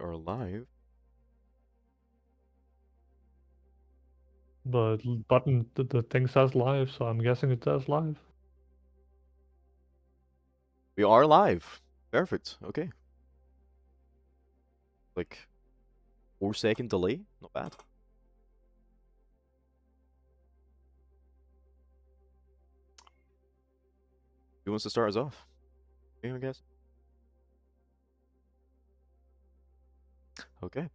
Are live. The button, the thing says live, so I'm guessing it says live. We are live. Perfect. Okay. Like 4-second delay. Not bad. Who wants to start us off? Me, I guess. Okay.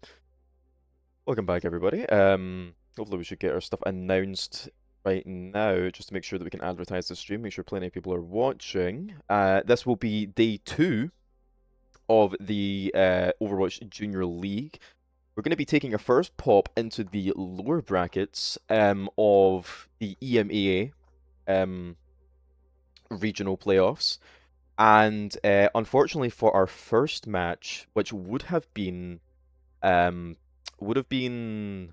Welcome back, everybody. Hopefully we should get our stuff announced right now, just to make sure that we can advertise the stream, make sure plenty of people are watching. This will be day 2 of the Overwatch Junior League. We're going to be taking our first pop into the lower brackets of the EMEA regional playoffs. And unfortunately for our first match, which um, would have been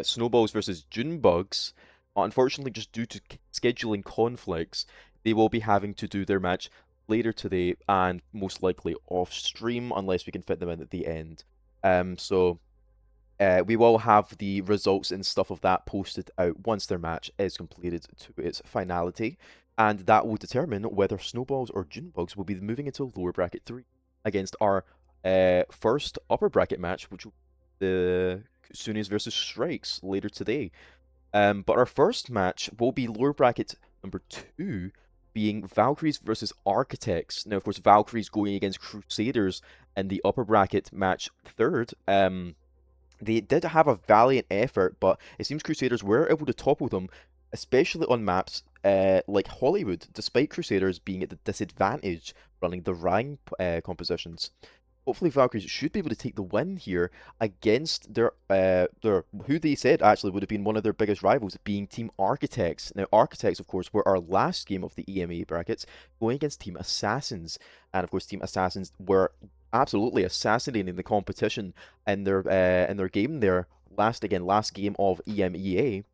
Snowballs versus Junebugs, unfortunately, just due to scheduling conflicts, they will be having to do their match later today and most likely off stream unless we can fit them in at the end. So we will have the results and stuff of that posted out once their match is completed to its finality, and that will determine whether Snowballs or Junebugs will be moving into lower bracket 3 against our first upper bracket match, which will be the Kusunis versus Strikes later today. But our first match will be lower bracket number 2, being Valkyries versus Architects. Now, of course, Valkyries going against Crusaders in the upper bracket match third. They did have a valiant effort, but it seems Crusaders were able to topple them, especially on maps like Hollywood, despite Crusaders being at the disadvantage running the Rhine compositions. Hopefully, Valkyries should be able to take the win here against their who they said actually would have been one of their biggest rivals, being Team Architects. Now, Architects, of course, were our last game of the EMA brackets, going against Team Assassins, and of course, Team Assassins were absolutely assassinating the competition in their game there last game of EMEA.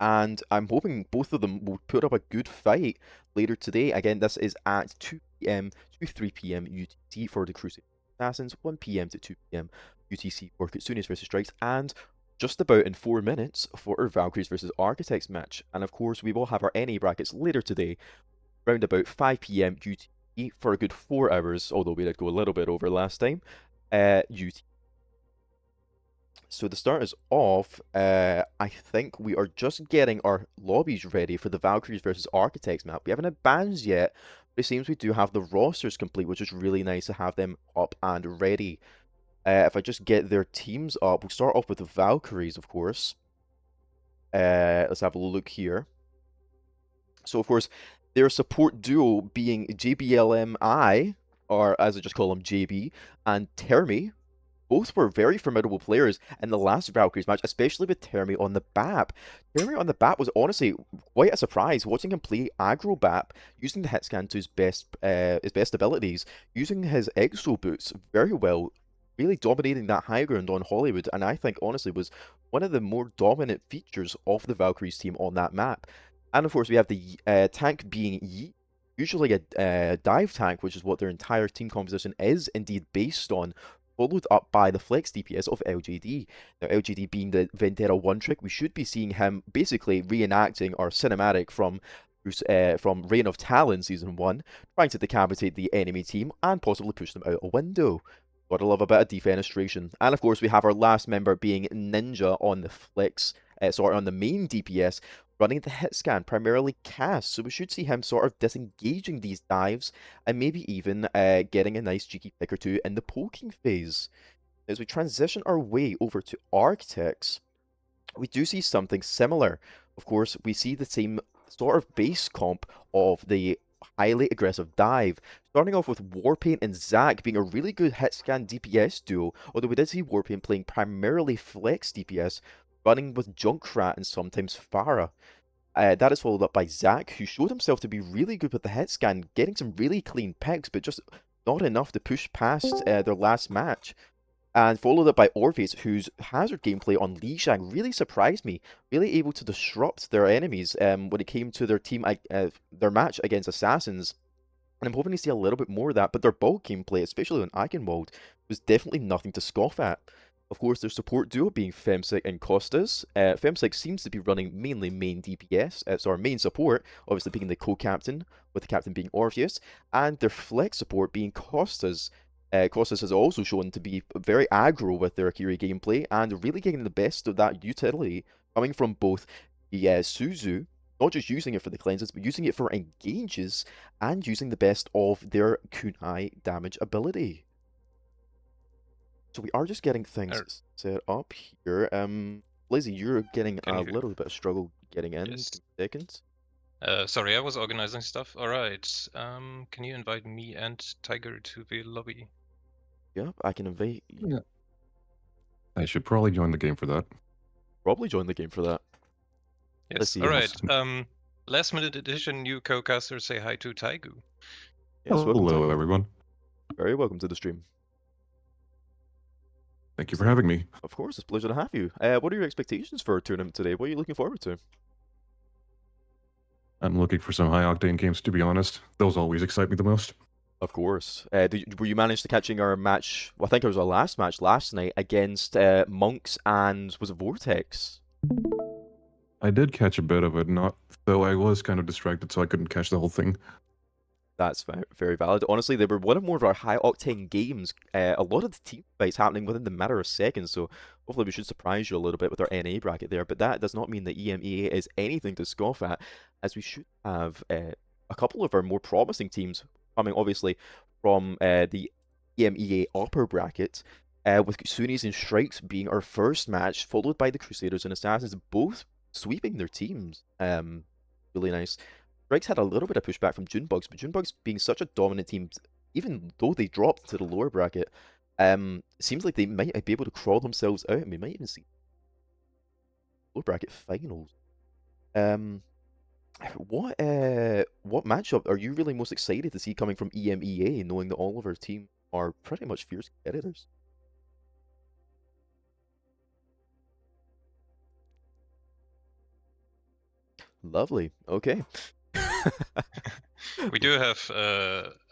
And I'm hoping both of them will put up a good fight later today. Again, this is at 2 p.m. to 3 p.m. UTC for the Crusader Assassins, 1 p.m. to 2 p.m. UTC for Kutsunis versus Strikes, and just about in 4 minutes for our Valkyries versus Architects match. And of course, we will have our NA brackets later today, round about 5 p.m. UTC for a good 4 hours, although we did go a little bit over last time. UTC. So to start us off, I think we are just getting our lobbies ready for the Valkyries versus Architects map. We haven't had bans yet, but it seems we do have the rosters complete, which is really nice to have them up and ready. If I just get their teams up, we'll start off with the Valkyries, of course. Let's have a look here. So, of course, their support duo being JBLMI, or as I just call them, JB, and Termi. Both were very formidable players in the last Valkyries match, especially with Termi on the BAP. Termi on the BAP was honestly quite a surprise, watching him play aggro BAP, using the hit scan to his best abilities, using his exo boots very well, really dominating that high ground on Hollywood, and I think honestly was one of the more dominant features of the Valkyries team on that map. And of course, we have the tank being Yi, usually a dive tank, which is what their entire team composition is indeed based on, followed up by the flex DPS of LJD. Now, LJD being the Vendetta one trick, we should be seeing him basically reenacting our cinematic from Reign of Talon Season 1, trying to decapitate the enemy team and possibly push them out a window. Gotta love a bit of defenestration. And of course, we have our last member being Ninja on the flex, on the main DPS, running the hit scan, primarily cast, so we should see him sort of disengaging these dives and maybe even getting a nice cheeky pick or two in the poking phase. As we transition our way over to Architects, we do see something similar. Of course, we see the same sort of base comp of the highly aggressive dive, starting off with Warpaint and Zac being a really good hit scan DPS duo, although we did see Warpaint playing primarily flex DPS, running with Junkrat and sometimes Pharah. That is followed up by Zac, who showed himself to be really good with the hit scan, getting some really clean picks, but just not enough to push past their last match. And followed up by Orpheus, whose hazard gameplay on Lijiang really surprised me, really able to disrupt their enemies when it came to their match against Assassins. And I'm hoping to see a little bit more of that, but their bulk gameplay, especially on Eichenwald, was definitely nothing to scoff at. Of course, their support duo being Femsic and Costas. Femsic seems to be running mainly main DPS, main support, obviously being the co-captain, with the captain being Orpheus, and their flex support being Costas. Costas has also shown to be very aggro with their Akiri gameplay, and really getting the best of that utility coming from both the Suzu, not just using it for the cleanses, but using it for engages and using the best of their kunai damage ability. So we are just getting things Er, set up here. Lizzie, you're getting Can a you hear? little bit of struggle getting in. Yes. Give me a second. Sorry, I was organizing stuff. All right. Can you invite me and Tiger to the lobby? Yep, I can invite you. Yeah. I should probably join the game for that. Probably join the game for that. Let's Yes. see. All right. Last minute edition, new co-caster, say hi to Taigu. Yes, welcome, Hello, Tiger. everyone. Very welcome to the stream. Thank you for having me. Of course, it's a pleasure to have you. What are your expectations for a tournament today? What are you looking forward to? I'm looking for some high-octane games, to be honest. Those always excite me the most. Of course. Were you managed to catching our match? Well, I think it was our last match last night against Monks and was it Vortex? I did catch a bit of it, though I was kind of distracted, so I couldn't catch the whole thing. That's very valid. Honestly, they were one of more of our high octane games. A lot of the team fights happening within the matter of seconds, so hopefully we should surprise you a little bit with our NA bracket there. But that does not mean that EMEA is anything to scoff at, as we should have a couple of our more promising teams coming, obviously, from the EMEA upper bracket, with Sunnis and Strikes being our first match, followed by the Crusaders and Assassins, both sweeping their teams. Really nice. Strikes had a little bit of pushback from Junebugs, but Junebugs being such a dominant team, even though they dropped to the lower bracket, seems like they might be able to crawl themselves out, and we might even see lower bracket finals. What matchup are you really most excited to see coming from EMEA, knowing that all of our teams are pretty much fierce competitors? Lovely. Okay. We do have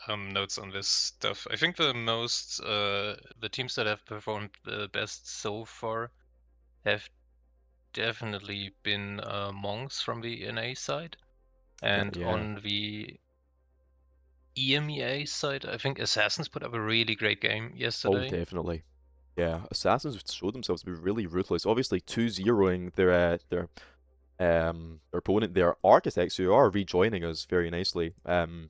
notes on this stuff. I think the teams that have performed the best so far have definitely been Monks from the NA side, and yeah. on the EMEA side, I think Assassins put up a really great game Oh, yesterday. definitely. Yeah, Assassins showed themselves to be really ruthless. Obviously, 2-0ing their opponent, their Architects, who are rejoining us very nicely. You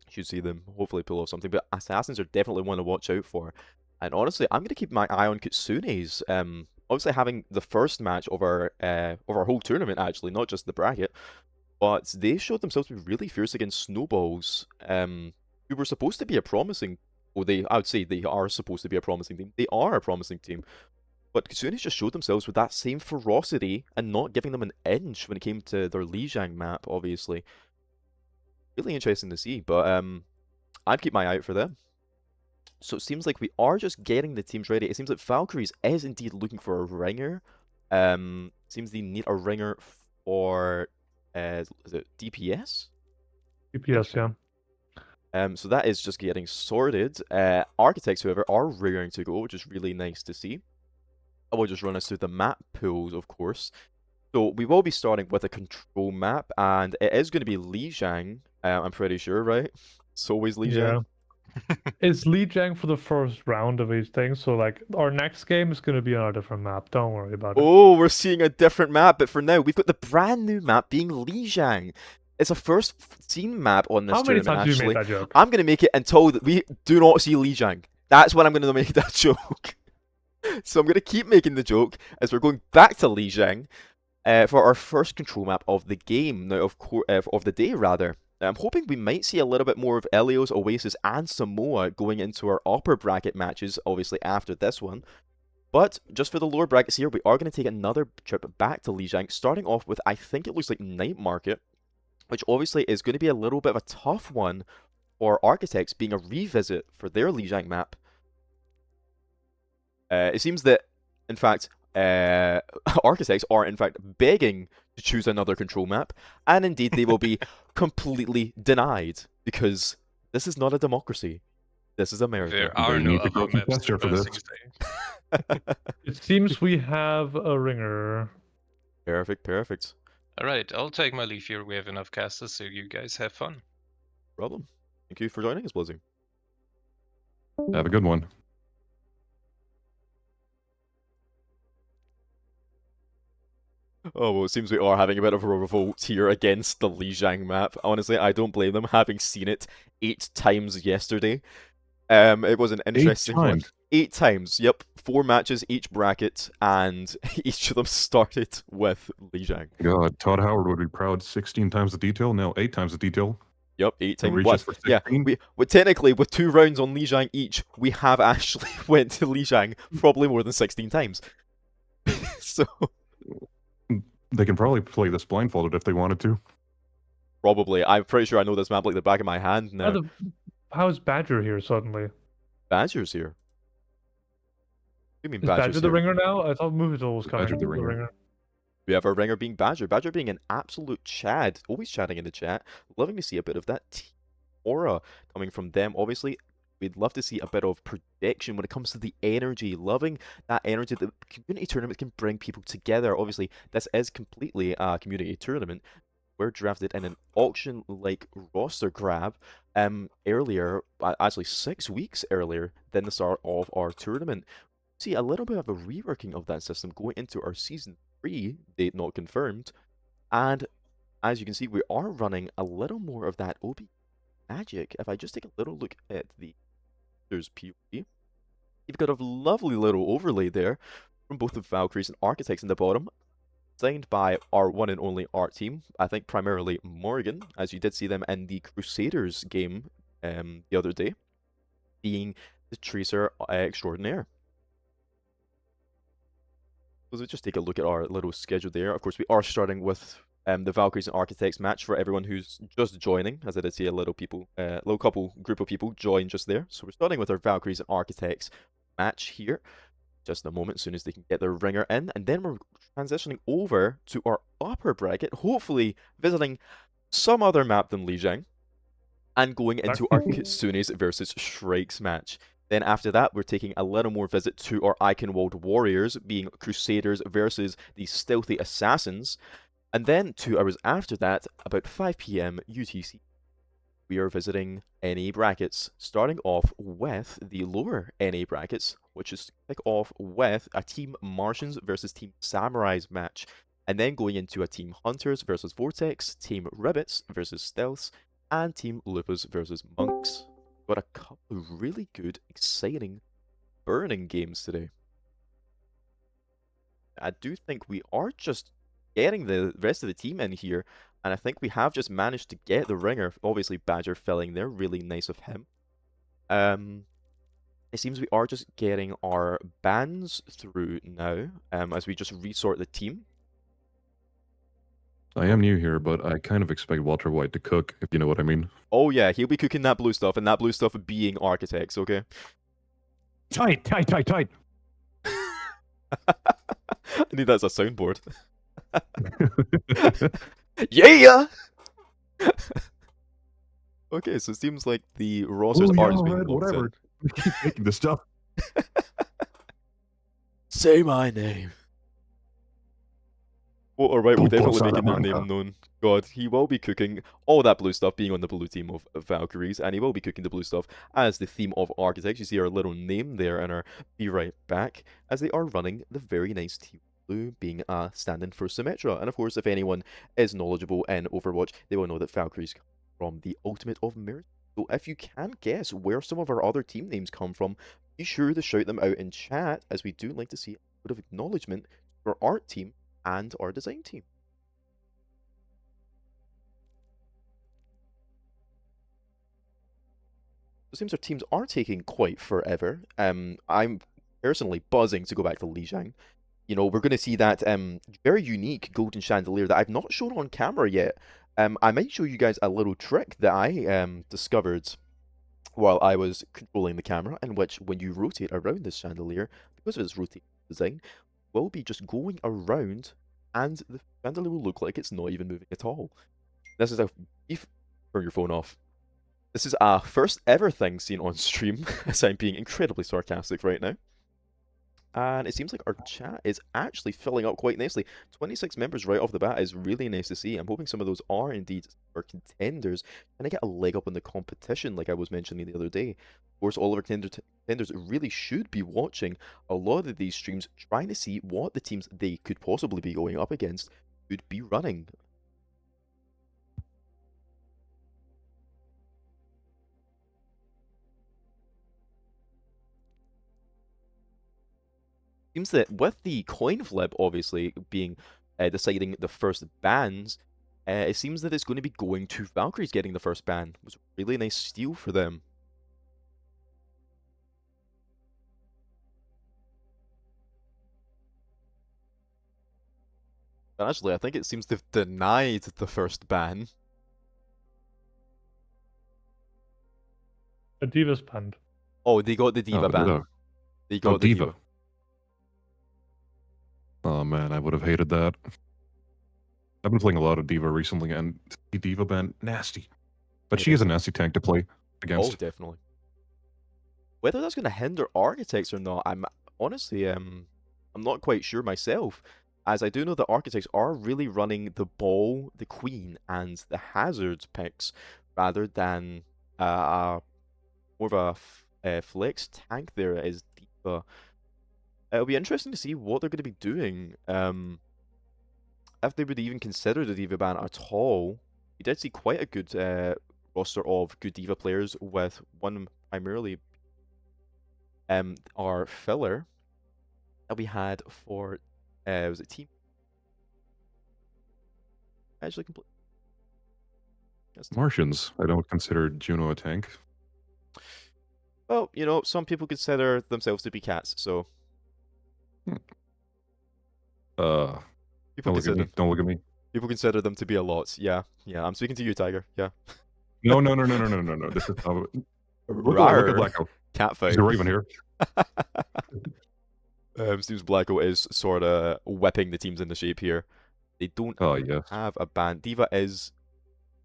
should see them hopefully pull off something. But Assassins are definitely one to watch out for. And honestly, I'm gonna keep my eye on Kitsune's. Obviously having the first match of our whole tournament, actually, not just the bracket. But they showed themselves to be really fierce against Snowballs, who were supposed to be a promising. Well, I would say they are supposed to be a promising team. They are a promising team. But Kitsune's just showed themselves with that same ferocity and not giving them an inch when it came to their Lijiang map, obviously. Really interesting to see, but I'd keep my eye out for them. So it seems like we are just getting the teams ready. It seems like Valkyries is indeed looking for a ringer. Seems they need a ringer for is it DPS? DPS, yeah. So that is just getting sorted. Architects, however, are rearing to go, which is really nice to see. I will just run us through the map pools, of course. So we will be starting with a control map, and it is going to be Lijiang, I'm pretty sure, right? It's always Lijiang. Yeah. It's Lijiang for the first round of each thing, so like our next game is going to be on a different map. Don't worry about it. Oh, we're seeing a different map, but for now, we've got the brand new map being Lijiang. It's a first seen map on this How many tournament, times have you actually. made that joke? I'm going to make it until we do not see Lijiang. That's when I'm going to make that joke. So I'm going to keep making the joke as we're going back to Lijiang for our first control map of the game, now of the day rather. I'm hoping we might see a little bit more of Elios, Oasis, and Samoa going into our upper bracket matches, obviously after this one. But just for the lower brackets here, we are going to take another trip back to Lijiang, starting off with, I think it looks like Night Market, which obviously is going to be a little bit of a tough one for Architects, being a revisit for their Lijiang map. It seems that, in fact, Architects are in fact begging to choose another control map, and indeed they will be completely denied, because This is not a democracy. This is America. There are They no need to other grow some maps gesture for as this. you say. It seems we have a ringer. Perfect, perfect. Alright, I'll take my leave here. We have enough casters, so you guys have fun. Problem. Thank you for joining us, Blizzy. Have a good one. Oh, well, it seems we are having a bit of a revolt here against the Lijiang map. Honestly, I don't blame them, having seen it 8 times yesterday. It was an interesting one. times? 8 times, yep. 4 matches each bracket, and each of them started with Lijiang. God, Todd Howard would be proud. 16 times the detail? No, 8 times the detail. Yep, 8 And times. reaches What? for Yeah, 16? we technically, with 2 rounds on Lijiang each, we have actually went to Lijiang probably more than 16 times. So, They can probably play this blindfolded if they wanted to. probably. I'm pretty sure I know this map like the back of my hand now. How's Badger here suddenly? Badger's here. What do you mean Is Badger's Badger the here? ringer now? I thought Movito was coming. Badger the ringer. We have our ringer being Badger. Badger being an absolute Chad. Always chatting in the chat. Loving to see a bit of that team aura coming from them. Obviously, we'd love to see a bit of projection when it comes to the energy. Loving that energy that the community tournament can bring people together. Obviously, this is completely a community tournament. We're drafted in an auction-like roster grab earlier, actually 6 weeks earlier than the start of our tournament. See a little bit of a reworking of that system going into our Season 3, date not confirmed, and as you can see, we are running a little more of that OB magic. If I just take a little look at there's POV, you've got a lovely little overlay there from both the Valkyries and Architects in the bottom, designed by our one and only art team, I think primarily Morgan, as you did see them in the Crusaders game the other day, being the Tracer extraordinaire. So just take a look at our little schedule there. Of course, we are starting with the Valkyries and Architects match for everyone who's just joining, as I did see a little group of people join just there. So we're starting with our Valkyries and Architects match here. Just in a moment, as soon as they can get their ringer in, and then we're transitioning over to our upper bracket, hopefully visiting some other map than Lijiang, and going into our Kitsunes versus Shrikes match. Then after that, we're taking a little more visit to our Eichenwald Warriors, being Crusaders versus the Stealthy Assassins. And then 2 hours after that, about 5 PM UTC, we are visiting NA brackets, starting off with the lower NA brackets, which is to kick off with a Team Martians versus Team Samurais match, and then going into a Team Hunters versus Vortex, Team Ribbits versus Stealths, and Team Lupas versus Monks. Got a couple of really good, exciting, burning games today. I do think we are just getting the rest of the team in here, and I think we have just managed to get the ringer. Obviously, Badger filling there, really nice of him. It seems we are just getting our bans through now, as we just resort the team. I am new here, but I kind of expect Walter White to cook, if you know what I mean. Oh yeah, he'll be cooking that blue stuff, and that blue stuff being Architects, okay? Tight. I need that as a soundboard. Yeah! Okay, so it seems like the roster's art is being locked in. We keep making this stuff. Say my name. Oh, alright, we're Don't definitely boss making that Salamanca. name known. God, he will be cooking all that blue stuff being on the blue team of Valkyries, and he will be cooking the blue stuff as the theme of Architects. You see our little name there and our Be Right Back, as they are running the very nice Team Blue, being stand-in for Symmetra. And of course, if anyone is knowledgeable in Overwatch, they will know that Valkyries come from the Ultimate of Mirror. So if you can guess where some of our other team names come from, be sure to shout them out in chat, as we do like to see a bit of acknowledgement for our art team and our design team. It seems our teams are taking quite forever. I'm personally buzzing to go back to Lijiang. You know, we're going to see that very unique golden chandelier that I've not shown on camera yet. I might show you guys a little trick that I discovered while I was controlling the camera, in which when you rotate around this chandelier, because of its rotating design, will be just going around, and the chandelier will look like it's not even moving at all. This is a beef. Turn your phone off. This is a first ever thing seen on stream, as I'm being incredibly sarcastic right now. And it seems like our chat is actually filling up quite nicely. 26 members right off the bat is really nice to see. I'm hoping some of those are indeed our contenders. And I get a leg up in the competition, like I was mentioning the other day. Of course, all of our contenders really should be watching a lot of these streams, trying to see what the teams they could possibly be going up against could be running. Seems that with the coin flip obviously being deciding the first bans, it seems that it's going to be going to Valkyries getting the first ban. It was a really nice steal for them. But actually, I think it seems they've denied the first ban. The D.Va's banned. Oh, they got the D.Va Oh, ban. They got oh, the D.Va. Oh man, I would have hated that. I've been playing a lot of D.Va recently, and the D.Va ban, nasty. But Yeah, she is a definitely. nasty tank to play Oh, against. definitely. Whether that's going to hinder Architects or not, I'm honestly I'm not quite sure myself, as I do know that Architects are really running the Ball, the Queen, and the Hazard picks rather than more of a flex tank. There is D.Va. It'll be interesting to see what they're going to be doing. If they would even consider the D.Va ban at all. We did see quite a good roster of good D.Va players, with one primarily our filler that we had for was it team actually complete. Martians, I don't consider Juno a tank. Well, you know, some people consider themselves to be cats, so Don't people look at consider me. Don't look at me. people consider them to be a lot. Yeah, yeah. I'm speaking to you, Tiger. Yeah. No. This is look at Rawr. Blacko. Cat fight. He's a Raven here. Seems Blacko is sort of whipping the teams into shape here. They don't Oh yes. have a ban. D.Va is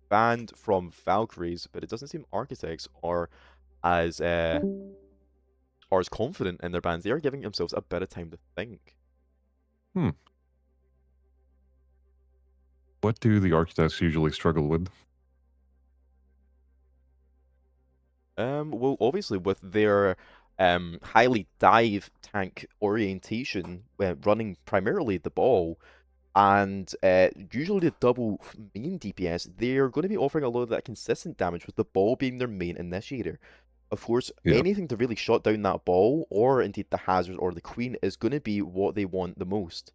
banned from Valkyries, but it doesn't seem Architects are as confident in their bans. They are giving themselves a bit of time to think. What do the architects usually struggle with? Well, obviously with their highly dive tank orientation, running primarily the Ball, and usually the double main DPS, they're going to be offering a lot of that consistent damage, with the Ball being their main initiator. Of course, Yeah. anything to really shut down that Ball, or indeed the Hazard or the Queen, is going to be what they want the most.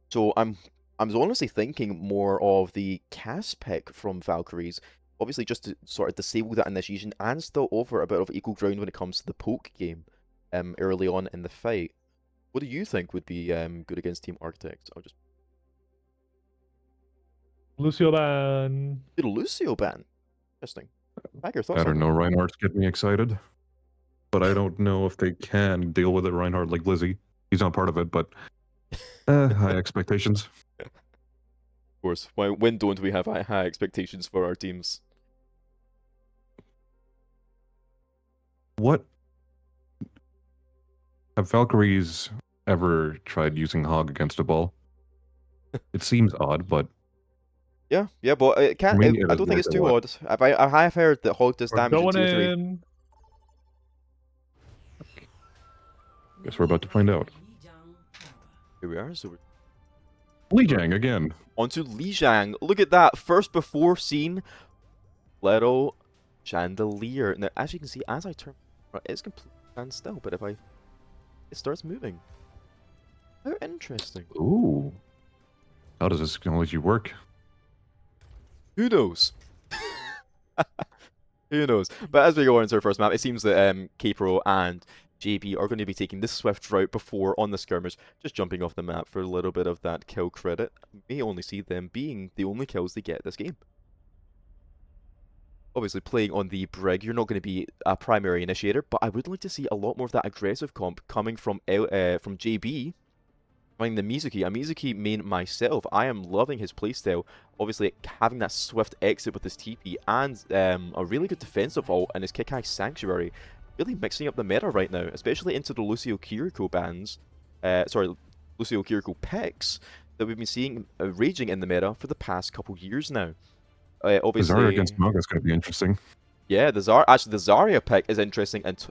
So I'm honestly thinking more of the Cass pick from Valkyries, obviously just to sort of disable that initiation and still offer a bit of equal ground when it comes to the poke game early on in the fight. What do you think would be good against Team Architects? I'll just Lucio ban. did a Lucio ban. Interesting. Back your thoughts I on don't that. know. Reinhardt's get me excited, but I don't know if they can deal with it. Reinhardt, like Lizzie, he's not part of it, but high expectations. Of course. When don't we have high expectations for our teams? What have Valkyries ever tried using Hog against a Ball? It seems odd, but Yeah, but it can't. me, it I has don't think it's worked a too lot. odd. I have heard that Hog does We're damage in going tier 3. in. Guess we're about to find out. Here we are. So we're Lijiang again. onto Lijiang. Look at that. First before scene. Little chandelier. Now, as you can see, as I turn, it's completely stand still. But if it starts moving. How interesting. Ooh. How does this technology work? Who knows? Who knows? But as we go on into our first map, it seems that K-Pro and JB are going to be taking this swift route before on the skirmish, just jumping off the map for a little bit of that kill credit. May only see them being the only kills they get this game. Obviously, playing on the Brig, you're not going to be a primary initiator, but I would like to see a lot more of that aggressive comp coming from JB. I mean, the Mizuki main myself, I am loving his playstyle. Obviously, having that swift exit with his TP and a really good defensive ult and his Kikai Sanctuary, really mixing up the meta right now, especially into the Lucio Kiriko bans. Lucio Kiriko picks that we've been seeing raging in the meta for the past couple years now. Zarya Obviously, against Maga is going to be interesting. yeah, the Zarya pick is interesting and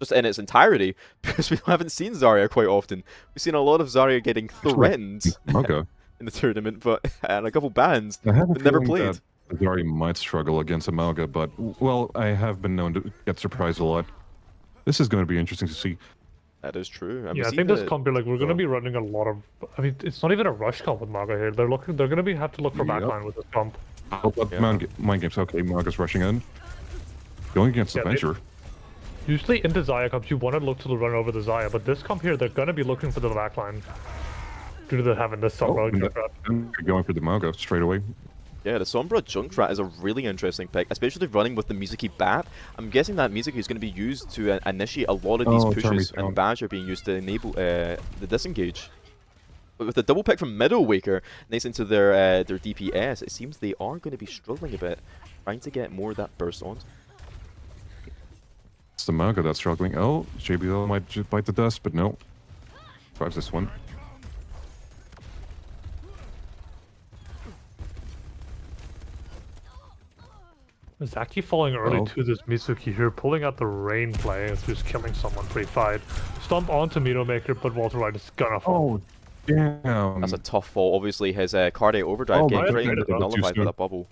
just in its entirety, because we haven't seen Zarya quite often. We've seen a lot of Zarya getting threatened Maga. in the tournament, but and a couple bans, I have a but never feeling played. that Zarya might struggle against Amalga, but, well, I have been known to get surprised a lot. This is going to be interesting to see. That is true. And Yeah, we I see think this comp here, like we're gonna oh. be running a lot of. I mean, it's not even a rush comp with Maga here. They're gonna have to look for Yep. backline with this comp. Oh, but Yeah. mind games. Okay, Maga's rushing in. Going against the Yeah, Venture. Usually into Xayah comps, you want to look to run over the Xayah, but this comp here, they're gonna be looking for the backline due to having this Sombra Going for the Maga straight away. Yeah, the Sombra Junkrat is a really interesting pick, especially running with the Mizuki Bat. I'm guessing that Mizuki is going to be used to initiate a lot of these pushes, and Badger being used to enable the disengage. But with the double pick from Middle Waker, nice into their DPS, it seems they are going to be struggling a bit, trying to get more of that burst on. It's the Maga that's struggling. Oh, JBL might just bite the dust, but no. Drives this one. Zaki falling early Oh. to this Mizuki here, pulling out the rain play and just killing someone pretty fine. Stomp onto Maker, but Walter White is gonna fall. Oh, damn. That's a tough fall. Obviously, his cardio overdrive Oh, getting my created God. nullified by that bubble.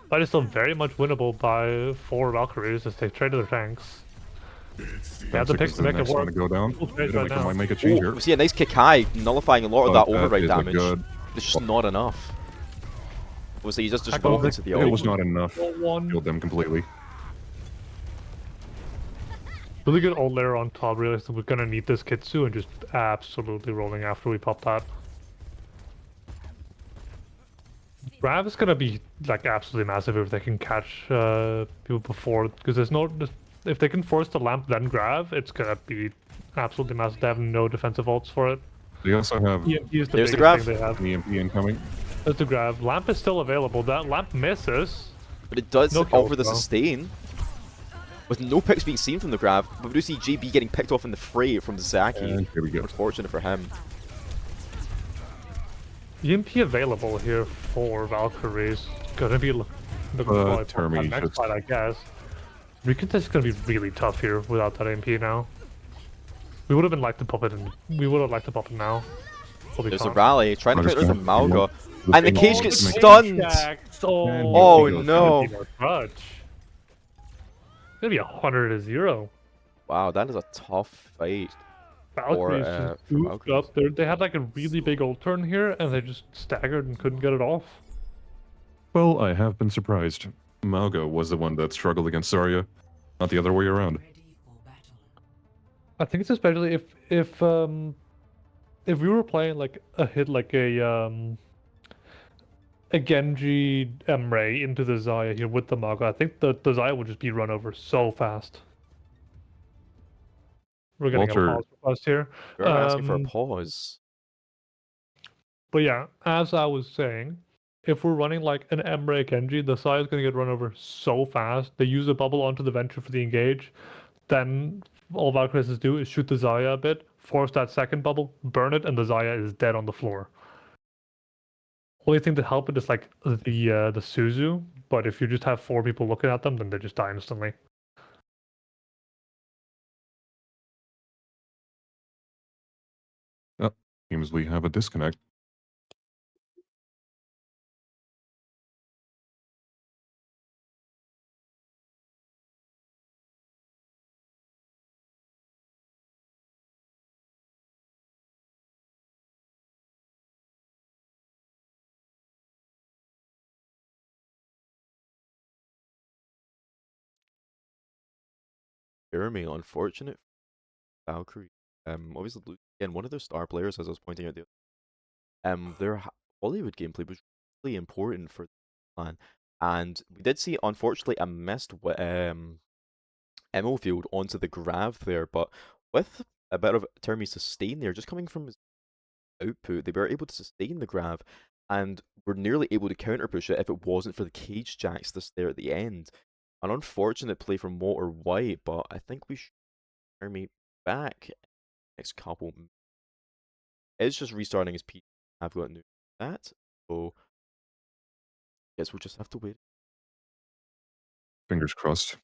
But it's still very much winnable by 4 Valkyries as they trade their tanks. They have the picks to make it work. Go down. Full trade right now. Might make a change Oh, here. we see a nice Kikai nullifying a lot of that override is a damage. good- It's just not enough. Obviously, he just I rolled go- into the It ult. was not enough. One Killed them completely. really good ult layer on top. Realized that we're gonna need this Kitsu and just absolutely rolling after we pop that. Grav is gonna be like absolutely massive if they can catch people before, because if they can force the lamp then Grav, it's gonna be absolutely massive. They have no defensive ults for it. They also have EMP is the There's the biggest Grav. thing they have. EMP incoming. There's the Grav. Lamp is still available. That lamp misses. But it does No kills, offer the though. sustain. With no picks being seen from the grab, but we do see JB getting picked off in the fray from Zaki. And here we go. Unfortunate for him. EMP available here for Valkyries. Gonna be looking for Termi that next just- fight, I guess. Recon is gonna be really tough here without that EMP now. We would have liked to pop it in. We would have liked to pop it now. But we There's a can't. rally, trying to Runner's counter the gonna- Malga. The And the thing- cage Oh, gets the cage stunned! jacks. Oh, Oh, goes no. It's gonna be 100-0. Wow, that is a tough fight. Valkyries For, just for goofed Valkyries. up. They had like a really big ult turn here, and they just staggered and couldn't get it off. Well, I have been surprised. Malga was the one that struggled against Zarya, not the other way around. I think it's especially if we were playing like a hit like a Genji Emre into the Xayah here with the Maga, I think the Xayah would just be run over so fast. We're getting Walter- a pause request here. We're asking for a Um, pause. But yeah, as I was saying, if we're running like an Emre Genji, the Xayah is going to get run over so fast. They use a bubble onto the Venture for the engage. Then all Valkyries do is shoot the Xayah a bit, force that second bubble, burn it, and the Xayah is dead on the floor. Only thing to help it is like the Suzu, but if you just have 4 people looking at them, then they just die instantly. Seems we have a disconnect. Jeremy, unfortunate. Valkyrie. Obviously, again, one of their star players, as I was pointing out, their Hollywood gameplay was really important for the plan, and we did see, unfortunately, a missed Emil field onto the Grav there, but with a bit of Termi sustain there, just coming from his output. They were able to sustain the grab, and were nearly able to counter push it if it wasn't for the cage jacks that's there at the end. An unfortunate play from Walter White, but I think we should Termi back next couple. It's just restarting his PC. I've got new that, so guess we'll just have to wait. Fingers crossed.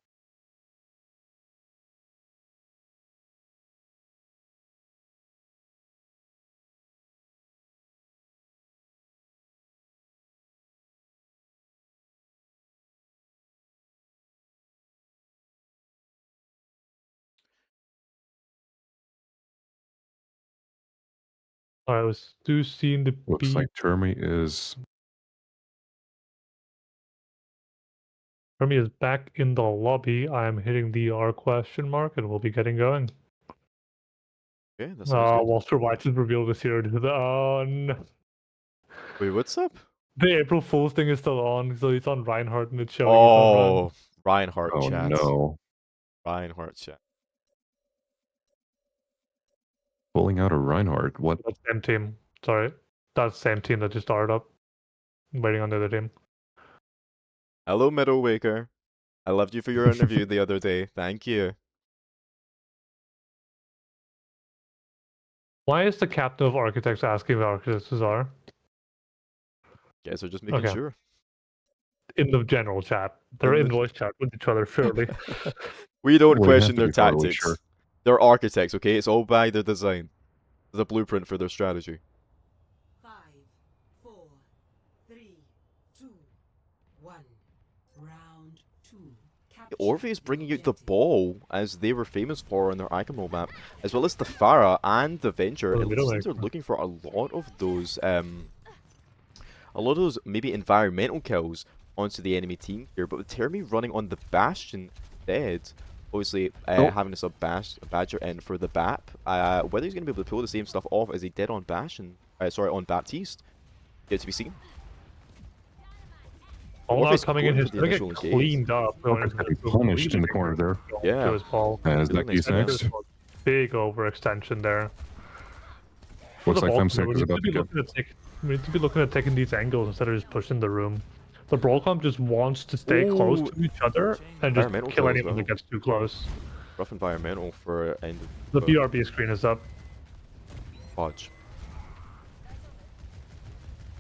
I was do seeing the Looks B. like Termi is Army is back in the lobby. I am hitting the R question mark, and we'll be getting going. Okay, that sounds good. Walter White is revealed this year. Oh no. Wait, what's up? The April Fool's thing is still on, so it's on Reinhardt and it's showing it's on Run. Oh, Reinhardt oh chat. no, Reinhardt chat. pulling out a Reinhardt. What? That's the same team. Sorry. That's the same team that just started up. I'm waiting on the other team. Hello, Middlewaker. I loved you for your interview the other day. Thank you. Why is the captain of architects asking if architects are? Guys are just making Okay. sure. In the general chat. They're In in the- voice chat with each other, surely. We don't We have question to their be thoroughly tactics. sure. They're architects, okay? It's all by their design. There's a blueprint for their strategy. 5, 4, 3, 2, 1. Round 2. Orpheus bringing out the ball, as they were famous for on their Icon Roll map, as well as the Pharah and the Venture. Oh, It middle seems they're maker. looking for a lot of those maybe environmental kills onto the enemy team here, but with Termi running on the Bastion instead, obviously having to sub Badger in for the BAP, whether he's going to be able to pull the same stuff off as he did on Bastion, on Baptiste, yet to be seen. All now Orpheus coming in, going his for the gonna get initial engage. cleaned up. Orpheus getting punished in the corner there. Yeah. To his ball. As Feeling Becky's nice. next. Big overextension there. For Looks the like Vulcan, Femsec we is need about to be to go. looking at we need to be looking at taking these angles instead of just pushing the room. The Broadcom just wants to stay close Ooh. to each other and just Environmental kill kill as anyone that well. gets too close. Rough environmental for end The of BRB screen is up. Hodge.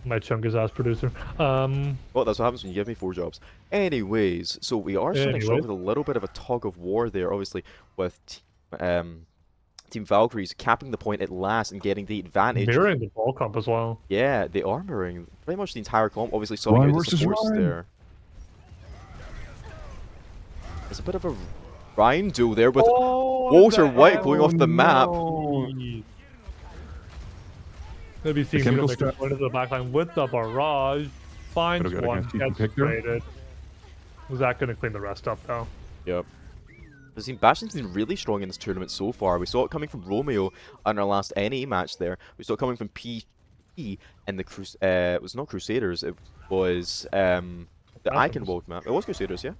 My chunk is as producer. Well, that's what happens when you give me 4 jobs. Anyways, so we are starting strong Anyway. with a little bit of a tug of war there, obviously, with Team Valkyries capping the point at last and getting the advantage. Mirroring the ball comp as well. Yeah, they are mirroring pretty much the entire comp, obviously subbing Ryan out the versus supports Ryan. there. There's a bit of a Ryan duel there with Walter White going off the map. Maybe seeing chemical Middlemaker stuff. going into the backline with the barrage. Finds Could've got one, against Ethan gets Pick there. traded. Was that going to clean the rest up though? Yep. We've seen Bastion's been really strong in this tournament so far. We saw it coming from Romeo on our last NA match there. We saw it coming from P and the it was not Crusaders, it was the Icon World map. It was Crusaders, yeah?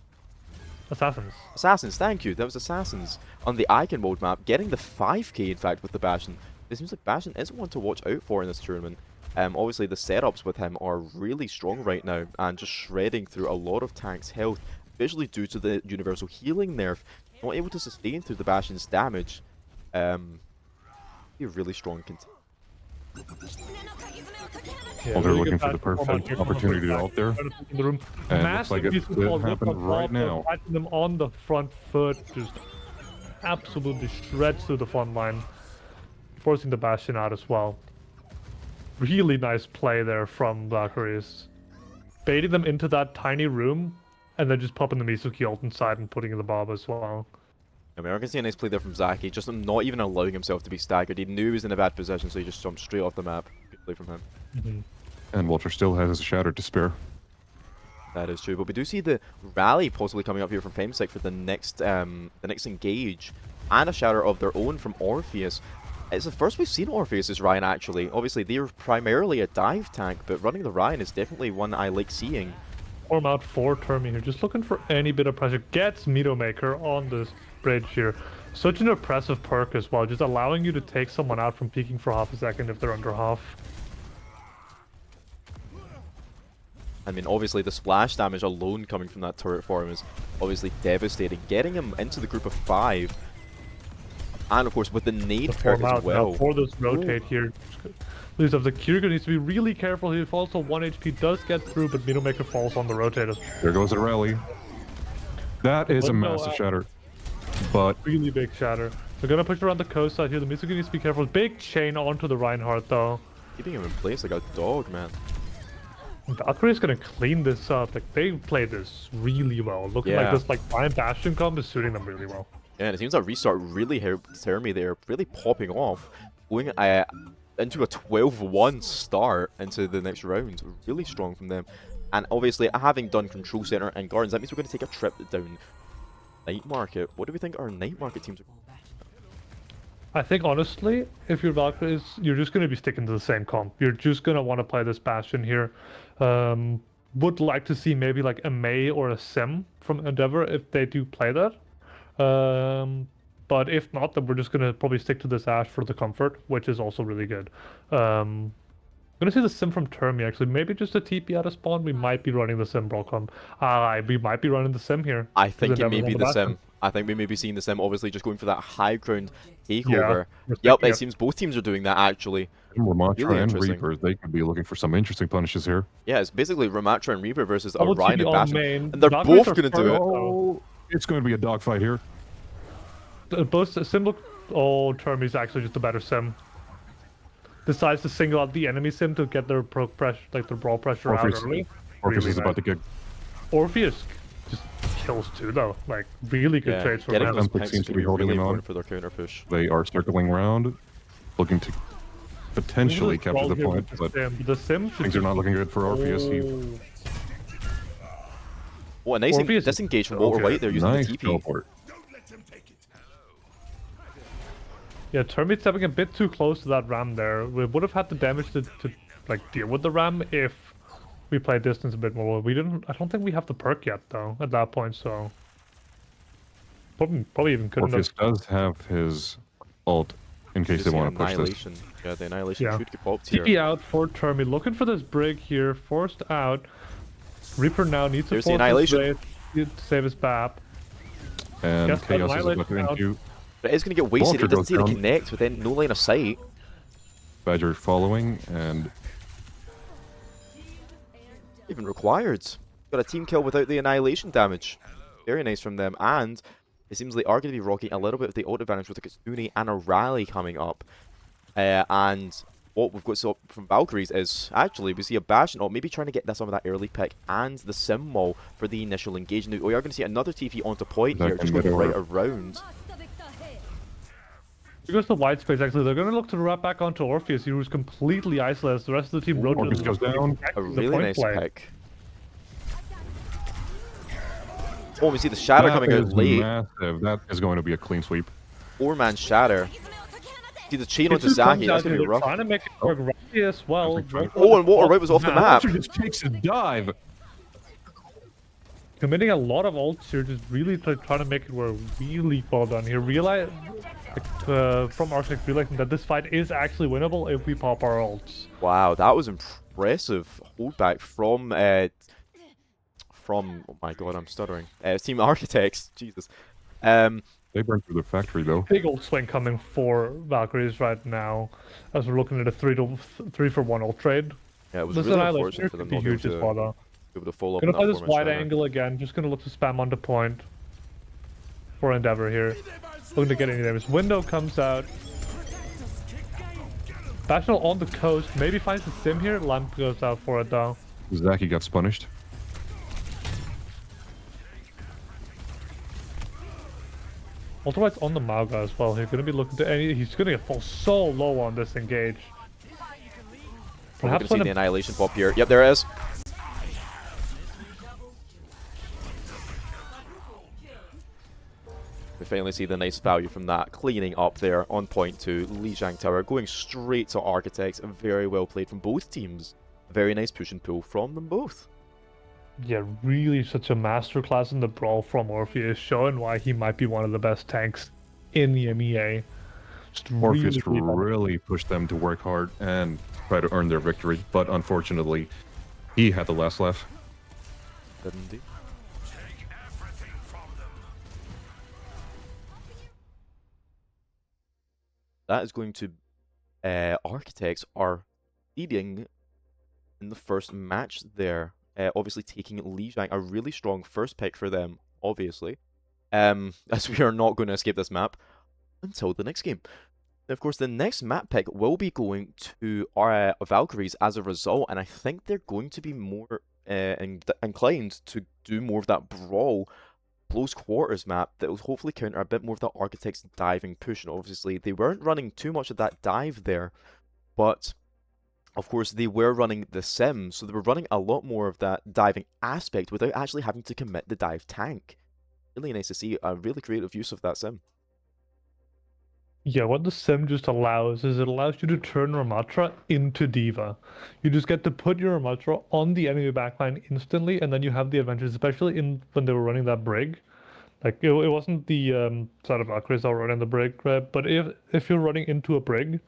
Assassins. Assassins, thank you. That was Assassins on the Icon World map, getting the 5k in fact with the Bastion. It seems like Bastion is one to watch out for in this tournament. Obviously the setups with him are really strong right now and just shredding through a lot of tanks' health, especially due to the universal healing nerf. Not able to sustain through the Bastion's damage. Be a really strong contender. Yeah, Well, they're really looking good for the back performance perfect here from opportunity the out there. in the room. And Massive looks like it piece of could ball with happen the right ball, now. catching them on the front foot, just absolutely shreds through the front line, forcing the Bastion out as well. Really nice play there from Valkyries. Baiting them into that tiny room, and then just popping the Mizuki ult inside and putting in the Bob as well. I mean, I can see a nice play there from Zaki, just not even allowing himself to be staggered. He knew he was in a bad position, so he just jumped straight off the map. Good play from him. And Walter still has a shatter to spare. That is true, but we do see the rally possibly coming up here from Femsec for the next engage, and a shatter of their own from Orpheus. It's the first we've seen Orpheus as Ryan actually. Obviously, they're primarily a dive tank, but running the Ryan is definitely one I like seeing. form out for Termi here, just looking for any bit of pressure. Gets Maker on this bridge here. Such an impressive perk as well, just allowing you to take someone out from peeking for half a second if they're under half. I mean, obviously the splash damage alone coming from that turret farm is obviously devastating. Getting him into the group of 5, and of course with the nade perk Form as out well. now for this rotate here. Lose of the Kyurga needs to be really careful. He falls to 1 HP, does get through, but Maker falls on the rotate. There goes the rally. That is a massive shatter. But Really big shatter. They're gonna push around the coast side here. The Mitsuki needs to be careful. Big chain onto the Reinhardt though. Keeping him in place like a dog, man. Valkyrie's gonna clean this up. Like they played this really well. Looking Yeah. like this like Lion Bastion comp is suiting them really well. Yeah, and it seems that restart really helped Termi there, really popping off, going into a 12-1 start into the next round. Really strong from them. And obviously, having done Control Center and Gardens, that means we're going to take a trip down Night Market. What do we think our Night Market teams are? I think honestly, if you're Valkyries, you're just gonna be sticking to the same comp. You're just gonna want to play this Bastion here. Would like to see maybe like a Mei or a Sim from Endeavor if they do play that. But if not, then we're just gonna probably stick to this Ashe for the comfort, which is also really good. Gonna see the Sim from Termi actually. Maybe just a TP out of spawn. We might be running the Sim Brocom. We might be running the Sim here. I think it Endeavor's may on be the Bastion. Sim. I think we may be seeing the Sim, obviously just going for that high ground takeover. we're Yep, sticking it it. seems both teams are doing that actually. Ramatra Really and interesting. Reapers, they could be looking for some interesting punishes here. Yeah, it's basically Ramatra and Reaper versus Double Orion TP and on Bastion. main. And they're Valkyries both are going to do further it. though. It's going to be a dogfight here. Both Sim look. Oh, Termi's actually just a better Sim. Decides to single out the enemy Sim to get their pro pressure, like their brawl pressure out Orpheus, early. Orpheus Really is about to get. Orpheus just kills too though. Like really good Yeah, trades from getting him. those Olympic picks seems is to going be to be holding really him on. important for their counter push. They are circling around, looking to potentially This is capture the well here point, with but the Sim should things are not looking good for Orpheus. He Oh. Oh, a nice Orpheus is disengage from Walter okay. White there using nice the TP. teleport. Yeah, Termi's stepping a bit too close to that ram there. We would have had the damage to like deal with the ram if we played distance a bit more. We didn't. I don't think we have the perk yet though at that point. So probably even couldn't Orpheus have. does have his ult in case they Just want to push this. Annihilation. Yeah, the Annihilation Yeah. should get popped here. TP out for Termi, looking for this brig here, forced out. Reaper now needs to There's the force Annihilation. his way to save his BAP. And Yes, Chaos is Annihilation about to out. into But it's going to get wasted. Walter It doesn't goes see the down. connect with no line of sight. Badger following, and Even required. Got a team kill without the Annihilation damage. Very nice from them. And it seems they are going to be rocking a little bit of the ult advantage with a Kitsune and a rally coming up. And what we've got from Valkyries is actually we see a Bastion ult, maybe trying to get some of that early pick and the Sim Wall for the initial engagement. We are going to see another TP onto point That here, can just get going right over. around. Here goes the white space actually. They're going to look to wrap back onto Orpheus. He was completely isolated. The rest of the team rotated. Orpheus goes down. A The really point nice play. pick. Oh, we see the Shatter that coming out is late. massive. That is going to be a clean sweep. 4-man Shatter. See the chain onto Kitsu Zaki. comes That's out going to here, be rough. Trying to make it work right as well. Perfect time. Oh, and Walter White was off the map. Badger just takes a dive. Committing a lot of ults here, just really trying to make it work. Really well done here. Realize from Arctic realizing that this fight is actually winnable if we pop our ults. Wow, that was impressive holdback from oh my god, I'm stuttering. Team Architects, Jesus. They burned through the factory though. Big ult swing coming for Valkyries right now, as we're looking at a 3-for-1 ult trade. Yeah, it was This really Annihilation unfortunate for them could be not to be huge as able well to, though. be able to follow up Gonna on play that this 4-man wide Shatter. angle again. Just gonna look to spam onto point for Endeavor here. Looking to get any damage. Window comes out. Bastion on the coast. Maybe finds the sim here. Lamp goes out for it though. Zaki got punished. Ultimate's on the Mauga as well. He's gonna be looking to any. He's gonna get fall so low on this engage. We're going to see when the a- Annihilation pop here. Yep, there it is. We finally see the nice value from that. Cleaning up there on point 2. Lijiang Tower going straight to Architects. Very well played from both teams. Very nice push and pull from them both. Yeah, really such a masterclass in the brawl from Orpheus, showing why he might be one of the best tanks in the MEA. Just Morpheus really, really beneficial. really pushed them to work hard and try to earn their victory, but unfortunately, he had the last laugh. Didn't he? That is going to Architects are leading in the first match there. Obviously taking Lijiang, a really strong first pick for them, obviously. As we are not going to escape this map until the next game. Now, of course, the next map pick will be going to our Valkyries as a result, and I think they're going to be more inclined to do more of that brawl close quarters map that will hopefully counter a bit more of that Architect's diving push. And obviously, they weren't running too much of that dive there, but of course, they were running the sim, so they were running a lot more of that diving aspect without actually having to commit the dive tank. Really nice to see a really creative use of that sim. Yeah, what the sim just allows is it allows you to turn Ramatra into Diva. You just get to put your Ramatra on the enemy backline instantly, and then you have the advantage, especially in when they were running that brig. Like it wasn't the sort of Valkyries that were running the brig, right? But if you're running into a brig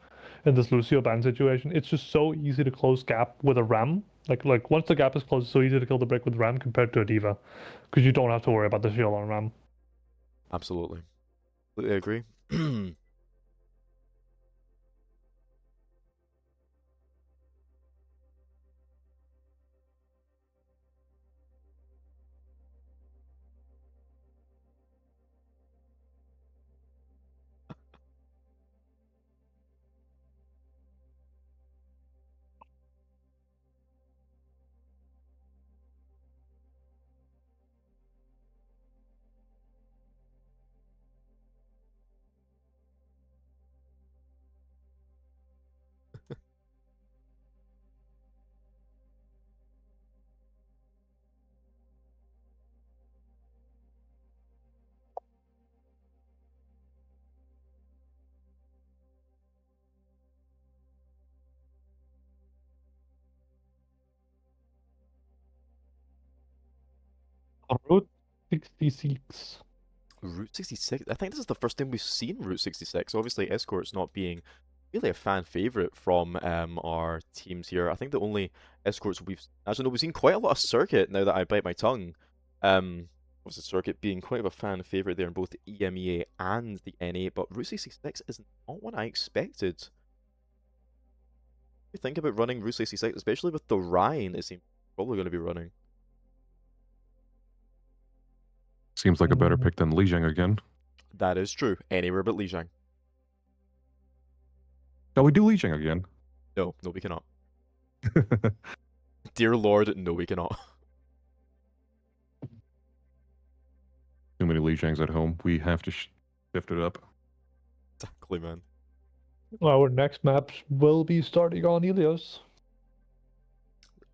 in this Lucio ban situation, it's just so easy to close gap with a ram. Like once the gap is closed, it's so easy to kill the brig with ram compared to a Diva, because you don't have to worry about the shield on ram. Absolutely. Completely agree. Route 66. Route 66. I think this is the first time we've seen Route 66. Obviously, Escort's not being really a fan favorite from our teams here. I think the only Escorts we've seen quite a lot of Circuit now that I bite my tongue. Was the Circuit being quite of a fan favorite there in both the EMEA and the NA, but Route 66 is not what I expected. You think about running Route 66, especially with the Rhine, it seems probably going to be running. Seems like a better pick than Lijiang again. That is true. Anywhere but Lijiang. Shall we do Lijiang again? No, we cannot. Dear Lord, no, we cannot. Too many Lijiangs at home. We have to shift it up. Exactly, man. Our next maps will be starting on Helios.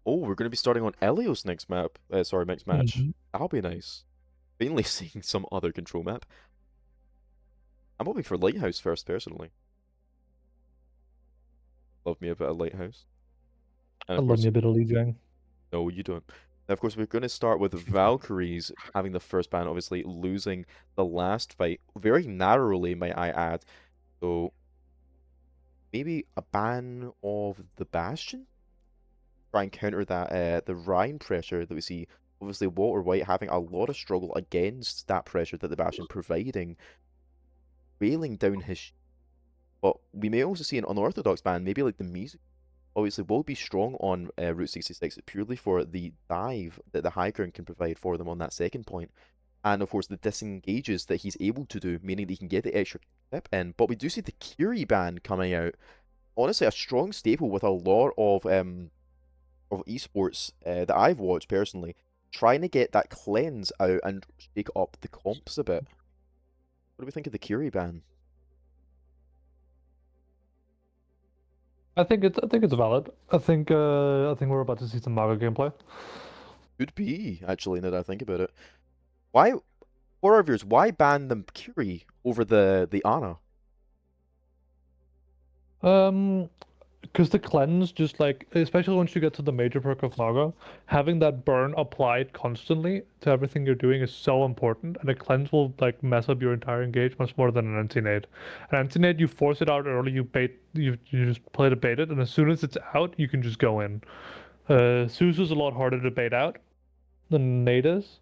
Oh, we're going to be starting on Elios next map. Sorry, next match. Mhm. That'll be nice. Mainly seeing some other control map. I'm hoping for Lighthouse first, personally. Love me a bit of Lighthouse. And I of love course, me a bit of Lijiang. no, you don't. Now, of course, we're going to start with Valkyries having the first ban, obviously losing the last fight very narrowly, might I add. So, maybe a ban of the Bastion? Try and counter that the Rhine pressure that we see. Obviously, Walter White having a lot of struggle against that pressure that the Bastion providing, railing down his. But we may also see an unorthodox ban, maybe like the music. Obviously, will be strong on Route 66 purely for the dive that the high ground can provide for them on that second point. And of course, the disengages that he's able to do, meaning that he can get the extra clip in. But we do see the Curie ban coming out. Honestly, a strong staple with a lot of esports that I've watched personally, trying to get that cleanse out and shake up the comps a bit. What do we think of the Curie ban? I think it's valid. I think we're about to see some Maga gameplay. Could be, actually, now that I think about it. Why, for our viewers, why ban the Curie over the Ana? because the cleanse just like, especially once you get to the major perk of Naga, having that burn applied constantly to everything you're doing is so important, and a cleanse will like mess up your entire engage much more than an anti-nade. An anti-nade, you force it out early, you just play to bait it, and as soon as it's out, you can just go in. Suzu's a lot harder to bait out than nade is,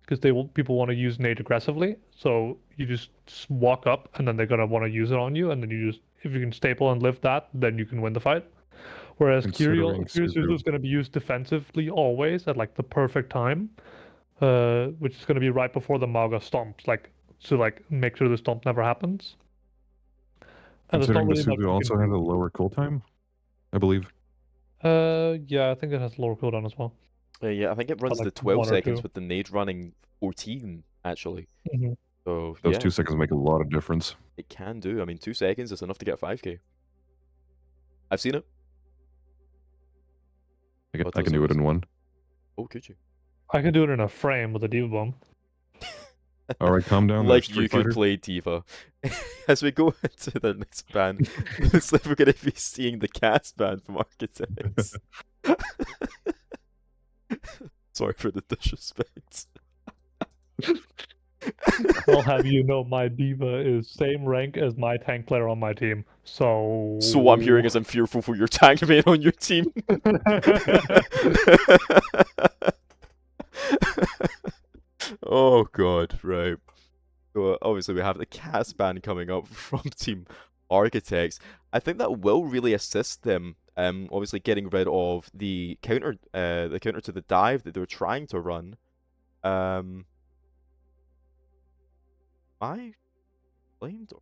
because people want to use nade aggressively. So you just walk up, and then they're gonna want to use it on you, and then you just if you can staple and live that, then you can win the fight. Whereas Considering Suzu is going to be used defensively always at like the perfect time, which is going to be right before the Maga stomps, like to like make sure the stomp never happens. And there's not Considering the really much Suzu you also can has a do. lower cooltime, I believe. Yeah, I think it has lower cooldown as well. Yeah, I think it runs like the 12 1 or seconds 2. with the nade running 14, actually. Mhm. So, Those yeah, 2 seconds make a lot of difference. it can do. I mean, 2 seconds is enough to get 5k. I've seen it. I can do it in 1. Oh, could you? I can do it in a frame with a Diva Bomb. All right, calm down. Like There's you Street could Fighter. play Tifa. As we go into the next ban, looks like we're going to be seeing the cast ban from Architects. Sorry for the disrespect. I'll have you know my Diva is same rank as my tank player on my team. So So what I'm hearing is I'm fearful for your tank mate on your team. Oh god, right. So obviously we have the cast ban coming up from Team Architects. I think that will really assist them. Obviously getting rid of the counter to the dive that they're trying to run. I blamed.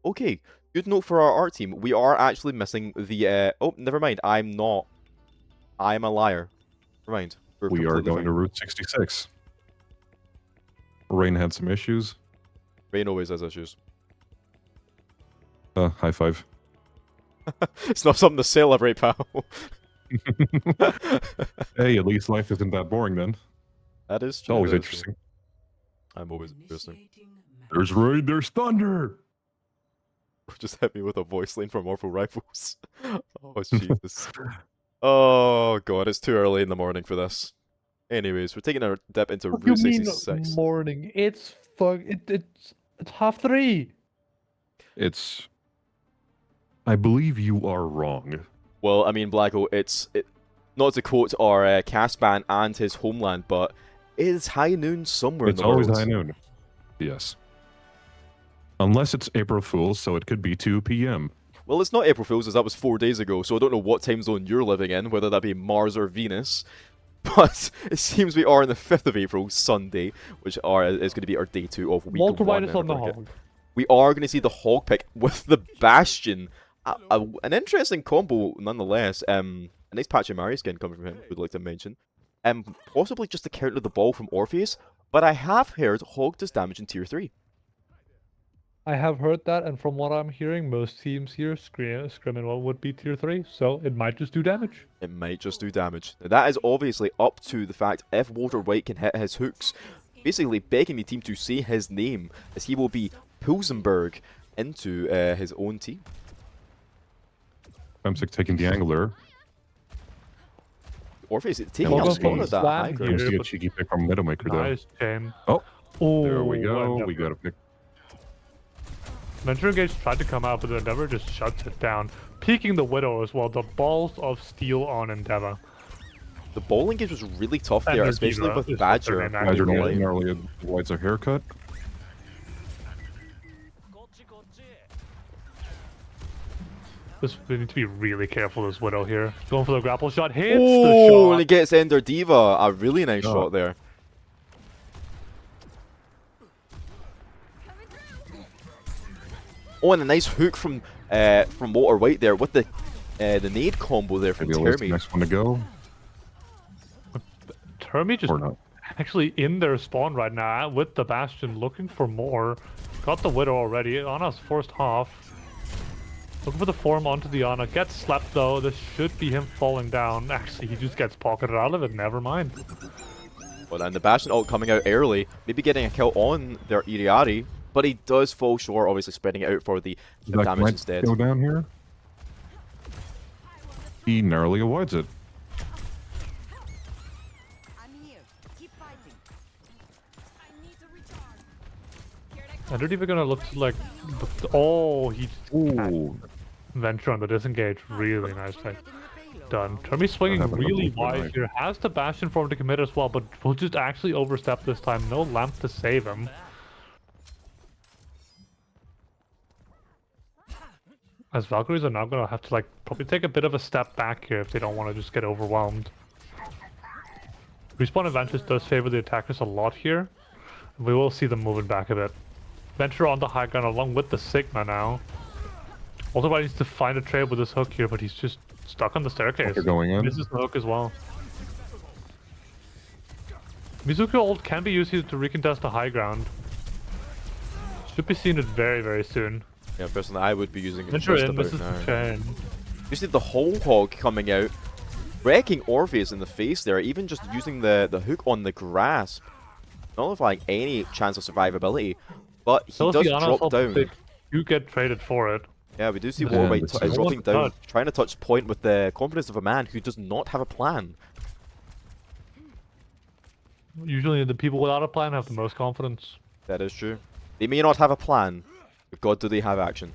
Okay, good note for our art team. We are actually missing the oh, never mind. I'm not. I'm a liar. Never mind. We're We are completely going fine. to Route 66. Rain had some issues. Rain always has issues. High five. It's not something to celebrate, pal. Hey, at least life isn't that boring then. That is It's true. always that is true. interesting. I'm always interesting. Initiating match. There's rain, there's thunder. Just hit me with a voice line from Orphan Rifles. Oh, Jesus. Oh, God, it's too early in the morning for this. Anyways, we're taking a dip into What do Route you mean 66. morning? It's it's 3:30. It's. I believe you are wrong. Well, I mean, Blacko, not to quote our cast ban and his homeland, but it is high noon somewhere in It's the always world. high noon. Yes. Unless it's April Fool's, so it could be 2 p.m. Well, it's not April Fool's, as that was 4 days ago, so I don't know what time zone you're living in, whether that be Mars or Venus. But it seems we are on the 5th of April, Sunday, which is going to be our day 2 of week Walter 1. White is in on the our bracket. hog. We are going to see the Hog pick with the Bastion. An interesting combo, nonetheless. A nice Pachimari skin coming from him, would like to mention. Possibly just to counter the ball from Orpheus, but I have heard Hog does damage in tier 3. I have heard that, and from what I'm hearing, most teams here scrimming what would be tier 3, so it might just do damage. It might just do damage. Now, that is obviously up to the fact if Walter White can hit his hooks, basically begging the team to say his name, as he will be Pilsenberg into his own team. M6 taking the angler. Orpheus taking Well, up let's spawn go at that slam high here. ground. Seems to get but- cheeky pick from Widowmaker though. Nice chain. Oh, Oh, there we go. Endeavor. We got a pick. Venture Engage tried to come out, but Endeavor just shuts it down. Peeking the Widow as well. The balls of steel on Endeavor. The bowling game was really tough And there, their especially Diva with is Badger. what their name running Badger away. nearly avoids a haircut. We need to be really careful as Widow here. Going for the grapple shot. Hits Oh, and the he gets Ender Diva. A really nice Oh. shot there. Oh, and a nice hook from Walter White there with the nade combo there from Maybe Ala's the Termi. next one to go. shot. Termi just Or not. actually in their spawn right now with the Bastion looking for more. Got the Widow already. Ana's first half. Looking for the form onto the Ana. Gets slapped though. This should be him falling down. Actually, he just gets pocketed out of it. Never mind. Well, and the Bastion ult coming out early, maybe getting a kill on their Iriari, but he does fall short, obviously spreading it out for the Zach damage might instead. go down here. He narrowly avoids it. I'm here. Keep fighting. I don't even gonna look to like. Oh, he Ooh. venture on the disengage. Really nice play. Done. Termy swinging happened on really both wide tonight. here. Has the Bastion for him to commit as well, but we'll just actually overstep this time. No lamp to save him. As Valkyries are now gonna have to like probably take a bit of a step back here if they don't want to just get overwhelmed. Respawn advantage does favor the attackers a lot here. We will see them moving back a bit. Venture on the high ground along with the Sigma now. Ultimate needs to find a trade with this hook here, but he's just stuck on the staircase. They're going in. Misses the hook as well. Mizuki ult can be used here to recontest the high ground. Should be seeing it very, very soon. Yeah, personally, I would be using it Venture just in, about misses the now. chain. You see the whole hog coming out, wrecking Orpheus in the face there, even just using the hook on the grasp. Not offering any chance of survivability, but he does drop down. You get traded for it. Yeah, we do see And Warwight this is dropping the down, touch. trying to touch point with the confidence of a man who does not have a plan. Usually the people without a plan have the most confidence. That is true. They may not have a plan, but God, do they have action.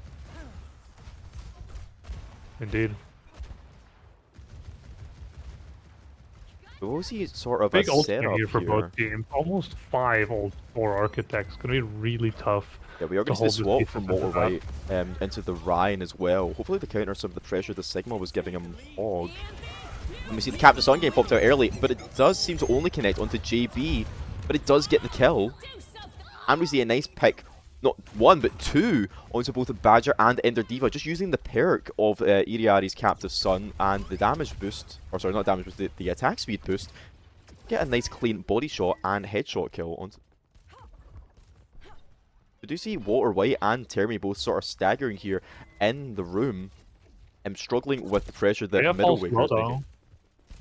Indeed. We will see sort of Big a ult setup here for here. both teams. Almost 5 ult for Architects. Gonna be really tough. Yeah, we are going to hold see this swap defense from into Walter that. White into the Ryan as well. Hopefully to counter some of the pressure the Sigma was giving him Hog. And we see the Captain Sun game popped out early, but it does seem to only connect onto JB, but it does get the kill. And we see a nice pick, not one, but two, onto both the Badger and Ender Diva, just using the perk of Iriari's Captive Sun and the damage boost, or sorry, not damage boost, the attack speed boost. Get a nice clean body shot and headshot kill onto. We do see Walter White and Termy both sort of staggering here in the room and struggling with the pressure that They middle falls waker low is making. though.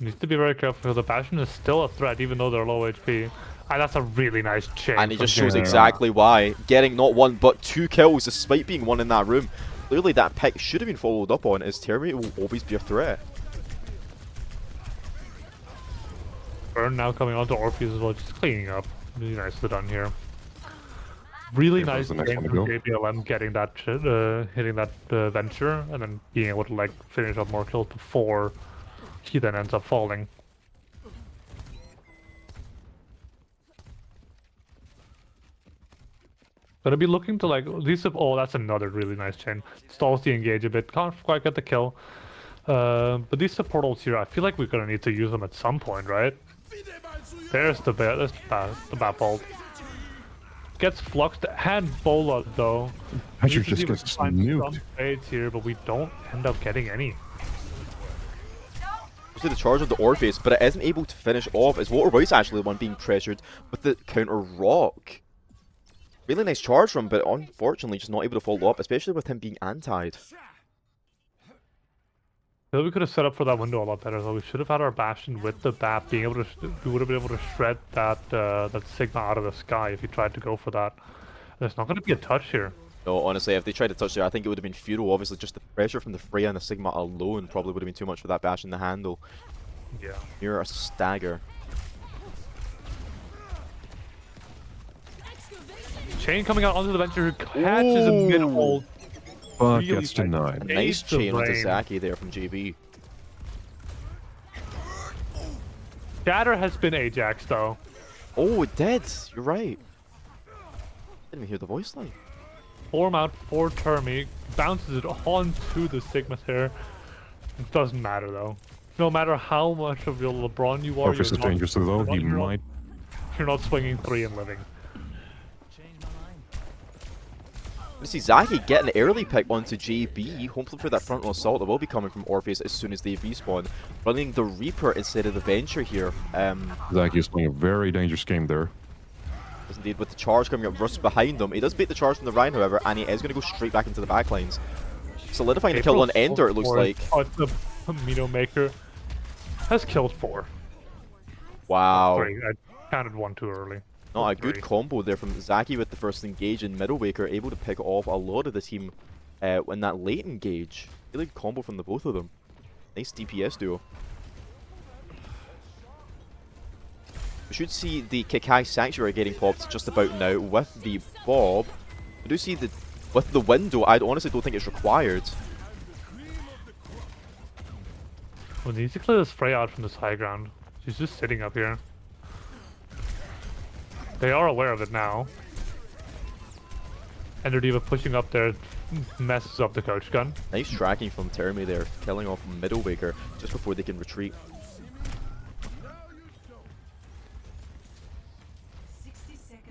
Needs to be very careful. The Bastion is still a threat even though they're low HP. And that's a really nice chain. And he from just shows JB. exactly why. Getting not one but two kills despite being one in that room. Clearly that pick should have been followed up on, as Termy will always be a threat. Burn now coming onto Orpheus as well, just cleaning up. Really nicely done here. Really Here nice goes the next game one to from go. JBLM getting that hitting that venture and then being able to like finish up more kills before he then ends up falling. Gonna be looking to like Lisa. Oh, that's another really nice chain. Stalls the engage a bit. Can't quite get the kill. But these support ults here, I feel like we're gonna need to use them at some point, right? There's the bat bolt. Gets fluxed and Bola though. Badger Need to see just if we gets can find nuked. some trades here, but we don't end up getting any. To the charge of the Orpheus, but it isn't able to finish off as Walter White's actually the one being pressured with the counter rock. Really nice charge from him, but unfortunately just not able to follow up, especially with him being antied. Feel we could have set up for that window a lot better though. We should have had our Bastion with the bat being able to. We would have been able to shred that that Sigma out of the sky if he tried to go for that. There's not going to be a touch here. No, honestly, if they tried to touch there, I think it would have been futile. Obviously, just the pressure from the Freya and the Sigma alone probably would have been too much for that Bastion to handle. Yeah. You're a stagger. Chain coming out onto the venture who catches a mid ult. But Really gets A nice. denied. nice Ace the chain onto brain. Zaki there from JB. Shatter has been Ajax though. Oh, it did. You're right. Didn't even hear the voice line. Form out for Termy. Bounces it onto the Sigma here. It doesn't matter though. No matter how much of your LeBron you are, Orpheus is dangerous though. He might. You're not swinging 3 and living. We see Zaki getting an early pick onto JB. Hopefully for that frontal assault that will be coming from Orpheus as soon as they respawn. Running the Reaper instead of the Venture here. Zaki is playing a very dangerous game there. Yes, indeed, with the charge coming up Rust behind them. He does beat the charge from the Rhine, however, and he is going to go straight back into the backlines. Solidifying the kill on Ender, it looks like. The Mino Maker has killed 4. Wow. 3. I counted 1 too early. Not a good 3. combo there from Zaki with the first engage, and Middlewaker able to pick off a lot of the team in that late engage. Really good combo from the both of them. Nice DPS duo. We should see the Kikai Sanctuary getting popped just about now with the Bob. I do see the with the window. I honestly don't think it's required. We need to clear this Frey out from this high ground. She's just sitting up here. They are aware of it now. And their diva pushing up there messes up the coach gun. Nice tracking from Termi there, killing off Middlewaker just before they can retreat. 60 seconds.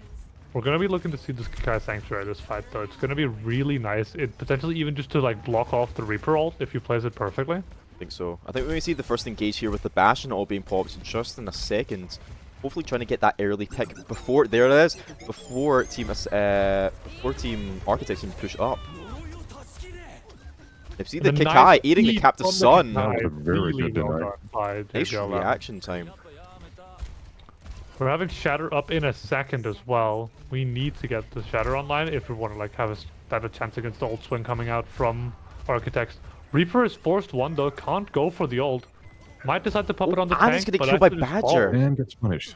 We're gonna be looking to see this Kikai Sanctuary this fight though. It's gonna be really nice. It potentially even just to like block off the Reaper ult if you plays it perfectly. I think so. I think we may see the first engage here with the Bastion all being popped just in a second. Hopefully trying to get that early pick before, there it is, before Team Architects can push up. They've seen the And a Kikai nice eating the lead Captive from the Sun. Kikai. That was a very Really good well deny. done by Nice JGL. reaction time. We're having Shatter up in a second as well. We need to get the Shatter online if we want to like have a better chance against the ult swing coming out from Architects. Reaper is forced one though, can't go for the ult. Might decide to pop it on the and tank, he's gonna but kill by actually just Badger. falls. And gets punished.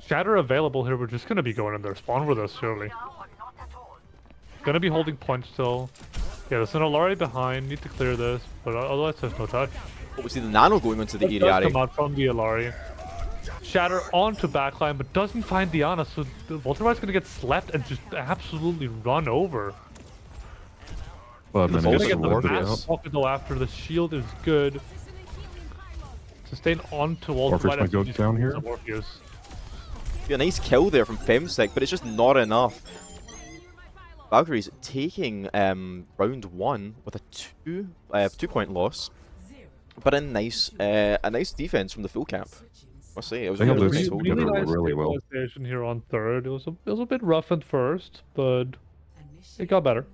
Shatter available here, we're just gonna be going in their spawn with us, surely. Gonna be holding point still. Yeah, there's an Alari behind, need to clear this, but otherwise there's no touch. But we see the Nano going into the It does Iriari. come out from the Alari. Shatter onto backline, but doesn't find Diana, so the Volterite's gonna get slept and just absolutely run over. But The then Volta he get gets the lifted Morpheus. out. Pocket though after the shield is good. Sustain onto Morpheus Volterite might go down here. Morpheus. Yeah, a nice kill there from Femsec, but it's just not enough. Valkyrie's taking round 1 with a 2-point loss, but a nice defense from the full cap. Must say it was They a held really this nice hold. together really well. Stabilization here on third. It was a bit rough at first, but it got better.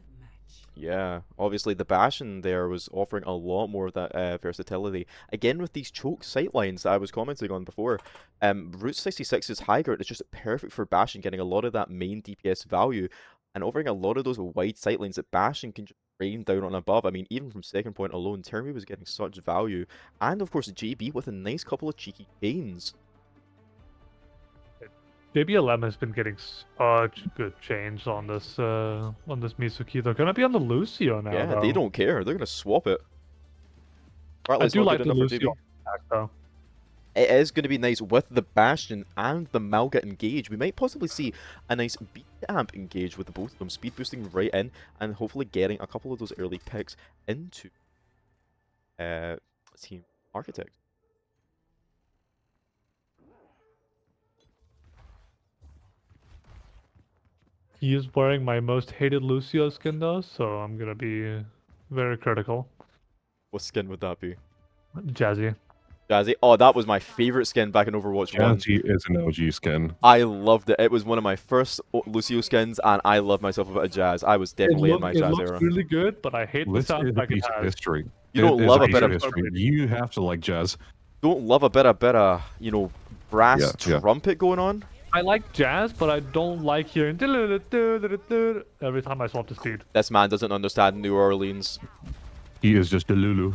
Yeah, obviously the Bastion there was offering a lot more of that versatility. Again with these choke sightlines that I was commenting on before, Route 66's high ground is just perfect for Bastion, getting a lot of that main DPS value and offering a lot of those wide sightlines that Bastion can just rain down on above. I mean, even from second point alone, Termi was getting such value. And of course JB with a nice couple of cheeky chains. JBLM has been getting such good chains on this Mizuki. They're gonna be on the Lucio now. Yeah, though. they don't care. They're going to swap it. Alright, I let's do not like good the enough for Lucio JB. attack, though. It is going to be nice with the Bastion and the Malga engage. We might possibly see a nice beat amp engage with the both of them, speed boosting right in, and hopefully getting a couple of those early picks into Team Architect. He is wearing my most hated Lucio skin though, so I'm gonna be very critical. What skin would that be? Jazzy. Jazzy. Oh, that was my favorite skin back in Overwatch 1. Jazzy is an OG skin. I loved it. It was one of my first Lucio skins, and I love myself a bit of Jazz. I was definitely in my it Jazz looks era. really good, but I hate the This is sound a effect it piece of has. history. You don't It is love a piece bit of of history. You have to like jazz. Don't love a bit of you know, brass Yeah. trumpet going on? I like jazz, but I don't like hearing every time I swap to speed. This man doesn't understand New Orleans. He is just a Lulu.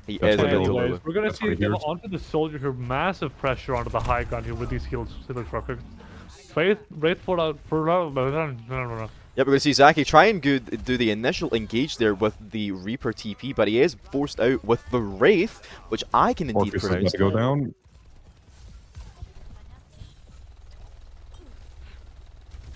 He That's is a what it little is. Anyways, Lulu. we're gonna That's see what it he go hears. onto the soldier here. Massive pressure onto the high ground here with these heals. Wait for that. Yeah, we're going to see Zaki try and do the initial engage there with the Reaper TP, but he is forced out with the Wraith, which I can indeed Morpheus is about pronounce. to go down.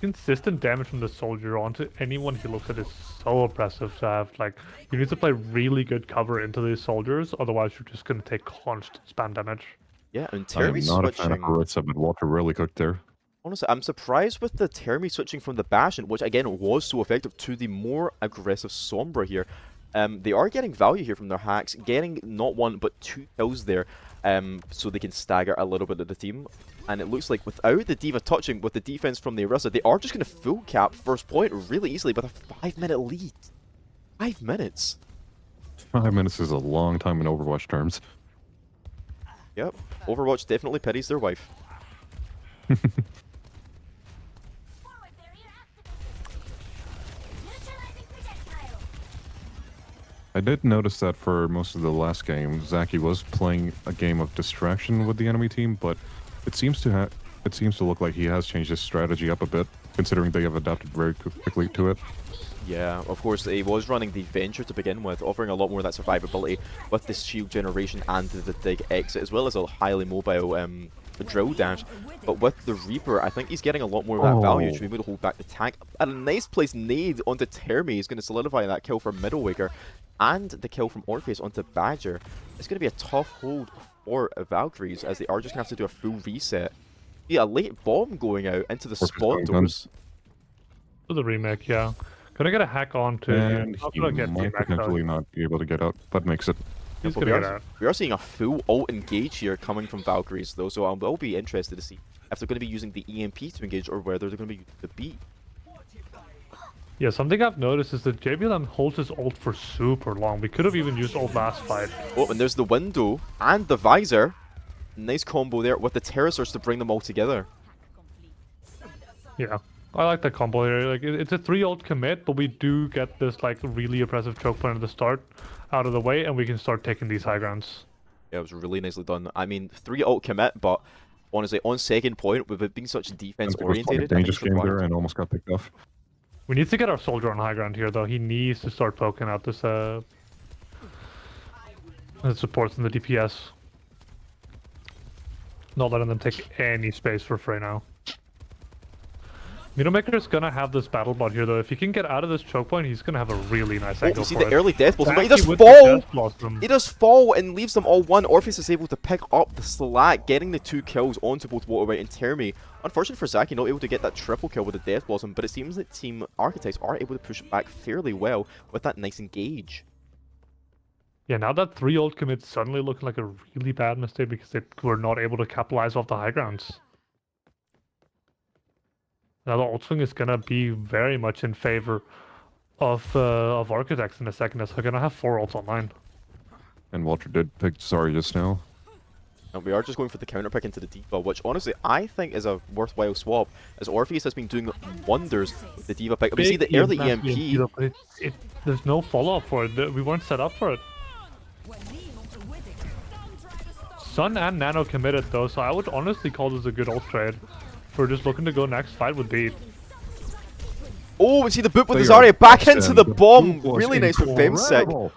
Consistent damage from the soldier onto anyone he looks at is so oppressive to have. Like, you need to play really good cover into these soldiers, otherwise you're just gonna take constant spam damage. Yeah, and I am Termi not a fan of switching. Harissa, but Walker really cooked there. Honestly, I'm surprised with the Termi switching from the Bastion, which again was so effective, to the more aggressive Sombra here. They are getting value here from their hacks, getting not one but 2 kills there, so they can stagger a little bit of the team. And it looks like without the D.Va touching, with the defense from the Orisa, they are just going to full cap first point really easily with a 5-minute lead. 5 minutes. 5 minutes is a long time in Overwatch terms. Yep, Overwatch definitely pities their wife. I did notice that for most of the last game, Zaki was playing a game of distraction with the enemy team, but it seems to look like he has changed his strategy up a bit, considering they have adapted very quickly to it. Yeah, of course, he was running the Venture to begin with, offering a lot more of that survivability with the shield generation and the dig exit, as well as a highly mobile drill dash. But with the Reaper, I think he's getting a lot more of that value to be able to hold back the tank. And a nice place nade onto Termi is going to solidify that kill for Middlewaker, and the kill from Orpheus onto Badger. It's going to be a tough hold for Valkyries, as they are just going to have to do a full reset. Yeah, a late bomb going out into the spawn doors. For the remake, yeah. Gonna get a hack on to And him. he might potentially not be able to get out, but makes it. He's But gonna get out. we are seeing a full ult engage here coming from Valkyries, though, so I'll be interested to see if they're going to be using the EMP to engage or whether they're going to be using the beat. Yeah, something I've noticed is that JBLM holds his ult for super long. We could have even used ult last fight. Oh, and there's the window and the visor. Nice combo there with the Terracers to bring them all together. Yeah, I like that combo here. Like it's a 3 ult commit, but we do get this like really oppressive choke point at the start out of the way, and we can start taking these high grounds. Yeah, it was really nicely done. I mean, 3 ult commit, but honestly, on second point, with it being such defense orientated, Dangerous game there and almost got picked off. We need to get our soldier on high ground here, though. He needs to start poking out this the supports and the DPS. Not letting them take any space for Frey now. Midowmaker is gonna have this battle bot here, though. If he can get out of this choke point, he's gonna have a really nice angle. You see for the it. early death blossom, but he Zaki does with the fall! death blossom. He does fall and leaves them all one. Orpheus is able to pick up the slack, getting the 2 kills onto both Waterwhite and Termi. Unfortunately for Zaki, not able to get that triple kill with the Death Blossom, but it seems that Team Architects are able to push it back fairly well with that nice engage. Yeah, now that 3 ult commit's suddenly looking like a really bad mistake because they were not able to capitalize off the high grounds. Now the ult swing is gonna be very much in favor of Architects in a second, as they're gonna have 4 ults online. And Walter did pick Zarya just now. And we are just going for the counter pick into the D.Va, which honestly I think is a worthwhile swap, as Orpheus has been doing wonders with the D.Va pick. We see the early EMP. But there's no follow-up for it. We weren't set up for it. Sun and Nano committed though, so I would honestly call this a good ult trade. For just looking to go next fight with Beat. Oh, we see the boot with the They are Zarya back awesome. into the The bomb. boot was Really nice from Femsec. incredible.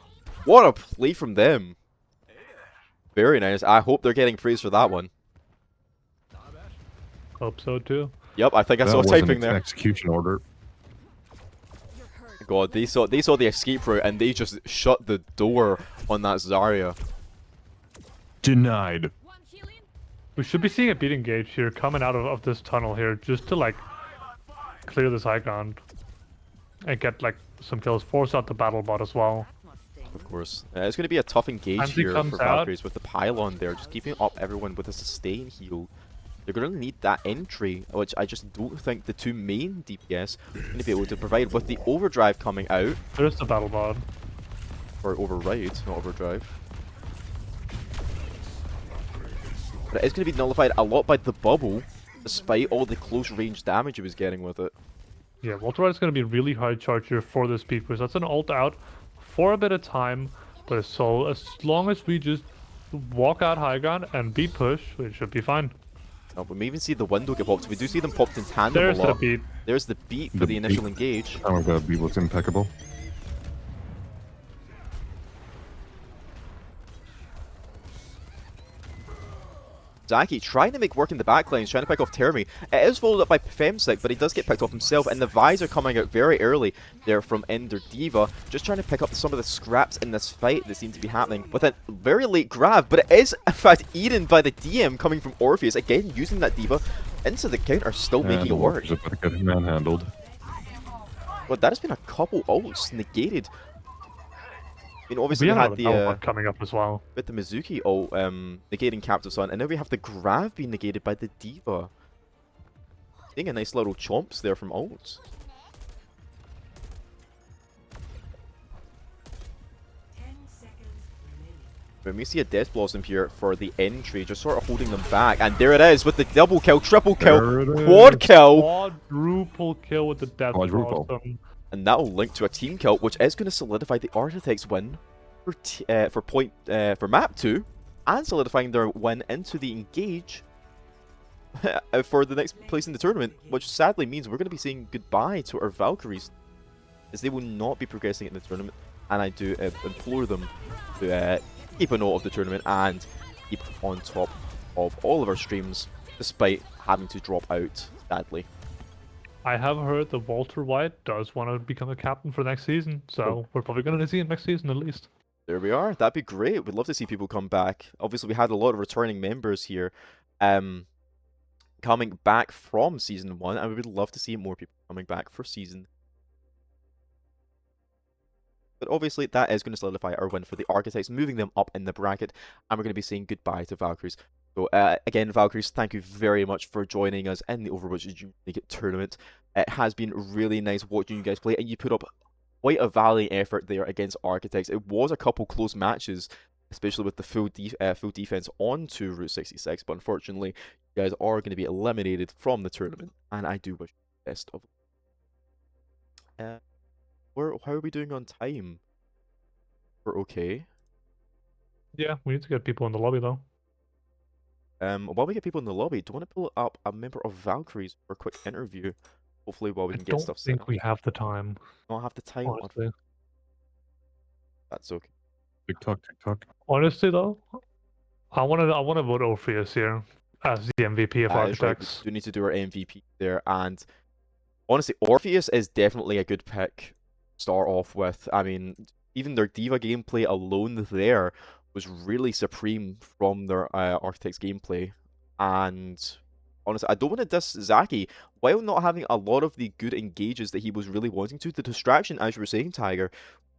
What a play from them. Very nice. I hope they're getting praise for that one. Hope so too. Yep, I think I That saw was an typing there. execution order. God, they saw the escape route and they just shut the door on that Zarya. Denied. We should be seeing a Beat engage here coming out of this tunnel here just to like clear this high ground and get like some kills, force out the battle bot as well. Of course. It's going to be a tough engage Anti here comes for out. Valkyries with the pylon there, just keeping up everyone with a sustain heal. They're going to need that entry, which I just don't think the 2 main DPS are going to be able to provide. With the overdrive coming out, There's the battle bot. or override, not overdrive. But it is going to be nullified a lot by the bubble, despite all the close range damage he was getting with it. Yeah, Walter is going to be really hard charge here for this Beat push. That's an ult out for a bit of time, but so as long as we just walk out high ground and Beat push, it should be fine. Oh, we may even see the window get popped. We do see them popped in tandem There's a the lot. Beat. There's the beat for The the initial beat. engage. Some of the beat was impeccable. Zaki trying to make work in the backlines, trying to pick off Termi. It is followed up by Femsec, but he does get picked off himself, and the visor coming out very early there from Ender D.Va, just trying to pick up some of the scraps in this fight that seem to be happening with a very late grab, but it is in fact eaten by the DM coming from Orpheus, again using that D.Va into the counter, still making it work. Walter's about to get manhandled. But that has been a couple ults negated. I mean, obviously We we have had another battle the bot coming up as well. with the Mizuki ult negating Captive Sun, and now we have the grab being negated by the D.Va. Seeing a nice little chomps there from ults. When we see a Death Blossom here for the entry, just sort of holding them back, and there it is with the double kill, triple kill, There it quad is. kill, Quadruple kill with the Death Quadruple. Blossom. and that will link to a team kill, which is going to solidify the Architect's win for map 2 and solidifying their win into the engage for the next place in the tournament, which sadly means we're going to be saying goodbye to our Valkyries, as they will not be progressing in the tournament. And I do implore them to keep a note of the tournament and keep on top of all of our streams, despite having to drop out, sadly. I have heard that Walter White does want to become a captain for next season, so we're probably going to see him next season at least. There we are. That'd be great. We'd love to see people come back. Obviously, we had a lot of returning members here coming back from Season 1, and we would love to see more people coming back for Season. But obviously, that is going to solidify our win for the Architects, moving them up in the bracket, and we're going to be saying goodbye to Valkyries. So, again, Valkyries, thank you very much for joining us in the Overwatch Junior League tournament. It has been really nice watching you guys play, and you put up quite a valiant effort there against Architects. It was a couple close matches, especially with the full defense onto Route 66, but unfortunately, you guys are going to be eliminated from the tournament, and I do wish you the best of luck. How are we doing on time? We're okay. Yeah, we need to get people in the lobby though. While we get people in the lobby, do you want to pull up a member of Valkyries for a quick interview? Hopefully, while we I can get don't stuff set think up. we have the time. Don't have the time. Honestly, That's okay. TikTok. honestly though, I want to vote Orpheus here as the MVP of That is right. Architects. We do need to do our MVP there, and honestly, Orpheus is definitely a good pick to start off with. I mean, even their Diva gameplay alone there was really supreme from their Architects gameplay. And honestly, I don't want to diss Zaki. While not having a lot of the good engages that he was really wanting to, the distraction, as you were saying, Tiger,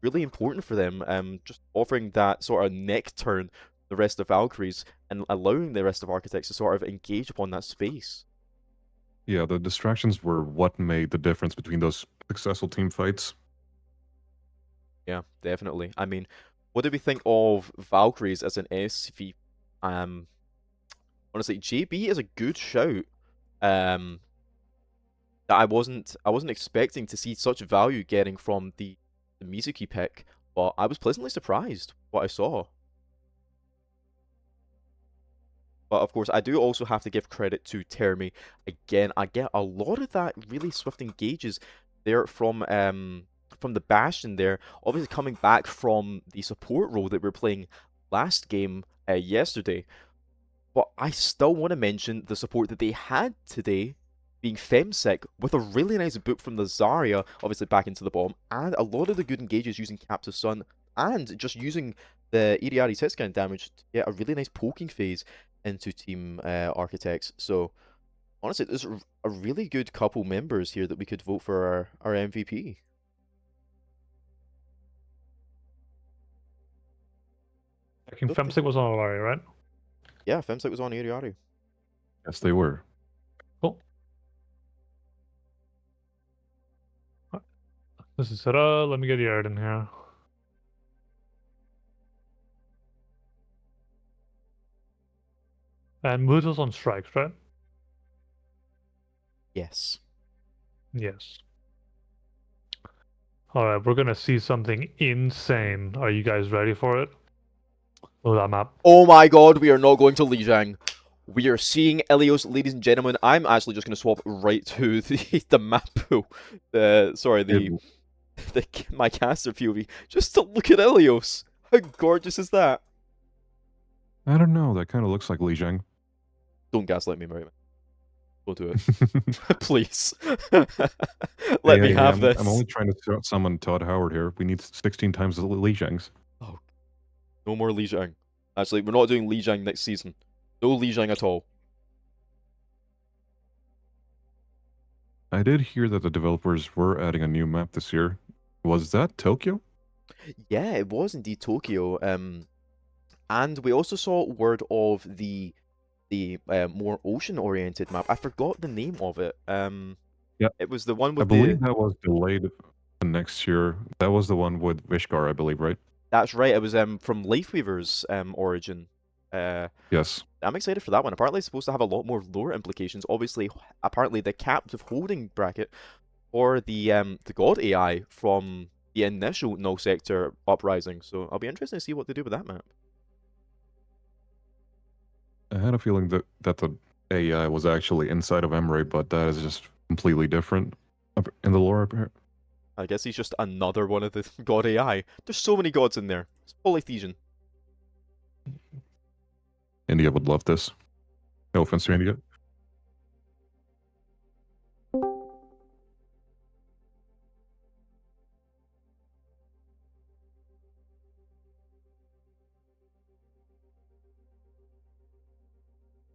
really important for them. Just offering that sort of neck turn to the rest of Valkyries and allowing the rest of Architects to sort of engage upon that space. Yeah, the distractions were what made the difference between those successful team fights. Yeah, definitely. I mean, what do we think of Valkyries as an SV? Honestly, JB is a good shout. That I wasn't expecting to see such value getting from the Mizuki pick, but I was pleasantly surprised what I saw. But of course, I do also have to give credit to Termi. Again, I get a lot of that really swift engages there from the Bastion there. Obviously coming back from the support role that we were playing last game yesterday. But I still want to mention the support that they had today, being Femsec, with a really nice book from the Zarya, obviously back into the bomb, and a lot of the good engages using Captive Sun, and just using the Iriari Setscan damage to get a really nice poking phase into Team Architects. So, honestly, there's a really good couple members here that we could vote for our MVP. I think Femsic was on Alari, right? Yeah, Femsec was on Iriari. Yes, they were. Cool. This is it. Let me get Yard in here. And Mood was on strikes, right? Yes. Yes. Alright, we're gonna see something insane. Are you guys ready for it? Oh, that map. Oh my god, we are not going to Lijiang. We are seeing Ilios, ladies and gentlemen. I'm actually just going to swap right to the map pool. My caster POV. Just to look at Ilios. How gorgeous is that? I don't know. That kind of looks like Lijiang. Don't gaslight me, Mary. Don't do it. Please. Let me have this. I'm only trying to summon Todd Howard here. We need 16 times the Lijiangs. Oh, no more Lijiang. Actually, we're not doing Lijiang next season. No Lijiang at all. I did hear that the developers were adding a new map this year. Was that Tokyo? Yeah, it was indeed Tokyo. And we also saw word of the more ocean-oriented map. I forgot the name of it. Yeah, it was the one with I believe that was delayed to next year. That was the one with Vishkar, I believe, right? That's right. It was from Lifeweaver's origin. Yes. I'm excited for that one. Apparently, it's supposed to have a lot more lore implications. Obviously, apparently, the captive holding bracket for the God AI from the initial null sector uprising. So I'll be interested to see what they do with that map. I had a feeling that the AI was actually inside of Emre, but that is just completely different in the lore. I guess he's just another one of the god AI. There's so many gods in there. It's polytheism. India would love this. No offense to India.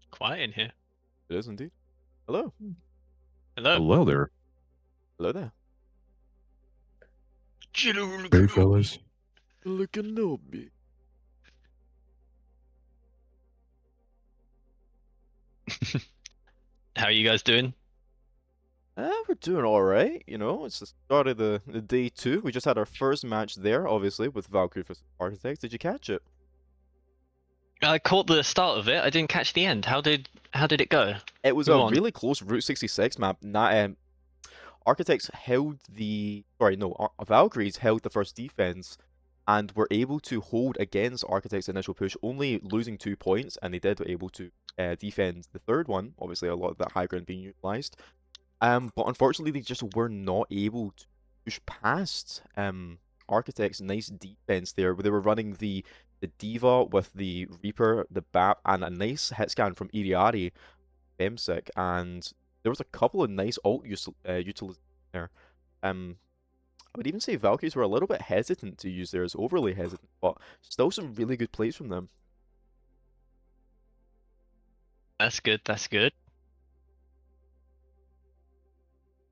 Quiet in here. It is indeed. Hello. Hello. Hello there. Hello there. Hey, fellas. Looking up me. How are you guys doing? We're doing alright, you know, it's the start of the day 2. We just had our first match there, obviously, with Valkyrie vs Architects. Did you catch it? I caught the start of it. I didn't catch the end. How did it go? It was Who a won? really close Route 66 map. Architects held the... Sorry, no, Valkyries held the first defense and were able to hold against Architects' initial push, only losing 2 points, and they did were able to defend the third one. Obviously, a lot of that high ground being utilized. But unfortunately, they just were not able to push past Architect's nice defense there. They were running the Diva with the Reaper, the BAP, and a nice hit scan from Iriari, Femsic, and there was a couple of nice ult utilization there. I would even say Valkyries were a little bit hesitant to use theirs, overly hesitant, but still some really good plays from them. That's good. That's good.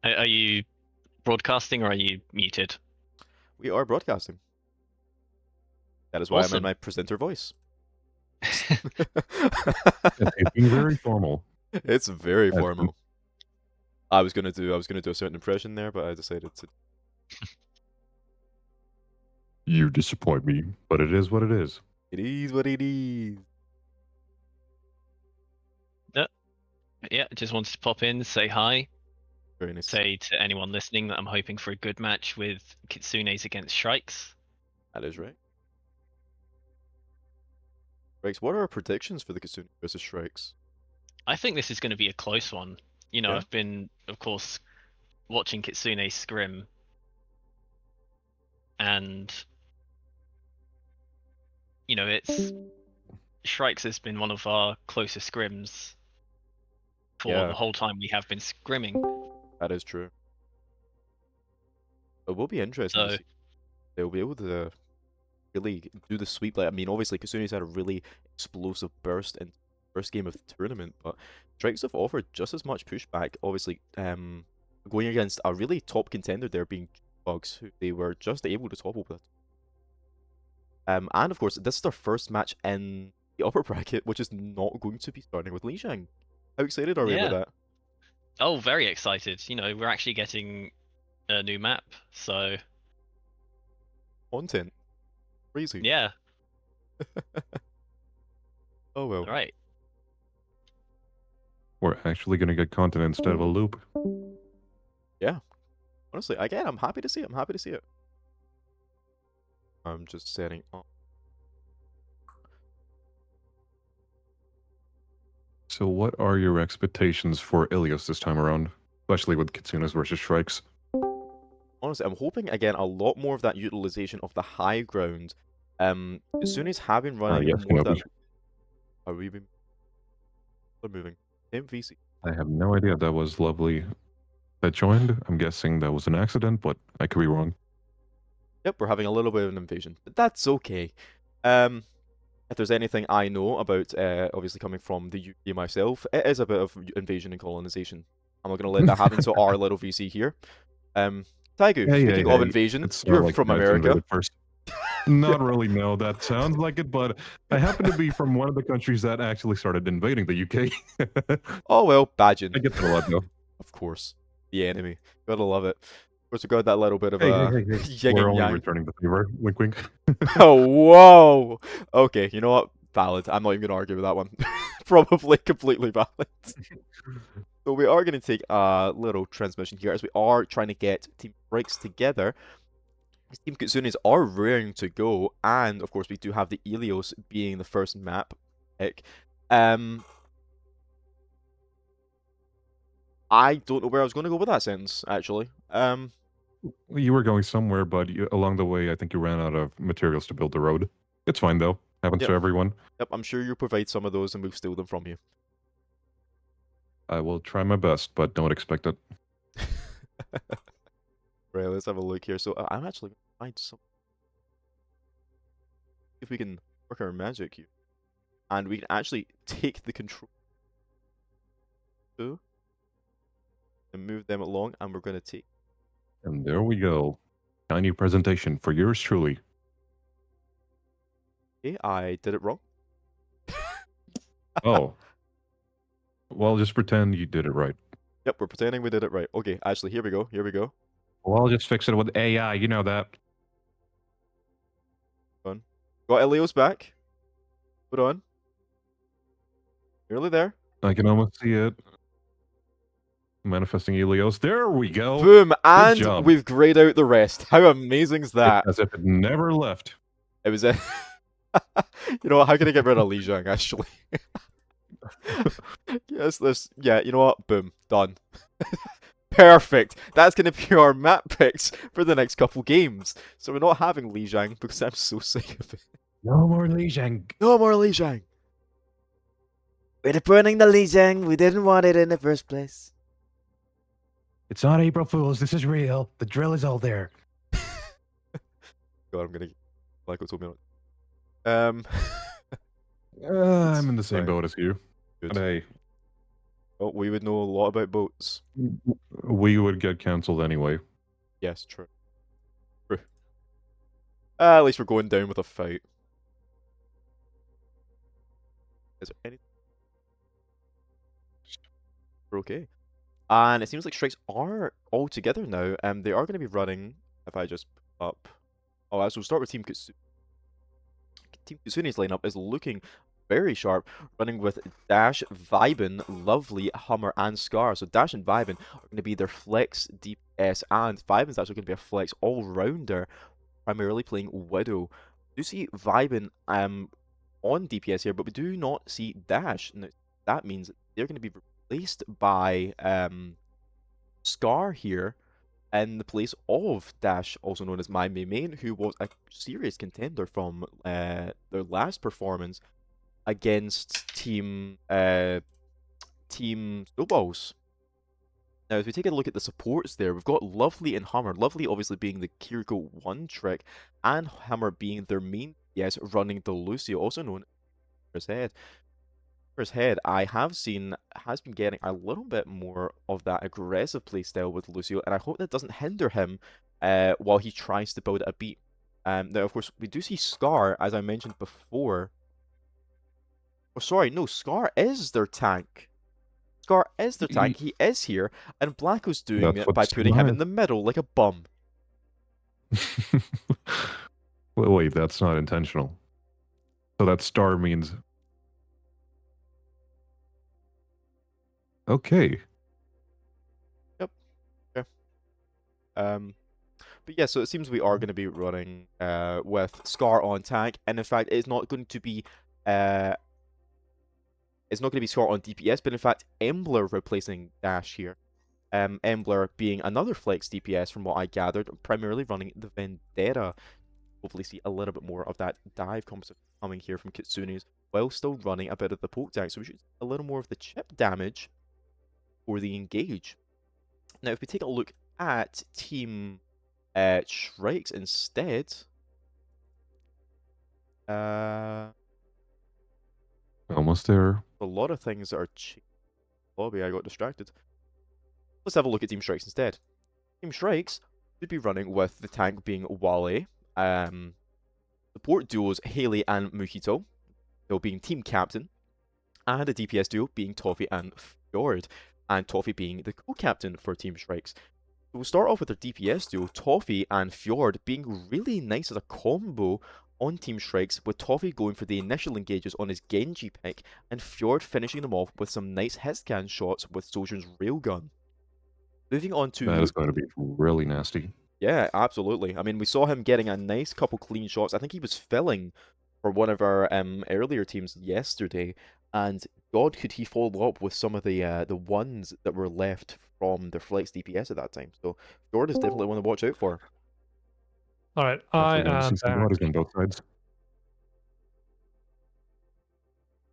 Are you broadcasting or are you muted? We are broadcasting. That is why I'm in Awesome. my presenter voice. It's being very formal. It's very That's formal. I was gonna do a certain impression there, but I decided to. You disappoint me, but it is what it is. It is what it is. Yeah, just wanted to pop in, say hi, Very nice. say to anyone listening that I'm hoping for a good match with Kitsunes against Shrikes. That is right. Rex, what are our predictions for the Kitsune versus Shrikes? I think this is going to be a close one. You know, Yeah. I've been, of course, watching Kitsune scrim, and you know, it's Shrikes has been one of our closest scrims for Yeah. the whole time we have been scrimming. That is true. It will be interesting to So- see. They'll be able to really do the sweep. Like, I mean, obviously, Kasune's had a really explosive burst in first game of the tournament, but Shrikes have offered just as much pushback. Obviously, going against a really top contender there being Bugs, who they were just able to topple with. And of course, this is their first match in the upper bracket, which is not going to be starting with Li Shang. How excited are we Yeah. about that? Oh, very excited. You know, we're actually getting a new map, so Content. Crazy. yeah. Oh well. All right. We're actually going to get content instead of a loop. Honestly, again, I'm happy to see it. I'm happy to see it. I'm just setting up. So what are your expectations for Ilios this time around? Especially with Kitsunes versus Shrikes. Honestly, I'm hoping again a lot more of that utilization of the high ground. As soon as have been running yes, more of Kenobi. that. Are we been? They're moving. Same VC. I have no idea. That was lovely that joined. I'm guessing that was an accident, but I could be wrong. Yep, we're having a little bit of an invasion, but that's okay. If there's anything I know about, obviously coming from the UK myself, it is a bit of invasion and colonization. I'm not going to let that happen to our little VC here. Taigu, speaking of invasion, you're like from you guys America. invaded first. Not really, no. That sounds like it, but I happen to be from one of the countries that actually started invading the UK. Oh well, Badgin. I get that a lot, though. Of course, the enemy. Gotta love it. Of course, we got that little bit of Hey, yin We're and only yang. returning the favor. Wink, wink. Oh, whoa! Okay, you know what? Valid. I'm not even gonna argue with that one. Probably completely valid. So we are gonna take a little transmission here as we are trying to get Team Breaks together. Team Kitsunes are raring to go, and of course we do have the Ilios being the first map pick. I don't know where I was going to go with that sentence, actually. You were going somewhere, but along the way, I think you ran out of materials to build the road. It's fine, though. Happens Yep. to everyone. Yep, I'm sure you'll provide some of those and we'll steal them from you. I will try my best, but don't expect it. Right, let's have a look here. So I'm actually going to find some. If we can work our magic here. And we can actually take the control and move them along, and we're going to take. And there we go. Tiny presentation for yours truly. Okay, I did it wrong. Oh. Well, just pretend you did it right. Yep, we're pretending we did it right. Okay, actually, here we go. Here we go. Well, I'll just fix it with AI. You know that. Got Ilios back. Put on. Nearly there. I can almost see it. Manifesting Ilios. There we go. Boom, and job. we've grayed out the rest. How amazing's that? It's as if it never left. It was a... You know what, how can I get rid of Li Jiang, actually? Yes, this... Yeah, you know what? Boom. Done. Perfect. That's going to be our map picks for the next couple games. So we're not having Li Jiang because I'm so sick of it. No more Li Jiang. No more Li Jiang. We're burning the Li Jiang. We didn't want it in the first place. It's not April Fool's. This is real. The drill is all there. God, I'm going to... Like what told me not. I'm in the same Right. boat as you. Good. But hey, Oh, we would know a lot about boats. we would get cancelled anyway. Yes, true. True. At least we're going down with a fight. Is there any? We're okay. And it seems like strikes are all together now. They are going to be running. If I just up. Oh, so we'll start with Team Kitsune. Team Kitsune's lineup is looking very sharp, running with Dash, Vibin, Lovely, Hummer, and Scar. So Dash and Vibin are going to be their flex DPS, and Vibin's actually going to be a flex all-rounder, primarily playing Widow. We do see Vibin on DPS here, but we do not see Dash. Now, that means they're going to be replaced by Scar here in the place of Dash, also known as My Main, who was a serious contender from their last performance against Team Snowballs. Now, if we take a look at the supports there, we've got Lovely and Hammer. Lovely obviously being the Kiriko 1 trick, and Hammer being their main DS running the Lucio, also known as Head. His head, I have seen, has been getting a little bit more of that aggressive playstyle with Lucio, and I hope that doesn't hinder him while he tries to build a beat. Now, of course, we do see Scar, as I mentioned before. Oh, sorry, no, Scar is their tank. Scar is their tank. He is here, and Blacko's doing That's it by what's putting him in smart. the middle like a bum. Wait, that's not intentional. So that star means... Okay. But yeah, so it seems we are going to be running with Scar on tank, and in fact, it's not going to be Scar on DPS, but in fact, Embler replacing Dash here. Embler being another flex DPS from what I gathered, primarily running the Vendetta. Hopefully see a little bit more of that dive composition coming here from Kitsune's, while still running a bit of the poke tank, so we should see a little more of the chip damage for the engage. Now, if we take a look at Team Shrikes instead, Almost there. a lot of things that are lobby. I got distracted. Let's have a look at Team Shrikes instead. Team Shrikes should be running with the tank being Wale, support duos Haley and Mojito, they'll being team captain, and a DPS duo being Toffee and Fjord, and Toffee being the co-captain for Team Shrikes. We'll start off with their DPS duo, Toffee and Fjord, being really nice as a combo on Team Shrikes, with Toffee going for the initial engages on his Genji pick, and Fjord finishing them off with some nice hitscan shots with Sojourn's railgun. Moving on to... That is going to be really nasty. Yeah, absolutely. I mean, we saw him getting a nice couple clean shots. I think he was filling for one of our earlier teams yesterday, and God, could he follow up with some of the ones that were left from their flex DPS at that time. So Fjord is definitely one to watch out for. All right, I Definitely want to am see some back. bodies on both sides.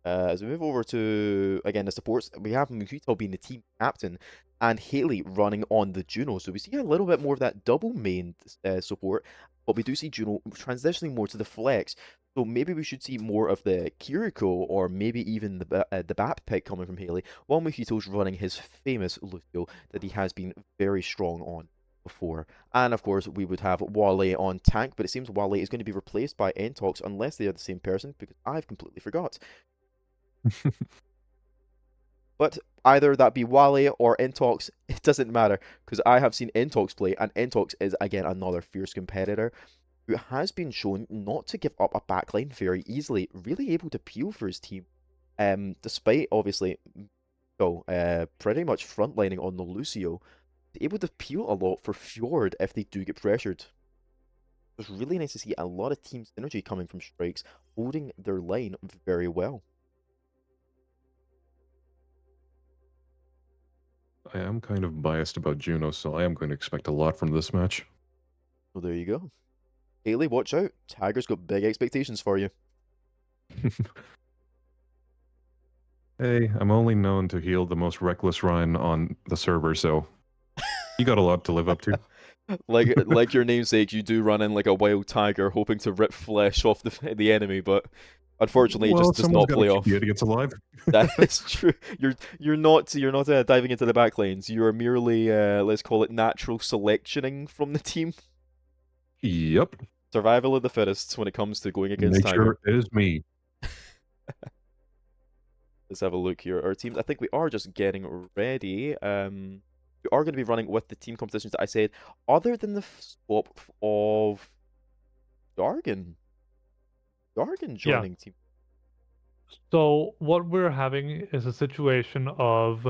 As we move over to, again, the supports, we have Mujito being the team captain and Haley running on the Juno. So we see a little bit more of that double main support, but we do see Juno transitioning more to the flex. So maybe we should see more of the Kiriko or maybe even the BAP pick coming from Haley, while Mujito's running his famous Lucio that he has been very strong on before. And of course, we would have Wale on tank, but it seems Wale is going to be replaced by Entox unless they are the same person, because I've completely forgot. But either that be Wale or Entox, it doesn't matter, because I have seen Entox play, and Entox is, again, another fierce competitor who has been shown not to give up a backline very easily, really able to peel for his team, despite, obviously, pretty much frontlining on the Lucio, able to peel a lot for Fjord if they do get pressured. It's really nice to see a lot of team synergy coming from Strikes, holding their line very well. I am kind of biased about Juno, so I am going to expect a lot from this match. Well, there you go. Haley, watch out. Tiger's got big expectations for you. Hey, I'm only known to heal the most reckless Ryan on the server, so you got a lot to live up to. like your namesake, you do run in like a wild tiger, hoping to rip flesh off the enemy, but unfortunately, it Well, just does someone's not got play to keep off. the idiots alive. That is true. You're not diving into the back lanes. You are merely let's call it natural selectioning from the team. Yep. Survival of the fittest when it comes to going against Tiger. Nature is me. Let's have a look here. Our teams, I think we are just getting ready. We are going to be running with the team competitions that I said, other than the swap of Jargon. Jargon joining team. So what we're having is a situation of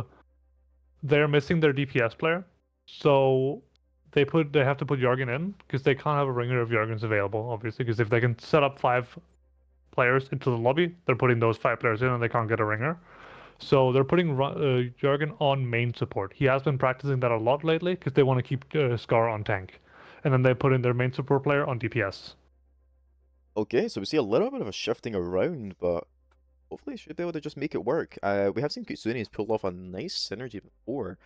they're missing their DPS player, so they have to put Jargon in because they can't have a ringer if Jargon's available, obviously. Because if they can set up 5 players into the lobby, they're putting those 5 players in, and they can't get a ringer. So they're putting Jargon on main support. He has been practicing that a lot lately because they want to keep Scar on tank, and then they put in their main support player on DPS. Okay, so we see a little bit of a shifting around, but hopefully should be able to just make it work. We have seen Kitsuni's pull off a nice synergy before,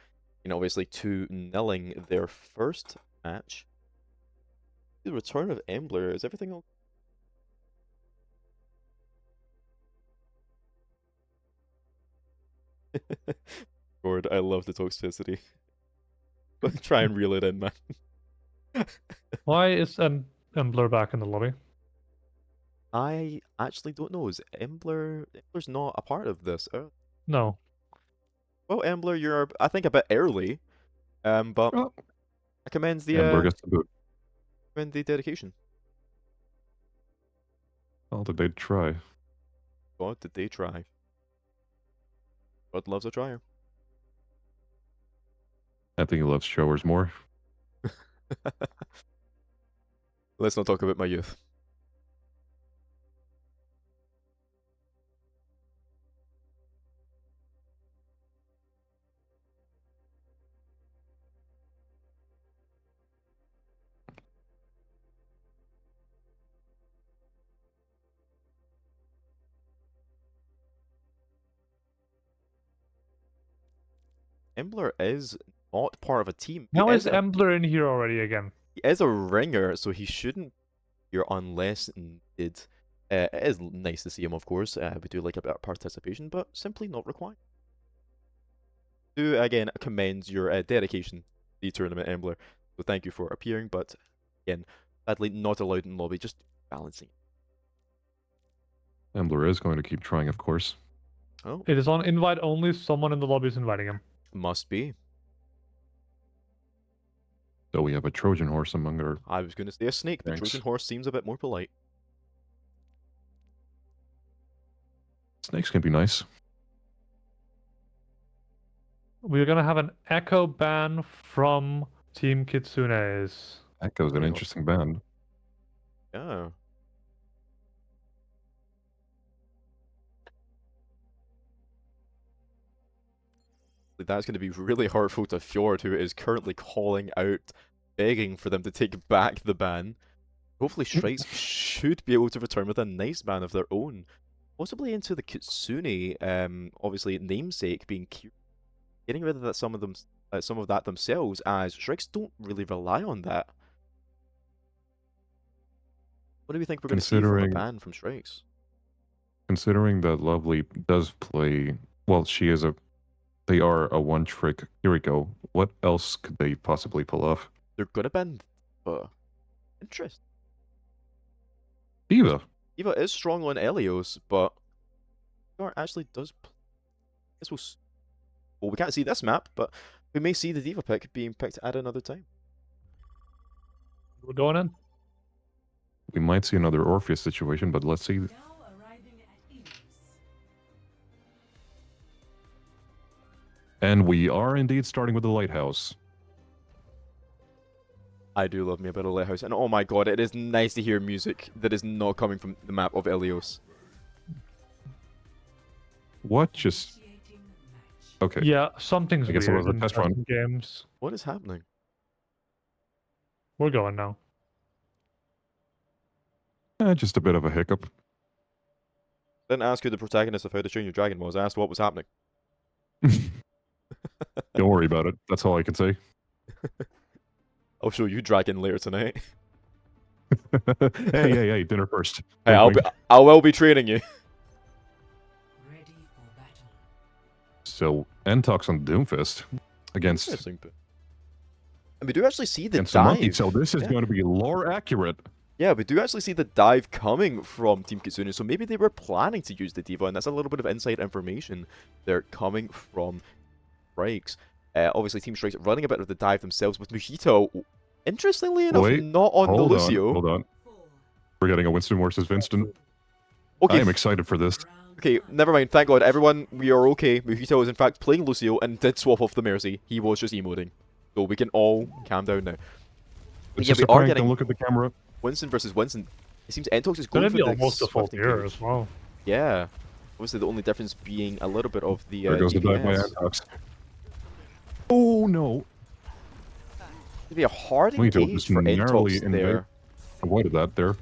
obviously 2-0ing their first match. The return of Embler, is everything okay? Lord, I love the toxicity. Try and reel it in, man. Why is Embler back in the lobby? I actually don't know. Is Embler's not a part of this? No. Well, Embler, you're I think a bit early. But Oh. I commend Amber gets the boot. the dedication. Well, did they try? God, did they try? God loves a trier. I think he loves showers more. Let's not talk about my youth. Embler is not part of a team. How is Embler in here already again? He is a ringer, so he shouldn't be here unless needed. It is nice to see him, of course. We do like a bit of participation, but simply not required. Do again commend your dedication to the tournament, Embler. So thank you for appearing, but again, sadly not allowed in lobby. Just balancing. Embler is going to keep trying, of course. Oh, It is on invite only. Someone in the lobby is inviting him. must be. So we have a Trojan horse among our. I was going to say a snake, but Thanks. Trojan horse seems a bit more polite. Snakes can be nice. We're gonna have an echo ban from Team Kitsune's. Echo's an There you go. interesting band. Yeah. That's going to be really hurtful to Fjord, who is currently calling out, begging for them to take back the ban. Hopefully Strikes should be able to return with a nice ban of their own. Possibly into the Kitsune, obviously namesake being cute. Getting rid of that, some of that themselves, as Strikes don't really rely on that. What do we think we're going to see from a ban from Strikes? Considering that Lovely does play, well, they are a one-trick Kiriko, what else could they possibly pull off? They're going to ban interest. D.Va. D.Va is strong on Elios, but Scar actually does. This will. Well, we can't see this map, but we may see the D.Va pick being picked at another time. We're going in. We might see another Orpheus situation, but let's see. And we are indeed starting with the Lighthouse. I do love me a bit of Lighthouse, and oh my god, it is nice to hear music that is not coming from the map of Elios. What just... Okay. Yeah, something's I guess it weird was a in test run. certain games. What is happening? We're going now. Just a bit of a hiccup. Didn't ask who the protagonist of How to Train Your Dragon was. I asked what was happening. Don't worry about it. That's all I can say. I'll show you Dragon later tonight. Hey, dinner first. Hey, Wink, wink. I will be training you. So, Entox on Doomfist against Interesting. And we do actually see the against the Monkey, dive. so this is Yeah. going to be lore accurate. Yeah, we do actually see the dive coming from Team Kitsune, so maybe they were planning to use the D.Va, and that's a little bit of inside information they're coming from Strikes. Obviously, Team Strikes running a bit of the dive themselves with Mojito, interestingly enough, Wait, not on the hold on, Lucio. hold on. We're getting a Winston versus Winston. Okay, I am excited for this. okay, never mind. Thank God, everyone, we are okay. Mojito is in fact playing Lucio and did swap off the Mercy. He was just emoting. So we can all calm down now. But It's yeah, just we a are prank. getting Don't look at the camera. Winston versus Winston. It seems Entox is It's going gonna for be the almost a full swift mirror engage. as well. Yeah. Obviously, the only difference being a little bit of the There goes the dive by DPS. Entox. Oh no! It'd be a hard Mojito engage just for narrowly Entox there. avoided that there.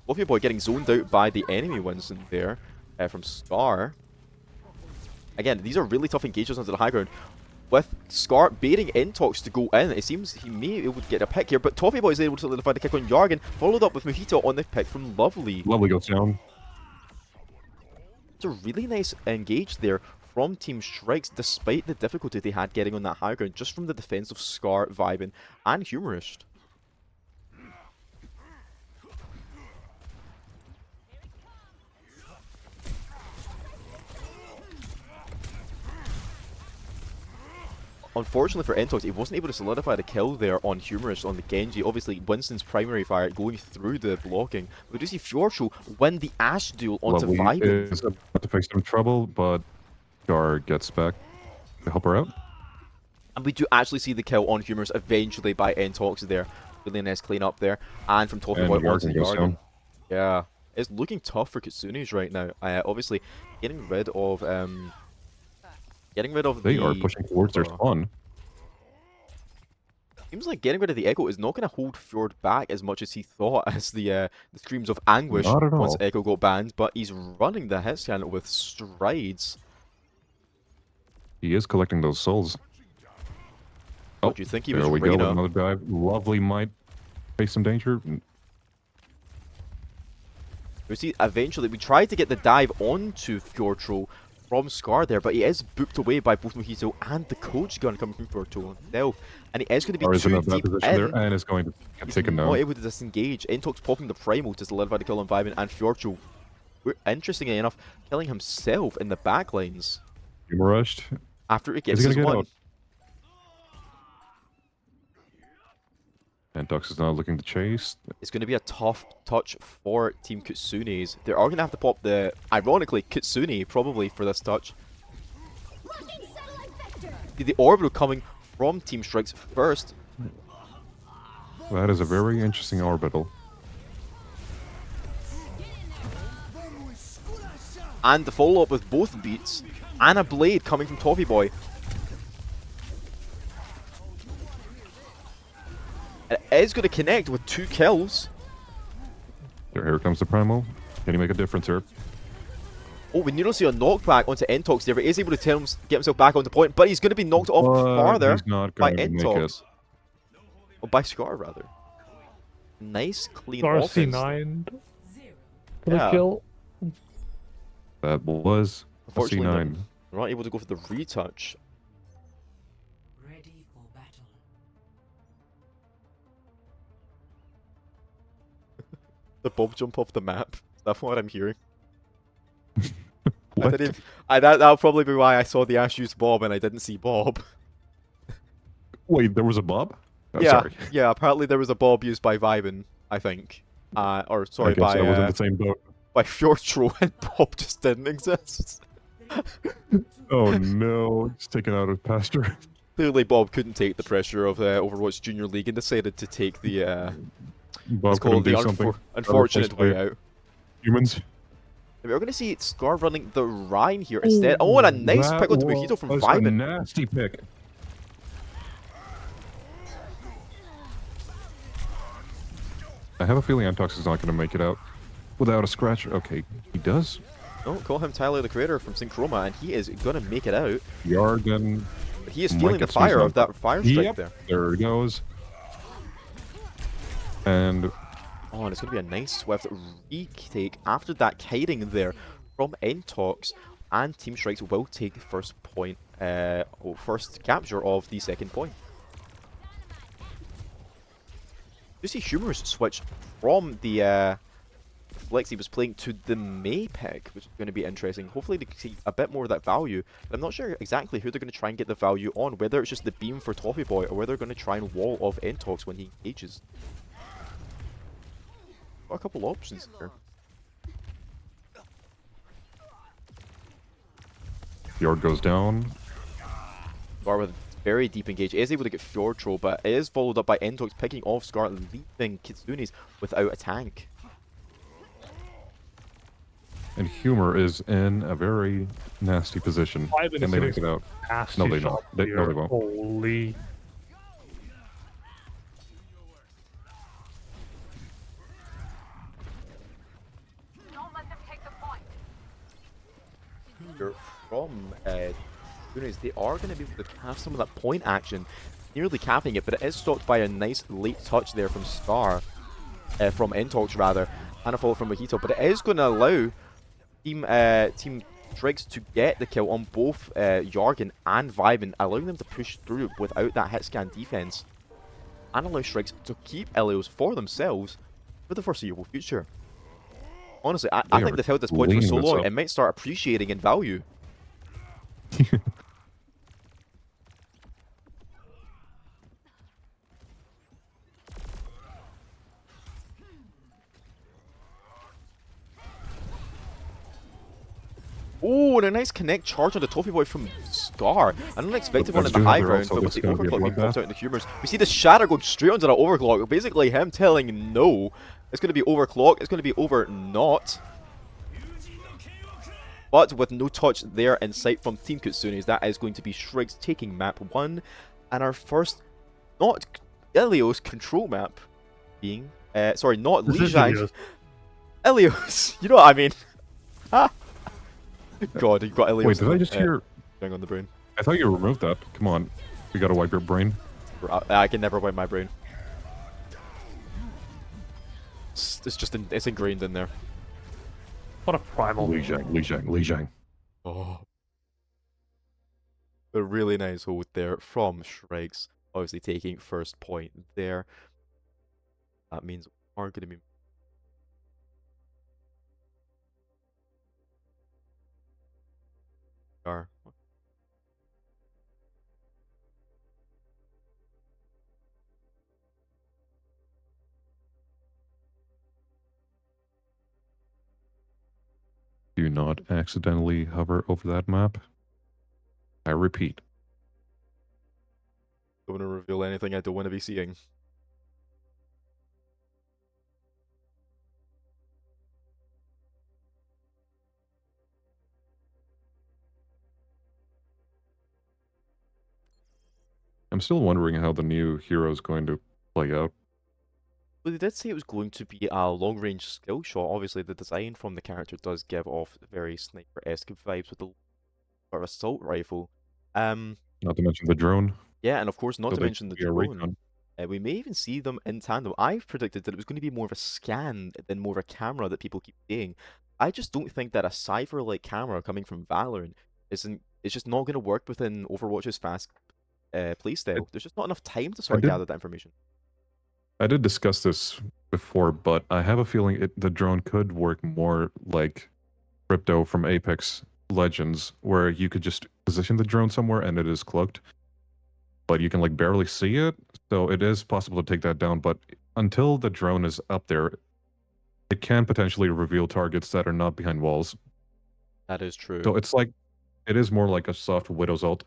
Wolfie Boy getting zoned out by the enemy Winston there from Scar. Again, these are really tough engages onto the high ground. With Scar baiting Entox to go in, it seems he may be able to get a pick here, but Toffee Boy is able to solidify the kick on Jargon, followed up with Mojito on the pick from Lovely. Lovely goes down. It's a really nice engage there from Team Strikes, despite the difficulty they had getting on that high ground, just from the defense of Scar, Vibin, and Humorist. Unfortunately for Entox, he wasn't able to solidify the kill there on Humorist on the Genji. Obviously, Winston's primary fire going through the blocking. We do see Fjordshow win the Ash duel onto Lovely Vibin. is about to face some trouble, but Gar gets back to help her out. And we do actually see the kill on Humorist eventually by Entox there. Really nice clean up there. And from Toffee And Boy onto Jargon goes Jargon. down. Yeah. It's looking tough for Kitsune's right now. Obviously, getting rid of They are pushing towards their spawn. Seems like getting rid of the Echo is not going to hold Fjord back as much as he thought as the screams of anguish Not at once all. Echo got banned, but he's running the hit scan with strides. He is collecting those souls. What do you think he was There we go with Reyna? another dive. Lovely might face some danger. We see eventually we tried to get the dive onto Fjordtroll from Scar there, but he is booked away by both Mojito and the coach gun coming from Fjordtroll himself. And he is going to be Or is in too a bad deep position there in. and is going to get He's taken not down. able to disengage. Entox popping the Primal to solidify the kill on Vibin and Fjordtroll. Interestingly enough, killing himself in the backlines Humor rushed. after he Is gets he his gonna get one. out? Entox is now looking to chase. It's going to be a tough touch for Team Kitsune's. They are going to have to pop the, ironically, Kitsune probably for this touch. The orbital coming from Team Strikes first. That is a very interesting orbital. And the follow-up with both beats. And a blade coming from Toffee Boy. It is going to connect with 2 kills. Here comes the Primal. Can he make a difference here? Oh, we nearly see a knockback onto Entox there, but is able to get himself back onto point. But he's going to be knocked off farther He's not by going to make Entox. it. Oh, by Scar, rather. Nice, clean Star offense. C9 for the Yeah. kill. That was a Unfortunately, C9. they're not able to go for the retouch. Ready for battle. The Bob jump off the map. That's what I'm hearing. What? That'll probably be why I saw the Ash use Bob and I didn't see Bob. Wait, there was a Bob? Oh, Yeah, sorry. yeah. Apparently there was a Bob used by Vibin, I think. Or sorry, I guess I was in by the same boat. Fjordtro, and Bob just didn't exist. Oh no, he's taken out of pasture. Clearly, Bob couldn't take the pressure of Overwatch Junior League and decided to take the Bob let's call couldn't it the do something. unfortunate way by out. Humans. We're going to see Scar running the Rhine here instead. Oh, and a nice That pick onto Mojito from was a Vibin. nasty pick. I have a feeling Antox is not going to make it out without a scratch. Okay, he does. No, call him Tyler the Creator from Synchroma, and he is going to make it out. Yarden. But he is Might feeling the get fire squeezed of that fire strike Yep, there. there it goes. And Oh, and it's going to be a nice swift retake after that kiting there from Entox. And Team Strikes will take first point, first capture of the second point. You see Humor's switch from the Flex he was playing to the May pick, which is going to be interesting. Hopefully they can see a bit more of that value. But I'm not sure exactly who they're going to try and get the value on, whether it's just the beam for Toffee Boy or whether they're going to try and wall off Entox when he engages. Got a couple options here. Yard goes down. Scar with a very deep engage is able to get Fjordtro, but it is followed up by Entox picking off Scar, leaving Kitsune's without a tank. And Humor is in a very nasty position. Vibin Can is they make hitting it out? nasty No, they shots don't. No, here. they won't. Holy. Here from Kitsune's, they are going to be able to have some of that point action, nearly capping it, but it is stopped by a nice late touch there from Scar, from Entox rather, and a follow from Mojito, but it is going to allow Team Strikes to get the kill on both Jargon and Vibin, allowing them to push through without that hit scan defense, and allow Strikes to keep Ilios for themselves for the foreseeable future. Honestly, I They think are they've held this point for cleaning so this long, up. it might start appreciating in value. Oh, and a nice connect charge on the Toffee Boy from Scar. An unexpected one in the That's high good. ground, Also, but with this the is gonna be a overclock being popped bloodbath. out in the humors. We see the shatter going straight onto that overclock. Basically, him telling no. It's going to be overclock. It's going to be over not. But with no touch there in sight from Team Kitsune's, that is going to be Shriggs taking map 1. And our first, not Ilios, control map being, sorry, not This is Lijiang. Ilios. Ilios, you know what I mean. Ha! God, you got Ilios. Wait, did I just hear? On the brain. I thought you removed that. Come on, we gotta wipe your brain. I can never wipe my brain. It's just it's ingrained in there. What a primal. Lijiang. Oh. A really nice hold there from Shrikes. Obviously taking first point there. That means we are going to be... Are. Do not accidentally hover over that map. I repeat. Don't want to reveal anything I don't want to be seeing. I'm still wondering how the new hero is going to play out. Well, they did say it was going to be a long-range skill shot. Obviously, the design from the character does give off very sniper-esque vibes with the sort of assault rifle. Not to mention the drone. Yeah, and of course, not So to they mention the could be a drone. recon. We may even see them in tandem. I've predicted that it was going to be more of a scan than more of a camera that people keep saying. I just don't think that a Cypher-like camera coming from Valorant isn't. It's just not going to work within Overwatch's fast playstyle. There's just not enough time to sort of did- gather that information. I did discuss this before, but I have a feeling the drone could work more like Crypto from Apex Legends, where you could just position the drone somewhere and it is cloaked, but you can like barely see it. So it is possible to take that down, but until the drone is up there, it can potentially reveal targets that are not behind walls. That is true. So it's like it is more like a soft Widow's ult,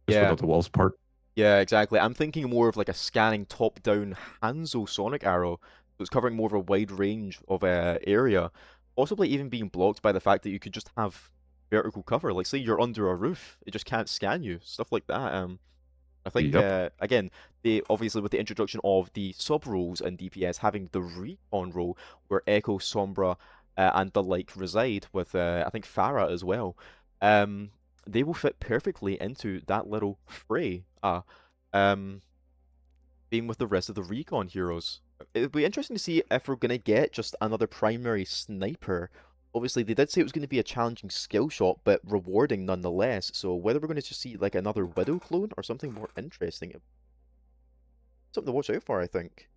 just Yeah. without the walls part. Yeah, exactly. I'm thinking more of like a scanning top-down Hanzo sonic arrow. So it's covering more of a wide range of area, possibly even being blocked by the fact that you could just have vertical cover. Like, say you're under a roof, it just can't scan you. Stuff like that. I think Yep. again, they obviously with the introduction of the sub roles in DPS, having the recon role where Echo, Sombra, and the like reside with I think Farah as well. They will fit perfectly into that little fray. Being with the rest of the recon heroes. It'll be interesting to see if we're gonna get just another primary sniper. Obviously, they did say it was going to be a challenging skill shot, but rewarding nonetheless. So whether we're going to just see like another Widow clone or something more interesting, something to watch out for, I think.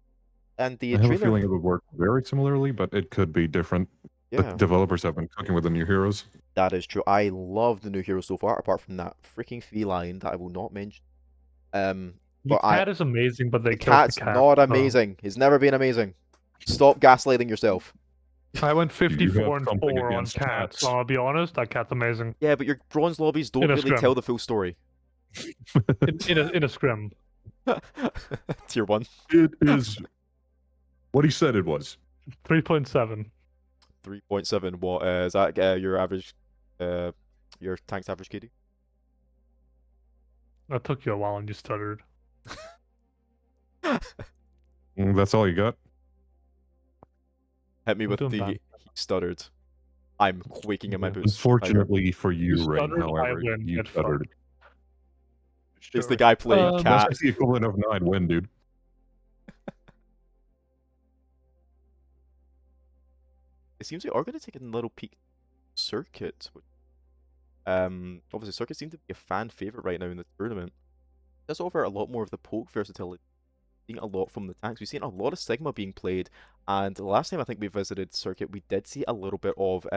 And the I have a trailer, feeling it would work very similarly, but it could be different. The yeah, developers have been cooking with the new heroes. that is true. I love the new hero so far, apart from that freaking feline that I will not mention. The But cat is amazing, but they the killed the cat's cat. not amazing. He's never been amazing. Stop gaslighting yourself. I went You have 54 and something 4 on against cats. cats. So I'll be honest, that cat's amazing. Yeah, but your bronze lobbies don't In a really scrim. tell the full story. In a scrim. Tier 1. It is what he said it was. 3.7. 3.7. What is that? Your average, your tank's average KD? That took you a while and you stuttered. That's all you got. Hit me I'm with doing the bad. he stuttered. I'm quaking in my Yeah. boots. Unfortunately for you, Rain, stuttered, I however, win, you get stuttered. It's the Sure. guy playing That's cat. the equivalent of 9 win, dude. It seems we are going to take a little peek Circuit. Obviously Circuit seems to be a fan favorite right now in the tournament. It does offer a lot more of the poke versatility. Seeing a lot from the tanks. We've seen a lot of Sigma being played, and the last time I think we visited Circuit, we did see a little bit of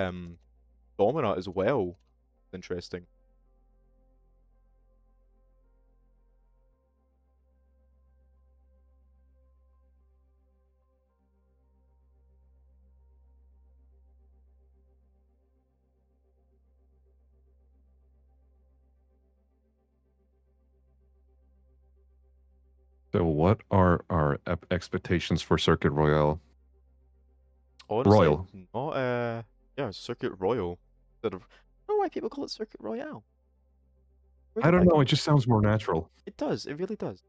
Domina as well. Interesting. So, what are our expectations for Circuit Royale? Honestly, Royal. not yeah, Circuit Royal. Instead of, I don't know why people call it Circuit Royale. Where I did don't that know. come It just sounds more natural. It does. It really does.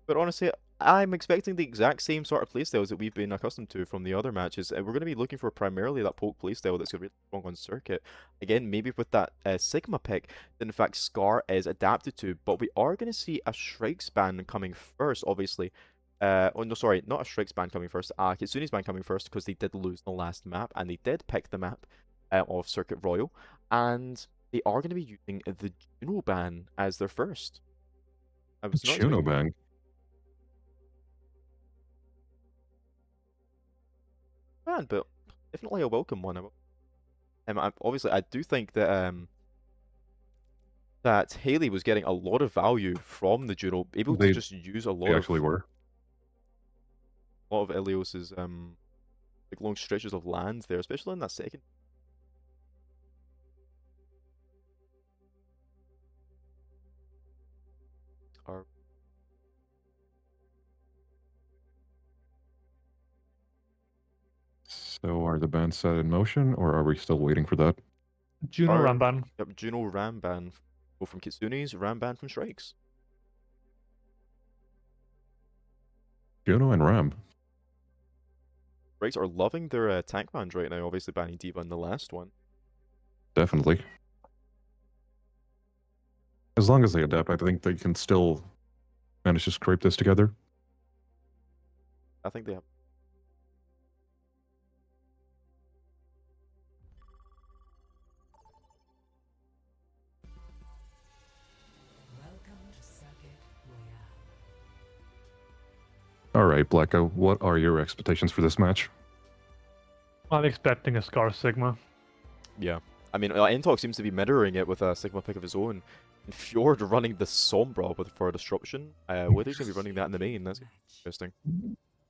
But honestly, I'm expecting the exact same sort of playstyles that we've been accustomed to from the other matches. We're going to be looking for primarily that poke playstyle that's going to be strong on Circuit. Again, maybe with that Sigma pick that in fact Scar is adapted to. But we are going to see a Strikes ban coming first, obviously. Oh no, sorry, not a Strikes ban coming first. Kitsune's ban coming first because they did lose the last map and they did pick the map of Circuit Royal, and they are going to be using the Juno ban as their first. I was not Juno expecting that. bang. Ban, but definitely a welcome one. Obviously, I do think that that Haley was getting a lot of value from the Juno, able to They- just use a lot They of actually were. Ilios's like long stretches of land there, especially in that second. are. So are the bans set in motion, or are we still waiting for that? Juno Are- Ramban. Yep, Juno Ramban, both from Kitsune's, Ramban from Strikes. Juno and Ram. Strikes are loving their tank bans right now, obviously banning D.Va in the last one. Definitely. As long as they adapt, I think they can still manage to scrape this together. I think they have. Welcome to Circuit Royale. All right, Blacko, what are your expectations for this match? I'm expecting a Scar Sigma. Yeah. I mean, Intok seems to be mirroring it with a Sigma pick of his own. And Fjord running the Sombra for Disruption. Wither's going to be running that in the main. That's interesting.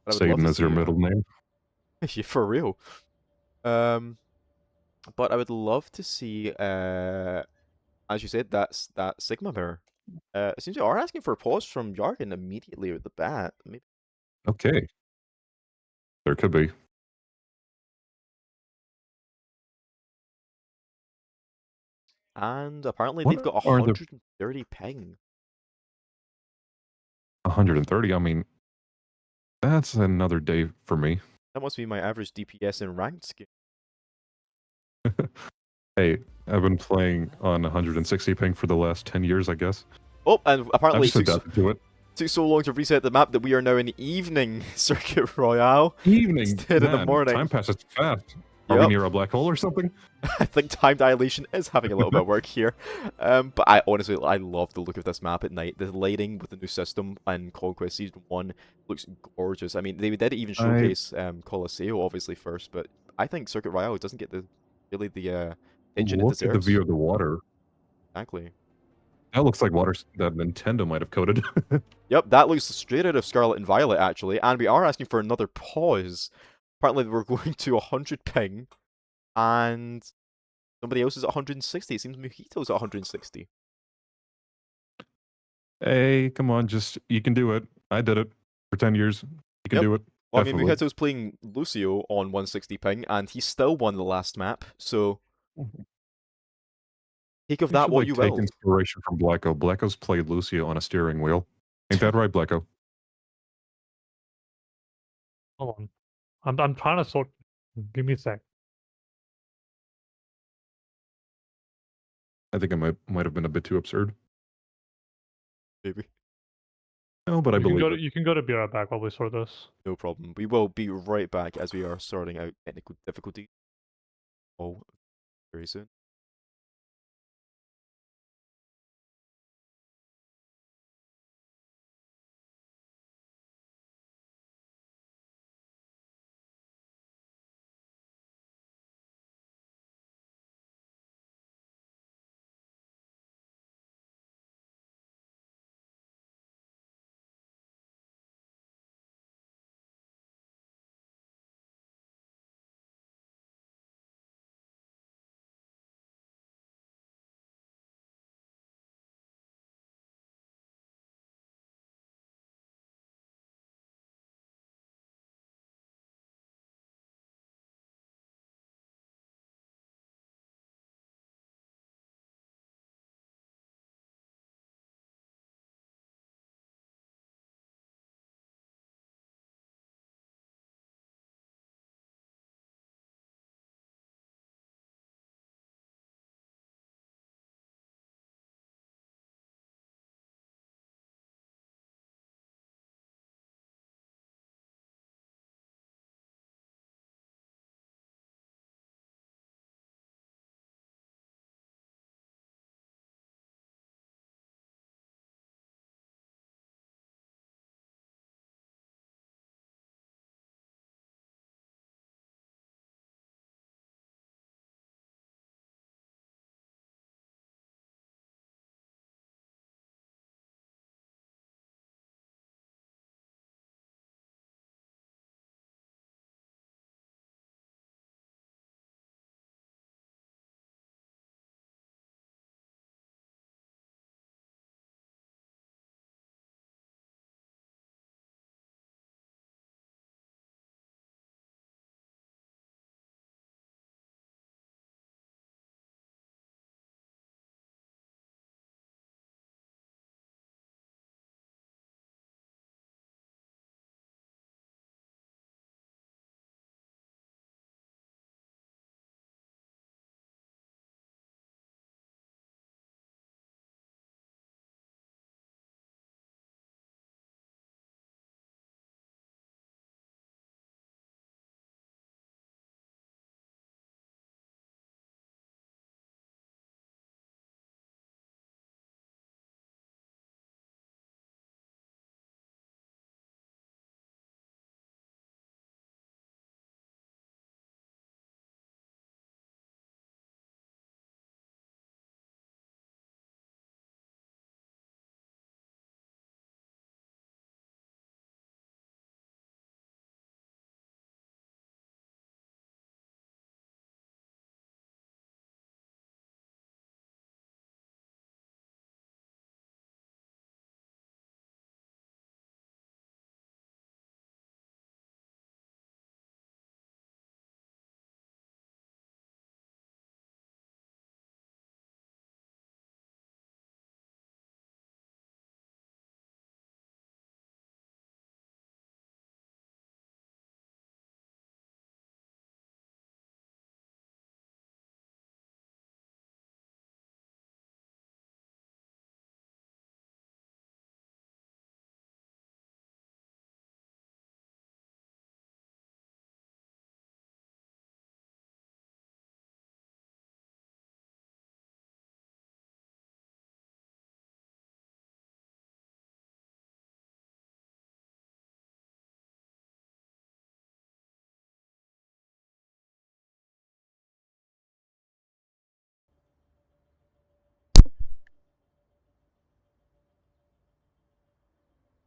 But I would love Satan to as your see, middle name. yeah, for real. But I would love to see, as you said, that Sigma mirror. It seems you are asking for a pause from Jargon immediately at the bat. Maybe. Okay. There could be. And apparently What they've got are the 130 ping. 130? I mean, that's another day for me. That must be my average DPS in ranked game. Hey, I've been playing on 160 ping for the last 10 years, I guess. Oh, and I've apparently just adapted to it. took so long to reset the map that we are now in evening Circuit Royale Evening, instead of the man, morning. time passes fast. Are we Yep. near a black hole or something? I think time dilation is having a little bit of work here. But I honestly, I love the look of this map at night. The lighting with the new system and Conquest Season 1 looks gorgeous. I mean, they did even showcase Colosseo, obviously, first, but I think Circuit Royale doesn't get the attention it Look at the deserves. view of the water. Exactly. That looks like water that Nintendo might have coded. Yep, that looks straight out of Scarlet and Violet, actually. And we are asking for another pause. Apparently, we're going to 100 ping, and somebody else is at 160. It seems Mojito's at 160. Hey, come on, you can do it. I did it for 10 years. You can Yep. do it. Well, I mean, Definitely. Mojito's playing Lucio on 160 ping, and he still won the last map, so take of You that should what you take will. inspiration from Blacko. Blacko's played Lucio on a steering wheel. Ain't that right, Blacko? Hold on. I'm trying to sort. Give me a sec. I think I might have been a bit too absurd. Maybe. No, but I believe it. You can go to be right back while we sort this. No problem. We will be right back as we are sorting out technical difficulty. Oh, very soon.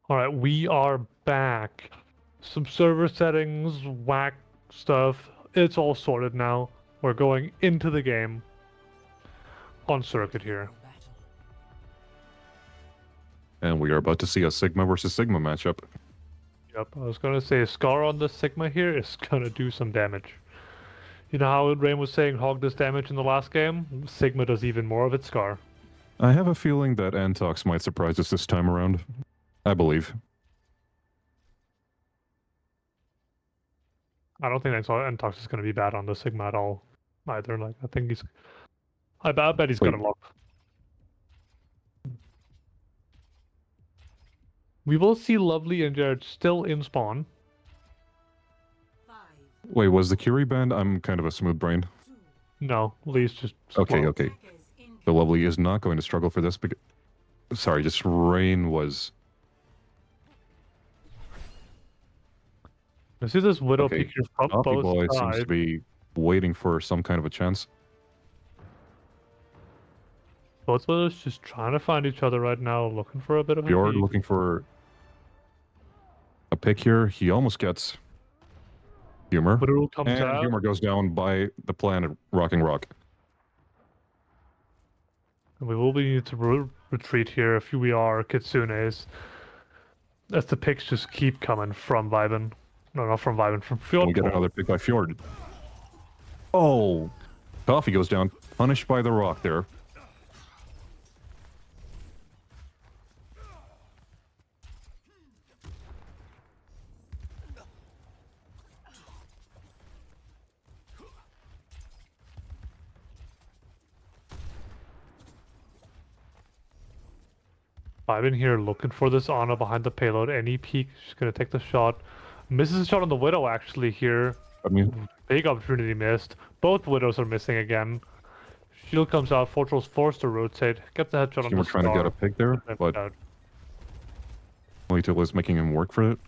All right, we are back. Some server settings, whack stuff. It's all sorted now. We're going into the game on circuit here. And we are about to see a Sigma versus Sigma matchup. Yep, I was gonna say Scar on the Sigma here is gonna do some damage. You know how Rain was saying Hog does damage in the last game? Sigma does even more of it, Scar. I have a feeling that Antox might surprise us this time around. I believe. I don't think Entox is gonna be bad on the Sigma at all either. Like I think he's I bet he's Wait. gonna lock. We will see Lovely and Jared still in spawn. Wait, was the Curie banned? I'm kind of a smooth brain. No, Lee's just Okay, slow. okay. The Lovely is not going to struggle for this because... Sorry, just Rain was... I see this Widow Okay, peek here from Coffee both Boy seems sides. to be waiting for some kind of a chance. Both Widows just trying to find each other right now, looking for a bit of a Fjord peek. looking for a pick here. He almost gets Humor. Widow comes And out. Humor goes down by the planet Rocking Rock. And we will be to retreat here if we are Kitsunes. As the picks just keep coming from Viben. No, not from Viben, from Fjord. And we get another pick by Fjord. Oh! Coffee goes down, punished by the rock there. Viben here looking for this Ana behind the payload. Any peek, she's gonna take the shot. Misses a shot on the Widow actually here. I mean, Big opportunity missed. Both Widows are missing again. Shield comes out, Fortress forced to rotate. Get the headshot on Humor the trying to get Scar. a pick there, Left but out. Lito was making him work for it.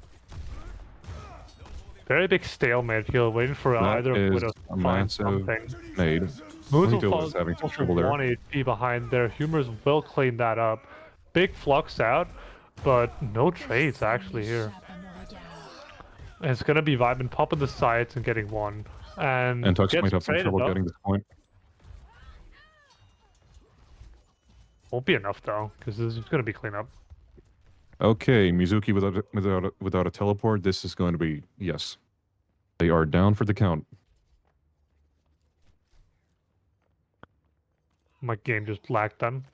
Very big stalemate here, waiting for That either is Widows a to find massive something. nade. Moozle Lito falls was having some trouble there. 1 HP behind there. Humors will clean that up. Big flux out, but no trades actually here. It's gonna be Viben popping the sides and getting one. And And Tux gets might have some traded trouble up. getting this point. Won't be enough though, because this is gonna be cleanup. Okay, Mizuki without a teleport. This is going to be yes. They are down for the count. My game just lagged then.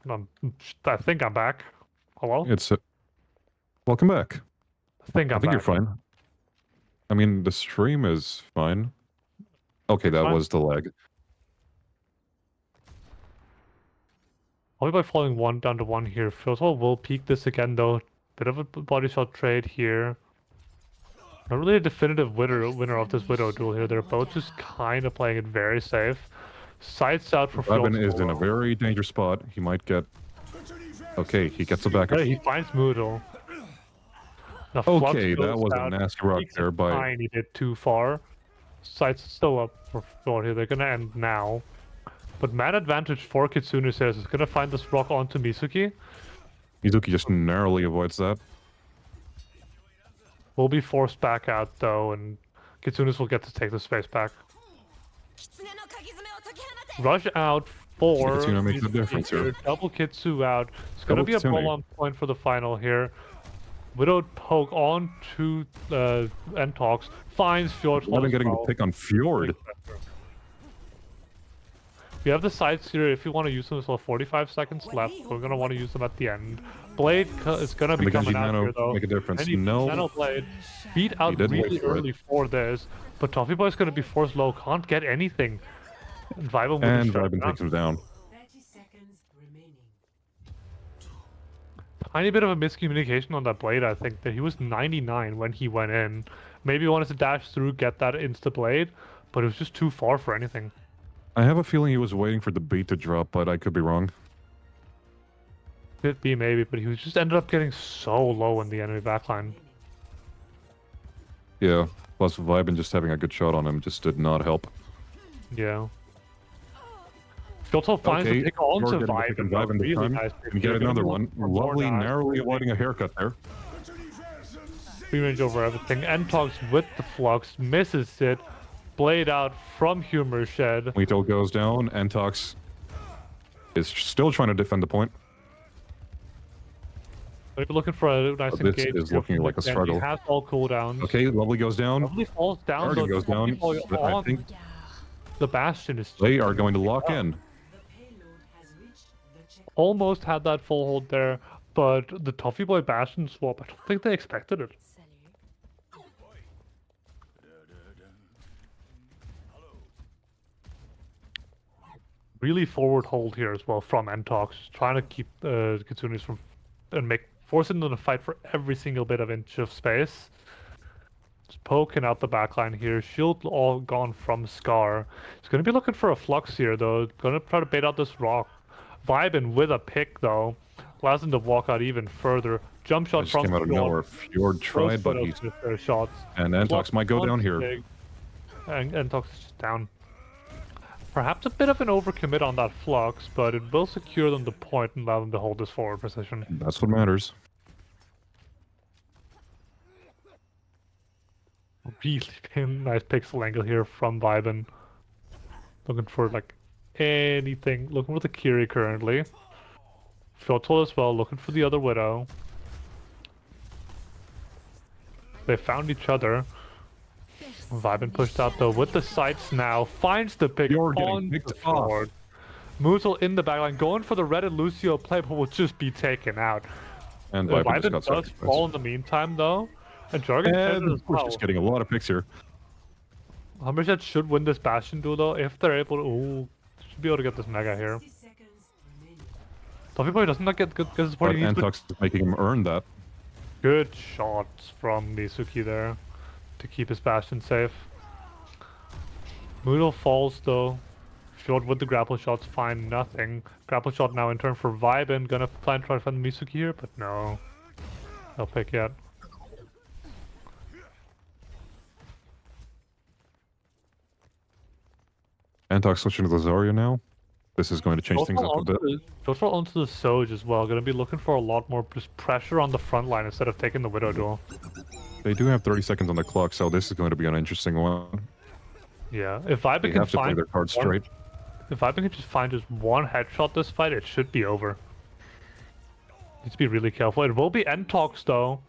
I think I'm back. Hello? It's welcome back. I think I'm I think you're back. fine. I mean, the stream is fine. Okay, that Fine. was the lag. Only by falling one down to one here. Philosopher will peek this again though. Bit of a body shot trade here. Not really a definitive winner of this Widow duel here. They're both just kind of playing it very safe. Sights out for Robin is in a Philosopher. very dangerous spot. He might get... Okay, he gets the backup. Hey, he finds Moodle. The flux Okay, that goes was a out, nasty rock takes there a by... tiny bit too far. Sights still up for Fjord here. They're gonna end now. But man advantage for Kitsune says is gonna find this rock onto Mizuki. Mizuki just narrowly avoids that. Will be forced back out though, and Kitsunes will get to take the space back. Rush out for Kitsune makes the difference here. Double Kitsu out. It's gonna Double be a Kitsune. ball on point for the final here. Widow poke on to Entox. Finds Fjord. Robin getting the pick on Fjord. We have the sides here. If you want to use them, there's 45 seconds left. We're gonna want to use them at the end. Blade is gonna be And the Genji coming out Nano here though. make a difference. And you No. Nano Blade beat out did wait really for it. early for this, but Toffee Boy's gonna be forced low. Can't get anything. And Viben will And be shut Robin down. takes him down. 30 seconds remaining. Tiny bit of a miscommunication on that Blade. I think that he was 99 when he went in. Maybe he wanted to dash through, get that insta Blade, but it was just too far for anything. I have a feeling he was waiting for the beat to drop, but I could be wrong. Could be maybe, but he was just ended up getting so low in the enemy backline. Yeah, plus Vibin just having a good shot on him just did not help. Yeah. Filto finds Okay, the pick onto Fjord getting the pick on Viben. Vibin this Really time. nice pick And get here. another Gonna one. look for more Lovely, now. narrowly avoiding a haircut there. free range over everything. Entox with the flux, misses it. Blade out from Humor Shed. Lethal goes down. Entox is still trying to defend the point. We're looking for a nice This engage. is here looking from like a Nick, and struggle. He has all cooldowns. Okay, Lovely goes down. Lovely falls down. Jargon Though goes down. But I on think the Bastion is they are going to lock in. The payload has reached the check. almost had that full hold there, but the Toffee Boy Bastion swap, I don't think they expected it. Really forward hold here as well from Entox, trying to keep Kitsunis from and forcing them to fight for every single bit of inch of space. Just poking out the backline here. Shield all gone from Scar. He's going to be looking for a flux here though. Going to try to bait out this rock. Vibing with a pick though. Allows him to walk out even further. Jump shot Just from came out of nowhere. Fjord tried, but he's... shots. And Entox might go down here. And Entox is down. Perhaps a bit of an overcommit on that flux, but it will secure them the point and allow them to hold this forward position. That's what matters. Really nice pixel angle here from Vibin. Looking for like anything. Looking for the Kiri currently. Fjotl as well, looking for the other Widow. They found each other. Vibin pushed out though with the sights now. Finds the pick You're getting on picked the off. forward. Muzel in the backline, going for the red and Lucio play, but will just be taken out. And Vibin Vibin just got does sacrificed. fall in the meantime though. And Jargon And as we're well. just getting a lot of picks here. Humbershed should win this Bastion duel though, if they're able to. Ooh, should be able to get this Mega here. 60 seconds remaining. Toffee Boy doesn't not get good because it's But what he needs. Entox is making him earn that. Good shots from Misuki there to keep his Bastion safe. Moodle falls though. Short with the grapple shots, find nothing. Grapple shot now in turn for Vibin. Gonna try to find Misuki here, but no. No pick yet. Entox switching to the Zarya now. This is going to change things up a bit. Total onto the Soj as well. Gonna be looking for a lot more just pressure on the front line instead of taking the Widow duel. They do have 30 seconds on the clock, so this is going to be an interesting one. Yeah, if Vibin They can have to play find their cards one- straight. If Vibin can just find just one headshot this fight, it should be over. Needs to be really careful. It will be Entox though.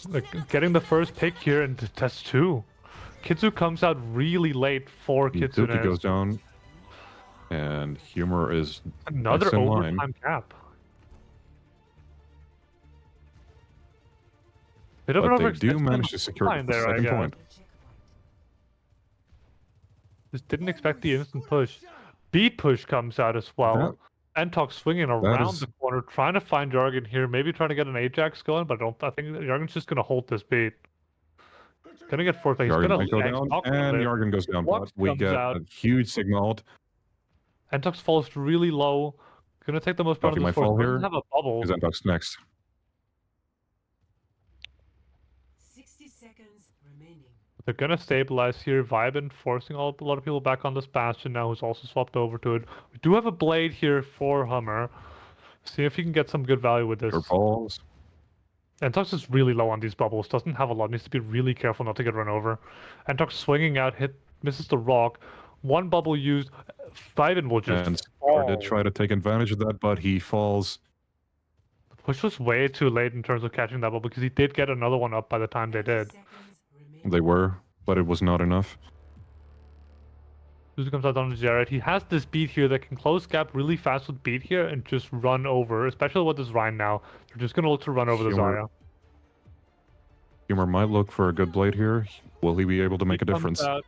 Like getting the first pick here in test 2. Kitsu comes out really late for Kitsune. Yuki goes down. And Humor is Another next in line. overtime cap. Bit of an But they overextension do manage on to secure line the there, I second guess. point. The checkpoint. Just didn't expect the instant push. Beat push comes out as well. Entox swinging around is- the corner, trying to find Jargon here. Maybe trying to get an Ajax going, but I think Jargon's just gonna hold this beat. Gonna get fourth. He's Yargan gonna might go lag down, Stock a and bit. Yargan goes down, Flux but we comes get out. a huge signal. Entox falls really low. Gonna take the most part Buffy of might this force. fall Doesn't here. have a bubble. Is Entox next? 60 seconds remaining. They're gonna stabilize here. Vibin forcing a lot of people back on this Bastion now, who's also swapped over to it. We do have a blade here for Hummer. See if he can get some good value with this. Or falls. Entox is really low on these bubbles. Doesn't have a lot. Needs to be really careful not to get run over. Entox swinging out, misses the rock. One bubble used. Vibin will just And Scar fall. did try to take advantage of that, but he falls. The push was way too late in terms of catching that bubble because he did get another one up by the time they 30 did. seconds remaining. They were, but it was not enough. Suzu comes out on Jared. He has this beat here that can close gap really fast with beat here and just run over, especially with this Rhine now. They're just gonna look to run over the Humor. Zarya. Humor might look for a good blade here. Will he be able to make a Comes difference? out,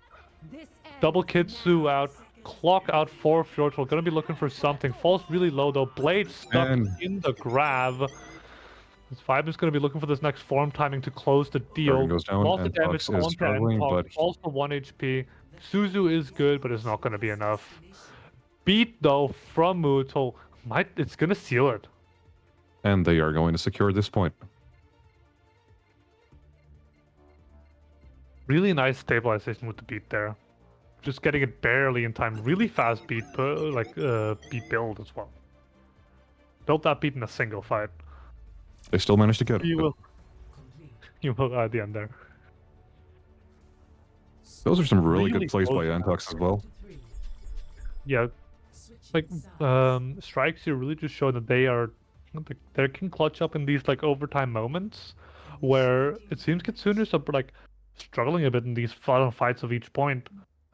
double Kitsu out, clock out for Fjordful. Gonna be looking for something. Falls really low though. Blade stuck And- in the grab. This Vibe is gonna be looking for this next form timing to close the deal. Jargon goes down, Falls the and damage Fox is onto struggling, Entox, but falls to 1 HP. Suzu is good, but it's not gonna be enough. Beat though from Muto. It's gonna seal it. and they are going to secure this point. Really nice stabilization with the beat there. Just getting it barely in time. Really fast beat, beat build as well. Built that beat in a single fight. They still managed to get He it. will. You will at the end there. Those are some really Really good plays by close. Antox as well. Yeah, like strikes here really just show that they can clutch up in these like overtime moments where it seems Kitsune's are like struggling a bit in these final fights of each point.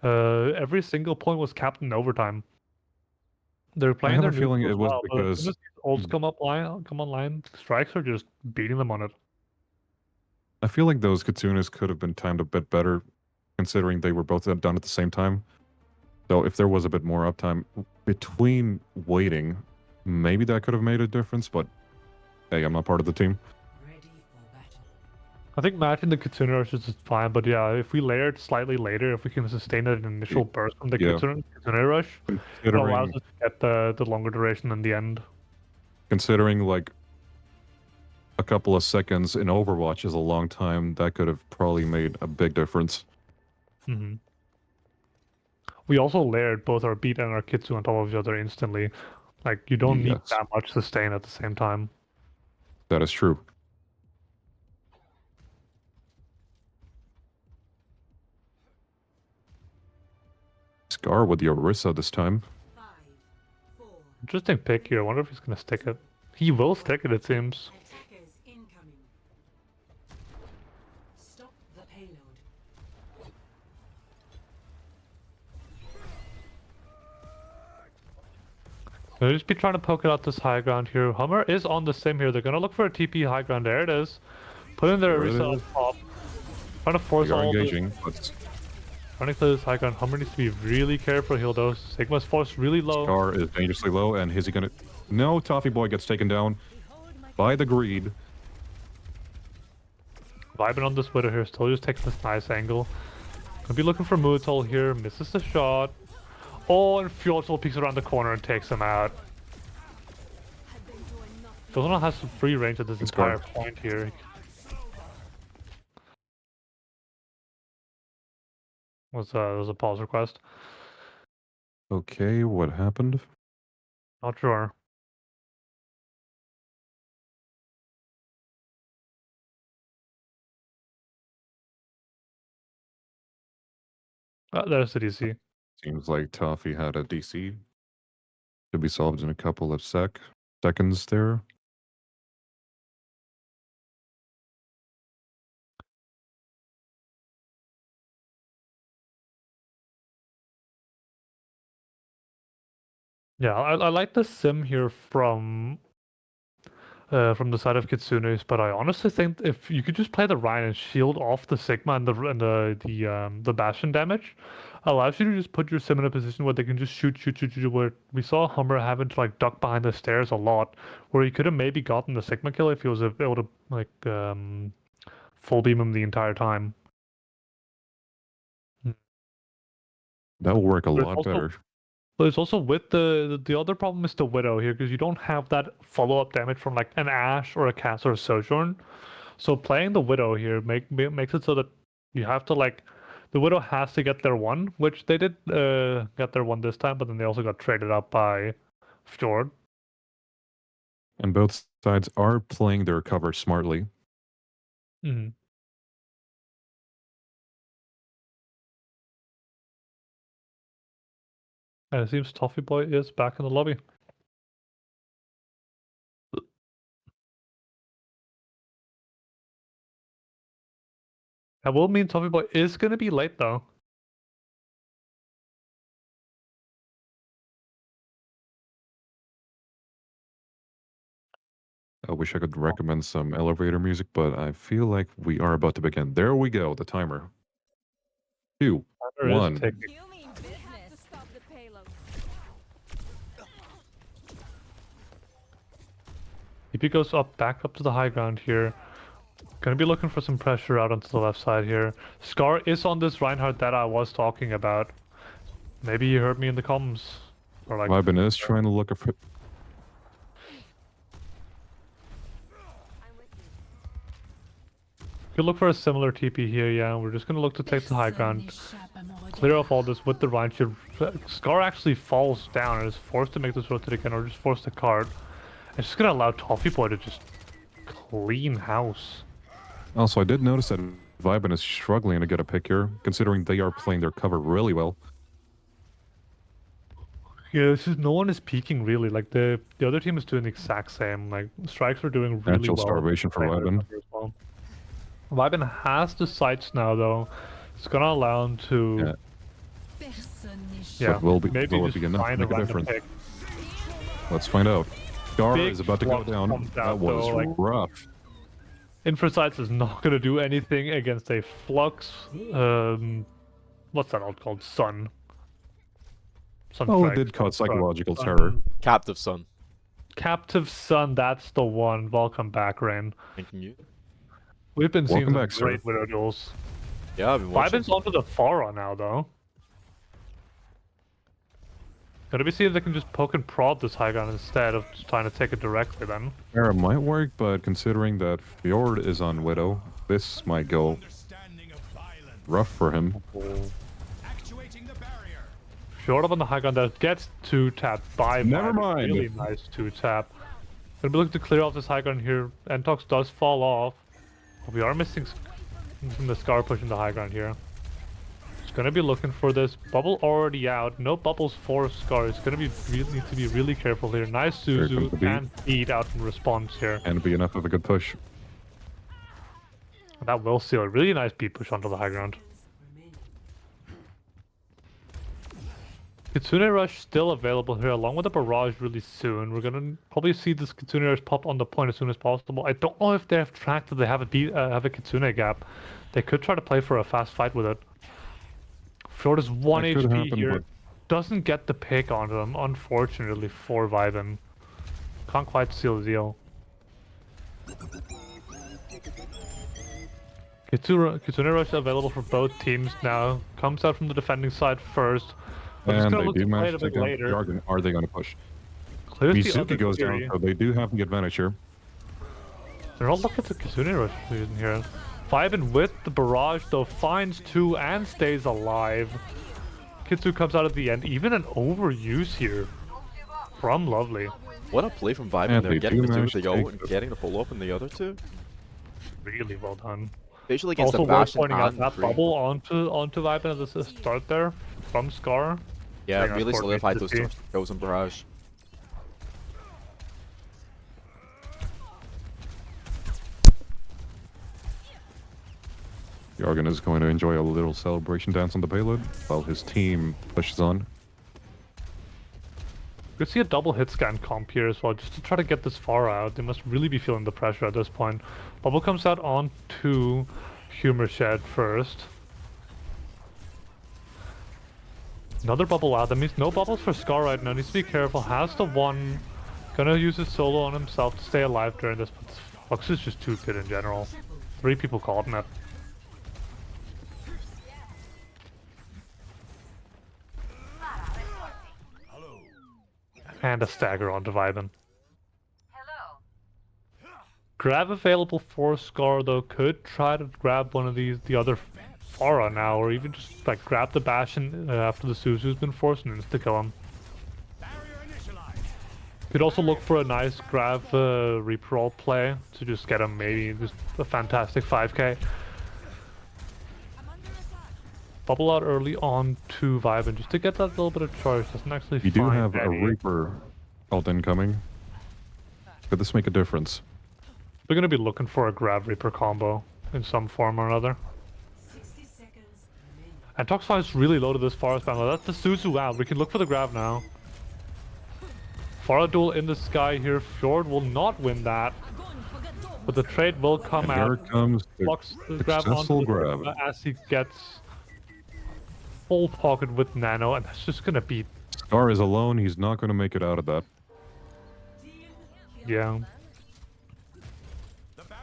Every single point was capped in overtime. They're I playing have their a feeling neutral it as was well, but as soon because as these ults come online, strikes are just beating them on it. I feel like those Kitsunes could have been timed a bit better, considering they were both done at the same time. So if there was a bit more uptime between waiting, maybe that could have made a difference. But hey, I'm not part of the team. Ready for battle. I think matching the Kitsune rushes is fine, but yeah, if we layer it slightly later, if we can sustain that initial burst from the Yeah. Kitsune rush, it allows Considering, us to get the longer duration in the end. considering like a couple of seconds in Overwatch is a long time, that could have probably made a big difference. Hmm. We also layered both our beat and our Kitsune on top of each other instantly. Like, you don't need Yes. that much sustain at the same time. That is true. Scar with the Orisa this time. 5, 4. Interesting pick here. I wonder if he's gonna stick it. He will stick it, it seems. Attackers incoming. Stop the payload. They'll just be trying to poke it out this high ground here. Hummer is on the sim here. They're gonna look for a TP high ground. There it is. Put in their There it Orisa is. on top. Trying to force They are all the engaging, but trying to clear this high ground. Hummer needs to be really careful here though. Sigma's force really low. Scar is dangerously low, and is he gonna... No, Toffee Boy gets taken down by the greed. Vibing on this Widow here, still just taking this nice angle. Gonna be looking for Mutal here, misses the shot. Oh, and Fjordal peeks around the corner and takes him out. Fjordal has some free range at this It's entire gone. point here. Was a pause request? Okay, what happened? Not sure. There's the DC. Seems like Toffee had a DC. Should be solved in a couple of seconds there. Yeah, I like the sim here from the side of Kitsune's, but I honestly think if you could just play the Rhine and shield off the Sigma and the Bastion damage, allows you to just put your sim in a position where they can just shoot. Where we saw Hummer having to like duck behind the stairs a lot, where he could have maybe gotten the Sigma kill if he was able to like full beam him the entire time. That will work a There's lot also- better. But it's also with the other problem is the Widow here, because you don't have that follow-up damage from like an Ashe or a Cass or a Sojourn. So playing the Widow here makes it so that you have to like the Widow has to get their one, which they did get their one this time, but then they also got traded up by Fjord. And both sides are playing their cover smartly. Mm-hmm. And it seems Toffee Boy is back in the lobby. That will mean Toffee Boy is going to be late though. I wish I could recommend some elevator music, but I feel like we are about to begin. There we go, the timer. 2, Timer is 1. ticking. You mean business. To stop the payload. EP goes back up to the high ground here. Gonna be looking for some pressure out onto the left side here. Scar is on this Reinhardt that I was talking about. Maybe you heard me in the comms. Or like, Vibin is trying to look for... I'm with you. could look for a similar TP here, yeah. We're just gonna look to take the high ground. Clear off all this with the Rhine shield. Scar actually falls down and is forced to make this rotate again, or just force the card. It's just gonna allow Toffee Boy to just clean house. Also, I did notice that Vibin is struggling to get a pick here, considering they are playing their cover really well. Yeah, this is no one is peeking really. Like the other team is doing the exact same. Like strikes are doing really Natural well. starvation for playing their Vibin. cover as well. Vibin has the sights now though. It's gonna allow him to But will maybe it just be enough to find a make a random difference? pick. Let's find out. Scar Big is about to go flux down. comes That out, was though, like- rough. Infrasights is not gonna do anything against a flux. What's that all called? Sun. Sun Oh, it strike, did cause sun- psychological sun- terror. Captive Sun. Captive Sun, that's the one. Welcome back, Rain. Thanking you. We've been seeing Welcome some back, sir. great Widow duels. Yeah, I've been watching. Vibin's onto the Pharah now, though. Gotta be see if they can just poke and prod this high ground instead of just trying to take it directly then. Terror might work, but considering that Fjord is on Widow, this might go rough for him. Fjord up on the high ground that gets 2-tapped by Never Vibin. mind. Really nice 2-tap. Gonna be looking to clear off this high ground here. Entox does fall off. We are missing the Scar pushing the high ground here. It's gonna be looking for this bubble already out. No bubbles for Scar. It's gonna be need to be really careful here. Nice Here Suzu comes the beat. and Beat out in response here. And be enough of a good push. That will seal a really nice beat push onto the high ground. Kitsune Rush still available here along with a barrage really soon. We're gonna probably see this Kitsune Rush pop on the point as soon as possible. I don't know if they have tracked that they have a Kitsune gap. They could try to play for a fast fight with it. Fjord is 1 That could HP happen, here. but- Doesn't get the pick on them, unfortunately for Vibin. Can't quite seal the deal. Kitsune Rush available for both teams now. Comes out from the defending side first. But it's And gonna they look do to play it manage a to take bit down later. Jargon. Are they going to push? Clears the Mizuki other goes down, Kiri. so they do have the advantage here. They're all looking to Kitsune Rush in here. Vibin with the barrage though finds 2 and stays alive. Kitsu comes out at the end. Even an overuse here from Lovely. What a play from Vibin And there. they Getting do the two manage with the to go take and this. getting the pull up in the other two. Really well done. Especially against Also the worth Bastion pointing out and that Green. bubble onto Vibin at the start there from Scar. Yeah, Bring our really coordinates solidified to those see. two goals and barrage. Jargon is going to enjoy a little celebration dance on the payload while his team pushes on. Could see a double hit scan comp here as well, just to try to get this far out. They must really be feeling the pressure at this point. Bubble comes out onto Humor Shed first. Another bubble out. That means no bubbles for Scar right now. Needs to be careful. Has the one. Gonna use his solo on himself to stay alive during this. But Flux is just too good in general. 3 people caught in it. And a stagger onto Vibin. Grab available for Scar though. Could try to grab one of the other Pharah now, or even just like grab the Bastion after the Suzu's been forced and insta kill him. Could also look for a nice grab Reaper play to just get him maybe just a fantastic 5k. Bubble out early on to Vibin just to get that little bit of charge. Doesn't actually You do find have a any. Reaper ult incoming. Could this make a difference? They're gonna be looking for a grab Reaper combo in some form or another. 60 seconds remaining. And Toxfire is really low to this forest battle. That's the Suzu out. We can look for the grab now. Pharah duel in the sky here. Fjord will not win that. But the trade will come And here out. comes the Blocks the grab successful onto the grab. as he gets full pocket with Nano, and that's just gonna be Scar is alone. He's not going to make it out of that. yeah.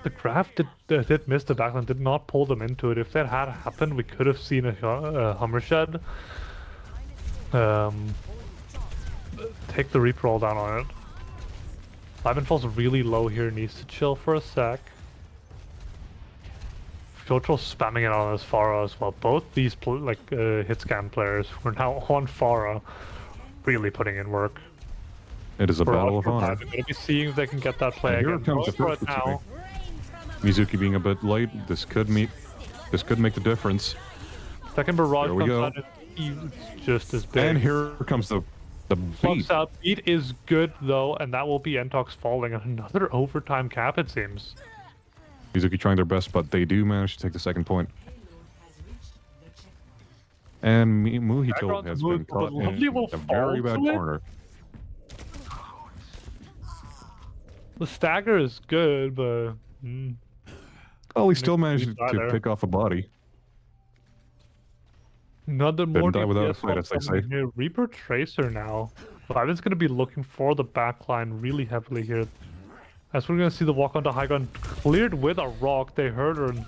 The grab did miss the backline, did not pull them into it. If that had happened, we could have seen a Hummer Shed. Take the Reaper roll down on it. Vibin falls really low here, needs to chill for a sec. Filtro spamming it on his Pharah as well. Both these hit scan players who are now on Pharah, really putting in work. It is a battle of honor. We're gonna be seeing if they can get that play And here again. comes the Going for first it now. Mizuki being a bit late. This could make the difference. Second barrage There we comes go. out, it's just as big. And here comes the Flux beat. out. Beat is good though, and that will be Entox falling. Another overtime cap, it seems. Mizuki trying their best, but they do manage to take the second point. And Muhito Background has smooth, been but caught Lovely in will a very fall bad to it? corner. The stagger is good, but Well, he still Makes managed me die to there. pick off a body. another more die without a DPS fight, as they coming say. here. Reaper Tracer now. Ivan's gonna be looking for the backline really heavily here. As we're gonna see the walk onto high ground cleared with a rock. They heard her in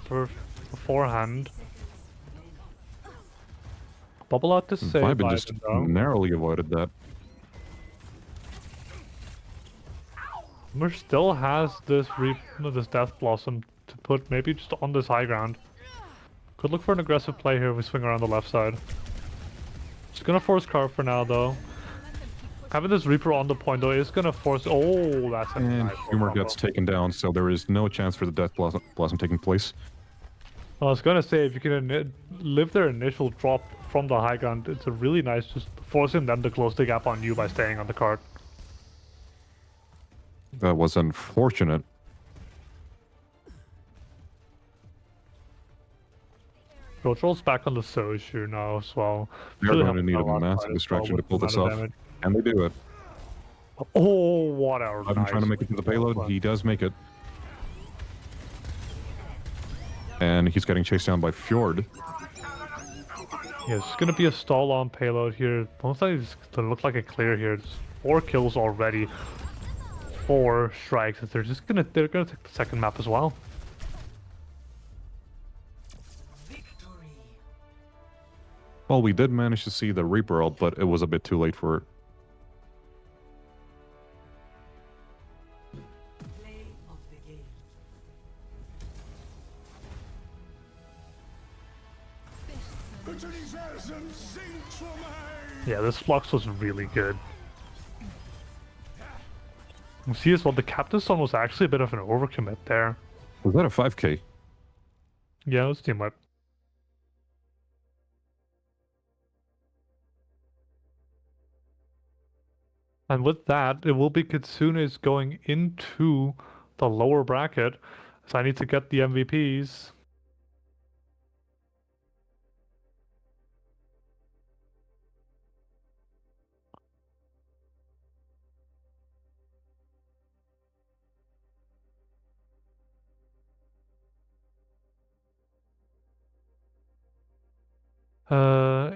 beforehand. Bubble out to save Vibin just Ivan though. narrowly avoided that. Mer still has this this Death Blossom to put maybe just on this high ground. Could look for an aggressive play here if we swing around the left side. Just gonna force Carve for now though. Having this Reaper on the point though is gonna force. Oh, that's a And nice Humor combo. gets taken down, so there is no chance for the Death Blossom taking place. I was gonna say if you can live their initial drop from the high ground, it's a really nice just forcing them to close the gap on you by staying on the card. That was unfortunate. Rotrol's back on the Soju now as well. They're Really going to helping need a out last massive fight as well distraction to with pull the this amount off. of damage. And they do it. Oh, what a Ivan nice trying to make it to the way payload. play. He does make it. And he's getting chased down by Fjord. Yeah, it's gonna be a stall on payload here. Most likely it's gonna look like a clear here. It's 4 kills already. 4 strikes. They're gonna take the second map as well. Well, we did manage to see the Reaper ult, but it was a bit too late for it. Play of the game. Yeah, this Flux was really good. You see as well, the Captain Stone was actually a bit of an overcommit there. Was that a 5k? Yeah, it was team wipe. And with that, it will be Kitsune's going into the lower bracket. So I need to get the MVPs.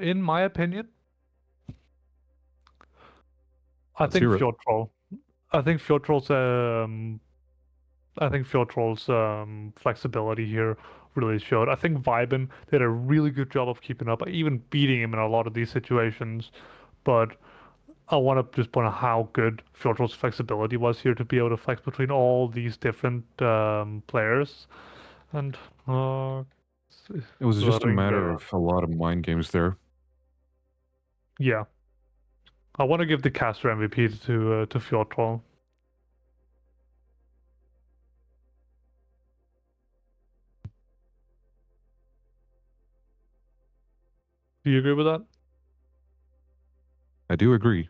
In my opinion, I Let's think hear it. Fjord Troll. I think Fjord Troll's flexibility here really showed. I think Vibin did a really good job of keeping up, even beating him in a lot of these situations. But I want to just point out how good Fjord Troll's flexibility was here to be able to flex between all these different players. And It was just a letting matter the- of a lot of mind games there. yeah. I want to give the caster MVP to Fjord Troll. Do you agree with that? I do agree.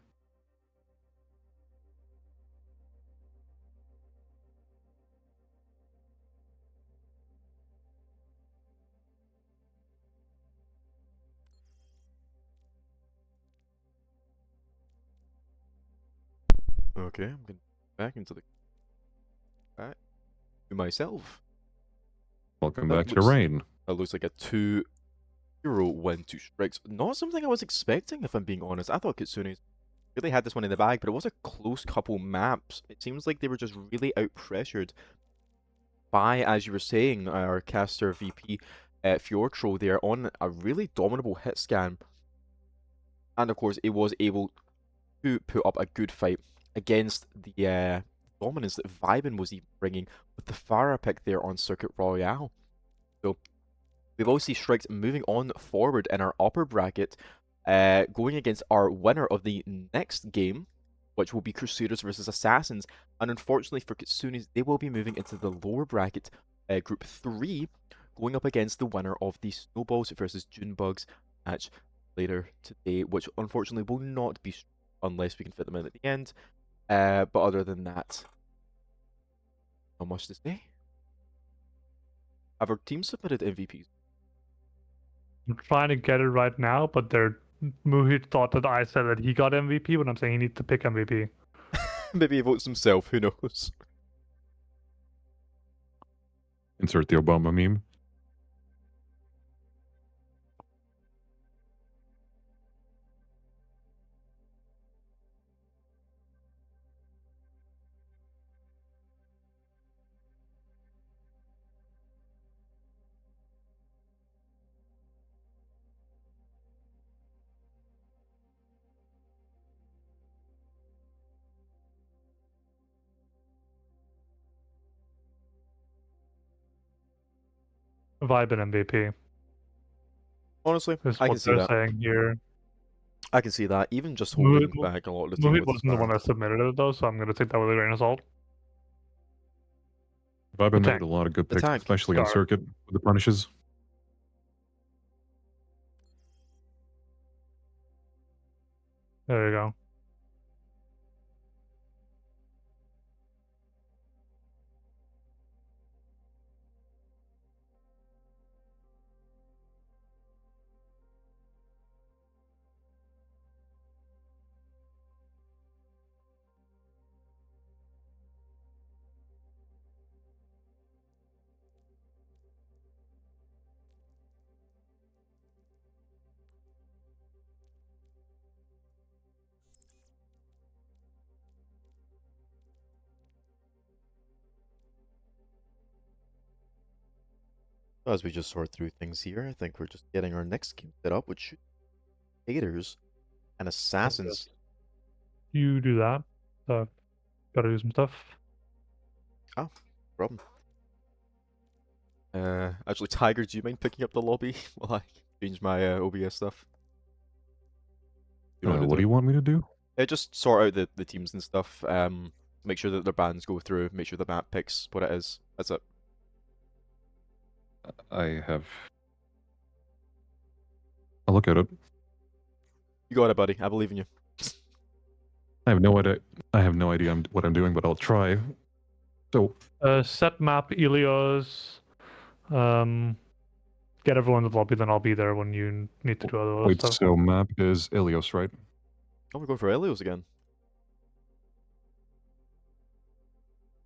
Okay, I'm going back into the back to myself. Welcome That back to looks- Rain. That looks like a 2-0 win, 2 strikes. Not something I was expecting, if I'm being honest. I thought Kitsune really had this one in the bag, but it was a close couple maps. It seems like they were just really out-pressured by, as you were saying, our caster VP Fjordtro there on a really dominable hit scan. And of course, it was able to put up a good fight against the dominance that Vibin was even bringing with the Farah pick there on Circuit Royale. So we've all seen strikes moving on forward in our upper bracket, going against our winner of the next game, which will be Crusaders versus Assassins. And unfortunately for Kitsunes, they will be moving into the lower bracket Group 3, going up against the winner of the Snowballs versus Junebugs match later today, which unfortunately will not be unless we can fit them in at the end. But other than that, not much to say. Have our team submitted MVPs? I'm trying to get it right now, but Muhit thought that I said that he got MVP when I'm saying he needs to pick MVP. Maybe he votes himself, who knows? Insert the Obama meme. Vibe and MVP Honestly, is I what can see they're that. saying here. I can see that. Even just Muhit, holding back a lot of the team Muhit with wasn't the one that submitted it though, so I'm gonna take that with a grain of salt. Vibin The made tank. a lot of good The picks, tank. especially on Star. circuit with the punishes. There you go. As we just sort through things here, I think we're just getting our next game set up, which should be Haters and Assassins. You do that. So gotta do some stuff. Oh, problem. Actually, Tiger, do you mind picking up the lobby while I change my OBS stuff? What do you want me to do? Just sort out the teams and stuff. Make sure that their bands go through. Make sure the map picks what it is. That's it. I'll look at it. You got it, buddy. I believe in you. I have no idea. What I'm doing, but I'll try. So Set map Elios. Get everyone in the lobby, then I'll be there when you need to do other wait. stuff. So map is Ilios, right? Oh, we're going for Elios again.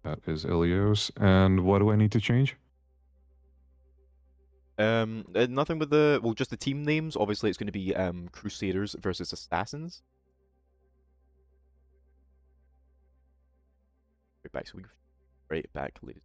That is Ilios. And what do I need to change? Nothing with the just the team names. Obviously, it's going to be Crusaders versus Assassins. Right back, so we right back, ladies.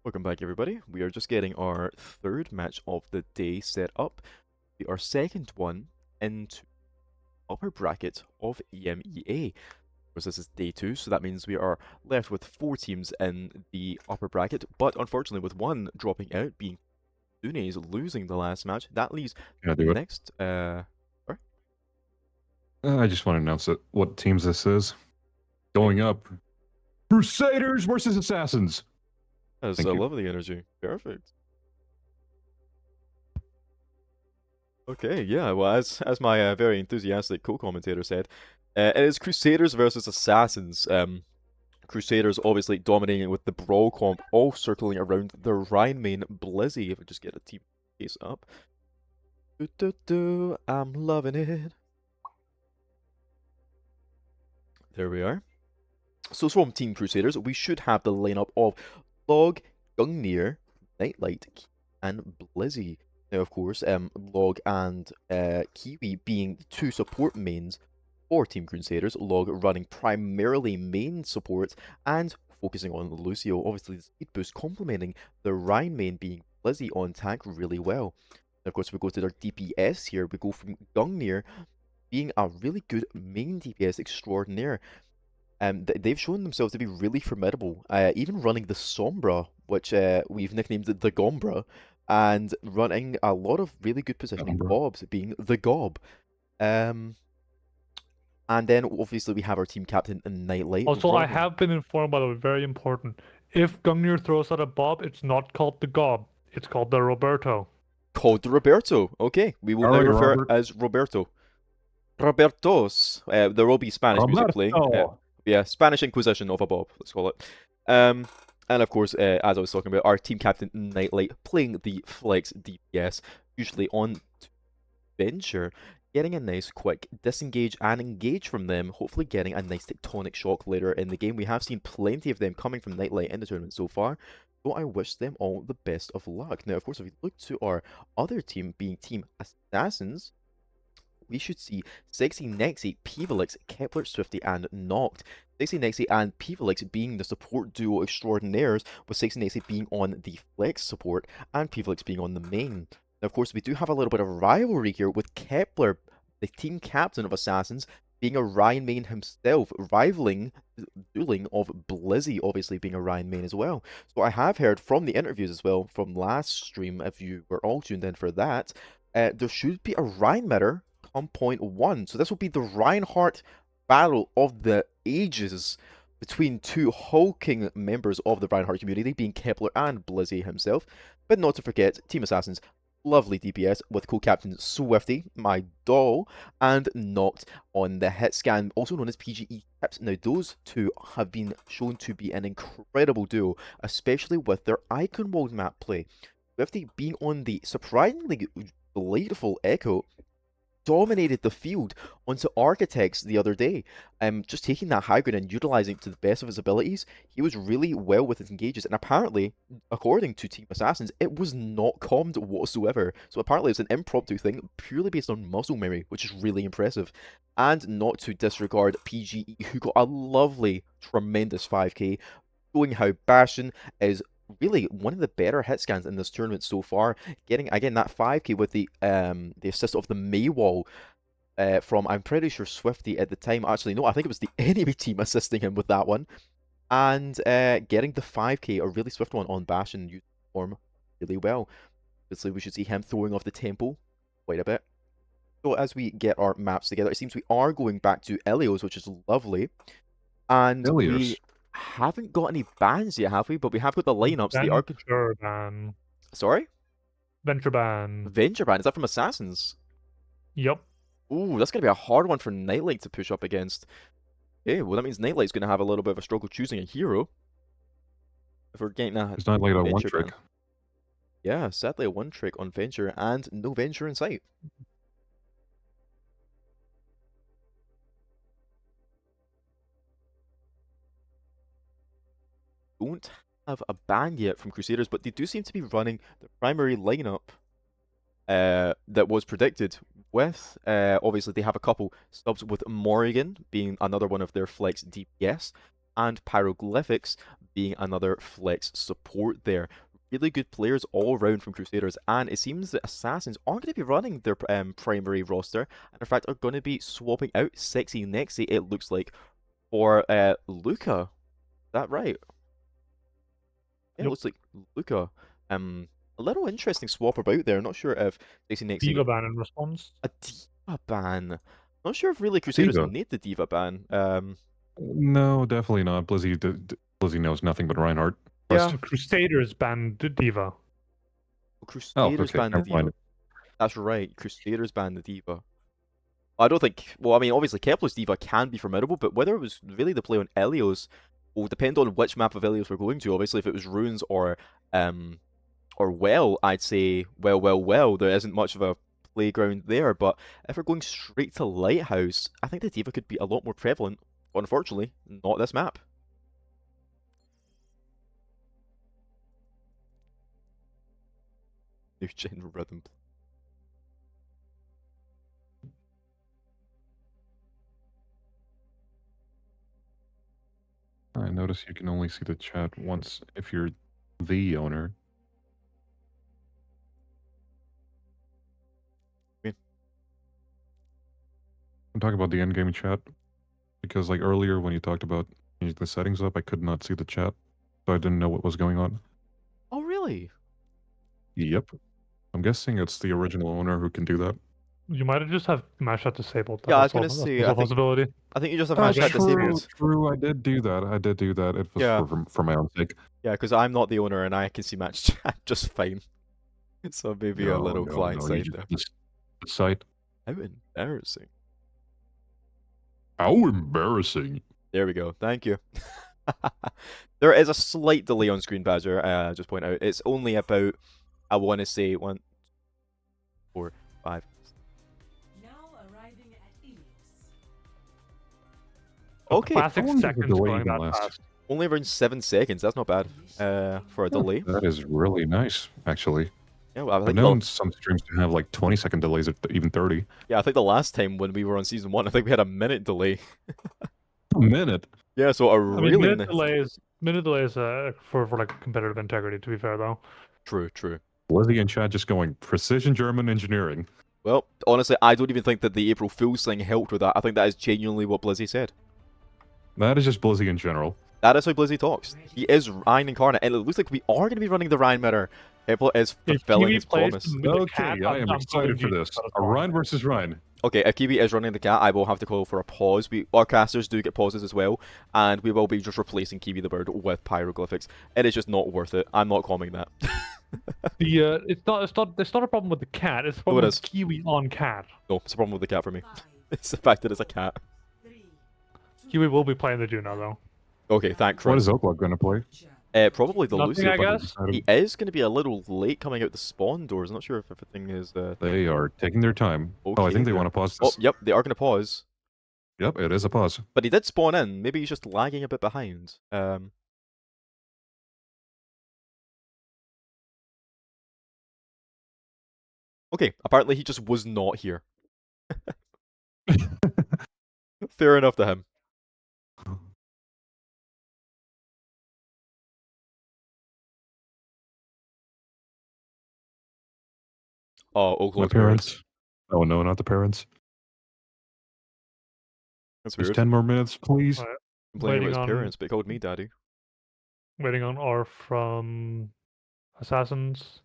Welcome back, everybody. We are just getting our third match of the day set up. Our second one into upper bracket of EMEA. Of course, this is day 2, so that means we are left with 4 teams in the upper bracket, but unfortunately with one dropping out, being Dunes losing the last match, that leaves Can I the do it? next... Sorry? I just want to announce it. What teams this is. Going up. Crusaders versus Assassins. That's Thank a you. lovely energy. Perfect. Okay, yeah, well, as my very enthusiastic co-commentator said, it is Crusaders versus Assassins. Crusaders obviously dominating with the Brawl comp, all circling around the Rhine main Blizzy. If I just get a team case up. I'm loving it. There we are. So from Team Crusaders, we should have the lineup of Log, Gungnir, Nightlight, and Blizzy. Now, of course, Log and Kiwi being the 2 support mains for Team Crusaders. Log running primarily main support and focusing on Lucio. Obviously, the speed boost complementing the Rhine main being Blizzy on tank really well. And of course, we go to their DPS here. We go from Gungnir being a really good main DPS extraordinaire. They've shown themselves to be really formidable, even running the Sombra, which we've nicknamed the Gombra, and running a lot of really good positioning Gombra. bobs, being the Gob. And then obviously we have our team captain Nightlight. Also, I running- have been informed, by the way, very important. If Gungnir throws out a Bob, it's not called the Gob. It's called the Roberto. Called Roberto. Okay, we will now Alright, refer Robert. as Roberto. Robertos. There will be Spanish music playing. Roberto. Yeah, Spanish Inquisition of a Bob, let's call it. And of course, as I was talking about, our team captain Nightlight playing the flex DPS, usually on Venture, getting a nice quick disengage and engage from them, hopefully getting a nice tectonic shock later in the game. We have seen plenty of them coming from Nightlight in the tournament so far, so I wish them all the best of luck. Now, of course, if we look to our other team, being Team Assassins, we should see Sexy Nexy, Pivalix, Kepler, Swifty, and Noct. Sexy Nexy and Pivalix being the support duo extraordinaires, with Sexy Nexy being on the flex support and Pivalix being on the main. Now, of course, we do have a little bit of rivalry here with Kepler, the team captain of Assassins, being a Rhine main himself, rivaling the dueling of Blizzy, obviously being a Rhine main as well. So I have heard from the interviews as well, from last stream, if you were all tuned in for that, there should be a Rhine mirror on point 1. So this will be the Reinhardt battle of the ages between 2 hulking members of the Reinhardt community, being Kepler and Blizzy himself. But not to forget, Team Assassins, lovely DPS with co-captain Swifty, my doll, and Noct on the hit scan, also known as PGE Tips. Now, those 2 have been shown to be an incredible duo, especially with their Icon World map play. Swifty being on the surprisingly delightful Echo, dominated the field onto Architects the other day. Just taking that high ground and utilizing it to the best of his abilities, he was really well with his engages, and apparently, according to Team Assassins, it was not commed whatsoever. So apparently it's an impromptu thing, purely based on muscle memory, which is really impressive. And not to disregard PGE, who got a lovely, tremendous 5k, showing how Bastion is really one of the better hit scans in this tournament so far, getting again that 5k with the assist of the Maywall from, I'm pretty sure, Swifty at the time. Actually, no, I think it was the enemy team assisting him with that one, and getting the 5k, a really swift one on Bastion, using form really well. Obviously, we should see him throwing off the tempo quite a bit. So as we get our maps together, it seems we are going back to Ilios, which is lovely, and we Ilios. haven't got any bans yet, have we? But we have got the lineups. They are. Venture ban. Sorry? Venture ban. Venture ban. Is that from Assassins? Yep. Ooh, that's going to be a hard one for Nightlight to push up against. Okay, well, that means Nightlight's going to have a little bit of a struggle choosing a hero. If we're getting that. It's not like a one Venture trick. ban. Yeah, sadly a one trick on Venture and no Venture in sight. Don't have a ban yet from Crusaders, but they do seem to be running the primary lineup that was predicted with. Obviously, they have a couple subs with Morrigan being another one of their flex DPS. and Pyroglyphics being another flex support there. Really good players all around from Crusaders, and it seems that Assassins aren't going to be running their primary roster, and in fact are going to be swapping out Sexy Nexy, it looks like, for Luca. Is that right? Yeah, it Yep. looks like Luca. A little interesting swap about there. Not sure if Sexy Nexy... Diva ban in response. A Diva ban. Not sure if really Crusaders Diva? need the Diva ban. No, definitely not. Blizzy knows nothing but Reinhardt. Yeah. So Crusaders banned Diva. Crusaders okay, banned the never mind. Diva. That's right. Crusaders banned the Diva. I don't think... Well, I mean, obviously Kepler's Diva can be formidable, but whether it was really the play on Ilios will depend on which map of Ilios we're going to. Obviously, if it was Runes or Well, I'd say, well, there isn't much of a playground there, but if we're going straight to Lighthouse, I think the Diva could be a lot more prevalent. Unfortunately, not this map. New gen rhythm. I notice you can only see the chat once if you're the owner. Yeah. I'm talking about the endgame chat because, like earlier, when you talked about changing the settings up, I could not see the chat, so I didn't know what was going on. Oh, really? Yep. I'm guessing it's the original owner who can do that. You might have just have match chat disabled. Yeah, I was That's gonna also- say, that's I also a think- possibility. I think you just have Ah, match chat true. disabled. True, I did do that. It was Yeah. for my own sake. Yeah, because I'm not the owner and I can see match chat just fine. So maybe a little client you side just there. missed the site. How embarrassing. How embarrassing. There we go. Thank you. There is a slight delay on screen, Badger. Just point out. It's only about, I want to say, 1, 4, 5. Now arriving at Ilios. Okay, Classic how long does the seconds delay going even that last? fast. only around 7 seconds. That's not bad for a delay. That is really nice, actually. Yeah, well, I I've think known some streams to have like 20-second delays, or even 30. yeah, I think the last time when we were on season 1, I think we had a minute delay. A minute. Yeah, so a I mean, really minute delays for like competitive integrity. To be fair, though. true. Lizzie in chat just going precision German engineering. Well, honestly, I don't even think that the April Fool's thing helped with that. I think that is genuinely what Blizzy said. That is just Blizzy in general. That is how Blizzy talks. He is Ryan incarnate, and it looks like we are going to be running the Ryan meta. Apple is If fulfilling Kiwi his plays promise. with the Okay, cat, I am I'm excited for calling this. you A Ryan versus Ryan. Okay, if Kiwi is running the cat, I will have to call for a pause. Our casters do get pauses as well, and we will be just replacing Kiwi the bird with Pyroglyphics. It is just not worth it. I'm not calming that. It's not a problem with the cat. It's a problem it with is. Kiwi on cat. No, it's a problem with the cat for me. 5, It's the fact that it's a cat. 3, Kiwi will be playing the Juno though. Okay, thank What Chris. is Oaklog going to play? Probably the Nothing, Lucio. I but guess. He is going to be a little late coming out the spawn doors. I'm not sure if everything is... They are taking their time. Oh, I Okay, think they they're- want to pause Oh, this. yep, they are going to pause. Yep, it is a pause. But he did spawn in. Maybe he's just lagging a bit behind. Okay, apparently he just was not here. Fair enough to him. Oh, My Oaklog's parents. Oh no, not the parents. That's Just weird. 10 more minutes, please. Alright. Complaining about his waiting on- parents, but he called me daddy. Waiting on R from Assassins.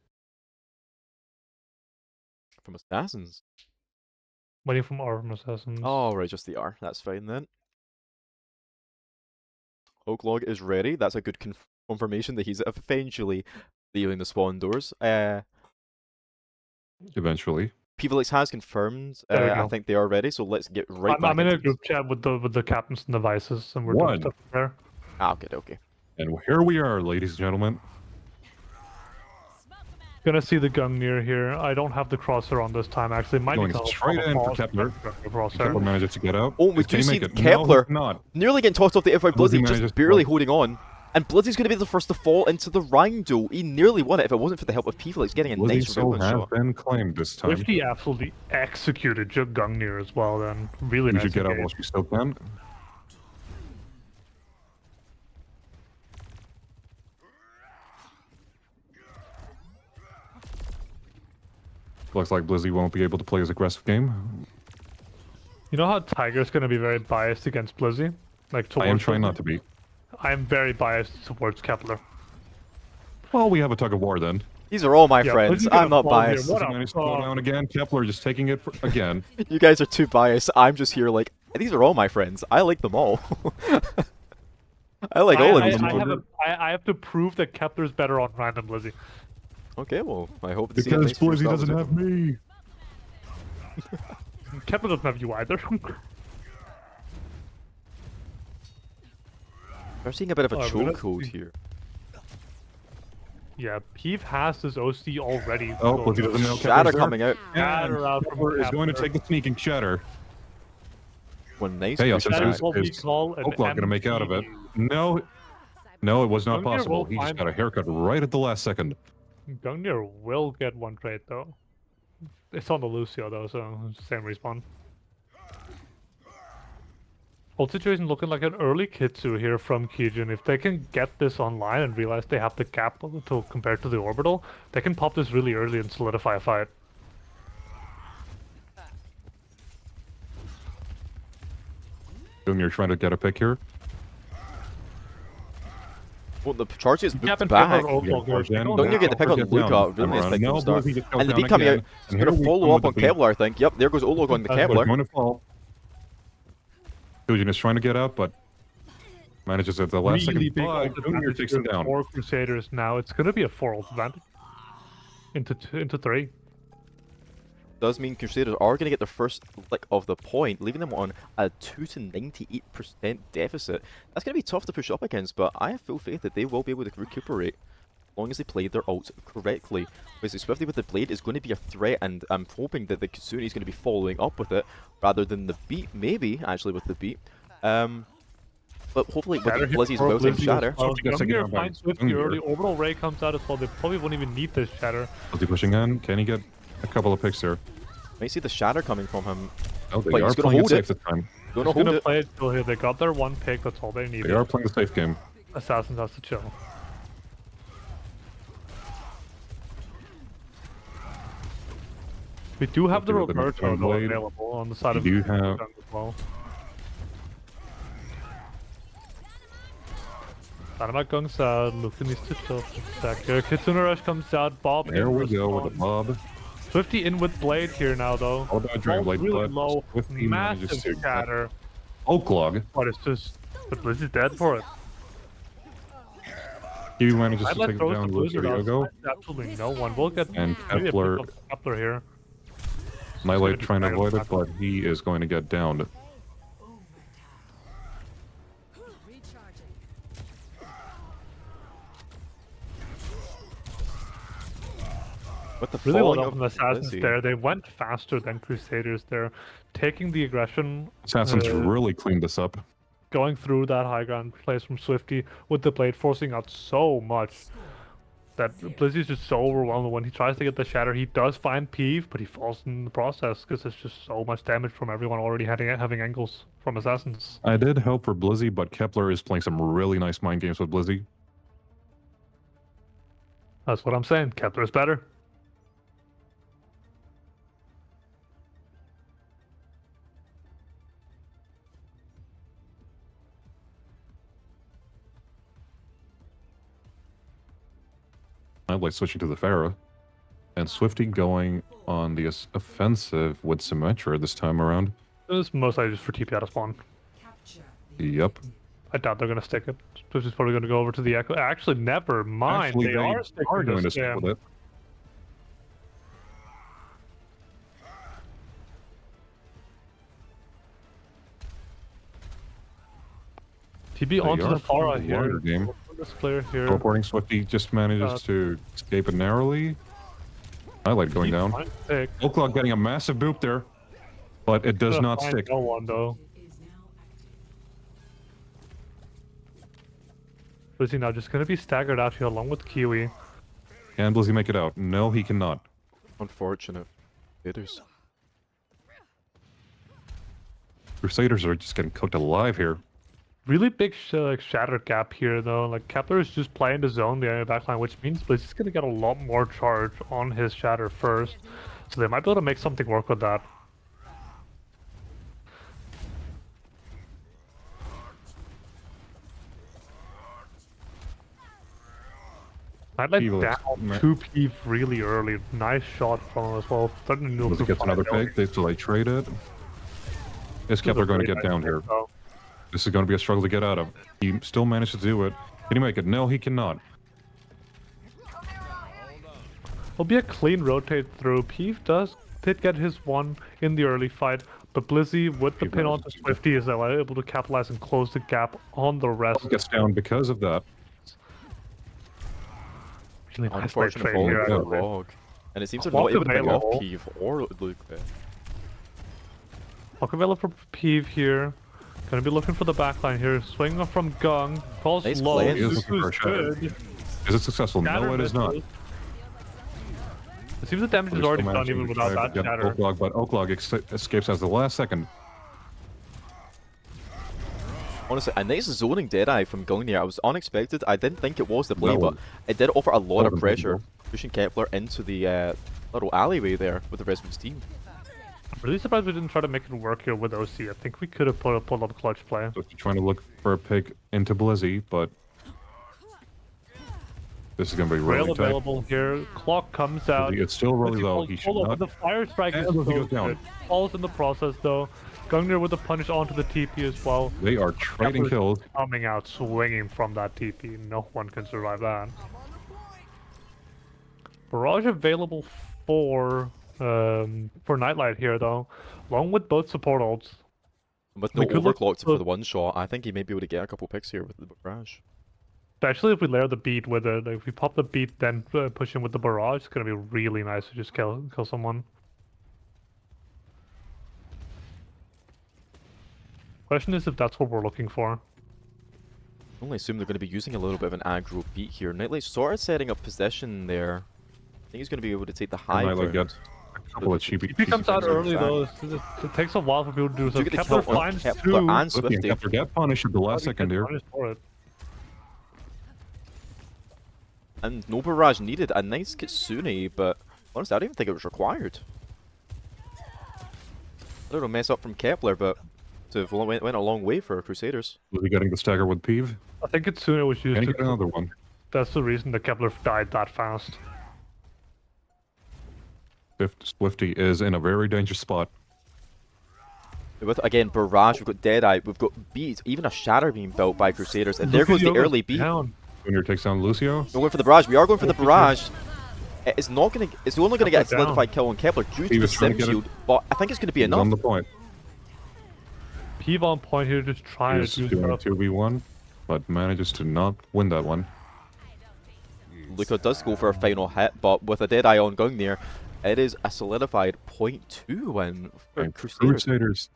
From Assassins. Waiting from R from Assassins. Oh, right, just the R. That's fine then. Oaklog is ready. That's a good confirmation that he's eventually leaving the spawn doors. Eventually. Pivalix has confirmed. There we I go. think they are ready, so let's get right I'm, back I'm in into a group chat with the captains and the vices, and we're One. doing stuff there. Ah, okay. And here we are, ladies and gentlemen. Gonna see the Gungnir here. I don't have the crosshair on this time. Actually, might Going need to straight in for Kepler. Crosshair. Kepler manages to get out. Oh, we Can do he see make it? Kepler. No, not. Nearly getting tossed off the F by Blizzy Blizzy, manages just to barely block. holding on. And Blizzy's going to be the first to fall into the Rhine duel. He nearly won it if it wasn't for the help of Pivalix getting a Blizzy nice soul revealing have shot. been claimed this time. 50 absolutely executed Gungnir. As well. Then really You nice. should get out engage. while you still can. Looks like Blizzy won't be able to play his aggressive game. You know how Tiger's gonna be very biased against Blizzy? Like towards I am trying Blizzy? not to be. I am very biased towards Kepler. Well, we have a tug of war then. These are all my Yeah, friends. Blizzy's gonna I'm not fall here. biased. What Blizzy a managed to go down again. Kepler just taking it again. You guys are too biased. I'm just here like, these are all my friends. I like them all. I like all of these people. I have to prove that Kepler's better on random Blizzy. Okay, well, I hope to see Because nice for Blizzy yourselves. doesn't have me. Kepler doesn't have you either. We're seeing a bit of a Oh, but let's chokehold see. here. Yeah, Peeve has his OC already. Oh, so- Blizzy doesn't know. Shatter Kepler's there. coming out. Shatter out from Kepler is going to Kepler. take the sneaking Shatter. One nice Chaos push is That back. is what we is call an Oaklog gonna make out of it. MVP. No, it was not Gungnir possible. will He just find- got a haircut right at the last second. Gungnir will get one trade though. It's on the Lucio though, so same respawn. Whole situation looking like an early Kitsu here from Kijin. If they can get this online and realize they have the gap to compared to the orbital, they can pop this really early and solidify a fight. Junior trying to get a pick here. Well, the charge is Yeah, moved but back. Pepper also goes down. Don't you get the pick on Get Luca? down. Really nice Run. pick No, from the start. Blizzy just goes And the down beat coming again. out. He's And going here to we follow come up on with the beat. Kevlar, I think. Yep, there goes Olog on the That's Kepler's Kevlar. going to fall. Junior is trying to get out, but manages at the last Really second. big But ult Junior advantage takes him here down. for Crusaders now. It's gonna be a 4 ult advantage. Into 3. Does mean Crusaders are going to get their first lick of the point, leaving them on a 2 to 98% deficit. That's going to be tough to push up against, but I have full faith that they will be able to recuperate as long as they play their ults correctly. Basically, Swifty with the Blade is going to be a threat, and I'm hoping that the Kitsune is going to be following up with it rather than the beat, maybe actually with the beat. But hopefully with Shatter here Blizzy's for well-timed Blizzy as shatter. well. Swifty gets taken Gungnir down by finds Swifty Gungnir. early. Orbital Ray comes out as well. They probably won't even need this shatter. Is he pushing in? Can he get a couple of picks there? Might see the shatter coming from him. Oh, they But are he's gonna playing it hold safe it. this time. Gonna He's hold gonna it. play it till here. They got their one pick. That's all they need. They are playing the safe game. Assassins has to chill. We do have the Okay, with the Roberto though Blade. available on the side We of do the have- gun as well. Dynamite Gung's out. Luca needs to chill back here. Kitsune Rush comes out. Bob There in we go with the response. mob. Swifty in with Blade here now though. All that Dragon Falls Blade, really but low. Swifty manages Massive to shatter. Oaklog. But it's just. But Blizzy's dead for it. He manages I'd to let take it throws down the with Blizzard Diogo. outside. Absolutely no one. We'll get And maybe a pick Kepler, of Kepler here. Nightlight be trying to Dragon avoid it, Blade. but he is going to get downed. Recharging. With the Really well falling done of from the Assassins Blizzy. there. They went faster than Crusaders there. Taking the aggression, Assassins Uh, really cleaned this up. going through that high ground place from Swifty with the Blade forcing out so much that Blizzy's just so overwhelmed when he tries to get the shatter. He does find Peeve, but he falls in the process because there's just so much damage from everyone already having angles from Assassins. I did hope for Blizzy, but Kepler is playing some really nice mind games with Blizzy. That's what I'm saying. Kepler's better. Nightlight switching to the Pharah. And Swifty going on the offensive with Symmetra this time around. It's mostly just for TP out of spawn. Capture. Yep. I doubt they're going to stick it. Swifty's probably going to go over to the Echo. Actually, never mind. Actually, they are sticking going to this. stick with it. TB onto are the Pharah playing the here. wider game. This player here. Teleporting Swifty just manages Uh, to escape it narrowly. Nightlight going down. Fine pick. Oaklog getting a massive boop there. But it does Gonna not find stick. No one though. Is now active. Is he now just going to be staggered out here along with Kiwi? Can Blizzy make it out? No, he cannot. Unfortunate. It is. Crusaders are just getting cooked alive here. Really big shatter gap here though. Like Kepler is just playing the zone the backline, which means Blizzy's going to get a lot more charge on his shatter first. So they might be able to make something work with that. Nightlight Evil down Ma- 2 P really early. Nice shot from him as well. Starting to Does nuke he get another 5 million. pick? They still trade it. Is This is a Kepler going to very get nice down pick, here? though. This is going to be a struggle to get out of. He still managed to do it. Can he make it? No, he cannot. It'll be a clean rotate through. Peeve did get his one in the early fight, but Blizzy with the He pin managed onto to. Swifty is able to capitalize and close the gap on the rest. Gets down because of that. Really nice late Unfortunate trade fall here. for Actually. Log. And it seems they're Clock not able to bring off available. Peeve or Luke. Pockavella for Peeve here. Gonna be looking for the backline here. Swing from Gung. Falls Nice low. play. He is looking for a Zuzu's shatter. good. Is it successful? Shatter No, it is not. misses. It seems the damage is We're already still done managing even to without try that to get shatter. Oaklog, but Oaklog escapes as the last second. Honestly, a nice zoning Deadeye from Gungnir. I was unexpected. I didn't think it was the play, That but was- it did offer a lot that of was pressure, unbelievable. pushing Kepler into the little alleyway there with the rest of his team. I'm really surprised we didn't try to make it work here with OC. I think we could have pulled up clutch play. So she's trying to look for a pick into Blizzy, but this is going to be Rail really tight. available here. Clock comes out. It's still really Blizzy low. falls He should full over. not. The fire strike is And so he goes down. good. Falls in the process though. Gungnir with the punish onto the TP as well. They are trading Kepler's kills. coming out swinging from that TP. No one can survive that. Barrage available for Nightlight here though, along with both support ults. With no We could look overclocked for- for the one shot, I think he may be able to get a couple picks here with the barrage. Especially if we layer the beat with it. Like if we pop the beat, then push in with the barrage, it's gonna be really nice to just kill someone. Question is if that's what we're looking for. I only assume they're going to be using a little bit of an aggro beat here. Nightlight's sort of setting up position there. I think he's going to be able to take the high Nightlight ground. gets a couple of cheapy. He comes out pieces of early back. though. It takes a while for people to do so. Do get the Kepler kill on finds Kepler two. and Swifty and Swifty. Kepler get punished at the last He second gets here. punished for it. And no barrage needed. A nice Kitsune, but honestly, I don't even think it was required. A little mess up from Kepler, but it went a long way for Crusaders. Was he getting the stagger with Peeve? I think it's sooner was used Can he to. get another one? That's the reason that Kepler died that fast. Swifty is in a very dangerous spot. With, again, Barrage, we've got Deadeye, we've got Beat, even a Shatter being built by Crusaders, and there goes the Lucio early beat. down. Junior takes down Lucio. We're going for the barrage. We are going for the barrage. It's not going to. It's only going to get a Kepler down. solidified kill on Kepler due He to the was trying sim to get it. shield, but I think it's going to be He's on enough. the point. Peeve on point here, just trying He's to do doing a stuff. 2v1, but manages to not win that one. Luca does go for a final hit, but with a Deadeye on going there, it is a solidified 0.2 win for And Crusaders. Crusaders.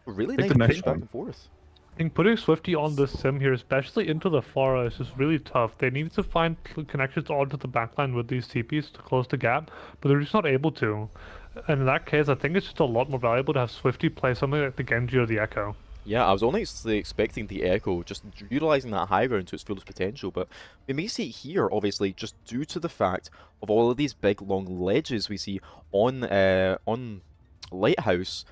Really Take nice the next pitch back one. and forth. I think putting Swifty on this sim here, especially into the far is just really tough. They need to find connections onto the backline with these TPs to close the gap, but they're just not able to. And in that case, I think it's just a lot more valuable to have Swifty play something like the Genji or the Echo. Yeah, I was only expecting the Echo, just utilizing that high ground to its fullest potential, but we may see it here, obviously, just due to the fact of all of these big, long ledges we see on Lighthouse,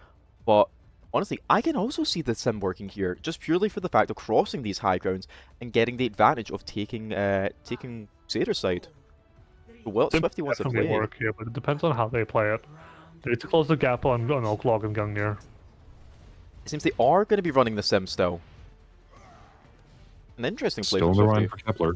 but honestly, I can also see the sim working here, just purely for the fact of crossing these high grounds and getting the advantage of taking Crusader's side. Well, Sim Swifty wants to definitely play. work here, but it depends on how they play it. They need to close the gap on Oaklog and Gungnir. It seems they are going to be running the sim still. An interesting play Still in from the Swifty. run for Kepler.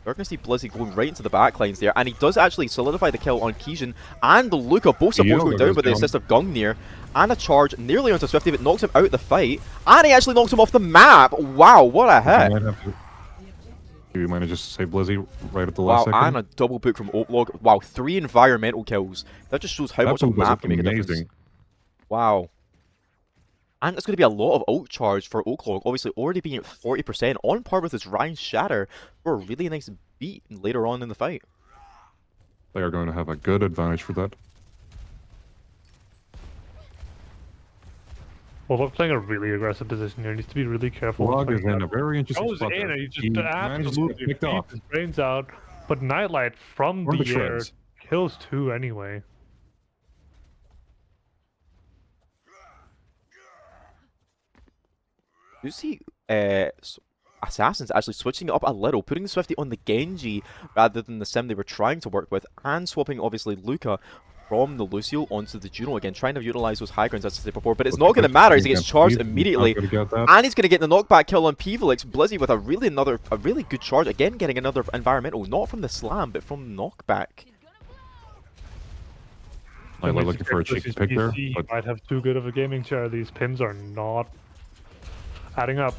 We're going to see Blizzy going right into the backlines there, and he does actually solidify the kill on Kijin and Luca, both supposed to go Yeah, down goes with the down. assist of Gungnir, and a charge nearly onto Swifty, but knocks him out of the fight, and he actually knocks him off the map! Wow, what a hit! He manages to save Blizzy right at the Wow, last second. and a double book from Oaklog. Wow, 3 environmental kills. That just shows how That much a one was map can make a difference. amazing. Wow. And it's going to be a lot of ult charge for Oaklog, obviously already being at 40%, on par with his Ryan Shatter, for a really nice beat later on in the fight. They are going to have a good advantage for that. Bulldog playing a really aggressive position here. Needs to be really careful. Log is in a very interesting Goes spot in there. and he just He manages to absolutely get picked beats off. his brains out. But Nightlight from Torn to the air shreds. kills 2 anyway. You see, Assassins actually switching it up a little, putting the Swifty on the Genji rather than the Sim they were trying to work with, and swapping obviously Luca from the Lucio onto the Juno again, trying to utilize those high grounds as I said before, but it's not going to matter as he gets charged immediately, and he's going to get the knockback kill on Pvelix. Blizzy with a really good charge, again getting another environmental, not from the slam, but from knockback. Nightlight looking for a cheeky pick there, PC but might have too good of a gaming chair. These pins are not adding up.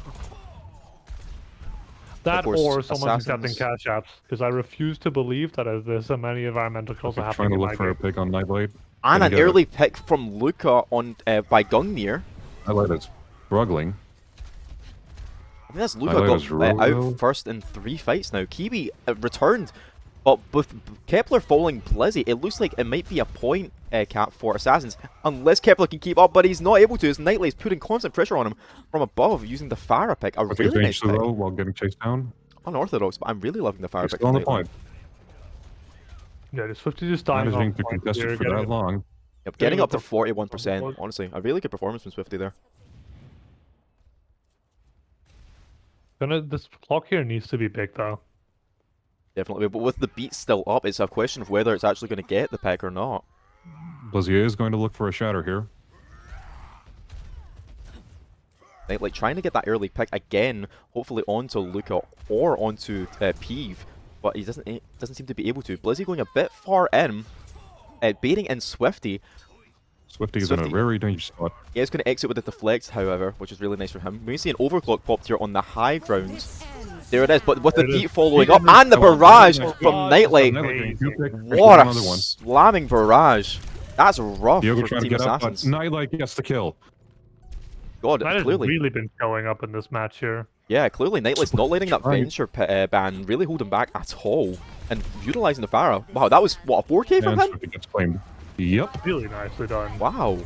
That course, or someone's Assassins- accepting cash apps, because I refuse to believe that there's so many environmental kills trying happening to in look my for a game. pick on Nightlight. And Gonna an get it. early pick from Luca on by Gungnir. Nightlight is struggling. I mean, that's Luca Nightlight got is Royal. out first in 3 fights now. Kiwi returned, but with Kepler falling Blizzy, it looks like it might be a point cap for Assassins, unless Kepler can keep up, but he's not able to, as Nightlight's putting constant pressure on him from above using the Farah pick. A With really the nice pick. low while getting chased down. Unorthodox, but I'm really loving the Farah He's pick. still on the from Nightlight. point. Yeah, just 50 just dying Managing off to points contest here, it for getting that long. Yep, getting Yeah, up to but- 41%. Honestly, a really good performance from Swifty there. This clock here needs to be big though. Definitely, but with the beat still up, it's a question of whether it's actually going to get the pick or not. Blizier is going to look for a shatter here. Like trying to get that early pick again, hopefully onto Luca or onto Peeve, but he doesn't seem to be able to. Blizzy going a bit far in, baiting in Swifty. Swifty is in a very dangerous spot. Yeah, he's going to exit with the deflect, however, which is really nice for him. We see an overclock popped here on the high grounds. There it is, but with the beat following up and the barrage from Nightlight. What a slamming barrage. That's rough Diogo for trying to Team get up, but Assassins. Nightlight gets the kill. God, That has clearly. really been showing up in this match here. Yeah, clearly Nightlight's not letting that venture ban really hold him back at all. And utilizing the Farah. Wow, that was, what, a 4K from And him? Swifty gets claimed. Yep. Really nicely done. Wow.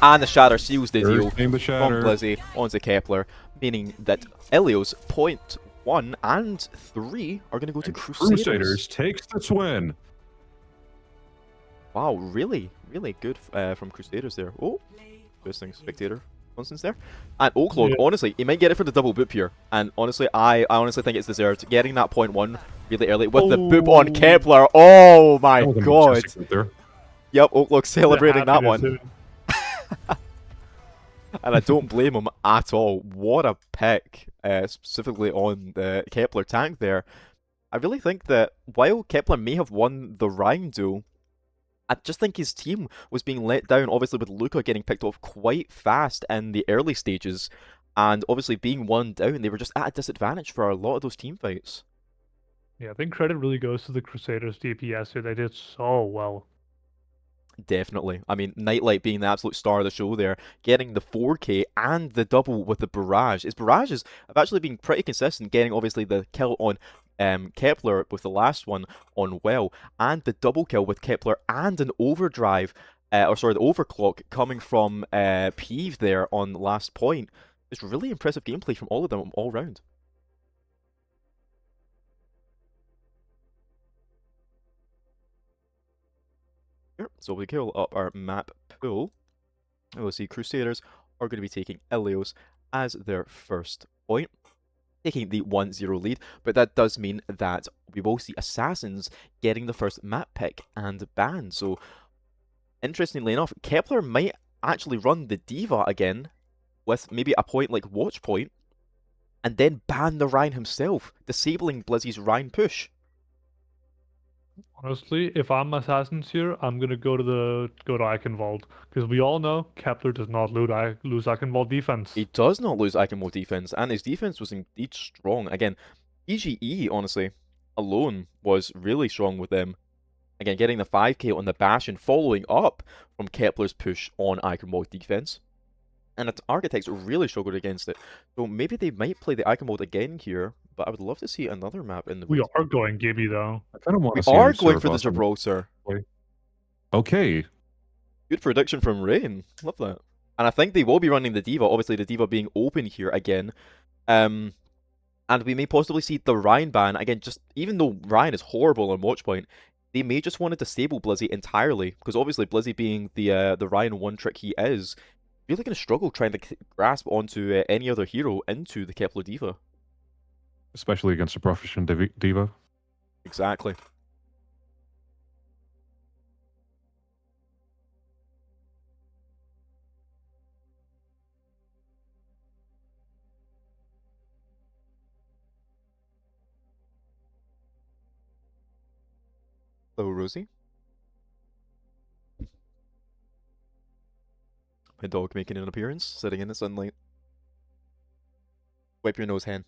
And the Shatter seals the deal There's the from shatter. Blizzy onto Kepler, meaning that Ilios point 1 and 3 are going to go to Crusaders takes the win. Wow, really good from Crusaders there. Oh, interesting spectator nonsense there. And Oaklog, Yeah. honestly, he might get it for the double boop here. And honestly, I honestly think it's deserved. Getting that point 1 really early with the boop on Kepler. Oh my That was a god. majestic move there. Yep, Oaklog celebrating that Happiness one. here. And I don't blame him at all. What a pick, specifically on the Kepler tank there. I really think that while Kepler may have won the Rhine duel, I just think his team was being let down, obviously with Luca getting picked off quite fast in the early stages, and obviously being one down, they were just at a disadvantage for a lot of those team fights. Yeah, I think credit really goes to the Crusaders DPS here. They did so well. Definitely. I mean, Nightlight being the absolute star of the show there, getting the 4K and the double with the barrage. His barrages have actually been pretty consistent, getting obviously the kill on Kepler with the last one on Well, and the double kill with Kepler and an overdrive, the overclock coming from Peeve there on the last point. It's really impressive gameplay from all of them all round. So we kill up our map pool. We'll see Crusaders are going to be taking Ilios as their first point, taking the 1-0 lead, but that does mean that we will see Assassins getting the first map pick and ban. So, interestingly enough, Kepler might actually run the Diva again with maybe a point like Watch Point, and then ban the Rhine himself, disabling Blizzy's Rhine push. Honestly, if I'm Assassins here, I'm gonna go to Eichenwald, because we all know Kepler does not lose Eichenwald defense. He does not lose Eichenwald defense, and his defense was indeed strong. Again, EGE, honestly, alone was really strong with them. Again, getting the 5K on the Bastion, following up from Kepler's push on Eichenwald defense. And its Architects really struggled against it. So maybe they might play the Eichenwald again here, but I would love to see another map in the We are going Gibby though. I kind of want We to see are him going serve for the us on- Gibraltar. Okay. Good prediction from Rain. Love that. And I think they will be running the D.Va, obviously the D.Va being open here again. And we may possibly see the Ryan ban, again, just even though Ryan is horrible on Watchpoint, they may just want to disable Blizzy entirely, because obviously Blizzy being the Ryan one-trick he is, really going to struggle trying to grasp onto any other hero into the Kepler D.Va. Especially against a proficient D.Va. Exactly. Hello, Rosie. My dog making an appearance, sitting in the sunlight. Wipe your nose, hen.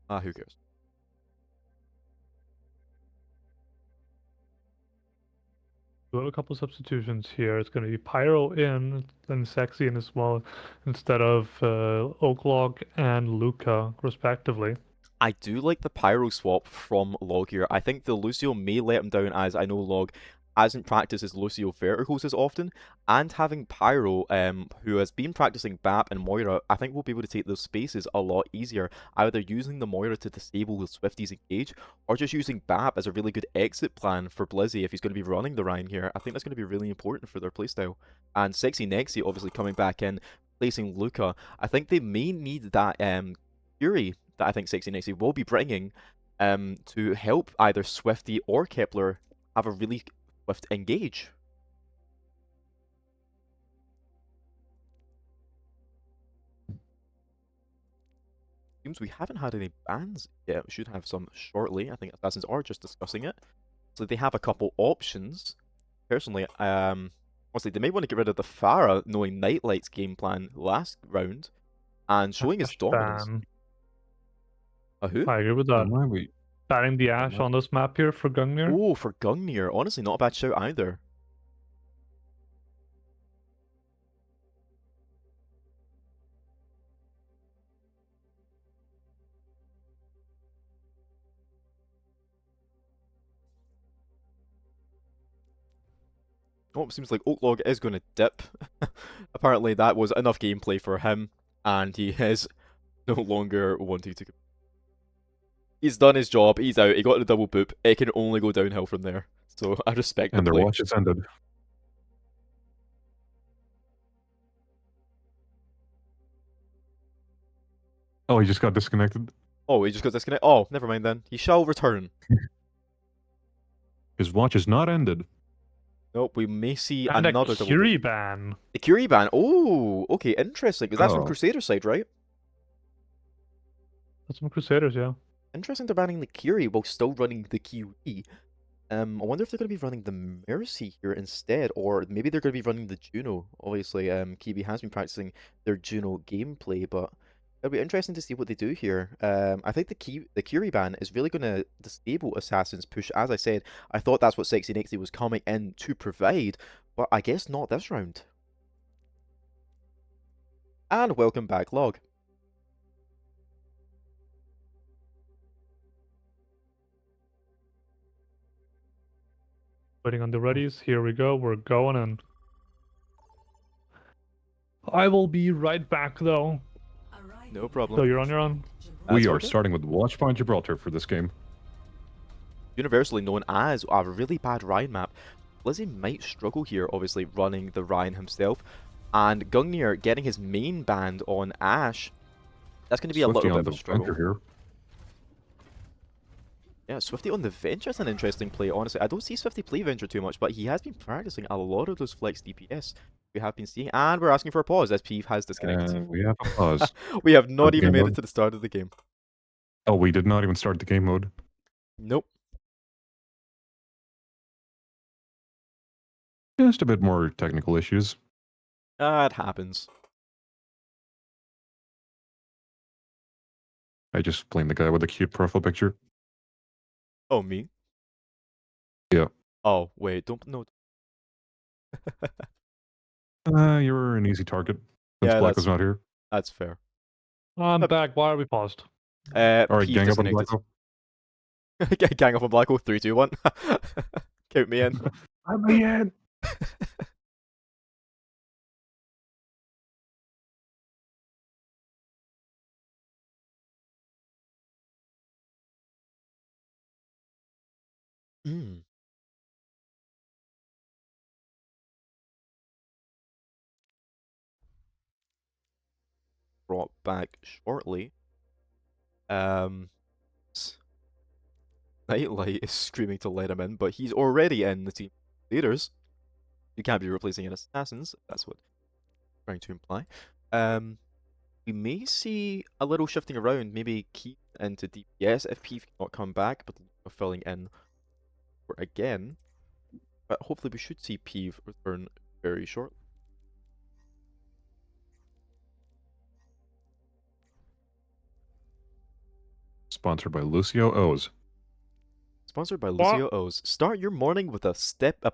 Ah, who cares? We'll have a couple substitutions here. It's going to be Pyro in and Sexy in as well, instead of Oaklog and Luca, respectively. I do like the Pyro swap from Log here. I think the Lucio may let him down, as I know Log hasn't practiced his Lucio verticals as often, and having Pyro, who has been practicing BAP and Moira, I think we'll be able to take those spaces a lot easier, either using the Moira to disable the Swifties engage, or just using BAP as a really good exit plan for Blizzy if he's going to be running the Ryan here. I think that's going to be really important for their playstyle. And Sexy Nexy obviously coming back in, placing Luca. I think they may need that Fury that I think Sexy Nexy will be bringing to help either Swifty or Kepler have a really swift engage. Seems we haven't had any bans yet. We should have some shortly. I think Assassins are just discussing it. So they have a couple options. Personally, honestly, they may want to get rid of the Pharah, knowing Nightlight's game plan last round, and showing his dominance. Ban. A who? I agree with that. Why we? Banning the Ashe on this map here for Gungnir. Oh, for Gungnir. Honestly, not a bad shout either. Oh, it seems like Oaklog is going to dip. Apparently that was enough gameplay for him, and he is no longer wanting to... He's done his job, he's out, he got the double boop, it can only go downhill from there. So I respect And the their play. watch is ended. Oh, he just got disconnected. Oh, he just got disconnected? Oh, never mind then. He shall return. His watch is not ended. Nope, we may see And another a double Curie boop. ban. The Curie ban. Oh, okay, interesting. Because that's from Oh. Crusader side, right? That's some Crusaders, yeah. Interesting they're banning the Curie while still running the QE. I wonder if they're going to be running the Mercy here instead, or maybe they're going to be running the Juno. Obviously, Kiwi has been practicing their Juno gameplay, but it'll be interesting to see what they do here. I think the Curie ban is really going to disable Assassin's push. As I said, I thought that's what Sexy Nexy was coming in to provide, but I guess not this round. And welcome back, Log. Waiting on the readies. Here we go. We're going in. I will be right back, though. No problem. So you're on your own? We That's are okay. starting with Watchpoint Gibraltar for this game. Universally known as a really bad Ryan map. Blizzy might struggle here, obviously running the Ryan himself. And Gungnir getting his main band on Ashe. That's going to be a Swifty little on bit of the a struggle. Venture here. Yeah, Swifty on the Venture is an interesting play, honestly. I don't see Swifty play Venture too much, but he has been practicing a lot of those flex DPS we have been seeing. And we're asking for a pause as Peeve has disconnected. We have a pause. We have not Start even game made mode. it to the start of the game. Oh, we did not even start the game mode. Nope. Just a bit more technical issues. It happens. I just blame the guy with the cute profile picture. Oh, me? Yeah. Oh, wait, don't... No. You're an easy target since Yeah, Black was not here. That's fair. I'm back. Why are we paused? Alright, Peeve gang up on disconnected. Blacko. Gang up on Blacko, 3, 2, 1. Count me in. I'm in. Mm. Brought back shortly. S- Nightlight is screaming to let him in, but he's already in the team leaders. You can't be replacing an assassins. That's what I'm trying to imply. We may see a little shifting around. Maybe Keith into DPS if Peeve cannot come back, but filling in for again. But hopefully we should see Peeve return very shortly. Sponsored by Lucio O's. Sponsored by Lucio O's. Start your morning with a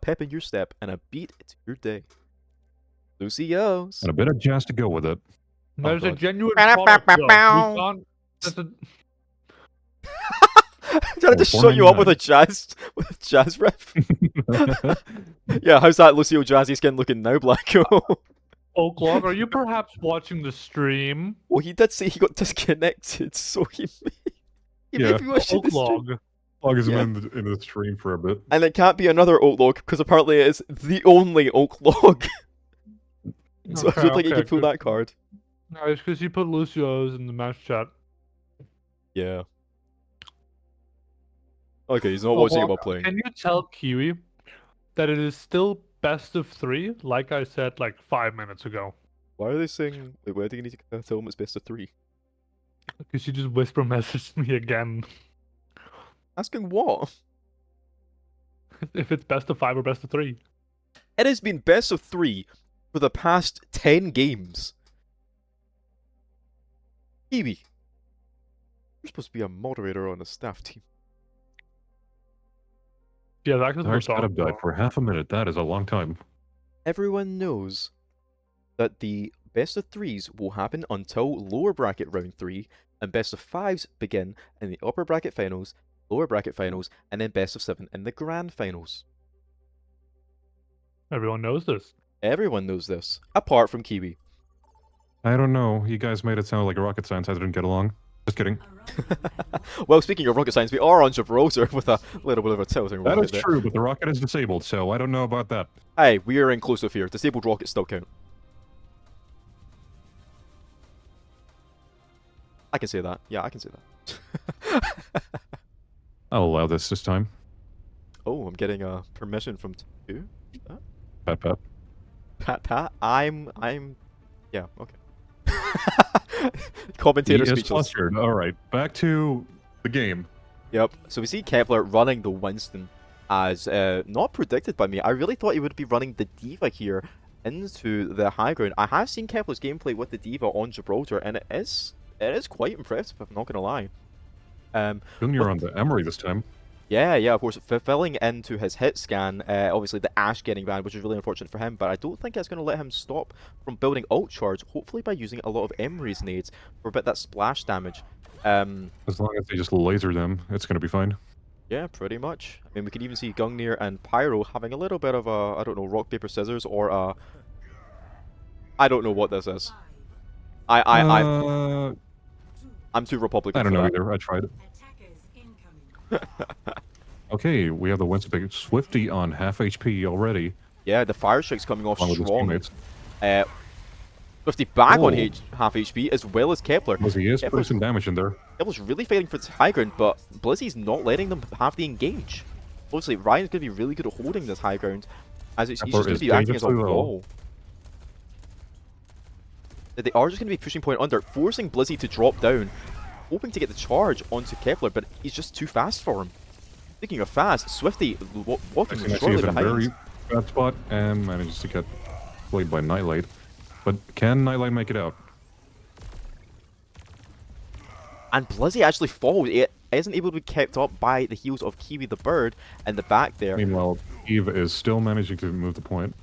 pep in your step, and a beat to your day. Lucio's. And a bit of jazz to go with it. There's a God. genuine product, though. We can't. There's a, Did I just shut you up with a jazz riff? Yeah, how's that Lucio Jazzy skin looking now, Blacko? Oaklog, are you perhaps watching the stream? Well, he did say he got disconnected, so he Yeah. maybe watching the stream. Oaklog. Log has Yeah. been in the stream for a bit. And it can't be another oak log, because apparently it is the only oak log. So I don't think he can pull that card. No, it's because you put Lucio's in the match chat. Yeah. Okay, he's not watching it while playing. Can you tell Kiwi that it is still best of 3, like I said like 5 minutes ago? Why are they saying... Wait, why do you need to tell him it's best of 3? Because you just whisper messaged me again. Asking what? If it's best of 5 or best of 3. It has been best of 3 for the past 10 games. Kiwi, you're supposed to be a moderator on the staff team. Yeah, that's what we're Hearts talking have died about. for half a minute. That is a long time. Everyone knows that the best of 3s will happen until lower bracket round 3, and best of 5s begin in the upper bracket finals, lower bracket finals, and then best of 7 in the grand finals. Everyone knows this. Everyone knows this, apart from Kiwi. I don't know. You guys made it sound like rocket science. I didn't get along. Just kidding. Well, speaking of rocket science, we are on Gibraltar with a little bit of a tilting That rocket is there. true, but the rocket is disabled, so I don't know about that. Hey, we are inclusive here. Disabled rockets still count. I can say that. Yeah, I can say that. I'll allow this time. Oh, I'm getting a permission from who? Pat pat. Pat. Yeah, okay. Commentator He is speechless. flustered. All right, back to the game. Yep. So we see Kepler running the Winston as not predicted by me. I really thought he would be running the Diva here into the high ground. I have seen Kepler's gameplay with the Diva on Gibraltar, and it is quite impressive, if I'm not gonna lie. Junior on the Emery this time. Yeah, of course, fulfilling into his hit scan, obviously the Ash getting banned, which is really unfortunate for him, but I don't think it's going to let him stop from building ult charge, hopefully by using a lot of Emery's nades for a bit that splash damage. As long as they just laser them, it's going to be fine. Yeah, pretty much. I mean, we can even see Gungnir and Pyro having a little bit of a, I don't know, rock, paper, scissors, or a... I don't know what this is. I'm too Republican I don't for know that. either. I tried it. Attackers incoming. Okay, we have the Winston pick. Swifty on half HP already. Yeah, the Fire Strike's coming off Along with his strong. teammates. Swifty back on Oh. half HP, as well as Kepler. He is putting some damage in there. Kepler's really fighting for its high ground, but Blizzy's not letting them have the engage. Obviously, Ryan's going to be really good at holding this high ground, as he's just Kepler going is to be acting as a dangerously low. wall. They are just going to be pushing point under, forcing Blizzy to drop down, hoping to get the charge onto Kepler, but he's just too fast for him. Speaking of fast, Swifty walking Actually, shortly is in a behind. very bad spot and manages to get played by Nightlight. But can Nightlight make it out? And Blizzy actually falls. It isn't able to be kept up by the heels of Kiwi the Bird in the back there. Meanwhile, Eve is still managing to move the point.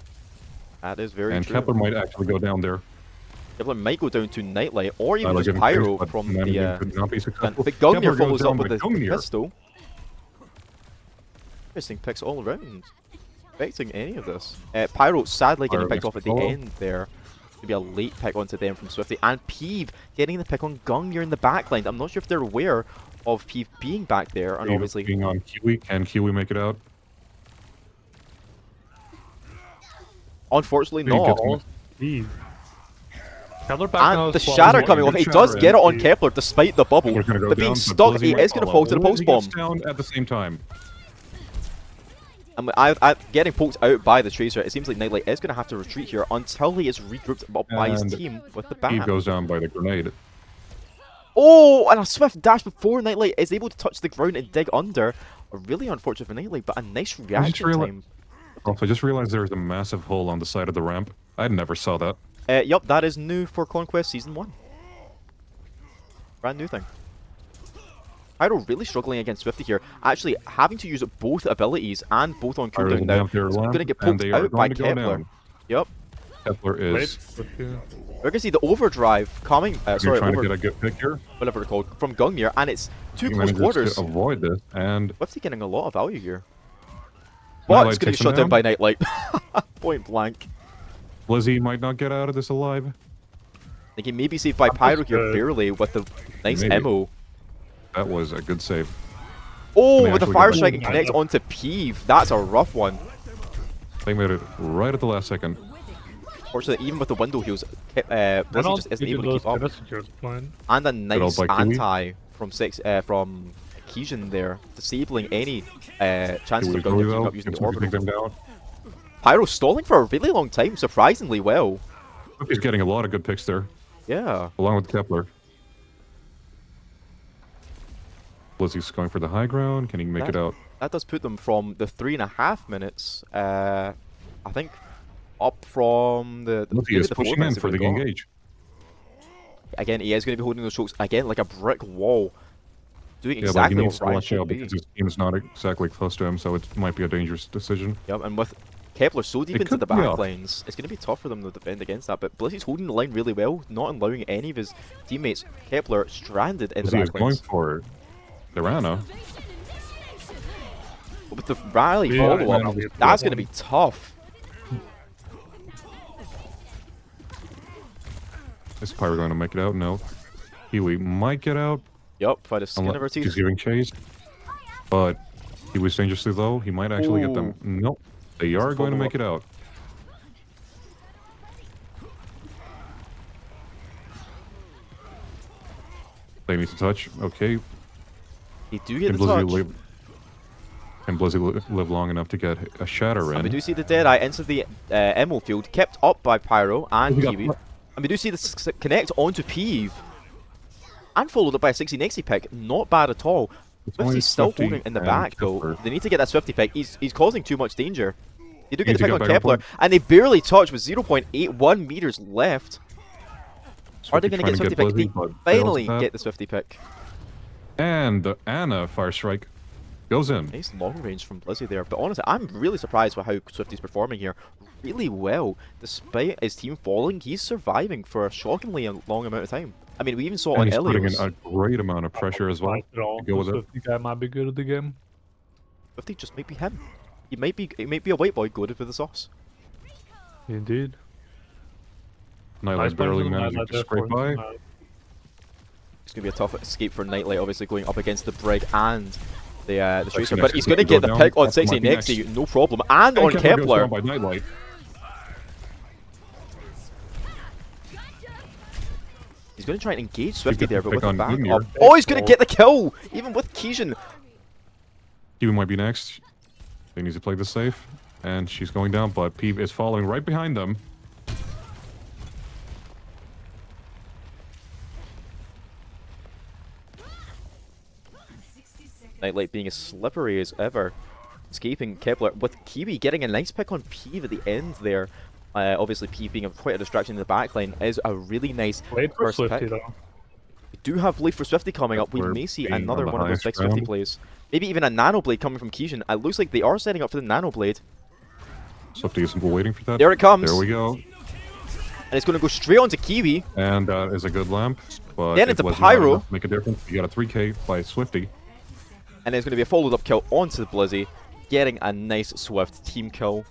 That is very And true. Kepler might actually go down there. Kepler might go down to Nightlight, or even Nightlight just getting Pyro pierced, but from managing the... to not be successful. But Kepler Gungnir goes follows up down with by the Gungnir. pistol. Interesting picks all around. Expecting any of this. Pyro sadly getting Pyro picked off at the follow. end there. To be a late pick onto them from Swifty. And Peeve getting the pick on Gungnir in the backline. I'm not sure if they're aware of Peeve being back there, and Peeve obviously being on Kiwi. Can Kiwi make it out? unfortunately He not. gets Oh, Jeez. Kepler back now And the is 12. shatter Well, coming good off. He shatter does get it on in. Kepler despite the bubble. We're gonna go But being down, stuck, Blizzy he might is going to fall to the follow. post He bomb. gets down at the same time. And I getting poked out by the Tracer, it seems like Nightlight is going to have to retreat here until he is regrouped up by his And team with the He BAM. goes down by the grenade. Oh, and a swift dash before Nightlight is able to touch the ground and dig under. Really unfortunate for Nightlight, but a nice reaction time. Also, I just realized there is a massive hole on the side of the ramp. I never saw that. Yup, that is new for Conquest Season 1. Brand new thing. Pyro really struggling against Swifty here. Actually, having to use both abilities and both on Pyro's cooldown now. down their He's lamp, going to get and poked they are out by going to go Kepler. down. Yup. Kepler Wait, is We're going to see the overdrive coming, sorry, trying to get a good pick here. whatever it's called, from Gungnir, and it's two He close manages quarters. to avoid this, and Swifty getting a lot of value here. But it's going to be takes him shut down down. by Nightlight. Point blank. Blizzy might not get out of this alive. I think he may be saved by Pyro here good. barely with the nice Maybe. MO. That was a good save. Oh, May with the actually Fire get Strike, back. it connects onto Peeve. That's a rough one. They made it right at the last second. Fortunately, even with the window heals, And Blizzy also just isn't keeping able to keep up. those secures fine. And a old nice by Kiwi. anti from Kijin there, disabling any chances Kiwi of Gungnir really keeping well. up using Gets the him to take orbital. them down. Pyro stalling for a really long time, surprisingly well. He's getting a lot of good picks there, Yeah. along with Kepler. Blizzy's going for the high ground. Can he make it out? That does put them from the 3.5 minutes, I think, up from the Blizzy maybe is the 4 pushing in minutes for the they've got. engage. Again, he is going to be holding those chokes again like a brick wall, doing Yeah, but he exactly needs what to Ryan watch should out be. because his team's not exactly close to him, so it might be a dangerous decision. Yep, and with Kepler so deep It into the could be back off. lines, it's going to be tough for them to defend against that. But Blizzy's holding the line really well, not allowing any of his teammates. Kepler stranded in the Blizzy is back going lines. for the Rana. But with the rally Yeah, follow-up, man, that's going to be tough. Is Pyro going to make it out? No. Kiwi might get out. Yup, by the skin of her Unless teeth. he's giving chase. But he was dangerously low. He might actually get them. Nope. They are going to make it out. They need to touch. Okay. They do get Can the touch. Blizzy live long enough to get a shatter And we in? do see the Deadeye into the Emerald field, kept up by Pyro and We got- Kiwi. And we do see this connect onto Peeve. And followed up by a 60 Nexi pick. Not bad at all. It's only Swifty's still Swifty holding in the and back though. Kepler. They need to get that Swifty pick. He's causing too much danger. They do get Need the to pick get on back on Kepler, point. and they barely touch with 0.81 meters left. Are they Swifty going to trying get Swifty get pick? They Blizzy, but fails finally that. get the Swifty pick. And the Anna fire strike goes in. Nice long range from Blizzy there. But honestly, I'm really surprised with how Swifty's performing here. Really well. Despite his team falling, he's surviving for a shockingly long amount of time. I mean, we even saw And on he's putting in Elios. a great amount of pressure as well. Like it all. to go with it. So the guy might be good at the game. Swifty just might be him. He might be a white boy goaded with the sauce. Indeed. Nightlight barely punch managing Nightlight to there scrape for by. him. It's going to be a tough escape for Nightlight, obviously going up against the Brig and the Tracer. Nexi But he's can going to go get the down. pick on That 60 might be Nexi, no problem. And on Goes Kepler. down by Nightlight. He's going to try and engage Swifty get the there, but pick with the on back Gungnir. up. Oh, he's going to get the kill! Even with Kijin. Kiwi might be next. They need to play this safe. And she's going down, but Peeve is following right behind them. Nightlight being as slippery as ever. Escaping Kepler with Kiwi getting a nice pick on Peeve at the end there. Obviously, Peeve being quite a distraction in the backline is a really nice Wait for first Swifty pick. though. We do have Blade for Swifty coming up. We We're may see being another on the one of those highest big Swifty ground. plays. Maybe even a Nano Blade coming from Kijin. It looks like they are setting up for the Nano Blade. Swifty is waiting for that. There it comes. There we go. And it's going to go straight onto Kiwi. And that is a good lamp. But Then it it's a was not Pyro. enough to make a difference. You got a 3k by Swifty. And there's going to be a followed up kill onto the Blizzy. Getting a nice swift team kill.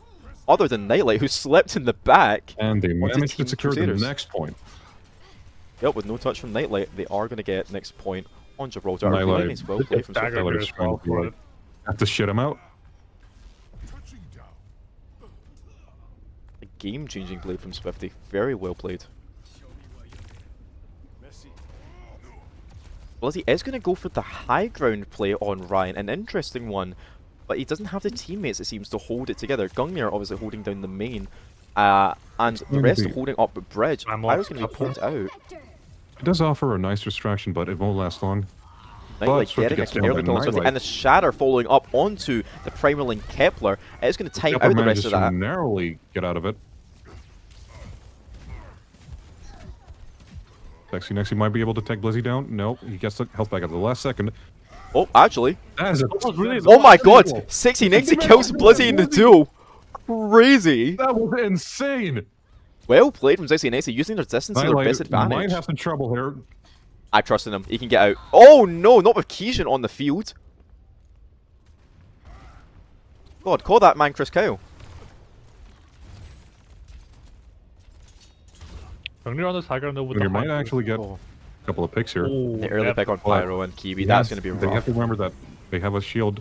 Other than Nightlight, who slipped in the back. And they managed to Team secure Crusaders. the next point. Yep, with no touch from Nightlight, they are going to get next point on Gibraltar. My A really life. nice well play from Dagger Swift. here Tyler's as trying well to be for like, it. have to shit him out. A game-changing play from Swifty. Very well played. Blizzy is going to go for the high ground play on Ryan, an interesting one, but he doesn't have the teammates, it seems, to hold it together. Gungnir obviously holding down the main, and the rest Maybe. holding up the bridge. I'm Pyro's off going to be Kepler. poked out. It does offer a nice distraction, but it won't last long. Nightlight Swifty getting a gets down nearly by kill on Swifty, Nightlight. and the Shatter following up onto the Primaling Kepler. It's going to time Kepler out the manages rest of that. to narrowly get out of it. Sexy Nexy might be able to take Blizzy down. No, he gets the health back at the last second. Oh, actually. That is a was really Oh my god! That 60 Nixie kills Blizzy in the duel! Crazy! was insane. Well played from 60 Nixie, using their distance to their Nightlight best advantage. might have some trouble here. I trust in him. He can get out. Oh no, not with Keishan on the field. God, call that man Chris Kyle. Gungnir on this high ground though with You the might high actually get Oh, a couple of picks here. the early pick on Pyro and Kiwi, that's going to be They have rough. to remember that they have a shield.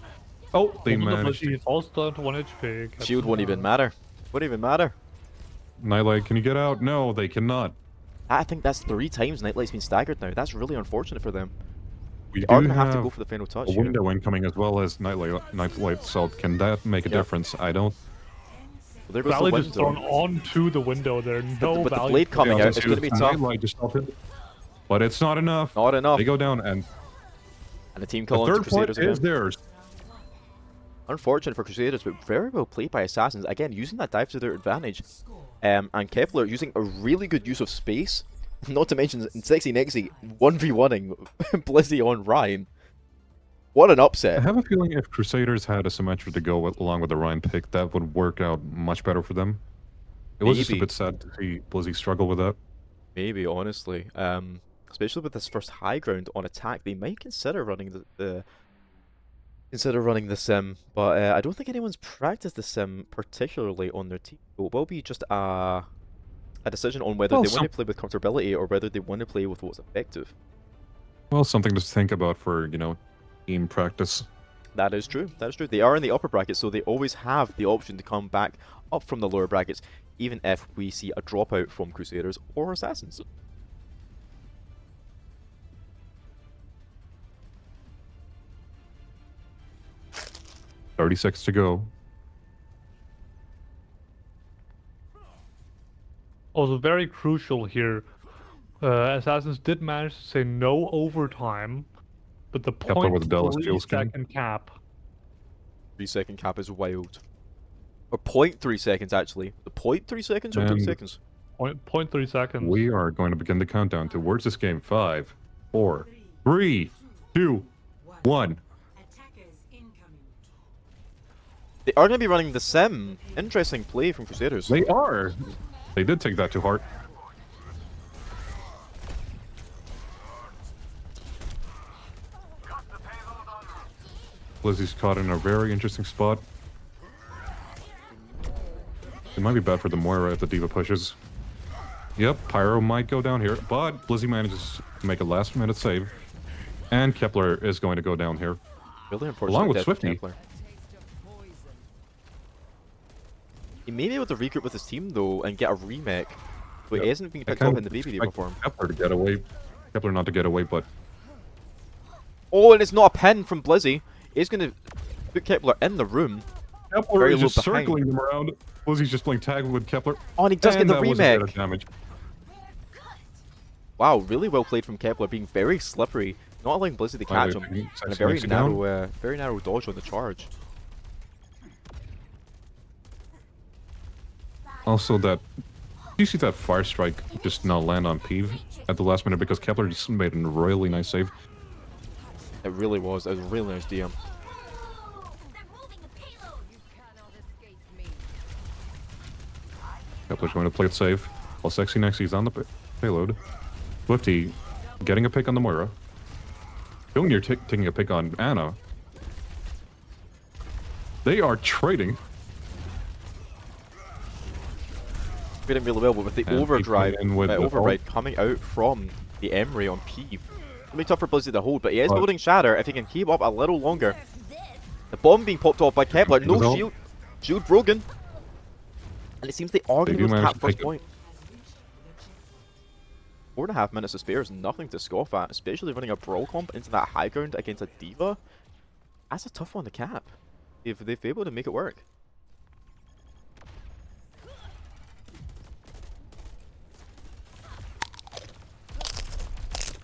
Oh, they managed. He's also down to 1 HP. Gets Shield him won't down. even matter. Wouldn't even matter. Nightlight, can you get out? No, they cannot. I think that's 3 times Nightlight's been staggered now. That's really unfortunate for them. We They do are going to have have to go for the final touch a here. window incoming as well as Nightlight Salt. Can that make a Yep. difference? I don't. Well, there goes Valley the just thrown window. onto the window there. No With the value. blade coming Yeah, out, it's going to be tough. Nightlight just stopped it. But it's not enough. Not enough. They go down, and And the team the call on to third point Crusaders is again. theirs. Unfortunate for Crusaders, but very well played by Assassins. Again, using that dive to their advantage. And Kepler using a really good use of space. Not to mention Sexy Nexy 1v1ing Blizzy on Ryan. What an I upset. have a feeling if Crusaders had a Symmetra to go along with the Ryan pick, that would work out much better for them. It was just a Maybe. bit sad to see Blizzy struggle with that. Maybe, honestly. Especially with this first high ground on attack, they might consider running the sim, but I don't think anyone's practiced the sim particularly on their team. So it will be just a decision on whether Well, they want to play with comfortability or whether they want to play with what's effective. Well, something to think about for, team practice. That is true. That is true. They are in the upper brackets, so they always have the option to come back up from the lower brackets, even if we see a dropout from Crusaders or Assassins. $36 to go. Also very crucial here. Assassins did manage to say no overtime, but the Kepler with the Dallas 0.3 Steel skin. second cap. 3-second cap is wild. Or 0.3 seconds, actually. The 0.3 seconds or 2 And- seconds? 0.3 seconds. We are going to begin the countdown towards this game. 5, 4, 3, 2, 1. Attackers incoming. They are going to be running the sim. Interesting play from Crusaders. They are. They did take that to heart. Blizzy's caught in a very interesting spot. It might be bad for the Moira if the Diva pushes. Yep, Pyro might go down here, but Blizzy manages to make a last-minute save. And Kepler is going to go down here. Really unfortunate. Along with death for Swifty. Kepler. He may be able to regroup with his team though and get a remake, but he Yep. isn't being I picked kind up of in the baby expect diva form. Kepler to get away. Kepler not to get away, but Oh, and it's not a pin from Blizzy. He's going to put Kepler in the room. Kepler Very is low just behind. circling them around. Blizzy's just playing tag with Kepler. Oh, and he does and get the that was a bit of remake. damage. Wow, really well played from Kepler, being very slippery, not allowing Blizzy to catch him, Finally, and a Sexy makes it down. very narrow dodge on the charge. Also, that you see that fire strike just not land on Peeve at the last minute because Kepler just made a really nice save. It really was. It was a really nice DM. Kepler's going to play it safe while Sexy Nexy's on the payload. Swifty getting a pick on the Moira. Junior taking a pick on Anna. They are trading. Doing really well, but with the And overdrive, keeping in with the- override coming out from the Emery on Peeve. be tough for Blizzy to hold, but he is But- building Shatter if he can keep up a little longer. The bomb being popped off by Kepler. No Result. shield. Shield broken. And it seems they are going to They do be able to manage cap to first take it. point. 4.5 minutes to spare is nothing to scoff at, especially running a brawl comp into that high ground against a diva. That's a tough one to cap. If they've been able to make it work.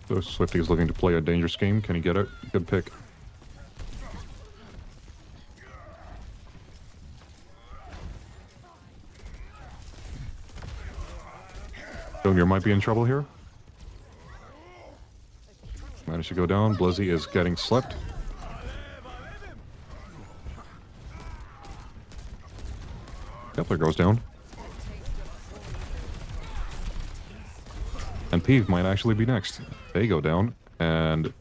So Swifty is looking to play a dangerous game. Can he get it? Good pick. Junior might be in trouble here. Managed to go down. Blizzy is getting slept. Kepler goes down. And Peeve might actually be next. They go down, and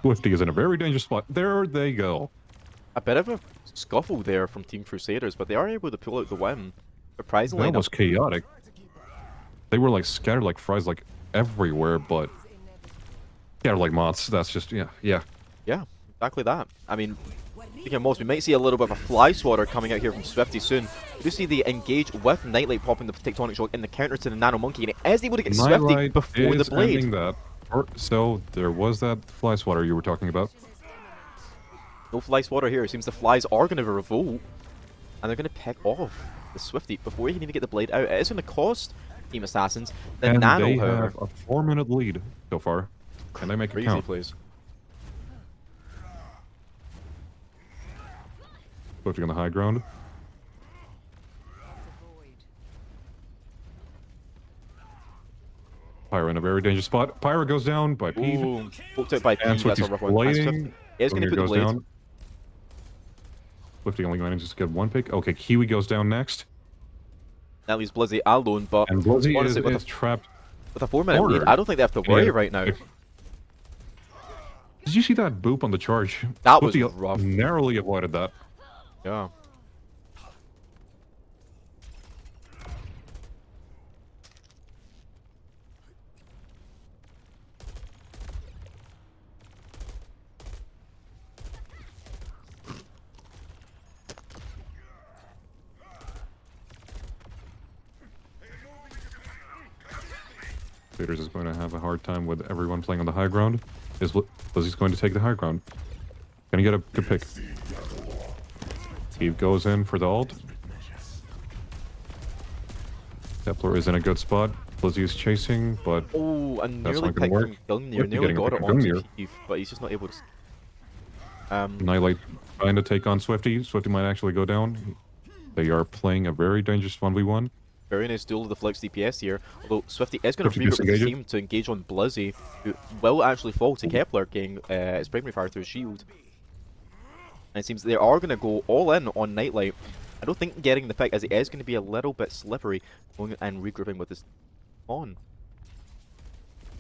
Swifty is in a very dangerous spot. There they go. A bit of a scuffle there from Team Crusaders, but they are able to pull out the win. Surprisingly That enough. was chaotic. They were like scattered like fries like everywhere, but scattered like moths. That's just, yeah. Yeah, exactly that. I mean, speaking of moths, we might see a little bit of a fly swatter coming out here from Swifty soon. We do see the engage with Nightlight popping the Tectonic Shock in the counter to the Nano Monkey, and it is able to get Swifty Nightlight before the is blade. ending that. So there was that fly swatter you were talking about. No fly swatter here. It seems the flies are going to revolt, and they're going to pick off the Swifty before he can even get the blade out. It is going to cost Team Assassins the And Nano, they however. have a 4-minute lead so far. And they make it Crazy count. plays. Swifty on the high ground. Pyro in a very dangerous spot. Pyro goes down by Peeve. Ooh, poked out by And P. That's a Swifty's rough one. And Swifty blading. is going to Junior put the goes blade. down. Swifty only manages to get one pick. Okay, Kiwi goes down next. That leaves Blizzy alone, but And Blizzy honestly, is trapped. with a 4-minute lead, cornered. I don't think they have to worry Yeah. right now. Did you see that boop on the charge? That was Swifty rough. narrowly avoided that. Yeah. Peters is going to have a hard time with everyone playing on the high ground. Blizzy's going to take the high ground. Can he get a good pick? Steve goes in for the ult. Kepler is in a good spot. Blizzy is chasing, but Oh, and That's nearly not gonna picked work. from Gungnir. Swifty Nearly getting a got pick it from onto Gungnir. Keith, but he's just not able to. Nightlight trying to take on Swifty. Swifty might actually go down. They are playing a very dangerous 1v1. Very nice duel of the Flex DPS here. Although Swifty is going to Swifty regroup with his disengages. team to engage on Blizzy, who will actually fall to Kepler, getting his primary fire through his shield. And it seems they are going to go all in on Nightlight. I don't think getting the pick, as it is going to be a little bit slippery, going and regrouping with his on.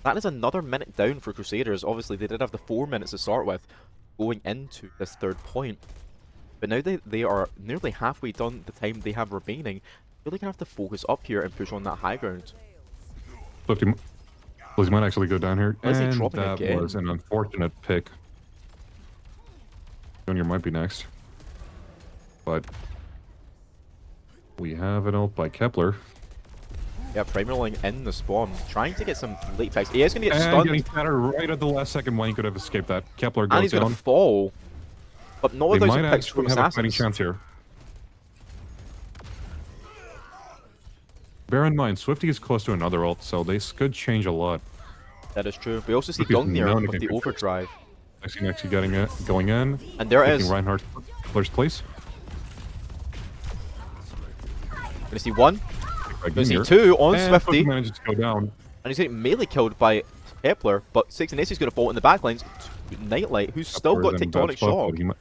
That is another minute down for Crusaders. Obviously, they did have the 4 minutes to start with going into this third point. But now they are nearly halfway done the time they have remaining. They're going to have to focus up here and push on that high ground. Blizzy might actually go down here. Blizzy And dropping that again. was an unfortunate pick. Junior might be next. But we have an ult by Kepler. Yeah, primarying in the spawn, trying to get some late picks. He is going to get And stunned, getting scattered right at the last second when he could have escaped that. Kepler and goes he's going down. to fall. But not They without might some picks from actually have a fighting Assassins. chance here. Bear in mind, Swifty is close to another ult, so this could change a lot. That is true. We also see Swifty's Gungnir known to with get the good overdrive. Next getting it, going in. And there it Taking is. Reinhardt Kepler's place. Going to see one. Right Going to see here. two on And Swifty. manages to go down. And he's getting melee killed by Kepler, but 16S is going to fall in the backlines to Nightlight, who's still got Kepler's in a bad Tectonic spot, Shock. but he might-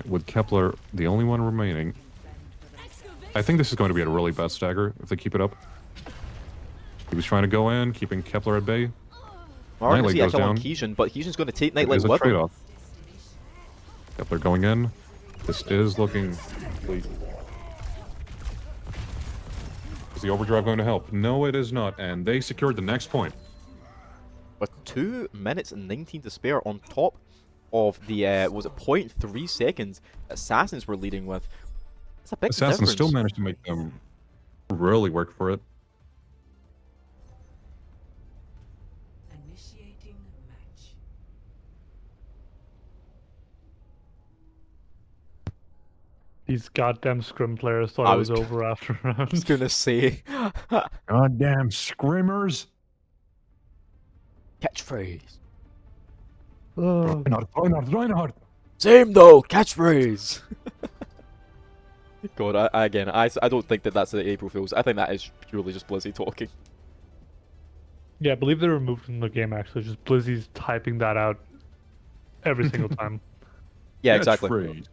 With Kepler the only one remaining, I think this is going to be a really bad stagger if they keep it up. He was trying to go in, keeping Kepler at bay. We're going to Nightlight see a goes kill on down. Keishan, but Keishan's going to take It Nightlight is a with him. trade-off. Kepler going in. This is looking complete. Is the overdrive going to help? No, it is not. And they secured the next point. With 2 minutes and 19 to spare on top of the, was it 0.3 seconds Assassins were leading with. That's a big Assassins difference. still managed to make them really work for it. Initiating match. These goddamn scrim players thought I it was was over after I was rounds. gonna say Goddamn scrimmers. catchphrase. Oh, Reinhardt. Same though, catchphrase. God, I don't think that that's the April Fools. I think that is purely just Blizzy talking. yeah, I believe they removed from the game actually. Just Blizzy's typing that out every single time. Yeah, exactly. Catchphrase.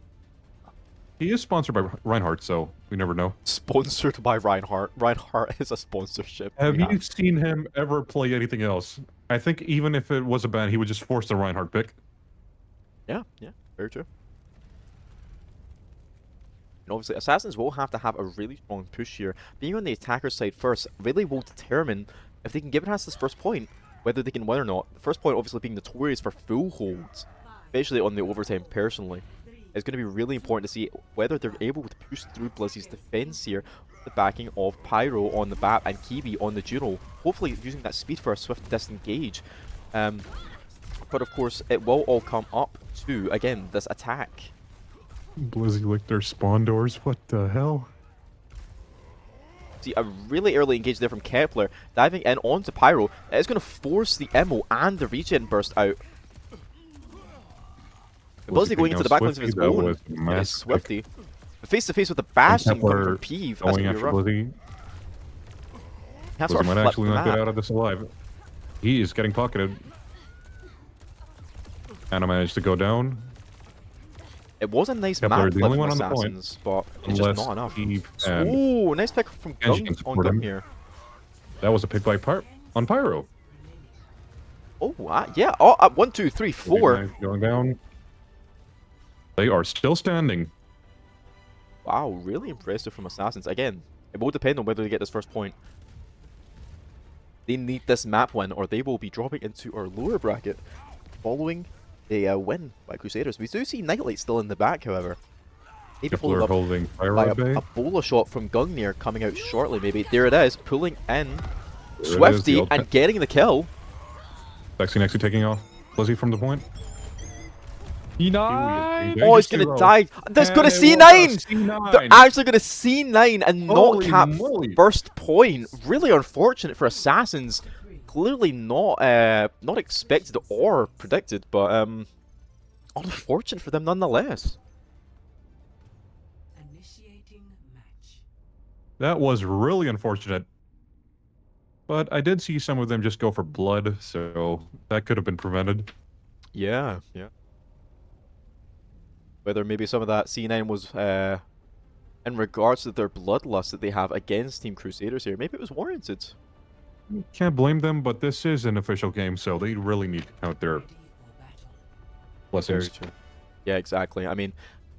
He is sponsored by Reinhardt, so we never know. Sponsored by Reinhardt. Reinhardt is a sponsorship. Have we you seen him ever play anything else? I think even if it was a ban, he would just force the Reinhardt pick. Yeah, very true. And obviously, Assassins will have to have a really strong push here. Being on the attacker side first really will determine if they can get past this first point, whether they can win or not. The first point obviously being notorious for full holds, especially on the overtime personally. It's going to be really important to see whether they're able to push through Blizzy's defense here with the backing of Pyro on the BAP and Kiwi on the Juno. Hopefully using that speed for a swift disengage. But of course, it will all come up to, again, this attack. Blizzy licked their spawn doors. What the hell? See a really early engage there from Kepler, diving in onto Pyro. It's going to force the Immo and the regen burst out. Blizzy going into the backlines of his own. Yeah, Swifty. Face to face with the bashing coming from Peeve. That's Going going to be after rough. Blizzy. That's Blizzy sort of might flipped actually the not get map. out of this alive. He is getting pocketed. Anna managed to go down. It was a nice Kepler, map the flip only from one on the point, Assassins, but it's unless just not enough. Eve and Ooh, nice pick from Genji Gung can on support Gung him. here. That was a pick by on Pyro. Oh, yeah. Oh, 1, 2, 3, 4. Going down. They are still standing. Wow, really impressive from Assassins. Again, it will depend on whether they get this first point. They need this map win, or they will be dropping into our lower bracket following a win by Crusaders. We do see Nightlight still in the back, however. Maybe followed Kepler up holding by Pyro Bay. a bowler shot from Gungnir coming out shortly, maybe. There it is, pulling in There it is, Swifty the old and getting the kill. Sexy Nexy taking off Blizzy from the point. E9! Oh, he's gonna die. That's gonna C9! They're actually gonna C9 and not Holy cap moly. first point. Really unfortunate for Assassins. Clearly not not expected or predicted, but unfortunate for them nonetheless. Initiating match. That was really unfortunate. But I did see some of them just go for blood, so that could have been prevented. Yeah. Whether maybe some of that C9 was in regards to their bloodlust that they have against Team Crusaders here. Maybe it was warranted. Can't blame them, but this is an official game, so they really need to count their Ready for battle. blessings. Very true. Yeah, exactly. I mean,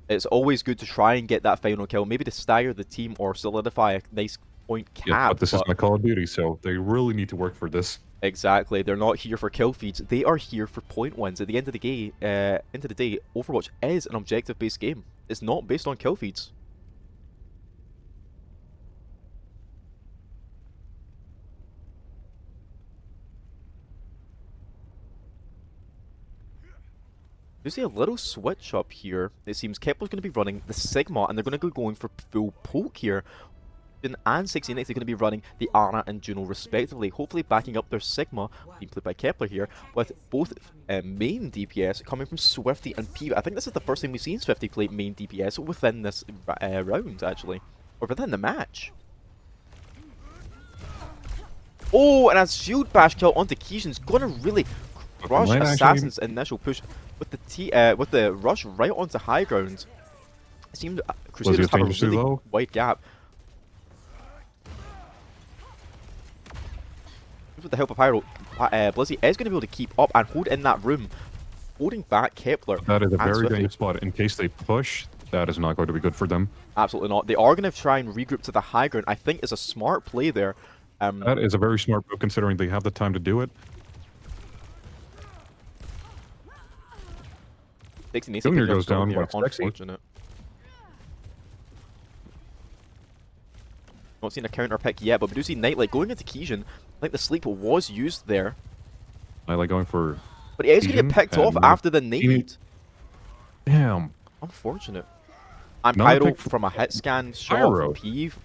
it's always good to try and get that final kill, maybe to stagger the team or solidify a nice point cap. Yeah, but this is not Call of Duty, so they really need to work for this. Exactly. They're not here for kill feeds. They are here for point wins. At the end of the day, Overwatch is an objective-based game. It's not based on kill feeds. You see a little switch up here. It seems Kepler's going to be running the Sigma, and they're going to go going for full poke here. And 16 they're going to be running the Ana and Juno respectively, hopefully backing up their Sigma, being played by Kepler here, with both main DPS coming from Swifty and Peeve. I think this is the first time we've seen Swifty play main DPS within this round, actually. Or within the match. Oh, and a shield bash kill onto Keishan's gonna really crush might Assassin's initial push with the rush right onto high ground. It seemed Crusaders have a change too really low? wide gap. With the help of Pyro, Blizzy is going to be able to keep up and hold in that room, holding back Kepler. That is a and very Swifty. dangerous spot. In case they push, That is not going to be good for them. Absolutely not. They are going to try and regroup to the high ground. I think is a smart play there. That is a very smart move considering they have the time to do it. 16 Junior picking up goes down here. by Sexy. Unfortunate. Not seen a counter pick yet, but we do see Nightlight going into Kijin. I think the sleep was used there. Nightlight going for... But he is going to get Kijin, picked off and after the nade. Damn. Unfortunate. And Another Pyro pick from a hit scan shot Pyro. from Peeve.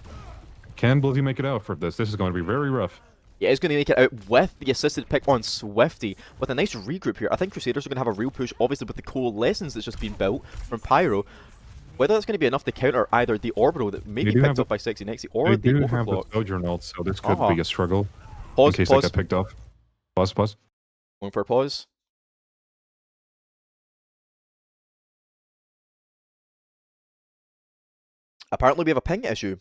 Can Blizzy make it out for this? This is going to be very rough. Yeah, he's going to make it out with the assisted pick on Swifty. With a nice regroup here. I think Crusaders are going to have a real push, obviously, with the coalescence that's just been built from Pyro. Whether that's going to be enough to counter either the Orbital that may be picked up by Sexy Nexy or they the do have the Overclock. Sojourn, so this could be a struggle Pause, in case pause. they get picked off. Pause, pause. Going for a pause. Apparently we have a ping issue.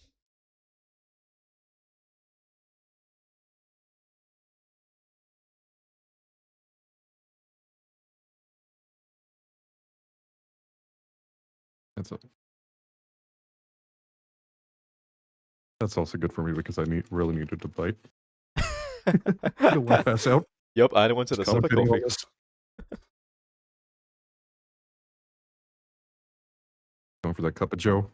That's also good for me because I really needed to bite. I don't want to pass out. Yep, I don't want to the sip of Contemplating all coffee. this. Going for that cup of Joe.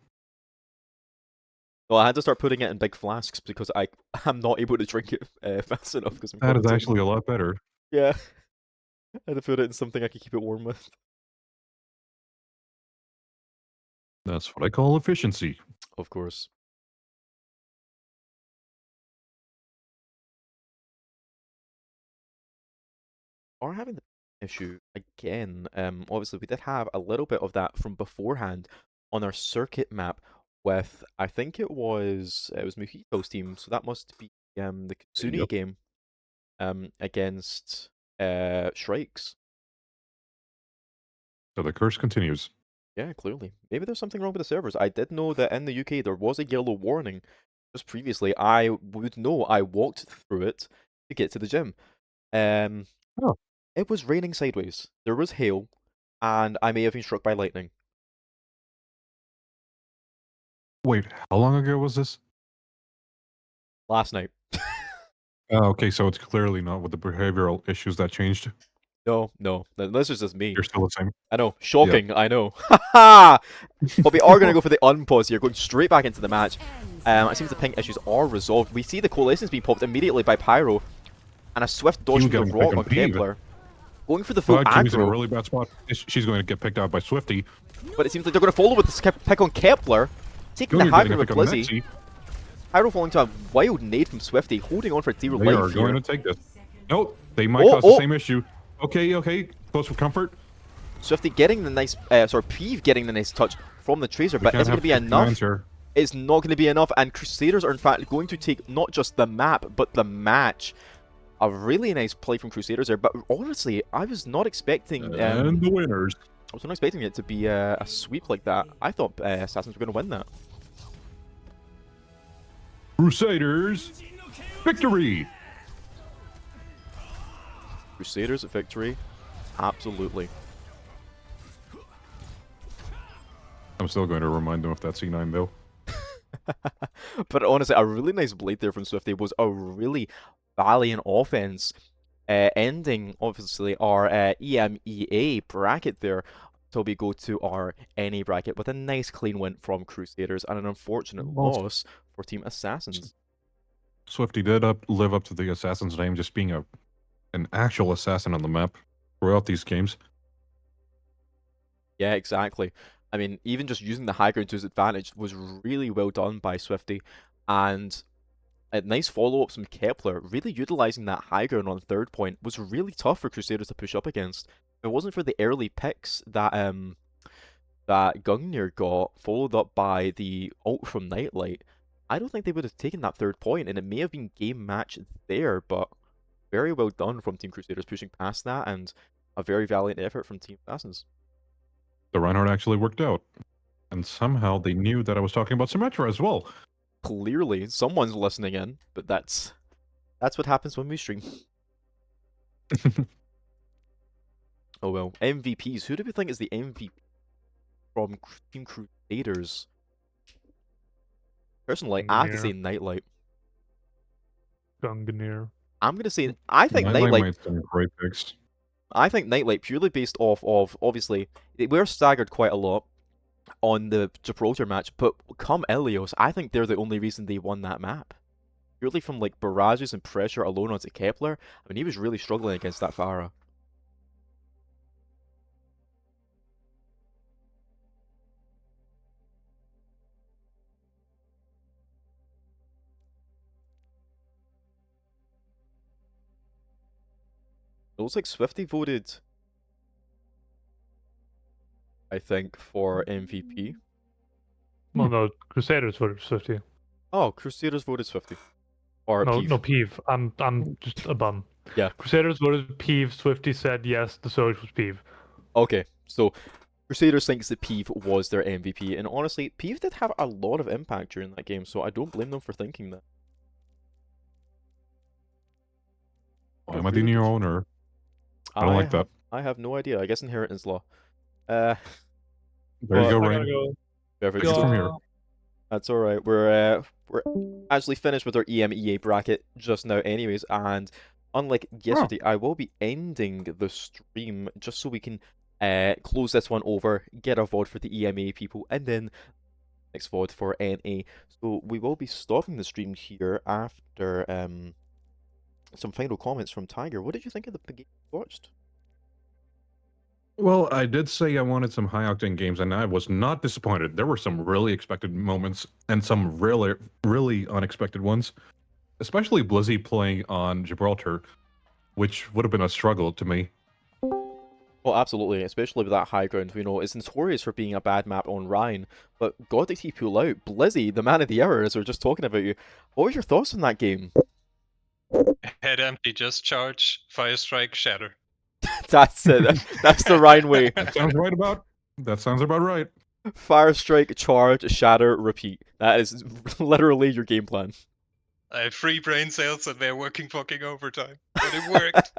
Well, I had to start putting it in big flasks because I'm not able to drink it fast enough because I'm That is quarantined. actually a lot better. Yeah. I had to put it in something I could keep it warm with. That's what I call efficiency. Of course. Are having the issue again. Obviously we did have a little bit of that from beforehand on our circuit map with I think it was Mojito's team, so that must be the Kitsune Yep. game against Shrikes. So the curse continues. Yeah, clearly. Maybe there's something wrong with the servers. I did know that in the UK there was a yellow warning. Just previously, I would know I walked through it to get to the gym. Oh. It was raining sideways. There was hail, and I may have been struck by lightning. Wait, how long ago was this? Last night. Oh, okay, so it's clearly not with the behavioral issues that changed. No, this is just me. You're still the same. I know, shocking, I know. Haha! But we are going to go for the unpause here, going straight back into the match. It seems the ping issues are resolved. We see the coalescence being popped immediately by Pyro, and a swift dodge from the getting rock picked on on Peeve. Kepler. Going for the full Jimmy's in a aggro, really bad spot. She's going to get picked out by Swifty. but it seems like they're going to follow with this pick on Kepler, taking Junior the high getting a ground with pick on Blizzy. Nexy. Pyro falling to a wild nade from Swifty, holding on for dear They life are here. going to take this. Nope, they might Oh, cause the same issue. Okay, close for comfort. Swifty getting the nice, Peeve getting the nice touch from the Tracer, We but can't is it going to have be 59 enough? here. It's not going to be enough, and Crusaders are in fact going to take not just the map, but the match. A really nice play from Crusaders there, but honestly, I was not expecting... And the winners. I was not expecting it to be a sweep like that. I thought Assassins were going to win that. Crusaders, victory! Crusaders at victory? Absolutely. I'm still going to remind them of that C9 though. But honestly, a really nice blade there from Swifty was a really valiant offense, ending obviously our EMEA bracket there. So we go to our NA bracket with a nice clean win from Crusaders and an unfortunate loss for Team Assassins. Swifty did live up to the assassin's name, just being an actual assassin on the map throughout these games. Yeah, exactly. I mean, even just using the high ground to his advantage was really well done by Swifty, and a nice follow-ups from Kepler, really utilizing that high ground on third point was really tough for Crusaders to push up against. If it wasn't for the early picks that that Gungnir got, followed up by the ult from Nightlight, I don't think they would have taken that third point, and it may have been game match there, but very well done from Team Crusaders pushing past that, and a very valiant effort from Team Assassins. The Reinhardt actually worked out. And somehow they knew that I was talking about Symmetra as well. Clearly, someone's listening in, but that's what happens when we stream. Oh well, MVPs. Who do we think is the MVP from Team Crusaders. Personally, I have to say Nightlight. Gungnir. I'm gonna say I think Nightlight Nightlight. made some great picks. I think Nightlight purely based off of obviously they were staggered quite a lot on the Gibraltar match, but come Ilios, I think they're the only reason they won that map. Purely from like barrages and pressure alone onto Kepler. I mean, he was really struggling against that Pharah. It looks like Swifty voted, I think, for MVP. Well, no, Crusaders voted Swifty. Oh, Crusaders voted Swifty. Or No, Peeve. no, Peeve. I'm just a bum. Yeah. Crusaders voted Peeve. Swifty said yes. The Soj was Peeve. Okay, so Crusaders thinks that Peeve was their MVP, and honestly, Peeve did have a lot of impact during that game, so I don't blame them for thinking that. Why am I the new owner? I don't like that. I have no idea. I guess inheritance law. There you go, I Rain. gotta go. Perfect. Take it from here. That's all right. We're actually finished with our EMEA bracket just now, anyways. And unlike yesterday, I will be ending the stream just so we can close this one over, get a VOD for the EMEA people, and then next VOD for NA. So we will be stopping the stream here after some final comments from Tiger. What did you think of the game you watched? Well, I did say I wanted some high-octane games, and I was not disappointed. There were some really expected moments and some really, really unexpected ones, especially Blizzy playing on Gibraltar, which would have been a struggle to me. Well, absolutely, especially with that high ground. You know, it's notorious for being a bad map on Rhine, but God did he pull out. Blizzy, the man of the hour, as we were just talking about you. What were your thoughts on that game? Head empty, just charge, fire strike, shatter. That's it. That's the Rhine way. That sounds about right. Fire strike, charge, shatter, repeat. That is literally your game plan. I have 3 brain cells and they're working fucking overtime. But it worked.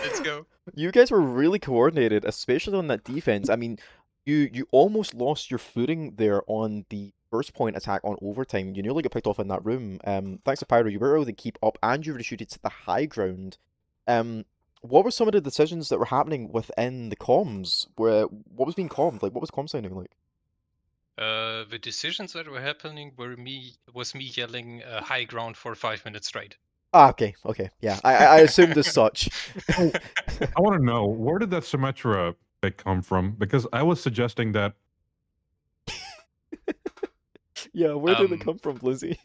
Let's go. You guys were really coordinated, especially on that defense. I mean, you almost lost your footing there on the first point attack on overtime. You nearly got picked off in that room. Thanks to Pyro, you were able to keep up and you retreated to the high ground. What were some of the decisions that were happening within the comms? What was being commed? Like, what was comm sounding like? The decisions that were happening was me yelling high ground for 5 minutes straight. Ah, okay, yeah. I assumed as such. I want to know, where did that Symmetra pick come from? Because I was suggesting that. Yeah, where did it come from, Blizzy?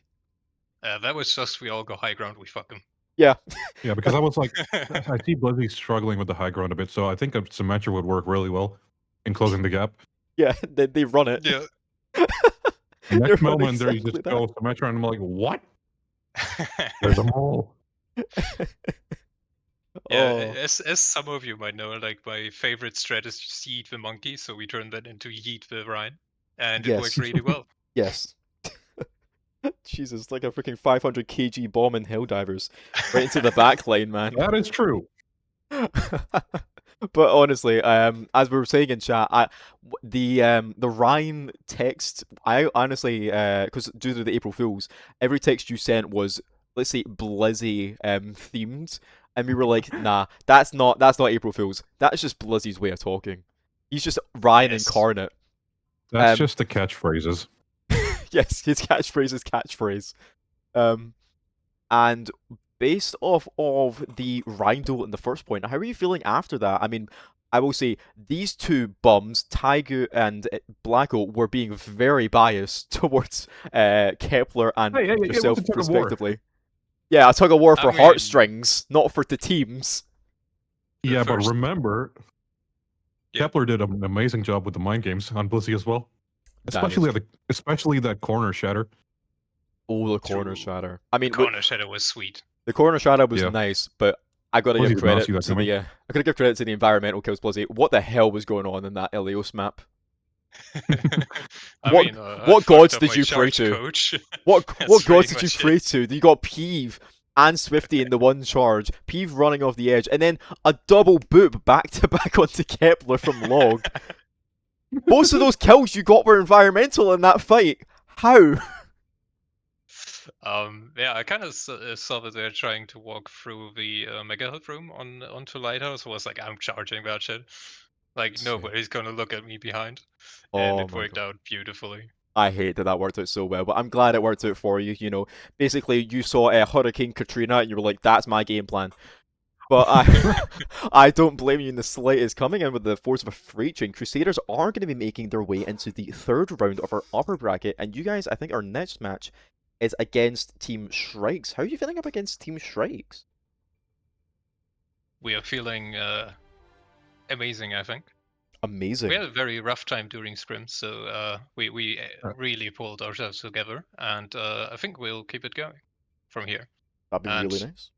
That was just we all go high ground, we fuck them. Yeah. Yeah, because I was like, I see Blizzy struggling with the high ground a bit, so I think a Symmetra would work really well in closing the gap. Yeah, they run it. Yeah. Next moment, there you just go Symmetra, and I'm like, what? There's a mole. Yeah, as some of you might know, like my favorite strat is just yeet the monkey, so we turned that into yeet the Rhine, and it worked really well. Yes. Jesus, like a freaking 500 kg bomb in Helldivers right into the back line, man. That is true. But honestly, as we were saying in chat, the Rhine text, I honestly, because due to the April Fools, every text you sent was, let's say, Blizzy themed, and we were like, nah, that's not April Fools. That's just Blizzy's way of talking. He's just Rhine incarnate. That's just the catchphrases. Yes, his catchphrase is catchphrase. And based off of the Rhine duel in the first point, how are you feeling after that? I mean, I will say these two bums, Taigu and Blacko, were being very biased towards Kepler and yourself, respectively. Yeah, a tug of war for heartstrings, not for the teams. Yeah, but remember, Kepler did an amazing job with the mind games on Blizzy as well. Especially that corner shatter. Oh, the corner shatter. I mean, the corner shatter was sweet. The corner shatter was nice, but I gotta give credit to the I gotta give credit to the environmental kills, Blizzy. What the hell was going on in that Ilios map? What gods did you pray to? What gods did you pray to? You got Peeve and Swifty in the one charge, Peeve running off the edge, and then a double boop back to back onto Kepler from Log. Most of those kills you got were environmental in that fight. How? Yeah, I kind of saw that they're trying to walk through the Mega Hut room onto Lighthouse. I was like, I'm charging that shit. Like, Sick. nobody's gonna look at me behind. And Oh it my worked god. out beautifully. I hate that that worked out so well, but I'm glad it worked out for you. You know, basically you saw Hurricane Katrina and you were like, "That's my game plan." But I don't blame you in the slightest. Coming in with the force of a freight train, Crusaders are going to be making their way into the third round of our upper bracket, and you guys, I think our next match is against Team Shrikes. How are you feeling up against Team Shrikes? We are feeling amazing, I think. Amazing. We had a very rough time during scrims, so we really pulled ourselves together, and I think we'll keep it going from here. That'd be And really nice.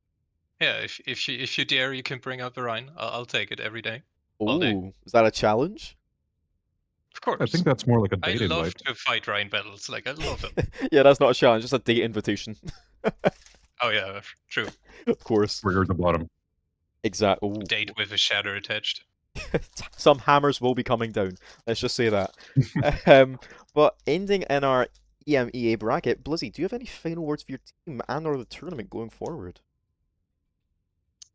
yeah, if you dare, you can bring up Orion. I'll take it every day. All day. Ooh, is that a challenge? Of course. I think that's more like a I date love invite. to fight Ryan battles. Like, I love them. Yeah, that's not a challenge, just a date invitation. Oh yeah, true. Of course. Trigger at the bottom. Exactly. Date with a shadow attached. Some hammers will be coming down. Let's just say that. But ending in our EMEA bracket, Blizzy, do you have any final words for your team and/or the tournament going forward?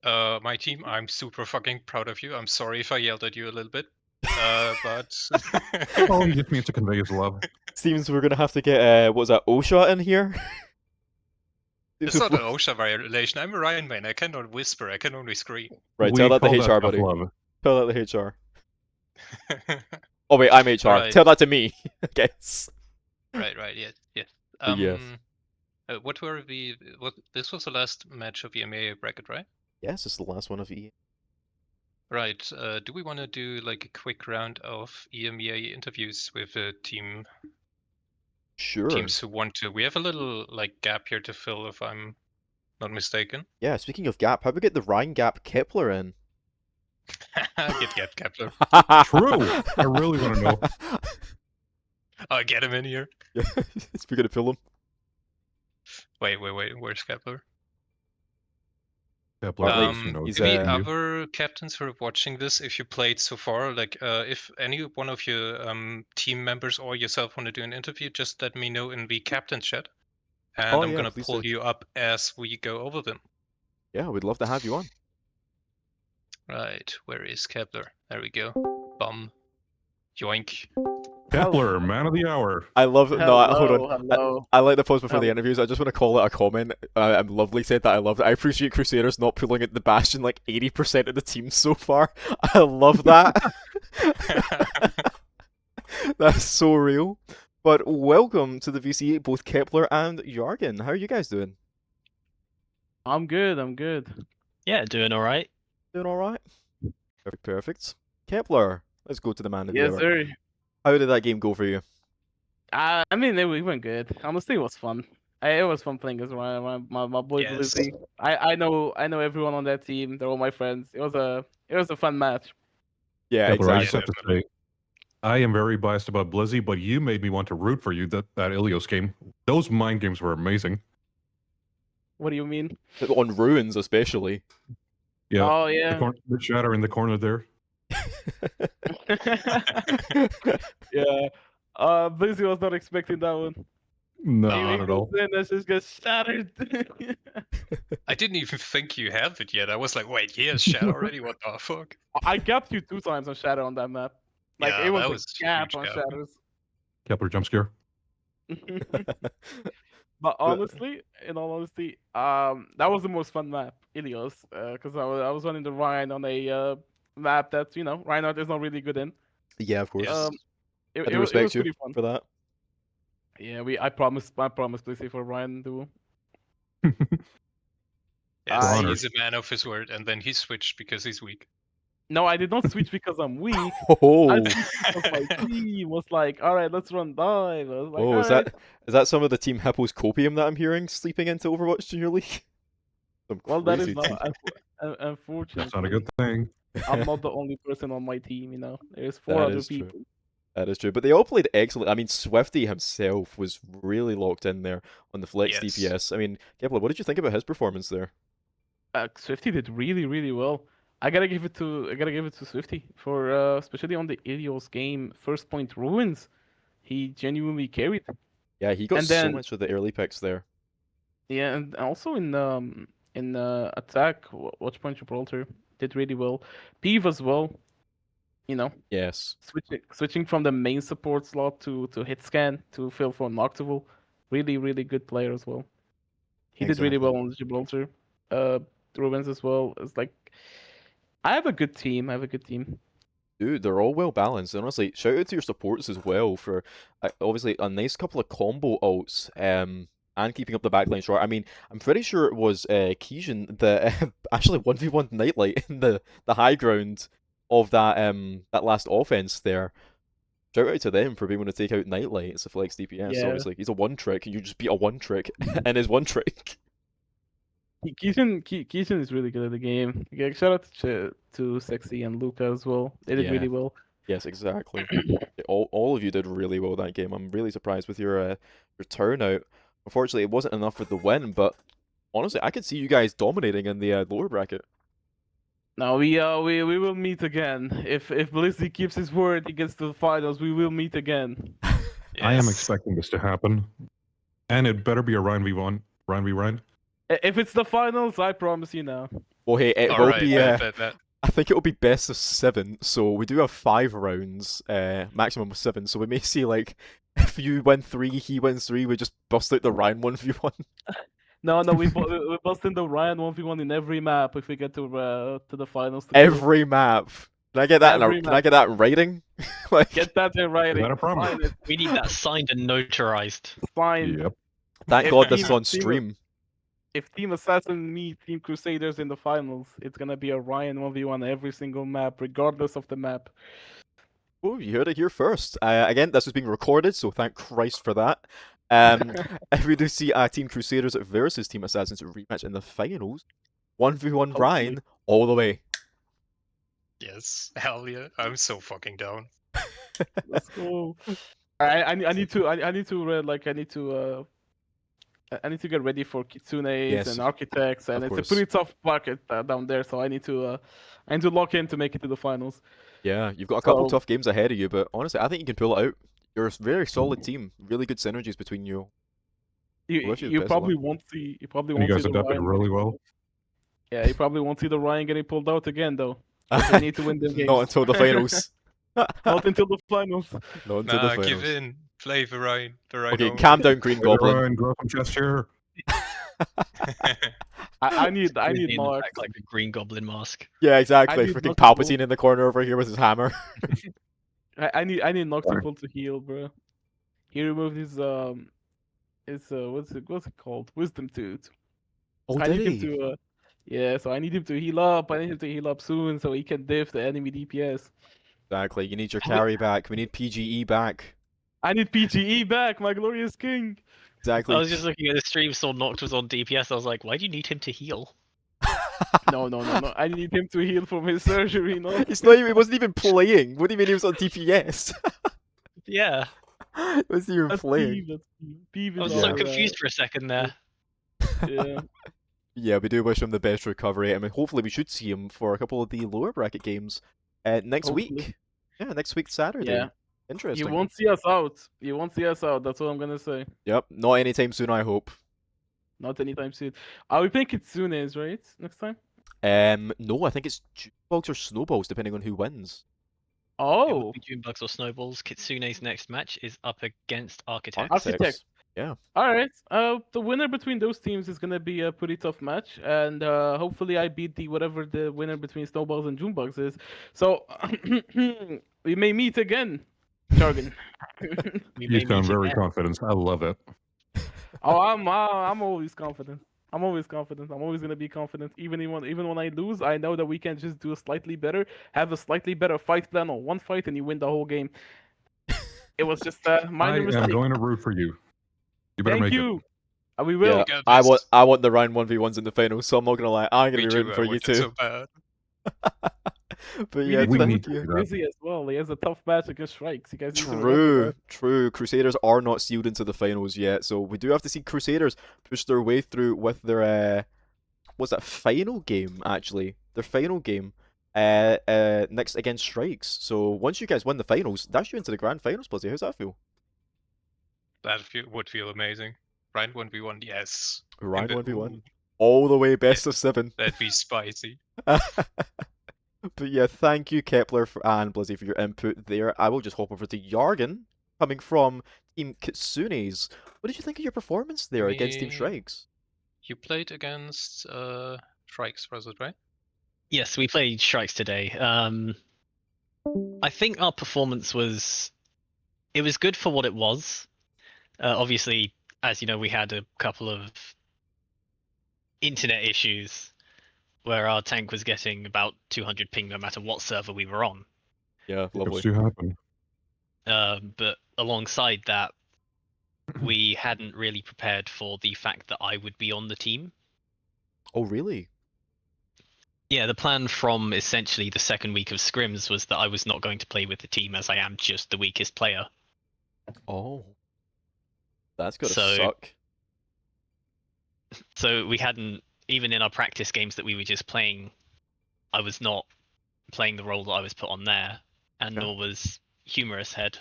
My team, I'm super fucking proud of you. I'm sorry if I yelled at you a little bit. But Oh, he just means to convey his love. Seems we're gonna have to get what was that, OSHA in here? it's not an OSHA violation. I'm a Ryan man. I cannot whisper. I can only scream. Right, We tell that to call that HR, tough buddy. love. Tell that to HR. Oh wait, I'm HR. Right. Tell that to me. I guess. right. Yes. Yes. What were the? What? This was the last match of the EMEA bracket, right? Yes, it's the last one of E. Right. Do we want to do like a quick round of EMEA interviews with the Sure. teams who want to? We have a little like gap here to fill, if I'm not mistaken. Yeah, speaking of Gap, how about we get the Ryan Gap Kepler in? Get Kepler. True. I really want to know. Oh, get him in here. Yeah, we're gonna fill him. Wait. Where's Kepler? Kepler, Like, yes, you know, he's, Maybe uh, other captains who are watching this, if you played so far, like if any one of your team members or yourself want to do an interview, just let me know in the captain chat, and Oh, I'm yeah, gonna please pull do. you up as we go over them. Yeah, we'd love to have you on. Right, where is Kepler? There we go. Bum. Yoink. Kepler, man of the hour. I love it. No, hold on. Hello. I like the pause before the interviews. I just want to call it a comment. I'm Lovely said that I loved it. I appreciate Crusaders not pulling at the Bastion like 80% of the team so far. I love that. That's so real. But welcome to the VC8, both Kepler and Jargon. How are you guys doing? I'm good. Yeah, doing all right. Doing all right? Perfect. Kepler, let's go to the man of the Yes, hour. sir. How did that game go for you? I mean, we went good. Honestly, it was fun. It was fun playing as my boy Yes. Blizzy. I know everyone on that team. They're all my friends. It was a fun match. Yeah, Kepler, I exactly. just have to say, I am very biased about Blizzy, but you made me want to root for you that Ilios game. Those mind games were amazing. What do you mean? On Ruins, especially. Yeah. Oh yeah. The shatter in the corner there. Yeah. Blizzy was not expecting that one. No, He not at all. Then that's just get shattered. I didn't even think you have it yet. I was like, wait, he has chat already? What the fuck? I gapped you 2 times on shadow on that map. Like Yeah, it was that a was a gap huge on gap. shadows. Kepler jump scare. But honestly, in all honesty, that was the most fun map, Ilios, because I was running the Rhine on a map that Reinhardt is not really good in. Yeah, of course. Yes. It I do was respect you pretty fun. for that. Yeah, I promised Blizzy for Ryan duo. Yes, I- he's a man of his word, and then he switched because he's weak. No, I did not switch because I'm weak. Oh, I switched because my team was like, all right, let's run dive. I was like, oh, is "Alright." that some of the Team Hippo's copium that I'm hearing sleeping into Overwatch Junior League? Some Well, that crazy is not team. unfortunately. That's not a good thing. I'm not the only person on my team. There's 4 That other is true. people. That is true, but they all played excellent. I mean, Swifty himself was really locked in there on the flex Yes. DPS. I mean, Kepler, what did you think about his performance there? Swifty did really, really well. I gotta give it to Swifty for especially on the Ilios game, first point ruins. He genuinely carried. Yeah, he got And so then much of the early picks there. yeah, and also in attack, Watchpoint Gibraltar did really well. Peeve as well, you know, Yes. switching from the main support slot to hit scan to fill for Noctival. Really good player as well. He did really Exactly. well on Gibraltar. Rubens as well. It's like I have a good team. I have a good team. Dude, they're all well balanced. And honestly, shout out to your supports as well for obviously a nice couple of combo ults, and keeping up the backline short. I mean, I'm pretty sure it was Kijin that actually 1v1 Nightlight in the high ground of that last offense there. Shout out to them for being able to take out Nightlight as a flex DPS. Yeah. Obviously, he's a one trick, and you just beat a one trick and his one trick. Keaton is really good at the game. Yeah, shout out to Sexy and Luca as well. They did Yeah. really well. Yes, exactly. All of you did really well that game. I'm really surprised with your turnout. Unfortunately, it wasn't enough for the win, but honestly, I could see you guys dominating in the lower bracket. Now we will meet again. If Blizzy keeps his word, he gets to the finals. We will meet again. I am Yes. expecting this to happen. And it better be a Ryan v1. Ryan v Ryan. If it's the finals, I promise you now. Well, hey, it All will right, be. bet. I think it will be best of 7. So we do have 5 rounds, maximum of 7. So we may see like if you win 3, he wins 3. We just bust out the Ryan 1v1. No, we bust in the Ryan 1v1 in every map if we get to the finals. together. Every map. Can I get that? Every Can I map. get that in writing? Like, Get that in writing. Is that a problem? Sign it. We need that signed and notarized. Signed. Yep. thank If God this Team- is on Team- stream. If Team Assassin meet Team Crusaders in the finals, it's gonna be a Ryan 1v1 every single map, regardless of the map. Oh, you heard it here first. Again, this is being recorded, so thank Christ for that. If we do see Team Crusaders versus Team Assassins rematch in the finals, 1v1 Ryan all the way. Yes, hell yeah. I'm so fucking down. Let's go. I need to get ready for Kitsunes Yes, and Architects, and of it's course. a pretty tough bracket down there. So I need to lock in to make it to the finals. Yeah, you've got a couple So- tough games ahead of you, but honestly, I think you can pull it out. You're a very solid team. Really good synergies between you. You, wish you the you best of probably luck. won't see you probably And you won't guys see the adapted Ryan. really well. Yeah, you probably won't see the Ryan getting pulled out again though. 'cause we need to win them games. Not until the finals. Not until the finals. Not until the Nah, finals. give in. Play Varine. Okay, calm down, Green Goblin. Ryan, grow some chest here. I need Really in the Mark. back like a Green Goblin mask. Yeah, exactly. need Freaking Noctival. Palpatine in the corner over here with his hammer. I need Noctival to heal, bro. He removed his what's it called? Wisdom tooth. Oh, I did need him he? to yeah, so I need him to heal up. I need him to heal up soon so he can diff the enemy DPS. Exactly. You need your carry back. We need PGE back. I need PGE back, my glorious king. Exactly. I was just looking at the stream, saw Noct was on DPS. I was like, why do you need him to heal? No. I need him to heal from his surgery, no. It's not even, he wasn't even playing. What do you mean he was on DPS? Yeah, He wasn't even That's playing. Peeve, that's Peeve. Peeve I is was so our, confused for a second there. Yeah. Yeah, we do wish him the best recovery. I mean, hopefully we should see him for a couple of the lower bracket games next Hopefully. week. Yeah, next week Saturday. Yeah. Interesting. You won't see us out. You won't see us out. That's what I'm gonna say. Yep, not anytime soon, I hope. Not anytime soon. Are we playing Kitsunes, right? Next time? No, I think it's Bugs or Snowballs, depending on who wins. It Oh, would be Bugs or Snowballs. Kitsune's next match is up against Architects. Architects. Yeah. all right. The winner between those teams is gonna be a pretty tough match, and hopefully I beat whatever the winner between Snowballs and Junebugs is. So we may meet again, Jargon. We You may sound meet very again. confident. I love it. Oh, I'm always confident. I'm always confident. I'm always gonna be confident. Even when I lose, I know that we can just do slightly better, have a slightly better fight plan on one fight, and you win the whole game. It was just a I minor am mistake. going to root for you. You better Thank make you. We will. Yeah, got I this. want the round 1v1s in the finals, so I'm not gonna lie, I'm gonna Me be too, rooting I for you want it too. so bad. But We yeah, need We to thank need to you. do that. Busy as well. He has a tough match against Shrikes. You guys need to remember True. Crusaders are not sealed into the finals yet, so we do have to see Crusaders push their way through with their what's that final game actually? Their final game. next against Strikes. So once you guys win the finals, that's you into the grand finals, Blizzy. How's that feel? Would feel amazing. Ryan 1v1, yes. Ryan the- 1v1. ooh, All the way best of 7. that'd be spicy. But yeah, thank you, Kepler and Blizzy, for your input there. I will just hop over to Jargon, coming from Team Kitsune's. What did you think of your performance there against Team Me- Strikes? You played against Strikes, was it right? Yes, we played Strikes today. I think our performance was good for what it was. Obviously, as you know, we had a couple of internet issues where our tank was getting about 200 ping no matter what server we were on. Yeah, lovely. Hiccups do happen. But alongside that, we hadn't really prepared for the fact that I would be on the team. Oh, really? Yeah, the plan from essentially the second week of scrims was that I was not going to play with the team as I am just the weakest player. Oh. That's gotta So- suck. So we hadn't, even in our practice games that we were just playing, I was not playing the role that I was put on there, and Okay. nor was Humorous Head.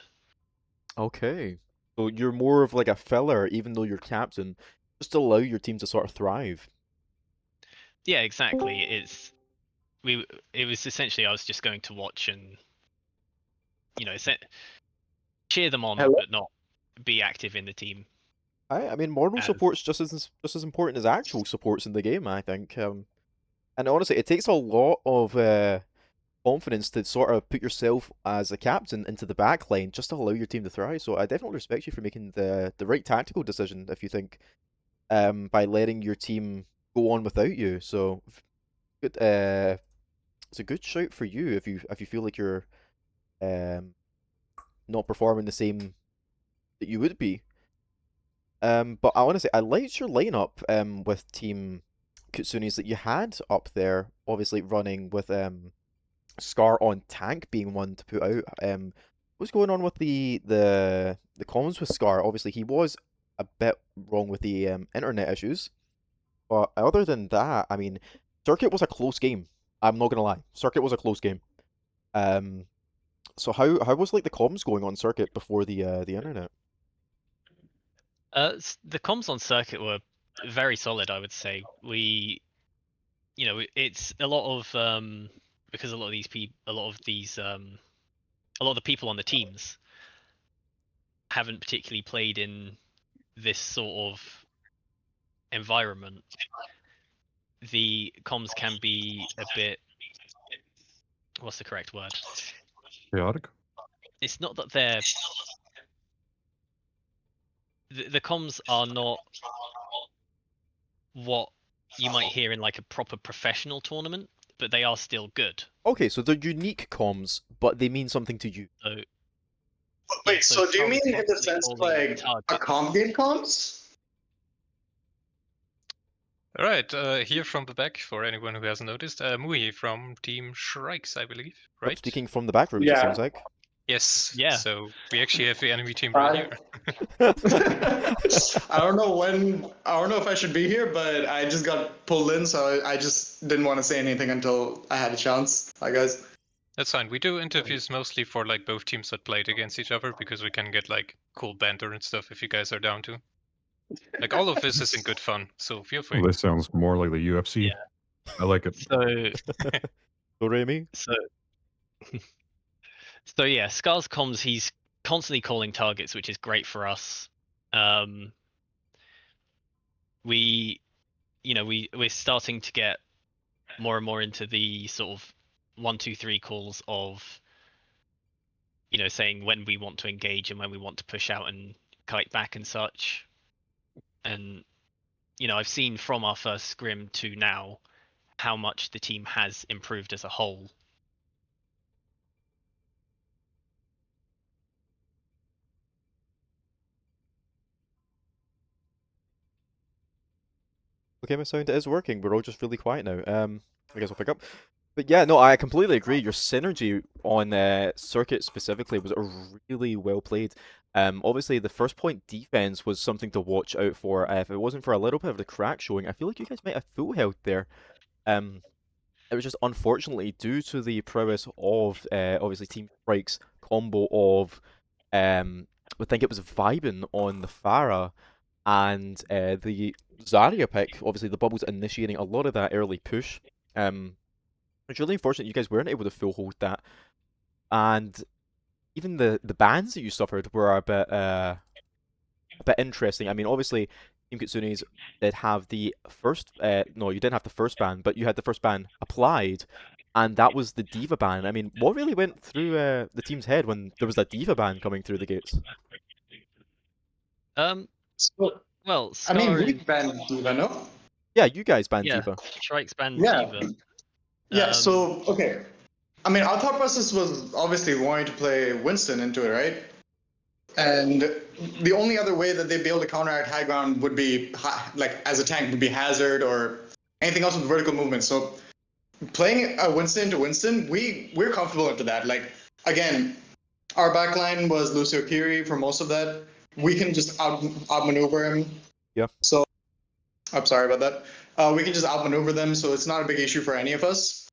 Okay. So you're more of like a filler, even though you're captain, just to allow your team to sort of thrive. Yeah, exactly. It was essentially I was just going to watch and, you know, cheer them on, Hello? but not be active in the team. I mean, moral As- support's just as important as actual supports in the game, I think. And honestly, it takes a lot of confidence to sort of put yourself as a captain into the back line just to allow your team to thrive. So I definitely respect you for making the right tactical decision if you think by letting your team go on without you. So good it's a good shout for you if you feel like you're not performing the same that you would be. But I want to say I liked your lineup with Team Kutsune's that you had up there, obviously running with Scar on tank being one to put out. What's going on with the comms with Scar? Obviously he was a bit wrong with the internet issues, but other than that, I mean, Circuit was a close game. I'm not gonna lie, Circuit was a close game. So how was like the comms going on Circuit before the internet? The comms on Circuit were very solid, I would say. We, you know, it's a lot of because a lot of these a lot of the people on the teams haven't particularly played in this sort of environment. The comms can be a bit, what's the correct word? Chaotic? It's not that they're the comms are not what you might hear in like a proper professional tournament, but they are still good. Okay, so they're unique comms, but they mean something to you. So Wait, yeah, so do you from mean in the constantly sense calling like a target- comp game comms? All right, here from the back, for anyone who hasn't noticed, Mui from Team Shrikes, I believe, Yep, right? speaking from the back rooms, it Yeah. seems like. Yes. Yeah. So we actually have the enemy team right here. I don't know if I should be here, but I just got pulled in, so I just didn't want to say anything until I had a chance. Hi guys. That's fine. We do interviews mostly for like both teams that played against each other because we can get like cool banter and stuff if you guys are down to. Like all of this is in good fun, so feel free. Oh, this sounds more like the UFC. Yeah. I like it. So Remy? So yeah, Scar's comms, he's constantly calling targets, which is great for us. We're starting to get more and more into the sort of 1, 2, 3 calls of, you know, saying when we want to engage and when we want to push out and kite back and such. And you know, I've seen from our first scrim to now how much the team has improved as a whole. Okay, my sound is working. We're all just really quiet now. I guess I'll pick up. But yeah, no, I completely agree. Your synergy on Circuit specifically was really well played. Obviously the first point defense was something to watch out for. If it wasn't for a little bit of the crack showing, I feel like you guys might have full health there. it was just unfortunately due to the prowess of obviously Team Strike's combo of I think it was Vibin on the Pharah and the Zarya pick. Obviously, the bubbles initiating a lot of that early push. It's really unfortunate you guys weren't able to full hold that, and even the bans that you suffered were a bit interesting. I mean, obviously, Team Kitsune's did have the first. No, you didn't have the first ban, but you had the first ban applied, and that was the Diva ban. I mean, what really went through the team's head when there was a Diva ban coming through the gates? So, Well, I mean, Scar we and banned Diva, no? Yeah, you guys banned yeah, Diva. Strikes banned Yeah. Diva. Yeah, so, okay. I mean, our thought process was obviously wanting to play Winston into it, right? And the only other way that they'd be able to counteract high ground would be, like, as a tank, would be Hazard or anything else with vertical movement. So playing a Winston into Winston, we're comfortable into that. Like, again, our backline was Lucio Kiri for most of that. We can just outmaneuver him. Yeah. So, I'm sorry about that. We can just outmaneuver them, so it's not a big issue for any of us.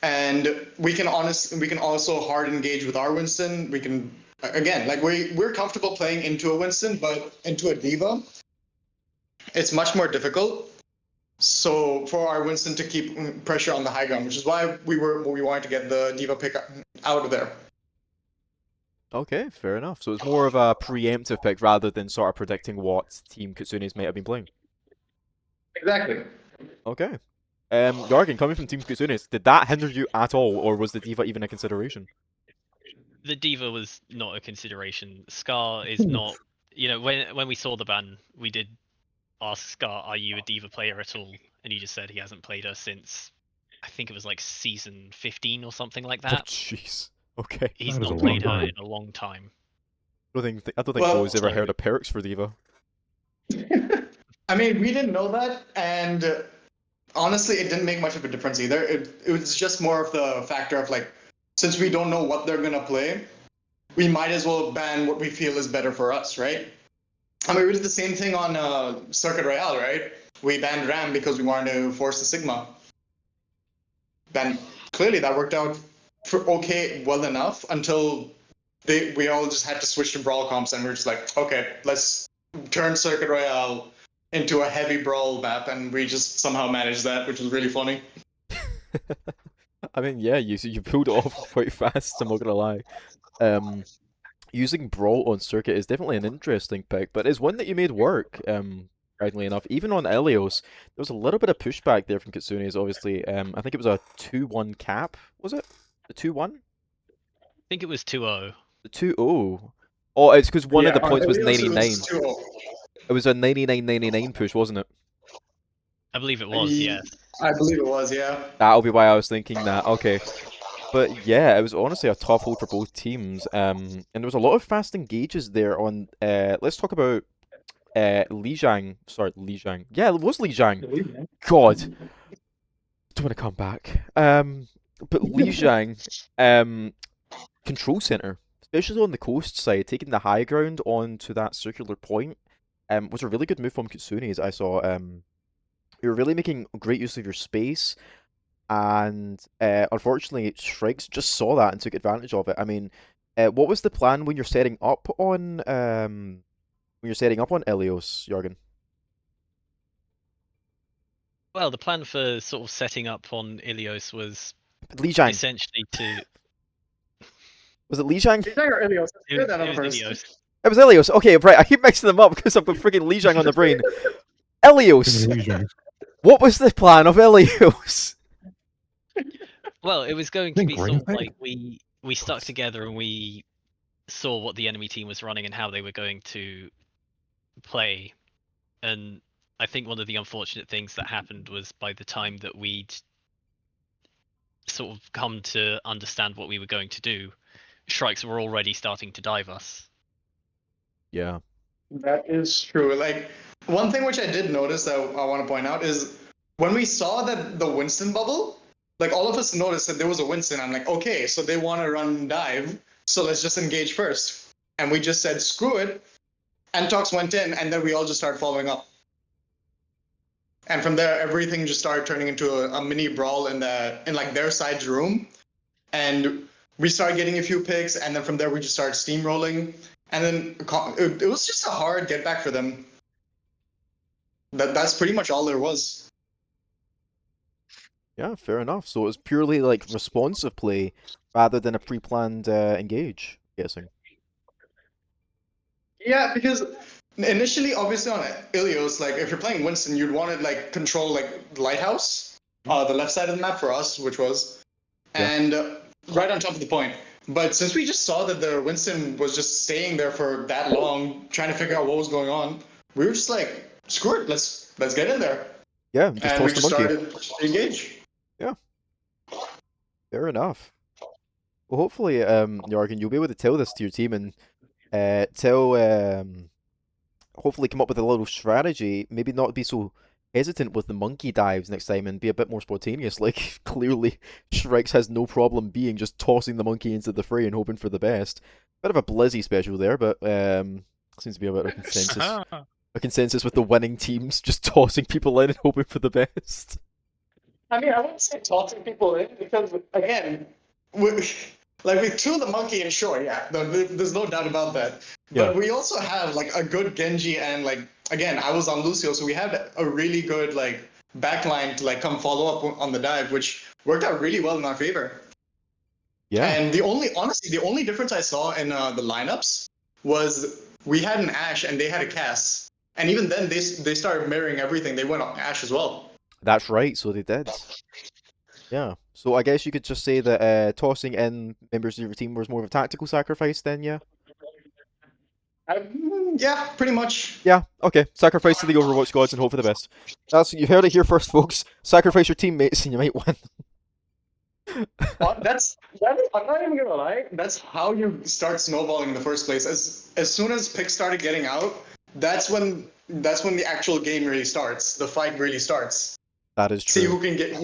And we can also hard engage with our Winston. We can, again, like we're comfortable playing into a Winston, but into a Diva, it's much more difficult. So for our Winston to keep pressure on the high ground, which is why we wanted to get the Diva pick out of there. Okay, fair enough. So it's more of a preemptive pick rather than sort of predicting what Team Kitsune's might have been playing. Exactly. Okay. Jorgen, coming from Team Kitsune's, did that hinder you at all, or was the Diva even a consideration? The Diva was not a consideration. Scar is not. You know, when we saw the ban, we did ask Scar, "Are you a Diva player at all?" And he just said he hasn't played her since, I think it was like season 15 or something like Oh, that. jeez. Okay. He's That is not a played long her time. in a long time. I don't think Well, Bo's ever heard of perks for Diva. I mean, we didn't know that, and honestly, it didn't make much of a difference either. It was just more of the factor of like, since we don't know what they're gonna play, we might as well ban what we feel is better for us, right? I mean, we did the same thing on Circuit Royale, right? We banned Ram because we wanted to force the Sigma. Then clearly that worked out well enough until we all just had to switch to Brawl comps, and we were just like, okay, let's turn Circuit Royale into a heavy Brawl map, and we just somehow managed that, which was really funny. I mean, yeah, you pulled it off quite fast, I'm not gonna lie. Using Brawl on Circuit is definitely an interesting pick, but it's one that you made work, surprisingly enough. Even on Elios, there was a little bit of pushback there from Kitsune's, obviously. I think it was a 2-1 cap, was it? The 2-1? I think it was 2-0. The 2-0. Oh, it's because one of the on points was Helios, 99. It was 2-0. It was a 99-99 push, wasn't it? I believe it was, yes. I believe it was, yeah. That'll be why I was thinking that. Okay. But yeah, it was honestly a tough hold for both teams. And there was a lot of fast engages there on let's talk about Lijiang. Sorry, Lijiang. Yeah, it was Lijiang. God. Don't want to come back. But Lijiang, control center, especially on the coast side, taking the high ground onto that circular point, was a really good move from Kitsune, as I saw. You were really making great use of your space. And unfortunately, Shriggs just saw that and took advantage of it. I mean, what was the plan when you're setting up on Elios, Jorgen? Well, the plan for sort of setting up on Ilios was Lijiang. essentially to. Was it Lijiang? Lijiang or Ilios? It was Ilios. It was Elios. Okay, right. I keep mixing them up because I've got freaking Lijiang on the brain. Elios. What was the plan of Elios? Well, it was going to be sort of Greenfield? like we stuck together and we saw what the enemy team was running and how they were going to play. And I think one of the unfortunate things that happened was by the time that we'd sort of come to understand what we were going to do, Shrikes were already starting to dive us. Yeah. That is true. Like, one thing which I did notice that I want to point out is when we saw that the Winston bubble, like all of us noticed that there was a Winston. I'm like, okay, so they want to run dive, so let's just engage first. And we just said, screw it. Antox went in, and then we all just started following up. and from there everything just started turning into a mini brawl in like their side's room, and we started getting a few picks, and then from there we just started steamrolling, and then it was just a hard get back for them. That's pretty much all there was. Yeah, fair enough. So it was purely like responsive play rather than a pre-planned engage, I'm guessing. Yeah, because initially, obviously on Ilios, like if you're playing Winston, you'd want to like control like Lighthouse, the left side of the map for us, which was, and right on top of the point. But since we just saw that the Winston was just staying there for that long, trying to figure out what was going on, we were just like, screw it, let's get in there. Yeah, just And we toss the just monkey. started to engage. Yeah. Fair enough. Well, hopefully, Jorgen, you'll be able to tell this to your team and hopefully come up with a little strategy. Maybe not be so hesitant with the monkey dives next time and be a bit more spontaneous. Like, clearly, Shreks has no problem being just tossing the monkey into the fray and hoping for the best. Bit of a Blizzy special there, but seems to be a bit of a consensus. A consensus with the winning teams just tossing people in and hoping for the best. I mean, I wouldn't say tossing people in because, again, we threw the monkey in shore, yeah. There's no doubt about that. But we also have like a good Genji, and like again, I was on Lucio, so we had a really good like backline to like come follow up on the dive, which worked out really well in our favor. Yeah. And the only difference I saw in the lineups was we had an Ashe and they had a Cass, and even then they started mirroring everything. They went on Ashe as well. That's right, so they did. Yeah. So I guess you could just say that tossing in members of your team was more of a tactical sacrifice then, yeah? Yeah, pretty much. Yeah, okay. Sacrifice to the Overwatch gods and hope for the best. You heard it here first, folks. Sacrifice your teammates and you might win. I'm not even gonna lie. That's how you start snowballing in the first place. As soon as picks started getting out, that's when the actual game really starts. The fight really starts. That is true. See who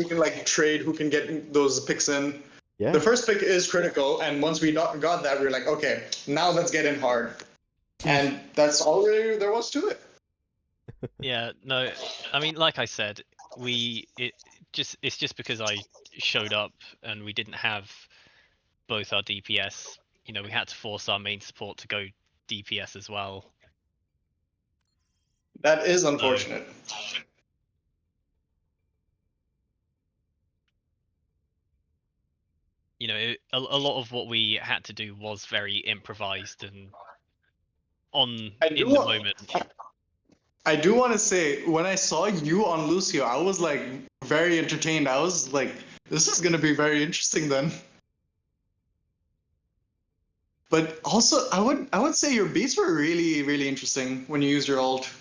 can like trade, who can get those picks in. Yeah. The first pick is critical, and once we got that, we were like, okay, now let's get in hard. And that's all there was to it. Yeah, no, I mean, like I said, it's just because I showed up and we didn't have both our DPS. You know, we had to force our main support to go DPS as well. That is unfortunate. You know, a lot of what we had to do was very improvised and in the moment. I do want to say, when I saw you on Lucio, I was like very entertained. I was like, this is going to be very interesting then. But also, I would say your beats were really, really interesting when you used your ult.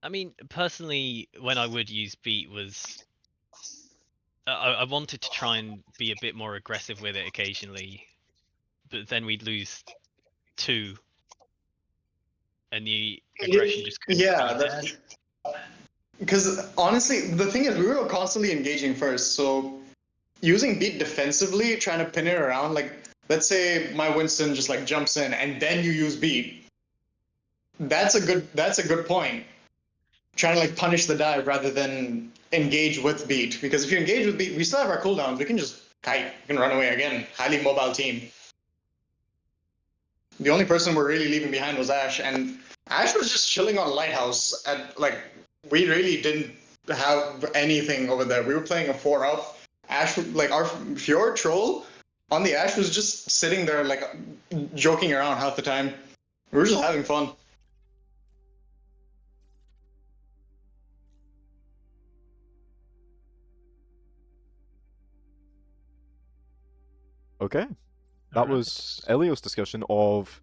I mean, personally, when I would use beat was I wanted to try and be a bit more aggressive with it occasionally, but then we'd lose 2, and the aggression just couldn't be there. Because honestly, the thing is, we were constantly engaging first, so using beat defensively, trying to pin it around, like let's say my Winston just like jumps in and then you use beat. That's a good point. Trying to like punish the dive rather than engage with beat, because if you engage with beat, we still have our cooldowns. We can just kite, we can run away again. Highly mobile team. The only person we're really leaving behind was Ashe, and Ashe was just chilling on Lighthouse. At like, we really didn't have anything over there. We were playing a 4-up. Ashe, like our Fjord troll on the Ashe was just sitting there like joking around half the time. We were just having fun. Okay. That was Elio's discussion of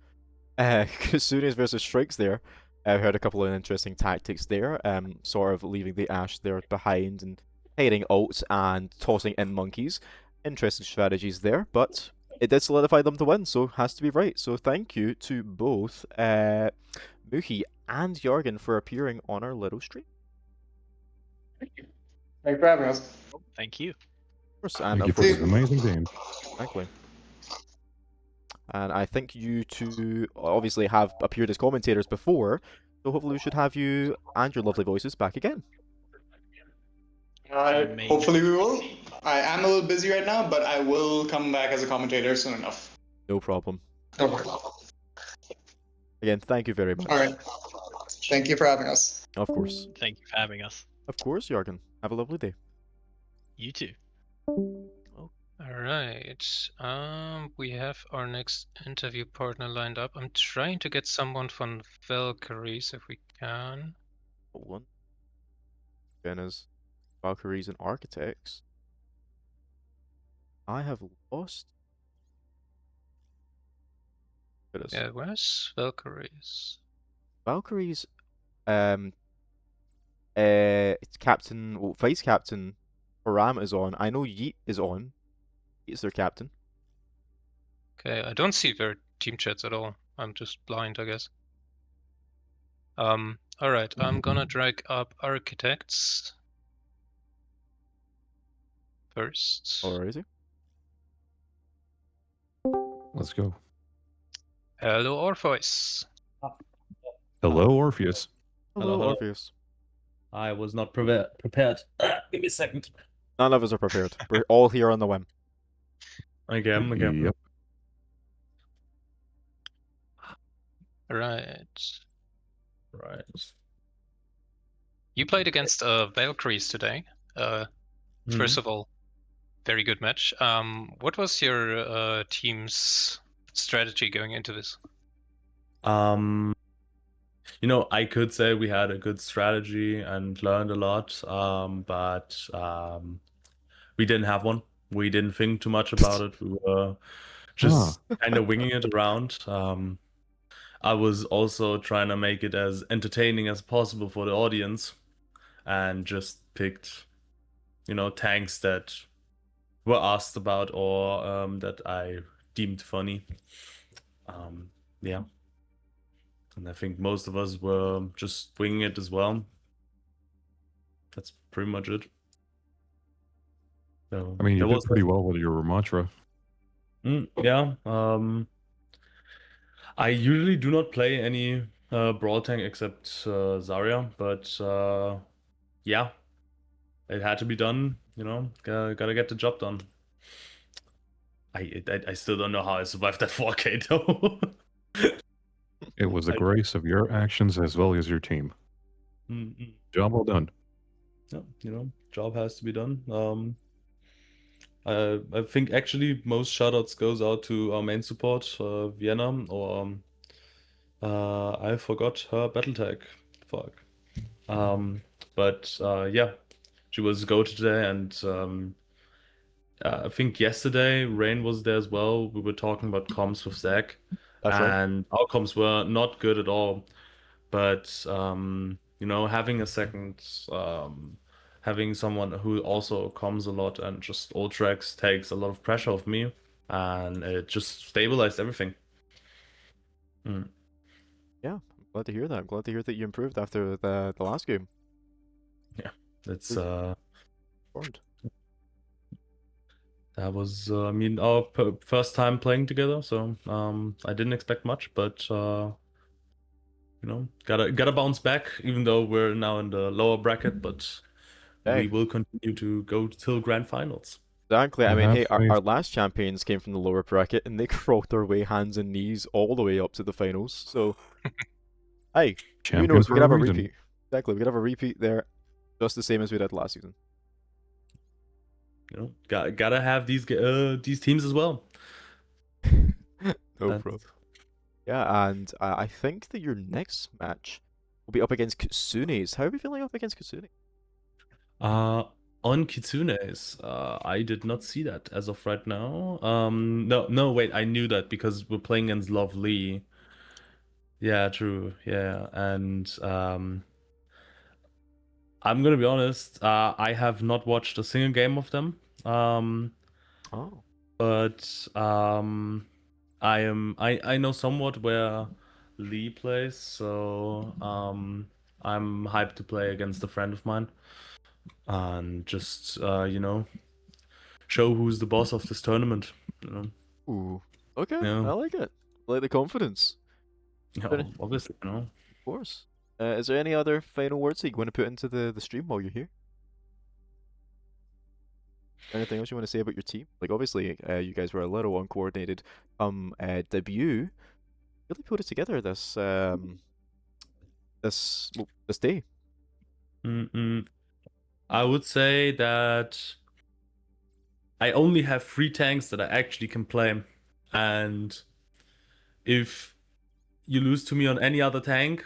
Kasunes versus Shrikes there. I heard a couple of interesting tactics there, sort of leaving the Ashe there behind and hitting ults and tossing in monkeys. Interesting strategies there, but it did solidify them to win, so has to be right. So thank you to both Muhi and Jorgen for appearing on our little stream. Thanks for having us. Thank you. Of course, and Thank you of for course, this amazing game. exactly. And I think you two obviously have appeared as commentators before, So hopefully we should have you and your lovely voices back again. Maybe. Hopefully we will. I am a little busy right now, but I will come back as a commentator soon enough. No problem. Okay. Again, thank you very much. All right. Thank you for having us. Of course. Thank you for having us. Of course, Jorgen. Have a lovely day. You too. All right. We have our next interview partner lined up. I'm trying to get someone from Valkyries if we can. One. Jenna's Valkyries and Architects. I have lost. It is. Yeah, where's Valkyries? Valkyries. It's Captain. Well, Vice Captain Param is on. I know Yeet is on. Yeet is their captain. Okay, I don't see their team chats at all. I'm just blind, I guess. All right, I'm gonna drag up architects first. Alrighty. Let's go. Hello, Orpheus. Hello, Orpheus. Hello, hello. Orpheus. I was not prepared. Give me a second. None of us are prepared. We're all here on the whim. Again. Yep. Right. Right. You played against Valkyries today. First of all, very good match. What was your team's strategy going into this? I could say we had a good strategy and learned a lot, but we didn't have one. We didn't think too much about it. We were just kind of winging it around. I was also trying to make it as entertaining as possible for the audience and just picked, tanks that were asked about or that I deemed funny. Yeah. And I think most of us were just winging it as well. That's pretty much it. So, I mean, you did pretty well with your mantra. Yeah. I usually do not play any brawl tank except Zarya, but yeah, it had to be done. Gotta get the job done. I still don't know how I survived that 4K though. It was the grace of your actions as well as your team. Job well done. Yeah, job has to be done. I think actually most shoutouts goes out to our main support, Vienna, or I forgot her battle tag. Fuck. But yeah, she was go today, and I think yesterday Rain was there as well. We were talking about comms with Zach, That's right. and our comms were not good at all. But having a second, having someone who also comms a lot and just all tracks takes a lot of pressure off me, and it just stabilized everything. Yeah, I'm glad to hear that. I'm glad to hear that you improved after the last game. Yeah, it's Informed. that was our first time playing together, so I didn't expect much, but gotta bounce back, even though we're now in the lower bracket, but we will continue to go till grand finals. Exactly. I mean, hey, faith. our last champions came from the lower bracket, and they crawled their way hands and knees all the way up to the finals. So, hey, who knows? We could have a repeat. Exactly, we could have a repeat there, just the same as we did last season. Gotta have these teams as well. No problem. Yeah, and I think that your next match will be up against Kitsune's. How are we feeling up against Kitsune? On Kitsune's, I did not see that as of right now. No, wait, I knew that because we're playing against Lovely. Yeah, true. Yeah, and I'm gonna be honest. I have not watched a single game of them. But I know somewhat where Lee plays, so I'm hyped to play against a friend of mine and just show who's the boss of this tournament. Ooh, okay, Yeah. I like it. I like the confidence. Yeah, obviously, Of course. Is there any other final words that you want to put into the stream while you're here? Anything else you want to say about your team? Like, obviously, you guys were a little uncoordinated. Debut really put it together this day. I would say that I only have 3 tanks that I actually can play, and if you lose to me on any other tank,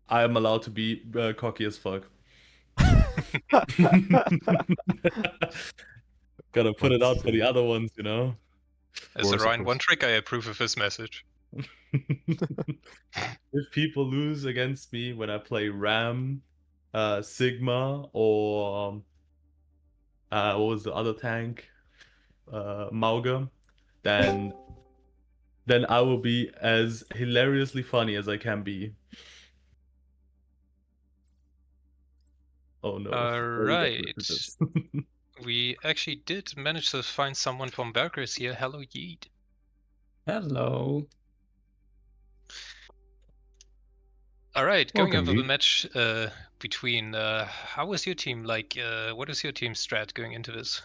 I am allowed to be cocky as fuck. Gotta put it out for the other ones, you know? As a Ryan one trick, I approve of his message. If people lose against me when I play Ram, Sigma, or what was the other tank? Mauga, then I will be as hilariously funny as I can be. Oh no. Alright. We actually did manage to find someone from Berkers here. Hello, Yeet. Hello. Alright, going Welcome, over the Yeet. match between how was your team like? What is your team strat going into this?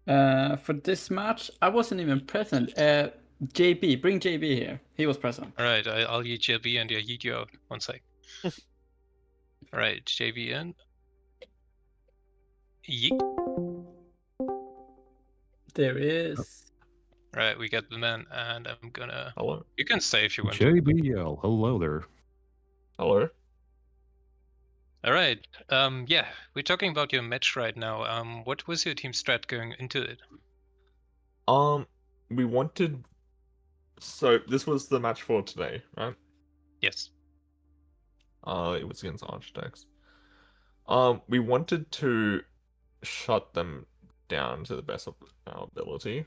For this match, I wasn't even present. JB, bring JB here. He was present. Alright, I'll yeet JB and I yeet you out. One sec. Alright, JB in. Yeet. There is. Right, we got the man, and I'm gonna. Hello. You can stay if you want. JBL, hello there. Hello. Alright, yeah, we're talking about your match right now. What was your team strat going into it? We wanted. So this was the match for today, right? Yes. It was against Architects. We wanted to shut them down to the best of our ability.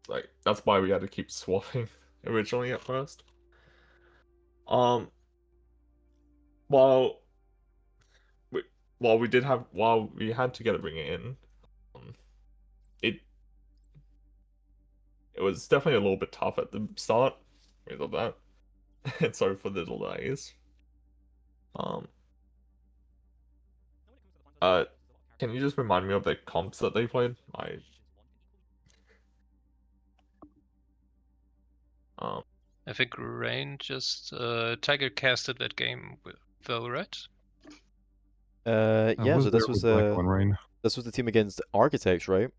Like that's why we had to keep swapping originally at first. While we had to get it bring it in, it was definitely a little bit tough at the start because of that. And sorry for the delays. Can you just remind me of the comps that they played? I think Rain just Tiger casted that game though, right? Yeah, so this was the team against Architects, right?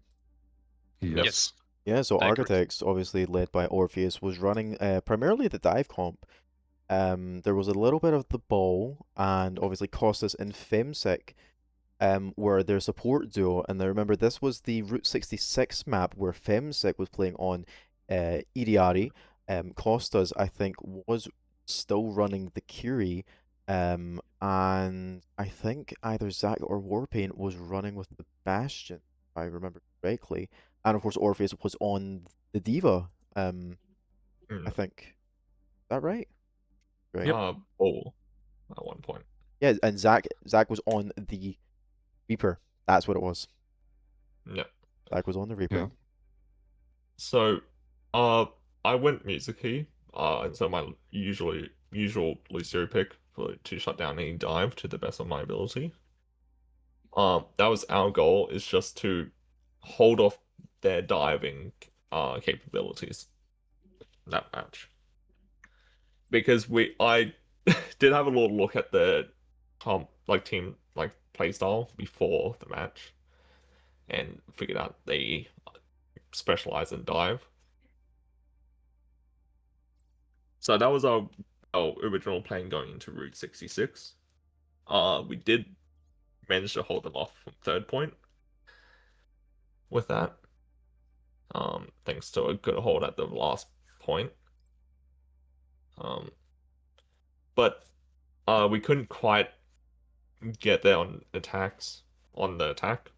Yes. Yeah, so Accurate. Architects, obviously led by Orpheus, was running primarily the dive comp. There was a little bit of the ball, and obviously Costas and Femsec were their support duo. And I remember this was the Route 66 map where Femsec was playing on Iriari. Costas, I think, was still running the Curie. And I think either Zach or Warpaint was running with the Bastion, if I remember correctly. And of course, Orpheus was on the Diva. I think. Is that right? Right. Ball at one point. Yeah, and Zach was on the Reaper. That's what it was. Yeah. Zach was on the Reaper. Yeah. So, I went Mizuki, and so my usual Lucio pick to shut down any dive to the best of my ability. That was our goal, is just to hold off their diving capabilities in that match. Because I did have a little look at the team playstyle before the match, and figured out they specialize in dive. So that was our original plan going into Route 66. We did manage to hold them off from third point with that. Thanks to a good hold at the last point. But we couldn't quite get there on the attack.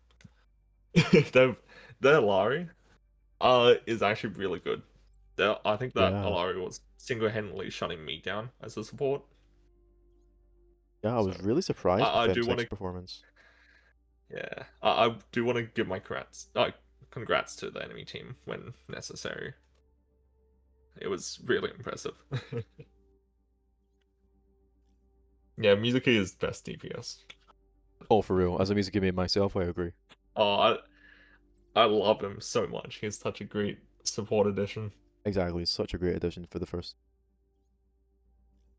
Their Alari is actually really good. I think that Alari was single-handedly shutting me down as a support. Yeah, I was really surprised I with do Femsec's performance. Yeah, I do want to give my congrats to the enemy team when necessary. It was really impressive. Yeah, Mizuki is best DPS. Oh, for real. As a music main myself, I agree. Oh, I love him so much. He's such a great support addition. Exactly. It's such a great addition for the first.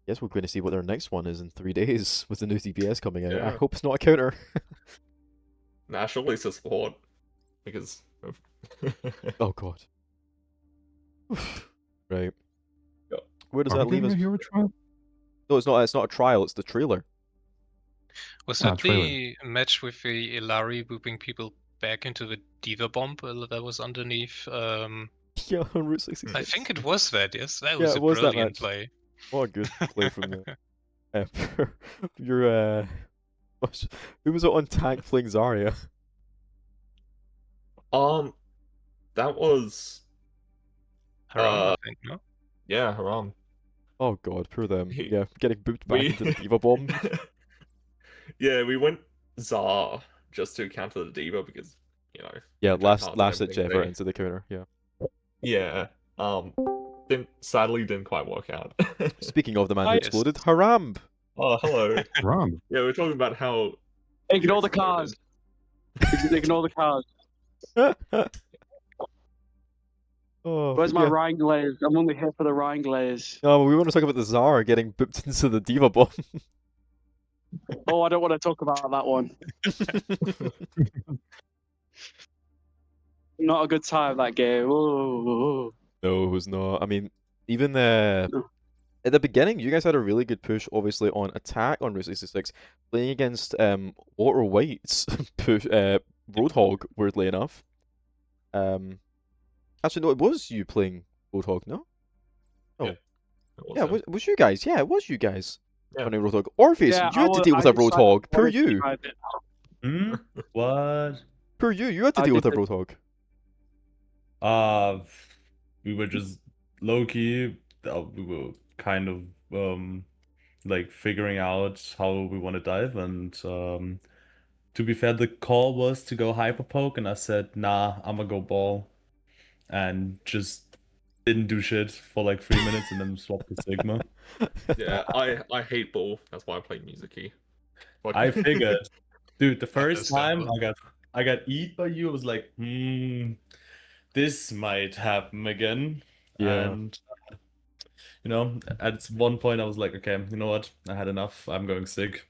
Guess we're going to see what their next one is in 3 days with the new DPS coming out. I Yeah. hope it's not a counter. Nah, surely it's a support because of... Oh god. Right. Yeah. Where does Are that we leave us? getting a hero trial? No, it's not. It's not a trial. It's the trailer. Was Ah, that trailer. the match with the Ilari booping people back into the Diva Bomb that was underneath? Yeah, on Route 66. I think it was that, yes. That Yeah, was it a was that brilliant match. play. What a good play from the. Your who was it on tank playing Zarya? That was Haram, I think, no? yeah, Haram. Oh god, poor them. He- Yeah, getting booped back we- into the Diva Bomb. Yeah, we went Zar just to counter the Diva because, you know. Yeah, we tried last hard and ditch everything effort today. into the counter. Yeah. Yeah. Sadly didn't quite work out. Speaking of the man who Yes. exploded, Harambe. Oh, hello. Rom. Yeah, we're talking about how Ignore the exploded. cars. Ignore the cars. Oh, Where's my yeah. Rhine glaze? I'm only here for the Rhine glaze. No, we want to talk about the Zara getting booped into the Diva Bomb. Oh, I don't want to talk about that one. Not a good time, that game. Oh. No, it was not. I mean, even at the beginning, you guys had a really good push, obviously, on attack on Route 66, playing against Walter White's push, Roadhog, weirdly enough. Actually, no, it was you playing Roadhog, no? Oh. Yeah, Yeah, it was you guys. Yeah, it was you guys Yeah. running Roadhog. Orpheus, Yeah, you had to deal with a Roadhog. Poor you. Hmm? What? Poor you. You had to I deal with a did the- Roadhog. We were just low key. We were kind of like figuring out how we want to dive, and to be fair, the call was to go hyper poke, and I said, nah, I'm gonna go ball, and just didn't do shit for like 3 minutes, and then swapped to Sigma. Yeah, I hate ball. That's why I play Mizuki. But... I figured, dude, the first time Understandable. I got eat by you, I was like, this might happen again. Yeah. And you know, at one point I was like, okay, you know what? I had enough. I'm going Sig.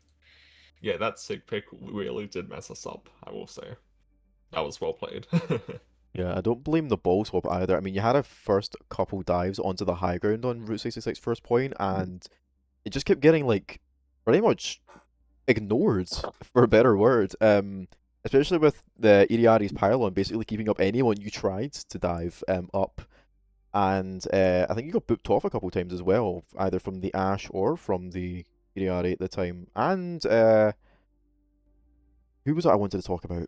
Yeah, that Sig pick really did mess us up, I will say. That was well played. Yeah, I don't blame the ball swap either. I mean, you had a first couple dives onto the high ground on Route 66 first point, and it just kept getting, like, pretty much ignored, for a better word. Especially with the Iriari's pylon basically keeping up anyone you tried to dive up. And I think you got booped off a couple times as well, either from the Ash or from the Iriari at the time. And who was it I wanted to talk about?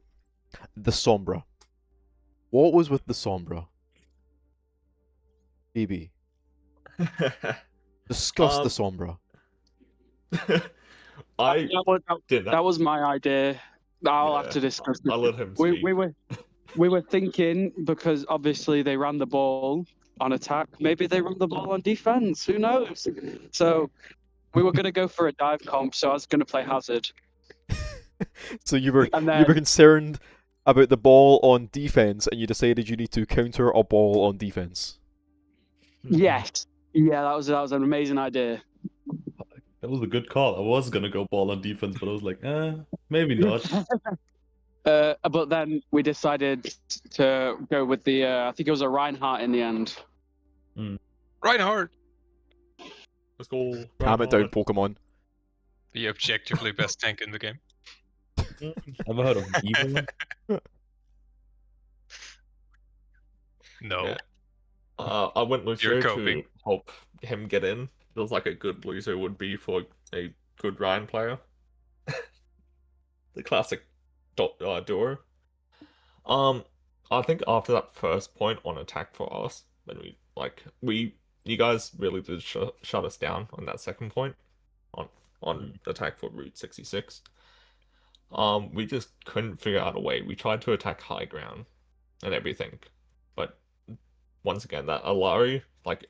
The Sombra. What was with the Sombra? BB. Discuss the Sombra. I did that was my idea. I'll have to discuss it. I'll let him we, speak. we were thinking, because obviously they ran the ball on attack, maybe they run the ball on defense. Who knows? So we were going to go for a dive comp, so I was going to play Hazard. So you were And you then- were concerned about the ball on defense, and you decided you need to counter a ball on defense. Yes. Yeah, that was an amazing idea. That was a good call. I was gonna go ball on defense, but I was like, maybe not. But then we decided to go with the, I think it was a Reinhardt in the end. Reinhardt! Let's go. Calm it down, Pokemon. The objectively best tank in the game. Ever heard of Evil? No. Yeah. I went Lucio You're to coping. help him get in. Feels like a good Lucio would be for a good Ryan player. The classic duo. I think after that first point on attack for us, when you guys really did shut us down on that second point on attack for Route 66. We just couldn't figure out a way. We tried to attack high ground and everything, but once again that Alari, like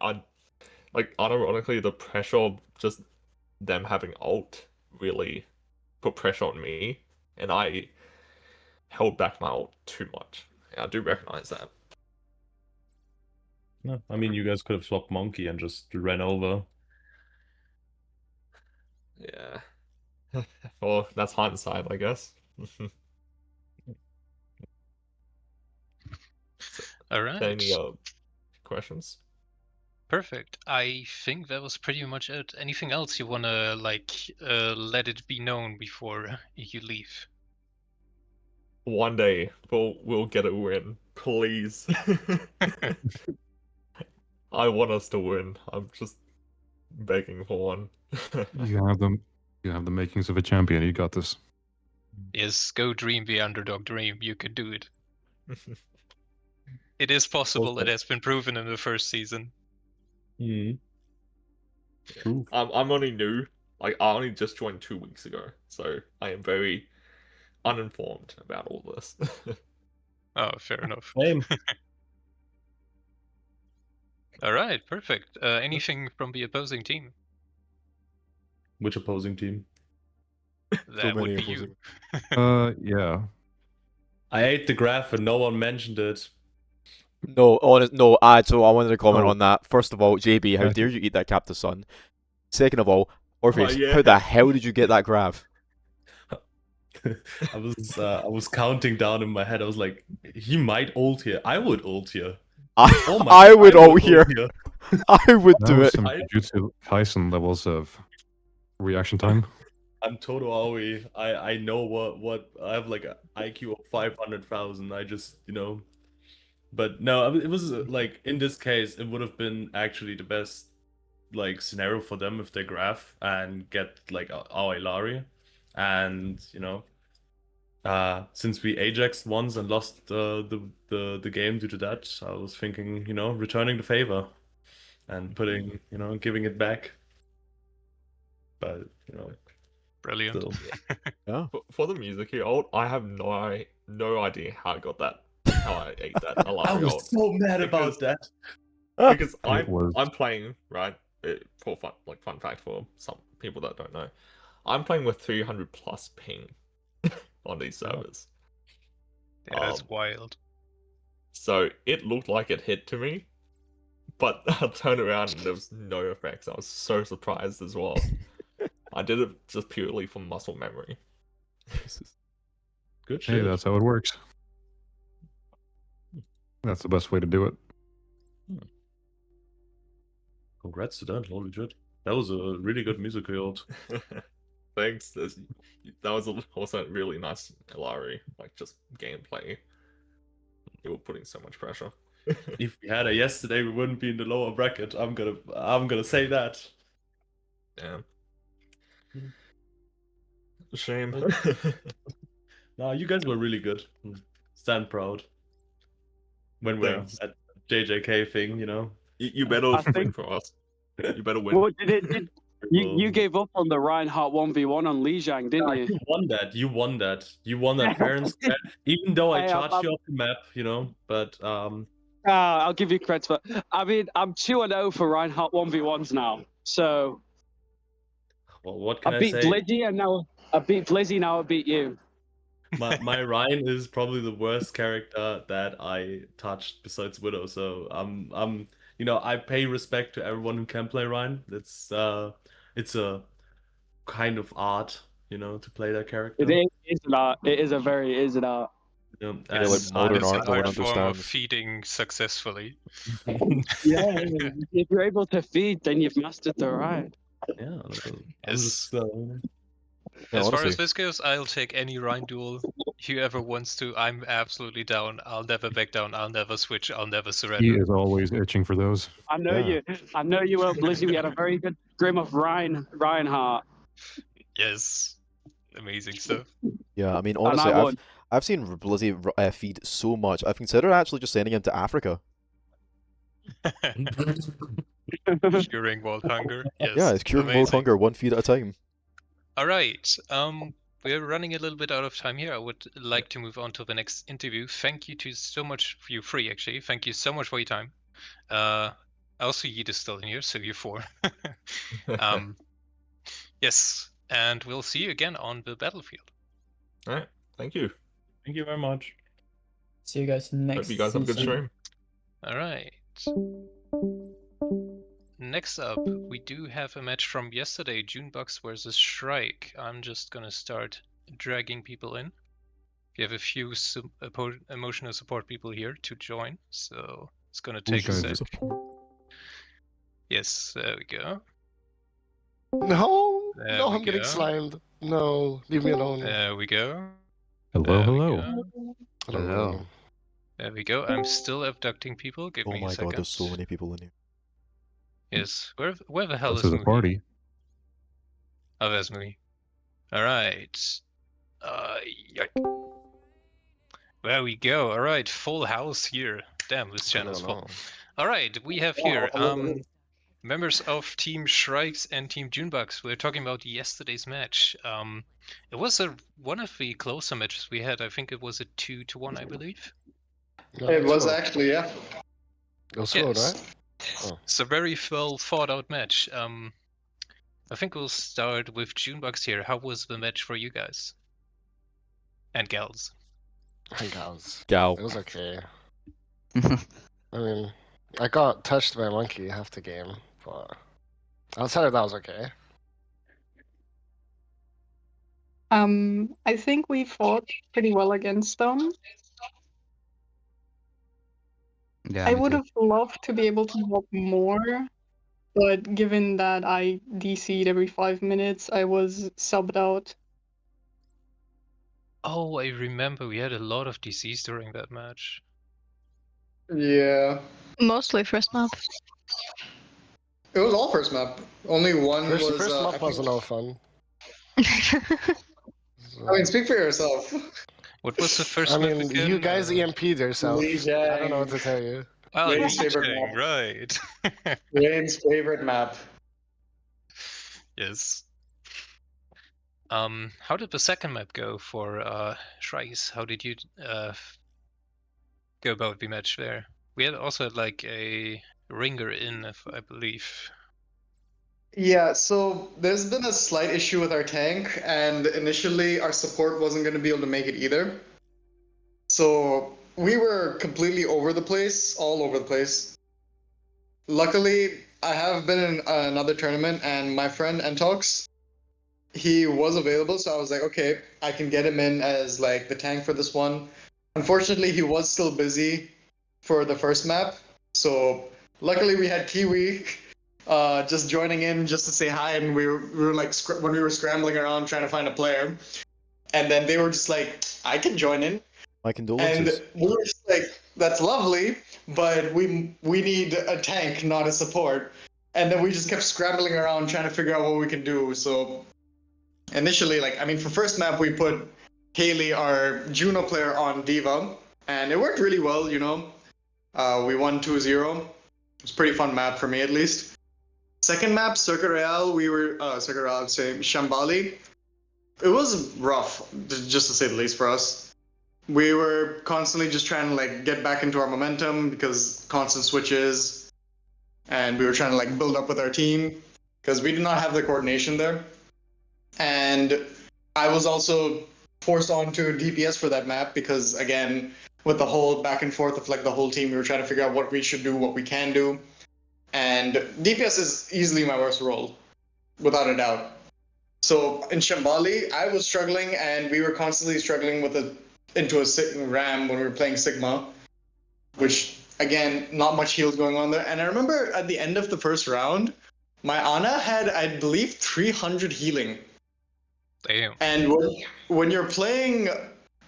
unironically the pressure of just them having ult really put pressure on me, and I held back my ult too much. Yeah, I do recognize that. No, I mean, you guys could have swapped Monkey and just ran over. Yeah. Well, that's hindsight, I guess. All right. Any questions? Perfect. I think that was pretty much it. Anything else you wanna let it be known before you leave? One day we'll get a win, please. I want us to win. I'm just begging for one. You have them. You have the makings of a champion. You got this. Yes, go dream the underdog dream. You can do it. It is possible. It has been proven in the first season. True. I'm only new. Like I only just joined 2 weeks ago, so I am very uninformed about all this. Oh, fair enough. Same. All right, perfect. Anything from the opposing team? Which opposing team? That would be you. Yeah. I ate the graph and no one mentioned it. No, no, so I wanted to comment on that. First of all, JB, how dare you eat that Captain Sun? Second of all, Orpheus, yeah. how the hell did you get that graph? I was counting down in my head. I was like, he might ult here. I would ult here. I would ult here. I would That do was it. some Jujutsu Kaisen levels of reaction time. I'm Toto Aoi. I know what I have like an IQ of 500,000. I just but no, it was like in this case it would have been actually the best like scenario for them if they graph and get like Aoi Lari, and since we Ajaxed once and lost the game due to that, I was thinking returning the favor and putting giving it back, but Brilliant. still. Yeah. For the music here, ult, I have no idea how I got that. How I ate that. I was so mad about that. Because It was- I'm playing, right? For fun fact for some people that don't know, I'm playing with 300 plus ping on these servers. Yeah, that's wild. So it looked like it hit to me, but I turned around and there was no effects. I was so surprised as well. I did it just purely from muscle memory. Good Hey, shit. that's how it works. That's the best way to do it. Congrats to that, holy shit. That was a really good music ult. Thanks. That was also really nice, Ilari. Like just gameplay. You were putting so much pressure. If we had it yesterday, we wouldn't be in the lower bracket. I'm gonna say that. Damn. Shame. No, you guys were really good. Stand proud. When we're Thanks. at JJK thing, You better I win think- for us. You better win. What you gave up on the Reinhardt 1v1 on Lijiang, didn't you? You won that. You won that. You won that fair and square. Even though I Hey, charged I'm- you off the map, but I'll give you credit for. I mean, I'm 2-0 for Reinhardt 1v1s now. So well, what can I I beat say? Blizzy and now I beat Blizzy. Now I beat you. My Ryan is probably the worst character that I touched besides Widow. So I pay respect to everyone who can play Ryan. It's a kind of art, to play that character. It is an art. It is an art. It like is modern art, an no one art form of understands. feeding successfully. Yeah, if you're able to feed, then you've mastered the ride. Yeah, As Yeah, far as honestly. this goes, I'll take any Rhine duel. Whoever wants to, I'm absolutely down. I'll never back down. I'll never switch. I'll never He surrender. is always itching for those. I know Yeah. you will, Blizzy. We had a very good grim of Reinhardt. Yes, amazing stuff. Yeah, I mean, And honestly, I won. I've seen Blizzy feed so much. I've considered actually just sending him to Africa. Curing world hunger. Yes. Yeah, it's curing world amazing. hunger, one feed at a time. All right. We're running a little bit out of time here. I would like to move on to the next interview. Thank you to so much for you free, actually. Thank you so much for your time. Also, Yeet is still in here, so you're 4. Yes, and we'll see you again on the battlefield. All right. Thank you. Thank you very much. See you guys next Hope you guys have a good season. stream. All right. Next up, we do have a match from yesterday, Junebugs versus Shrike. I'm just gonna start dragging people in. We have a few emotional support people here to join, so it's gonna take a sec. Yes, there we go. No, There no, we I'm getting go. slimed. No, leave me alone. There we go. Hello, There we hello. go. Hello. There we go. I'm still abducting people. Give Oh me a my second. god, there's so many people in here. Yes. Where the hell This is is a Moonie? party. Oh, there's Moonie. Alright. Yike. There we go. Alright, full house here. Damn, this channel is full. Alright, we have here members of Team Shrikes and Team Junebugs. We're talking about yesterday's match. It was one of the closer matches we had. I think it was a 2-1, I believe. No, It was 12. actually, yeah. It was 12, Yes. right? Oh. It's a very well thought out match. I think we'll start with Junebugs here. How was the match for you guys? And gals. And gals. Gal. It was okay. I mean, I got touched by a monkey half the game, but outside of that, was okay. I think we fought pretty well against them. Yeah, I me would too. have loved to be able to help more, but given that I DC'd every 5 minutes, I was subbed out. Oh, I remember we had a lot of DCs during that match. Yeah. Mostly first map. It was all first map. Only one First was. I map think- wasn't all fun. I mean, speak for yourself. What was the first I map mean, again? you guys EMP'd yourself. I don't know what to Lijiang. tell you. Oh, Rain's favorite Lijiang, map. right. Rain's favorite map. Yes. How did the second map go for Shrikes? How did you go about the match there? We had also like a ringer in, I believe. Yeah, so there's been a slight issue with our tank, and initially our support wasn't going to be able to make it either. So we were completely over the place, all over the place. Luckily, I have been in another tournament, and my friend Entox, he was available, so I was like, okay, I can get him in as like the tank for this one. Unfortunately, he was still busy for the first map, so luckily we had Kiwi just joining in just to say hi, and we were like when we were scrambling around trying to find a player, and then they were just like, I can join in. My condolences. And we were just like, that's lovely, but we need a tank, not a support. And then we just kept scrambling around trying to figure out what we can do. So initially, like, I mean, for first map, we put Haley, our Juno player, on Diva, and it worked really well, you know. We won 2-0. It was a pretty fun map for me, at least. Second map, Circuit Royale, we were, Circuit Royale, I'd say, Shambali. It was rough, just to say the least, for us. We were constantly just trying to like get back into our momentum because constant switches, and we were trying to like build up with our team because we did not have the coordination there. And I was also forced onto DPS for that map because again, with the whole back and forth of like the whole team, we were trying to figure out what we should do, what we can do. And DPS is easily my worst role, without a doubt. So in Shambali, I was struggling, and we were constantly struggling with into a Ram when we were playing Sigma, which again, not much heals going on there. And I remember at the end of the first round, my Ana had, I believe, 300 healing. Damn. And when you're playing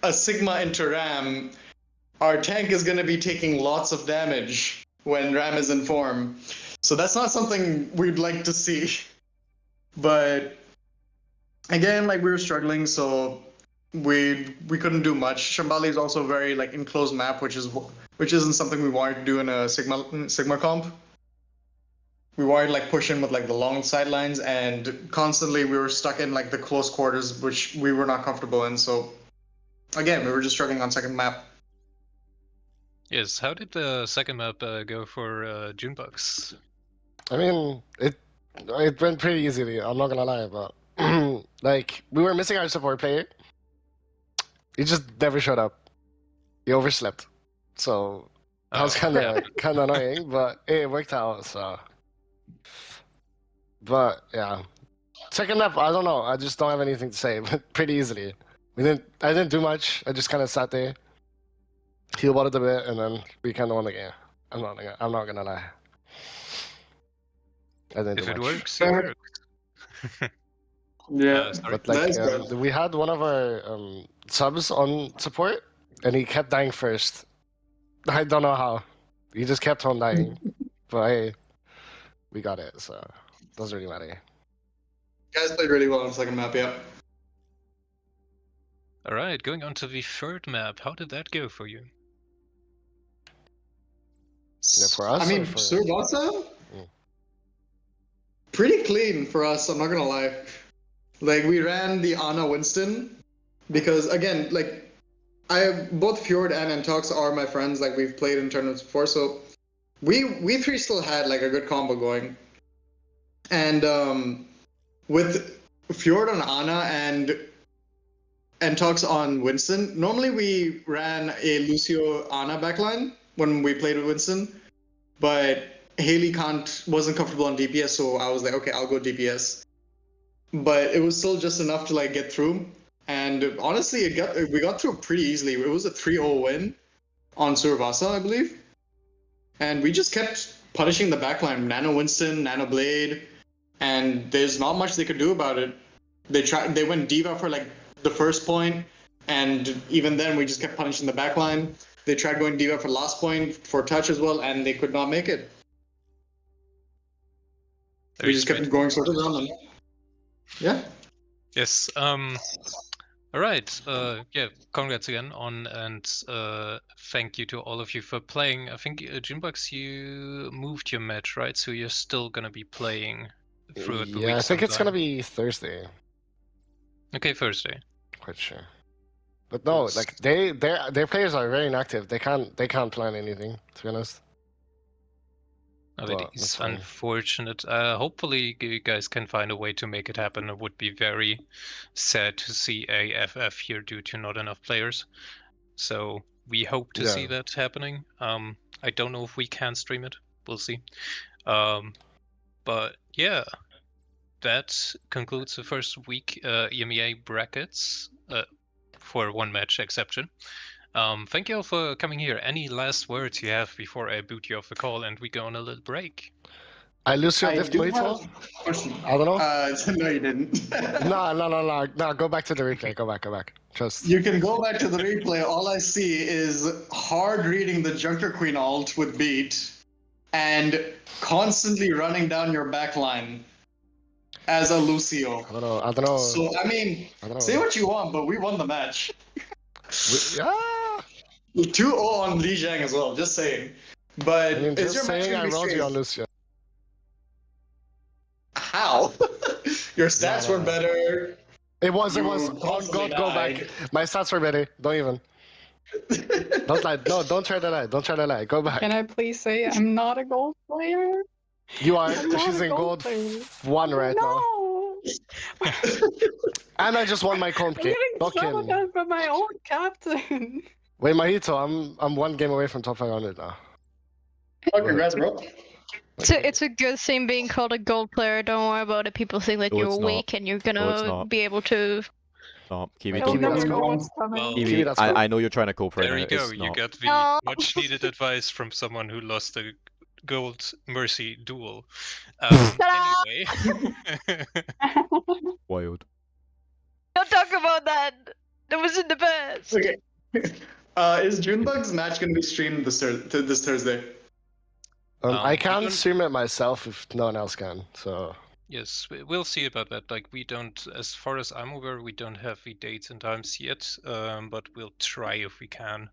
a Sigma into Ram, our tank is going to be taking lots of damage when Ram is in form. So that's not something we'd like to see. But again, like we were struggling, so we couldn't do much. Shambali is also a very like enclosed map, which isn't something we wanted to do in a Sigma comp. We wanted to like push in with like the long sidelines, and constantly we were stuck in like the close quarters, which we were not comfortable in. So again, we were just struggling on second map. Yes, how did the second map go for Junebugs? I mean, it went pretty easily. I'm not gonna lie, but like we were missing our support player. He just never showed up. He overslept, so that was kind of annoying. But it worked out. So, but yeah, second map. I don't know. I just don't have anything to say. But pretty easily. I didn't do much. I just kind of sat there, healed it a bit, and then we kind of won the game. I'm not gonna lie. I didn't If do it much. works, it works. Yeah, sorry. But like we had one of our subs on support, and he kept dying first. I don't know how. He just kept on dying, but hey, we got it, so doesn't really matter. Guys played really well on the second map. Yeah. All right, going on to the third map. How did that go for you? Yeah, for us. I mean, for... Surabasa, pretty clean for us. I'm not gonna lie. Like we ran the Ana Winston because again, like both Fjord and Antox are my friends. Like we've played in tournaments before, so we three still had like a good combo going. And with Fjord on Ana and Antox on Winston, normally we ran a Lucio Ana backline when we played with Winston, but Haley wasn't comfortable on DPS, so I was like, okay, I'll go DPS. But it was still just enough to like get through. And honestly, we got through pretty easily. It was a 3-0 win on Surabasa, I believe. And we just kept punishing the backline. Nano Winston, Nano Blade, and there's not much they could do about it. They went Diva for like the first point, and even then we just kept punishing the backline. They tried going Diva for last point for touch as well, and they could not make it. We just kept going circles around them. Yeah. Yes. All right. Yeah. Congrats again on, and thank you to all of you for playing. I think Junebugs, you moved your match, right? So you're still gonna be playing throughout the week. Yeah, I think it's gonna sometime. be Thursday. Okay, Thursday. Quite sure. But no, like their players are very inactive. They can't plan anything, to be honest. No, that is unfortunate. Hopefully, you guys can find a way to make it happen. It would be very sad to see a FF here due to not enough players. So we hope to see that happening. I don't know if we can stream it. We'll see. But yeah, that concludes the first week EMEA brackets for one match exception. Thank you all for coming here. Any last words you have before I boot you off the call and we go on a little break? I lose your diff monitor? I don't know. No, you didn't. No. Go back to the replay. Go back. Trust. You can go back to the replay. All I see is hard reading the Junker Queen ult with beat and constantly running down your backline as a Lucio. I don't know. So, I mean, say what you want, but we won the match. Yeah. 2-0 on Li Jiang as well, just saying. But I mean, is just your match saying gonna I be rolled straight? you on Lucio. How? Your stats were better. It was. You Oh God, go died. back. My stats were better. Don't even. Don't lie. No, don't try to lie. Don't try to lie. Go back. Can I please say I'm not a gold player? You are. I'm not She's a in gold player. 1 right now. No! And I just won my comp I'm game. getting Don't kill summoned me. as by my own captain. Wait, Mahito, I'm 1 game away from top 500 now. Oh, congrats, bro. It's a good thing being called a gold player. Don't worry about it. People think that No, you're it's not. weak and you're No, it's gonna not. be able to. No, Kiwi, I'll don't. never that's know cool. what's coming. Well, Kiwi, that's cool. I know you're trying to cope right There now. you go. It's You not. got the No. much needed advice from someone who lost a gold mercy duel. Anyway. Wild. Don't talk about that. That wasn't the best. Okay. Is Junebug's match going to be streamed this Thursday? I we can don't- stream it myself if no one else can. So Yes, we'll see about that. Like, we don't, as far as I'm aware, we don't have the dates and times yet, but we'll try if we can.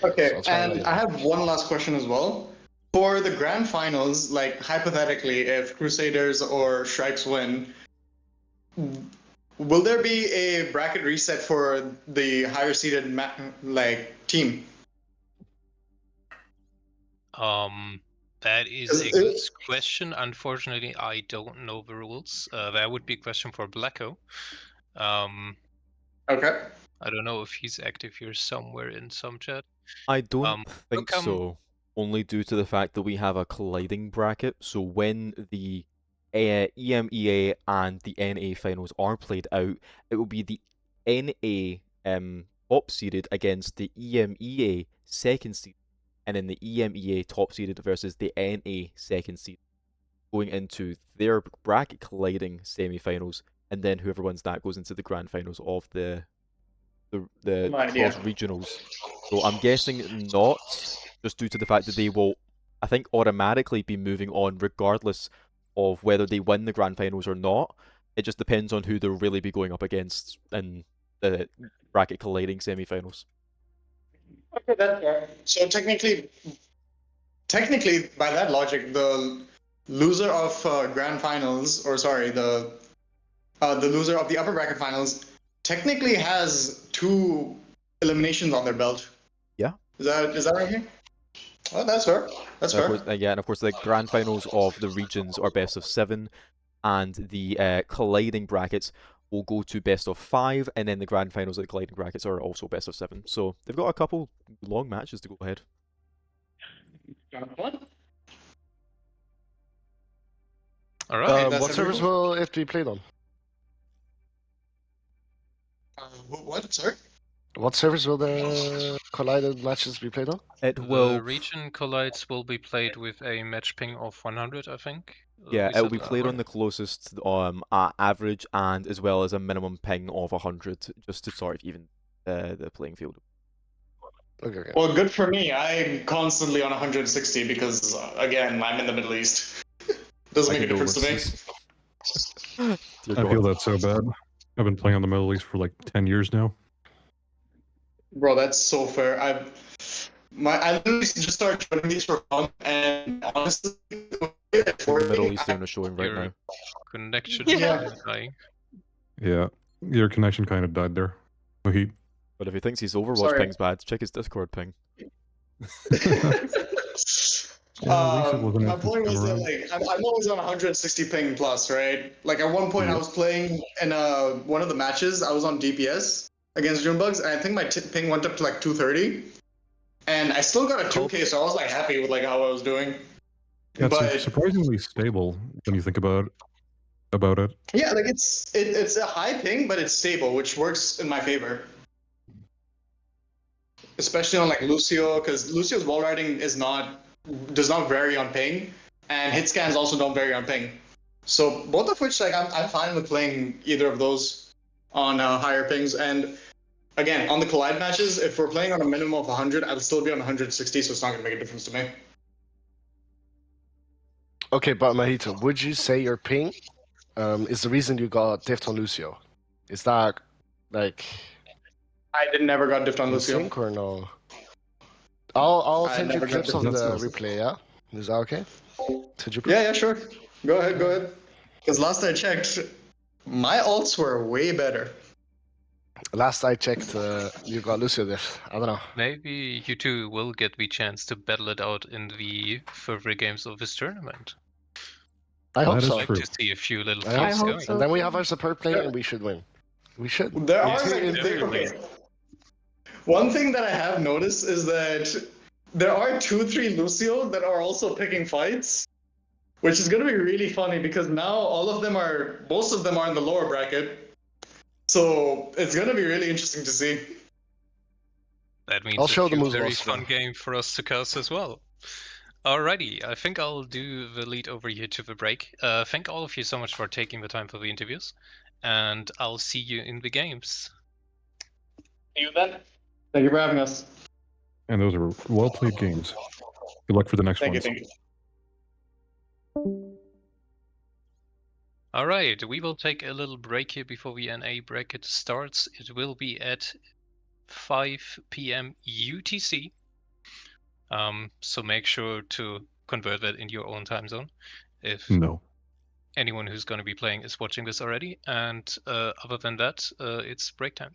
Okay, and I have one last question as well. For the grand finals, like hypothetically, if Crusaders or Shrikes win, will there be a bracket reset for the higher seeded team? That is a good question. Unfortunately, I don't know the rules. That would be a question for Blacko. Okay. I don't know if he's active here somewhere in some chat. I don't think look, so, only due to the fact that we have a colliding bracket. So when the EMEA and the NA finals are played out, it will be the NA top seeded against the EMEA second seed, and then the EMEA top seeded versus the NA second seed, going into their bracket colliding semi-finals, and then whoever wins that goes into the grand finals of the idea. cross regionals. So I'm guessing not, just due to the fact that they will, I think, automatically be moving on regardless of whether they win the grand finals or not. It just depends on who they'll really be going up against in the bracket colliding semi-finals. Okay, that's fair. So technically, by that logic, the loser of grand finals, or sorry, the loser of the upper bracket finals, technically has 2 eliminations on their belt. Yeah. Is that right here? Oh, that's fair. That's And fair. of course, yeah, and of course the grand finals of the regions are best of 7, and the colliding brackets will go to best of 5, and then the grand finals of the colliding brackets are also best of 7. So they've got a couple long matches to go ahead. All right. What servers will it be played on? What? Sorry? What servers will the collided matches be played on? It The will, region collides will be played with a match ping of 100, I think. yeah, we it will said be played on the closest average, and as well as a minimum ping of 100, just to sort of even the playing field. Okay. Well, good for me. I'm constantly on 160 because, again, I'm in the Middle East. Doesn't make a difference to me. I feel that so bad. I've been playing on the Middle East for like 10 years now. Bro, that's so fair. I literally just started joining these for fun, and honestly, The Middle Eastern are showing right now. Connection Yeah. is dying. Yeah, your connection kind of died there. He. But if he thinks his Overwatch Sorry. ping's bad, check his Discord ping. My point was that like I'm always on 160 ping plus, right? Like at one point I was playing in one of the matches. I was on DPS against Junebugs, and I think my ping went up to like 230, and I still got a 2K, so I was like happy with like how I was doing. Yeah, it's But surprisingly stable when you think about it. yeah, like it's a high ping, but it's stable, which works in my favor. Especially on like Lucio, because Lucio's wall riding does not vary on ping, and hit scans also don't vary on ping. So both of which, like, I'm fine with playing either of those on higher pings. And again, on the collide matches, if we're playing on a minimum of 100, I'll still be on 160, so it's not gonna make a difference to me. Okay, but Mahito, would you say your ping is the reason you got diffed on Lucio? Is that like? I never got diffed on Lucio. Sync or no? I'll I send you never got clips of diffed the on Lucio. replay. Yeah, is that okay? Yeah, sure. Go ahead. Because last I checked, my ults were way better. Last I checked, you got Lucio diff. I don't know. Maybe you two will get the chance to battle it out in the further games of this tournament. I hope I'd so. like to see a few little I hope teams so. going. And then we have our support player, and we should win. We should. There In are theory- in like, theory. okay. One thing that I have noticed is that there are 2-3 Lucio that are also picking fights, which is going to be really funny because now most of them are in the lower bracket. So it's going to be really interesting to see. That means I'll show them who's very lost, fun though. game for us to cast as well. Alrighty, I think I'll do the lead over here to the break. Thank all of you so much for taking the time for the interviews, and I'll see you in the games. See you then. Thank you for having us. And those are well played games. Good luck for the next Thank ones. you. Alright, we will take a little break here before the NA bracket starts. It will be at 5 p.m. UTC. So make sure to convert that in your own time zone if No. anyone who's going to be playing is watching this already. And other than that, it's break time.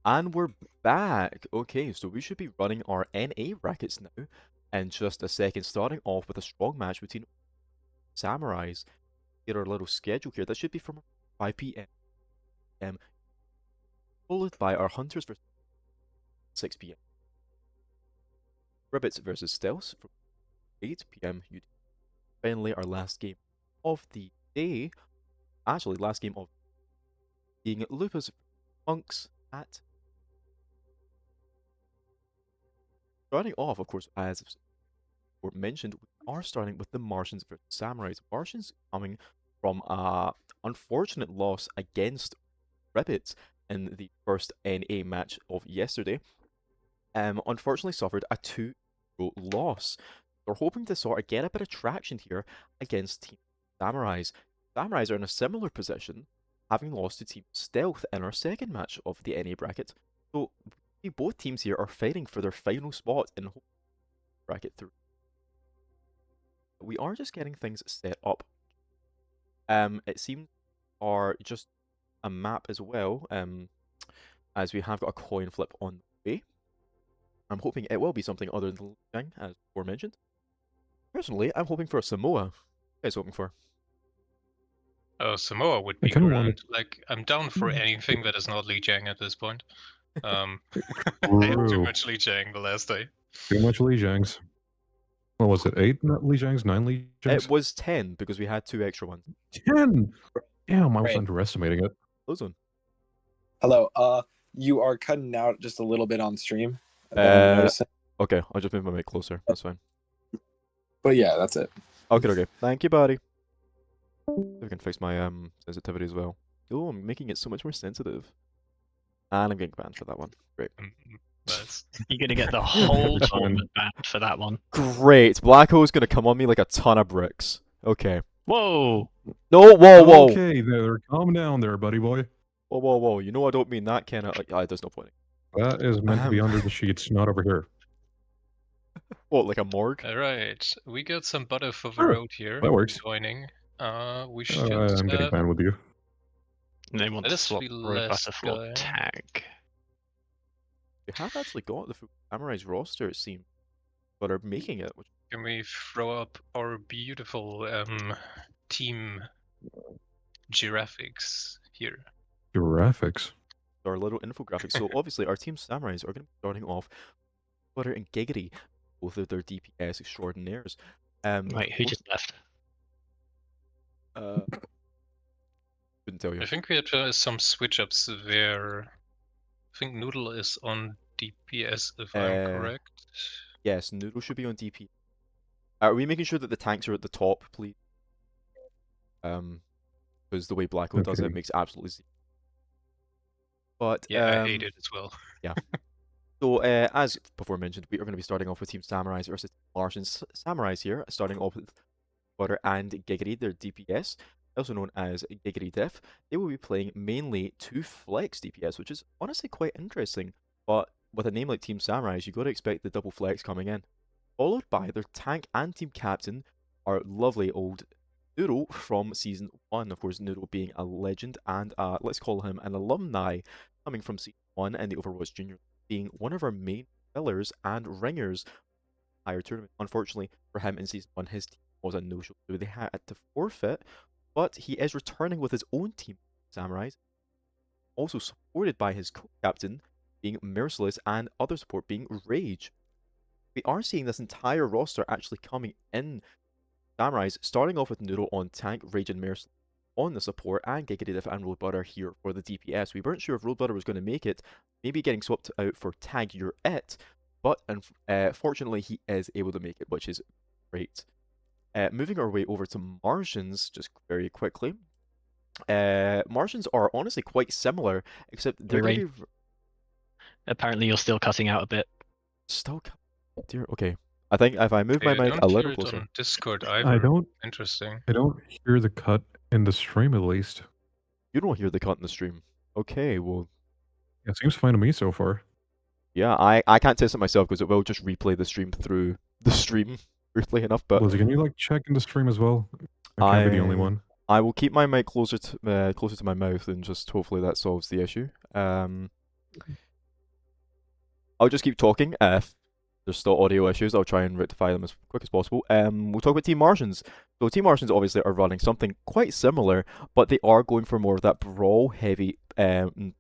And we're back. Okay, so we should be running our NA brackets now in just a second, starting off with a strong match between Samurais. Get our little schedule here. That should be from 5 p.m. Followed by our Hunters versus 6 p.m. Ribbits versus Stealth from 8 p.m. UTC. Finally, our last game of the day, actually last game of being Lupus Monks at. Starting off, of course, as mentioned, we are starting with the Martians versus Samurais. Martians coming from a unfortunate loss against Ribbits in the first NA match of yesterday. Unfortunately suffered a 2-0 loss. They're hoping to sort of get a bit of traction here against Team Samurais. Samurais are in a similar position, having lost to Team Stealth in our second match of the NA bracket. So both teams here are fighting for their final spot in bracket 3. We are just getting things set up. It seems are just a map as well, as we have got a coin flip on the way. I'm hoping it will be something other than Lijiang, as aforementioned. Personally, I'm hoping for a Samoa. What are you guys hoping for? Oh, Samoa would be grand. Like, I'm down for anything that is not Lijiang at this point. I had too True. much Lijiang the last day. Too much Lijiangs. What was it? 8 Lijiangs? 9 Lijiangs? It was 10 because we had 2 extra ones. 10! Damn, I was Right. underestimating it. Ozone. Hello. You are cutting out just a little bit on stream. I'm noticing. Okay, I'll just move my mic closer. That's fine. But yeah, that's it. Okay. Thank you, buddy. I can fix my sensitivity as well. Oh, I'm making it so much more sensitive. And I'm getting banned for that one. Great. Nice. You're gonna get the whole tournament banned for that one. Great. Black Hole's gonna come on me like a ton of bricks. Okay. Whoa. No, whoa. Okay, there. Calm down there, buddy boy. Whoa. You know I don't mean that kind of like. There's no point. That is meant to be under the sheets, not over here. What, like a morgue? Alright, we got some butter for the Sure, road here. that works. Joining. We should I'm getting banned with you. They want Let to us swap be Road less Butter for guy. Tag. We have actually got the full Samurai's roster, it seems, but are making it. Which... Can we throw up our beautiful team giraffics here? Graphics. Our little infographics. So obviously our team Samurais are going to be starting off Butter and Giggity, both of their DPS extraordinaires. Wait, who just left? Couldn't tell you. I think we had some switch ups there. I think Noodle is on DPS if I'm correct. Yes, Noodle should be on DP. Are we making sure that the tanks are at the top, please? Because the way Black Hole does it makes absolutely zero. But yeah, I hate it as well. Yeah. So as before mentioned, we are going to be starting off with Team Samurais versus Martians. Samurais here, starting off with Butter and Giggity, their DPS, also known as Giggity Def. They will be playing mainly 2 flex DPS, which is honestly quite interesting. But with a name like Team Samurais, you got to expect the double flex coming in. Followed by their tank and team captain, our lovely old Noodle from Season 1. Of course, Noodle being a legend and let's call him an alumni coming from Season 1 and the Overwatch Junior League, being one of our main pillars and ringers of the entire tournament. Unfortunately for him in Season 1, his team was a no-show, so they had to forfeit, but he is returning with his own team, Samurais, also supported by his co-captain being Merciless and other support being Rage. We are seeing this entire roster actually coming in Samurais, starting off with Noodle on tank, Rage and Merciless on the support, and Gigadif and Road Butter here for the DPS. We weren't sure if Road Butter was going to make it, maybe getting swapped out for Tag You're It, but fortunately he is able to make it, which is great. Moving our way over to Martians, just very quickly. Martians are honestly quite similar, except they're going to be... Apparently you're still cutting out a bit. Still dear, okay. I think if I move my mic a little closer. On Discord either. I don't. Interesting. I don't hear the cut in the stream, at least. You don't hear the cut in the stream. Okay, well. It seems fine to me so far. Yeah, I can't test it myself because it will just replay the stream through the stream, weirdly enough. But Lizzie, can you like check in the stream as well? I can't be the only one. I will keep my mic closer to my mouth and just hopefully that solves the issue. I'll just keep talking. If there's still audio issues, I'll try and rectify them as quick as possible. We'll talk about Team Martians. So Team Martians obviously are running something quite similar, but they are going for more of that brawl-heavy team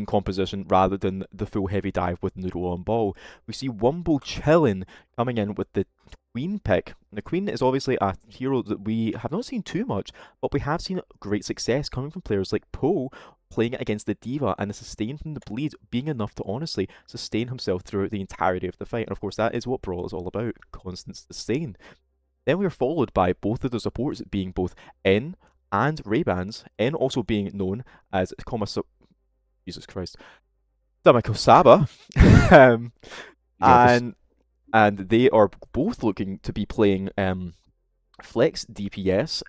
composition rather than the full heavy dive with Noodle on ball. We see Wumble chilling coming in with the Queen pick. The Queen is obviously a hero that we have not seen too much, but we have seen great success coming from players like Poe playing it against the Diva, and the sustain from the bleed being enough to honestly sustain himself throughout the entirety of the fight. And of course, that is what Brawl is all about, constant sustain. Then we are followed by both of the supports being both N and Ray-Bans, N also being known as Jesus Christ, Damako Saba, and they are both looking to be playing flex DPS,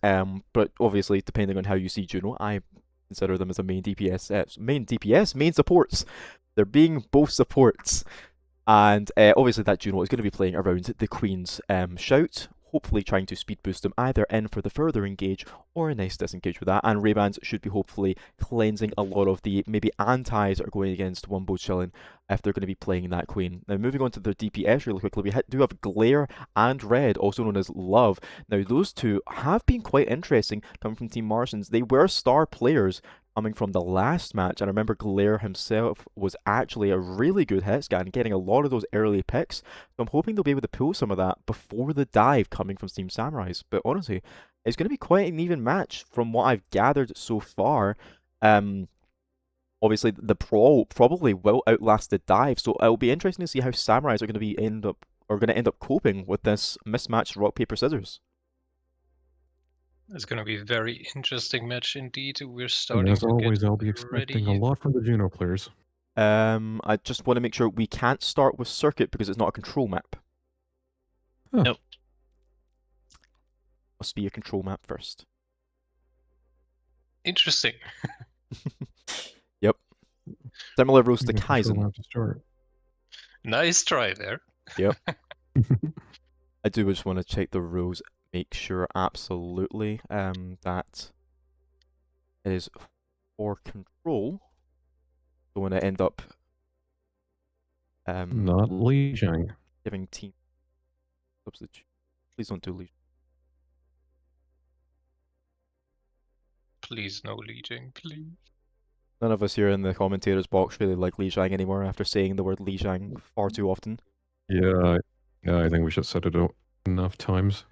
but obviously depending on how you see Juno, I consider them as a main DPS, main supports. They're being both supports, and obviously that Juno is going to be playing around the Queen's shout, hopefully trying to speed boost them either in for the further engage or a nice disengage with that. And Ray-Bans should be hopefully cleansing a lot of the maybe antis that are going against Wumbo chilling if they're going to be playing that Queen. Now moving on to their DPS really quickly, we do have Glare and Red, also known as Love. Now those two have been quite interesting coming from Team Martians. They were star players coming from the last match, and I remember Glare himself was actually a really good hit scan, getting a lot of those early picks, so I'm hoping they'll be able to pull some of that before the dive coming from Team Samurais. But honestly, it's going to be quite an even match from what I've gathered so far. Obviously the Brawl probably will outlast the dive, so it'll be interesting to see how Samurais are going to end up coping with this mismatched rock paper scissors. It's going to be a very interesting match indeed. We're And starting as to always, get I'll be expecting ready. a lot from the Juno players. I just want to make sure we can't start with Circuit because it's not a control map. Nope. Must be a control map first. Interesting. Yep. Similar rules to Even control Kaizen. map to start. Nice try there. Yep. I do just want to check the rules, make sure absolutely that it is for control. Don't want to end up Not Li Jiang. giving team substitute. Please don't do Li. Please no leading, please. None of us here in the commentators box really like Li Jiang anymore after saying the word Li Jiang far too often. Yeah, I think we should set it out enough times.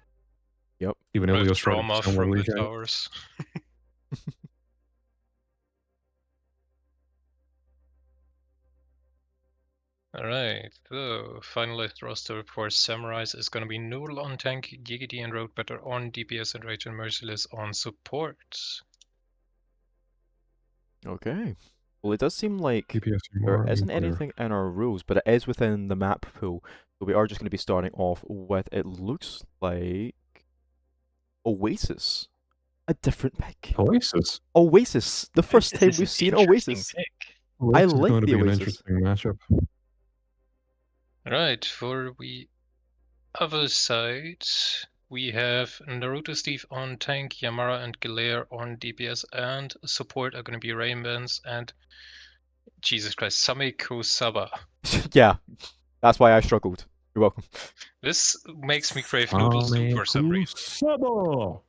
Yep. Even I have Elio started trauma somewhere from Li the Jiang. towers. Alright, the finalist roster for Samurais is going to be Noodle on tank, Giggity and Roadbetter on DPS, and Rage and Merciless on support. Okay. Well, it does seem like DPS there Yamara isn't main player. anything in our rules, but it is within the map pool. So we are just going to be starting off with, it looks like, Oasis. A different pick. Oasis? Oasis. The first This time is we've an seen interesting Oasis. pick. I Oasis is like going to the be an Oasis. interesting matchup. Right, for the other side, we have Naruto Steve on tank, Yamara and Galere on DPS, and support are going to be Rainbands and Jesus Christ, Samiko Saba. Yeah, that's why I struggled. You're welcome. This makes me crave noodle soup for some reason. Saba!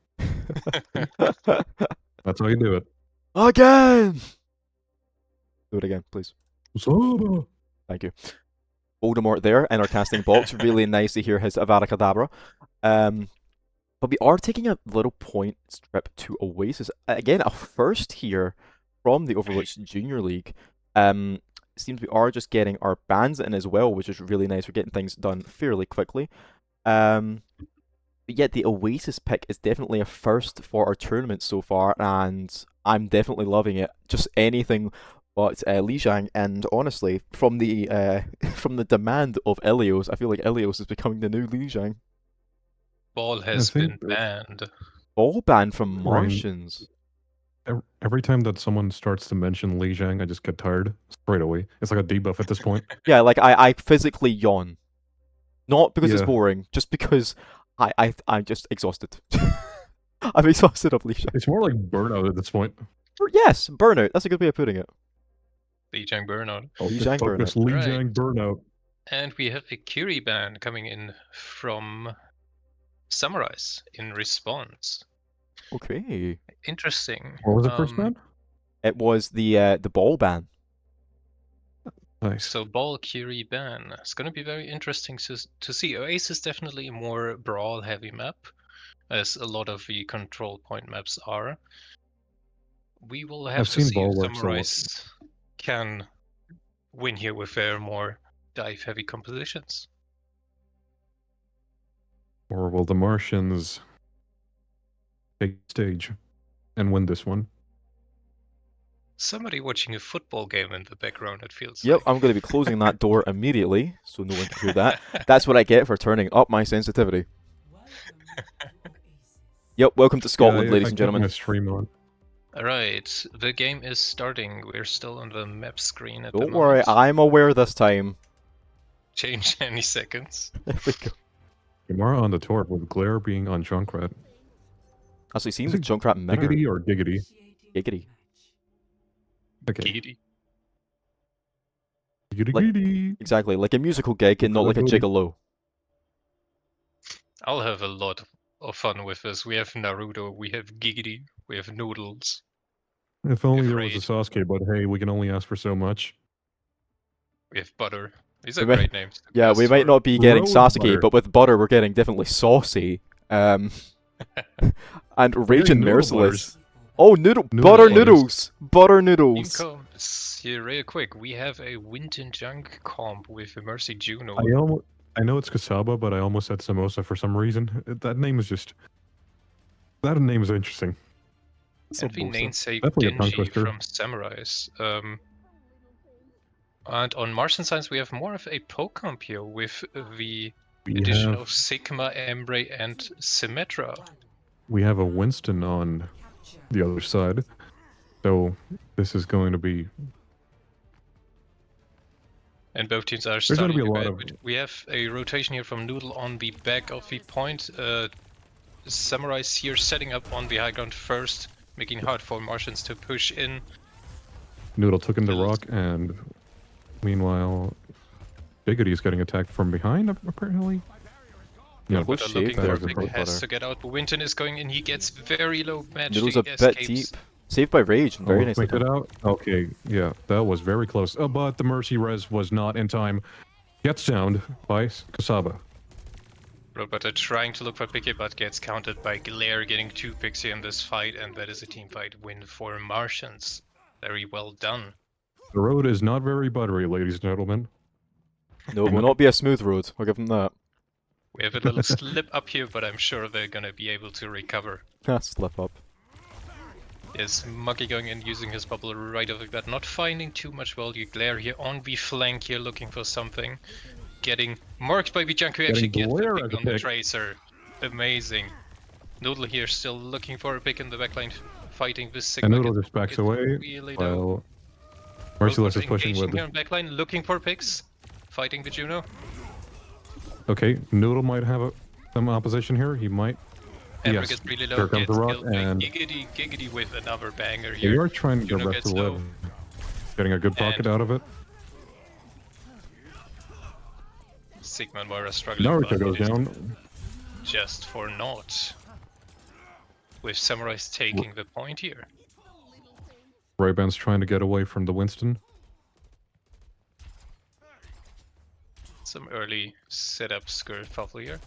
That's how you do it. Again! Do it again, please. Saba! Thank you. Voldemort there in our casting box. Really nice to hear his Avada Kedavra. But we are taking a little point trip to Oasis. Again, a first here from the Overwatch Junior League. Seems we are just getting our bans in as well, which is really nice. We're getting things done fairly quickly. But yet the Oasis pick is definitely a first for our tournament so far, and I'm definitely loving it. Just anything but Li Jiang, and honestly, from the demand of Ilios, I feel like Ilios is becoming the new Li Jiang. Ball has been banned. Ball banned from Right. Martians. Every time that someone starts to mention Li Jiang, I just get tired straight away. It's like a debuff at this point. Yeah, like I physically yawn. Not because it's Yeah. boring, just because I'm just exhausted. I'm exhausted of Li Jiang. It's more like burnout at this point. Yes, burnout. That's a good way of putting it. Lijiang Burnout. Lijiang Focus Burnout. Lijiang Burnout. And we have a Kiri ban coming in from Summarize in response. Okay. Interesting. What was the first ban? It was the ball ban. Nice. So ball Kiri ban. It's going to be very interesting to see. Oasis is definitely a more brawl heavy map, as a lot of the control point maps are. We will have I've to seen see if ball works a lot. Summarize can win here with their more dive heavy compositions. Or will the Martians take stage and win this one? Somebody watching a football game in the background, it feels Yep, like. I'm going to be closing that door immediately, so no one can hear that. That's what I get for turning up my sensitivity. Yep, welcome to Scotland, ladies and gentlemen. Stream on. Alright, the game is starting. We're still on the map screen at the Don't moment. worry, I'm aware this time. Change any seconds. There we go. Yamara on the torp with Glare being on Junkrat. Actually, seems like Junkrat Minor. Giggity or Giggity? Giggity. Okay. Giggity. Giggity. Exactly, like a musical gig and not like a gigolo. I'll have a lot of fun with this. We have Naruto, we have Giggity, we have Noodles. If only there was a Sasuke, but hey, we can only ask for so much. We have Butter. These are great names. Yeah, we might not be getting Sasuke, but with Butter we're getting definitely Saucy. And Raging Merciless. Oh, Butter Noodles! Butter Noodles! Here real quick, we have a Winton Junk comp with Mercy Juno. I know it's Kasaba, but I almost said Samosa for some reason. That name is interesting. And the namesake Definitely a tongue Genji twister. from Samurais. And on Martian Science we have more of a poke comp here with the addition of Sigma, Embrace, and Symmetra. We have a Winston on the other side, so this is going to be. And both teams are There's going to starting be a lot to of. We have a rotation here from Noodle on the back of the point. Samurais here setting up on the high ground first, making it hard for Martians to push in. Noodle took in the rock, and meanwhile, Giggity is getting attacked from behind, apparently. Yeah, Butter looking for a pick, has to get out, but Winton is going in, he gets very low match. Noodle's a bit deep. Saved by Rage, very nice. Make it out. Okay, yeah, that was very close. Oh, but the Mercy res was not in time. Gets downed by Kasaba. Butter trying to look for Picky, but gets countered by Glare, getting 2 picks here in this fight, and that is a team fight win for Martians. Very well done. The road is not very buttery, ladies and gentlemen. No, it will not be a smooth road, I'll give them that. We have a little slip up here, but I'm sure they're gonna be able to recover. Slip up. Yes, Muggy going in, using his bubble right off the bat, not finding too much value. Glare here on the flank here, looking for something. Getting marked by Bijanku, who actually gets the pick on the Tracer. Amazing. Noodle here still looking for a pick in the backline, fighting this Sigma. And Noodle just backs away, while Merciless is pushing with here on backline, looking for picks, fighting the Juno. Okay, Noodle might have some opposition here. He might. Ember Yes, gets really low, here comes gets the rock, killed by and Giggity with another banger here. we are trying to Juno get back gets to low. live. Getting a good pocket out of it. Sigma and Moira struggling. Naruto but goes it is down. Just for naught. With Samurais taking the point here. Ray-Ban's trying to get away from the Winston. Some early setup skirt Fafel here.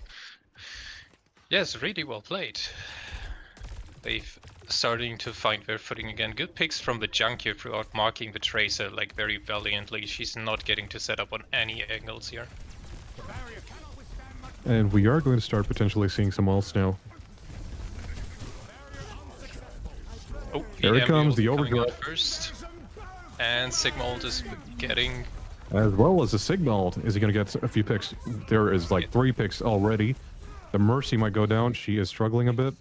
Yes, really well played. They've starting to find their footing again. Good picks from the junk here throughout, marking the Tracer like very valiantly. She's not getting to set up on any angles here. And we are going to start potentially seeing some ults now. Oh, There it comes, the overdrive. First. And Sigma ult is getting... As well as the Sigma ult. Is he going to get a few picks? There is like 3 picks already. The Mercy might go down. She is struggling a bit.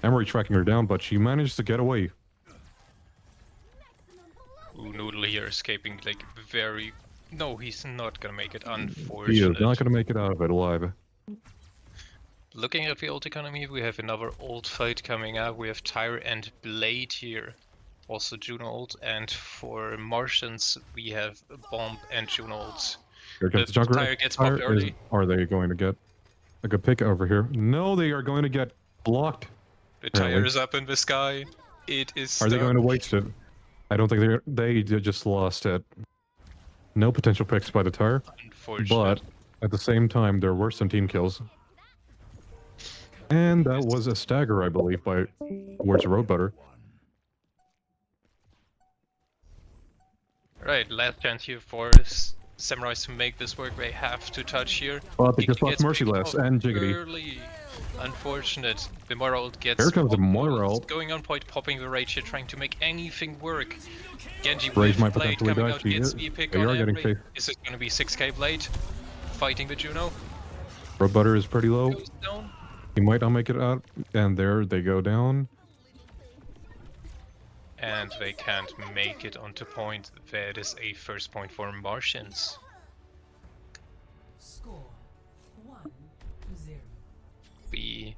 Emery tracking her down, but she managed to get away. Ooh, Noodle here escaping like very... No, he's not gonna make it, He unfortunately. is not going to make it out of it alive. Looking at the ult economy, we have another ult fight coming up. We have Tyre and Blade here. also Juno ult, and for Martians we have Bomb and Juno ult. Here comes the The Junker. tire gets popped early. Are they going to get a good pick over here? No, they are going to get blocked. The apparently. tire is up in the sky. It is Are they going to stuck. waste it? I don't think they just lost it. No potential picks by the tire. But at the same time, there were some team kills. And that was a stagger, I believe, towards Road Butter. Right, last chance here for Samurais to make this work. They have to touch here. But they just Giggity lost gets Merciless picked off and Jiggity. early. Unfortunate. The Moira ult gets Here comes the popped. Moira ult. Going on point, popping the Rage here, trying to make anything work. Genji Rage with might Blade potentially coming die. out, She gets is. the pick They on are getting Emery. chased. Is it gonna be 6k Blade? Fighting the Juno. Road Butter is pretty low. Goes down. He might not make it out. And there they go down. And they can't make it onto point. That is a first point for Martians. Score 1-0. The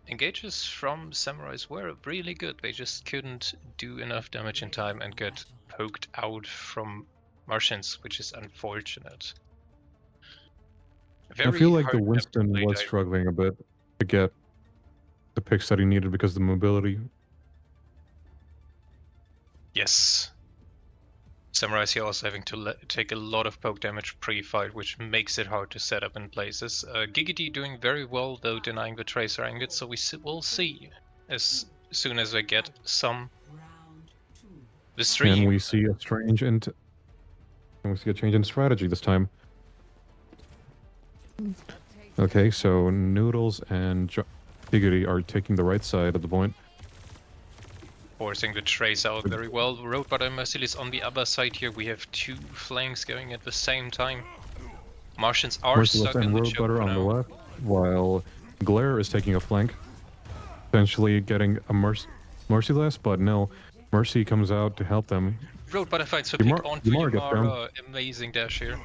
engages from Samurais were really good. They just couldn't do enough damage in time and got poked out from Martians, which is unfortunate. I feel like the hard Winston play was dive. struggling a bit to get the picks that he needed because of the mobility. Yes. Samurais here also having to take a lot of poke damage pre-fight, which makes it hard to set up in places. Giggity doing very well, though, denying the Tracer angle, so we'll see as soon as they get some. The stream. And we see a change in strategy this time. Okay, so Noodles and Giggity are taking the right side of the point. Forcing the trace out very well. Road Butter and Merciless on the other side here. We have two flanks going at the same time. Martians are Merciless stuck in and the Road choke Butter for on the now. left, while Glare is taking a flank. Potentially getting a Merciless, but no. Mercy comes out to help them. Road Butter fights for Yamar- pick onto Yamar gets down. Yamara. Amazing dash here.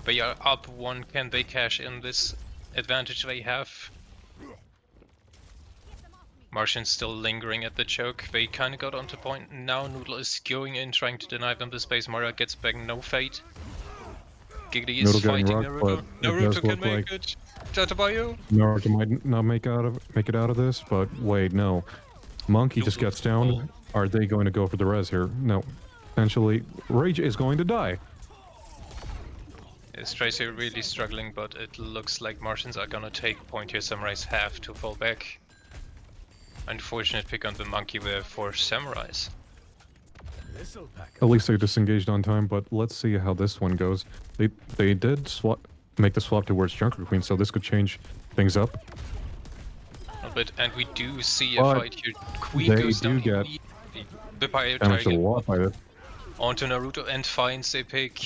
They are up one. Can they cash in this advantage they have? Martians still lingering at the choke. They kind of got onto point. Now Noodle is going in, trying to deny them the space. Mara gets back, no fate. Giggity is Noodle getting fighting rocked, Naruto. but it Naruto does can look make like it. Jatabayu. Naruto might not make it out of this, but wait, no. Monkey just gets down. Are they going to go for the res here? No. Potentially, Rage is going to die. Is Tracy really struggling, but it looks like Martians are gonna take point here. Samurais have to fall back. Unfortunate pick on the monkey there for Samurais. At least they disengaged on time, but let's see how this one goes. They did make the swap towards Junker Queen, so this could change things up. But and we do see a But fight here. Queen they goes do down get immediately. The pirate damaged a dragon lot by this. onto Naruto and finds a pick.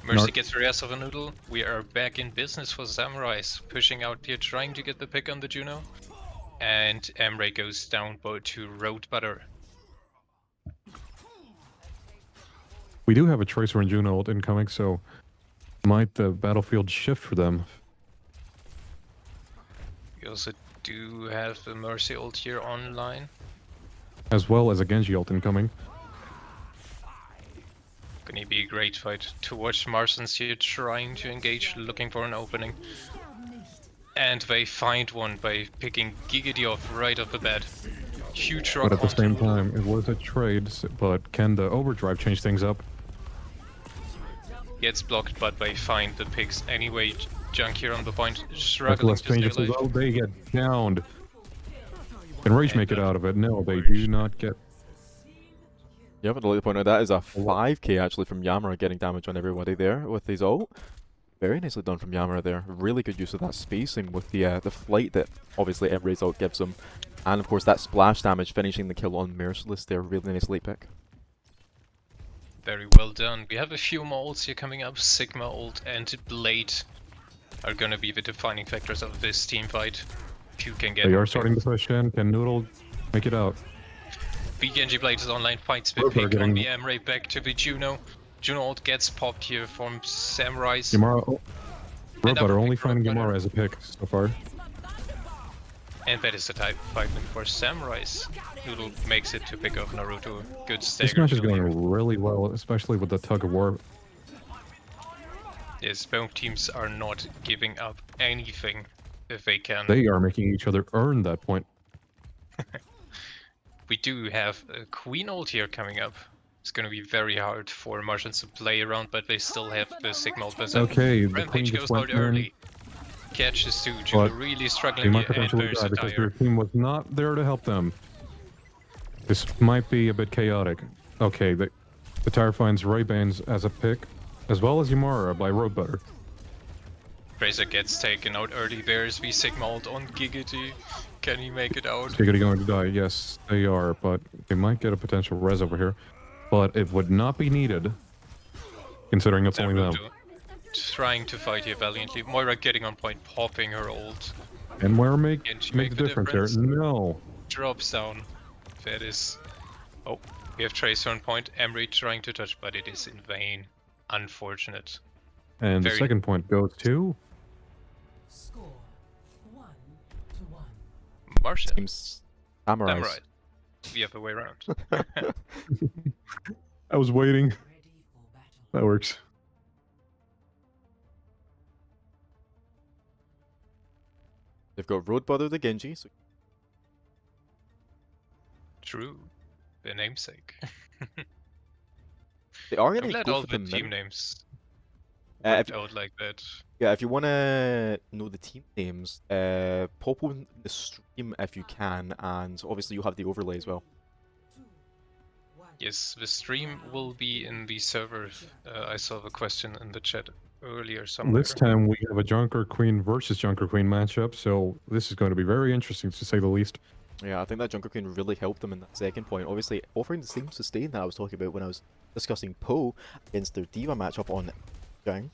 Mercy gets the rest of a Noodle. We are back in business for Samurais. Pushing out here, trying to get the pick on the Juno. And Emre goes down to Road Butter. We do have a Tracer and Juno ult incoming, so might the battlefield shift for them? We also do have the Mercy ult here online. As well as a Genji ult incoming. Gonna be a great fight to watch. Martians here trying to engage, looking for an opening. And they find one by picking Giggity off right off the bat. Huge rock But at the onto same Noodle. time, it was a trade, but can the overdrive change things up? Gets blocked, but they find the picks anyway. Junk here on the point, struggling Merciless to stay changes as alive. well. They get downed. Can Rage make it out of it? No, they do not get. Yeah, but I'd like to point out that is a 5k actually from Yamara getting damage on everybody there with his ult. Very nicely done from Yamara there. Really good use of that spacing with the flight that obviously Emre's ult gives him. And of course that splash damage finishing the kill on Merciless there. Really nice late pick. Very well done. We have a few more ults here coming up. Sigma ult and Blade are gonna be the defining factors of this team fight. Who can get They are starting to push in. Can Noodle make it out? the Genji Blade is online, fights the Roper pick on getting- the Emre back to the Juno. Juno ult gets popped here from Samurais. Yamara. Road And Butter up only pick finding Road Butter. Yamara as a pick so far. And that is a type 5 win for Samurais. Noodle makes it to pick up Naruto. Good stagger. This match is kill here. going really well, especially with the tug of war. Yes, both teams are not giving up anything if they can. They are making each other earn that point. We do have a Queen ult here coming up. It's going to be very hard for Martians to play around, but they still have the Sigma ult. Okay, the Queen Rampage just goes went out early. in. Catches two. But Jula really they struggling might here and potentially there's die a because their tire. team was not there to help them. This might be a bit chaotic. Okay, the tire finds Ray-Bans as a pick, as well as Yamara by Road Butter. Tracer gets taken out early. There's the Sigma ult on Giggity. Can he make it out? Is Giggity going to die? Yes, they are, but they might get a potential res over here. But it would not be needed, considering it's only them. Trying to fight here valiantly. Moira getting on point, popping her ult. And where make Can she the difference here? No. Drops down. That is... Oh, we have Tracer on point. Emery trying to touch, but it is in vain. Unfortunate. And the second point goes to... Score 1-1. Martian. Seems Samurai. Samurai. The other way around. I was waiting. That works. They've got Road Butter the Genji. So... True. Their namesake. They are I'm going to glad go all for the the team mid. names If, worked out like that. yeah, if you want to know the team names, pop on the stream if you can, and obviously you'll have the overlay as well. Yes, the stream will be in the server. I saw the question in the chat earlier somewhere. This time we have a Junker Queen versus Junker Queen matchup, so this is going to be very interesting to say the least. Yeah, I think that Junker Queen really helped them in that second point. Obviously, offering the same sustain that I was talking about when I was discussing Poe against their Diva matchup on Gang.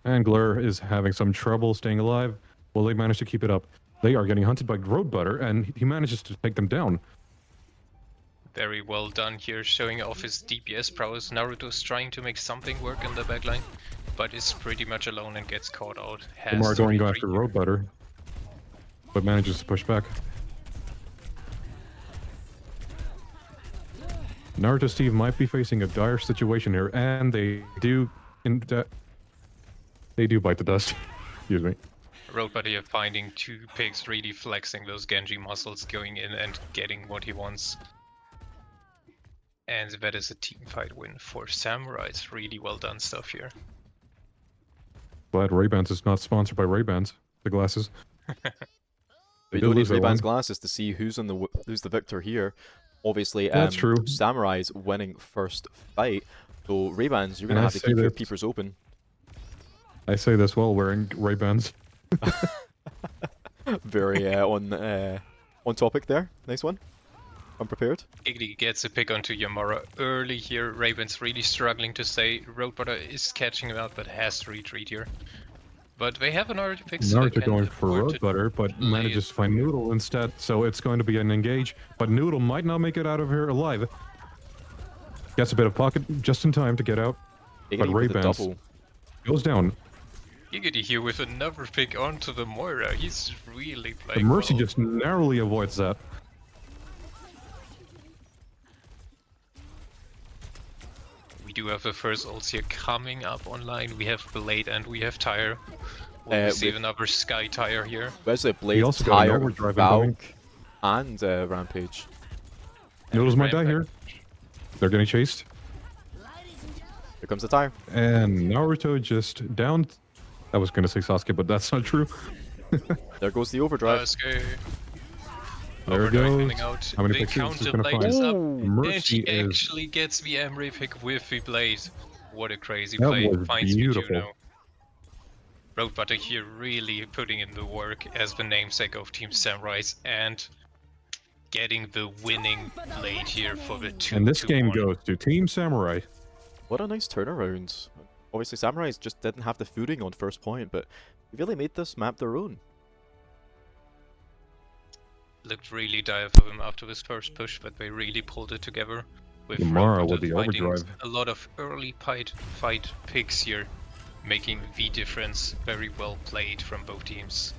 And Glur is having some trouble staying alive. Will they manage to keep it up? They are getting hunted by Road Butter, and he manages to take them down. Very well done here, showing off his DPS prowess. Naruto's trying to make something work in the backline, but is pretty much alone and gets caught out. Lamar going after Road Butter, but manages to push back. Naruto Steve might be facing a dire situation here, and they do bite the dust. Excuse me. Road Buddy finding two pigs, really flexing those Genji muscles, going in and getting what he wants. And that is a team fight win for Samurai. It's really well done stuff here. Glad Ray-Bans is not sponsored by Ray-Bans, the glasses. We don't need Ray-Bans glasses to see who's the victor here. Obviously, That's true. Samurai's winning first fight, so Ray-Bans, you're gonna have to keep your peepers open. I say this while wearing Ray-Bans. Very on topic there. Nice one. Unprepared. Giggity gets a pick onto Yamara early here. Raven's really struggling to stay. Roadbutter is catching him out, but has to retreat here. But they have an already pick. Naruto going for Road Butter, but manages to find Noodle instead, so it's going to be an engage. But Noodle might not make it out of here alive. Gets a bit of pocket just in time to get out. But Ray-Bans goes down. Giggity here with another pick onto the Moira. He's really playing The Mercy well. just narrowly avoids that. We do have the first ults here coming up online. We have Blade and we have Tire. We'll receive another Sky Tire here. There's a Blade, also got an Tire, overdrive Valk, and Rampage. Noodles might die here. They're getting chased. Here comes the Tire. And Naruto just down. I was going to say Sasuke, but that's not true. There goes the overdrive. Sasuke. There it Overdrive goes. coming out. How many The picks is this counter gonna blade find? is up, Mercy and he is- actually gets the Emery pick with the Blade. What a crazy That play. was Finds beautiful. Mijuno. Roadbutter here really putting in the work as the namesake of Team Samurais and getting the winning Blade here for the 2-2-1. And this game goes to Team Samurai. What a nice turnaround. Obviously, Samurais just didn't have the footing on first point, but they really made this map their own. Looked really dire for them after this first push, but they really pulled it together. With Lamara Roadbutter with the finding overdrive. a lot of early fight picks here, making the difference. Very well played from both teams.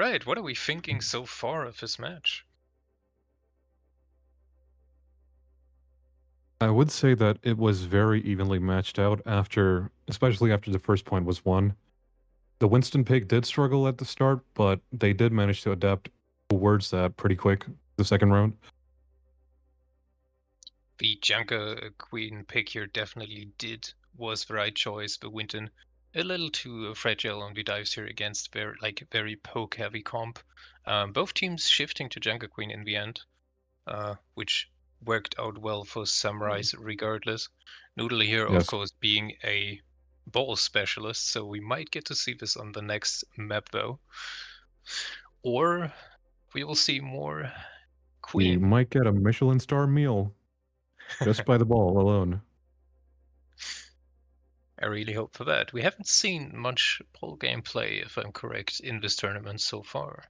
Alright, what are we thinking so far of this match? I would say that it was very evenly matched out especially after the first point was won. The Winston pick did struggle at the start, but they did manage to adapt towards that pretty quick the second round. The Junker Queen pick here definitely was the right choice, but Winton a little too fragile on the dives here against very poke heavy comp. Both teams shifting to Junker Queen in the end, which worked out well for Samurais regardless. Noodle here, of Yes. course, being a ball specialist, so we might get to see this on the next map though. Or we will see more We Queen. might get a Michelin star meal just by the ball alone. I really hope for that. We haven't seen much ball gameplay, if I'm correct, in this tournament so far.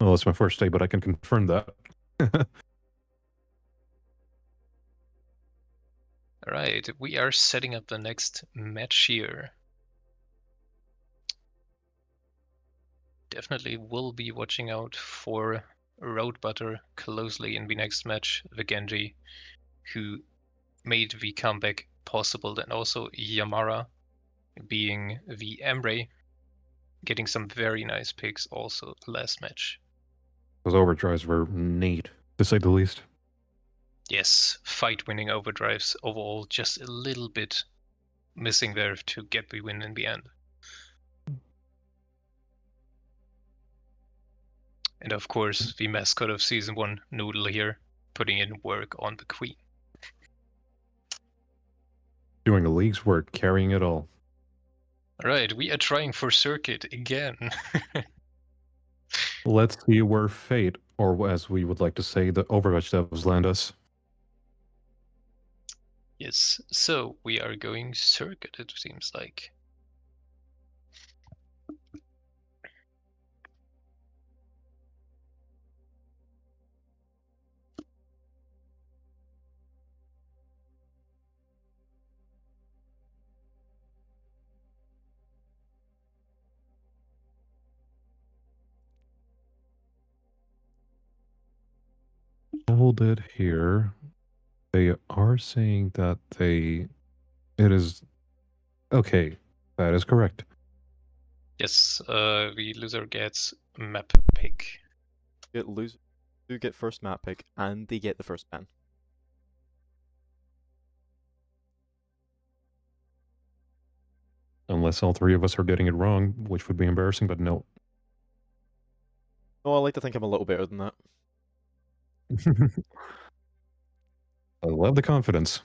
Well, it's my first day, but I can confirm that. Alright, we are setting up the next match here. Definitely will be watching out for Road Butter closely in the next match, the Genji, who made the comeback possible, and also Yamara being the Emre, getting some very nice picks also last match. Those overdrives were neat, to say the least. Yes, fight-winning overdrives overall, just a little bit missing there to get the win in the end. And of course, the mascot of Season 1, Noodle here, putting in work on the Queen. Doing a league's work, carrying it all. Alright, we are trying for Circuit again. Let's see where fate, or as we would like to say, the Overwatch devils land us. Yes, so we are going Circuit, it seems like. Hold it here. They are saying that it is okay. That is correct. Yes, the loser gets map pick. Do get first map pick, and they get the first ban. Unless all three of us are getting it wrong, which would be embarrassing, but no. No, I like to think I'm a little better than that. I love the confidence.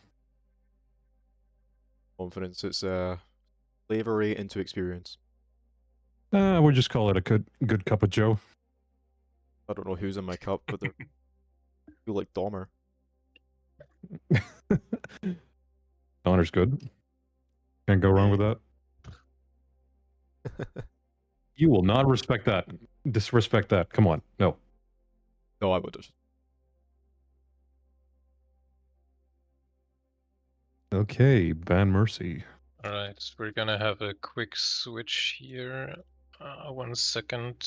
Confidence, it's slavery into experience. We'll just call it a good cup of Joe. I don't know who's in my cup, but they feel like Dahmer. Honor's good. Can't go wrong with that. You will not respect that. Disrespect that. Come on. No. No, I wouldn't. Okay, ban Mercy. Alright, we're gonna have a quick switch here. 1 second.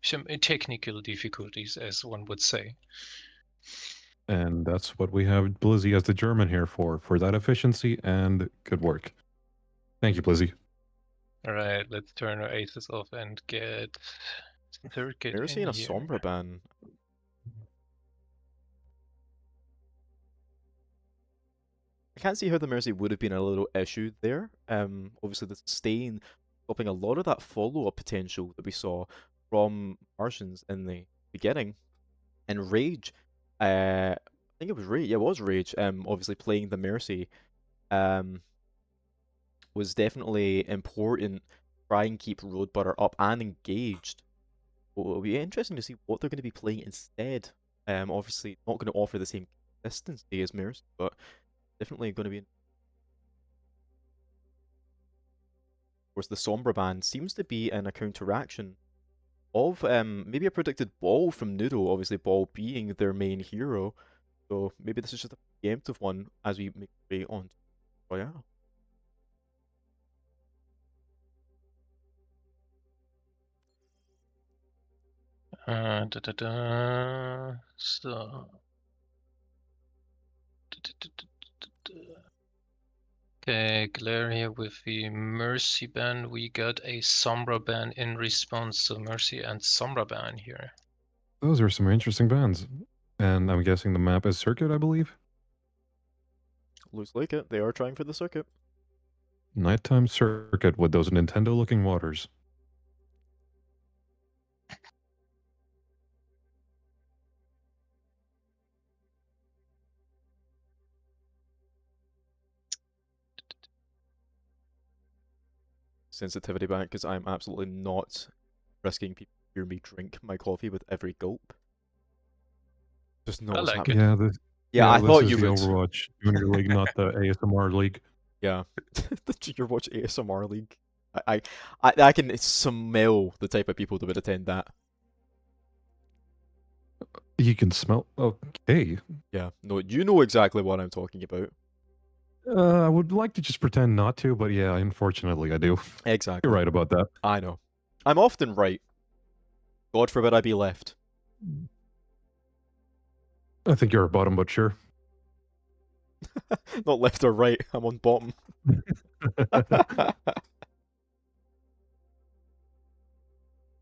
Some technical difficulties, as one would say. And that's what we have Blizzy as the German here for that efficiency and good work. Thank you, Blizzy. Alright, let's turn our aces off and get Circuit Never in seen a here. Sombra ban. I can't see how the Mercy would have been a little issue there. Obviously the sustain stopping a lot of that follow-up potential that we saw from Martians in the beginning. And Rage, I think it was Rage, yeah, it was Rage, obviously playing the Mercy, was definitely important. Try and keep Road Butter up and engaged. It'll be interesting to see what they're going to be playing instead. Obviously not going to offer the same consistency as Mercy, but definitely going to be. Of course, the Sombra ban seems to be in a counteraction of maybe a predicted Ball from Noodle, obviously Ball being their main hero. So maybe this is just a preemptive one as we make our way on to Royale. So. Okay, Glare here with the Mercy ban. We got a Sombra ban in response, so Mercy and Sombra ban here. Those are some interesting bans. And I'm guessing the map is Circuit, I believe? Looks like it. They are trying for the circuit. Nighttime Circuit with those Nintendo-looking waters. Sensitivity back, because I'm absolutely not risking people to hear me drink my coffee with every gulp. Just not what's happening. Yeah, I this thought is you the would. Overwatch Junior League, not the ASMR League. Yeah, the Junior Watch ASMR League. I can smell the type of people that would attend that. You can smell. Okay. Yeah, no, you know exactly what I'm talking about. I would like to just pretend not to, but yeah, unfortunately, I do. Exactly. You're right about that. I know. I'm often right. God forbid I be left. I think you're a bottom, but sure. Not left or right. I'm on bottom.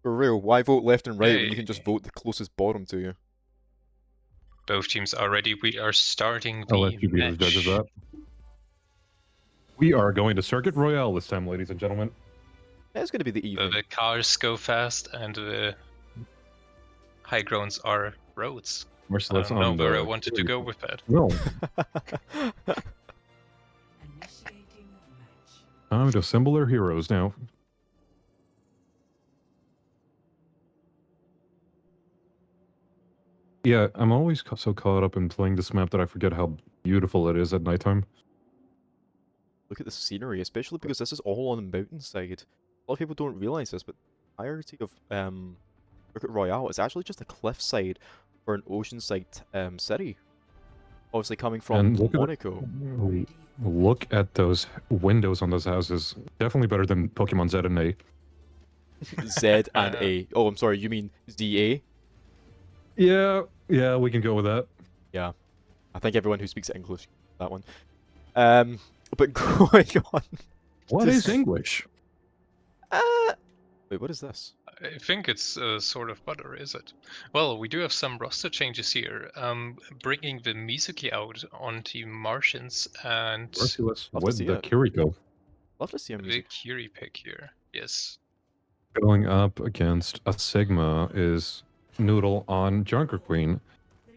For real, why vote left and right when you can just vote the closest bottom to you? Both teams are ready. We are starting I'll the let you be the judge of match. that. We are going to Circuit Royale this time, ladies and gentlemen. It's going to be the evening. The cars go fast and the high grounds are roads. Merciless I don't know on where I the- wanted to go with that. No. Time to assemble our heroes now. Yeah, I'm always so caught up in playing this map that I forget how beautiful it is at nighttime. Look at the scenery, especially because this is all on the mountainside. A lot of people don't realize this, but the entirety of Circuit Royale is actually just a cliffside for an oceanside city. Obviously coming from And Monaco. Look at those windows on those houses. Definitely better than Pokemon Z and A. Z and A. Oh, I'm sorry, you mean ZA? Yeah, we can go with that. Yeah. I think everyone who speaks English that one. But going on. What is English? Wait, what is this? I think it's sort of butter, is it? Well, we do have some roster changes here. Bringing the Mizuki out on Team Martians and Merciless Love to with see the it. Kiriko Love to see a the music. Kiri pick here. Yes. going up against a Sigma is Noodle on Junker Queen.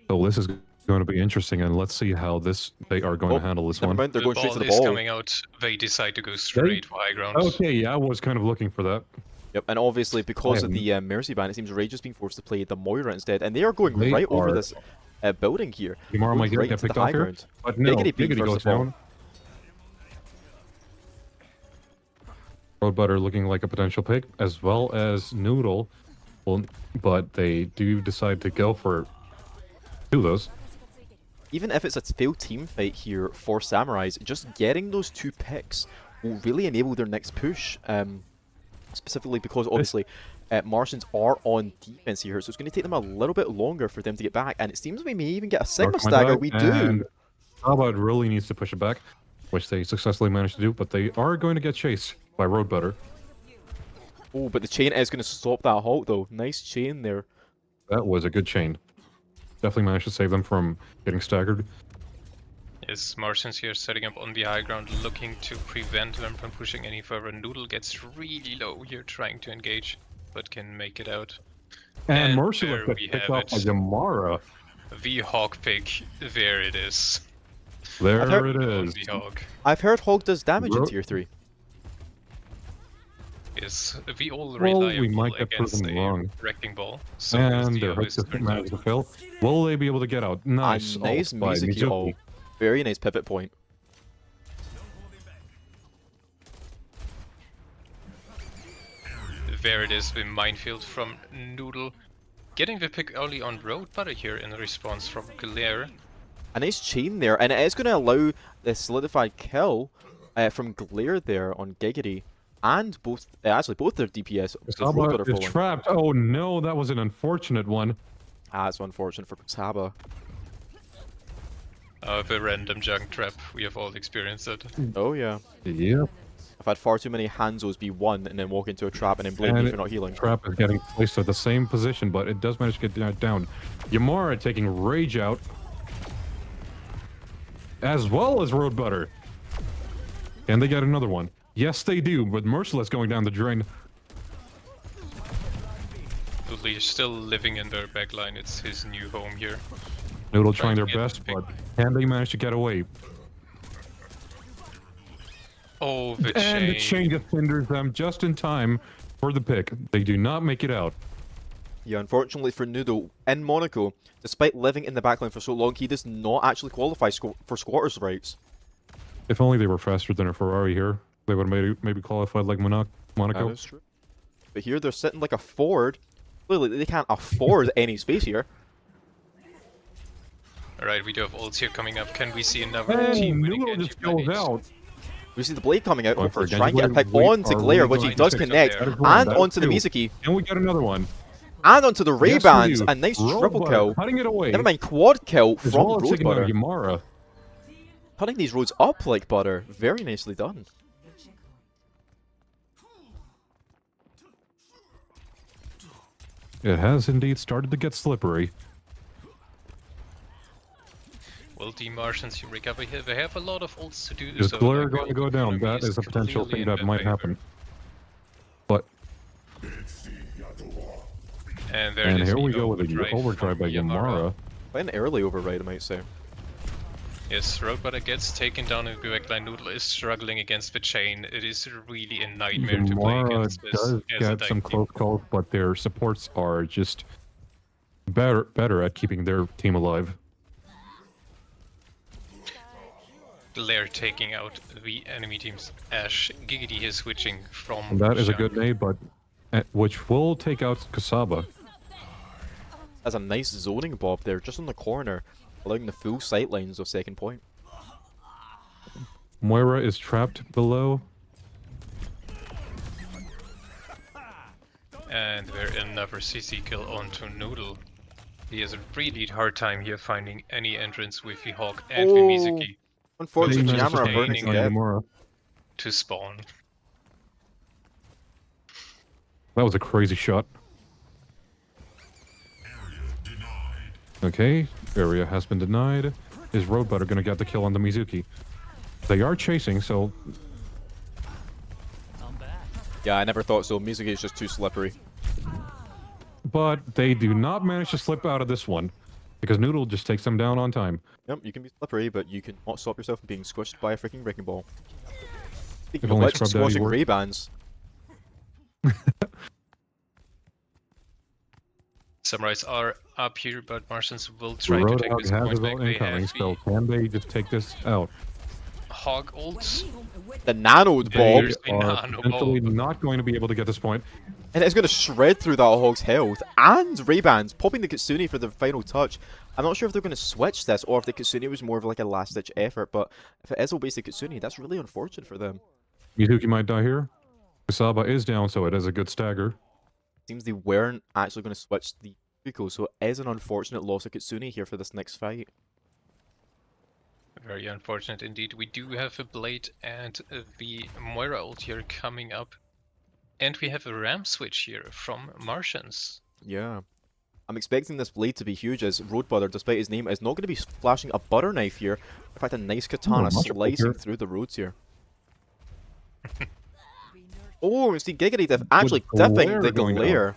So this is going to be interesting, and let's see how they are going to handle this never one. mind, they're going straight to the is ball. coming out. They decide to go straight for high ground. Okay, yeah, I was kind of looking for that. Yep, and obviously because of the Mercy ban, it seems Rage is being forced to play the Moira instead, and they are going They right over are- this building here. Tomorrow might Going right get into the picked off high here, ground. but no, Giggity being Giggity first goes of all. down. Road Butter looking like a potential pick, as well as Noodle. Well, but they do decide to go for two of those. Even if it's a failed team fight here for Samurais, just getting those two picks will really enable their next push. Specifically because obviously Martians are on defense here, so it's going to take them a little bit longer for them to get back. And it seems we may even get a Sigma Dark Mind stagger. back, We and do. About really needs to push it back, which they successfully managed to do, but they are going to get chased by Road Butter. Oh, but the chain is going to stop that halt though. Nice chain there. That was a good chain. Definitely managed to save them from getting staggered. Yes, Martians here setting up on the high ground, looking to prevent them from pushing any further. Noodle gets really low here, trying to engage, but can make it out. And there Merciless gets we picked have off by it. Yamara. The Hawk pick, there it is. There heard- it is. The Hawk. I've heard Hog does damage in Ro- tier 3. Is the all Well, reliable we might get against proven a wrong. wrecking ball. So is And the their other hooks have turns managed to out. fail. Will they be able to get out? Nice. A nice ult by Mizuki ult. Very nice pivot point. There it is, the minefield from Noodle. Getting the pick early on Road Butter here in response from Glare. A nice chain there, and it is going to allow the solidified kill from Glare there on Giggity. and both actually both their DPS with Roadbutter Kusaba is falling. trapped. Oh no, that was an unfortunate one. That's unfortunate for Kusaba. The random junk trap, we have all experienced it. Oh yeah. Yep. I've had far too many Hanzos be one and then walk into a trap and then blame me for not healing. Trap is getting placed at the same position, but it does manage to get down. Yamara taking Rage out. As well as Roadbutter. And they get another one. Yes, they do, but Merciless going down the drain. Noodle is still living in their backline, it's his new home here. Noodle trying their best, but can they manage to get away? Oh, the And the chain. chain just hinders them just in time for the pick. They do not make it out. Yeah, unfortunately for Noodle, in Monaco, despite living in the backline for so long, he does not actually qualify for squatters' rights. If only they were faster than a Ferrari here, they would have maybe qualified like Monaco. That is true. But here they're sitting like a Ford. Clearly, they can't afford any space here. Alright, we do have ults here coming up. Can we see another And team winning Noodle just goes out. We see the Blade coming out, Going hopefully for a try and get a Genji pick Blade. onto Are Glare, we which he going does to pick connect, up there? That is one, and that is onto the two. Mizuki, And we get another one. and onto the Yes, we Ray-Bans. do. A nice triple Roadbutter kill. cutting it away. Never mind, quad kill As from well as taking out Roadbutter. Yamara. Cutting these roads up like butter. Very nicely done. It has indeed started to get slippery. Will the Martians here recover here? They have a lot of ults to do. Is so Glare their going to go gold down? economy That is a potential clearly thing in that their might favor. happen. But And there and it is. here we the go with an overdrive by Yamara. Quite an early override, I might say. Yes, Roadbutter gets taken down in the backline. Noodle is struggling against the chain. It is really a nightmare to play Yamara against this does as a get some dive team. close calls, but their supports are just better at keeping their team alive. Glare taking out the enemy team's Ashe. Giggity is switching from And that is a Shang. good nade, but which will take out Kusaba. That's a nice zoning bob there, just on the corner, allowing the full sight lines of second point. Moira is trapped below. And there another CC kill onto Noodle. He has a really hard time here finding any entrance with the Hawk and the Mizuki. Unfortunately, With Yamara chain burning to death. to spawn. That was a crazy shot. Okay, area has been denied. Is Roadbutter going to get the kill on the Mizuki? They are chasing, so Yeah, I never thought so. Mizuki is just too slippery. but they do not manage to slip out of this one because Noodle just takes them down on time. Yep, you can be slippery, but you can not stop yourself from being squished by a freaking wrecking ball. Speaking If of only which, Scrub Daddy squashing worked. Ray-Bans. Samurais are up here, but Martians will try to take Roadhog this has point his back. own They incoming, have so can they just take this out? Hog ults. The nanoed They bomb. There's the are nano potentially bomb. not going to be able to get this point. And it's going to shred through that Hog's health. And Ray-Bans popping the Kitsune for the final touch. I'm not sure if they're going to switch this or if the Kitsune was more of like a last-ditch effort, but if it is a wasted Kitsune, that's really unfortunate for them. Mizuki might die here. Kusaba is down, so it is a good stagger. Seems they weren't actually going to switch the Yuko, so it is an unfortunate loss of Kitsune here for this next fight. Very unfortunate indeed. We do have a Blade and the Moira ult here coming up. And we have a Ram switch here from Martians. Yeah. I'm expecting this blade to be huge as Roadbutter, despite his name, is not going to be flashing a butter knife here. In fact, a nice katana much slicing quicker. through the roads here. Oh, see, Giggity actually Glare dipping the going down. glare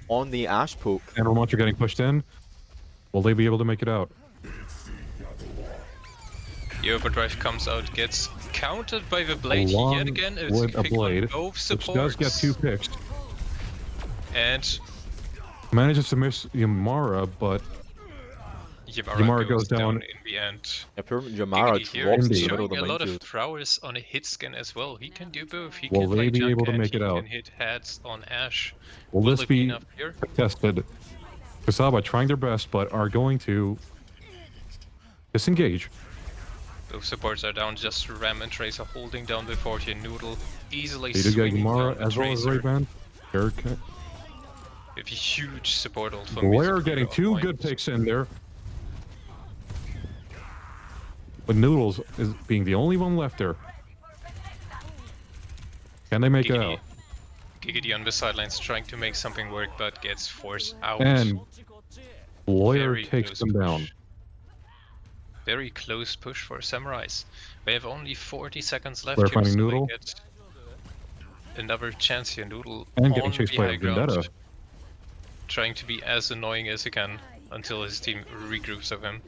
on the Ashe poke. And Romantra getting pushed in. Will they be able to make it out? The overdrive comes out, gets countered by the Blade Along yet again. It's with a pick on blade, both which supports. does get 2 picks. And Manages to miss Yamara, but Yamara goes down. in the end. Yeah, poor Yamara Giggity here drops is in the middle showing of the a lot of minefield. prowess on a hit scan as well. He can do both. He Will can they play be junk able to and make it he out? can hit heads on Ashe. Will this it be be enough here? contested? Kusaba trying their best, but are going to disengage. Both supports are down, just Ram and Tracer holding down before here. Noodle easily They did get swinging Yamara down the as well as Tracer. Ray-Ban. Eric. With a huge support ult for Blair Mizuki getting on two point. good picks in there. But Noodles is being the only one left there. Can they make it out? Giggity on the sidelines trying to make something work, but gets forced out. And Blair Very takes close them down. push. Very close push for Samurais. They have only 40 seconds left Blair here, finding so Noodle. they get another chance here. Noodle And getting on chased the by high a ground, Vendetta. trying to be as annoying as he can until his team regroups of him.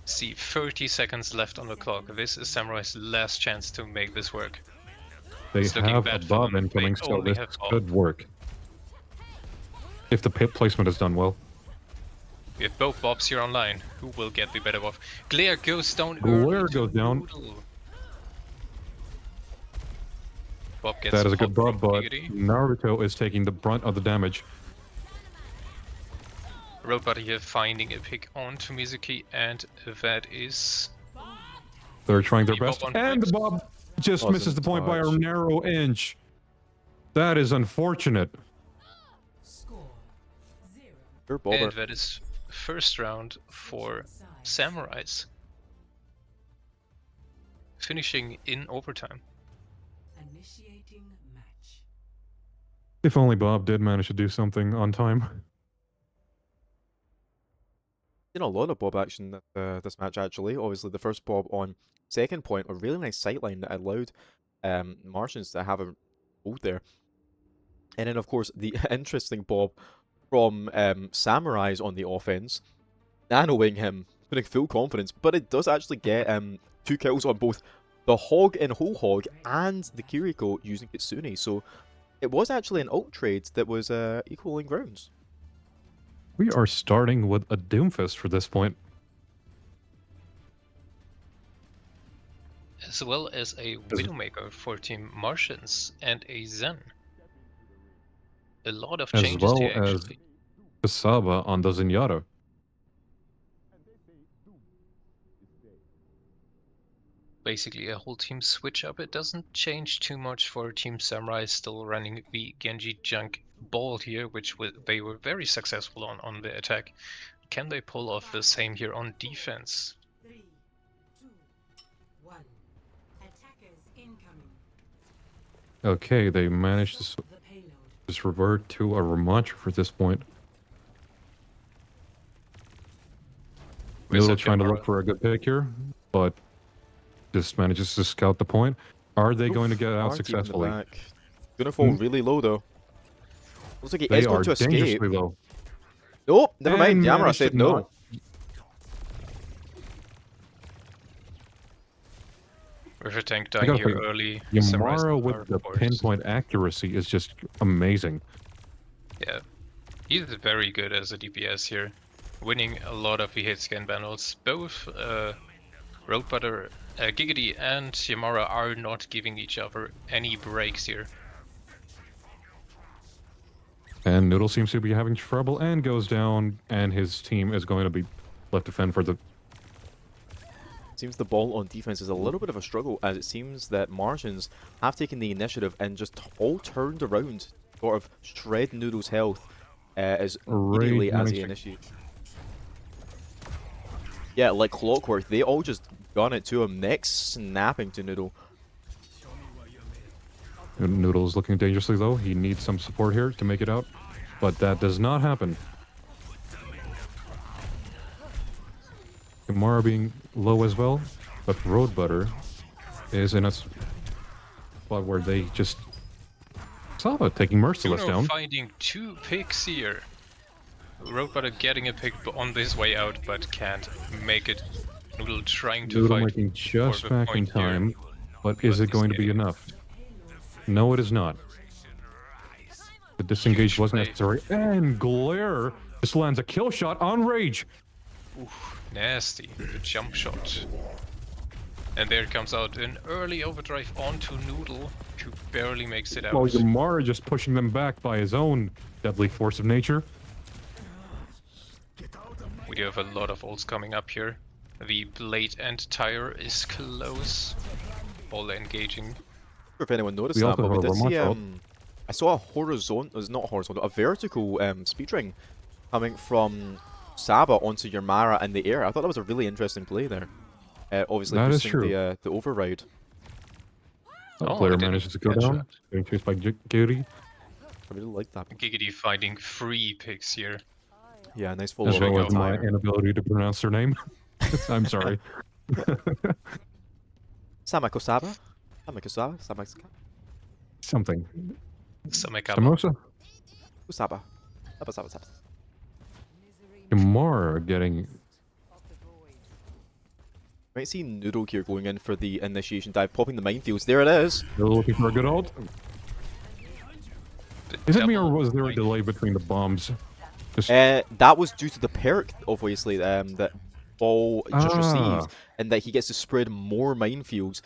See, 30 seconds left on the clock. This is Samurai's last chance to make this work. They It's looking have a bad for Bob them. incoming, They so only this have Bob. could work. If the pit placement is done well. We have both Bobs here online. Who will get the better Bob? Glare goes down Glare early to goes down. Noodle. Bob gets That is a good popped Bob, from but Giggity. Naruto is taking the brunt of the damage. Robot here finding a pick onto Mizuki, and that is... They're trying their The Bob best, on and the point. Bob just Wasn't misses the point by a touched. narrow inch. That is unfortunate. Sure, Bobber. And that is first round for Samurais. Finishing in overtime. Initiating match. If only Bob did manage to do something on time. Seen a lot of Bob action this match actually. Obviously, the first Bob on second point, a really nice sightline that allowed Martians to have a hold there. And then, of course, the interesting Bob from Samurais on the offense, nanoing him, putting full confidence, but it does actually get 2 kills on both the Hog and Whole Hog and the Kiriko using Kitsune. So it was actually an ult trade that was equaling grounds. We are starting with a Doomfist for this point. As well as a Widowmaker for Team Martians and a Zen. A lot of As changes well here as actually. Kasaba on the Zenyatta. Basically a whole team switch up. It doesn't change too much for Team Samurai, still running the Genji Junk ball here, which they were very successful on the attack. Can they pull off the same here on defense? 3, 2, 1. Attackers incoming. Okay, they managed to The payload. just revert to a Ramantra for this point. Noodle trying to look for a good pick here, but just manages to scout the point. Are they going to get out Hard deep in the successfully? back. Gonna fall really low though. Looks like he is They going are to escape. dangerously low. Nope, never mind. And Yamara managed said to no. not- With a tank I dying gotta here think, early. Yamara Samurai with are the forced. pinpoint accuracy is just amazing. Yeah, he's very good as a DPS here, winning a lot of the hit scan battles. Both Roadbutter, Giggity and Yamara are not giving each other any breaks here. And Noodle seems to be having trouble and goes down, and his team is going to be left to fend for the... Seems the ball on defense is a little bit of a struggle, as it seems that Martians have taken the initiative and just all turned around, sort of shred Noodle's health as immediately as he initiates. Yeah, like clockwork, they all just gun it to him, neck snapping to Noodle. Noodle is looking dangerously low. He needs some support here to make it out, but that does not happen. Yamara being low as well, but Roadbutter is in a spot where they just... Saba taking Merciless Juno down. finding 2 picks here. Roadbutter getting a pick on this way out, but can't make it. Noodle trying to Noodle fight making just for the back in point here. time, but is it going to be enough? No, it is not. The disengage was necessary, and Glare just lands a kill shot on Rage. Oof, nasty. The jump shot. And there comes out an early overdrive onto Noodle, who barely makes it out. Well, Yamara just pushing them back by his own deadly force of nature. We do have a lot of ults coming up here. The blade and tire is close. All engaging. Not sure if anyone noticed We that, also but we have a did see remote I saw a horizontal, it was not horizontal, a vertical speed ring coming from Saba onto your Mara in the air. I thought that was a really interesting play there. Obviously That is boosting true. the override. Oh, Player I didn't manages to go catch down, that. getting chased by Giri. I really like that. Giggity finding 3 picks here. Yeah, nice As follow-up well on as my tire. inability to pronounce their name. I'm sorry. Samako Saba? Samako Saba? Samako Something. Samekaba. Samosa? Saba. Saba, Saba, Saba. Yamara getting... Might see Noodle here going in for the initiation dive, popping the minefields. There it is. They're looking for a good ult. Is it me or was there a delay between the bombs? Just... That was due to the perk, obviously, that Ball just Ah. received, and that he gets to spread more minefields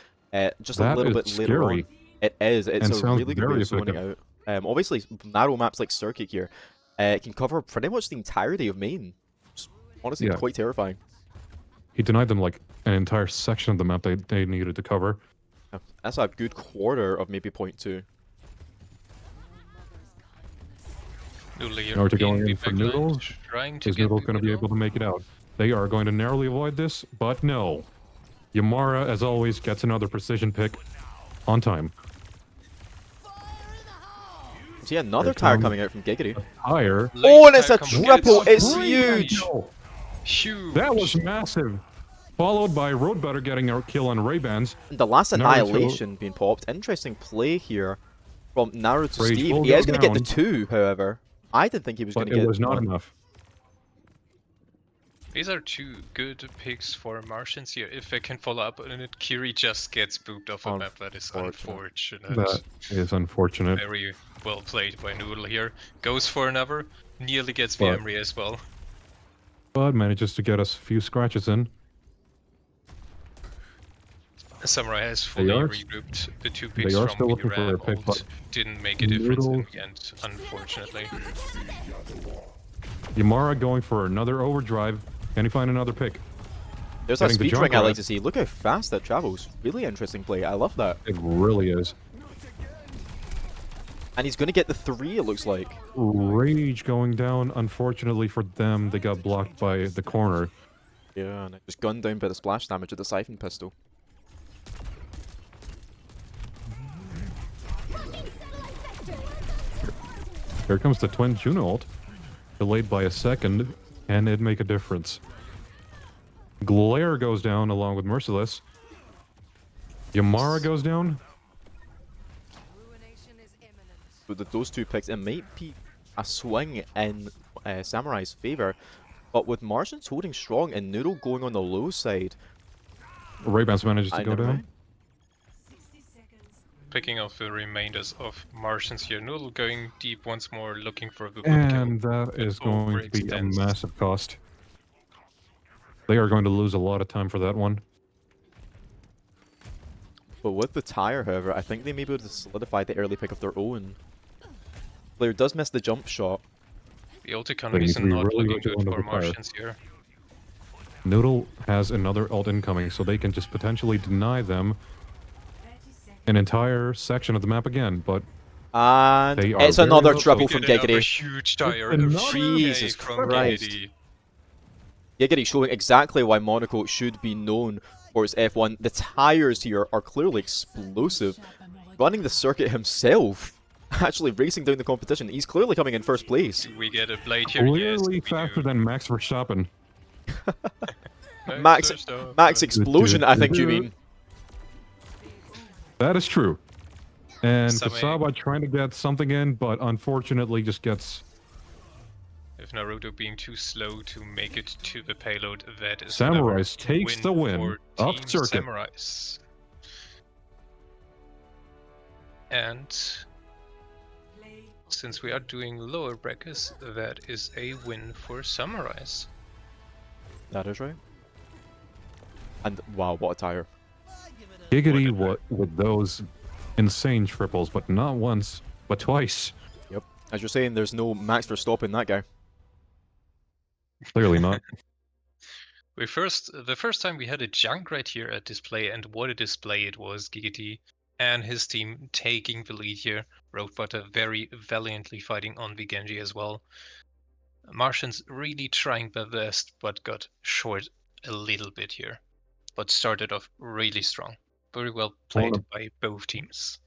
just a That little is bit later on. scary. It is. It's And a sounds really good way very of zoning effective. out. Obviously, narrow maps like Circuit here can cover pretty much the entirety of main. It's honestly Yeah. quite terrifying. He denied them like an entire section of the map they needed to cover. Yeah, that's a good quarter of maybe 0.2. Now to going in for Noodles. Trying to Is get Noodle going to be able to make it out? They are going to narrowly avoid this, but no. Yamara, as always, gets another precision pick on time. See another Here tire comes coming out from Giggity. Tire. Oh, and it's a triple! It's huge! Huge. That was massive. Followed by Roadbutter getting a kill on Ray-Bans. And the last Naruto- annihilation being popped. Interesting play here from Naruto Rage Steve. will He go is going to get the down. 2, however. I didn't think he was going But to it get was not one. enough. These are 2 good picks for Martians here. If they can follow up on it, Kiri just gets booped off a map. That is unfortunate. That is unfortunate. Very well played by Noodle here. Goes for another. Nearly gets the But- Emery as well. But manages to get us a few scratches in. Samurai has fully are- regrouped the 2 they picks are from still looking for Mira a pick, and but didn't make a difference in Noodle- the end, unfortunately. Yamara going for another overdrive. Can he find another pick? There's that Getting the speed jump ring I like grab. to see. Look how fast that travels. Really interesting play. I love that. It really is. And he's going to get the 3, it looks like. Rage going down. Unfortunately for them, they got blocked by the corner. Yeah, and it just gunned down by the splash damage of the Siphon Pistol. Here comes the twin Juno ult. Delayed by a second. Can it make a difference? Glare goes down along with Merciless. Yamara goes down. With those 2 picks, it might be a swing in Samurai's favor. But with Martians holding strong and Noodle going on the low side... Ray-Bans manages to go never down. mind. Picking off the remainders of Martians here. Noodle going deep once more, looking for the And that is going to be a massive cost. They are going to lose a lot of time for that one. But with the tire, however, I think they may be able to solidify the early pick of their own. Player does miss the jump shot. The ult economies They are need to not be really looking good vigilant for of the tire. Martians here. Noodle has another ult incoming, so they can just potentially deny them an entire section of the map again, but And they are it's very another well triple placed. from Another Giggity. huge tire. Another Jesus from Christ. Giggity. Giggity showing exactly why Monaco should be known for its F1. The tires here are clearly explosive. Running the circuit himself, actually racing down the competition. He's clearly coming in first place. We get a blade here. Yes, Clearly faster than Max Verstappen. Max Explosion, I think you mean. That is true. And Same. Kasaba trying to get something in, but unfortunately just gets... If Naruto being too slow to make it to the payload, that is Samurais takes the win for off Team circuit. Samurais. And since we are doing lower brackets, that is a win for Samurais. That is right. And wow, what a tire. Giggity with those insane triples, but not once, but twice. Yep. As you're saying, there's no Max Verstappen, that guy. Clearly not. The first time we had a junk right here at display, and what a display it was. Giggity and his team taking the lead here. Roadbutter very valiantly fighting on the Genji as well. Martians really trying their best, but got short a little bit here. But started off really strong. Very well played by both teams.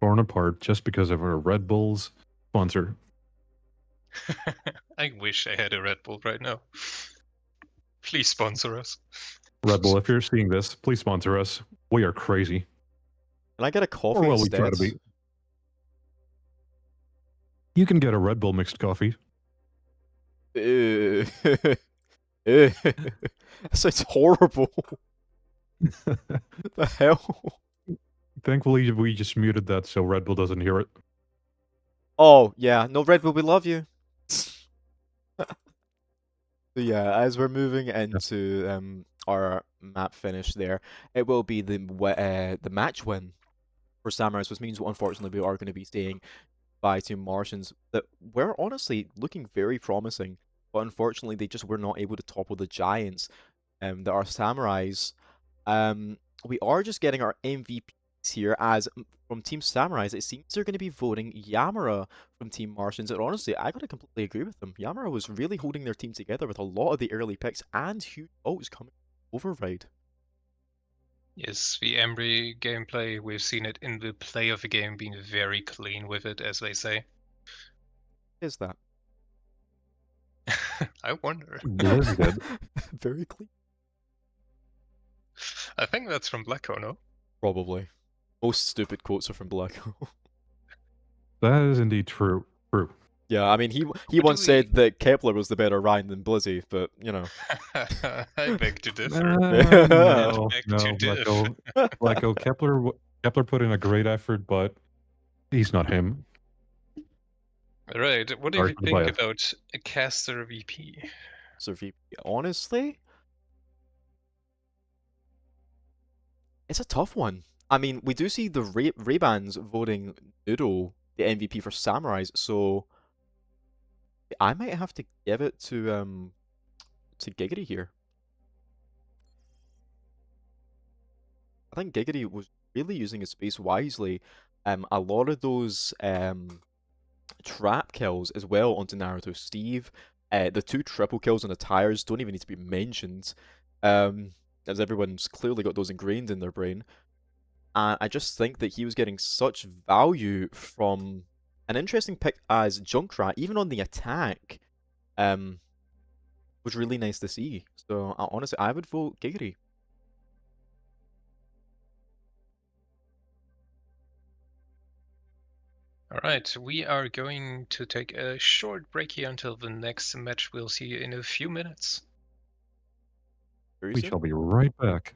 Torn apart just because of a Red Bull's sponsor. I wish I had a Red Bull right now. Please sponsor us. Red Bull, if you're seeing this, please sponsor us. We are crazy. Can I get a coffee Or well, we instead? try to be. You can get a Red Bull mixed coffee. Ew. Ew. That sounds horrible. The hell? Thankfully, we just muted that so Red Bull doesn't hear it. Oh, yeah. No, Red Bull, we love you. So yeah, as we're moving into our map finish there, it will be the match win for Samurais, which means unfortunately we are going to be staying by Team Martians that were honestly looking very promising, but unfortunately they just were not able to topple the Giants that are Samurais. We are just getting our MVPs here as from Team Samurais, it seems they're going to be voting Yamara from Team Martians, and honestly, I gotta completely agree with them. Yamara was really holding their team together with a lot of the early picks and huge ults coming Override. Yes, the Embry gameplay, we've seen it in the play of the game being very clean with it, as they say. Is that? I wonder. Blizz did. Very clean. I think that's from Blacko, no? Probably. Most stupid quotes are from Blacko. That is indeed true. True. Yeah, I mean, he What once do said that Kepler was the better Ryan than Blizzy, but, you know. I beg to differ. No, Beg no, to diff. Blacko, Kepler put in a great effort, but he's not him. Right, what do Sorry you for the think bias. about a caster VP? So VP, honestly, it's a tough one. I mean, we do see the Ray-Bans voting Noodle the MVP for Samurais, so I might have to give it to Giggity here. I think Giggity was really using his space wisely. A lot of those trap kills as well onto Naruto Steve. The 2 triple kills on the tires don't even need to be mentioned, as everyone's clearly got those ingrained in their brain. And I just think that he was getting such value from an interesting pick as Junkrat, even on the attack, was really nice to see. So honestly, I would vote Giggity. Alright, we are going to take a short break here until the next match. We'll see you in a few minutes. We shall be right back.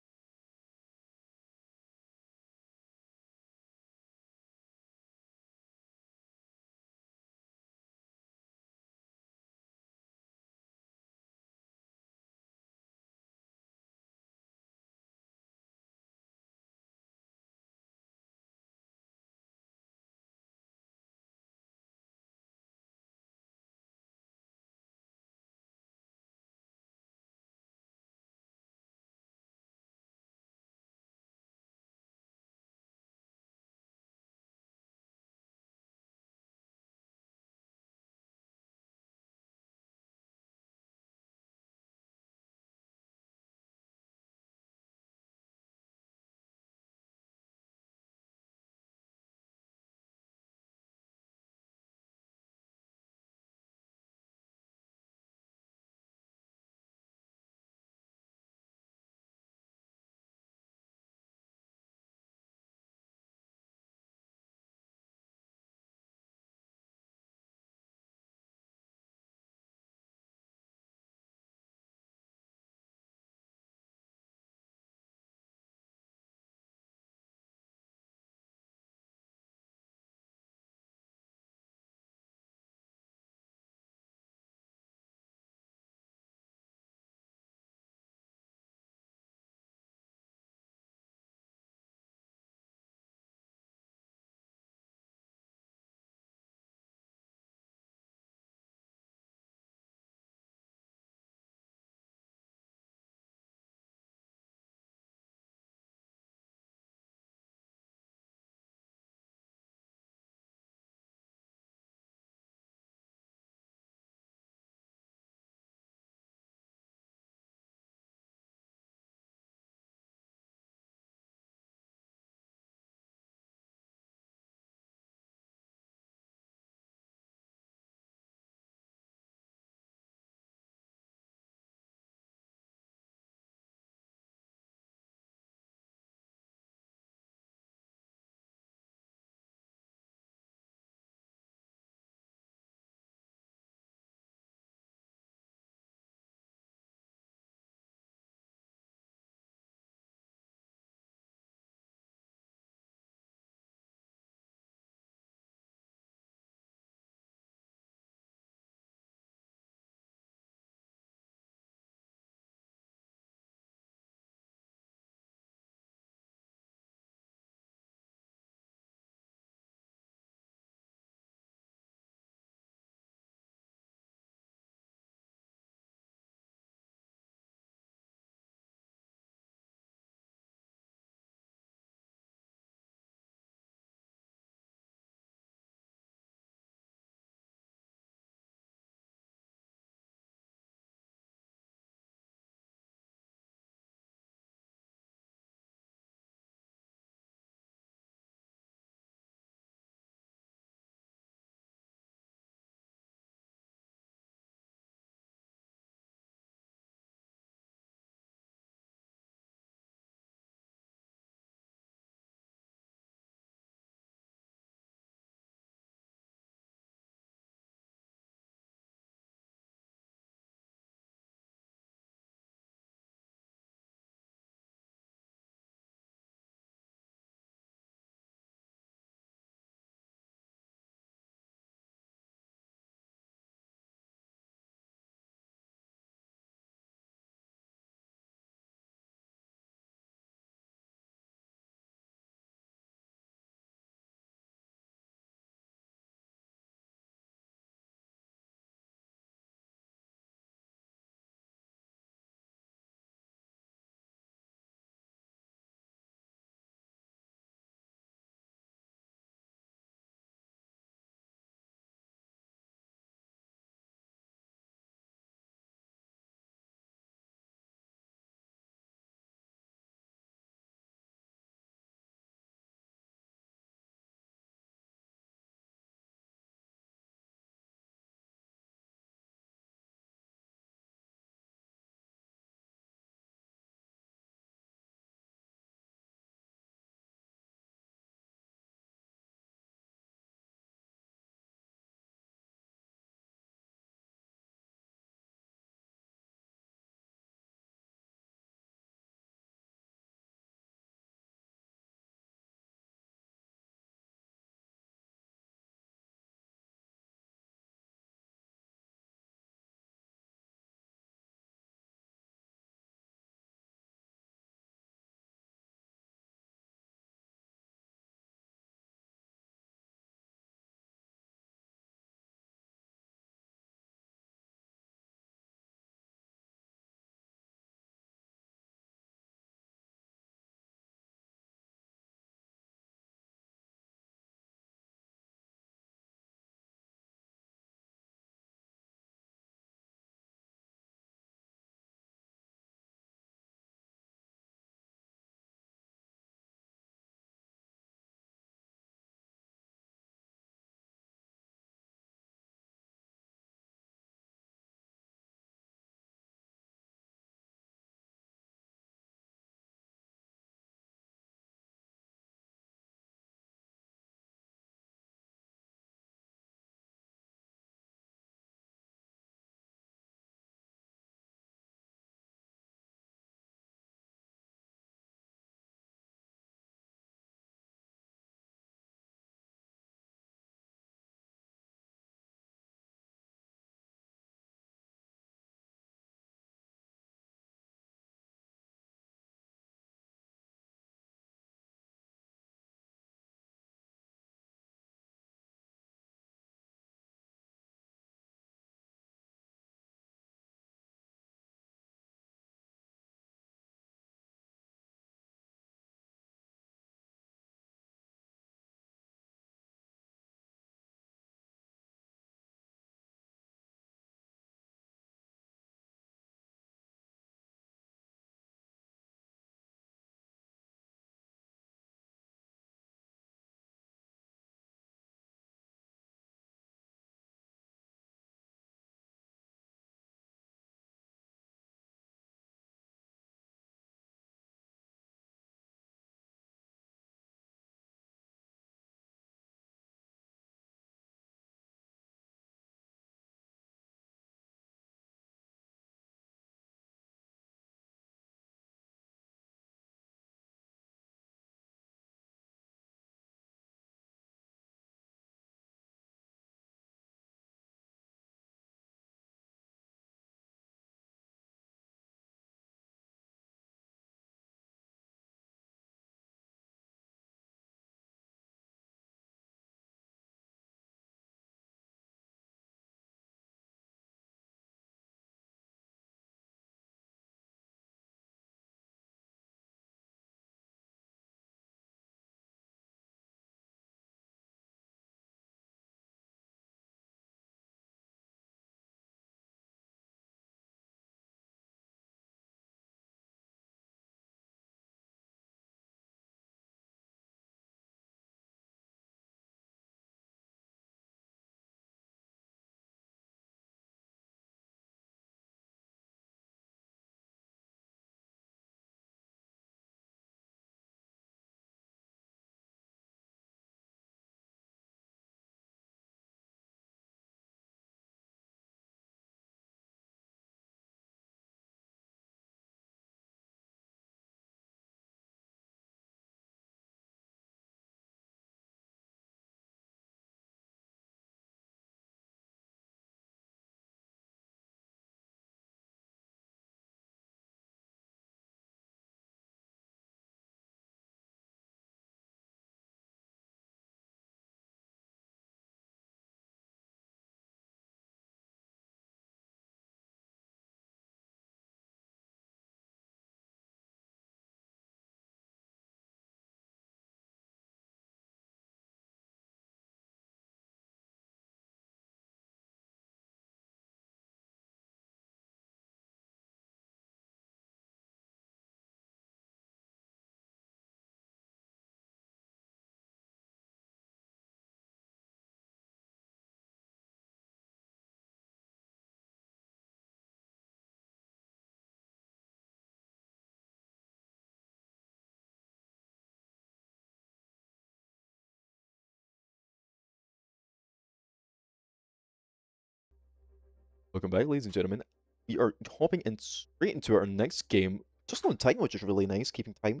Welcome back, ladies and gentlemen. We are hopping in straight into our next game, just on time, which is really nice, keeping time,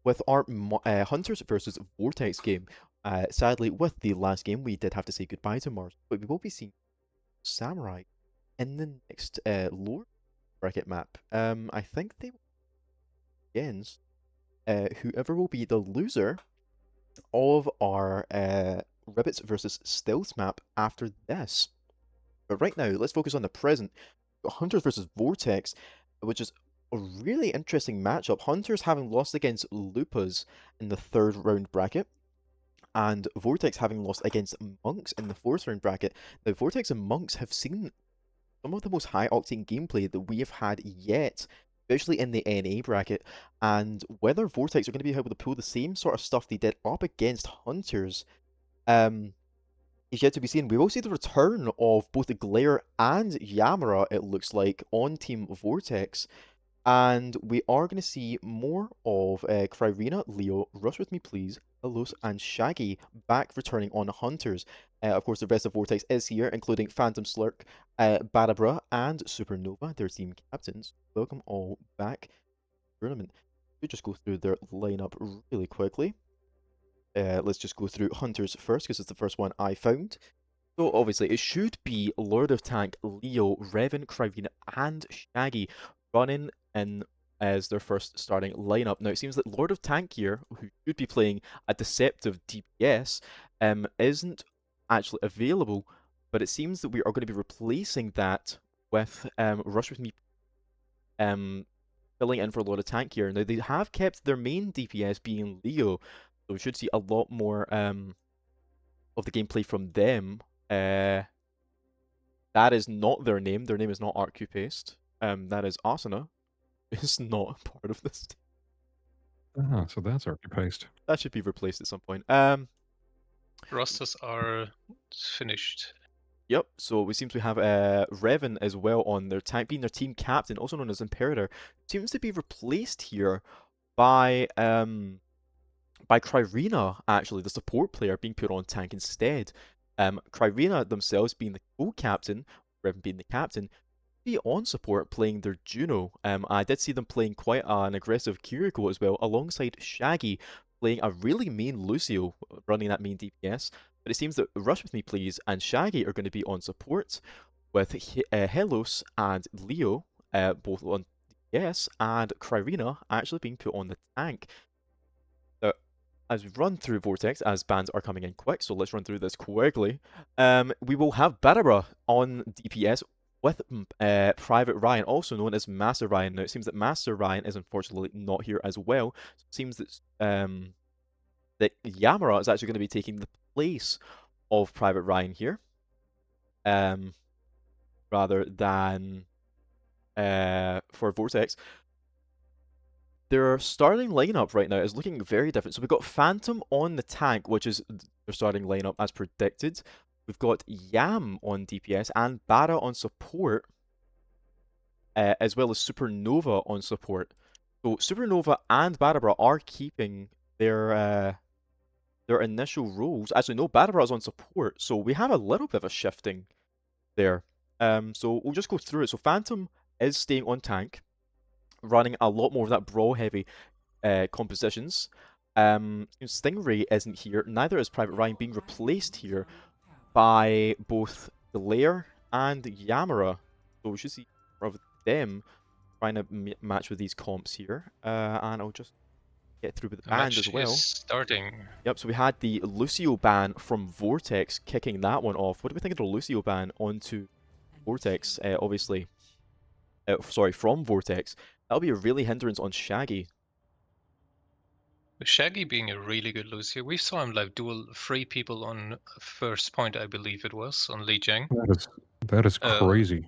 with our Hunters versus Vortex game. Sadly, with the last game, we did have to say goodbye to Mars, but we will be seeing Samurai in the next lower bracket map. I think they against whoever will be the loser of our Ribbits versus Stealth map after this. But right now, let's focus on the present. Hunters versus Vortex, which is a really interesting matchup. Hunters having lost against Lupas in the 3rd round bracket, and Vortex having lost against Monks in the 4th round bracket. Now, Vortex and Monks have seen some of the most high-octane gameplay that we have had yet, especially in the NA bracket, and whether Vortex are going to be able to pull the same sort of stuff they did up against Hunters, is yet to be seen. We will see the return of both the Glare and Yamara, it looks like, on Team Vortex. And we are going to see more of Kryrina, Leo, Rush With Me Please, Elos, and Shaggy back returning on Hunters. Of course, the rest of Vortex is here, including Phantom Slurk, Barabra, and Supernova, their team captains. Welcome all back to the tournament. We'll just go through their lineup really quickly. Let's just go through Hunters first, because it's the first one I found. So obviously, it should be Lord of Tank, Leo, Revan, Kryrina, and Shaggy running in as their first starting lineup. Now, it seems that Lord of Tank here, who should be playing a deceptive DPS, isn't actually available, but it seems that we are going to be replacing that with Rush With Me filling in for Lord of Tank here. Now, they have kept their main DPS being Leo, so we should see a lot more of the gameplay from them. That is not their name. Their name is not ArtQPaste. That is Asuna. It's not part of this. Ah, so that's ArtQPaste. That should be replaced at some point. Rosters are finished. Yep, so we seem to have Revan as well on their tank, being their team captain, also known as Imperator. Seems to be replaced here by Kryrina, actually, the support player being put on tank instead. Kryrina themselves being the co-captain, Revan being the captain, be on support playing their Juno. I did see them playing quite an aggressive Kiriko as well, alongside Shaggy playing a really main Lucio, running that main DPS. But it seems that Rush With Me Please and Shaggy are going to be on support, with Helos and Leo both on DPS, and Kryrina actually being put on the tank. Now, as we run through Vortex, as bans are coming in quick, so let's run through this quickly. We will have Barabra on DPS with Private Ryan, also known as Master Ryan. Now, it seems that Master Ryan is unfortunately not here as well. So it seems that that Yamara is actually going to be taking the place of Private Ryan here, rather than for Vortex. Their starting lineup right now is looking very different. So we've got Phantom on the tank, which is their starting lineup as predicted. We've got Yam on DPS and Bara on support, as well as Supernova on support. So Supernova and Barabra are keeping their initial roles. Actually, no, Barabra is on support, so we have a little bit of a shifting there. So we'll just go through it. So Phantom is staying on tank, running a lot more of that brawl-heavy compositions. Stingray isn't here. Neither is Private Ryan, being replaced here by both Glare and Yamara. So we should see more of them trying to match with these comps here. And I'll just get through with the bans as well. Is starting. Yep, so we had the Lucio ban from Vortex kicking that one off. What do we think of the Lucio ban onto Vortex? Obviously, sorry, from Vortex. That'll be a really hindrance on Shaggy. With Shaggy being a really good Lucio, we saw him like duel 3 people on first point, I believe it was, on Li Jiang. That is crazy.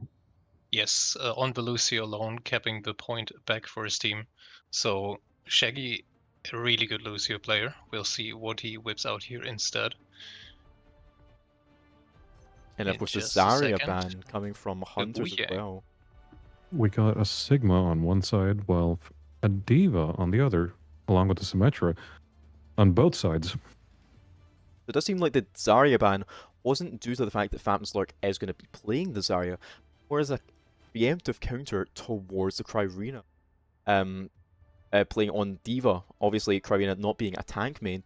Yes, on the Lucio alone, capping the point back for his team. So Shaggy, a really good Lucio player. We'll see what he whips out here instead. And of course the Zarya ban coming from Hunters as well. We got a Sigma on one side, while a Diva on the other, along with the Symmetra on both sides. It does seem like the Zarya ban wasn't due to the fact that Phantom Slurk is going to be playing the Zarya, more as a preemptive counter towards the Cryrena. Playing on Diva, obviously Cryrena not being a tank main,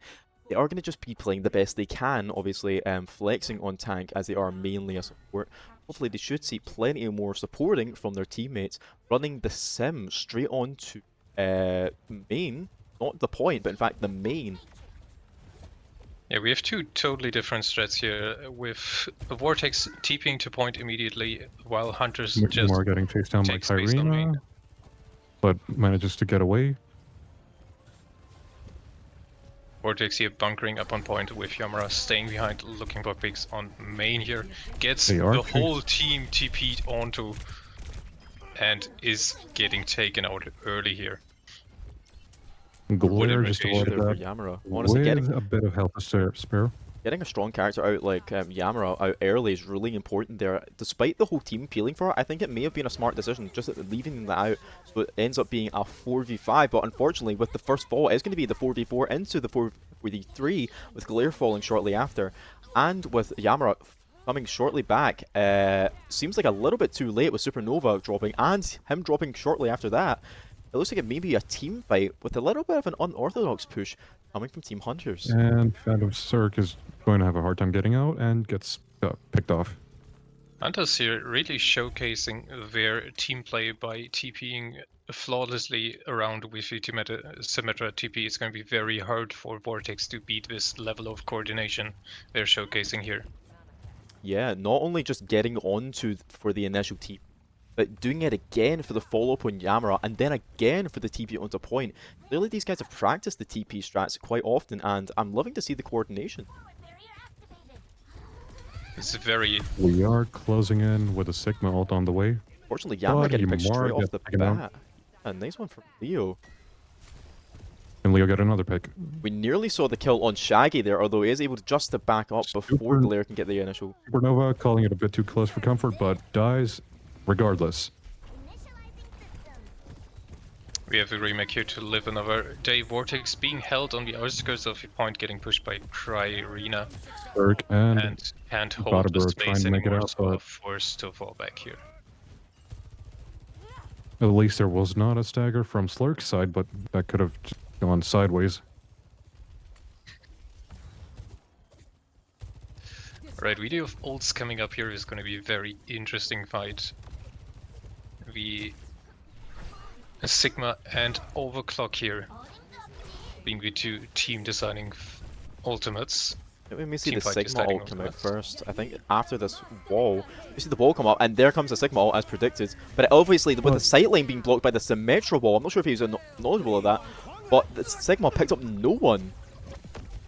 they are going to just be playing the best they can, obviously flexing on tank as they are mainly a support. Hopefully they should see plenty more supporting from their teammates, running the sim straight on to main, not the point, but in fact the main. Yeah, we have two totally different strats here, with Vortex TPing to point immediately, while Hunters just More getting chased down by take space on main. Kyrena, but manages to get away. Vortex here bunkering up on point with Yamara staying behind, looking for picks on main here. Gets They the are whole team TP'd onto and is getting taken out early here. Glare just avoided for that Yamara. Honestly, with a bit of health to spare. Getting a strong character out like Yamara out early is really important there. Despite the whole team peeling for it, I think it may have been a smart decision just leaving that out, so it ends up being a 4v5, but unfortunately with the first fall it's going to be the 4v4 into the 4v3 with Glare falling shortly after, and with Yamara coming shortly back. Seems like a little bit too late with Supernova dropping and him dropping shortly after that. It looks like it may be a team fight with a little bit of an unorthodox push coming from Team Hunters. And Phantom Cirque is going to have a hard time getting out and gets picked off. Hunters here really showcasing their team play by TPing flawlessly around with Symmetra TP. It's going to be very hard for Vortex to beat this level of coordination they're showcasing here. Yeah, not only just getting onto for the initial TP, but doing it again for the follow-up on Yamara, and then again for the TP onto point. Clearly these guys have practiced the TP strats quite often, and I'm loving to see the coordination. It's very... We are closing in with a Sigma ult on the way. Fortunately, Yamara getting picked straight off the bat. A nice one from Leo. And Leo got another pick. We nearly saw the kill on Shaggy there, although he is able to just to back up before Glare can get the initial. Supernova calling it a bit too close for comfort, but dies regardless. We have a remake here to live another day. Vortex being held on the outskirts of the point, getting pushed by Cryrena. And can't hold the space anymore, so are forced to fall back here. At least there was not a stagger from Slurk's side, but that could have gone sideways. Right, video of ults coming up here is going to be a very interesting fight. The Sigma and Overclock here being the two team designing ultimates. Let me see the Sigma ult come out first. I think after this wall, you see the wall come up, and there comes the Sigma ult as predicted. But obviously, with the sight line being blocked by the Symmetra wall, I'm not sure if he was knowledgeable of that, but the Sigma picked up no one.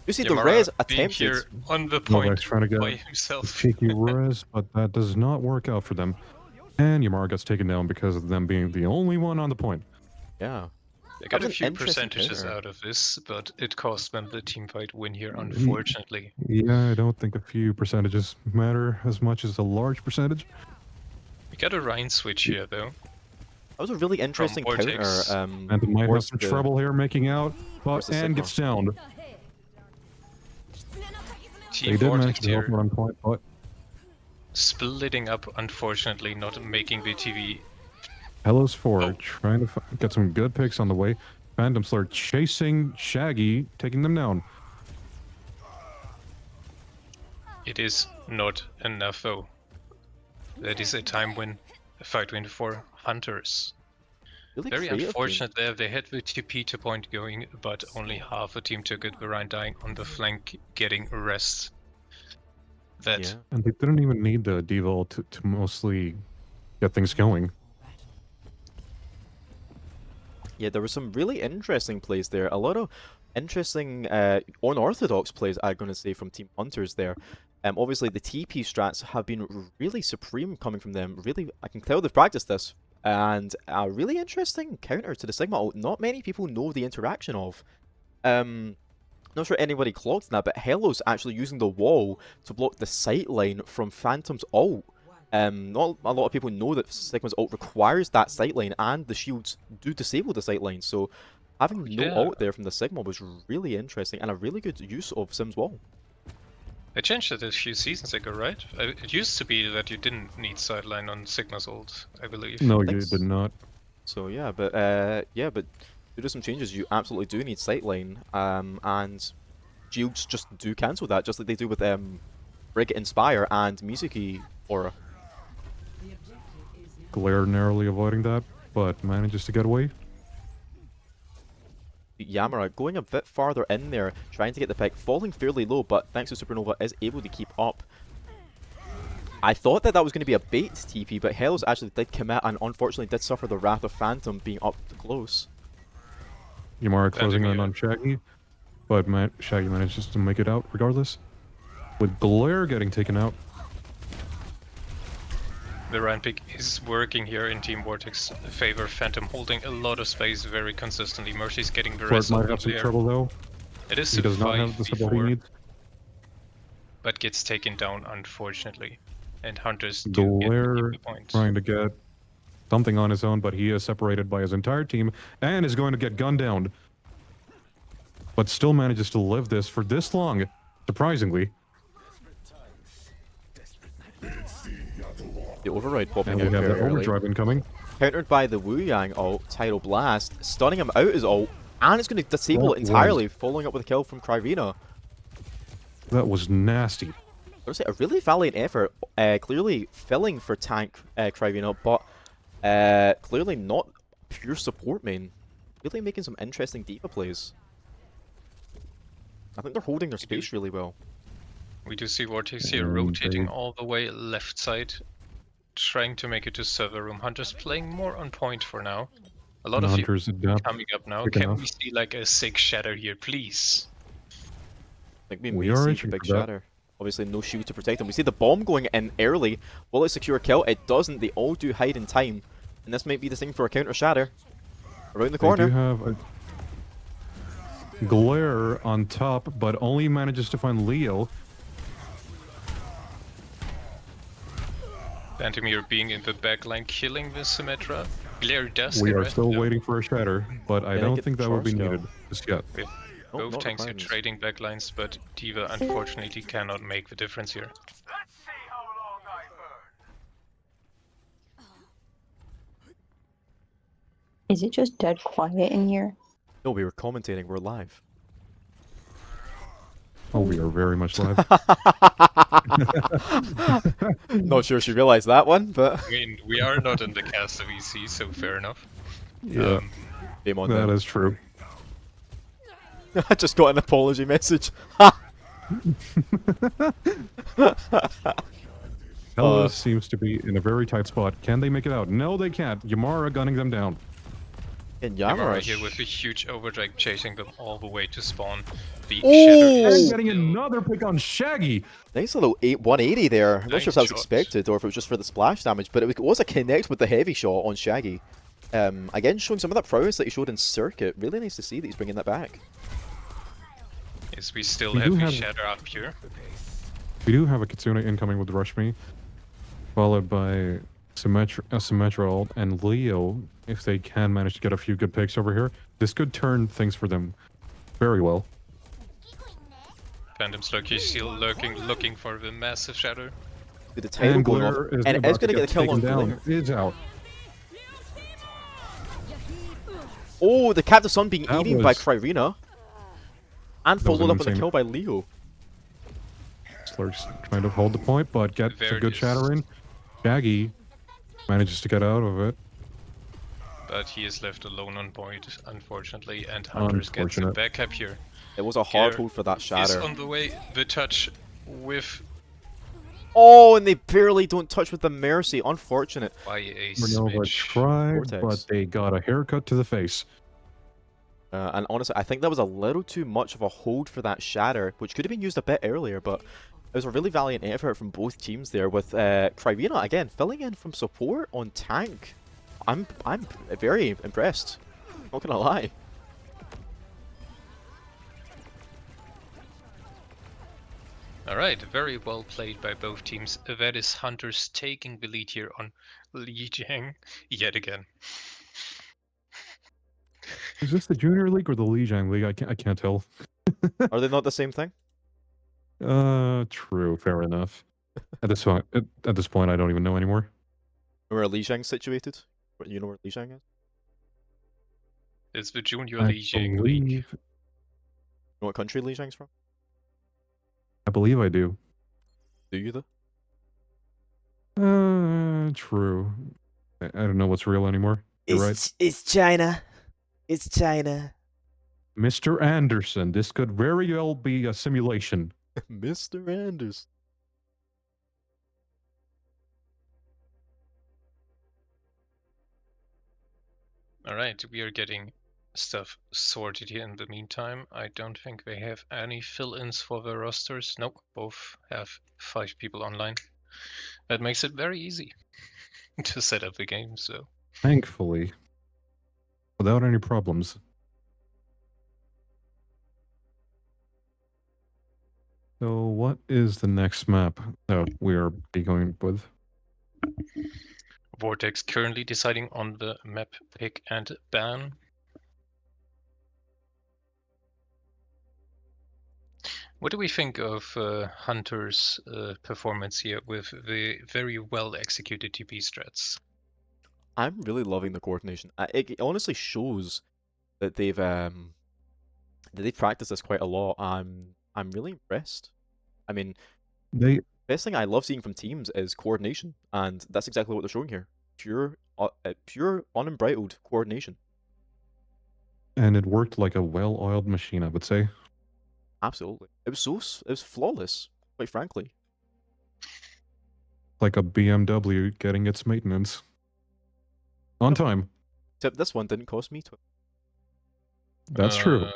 You see the res attempted here on the point trying to get by himself. Cheeky res, but that does not work out for them. And Yamara gets taken down because of them being the only one on the point. Yeah. They got a few percentages out of this, but it cost them the teamfight win here, unfortunately. Yeah, I don't think a few percentages matter as much as a large percentage. We got a Rhine switch here, though. That was a really interesting counter. And might have some trouble here making out, but and gets downed. They did manage to help one point, but splitting up, unfortunately, not making the TV. Hello's forward, trying to get some good picks on the way. Phantom Slur chasing Shaggy, taking them down. It is not enough, though. That is a time win, a fight win for Hunters. Really very unfortunate there. They had the TP to point going, but only half a team took it. Varine dying on the flank, getting rest. That And they didn't even need the D-Vol to mostly get things going. Yeah, there were some really interesting plays there. A lot of interesting unorthodox plays, I'm going to say, from Team Hunters there. Obviously, the TP strats have been really supreme coming from them. Really, I can tell they've practiced this. And a really interesting counter to the Sigma ult. Not many people know the interaction of. Not sure anybody clocked that, but Hello's actually using the wall to block the sight line from Phantom's ult. Not a lot of people know that Sigma's ult requires that sight line, and the shields do disable the sight line. So having no ult there from the Sigma was really interesting, and a really good use of Sim's wall. I changed it a few seasons ago, right? It used to be that you didn't need sideline on Sigma's ult, I believe. No, you Thanks. did not. So yeah, but due to some changes, you absolutely do need sightline, and shields just do cancel that, just like they do with Rig Inspire and Mizuki Aura. Glare narrowly avoiding that, but manages to get away. Yamara going a bit farther in there, trying to get the pick, falling fairly low, but thanks to Supernova is able to keep up. I thought that was going to be a bait TP, but Hellos actually did commit and unfortunately did suffer the Wrath of Phantom being up close. Yamara closing in on Shaggy, but Shaggy manages to make it out regardless. With Glare getting taken out. The Ryan pick is working here in Team Vortex favor. Phantom holding a lot of space very consistently. Mercy's getting the Fort rest might of have some there. trouble though. It is He a does not have the support he 5v4, needs. but gets taken down unfortunately. And Hunters do get Glare the point. trying to get something on his own, but he is separated by his entire team and is going to get gunned down. But still manages to live this for this long, surprisingly. The override popping And out we have very the early. overdrive incoming. Countered by the Wu Yang ult, Tidal Blast, stunning him out his ult, and it's going to disable it That entirely, following up with a kill from Krivina. That was nasty. I would say a really valiant effort, clearly filling for tank Krivina, but clearly not pure support main. Really making some interesting D.Va plays. I think they're holding their space really well. We do see Vortex here rotating all the way left side, trying to make it to server room. Hunters playing more on point for now. A lot And of Hunters people adapt coming up now. quick Can enough. we see like a sick shatter here, please? I think we We may are see itching the big for that. shatter. Obviously no shield to protect them. We see the bomb going in early. Will it secure a kill? It doesn't. They all do hide in time. And this might be the thing for a counter shatter. Around the corner. They do have a Glare on top, but only manages to find Leo. Phantom here being in the backline, killing the Symmetra. Glare does We get are rest still though. waiting for a shatter, but I Can I don't get think the that will be charge needed go? just yet. With Nope, both not tanks here requirements. trading backlines, but D.Va unfortunately cannot make the difference here. Is it just dead quiet in here? No, we were commentating. We're live. Oh, we are very much live. Not sure she realized that one, but I mean, we are not in the cast of EC, so fair enough. Yeah, game on that them. is true. I just got an apology message. Hellas seems to be in a very tight spot. Can they make it out? No, they can't. Yamara gunning them down. And Yamara Yamara here with a huge overdrive chasing them all the way to spawn. The Oh! shatter is And getting another pick on Shaggy. Nice little 180 there. I'm not sure if that was Nice shot. expected or if it was just for the splash damage, but it was a connect with the heavy shot on Shaggy. Again, showing some of that prowess that he showed in Circuit. Really nice to see that he's bringing that back. Yes, we still We have do the have- shatter up here. We do have a Kitsune incoming with Rushme, followed by Symmetra and Leo. If they can manage to get a few good picks over here, this could turn things for them very well. Phantom's Loki still looking for the massive shatter. With the title And going off. Glare is And about it's going to get the kill on taken Glare. down. Is out. Oh, the Captive Sun being That eaten by was- Krivina. And That was followed an up with a insane- kill by Leo. Slurk's trying to hold the point, but gets There a it good is. shatter in. Shaggy manages to get out of it. But he is left alone on point, unfortunately, and Hunters gets a Unfortunate. backup here. It was a hard Glare hold for that is shatter. on the way. The touch with Oh, and they barely don't touch with the Mercy. Unfortunate. by a Renova smidge. tried, Vortex. but they got a haircut to the face. And honestly, I think that was a little too much of a hold for that shatter, which could have been used a bit earlier, but it was a really valiant effort from both teams there, with Krivina, again, filling in from support on tank. I'm very impressed. Not gonna lie. Alright, very well played by both teams. That is Hunters taking the lead here on Li Jiang yet again. Is this the Junior League or the Lijiang League? I can't tell. Are they not the same thing? True. Fair enough. At this point, I don't even know anymore. Where Li Zhang's situated? You know where Li Zhang is? It's the Junior I League. believe. You know what country Li Zhang's from? I believe I do. Do you though? True. I don't know what's real anymore. You're right. It's China. It's China. Mr. Anderson, this could very well be a simulation. Mr. Anderson. Alright, we are getting stuff sorted here in the meantime. I don't think they have any fill-ins for their rosters. Nope, both have 5 people online. That makes it very easy to set up the game, so. Thankfully. Without any problems. So what is the next map that we are going with? Vortex currently deciding on the map pick and ban. What do we think of Hunter's performance here with the very well executed TP strats? I'm really loving the coordination. It honestly shows that they've practiced this quite a lot. I'm really impressed. I mean, best thing I love seeing from teams is coordination, and that's exactly what they're showing here. Pure unbridled coordination. And it worked like a well-oiled machine, I would say. Absolutely, it was flawless, quite frankly. Like a BMW getting its maintenance. On time. Except this one didn't cost me That's true.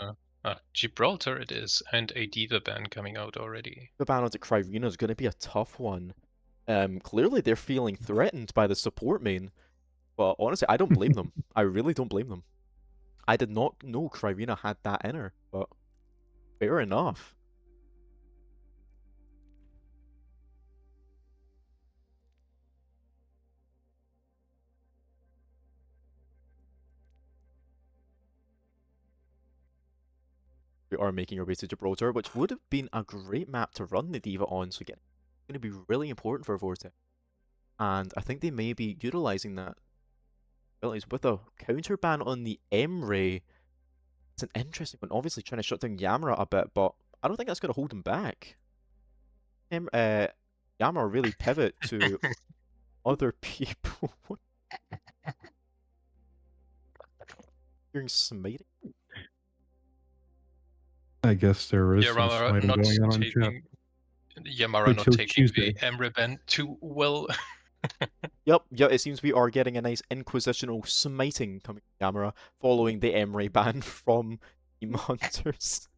Gibraltar it is, and a Diva ban coming out already. The ban onto Kryrina is going to be a tough one. Clearly they're feeling threatened by the support main, but honestly, I don't blame them. I really don't blame them. I did not know Kryrina had that in her, but fair enough. We are making our way to Gibraltar, which would have been a great map to run the Diva on, so again, it's going to be really important for Vortex. And I think they may be utilising that abilities with a counter ban on the Emre. It's an interesting one, obviously trying to shut down Yamara a bit, but I don't think that's going to hold him back. Yamara really pivot to other people. Hearing smiting? I guess there is some Yamara smiting not going on in chat. taking Yamara not Until taking the Tuesday. Emre ban too well. Yep, it seems we are getting a nice inquisitional smiting coming from Yamara following the Emre ban from Team Hunters.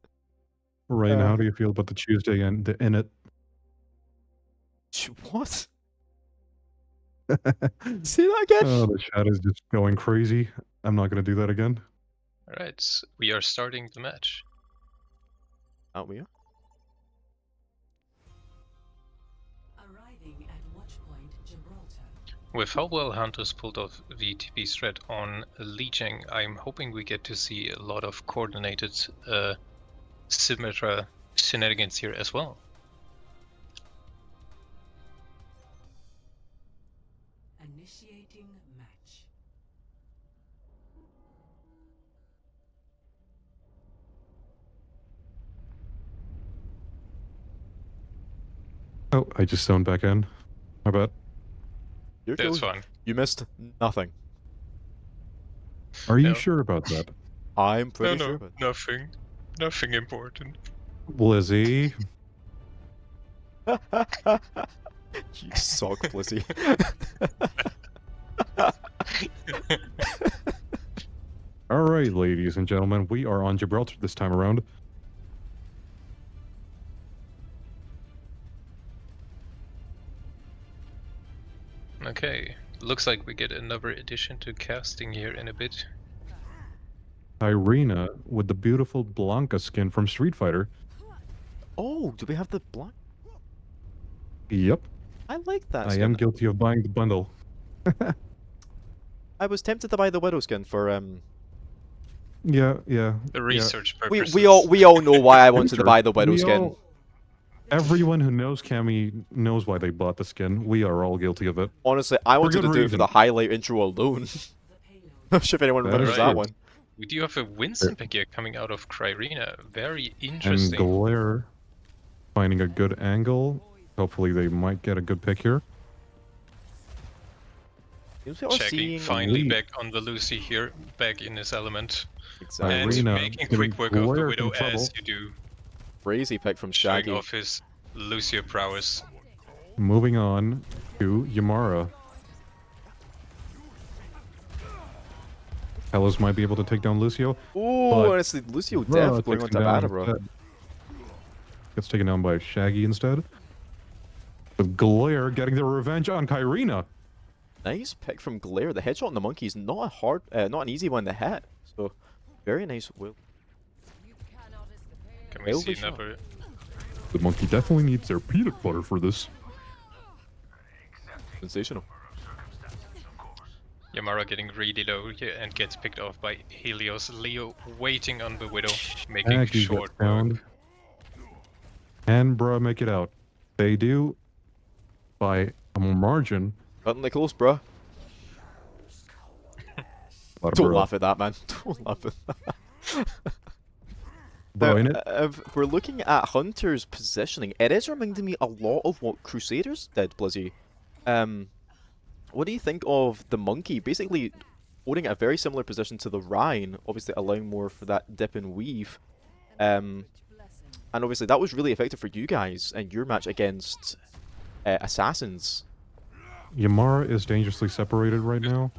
Ryan, how do you feel about the Tuesday and the in it? What? Say that again? Oh, the chat is just going crazy. I'm not going to do that again. Alright, we are starting the match. Aren't we? Arriving at Watchpoint Gibraltar. With how well Hunters pulled off the TP strat on Li Zhang, I'm hoping we get to see a lot of coordinated Symmetra shenanigans here as well. Initiating match. Oh, I just zoned back in. My bad. You're That's cool. fine. You missed nothing. Are you sure about that? I'm pretty no, sure about nothing. Nothing important. Blizzy. You suck, Blizzy. Alright, ladies and gentlemen, we are on Gibraltar this time around. Okay, looks like we get another addition to casting here in a bit. Irina with the beautiful Blanca skin from Street Fighter. Oh, do we have the black? Yep. I like that I skin. am guilty of buying the bundle. I was tempted to buy the Widow skin for Yeah. The research We purposes. we all know why I wanted to buy the Widow skin. Everyone who knows Cammy knows why they bought the skin. We are all guilty of it. Honestly, I wanted good to do it for reason. the highlight intro alone. Not sure if anyone That remembers is that true. one. We do have a Winston pick here coming out of Kryrina. Very And interesting. Glare finding a good angle. Hopefully they might get a good pick here. Seems we are Checking seeing finally Lee. back on the Lucy here, back in his element. Exactly. And Irina making getting quick work of the Glare Widow in trouble. as you do. Crazy pick from Showing Shaggy. off his Lucio prowess. Moving on to Yamara. Hellas might be able to take down Lucio. Ooh, but honestly, Lucio Bruh Def going on takes to him down Badabra. instead. Gets taken down by Shaggy instead. With Glare getting the revenge on Kyrina. Nice pick from Glare. The headshot on the monkey is not a hard, not an easy one to hit. So, very nice. Will. Can we see another? The monkey definitely needs their peanut butter for this. Sensational. Yamara getting really low here and gets picked off by Helios. Leo waiting on the Widow, making Shaggy short gets down. work. And bruh make it out. They do by a margin. Cutting it close, bruh. But Don't bruh, laugh at that, man. Don't laugh at that. Bro, Now, innit? if we're looking at Hunter's positioning, it is reminding me a lot of what Crusaders did, Blizzy. What do you think of the monkey? Basically, holding a very similar position to the Rhine, obviously allowing more for that dip and weave. And obviously that was really effective for you guys in your match against Assassins. Yamara is dangerously separated right now.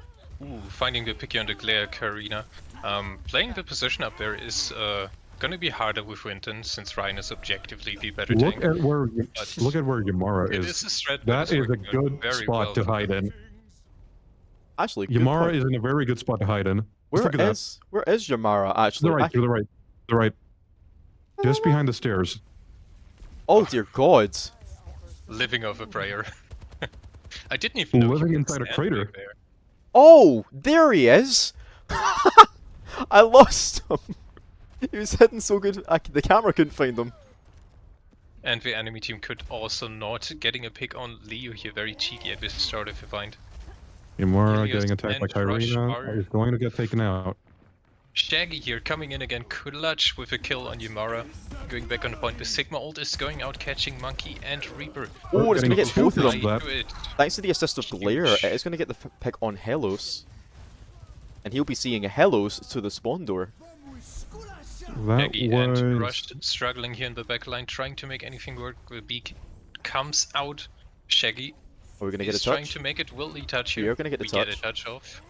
Ooh, finding the picky on the Glare Karina. Playing the position up there is gonna be harder with Winton since Ryan is objectively the better Look tank. at where But Yamara it is. is a strat that That is a working out good very spot well to for hide them. in. Actually, good Yamara point. is in a very good spot to hide in. Just Where look at that. is Yamara To actually? the right, to the right, to the right. Just behind the stairs. Oh dear God! Living off a prayer. I didn't even know Living he inside a stand crater. back there. Oh, there he is! I lost him. He was hidden so good, the camera couldn't find him. And the enemy team could also not getting a pick on Leo here, very cheeky at the start if you find. Yamara Helios getting attacked by and Rush Kyrina are- is going to get taken out. Shaggy here coming in again, clutch with a kill on Yamara. Going back on the point, the Sigma ult is going out catching Monkey and Reaper. Oh, it's going to get Getting both of two them. of that. Thanks to the assist of Glare, it is going to get the pick on Helos. And he'll be seeing Helos to the spawn door. That Shaggy was... and Rush struggling here in the backline, trying to make anything work. The beak comes out. Shaggy Are we going to get a is trying touch? to make it. Will he touch We here? are gonna get the we get touch. a touch off.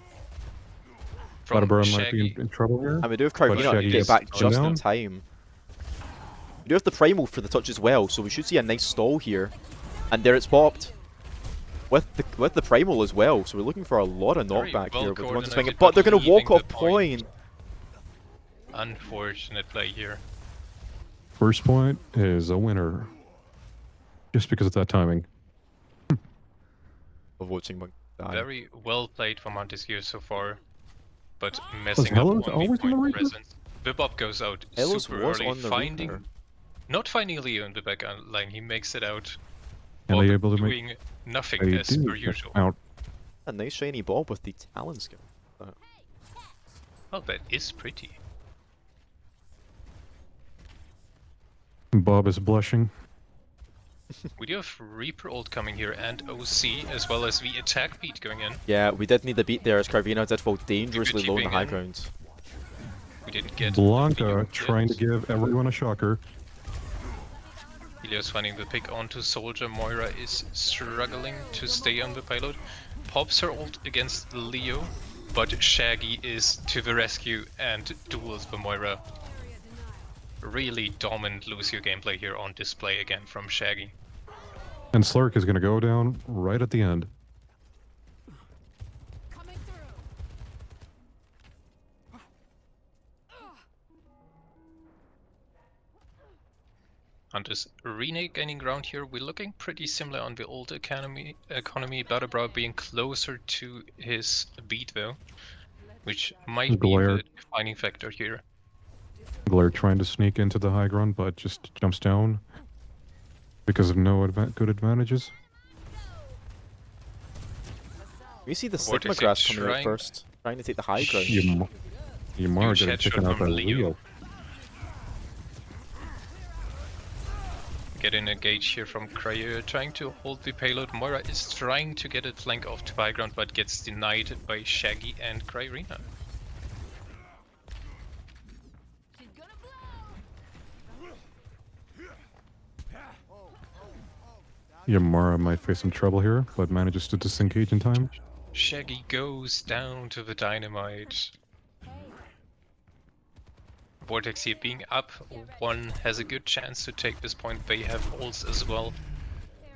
Badabra might Shaggy. be in trouble here. And we do have But Carvina Shaggy get is back going just down. in time. We do have the Primal for the touch as well, so we should see a nice stall here. And there it's popped. With the Primal as well, so we're looking for a lot of Very knockback well here. But, coordinated, but they're but going to walk leaving off the point. point. Unfortunate play here. First point is a winner. Just because of that timing. Of watching Monk die. Very well played from Montes here so far, but messing up Hellos on always the on the point Reaper? presence. Bebop goes out Hellos super was early, on the finding, Reaper. not finding Leo in the back line. He makes it out. And Bob they able to make doing nothing they as do per get usual. out. A nice shiny Bob with the Talon skill. Oh, that is pretty. Bob is blushing. We do have Reaper ult coming here and OC as well as the attack beat going in. Yeah, we did need the beat there as Carvina did fall dangerously low in the TPing high in. ground. We didn't get Blanca trying to give everyone a shocker. Helios finding the pick onto Soldier. Moira is struggling to stay on the payload. Pops her ult against Leo, but Shaggy is to the rescue and duels the Moira. Really dominant Lucio gameplay here on display again from Shaggy. And Slurk is going to go down right at the end. Hunters Rene gaining ground here. We're looking pretty similar on the old economy. Badabra being closer to his beat though, which might Glare. be the defining factor here. Glare trying to sneak into the high ground, but just jumps down. Because of no good advantages. You see the Vortex Sigma Grass coming out trying- first, trying to take the high ground. Yamara Huge getting headshot taken out by from Leo. Leo. Getting a gauge here from Cryer, trying to hold the payload. Moira is trying to get a flank off to high ground, but gets denied by Shaggy and Cryrina. Yamara might face some trouble here, but manages to disengage in time. Shaggy goes down to the dynamite. Vortex here being up, one has a good chance to take this point. They have ults as well.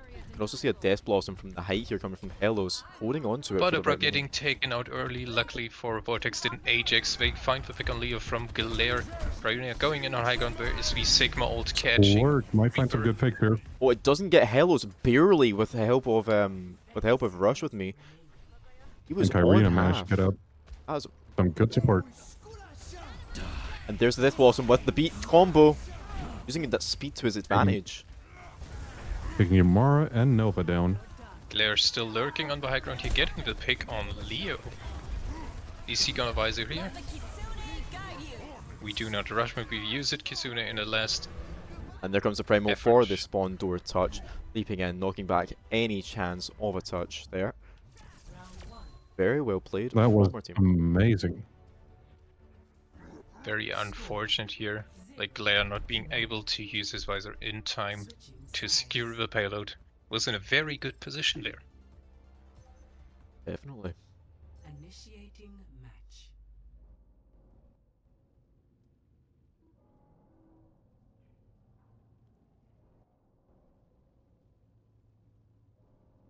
You can also see a Death Blossom from the height here coming from Hellos, holding on to it. for the Butterbrook right getting moment. taken out early. Luckily for Vortex didn't Ajax. They find the pick on Leo from Galere. Ryonia going in on high ground. Where is the Sigma ult catching? Work. Might find some good fake here. Oh, it doesn't get Hellos barely with the help of Rush with me. He was And Kyrina on managed half. to get out. That was... Some good support. And there's the Death Blossom with the beat combo, using that speed to his advantage. Taking Yamara and Nova down. Galere still lurking on the high ground here, getting the pick on Leo. Is he gonna visor here? We do not rush, but we use it. Kizuna in the last. And there comes the Primal for the spawn door touch, leaping in, knocking back any chance of a touch there. Very well played. That was Frostmore team. amazing. Very unfortunate here, like Galere not being able to use his visor in time to secure the payload. Was in a very good position there. Definitely. Initiating match.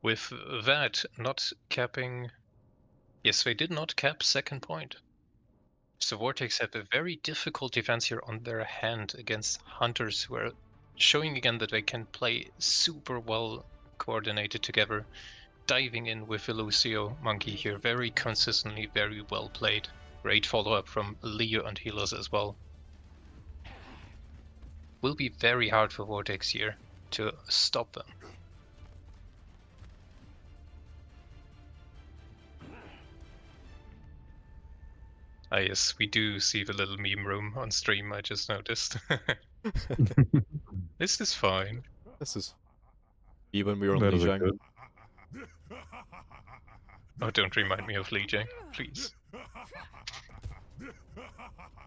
With that not capping... Yes, they did not cap second point. So Vortex have a very difficult defense here on their hand against Hunters, who are showing again that they can play super well coordinated together. Diving in with the Lucio Monkey here, very consistently, very well played. Great follow-up from Leo and healers as well. Will be very hard for Vortex here to stop them. Ah yes, we do see the little meme room on stream, I just noticed. This is fine. This is... Even we were on That is a Lijiang. good. Oh, don't remind me of Lijiang, please.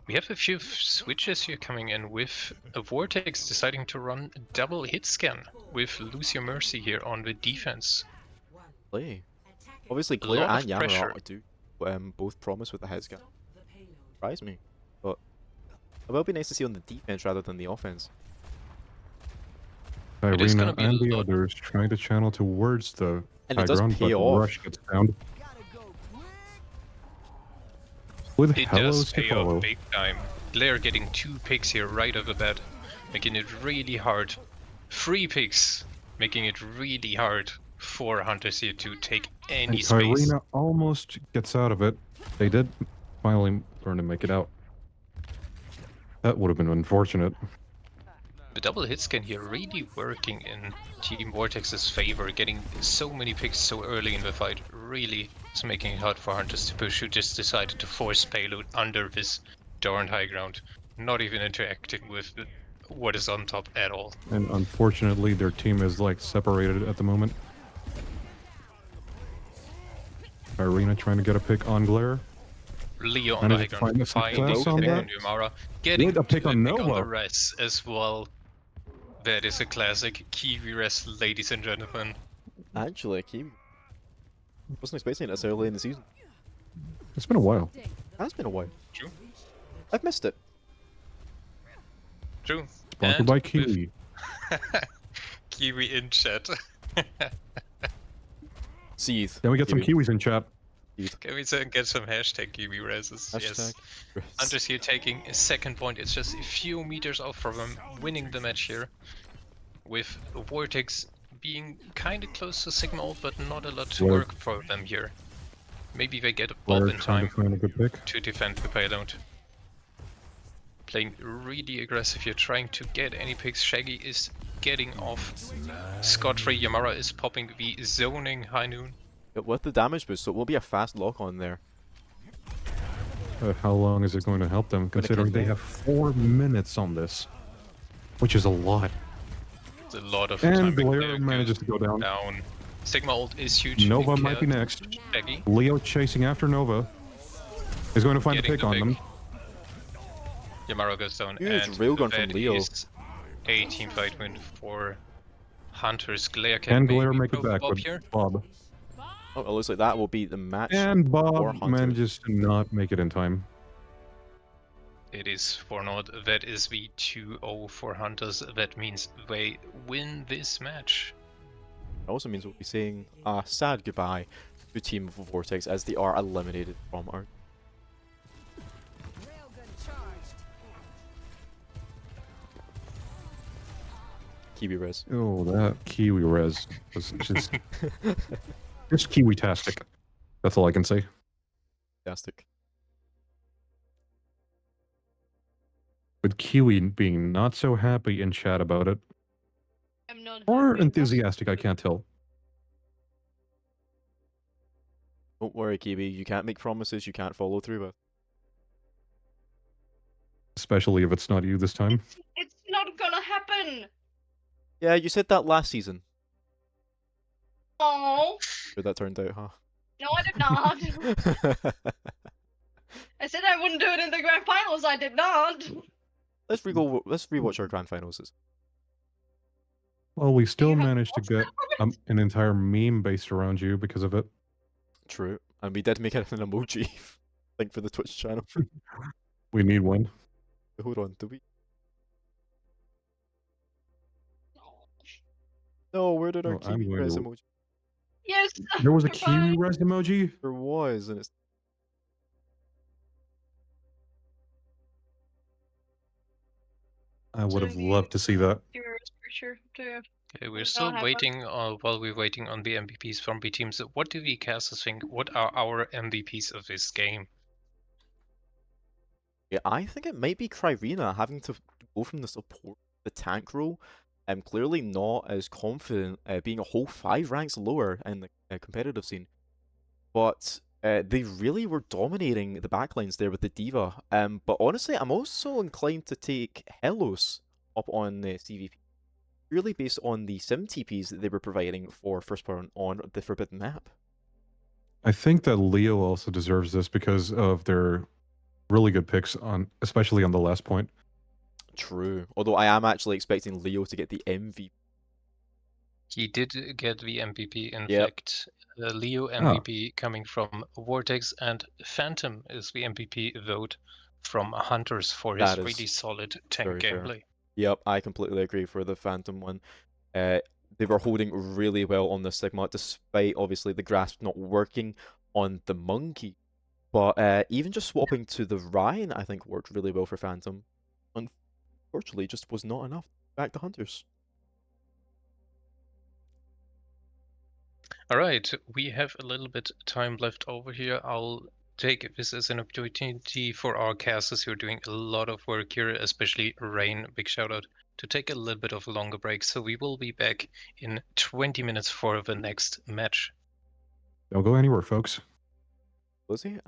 We have a few switches here coming in with a Vortex deciding to run a double hit scan with Lucio Mercy here on the defense. Play. Obviously, A Claire lot and of pressure. Yamara do both promise with the head scan. Surprise me. But it will be nice to see on the defense rather than the offense. is gonna Irina be and a the lot- others trying to channel towards the And high it does ground, pay but off. Rush gets down. With It Hellos does to pay follow. off big time. Blair getting 2 picks here right off the bat, making it really hard. 3 picks, making it really hard for Hunters here to take any And space. Irina almost gets out of it. They did finally learn to make it out. That would have been unfortunate. The double hit scan here really working in Team Vortex's favor, getting so many picks so early in the fight really is making it hard for Hunters to push, who just decided to force payload under this darn high ground, not even interacting with what is on top at all. And unfortunately, their team is like separated at the moment. Irina trying to get a pick on Glare. Leo on the high Managed to ground, find a finding success on pick that. on Yumara, getting Good, a pick to on the pick on the Nova. res as well. That is a classic Kiwi res, ladies and gentlemen. Actually, Kiwi. Wasn't expecting it this early in the season. It's been a while. It has been a while. True. I've missed it. True. Sponsored And by with Kiwi. Kiwi in chat. Seethe. Then we get some Kiwis in chat. Can we get some hashtag Kiwi reses? Yes. Hashtag Hunters here taking a second point. It's just a few meters off from them winning the match here. With Vortex being kind of close to Sigma ult, but not a lot to Where- work for them here. Maybe they get a bob We're in trying time to find a good pick. to defend the payload. playing really aggressive here, trying to get any picks. Shaggy is getting off scot-free. Yamara is popping the zoning high noon. With the damage boost, so it will be a fast lock on there. How long is it going to help them, considering they have 4 minutes on this? Which is a lot. It's a lot of And time. Blair manages to go down. Sigma ult is huge. Nova might be next. Shaggy. Leo chasing after Nova. Is going to find a pick on them. Yamara goes down. Huge and railgun that from Leo. is a team fight win for Hunters. Glare Can maybe Blair make it go back Bob with here. Bob? Oh, it looks like that will be the match. And for Bob Hunter. manages to not make it in time. It is for Nord. That is the 2-0 for Hunters. That means they win this match. It also means we'll be saying a sad goodbye to Team Vortex as they are eliminated from our. Kiwi res. Oh, that Kiwi res was just Kiwi-tastic. That's all I can say. Fantastic. With Kiwi being not so happy in chat about it. I'm not Or enthusiastic, I can't tell. Don't worry, Kiwi. You can't make promises you can't follow through with. Especially if it's not you this time. It's not gonna happen. Yeah, you said that last season. Oh. How that turned out, huh? No, I did not. I said I wouldn't do it in the grand finals. I did not. Let's rewatch our grand finals. Well, we still managed to get an entire meme based around you because of it. True, and we did make it an emoji link for the Twitch channel. We need one. Hold on, do we? No, where did our Oh, I'm Kiwi going res to- emoji? Yes. There was a Kiwi res emoji? There was, and it's. I would have loved to see that. For sure. Okay, we're still waiting while we're waiting on the MVPs from B teams. What do the casters think? What are our MVPs of this game? Yeah, I think it might be Kryrina having to go from the support, the tank role. I'm clearly not as confident, being a whole 5 ranks lower in the competitive scene. But they really were dominating the backlines there with the D.Va. But honestly, I'm also inclined to take Helos up on the CVP, purely based on the sim TPs that they were providing for first person on the Forbidden map. I think that Leo also deserves this because of their really good picks on, especially on the last point. True. Although I am actually expecting Leo to get the MVP. He did get the MVP. In Yep. fact, the Leo MVP coming from Vortex, and Phantom is the MVP vote from Hunters for his That is really solid tank very fair. gameplay. Yep, I completely agree for the Phantom one. They were holding really well on the Sigma, despite obviously the grasp not working on the Monkey. But even just swapping to the Ryan, I think worked really well for Phantom. Unfortunately, just was not enough. Back to Hunters. All right, we have a little bit time left over here. I'll take this as an opportunity for our casters who are doing a lot of work here, especially Rain. Big shout out to take a little bit of a longer break. So we will be back in 20 minutes for the next match. Don't go anywhere, folks. Was he?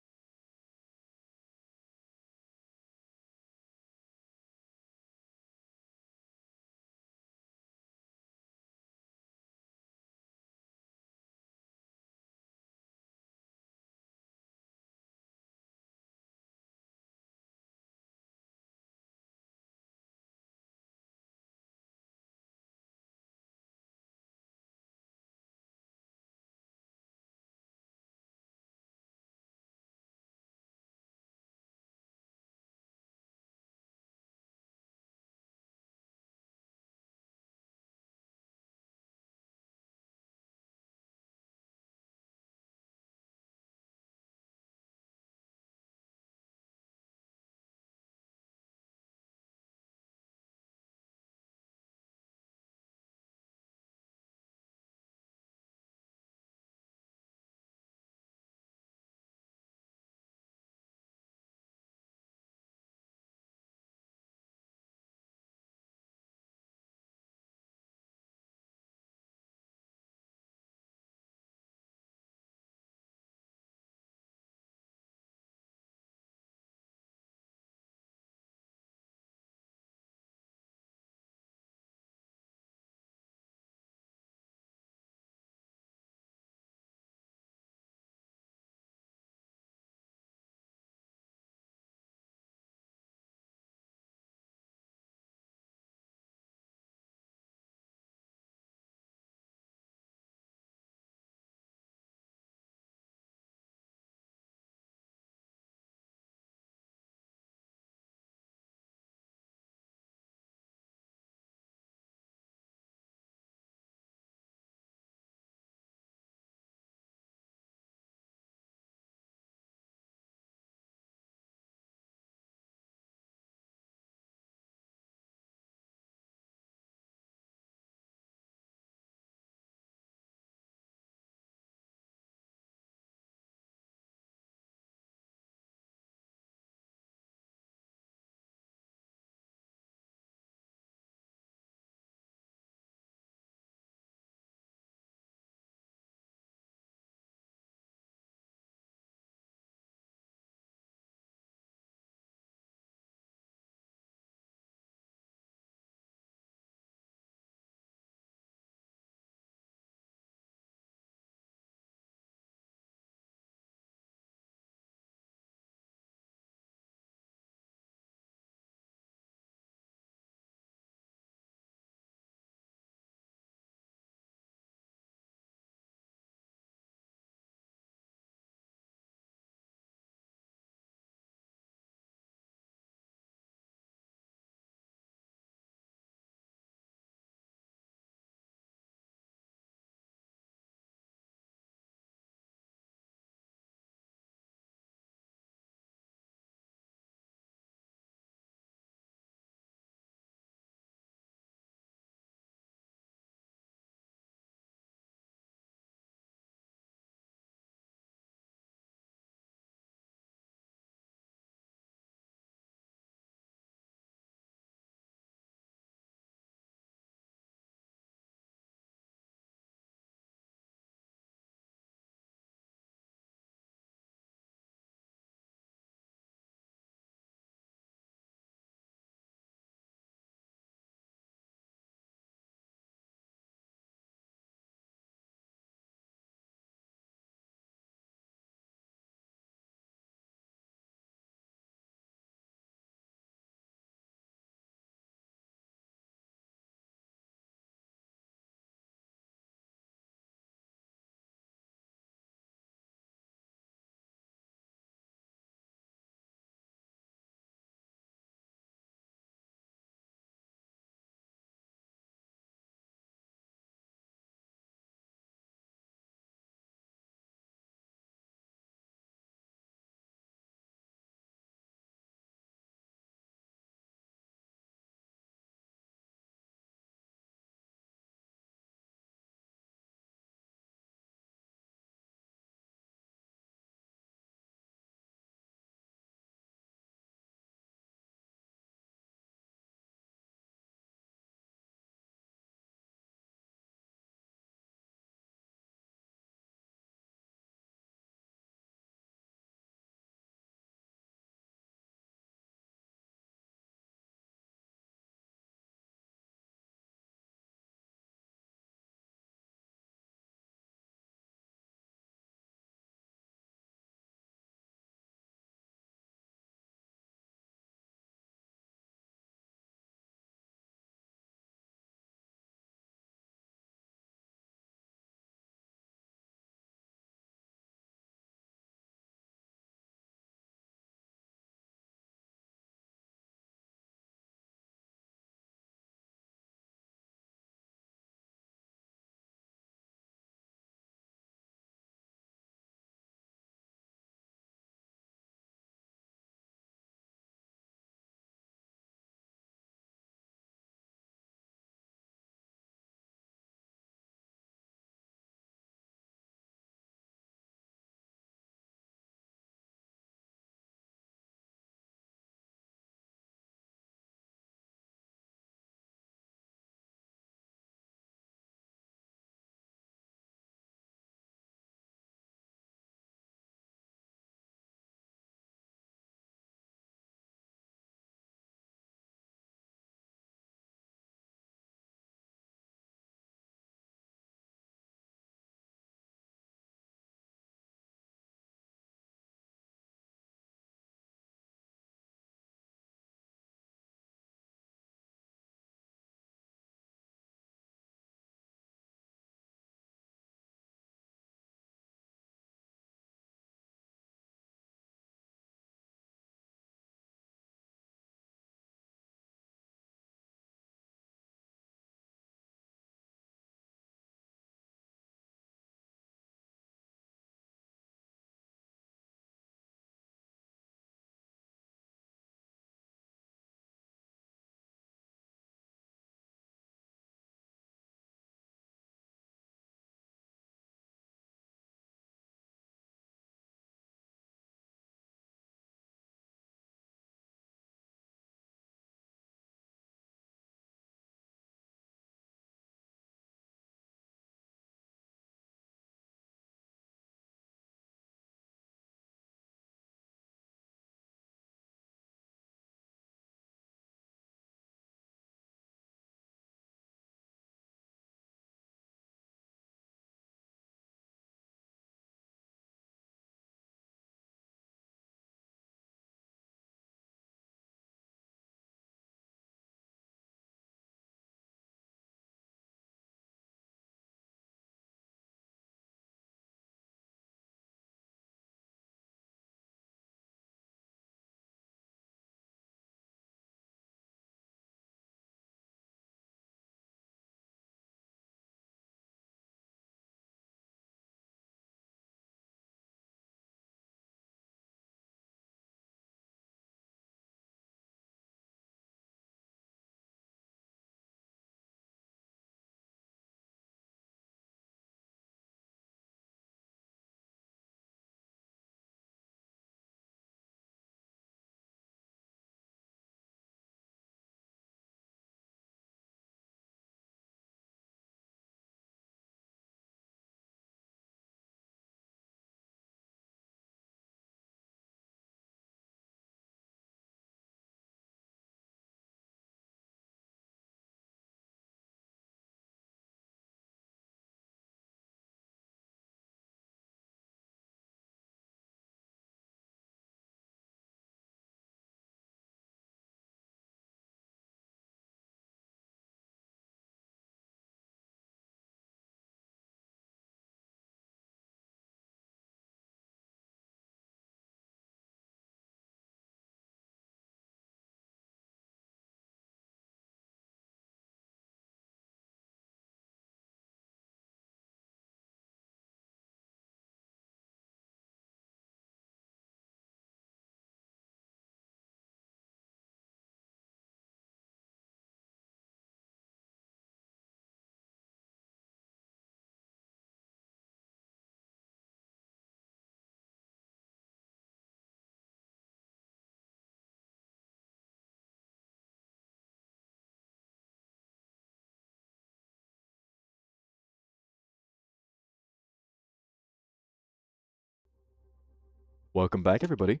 Welcome back, everybody.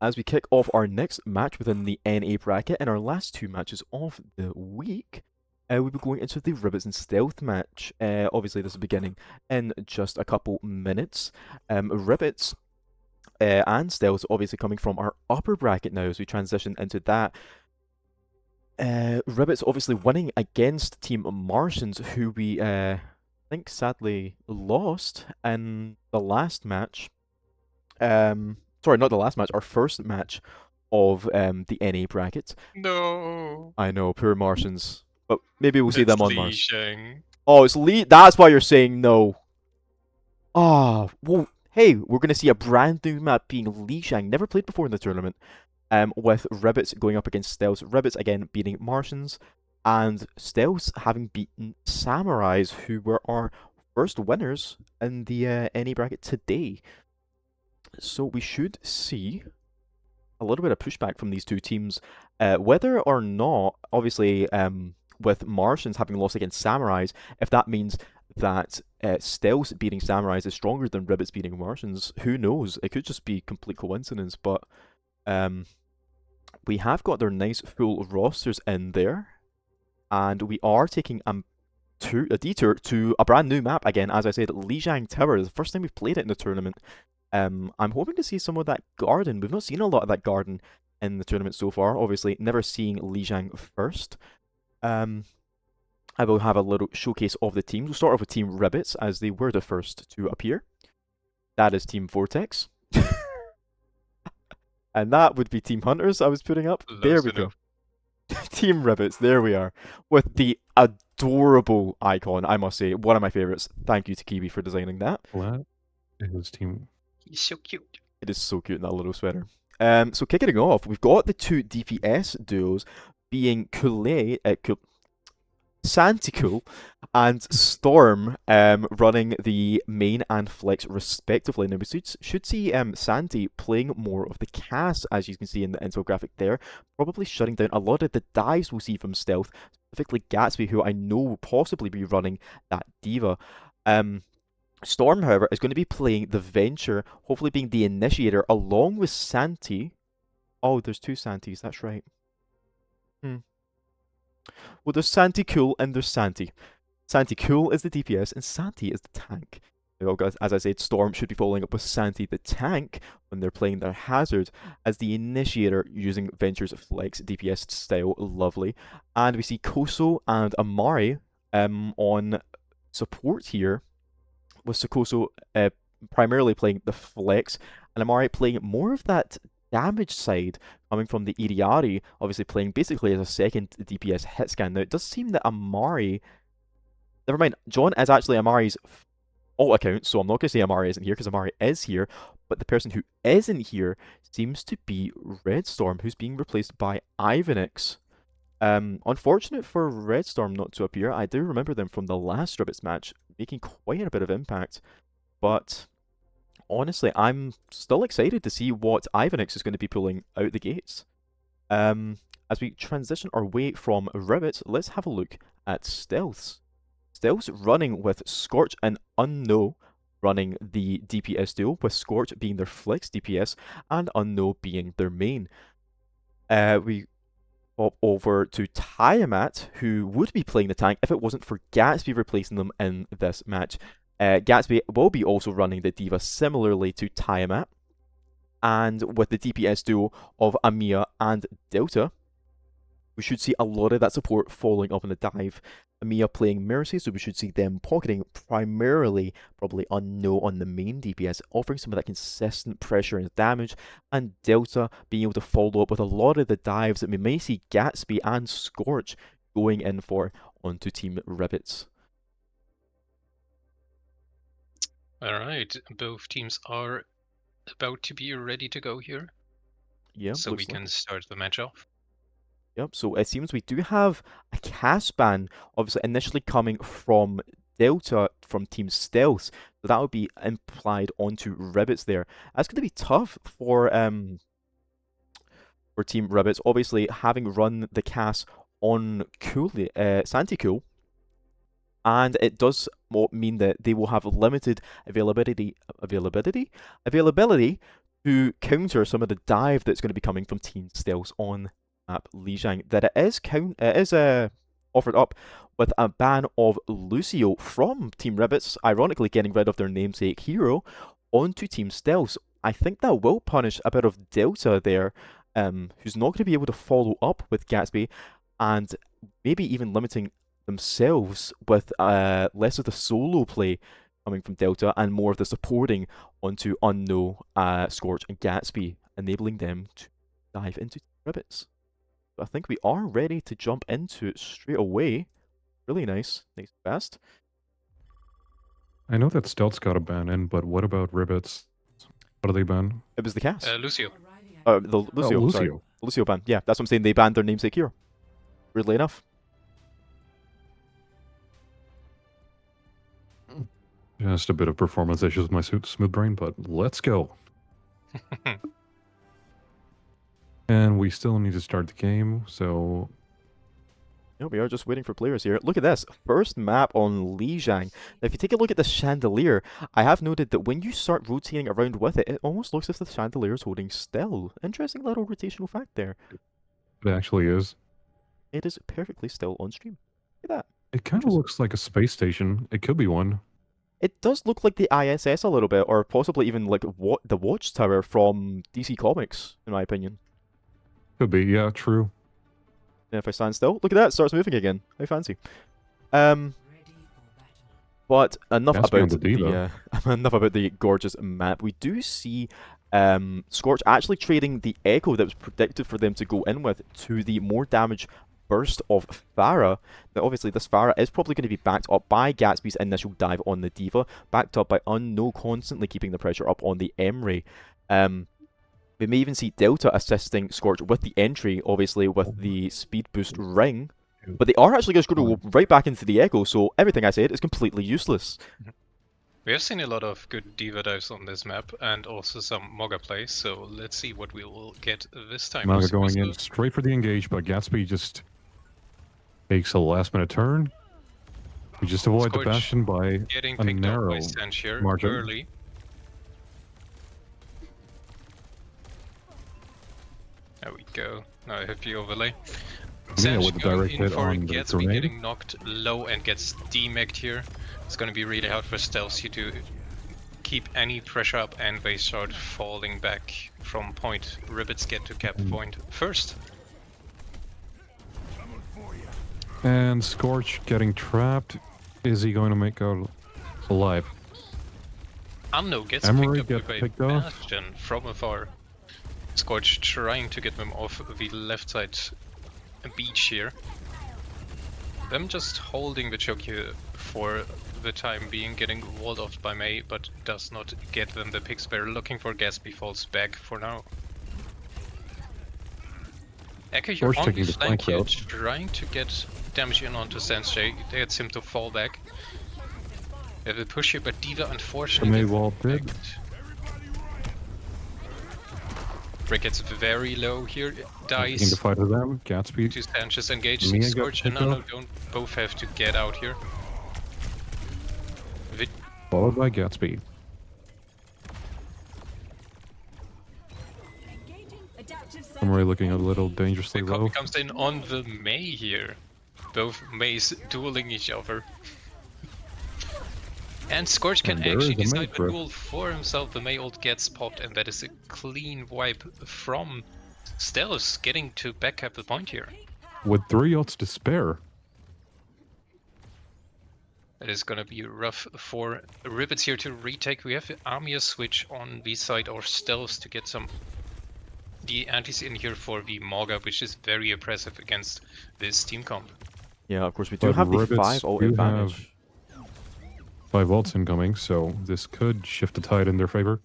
As we kick off our next match within the NA bracket and our last two matches of the week, we'll be going into the Ribbits and Stealth match. Obviously, this is beginning in just a couple minutes. Ribbits and Stealth obviously coming from our upper bracket now as we transition into that. Ribbits obviously winning against Team Martians, who we think sadly lost in the last match. Sorry, not the last match, our first match of the NA bracket. No. I know, poor Martians. But maybe we'll see It's them on Li Mars. Sheng. Oh, it's Lee. That's why you're saying no. Ah, well, hey, we're going to see a brand new map being Li Shang, never played before in the tournament, with Ribbits going up against Stealth. Ribbits, again, beating Martians, and Stealth having beaten Samurais, who were our first winners in the NA bracket today. So we should see a little bit of pushback from these two teams. Whether or not, obviously, with Martians having lost against Samurais, if that means that Stealth beating Samurais is stronger than Ribbits beating Martians, who knows? It could just be complete coincidence, but we have got their nice full rosters in there, and we are taking a detour to a brand new map again. As I said, Lijiang Tower, the first time we've played it in the tournament. I'm hoping to see some of that garden. We've not seen a lot of that garden in the tournament so far. Obviously, never seeing Lijiang first. I will have a little showcase of the teams. We'll start off with Team Ribbits, as they were the first to appear. That is Team Vortex. And that would be Team Hunters I was putting up. There we go. Team Ribbits, there we are. With the adorable icon, I must say. One of my favourites. Thank you to Kiwi for designing that. What is Team... He's so cute. It is so cute in that little sweater. So kicking it off, we've got the two DPS duos being Santicool and Storm running the main and flex respectively. Now we should see Santi playing more of the cast, as you can see in the infographic there, probably shutting down a lot of the dives we'll see from Stealth, specifically Gatsby, who I know will possibly be running that diva. Storm, however, is going to be playing the Venture, hopefully being the initiator, along with Santi. Oh, there's two Santis, that's right. Well, there's Santicool and there's Santi. Santicool is the DPS and Santi is the tank. As I said, Storm should be following up with Santi the tank when they're playing their Hazard as the initiator using Venture's Flex DPS style. Lovely. And we see Koso and Amari on support here, with Sukoso primarily playing the Flex, and Amari playing more of that damage side, coming from the Iriari, obviously playing basically as a second DPS hit scan. Now, it does seem that Amari... Never mind, John is actually Amari's alt account, so I'm not going to say Amari isn't here, because Amari is here, but the person who isn't here seems to be Redstorm, who's being replaced by Ivanix. Unfortunate for Redstorm not to appear. I do remember them from the last Ribbits match, making quite a bit of impact, but honestly, I'm still excited to see what Ivanix is going to be pulling out the gates. As we transition our way from Ribbits, let's have a look at Stealths. Stealths running with Scorch and Unknow running the DPS duo, with Scorch being their flex DPS and Unknow being their main. We pop over to Tiamat, who would be playing the tank if it wasn't for Gatsby replacing them in this match. Gatsby will be also running the Diva similarly to Tiamat, and with the DPS duo of Amiya and Delta, we should see a lot of that support following up on the dive. Amiya playing Mercy, so we should see them pocketing primarily, probably Unknown on the main DPS, offering some of that consistent pressure and damage, and Delta being able to follow up with a lot of the dives that we may see Gatsby and Scorch going in for onto Team Ribbits. Alright, both teams are about to be ready to go here. Yeah, so we can start the match off. Yep, so it seems we do have a cast ban, obviously initially coming from Delta from Team Stealth, so that would be implied onto Ribbits there. That's going to be tough for Team Ribbits, obviously having run the cast on Santicool, and it does mean that they will have limited availability to counter some of the dive that's going to be coming from Team Stealth on map Lijiang, that it is offered up with a ban of Lucio from Team Ribbits, ironically getting rid of their namesake hero, onto Team Stealth. I think that will punish a bit of Delta there, who's not going to be able to follow up with Gatsby, and maybe even limiting themselves with less of the solo play coming from Delta and more of the supporting onto Unknown, Scorch, and Gatsby, enabling them to dive into Ribbits. So I think we are ready to jump into it straight away. Really nice. Nice fast. I know that Stealth's got a ban in, but what about Ribbits? What do they ban? It was the cast. Lucio. The Lucio, Lucio. sorry. Lucio ban. Yeah, that's what I'm saying. They banned their namesake hero. Weirdly enough. Just a bit of performance issues with my smooth brain, but let's go. And we still need to start the game, so... Yeah, we are just waiting for players here. Look at this. First map on Lijiang. Now, if you take a look at the chandelier, I have noted that when you start rotating around with it, it almost looks as if the chandelier is holding still. Interesting little rotational fact there. It actually is. It is perfectly still on stream. Look at that. It kind of looks like a space station. It could be one. It does look like the ISS a little bit, or possibly even like the Watchtower from DC Comics, in my opinion. Could be, yeah, true. And if I stand still, look at that, it starts moving again. How fancy. But enough about enough about the gorgeous map. We do see Scorch actually trading the Echo that was predicted for them to go in with to the more damage burst of Pharah. Now obviously this Pharah is probably going to be backed up by Gatsby's initial dive on the D.Va, backed up by Unknown constantly keeping the pressure up on the Emre. We may even see Delta assisting Scorch with the entry, obviously with the speed boost ring, but they are actually just going to go right back into the Echo, so everything I said is completely useless. We have seen a lot of good D.Va dives on this map, and also some Mogga plays, so let's see what we will get this time. Mogga going in straight for the engage, but Gatsby just takes a last-minute turn. We just avoid the Bastion by a narrow margin. Early. There we go. Now I have the overlay. Yeah, with the direct hit on the Gatsby grenade. getting knocked low and gets demagged here. It's gonna be really hard for Stealth here to keep any pressure up, and they start falling back from point. Ribbits get to cap point first. And Scorch getting trapped. Is he going to make out alive? Unknown gets Emery picked up gets with picked a off. Bastion from afar. Scorch trying to get them off the left side beach here. Them just holding the choke here for the time being, getting walled off by Mei, but does not get them the picks. They're looking for Gatsby, falls back for now. Echo here Scorch on taking the the flank flank here, route. trying to get damage in onto Sensei. Gets him to fall back. They have a push here, but D.Va The unfortunately... May wall did. Brick gets very low here, Taking dies. the fight with them. Gatsby. Two Sanchez engaged. Mia got Scorch and picked Unknown off. don't both have to get out here. Followed by Gatsby. I'm really looking a little dangerously low. Copy comes in on the Mei here. Both Meis dueling each other. And Scorch can And there actually is a Mei decide the grip. duel for himself. The Mei ult gets popped, and that is a clean wipe from Stealth, getting to back up the point here. With 3 ults to spare. It is gonna be rough for Ribbits here to retake. We have Armia switch on the side of Stealth to get some the antis in here for the Mogga, which is very oppressive against this team comp. Yeah, of course we do But have the Ribbits 5 ult do advantage. have 5 ults incoming, so this could shift the tide in their favor.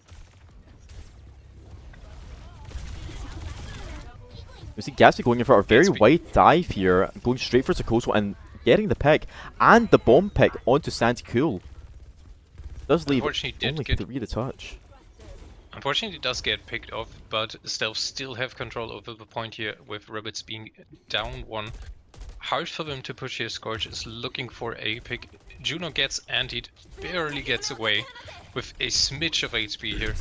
We see Gatsby going in for a very wide dive here, going straight for Zakoso and getting the pick and the bomb pick onto Santikul. Does leave Unfortunately, only 3 to touch. Unfortunately, it does get picked off, but Stealth still have control over the point here, with Ribbits being down 1. Hard for them to push here. Scorch is looking for a pick. Juno gets antied, barely gets away with a smidge of HP here.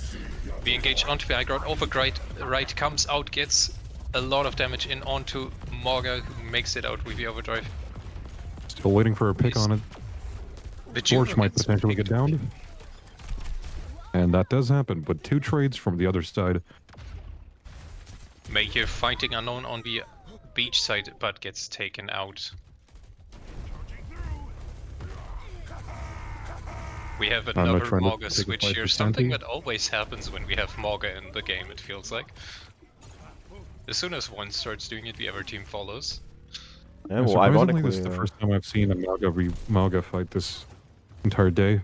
We engage onto the high ground. Overgride right comes out, gets a lot of damage in onto Morga, who makes it out with the overdrive. Still waiting for a pick on it. The Torch might potentially get downed. And that does happen, but 2 trades from the other side. May here fighting unknown on the beach side, but gets taken out. We have another Morga switch here, something that always happens when we have Morga in the game, it feels like. As soon as one starts doing it, the other team follows. Yeah, well, surprisingly, ironically, this is the first time I've seen a Malga fight this entire day.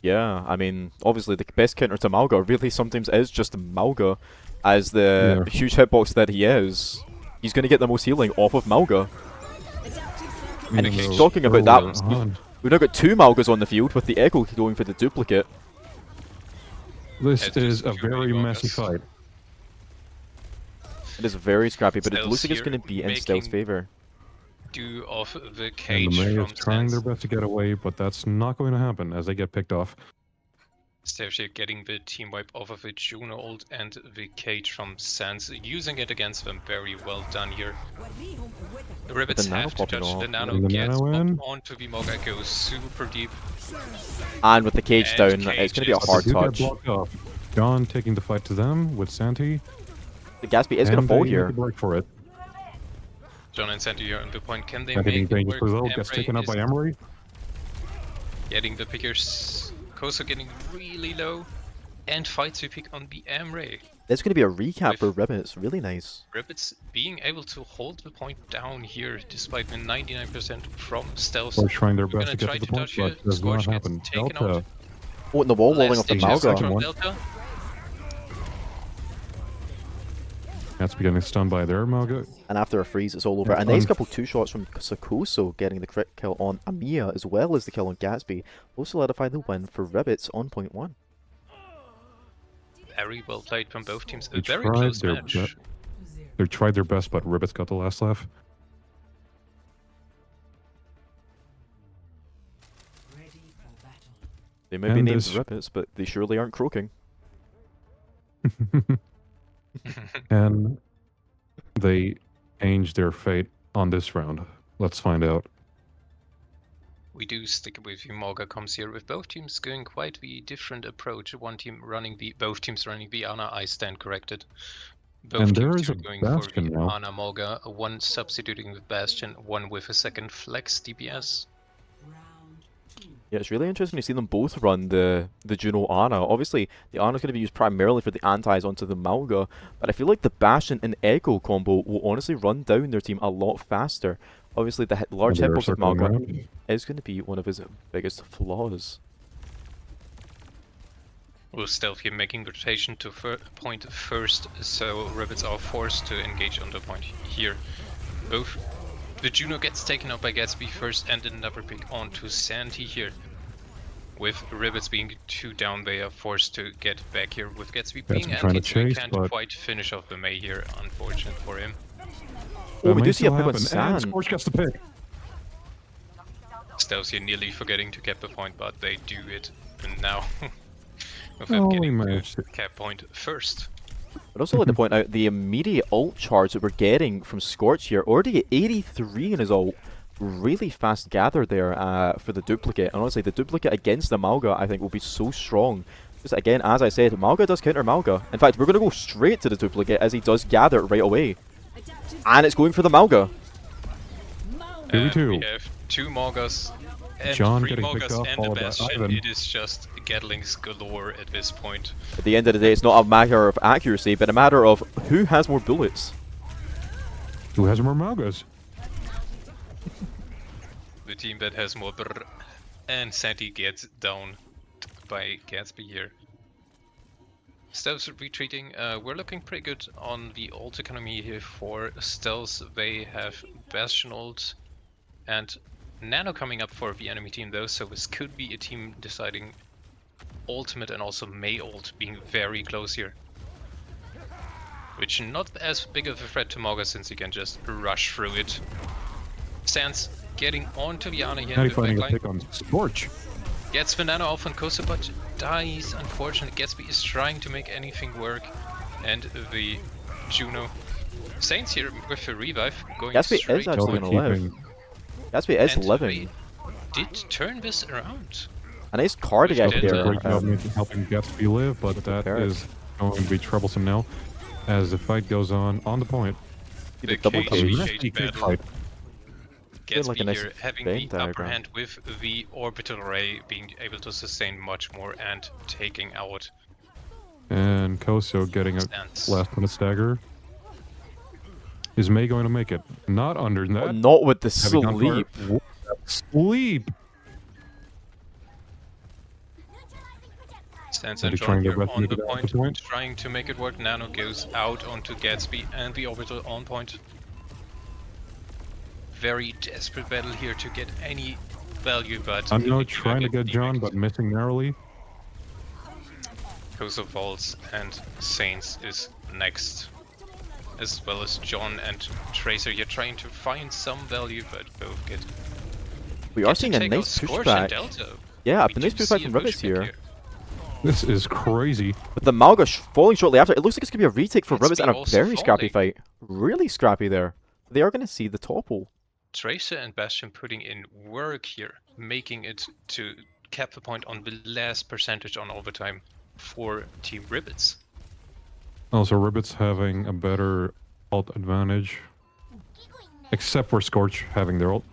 Yeah, I mean, obviously the best counter to Malga really sometimes is just Malga, as the huge hitbox that he is. He's going to get the most healing off of Malga. And talking about that, we've now got 2 Malgas on the field with the Echo going for the duplicate. This is a very messy fight. It is very scrappy, but it looks like it's going to be in Stealth's favor. Do off the And cage the May from is trying their best to get away, but that's not going to happen as they get picked off. Stealth here getting the team wipe off of the Juno ult and the cage from Sans, using it against them. Very well done here. The Rabbits have to touch the nano, gets popped onto the Morga, goes super deep. And with the cage down, it's going to be a hard touch. John taking the fight to them with Santi. The Gatsby is going to fall here. Work for it. John and Santi here on the point. Can they Santi make it work? gets taken up by Emery. Getting the pickers. Koso getting really low. And fights we pick on the Emre. There's going to be a recap for Ribbits. Really nice. Ribbits being able to hold the point down here despite the 99% from Stealth. They're trying their best to get to the point, but it does not happen. Delta. Oh, and the wall rolling off the Malga. That's getting stunned by their Malga. And after a freeze, it's all over. A nice couple 2 shots from Sakoso getting the crit kill on Amiya as well as the kill on Gatsby. Will solidify the win for Ribbits on point 1. Very well played from both teams. A They very tried close their match. They tried their best, but Ribbits got the last laugh. They may be named Ribbits, but they surely aren't croaking. And they changed their fate on this round. Let's find out. We do stick with you. Morga comes here with both teams going quite the different approach. One team running both teams running the Ana. I stand corrected. Both And there teams is are a going for Bastion the now. Ana Morga. One substituting with Bastion, one with a second flex DPS. Yeah, it's really interesting to see them both run the Juno Ana. Obviously, the Ana's going to be used primarily for the antis onto the Malga, but I feel like the Bastion and Echo combo will honestly run down their team a lot faster. Obviously, the large And they're hitbox of circling Malga around. is going to be one of his biggest flaws. Will Stealth here making rotation to point first, so Rabbits are forced to engage on the point here. Both the Juno gets taken out by Gatsby first, and another pick onto Santi here. With Rabbits being 2 down, they are forced to get back here. With Gatsby being trying to anti, so he chase, can't but- quite finish off the May here, unfortunate for him. Oh, we may do see a still pick on happen, San. and Scorch gets the pick. Stealth here nearly forgetting to cap the point, but they do it now. With Oh, them we getting managed the it. cap point first. I'd also like to point out the immediate ult charge that we're getting from Scorch here. Already at 83 in his ult. Really fast gather there for the duplicate. And honestly, the duplicate against the Malga, I think, will be so strong. Just again, as I said, Malga does counter Malga. In fact, we're going to go straight to the duplicate as he does gather right away. And it's going for the Malga. Here we And do. we have 2 Morgas and John 3 getting picked Morgas off, and a followed by Bastion. Ivan. It is just Gatlings galore at this point. At the end of the day, it's not a matter of accuracy, but a matter of who has more bullets. Who has more Malgas? The team that has more brr. And Santi gets down by Gatsby here. Stealth retreating. We're looking pretty good on the ult economy here for Stealth. They have Bastion ult and Nano coming up for the enemy team though, so this could be a team deciding ultimate and also May ult being very close here. Which not as big of a threat to Morga since he can just rush through it. Sans getting onto the Ana here Now in he's the finding a backline. pick on Scorch. Gets the Nano off on Kosa, but dies. Unfortunately, Gatsby is trying to make anything work, and the Juno Saints here with a revive going Gatsby straight is actually to gonna live. Gatsby is and living. they did turn this around. A nice card With out Delta. there. Great job helping Gatsby live, but that is going to be troublesome now as the fight goes on the point. The double cage battle. Fight. Feel like Gatsby a nice here having Venn the upper diagram. hand with the orbital ray, being able to sustain much more and taking out. And Koso getting a last minute stagger. Is May going to make it? Not under that. Not with the Heavy gunfire. sleep. Sleep. Stands Are and they trying John their here best to on make the it out to point, the point? trying to make it work. Nano goes out onto Gatsby and the orbital on point. Very desperate battle here to get any value, but I'm now trying to get John, but missing narrowly. Koso falls and Saints is next. As well as John and Tracer, you're trying to find some value, but both get. We get are to seeing a take out nice Scorch and pushback. Delta. Yeah, We a nice do pushback see from a Ribbits pushback here. This is crazy. But the Malga falling shortly after. It looks like it's going to be a retake for Gatsby Ribbits and a also very scrappy falling. fight. Really scrappy there. They are going to see the topple. Tracer and Bastion putting in work here, making it to cap the point on the last percentage on overtime for Team Ribbits. Also, Ribbits having a better ult advantage. Except for Scorch having their ult.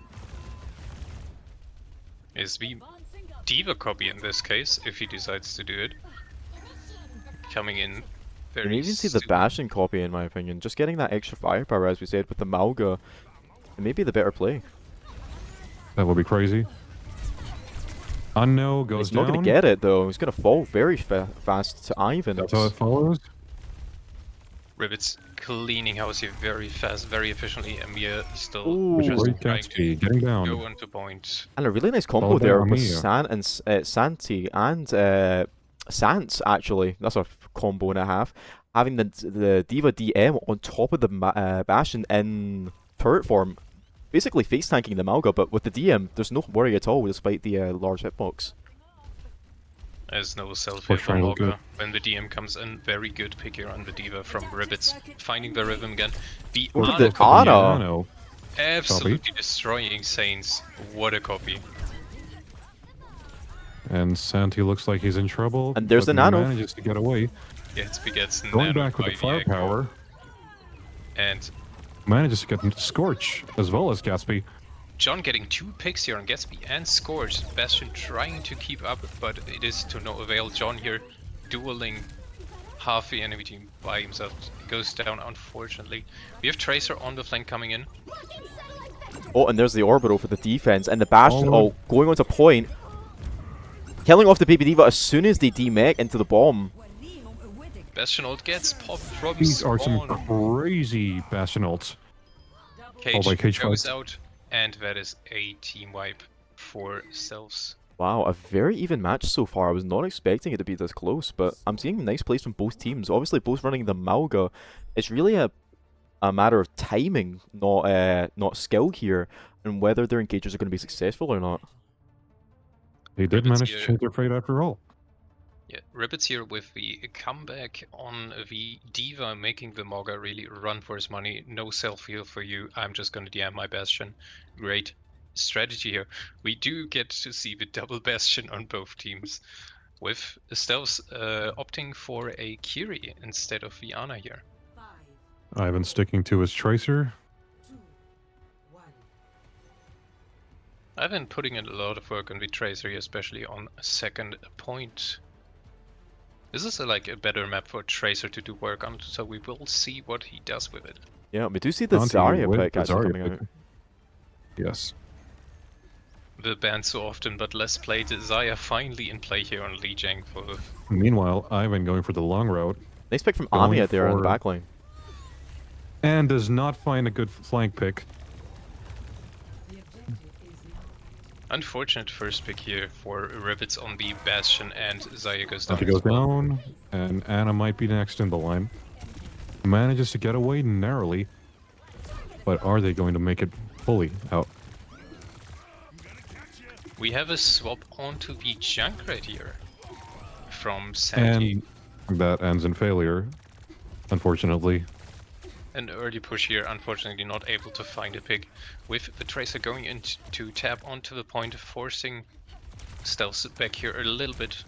Is the Diva copy in this case, if he decides to do it. Coming in You very can even see the soon. Bastion copy, in my opinion. Just getting that extra firepower, as we said, with the Malga, it may be the better play. That would be crazy. Unknown goes He's not down. going to get it, though. He's going to fall very fast to Ivan. That's how it follows. Ribbits cleaning house here very fast, very efficiently, and we are still Ooh. just Great trying to Gatsby, getting down. go on to point. And a really nice combo Followed by there with Armia. San and Santi and Sans, actually. That's a combo and a half. Having the Diva DM on top of the Bastion in turret form. Basically face tanking the Malga, but with the DM, there's no worry at all despite the large hitbox. There's no self-hit Scorch from triangle, Olga when the DM comes in. Very good pick here on the Diva from Ribbits. Finding the rhythm again. The Look at Ana the copy, Ana. absolutely destroying Saints. What a copy. And Santi looks like he's in trouble. And there's but the Nano. manages to get away. Gatsby gets Going Nano back with by the the echo. firepower. And Manages to get Scorch as well as Gatsby. John getting 2 picks here on Gatsby and Scorch. Bastion trying to keep up, but it is to no avail. John here dueling half the enemy team by himself. Goes down, unfortunately. We have Tracer on the flank coming in. Oh, and there's the orbital for the defense. And the Bastion, Oh. going on to point. Killing off the Baby Diva as soon as they demech into the bomb. Bastion ult gets popped from These are some spawn. crazy Bastion ults. Cage, by Cage goes fights. out, and that is a team wipe for Selves. Wow, a very even match so far. I was not expecting it to be this close, but I'm seeing nice plays from both teams. Obviously, both running the Malga. It's really a matter of timing, not skill here, and whether their engagers are going to be successful or not. They did Ribbits manage to here. change their fate after all. Yeah, Ribbits here with the comeback on the Diva, making the Moga really run for his money. No self-heal for you. I'm just going to DM my Bastion. Great strategy here. We do get to see the double Bastion on both teams, with Stealth opting for a Kiri instead of the Ana here. Ivan sticking to his Tracer. I've been putting in a lot of work on the Tracer, especially on second point. This is like a better map for Tracer to do work on, so we will see what he does with it. Yeah, we do see the Dante Zarya with pick the actually Zarya coming pick. out. Yes. The ban so often but less played. Zaya finally in play here on Lijiang for Meanwhile, Ivan going for the long route. Nice pick from Going Amia there in the for- backline. And does not find a good flank pick. unfortunate first pick here for Ribbits on the Bastion, and Zaya goes down. Dante as goes well. down, and Anna might be next in the line. Manages to get away narrowly. But are they going to make it fully out? We have a swap onto the Junkrat here. from Sandy. And that ends in failure, unfortunately. An early push here, unfortunately not able to find a pick, with the Tracer going in to tap onto the point, forcing Stealth back here a little bit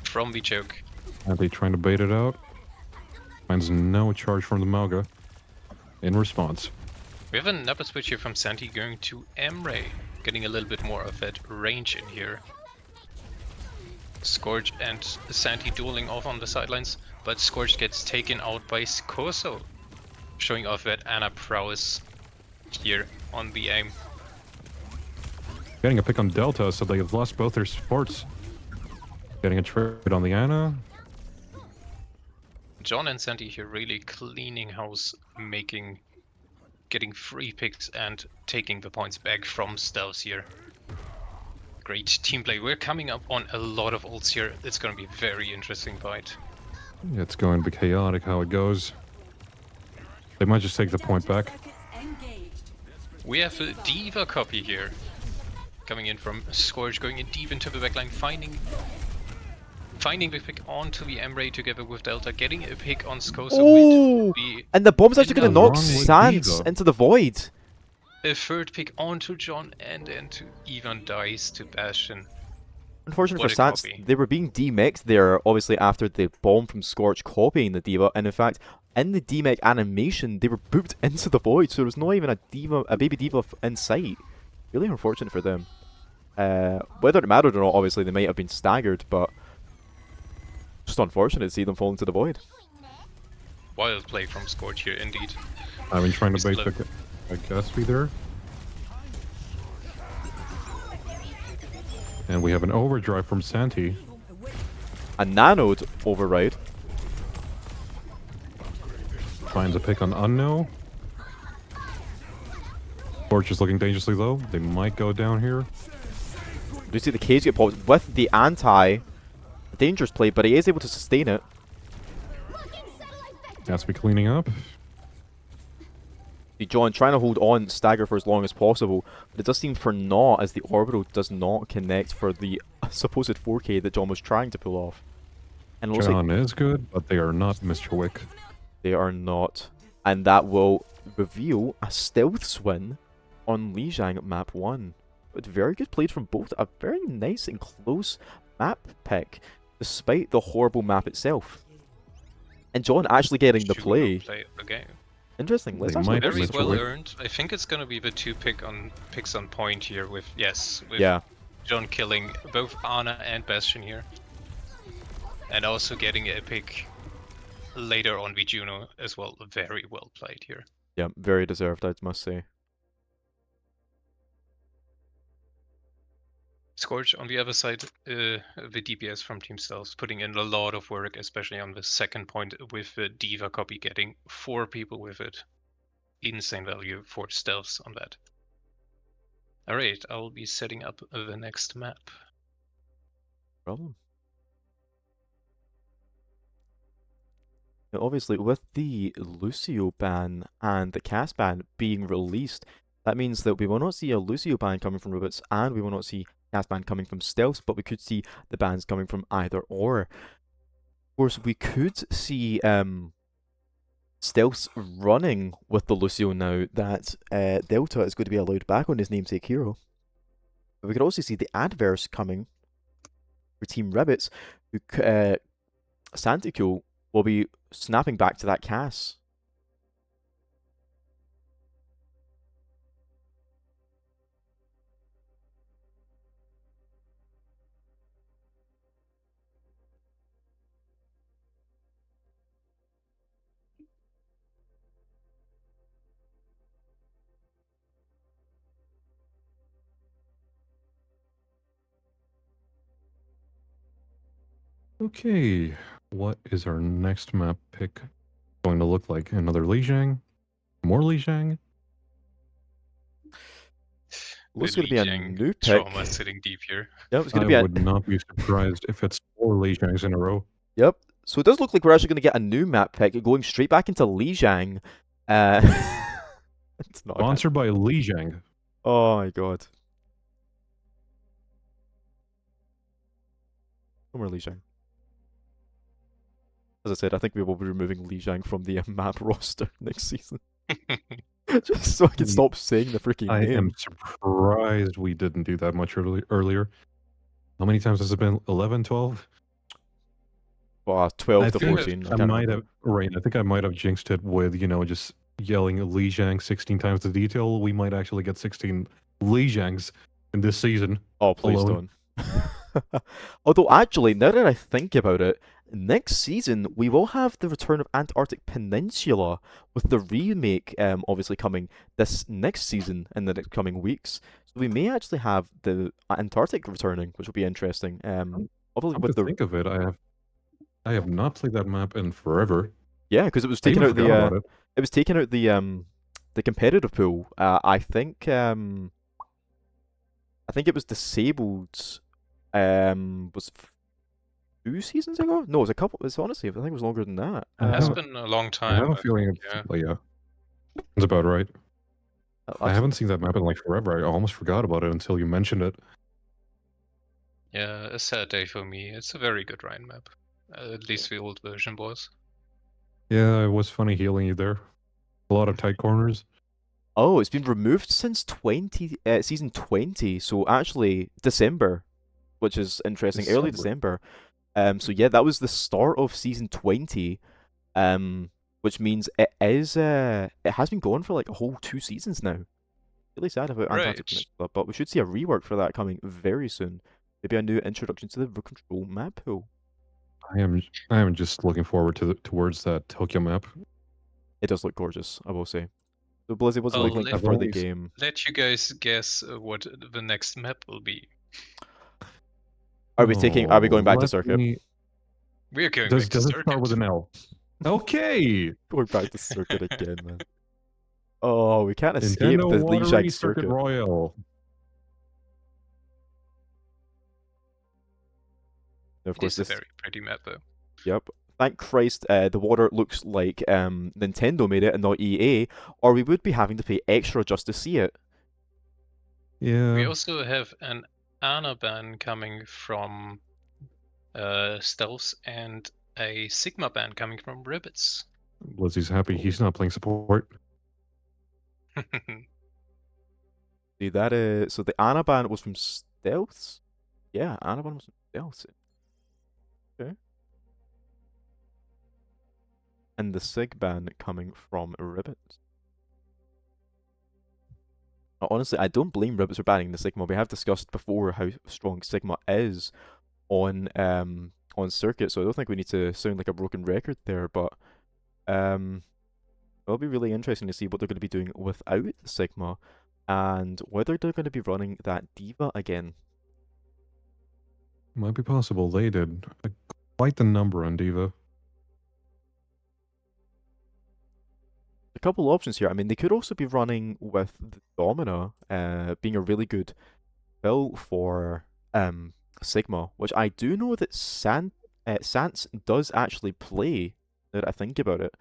from the choke. Are they trying to bait it out? Finds no charge from the Mauga in response. We have another switch here from Santi going to Emre, getting a little bit more of that range in here. Scourge and Santi dueling off on the sidelines, but Scourge gets taken out by Corso, showing off that Ana prowess here on the aim. Getting a pick on Delta, so they have lost both their supports. Getting a trade on the Ana. John and Santi here really cleaning house, getting free picks and taking the points back from Stealth here. Great team play. We're coming up on a lot of ults here. It's going to be a very interesting fight. It's going to be chaotic how it goes. They might just take the point back. We have a Diva copy here. Coming in from Scourge, going in deep into the backline, finding the pick onto the Emre together with Delta, getting a pick on Skosa. Oh! And the bomb's actually going to knock Sans into the void. A third pick onto John and into Ivan dies to Bastion. Unfortunately What for a Sans, copy. they were being demexed there, obviously after the bomb from Scorch copying the Diva, and in fact, in the demech animation, they were booped into the void, so there was not even a baby Diva in sight. Really unfortunate for them. Whether it mattered or not, obviously they might have been staggered, but just unfortunate to see them fall into the void. Wild play from Scorch here, indeed. I've been trying to bait the Gatsby there. And we have an overdrive from Santi. A nanoed override. Finds a pick on Unknown. Torch is looking dangerously low. They might go down here. Do you see the cage get popped with the dangerous play, but he is able to sustain it. Gatsby cleaning up. See John trying to hold on stagger for as long as possible, but it does seem for naught as the orbital does not connect for the supposed 4K that John was trying to pull off. And it looks John like is good, but they are not Mr. Wick. they are not. And that will reveal a stealth swing on Lijiang map 1. But very good played from both. A very nice and close map pick, despite the horrible map itself. And John actually getting the play. Play of the game. Interesting. Let's They actually might Very Mr. well Wick. earned. I think it's gonna be the two picks on point here with Yeah. John killing both Ana and Bastion here. And also getting a pick later on with Juno as well. Very well played here. Yeah, very deserved, I must say. Scorch on the other side, the DPS from Team Stealth putting in a lot of work, especially on the second point with the Diva copy getting 4 people with it. Insane value for Stealths on that. Alright, I'll be setting up the next map. Problem. Now, obviously, with the Lucio ban and the Cass ban being released, that means that we will not see a Lucio ban coming from Robots, and we will not see Cass ban coming from Stealth, but we could see the bans coming from either or. Of course, we could see Stealth's running with the Lucio now that Delta is going to be allowed back on his namesake hero. But we could also see the adverse coming for Team Ribbits, who Santico will be snapping back to that Cass. Okay, what is our next map pick going to look like? Another Lijiang? More Lijiang? Looks going to be a Lijiang new pick. Trauma sitting deep here. Yep, it's going to I be would not be surprised if it's 4 Lijiangs in a row. Yep. So it does look like we're actually going to get a new map pick going straight back into Lijiang. It's not Sponsored by Lijiang. Oh my god. No more Lijiang. As I said, I think we will be removing Li Jiang from the map roster next season. Just so I can stop saying the freaking I name. am surprised we didn't do that much earlier. How many times has it been? 11, 12? Well, 12 I to think 14. I I can't might remember. have right. I think I might have jinxed it with just yelling Li Jiang 16 times the detail. We might actually get 16 Li Jiangs in this season. Oh, please alone. don't. Although, actually, now that I think about it, next season we will have the return of Antarctic Peninsula with the remake obviously coming this next season in the next coming weeks. So we may actually have the Antarctic returning, which will be interesting. Obviously Come with to the think of it, I have not played that map in forever. yeah, because it was I taken even out the forgot about it. it was taken out the competitive pool. I think it was disabled. Was it 2 seasons ago? No, it was a couple. It's honestly, I think it was longer than that. It's been a long I time. have a I feeling think, it's, yeah. but yeah, it's about right. I I've- haven't seen that map in like forever. I almost forgot about it until you mentioned it. Yeah, a sad day for me. It's a very good Rhine map. At least the old version was. Yeah, it was funny healing you there. A lot of tight corners. Oh, it's been removed since season 20. So actually December, which is interesting. Early December. So yeah, that was the start of season 20. Which means it has been going for like a whole 2 seasons now. Really sad about Antarctic Right. Peninsula, but we should see a rework for that coming very soon. Maybe a new introduction to the control map pool. I am just looking forward towards that Tokyo map. It does look gorgeous, I will say. So Blizzy, what's it I'll looking let, for the game? let you guys guess what the next map will be. Are we going back to let circuit? me- We're going Does back to it start circuit. with an L? Okay. Going back to circuit again, man. Oh, we can't escape Nintendo the Li Watery Jiang Circuit circuit. Royale. Of It course, is a this. very pretty map, though. Yep. Thank Christ, the water looks like Nintendo made it and not EA, or we would be having to pay extra just to see it. Yeah. We also have an Ana ban coming from Stealth and a Sigma ban coming from Ribbits. Lizzie's happy he's not playing support. See that is so the Anaban was from Stealth. Yeah, Anaban was from Stealth. Okay. And the Sig ban coming from Ribbits. Honestly, I don't blame Ribbits for banning the Sigma. We have discussed before how strong Sigma is on circuit, so I don't think we need to sound like a broken record there, but it'll be really interesting to see what they're going to be doing without the Sigma and whether they're going to be running that Diva again. Might be possible. They did quite the number on Diva. A couple options here. I mean, they could also be running with the Domina, being a really good build for Sigma, which I do know that Sans does actually play, now that I think about it.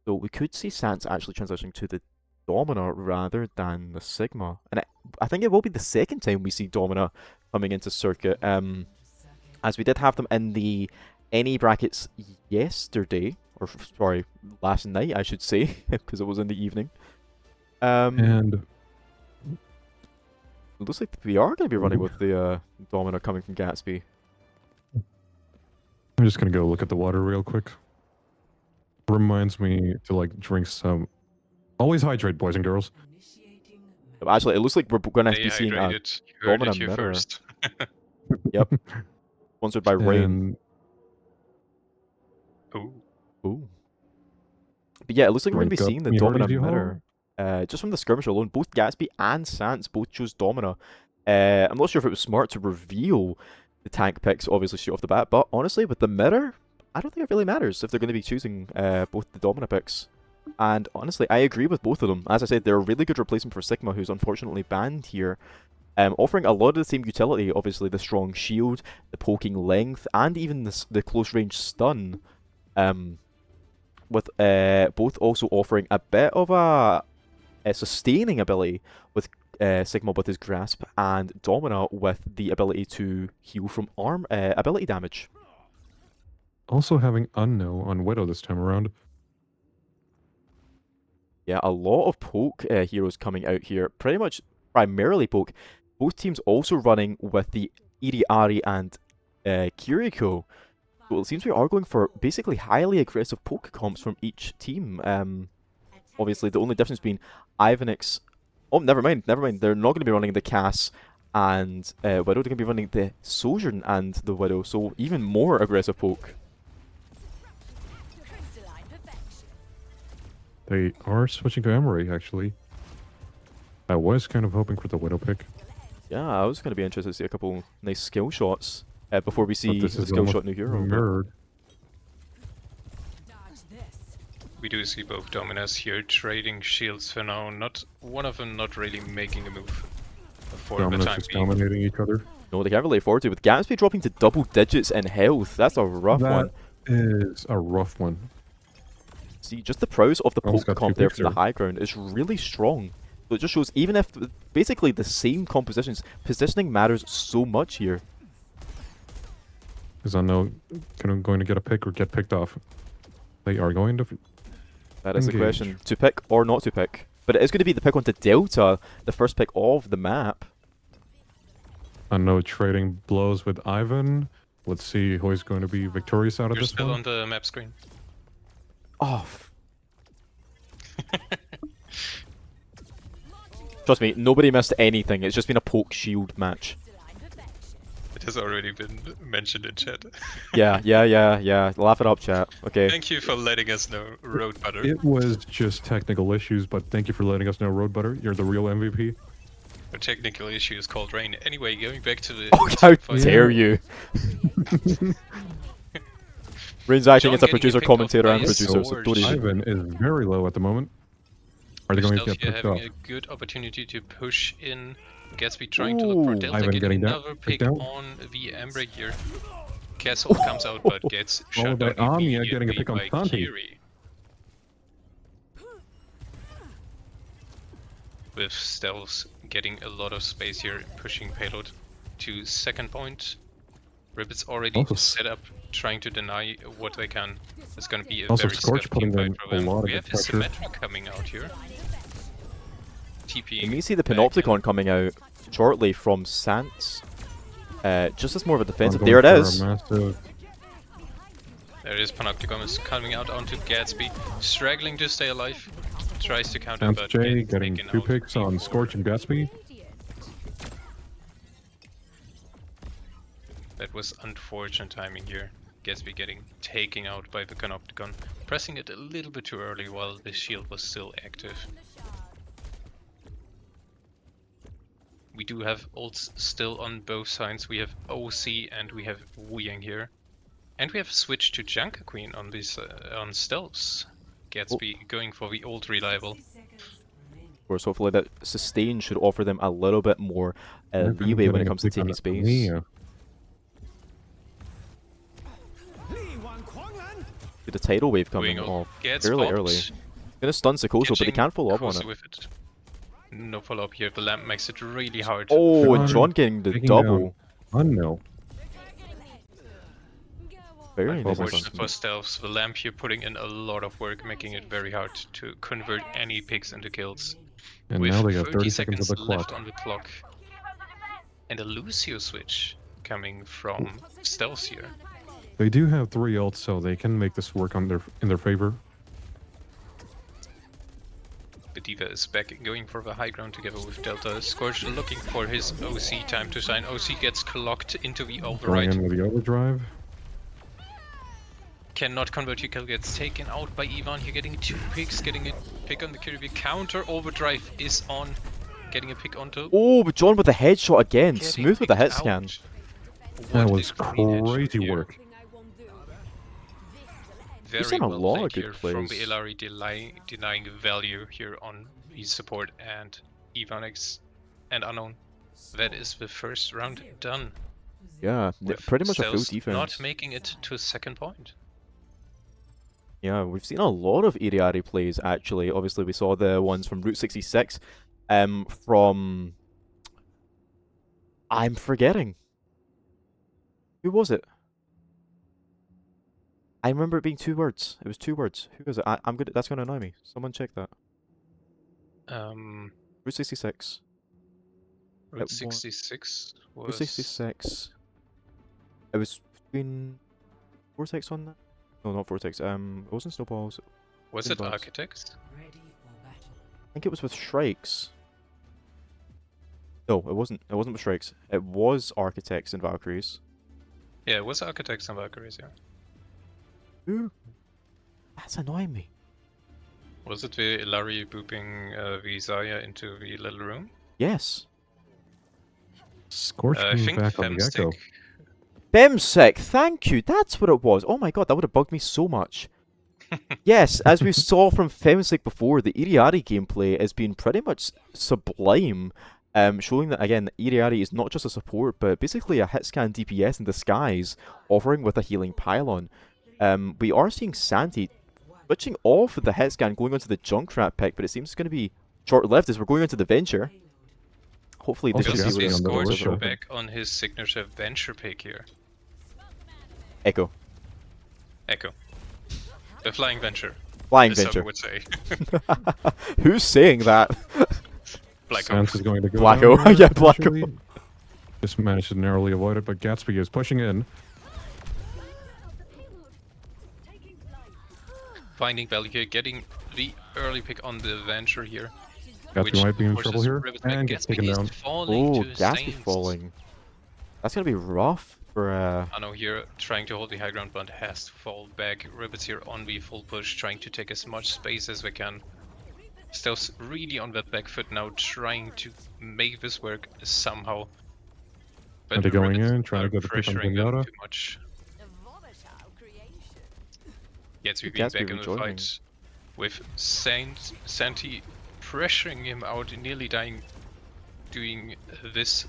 So we could see Sans actually transitioning to the Domina rather than the Sigma. And I think it will be the second time we see Domina coming into circuit, as we did have them in the NE brackets yesterday, or sorry, last night I should say, because it was in the evening. And it looks like we are going to be running with the Domina coming from Gatsby. I'm just gonna go look at the water real quick. Reminds me to like drink some. Always hydrate, boys and girls. Actually, it looks like we're going to Stay be seeing a hydrated. You heard Domina it here mirror. first. Yep. Sponsored by Rain. And Ooh. But yeah, it looks like we're going to be Drink up, seeing the you Domina hearties, mirror. Just from the skirmish alone, both Gatsby and Sans both chose Domina. I'm not sure if it was smart to reveal the tank picks, obviously, straight off the bat, but honestly, with the mirror, I don't think it really matters if they're going to be choosing both the Domina picks. And honestly, I agree with both of them. As I said, they're a really good replacement for Sigma, who's unfortunately banned here. Offering a lot of the same utility, obviously the strong shield, the poking length, and even the close range stun. With both also offering a bit of a sustaining ability with Sigma with his grasp, and Domina with the ability to heal from arm ability damage. also having Unknown on Widow this time around. Yeah, a lot of poke heroes coming out here. Pretty much primarily poke. Both teams also running with the Iri and Kiriko. So it seems we are going for basically highly aggressive poke comps from each team. Obviously, the only difference being Ivanix. Oh, never mind. They're not going to be running the Cass and Widow. They're going to be running the Sojourn and the Widow. So even more aggressive poke. They are switching to Emery, actually. I was kind of hoping for the Widow pick. Yeah, I was going to be interested to see a couple nice skill shots before we see this the is skill almost shot new hero. mirrored. We do see both Dominus here trading shields for now. Not one of them not really making a move for the Dominus time is being. dominating each other. No, they can't really afford to. With Gatsby dropping to double digits in health, that's a rough one. That is a rough one. See, just the prowess of the Almost poke got comp two there picks from the there. high ground is really strong. So it just shows, even if basically the same compositions, positioning matters so much here. Is Unknown going to get a pick or get picked off? They are going to That is the engage. question. To pick or not to pick. But it is going to be the pick onto Delta, the first pick of the map. Unknown trading blows with Ivan. Let's see who is going to be victorious out of You're this still one. on the map screen. Oh. Trust me, nobody missed anything. It's just been a poke shield match. It has already been mentioned in chat. Yeah. Laugh it up, chat. Okay. Thank you for letting us know, Road Butter. It was just technical issues, but thank you for letting us know, Road Butter. You're the real MVP. A technical issue is called rain. Anyway, going back to the. Oh, how fight. dare you! Rain's acting John as a getting producer, picked off commentator, by and a producer, so sword. don't even. Ivan is very low at the moment. Are they going to Stealth get here picked having off? a good opportunity to push in. Gatsby trying to look for Ooh. Delta, Ivan getting getting down- another picked pick down. on the Ember here. Castle comes out but gets shot Followed by down Anya getting a immediately pick on by Santi. Kiri. With Stealth getting a lot of space here, pushing payload to second point. Ribbit's already Also set up, trying to deny what they can. It's going to be a Also very Scorch scuffed team putting fight in for a them. lot of We good have pressure. Symmetra coming out here. TPing. We may see the back Panopticon coming out shortly from Sans. Just as more of a defensive. I'm There going it for a is. massive- There is Panopticon is coming out onto Gatsby, struggling to stay alive. Tries to counter, Sans but J gets getting taken 2 out picks on before. Scorch and Gatsby. That was unfortunate timing here. Gatsby getting taken out by the Panopticon, pressing it a little bit too early while the shield was still active. We do have ults still on both sides. We have OC and we have Wu Yang here. And we have switched to Junker Queen on these on stealths. Gatsby going for the old reliable. Of course, hopefully that sustain should offer them a little bit more Ivan leeway when getting it a comes to pick on taking space. Mia. With the tidal wave coming Going off gets fairly popped. early. Gonna stun Sikoso, but they Catching can't follow up on Koso it. with it. No follow up here. The lamp makes it really hard. Oh, and John getting the taking double. down Unknown. Very nice. Unfortunate for stealths. The lamp here putting in a lot of work, making it very hard to convert any picks into kills. And With now they have 30 30 seconds of the left clock. on the clock. And a Lucio switch coming from stealths here. They do have 3 ults, so they can make this work in their favor. The Diva is back going for the high ground together with Delta. Scorch looking for his OC time to shine. OC gets clocked into the Going override. in with the overdrive. Cannot convert your kill, gets taken out by Ivan. You're getting 2 picks, getting a pick on the Kirby. Counter overdrive is on. Getting a pick onto. Oh, but John with the headshot again. Getting Smooth with the hit picked scan. That What was a clean headshot crazy here. work. Very seen a well lot of played good here from the plays. Ilari denying value here on the support and Ivanix and Unknown. That is the first round done. Yeah, With pretty much a full Stealth defense. Not making it to second point. Yeah, we've seen a lot of Iriari plays actually. Obviously, we saw the ones from Route 66. From I'm forgetting. Who was it? I remember it being 2 words. It was 2 words. Who was it? I'm good. That's gonna annoy me. Someone check that. Route 66. Route It was 66 Route was 66. It was between Vortex on that. No, not Vortex. It wasn't Snowballs. Was June it Bugs. Architects? I think it was with Shrikes. No, it wasn't. It wasn't with Shrikes. It was Architects and Valkyries. Yeah, it was Architects and Valkyries, yeah. Ooh. That's annoying me. Was it the Larry booping the Zaya into the little room? Yes. Scorch I being think back on the Gecko. Femstick. Bemsec, thank you. That's what it was. Oh my god, that would have bugged me so much. Yes, as we saw from Femsic before, the Iriari gameplay has been pretty much sublime, showing that, again, Iriari is not just a support, but basically a hitscan DPS in disguise, offering with a healing pylon. We are seeing Santi switching off the hitscan, going onto the Junkrat pick, but it seems it's going to be short-lived as we're going into the Venture. Hopefully this We'll should be see able to Scorch deliver. back on his signature Venture pick here. Echo. Echo. The Flying Venture. Flying as some Venture. would say. Who's saying that? Blacko. Sans is going to go Blacko. down here, Yeah, potentially. Blacko. Just managed to narrowly avoid it, but Gatsby is pushing in. Finding value here, getting the early pick on the Venture here. Gatsby might be in forces trouble here, Rivet back. and gets Gatsby taken is down. falling Oh, to Gatsby Saints. falling. That's gonna be rough for Ano here trying to hold the high ground, but has to fall back. Ribbits here on the full push, trying to take as much space as they can. Still really on that back foot now, trying to make this work somehow. But And they're going Ribbits in, trying to are get the pick on pressuring them Zenyatta. too much. Gets being Gatsby back in the rejoining. fight with Santi pressuring him out, nearly dying, doing this.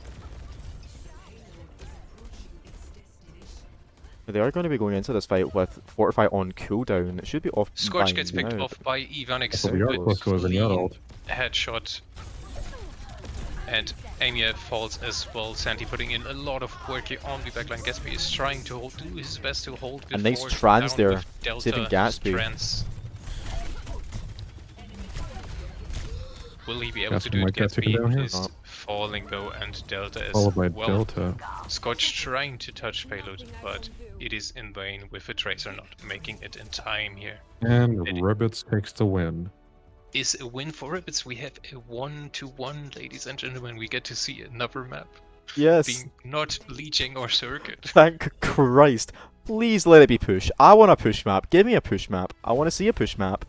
They are going to be going into this fight with Fortify on cooldown. It should be off. Scorch by gets picked now. off by Ivanix So we are close to a Zenyatta ult. headshot. And Amia falls as well. Santi putting in a lot of work here on the backline. Gatsby is trying to do his best to hold the A nice fort trans down there, with Delta, saving his Gatsby. trans. Will he be able to Gatsby do it? might get taken down Gatsby here. is falling though, and Delta is Followed by well. Delta. Scorch trying to touch payload, but it is in vain with the Tracer not making it in time here. And Ribbits takes the win. Is a win for Ribbits. We have a 1-1, ladies and gentlemen. We get to see another map. Yes. Being not leeching or circuit. Thank Christ. Please let it be push. I want a push map. Give me a push map. I want to see a push map.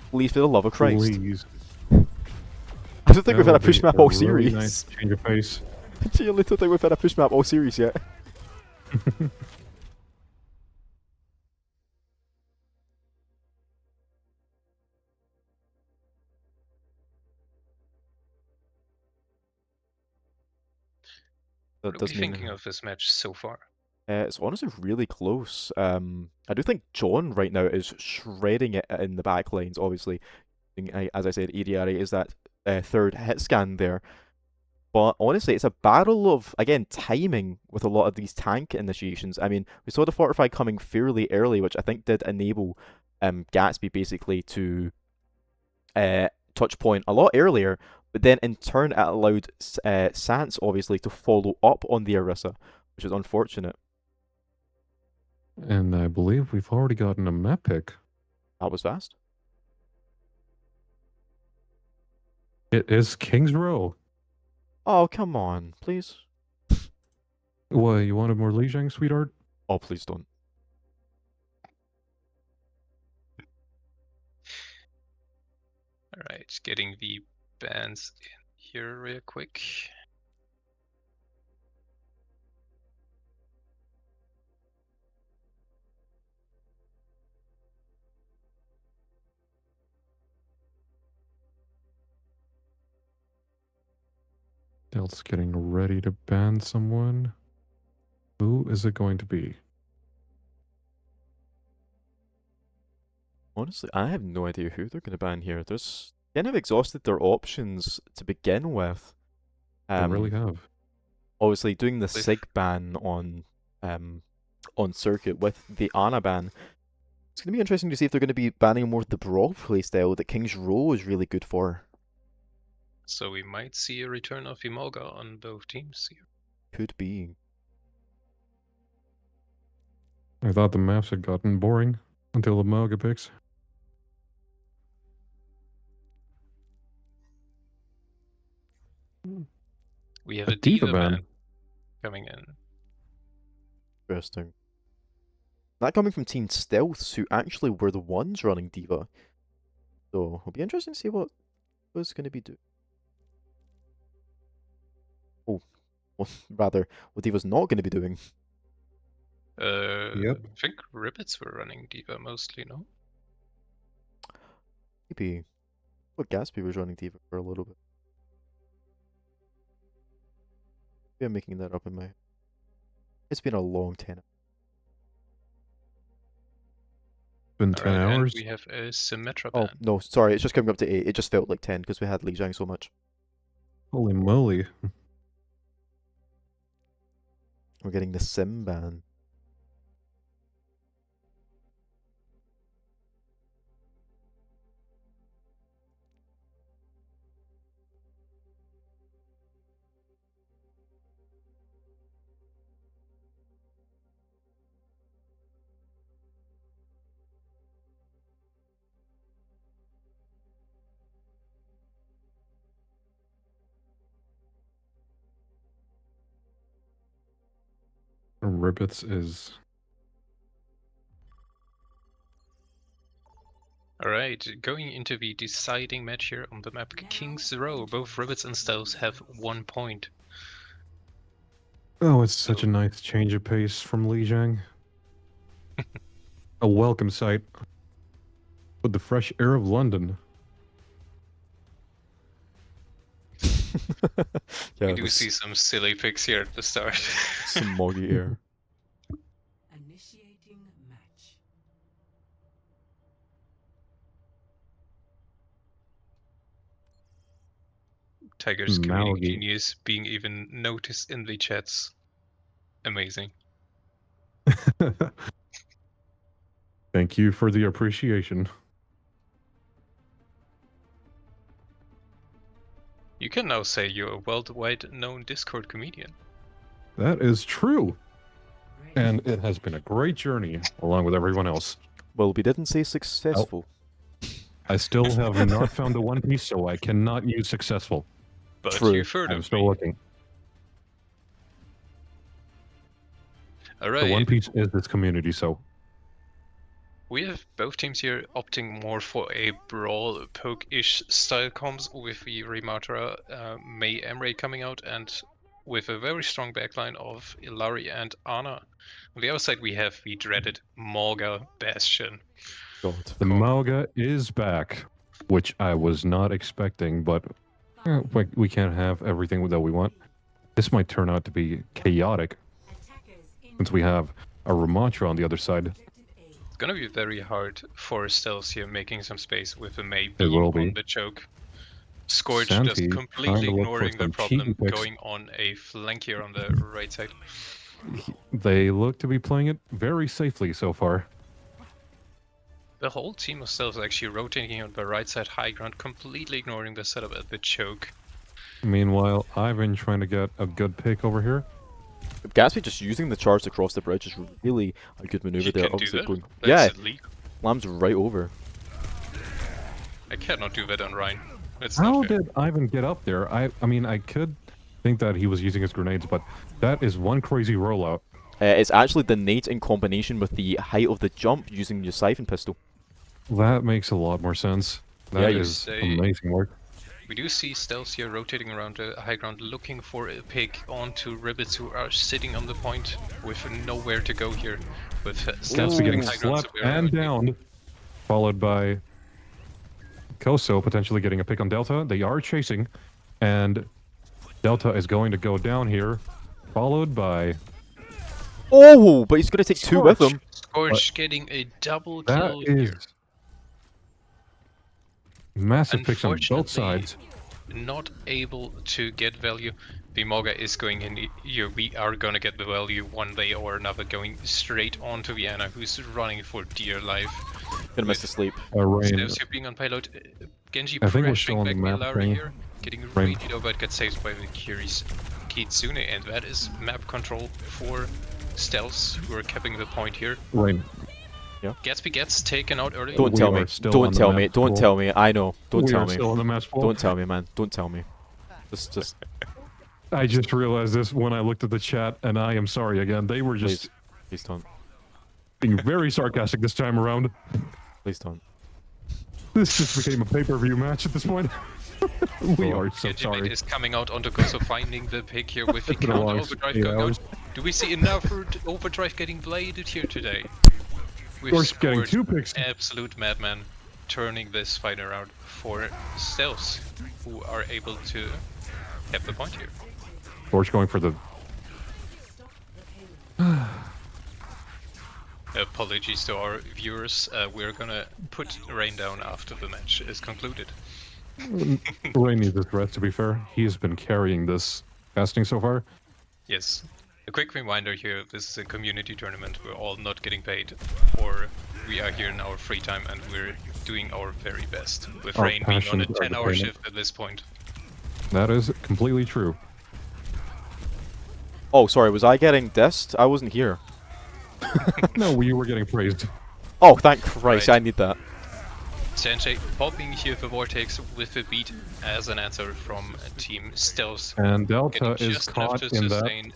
Please, for the love of Christ. Please. I don't think That we've had a would push be map a all really series. Nice change of pace. Genuinely don't think we've had a push map all series yet. That What are does we mean thinking of this match so far? it's honestly really close. I do think John right now is shredding it in the back lines, obviously. As I said, Iriari is that third hit scan there. But honestly, it's a battle of, again, timing with a lot of these tank initiations. I mean, we saw the Fortify coming fairly early, which I think did enable Gatsby basically to touch point a lot earlier, but then in turn it allowed Sans, obviously, to follow up on the Orisa, which is unfortunate. And I believe we've already gotten a map pick. That was fast. It is King's Row. Oh, come on, please. What, you wanted more Lijiang, sweetheart? Oh, please don't. Alright, getting the bands in here real quick. Delt's getting ready to ban someone. Who is it going to be? Honestly, I have no idea who they're going to ban here. There's kind of exhausted their options to begin with. They really have. Obviously, doing the Sig ban on circuit with the Ana ban It's going to be interesting to see if they're going to be banning more of the Brawl playstyle that King's Row is really good for. So we might see a return of Emolga on both teams here. Could be. I thought the maps had gotten boring until the Moga picks. We have A a D.Va D.Va ban ban. coming in. Interesting. That coming from Team Stealths, who actually were the ones running D.Va. So it'll be interesting to see what was going to be doing. Oh, well, rather, what D.Va's not going to be doing. I think Ribbits were running D.Va mostly, no? Maybe. Well, Gatsby was running D.Va for a little bit. Maybe I'm making that up in my... It's been a long 10. Been 10 Alright, hours. and we have a Symmetra Oh, ban. no, sorry, it's just coming up to 8. It just felt like 10 because we had Li Jiang so much. Holy moly. We're getting the Sim ban. Ribbits is... Alright, going into the deciding match here on the map King's Row. Both Ribbits and Stealths have 1 point. Oh, it's such a nice change of pace from Li Jiang. A welcome sight. With the fresh air of London. We do see some silly picks here at the start. Some moggy air. Initiating match. Tiger's community Malgi. genius being even noticed in the chats. Amazing. Thank you for the appreciation. You can now say you're a worldwide known Discord comedian. That is true. And it has been a great journey, along with everyone else. Well, we didn't say successful. I still have not found the One Piece, so I cannot use successful. But True. you've heard I'm of still me. looking. Alright. The One Piece is this community, so... We have both teams here opting more for a brawl poke-ish style comms with the Rematra May Emre coming out and with a very strong backline of Ilari and Ana. On the other side we have the dreaded Morga Bastion. God. The Moga is back, which I was not expecting, but we can't have everything that we want. This might turn out to be chaotic, since we have a Ramatra on the other side. It's gonna be very hard for Stealths here making some space with the May It being will be. on the choke. Scorch Santi just trying completely to look for ignoring the some problem, cheeky picks. going on a flank here on the right side. They look to be playing it very safely so far. The whole team of Stealths actually rotating on the right side high ground, completely ignoring the setup at the choke. Meanwhile, Ivan trying to get a good pick over here. Gatsby just using the charge across the bridge is really a good maneuver You there. can do Obviously that? going, That's yeah, illegal. Lamb's right over. I cannot do that on Ryan. It's How not fair. did Ivan get up there? I mean, I could think that he was using his grenades, but that is one crazy rollout. It's actually the nade in combination with the height of the jump using your siphon pistol. That makes a lot more sense. That Yeah, is say- amazing work. We do see Stealths here rotating around the high ground, looking for a pick onto Ribbits who are sitting on the point with nowhere to go here. With Stealths Gatsby getting high ground, slapped and downed, followed by Koso potentially getting a pick on Delta. They are chasing, and Delta is going to go down here, followed by... Oh, but he's going to take two with him. Scorch getting a double That kill is here. massive picks on both Unfortunately, sides. not able to get value. Bimoga is going in here. We are gonna get the value one way or another, going straight onto Vienna, who's running for dear life. Gonna miss the sleep. Rain. Steps here being on payload. Genji I think we're still pressuring on back the map Milari thing. here, getting Rain. really low, but gets saved by the Kiri's Kitsune, and that is map control for Stealths, who are capping the point here. Rain. Yeah. Gatsby gets taken out early. Don't tell me. Don't tell me. Don't tell me. I know. Don't We tell are me. still on the match ball. Don't tell me, man. Don't tell me. Just. I just realized this when I looked at the chat, and I am sorry again. They were just Please don't. being very sarcastic this time around. Please don't. This just became a pay-per-view match at this point. We are so Genji sorry. is coming out onto Gozo, finding the pick here with the It's been a counter long overdrive 8 going hours. out. Do we see enough overdrive getting bladed here today? We've Course, getting scored 2 picks. absolute madman, turning this fight around for Stealths, who are able to have the point here. Borch going for the... Apologies to our viewers, we're gonna put Rain down after the match is concluded. Rain needs his rest, to be fair. He has been carrying this casting so far. Yes. A quick reminder here, this is a community tournament, we're all not getting paid, or we are here in our free time and we're doing our very best, with Our Rain being on a passions are the 10-hour payment. shift at this point. That is completely true. Oh, sorry. Was I getting dissed? I wasn't here. No, you were getting praised. Oh, thank Christ! Right. I need that. Sanjay popping here the Vortex with the beat as an answer from Team Stealth. And Delta Getting is just enough caught to in that. sustain,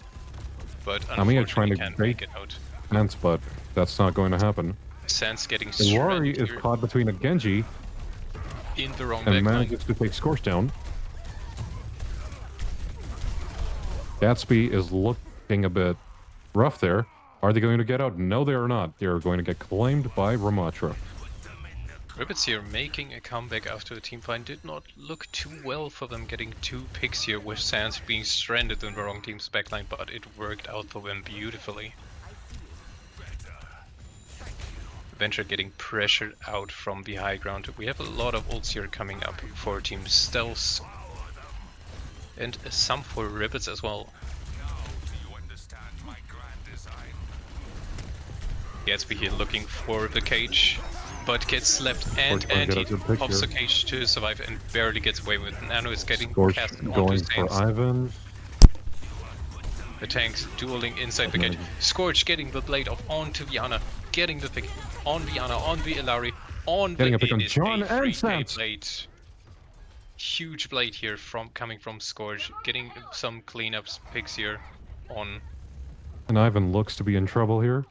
but I'm here trying unfortunately to can't bait make it out. Sans, but that's not going to happen. Sans getting The Wari stranded is here caught between a Genji in the wrong and backline. manages to take Scorch down. Gatsby is looking a bit rough there. Are they going to get out? No, they are not. They are going to get claimed by Ramatra. Ribbits here making a comeback after the team fight. Did not look too well for them, getting 2 picks here with Sans being stranded in the wrong team's backline, but it worked out for them beautifully. Venture getting pressured out from the high ground. We have a lot of ults here coming up for Team Stealth. And some for Ribbits as well. Gatsby here looking for the cage, but gets slapped and Scorch he get a good pops the pick here. cage to survive and barely gets away with it. Nano is getting Scorch cast onto going for Saints. Ivan. The tanks dueling inside the cage. Scorch getting the blade off onto Viana, getting the pick on Viana, on the Ilari, on Getting the a pick on it is John a and 3K Sans. blade. Huge blade here coming from Scorch, getting some cleanups picks here on And Ivan looks to be in trouble here.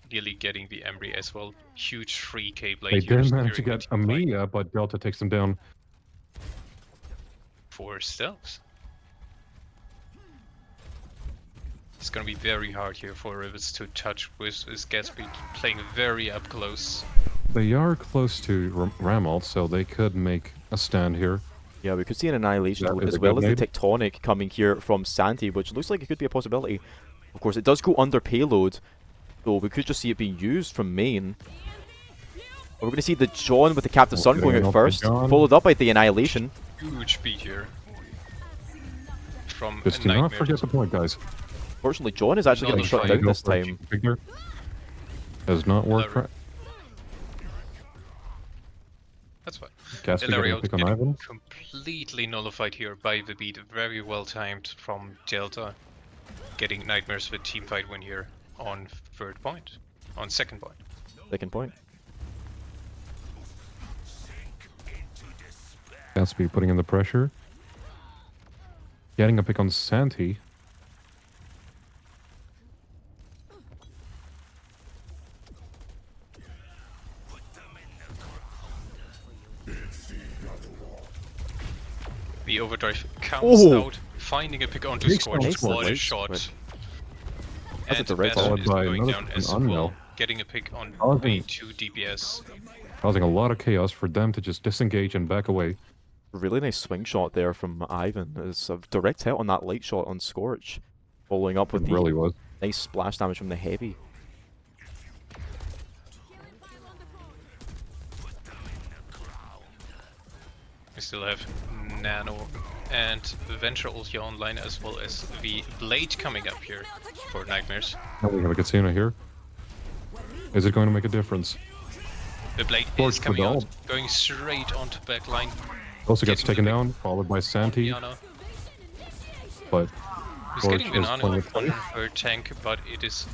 nearly getting the Embry as well. Huge 3K blade They here did manage to securing get the team fight Amiya, but Delta takes them down. for Stealth. It's gonna be very hard here for Rivets to touch with Gatsby playing very up close. They are close to Ramalt, so they could make a stand here. Yeah, we could see an Annihilation That is as a well good as the nade. Tectonic coming here from Santi, which looks like it could be a possibility. Of course, it does go under payload, so we could just see it being used from main. But we're going to see the John with the Captive Sun going out first, followed up by the Annihilation. Huge beat here from Just do not Nightmare. forget the point, guys. Fortunately, John is actually getting shut down this time. Has not worked for... That's fine. Gatsby getting a pick on Ivan. Completely nullified here by the beat. Very well timed from Delta. Getting Nightmares with team fight win here on third point. On second point. Second point. Gatsby putting in the pressure. Getting a pick on Santi. The overdrive comes Oh! out, finding a pick onto Takes Scorch. down What a Scorch. shot. That's a And direct Bastion followed is by going another down an as unknown. well. Getting a pick on Causing- B2 DPS. Causing a lot of chaos for them to just disengage and back away. Really nice swing shot there from Ivan. It's a direct hit on that light shot on Scorch. Following up with It the really was. nice splash damage from the heavy. We still have Nano and Venture ulti online, as well as the Blade coming up here for Nightmares. Oh, we have a casino here. Is it going to make a difference? The Blade Scorch is coming with out, ult. going straight onto backline. Also gets Getting taken the down, followed by Santi. Viana. But He's Scorch getting is Viana playing on it safe. her tank, but it is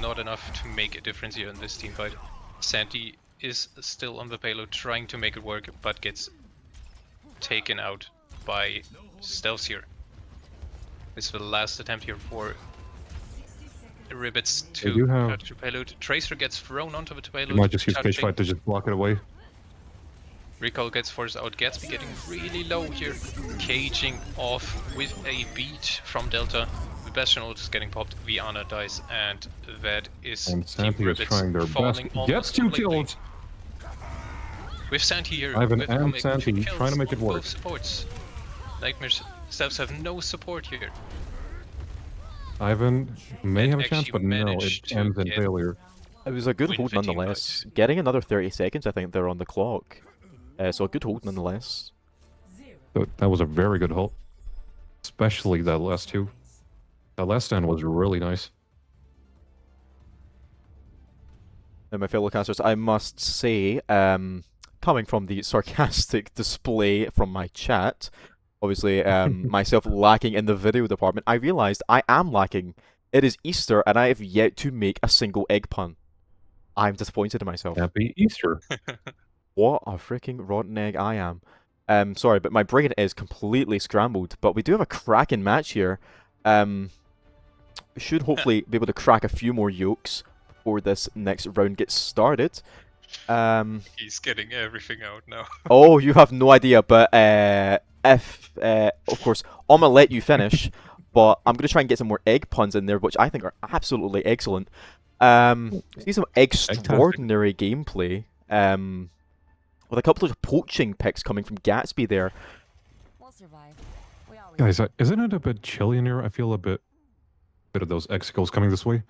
not enough to make a difference here in this team fight. Santi is still on the payload, trying to make it work, but gets taken out by Stealth here. This is the last attempt here for Ribbits They do to have- touch the payload. Tracer gets thrown onto the payload. You might just use Cage touching. Fight to just block it away. Recall gets forced out. Gatsby getting really low here. Caging off with a beat from Delta. The Bastion ult is getting popped. Viana dies, and that is And Team Santi is Ribbits trying their falling best. almost Gets 2 completely. kills. With Santi here, Ivan with and making Santi 2 kills trying to make it on work. both supports. Nightmares Steps have no support here. Ivan may have a chance, actually but no, it managed to ends in get- failure. It was a good Win hold 15 nonetheless. Getting another 30 seconds, I think they're on the clock. So a good hold nonetheless. That was a very good hold. Especially that last two. That last stand was really nice. And my fellow casters, I must say, coming from the sarcastic display from my chat, obviously myself lacking in the video department, I realized I am lacking. It is Easter and I have yet to make a single egg pun. I'm disappointed in myself. Happy Easter. What a freaking rotten egg I am. Sorry, but my brain is completely scrambled. But we do have a cracking match here. We should hopefully be able to crack a few more yolks before this next round gets started. He's getting everything out now. Oh, you have no idea, but of course, I'm gonna let you finish, but I'm gonna try and get some more egg puns in there, which I think are absolutely excellent. See some extraordinary gameplay. With a couple of poaching picks coming from Gatsby there. We'll survive. We always Guys, isn't it a bit chilly in here? I feel a bit of those Exicles coming this way.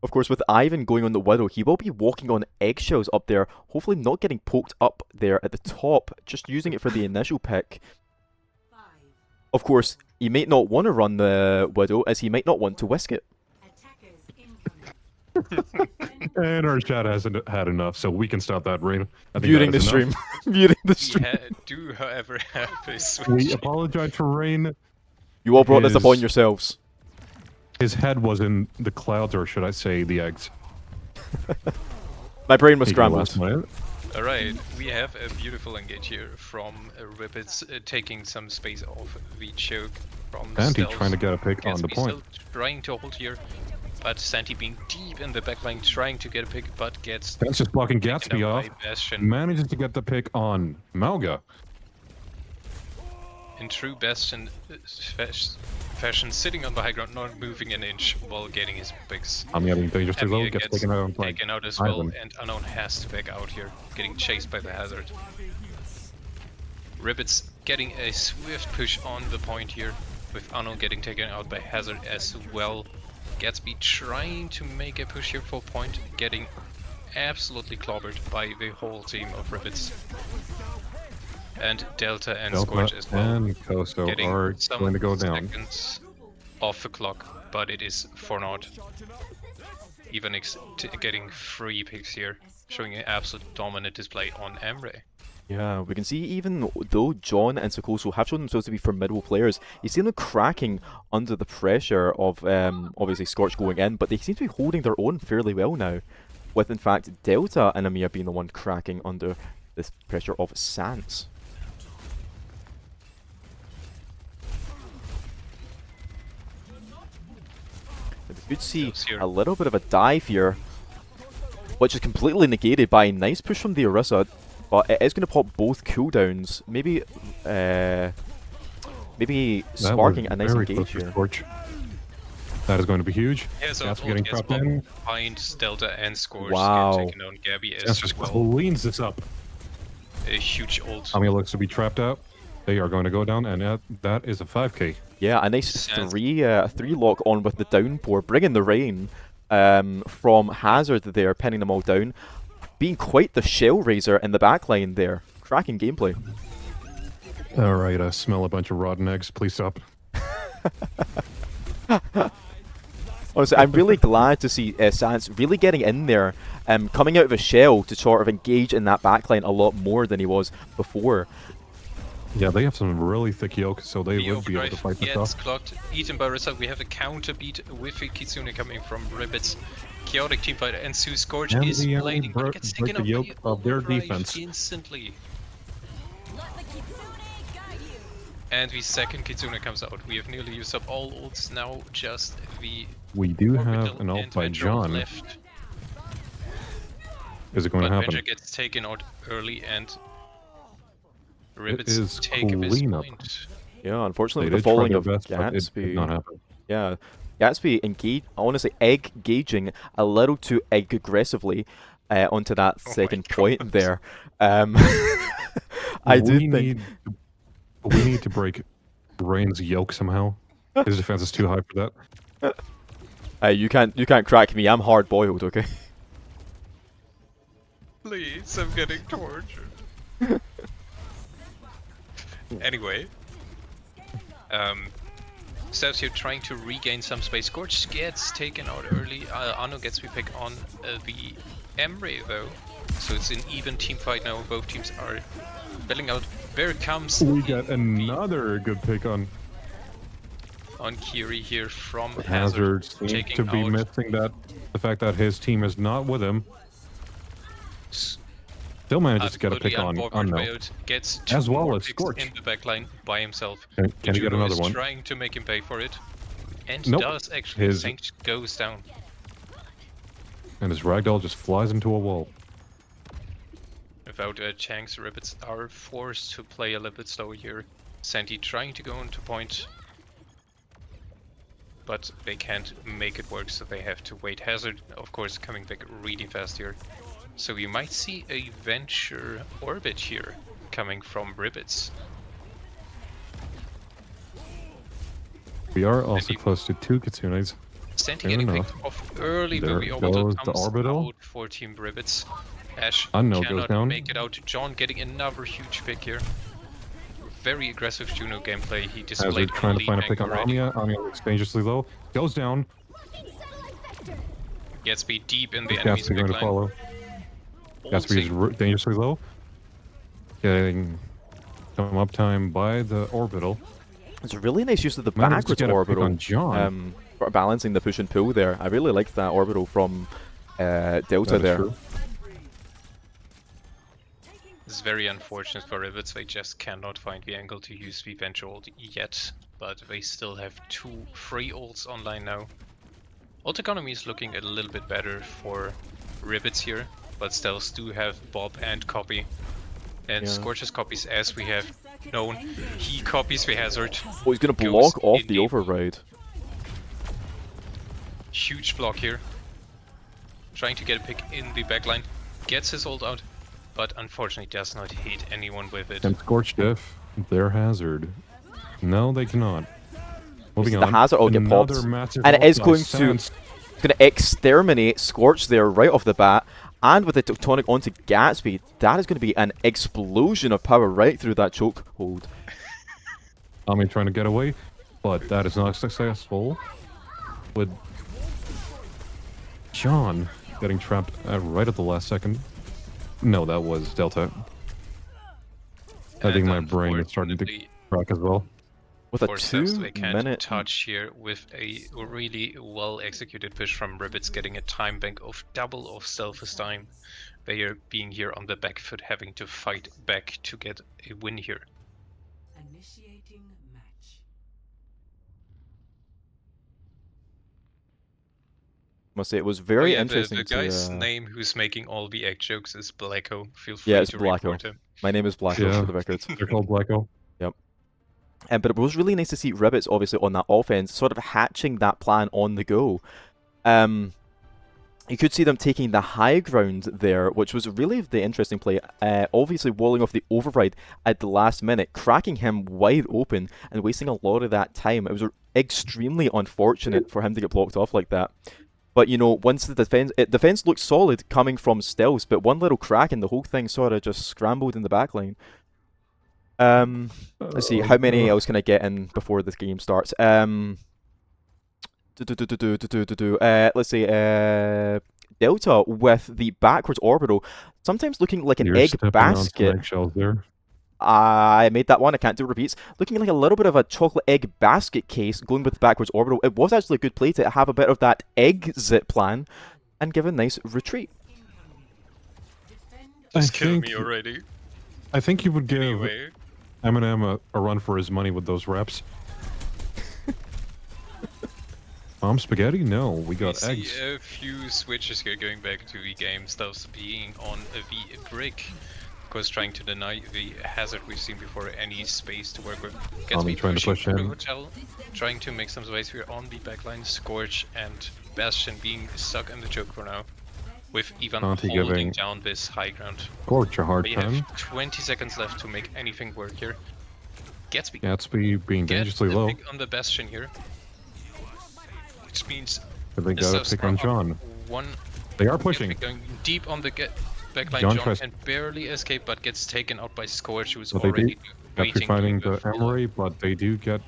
Of course, with Ivan going on the Widow, he will be walking on eggshells up there, hopefully not getting poked up there at the top, just using it for the initial pick. Of course, he might not want to run the Widow, as he might not want to whisk it. And our chat hasn't had enough, so we can stop that, Rain. I think Muting that the is stream. enough. Muting the stream. Do, however, have a switch. We apologize for Rain. You all brought this upon yourselves. His head was in the clouds, or should I say the eggs. My brain was Here you go, scrambled. last minute. Alright, we have a beautiful engage here from Ribbits taking some space off the choke from Santi Stealth. trying to get a pick on the Gatsby point. still trying to hold here, but Santi being deep in the backline trying to get a pick, but gets That's just blocking taken Gatsby out off. by Bastion. Manages to get the pick on Malga. In true Bastion fashion, sitting on the high ground, not moving an inch while getting his picks. I'm getting dangerously low, Amir gets taken out by taken out as well, Ivan. and Unknown has to back out here, getting chased by the hazard. Ribbits getting a swift push on the point here, with Unknown getting taken out by hazard as well. Gatsby trying to make a push here for point, getting absolutely clobbered by the whole team of Ribbits. And Delta and Delta Scorch as well, and Koso getting are some going to go down. seconds off the clock, but it is for naught. Evanix getting 3 picks here, showing an absolute dominant display on Emre. Yeah, we can see even though John and Sokoso have shown themselves to be formidable players, you see them cracking under the pressure of obviously Scorch going in, but they seem to be holding their own fairly well now, with in fact Delta and Amir being the one cracking under this pressure of Sans. We could see a little bit of a dive here, which is completely negated by a nice push from the Orisa, but it is going to pop both cooldowns. Maybe sparking a nice very engage close to here. Scorch. That is going to be huge. Yeah, so Gatsby getting trapped popped in. behind Delta and Scorch Wow. get taken on Gabby Sans as just well. cleans this up. A huge ult. Ami looks to be trapped out. They are going to go down, and that is a 5k. Yeah, a nice three lock on with the downpour, bringing the rain from Hazard there, pinning them all down, being quite the shell raiser in the backline there. Cracking gameplay. All right, I smell a bunch of rotten eggs. Please stop. Honestly, I'm really glad to see Sans really getting in there, coming out of a shell to sort of engage in that backline a lot more than he was before. Yeah, they have some really thick yoke, so they The would be able to overdrive fight this gets off. clocked, eaten by Rissa. We have a counter beat with a Kitsune coming from Ribbits. Chaotic teamfight ensues. Scorch And is the enemy blading, but it gets break taken the out by yoke of their Overdrive defense. instantly. And the second Kitsune comes out. We have nearly used up all ults, now just the We do Orbital have an ult and by Venture John. left. Is it going But to happen? Venture gets taken out early and It Ribbits is take this cleanup. point. Yeah, unfortunately, They with the did try falling their of best, but it did not Gatsby. happen. Yeah, Gatsby honestly, egg gauging a little too aggressively onto that second point there. I do think we need to break Rain's yoke somehow. His defense is too high for that. you can't crack me. I'm hard boiled, okay? Please, I'm getting tortured. Anyway, Steps here trying to regain some space. Scorch gets taken out early. Anno gets the pick on the Emre though, so it's an even team fight now. Both teams are battling out. There comes We got another good pick on Kiri here from Hazard. Seems taking to be out missing that the fact that his team is not with him. Still manages to get a pick on Unknown. Gets As two well more as picks Scorch. in the backline by himself. Can he get Juno another is one? trying to make him pay for it, and Nope. does actually. His- Saint goes down. And his ragdoll just flies into a wall. Without a chance, Rabbits are forced to play a little bit slower here. Sandy trying to go into point, but they can't make it work, so they have to wait. Hazard, of course, coming back really fast here. So you might see a Venture Orbit here coming from Ribbits. We are also close to 2 Kitsunes. Sandy Fair getting enough. picked off early, There but the orbital goes the comes orbital. out for Team Ribbits. Ash Unknown goes cannot down. make it out. John getting another huge pick here. Very aggressive Juno gameplay. He displayed Hazard trying to lead find a bank pick on already. Anya. Anya looks dangerously low. Goes down. Gatsby deep in the enemy's Gatsby going to backline. follow. Gatsby is dangerously low. Getting some uptime by the orbital. It's a really nice use of the Managed to backwards get a pick orbital. on John. Sort of balancing the push and pull there. I really liked that orbital from Delta That is there. true. It's very unfortunate for Ribbits. They just cannot find the angle to use the Venture ult yet, but they still have 2 free ults online now. Ult economy is looking a little bit better for Ribbits here, but Stealths do have Bob and Copy. And Yeah. Scorch's copies, as we have known, he copies the Hazard. Oh, he's going to goes block off in the override. Huge block here. Trying to get a pick in the backline. Gets his ult out, but unfortunately does not hit anyone with it. And Scorched if their Hazard. No, they cannot. Moving So on. the Hazard will get popped, Another massive and it is ult by going to Sans. exterminate Scorch there right off the bat. And with the Tectonic onto Gatsby, that is going to be an explosion of power right through that choke hold. Ami trying to get away, but that is not successful. With John getting trapped right at the last second. No, that was Delta. I think my brain is starting to crack as well. With a For Stealths, they 2 can't minute touch here with a really well executed push from Ribbits, getting a time bank of double of Stealth's time. They are being here on the back foot, having to fight back to get a win here. Initiating match. Must say it was very Oh yeah, interesting the guy's to. name who's making all the egg jokes is Blacko. Feel free Yeah, it's to Blacko. report him. My name is Blacko Yeah, for the record. they're called Blacko. Yep. But it was really nice to see Ribbits obviously on that offense, sort of hatching that plan on the go. You could see them taking the high ground there, which was really the interesting play. Obviously walling off the override at the last minute, cracking him wide open and wasting a lot of that time. It was extremely unfortunate for him to get blocked off like that. But you know, once the defense looked solid coming from Stealth, but one little crack and the whole thing sort of just scrambled in the backline. Let's see, how many else can I get in before this game starts? Let's see, Delta with the backwards orbital, sometimes looking like an You're egg stepping on some basket. eggshells there. I made that one, I can't do repeats. Looking like a little bit of a chocolate egg basket case going with the backwards orbital. It was actually a good play to have a bit of that exit plan and give a nice retreat. Just kill me already. I think you would give Anyway. Eminem a run for his money with those reps. Spaghetti? No, we got We eggs. see a few switches here going back to the game, stuffs being on the brick. Of course, trying to deny the hazard we've seen before, any space to work with. Army trying to push through in. Hotel, trying to make some space here on the backline. Scorch and Bastion being stuck in the choke for now, with Ivan Conti holding giving down this high ground. Scorch a hard We time. have 20 seconds left to make anything work here. Gatsby being dangerously the low. pick on the Bastion here, which means But they the got Souths a pick are on up John. one. They are pushing. Going deep on the backline, John John tries- can barely escape, but gets taken out by Scorch, who's But they do, already after waiting. finding the Emery, but they do get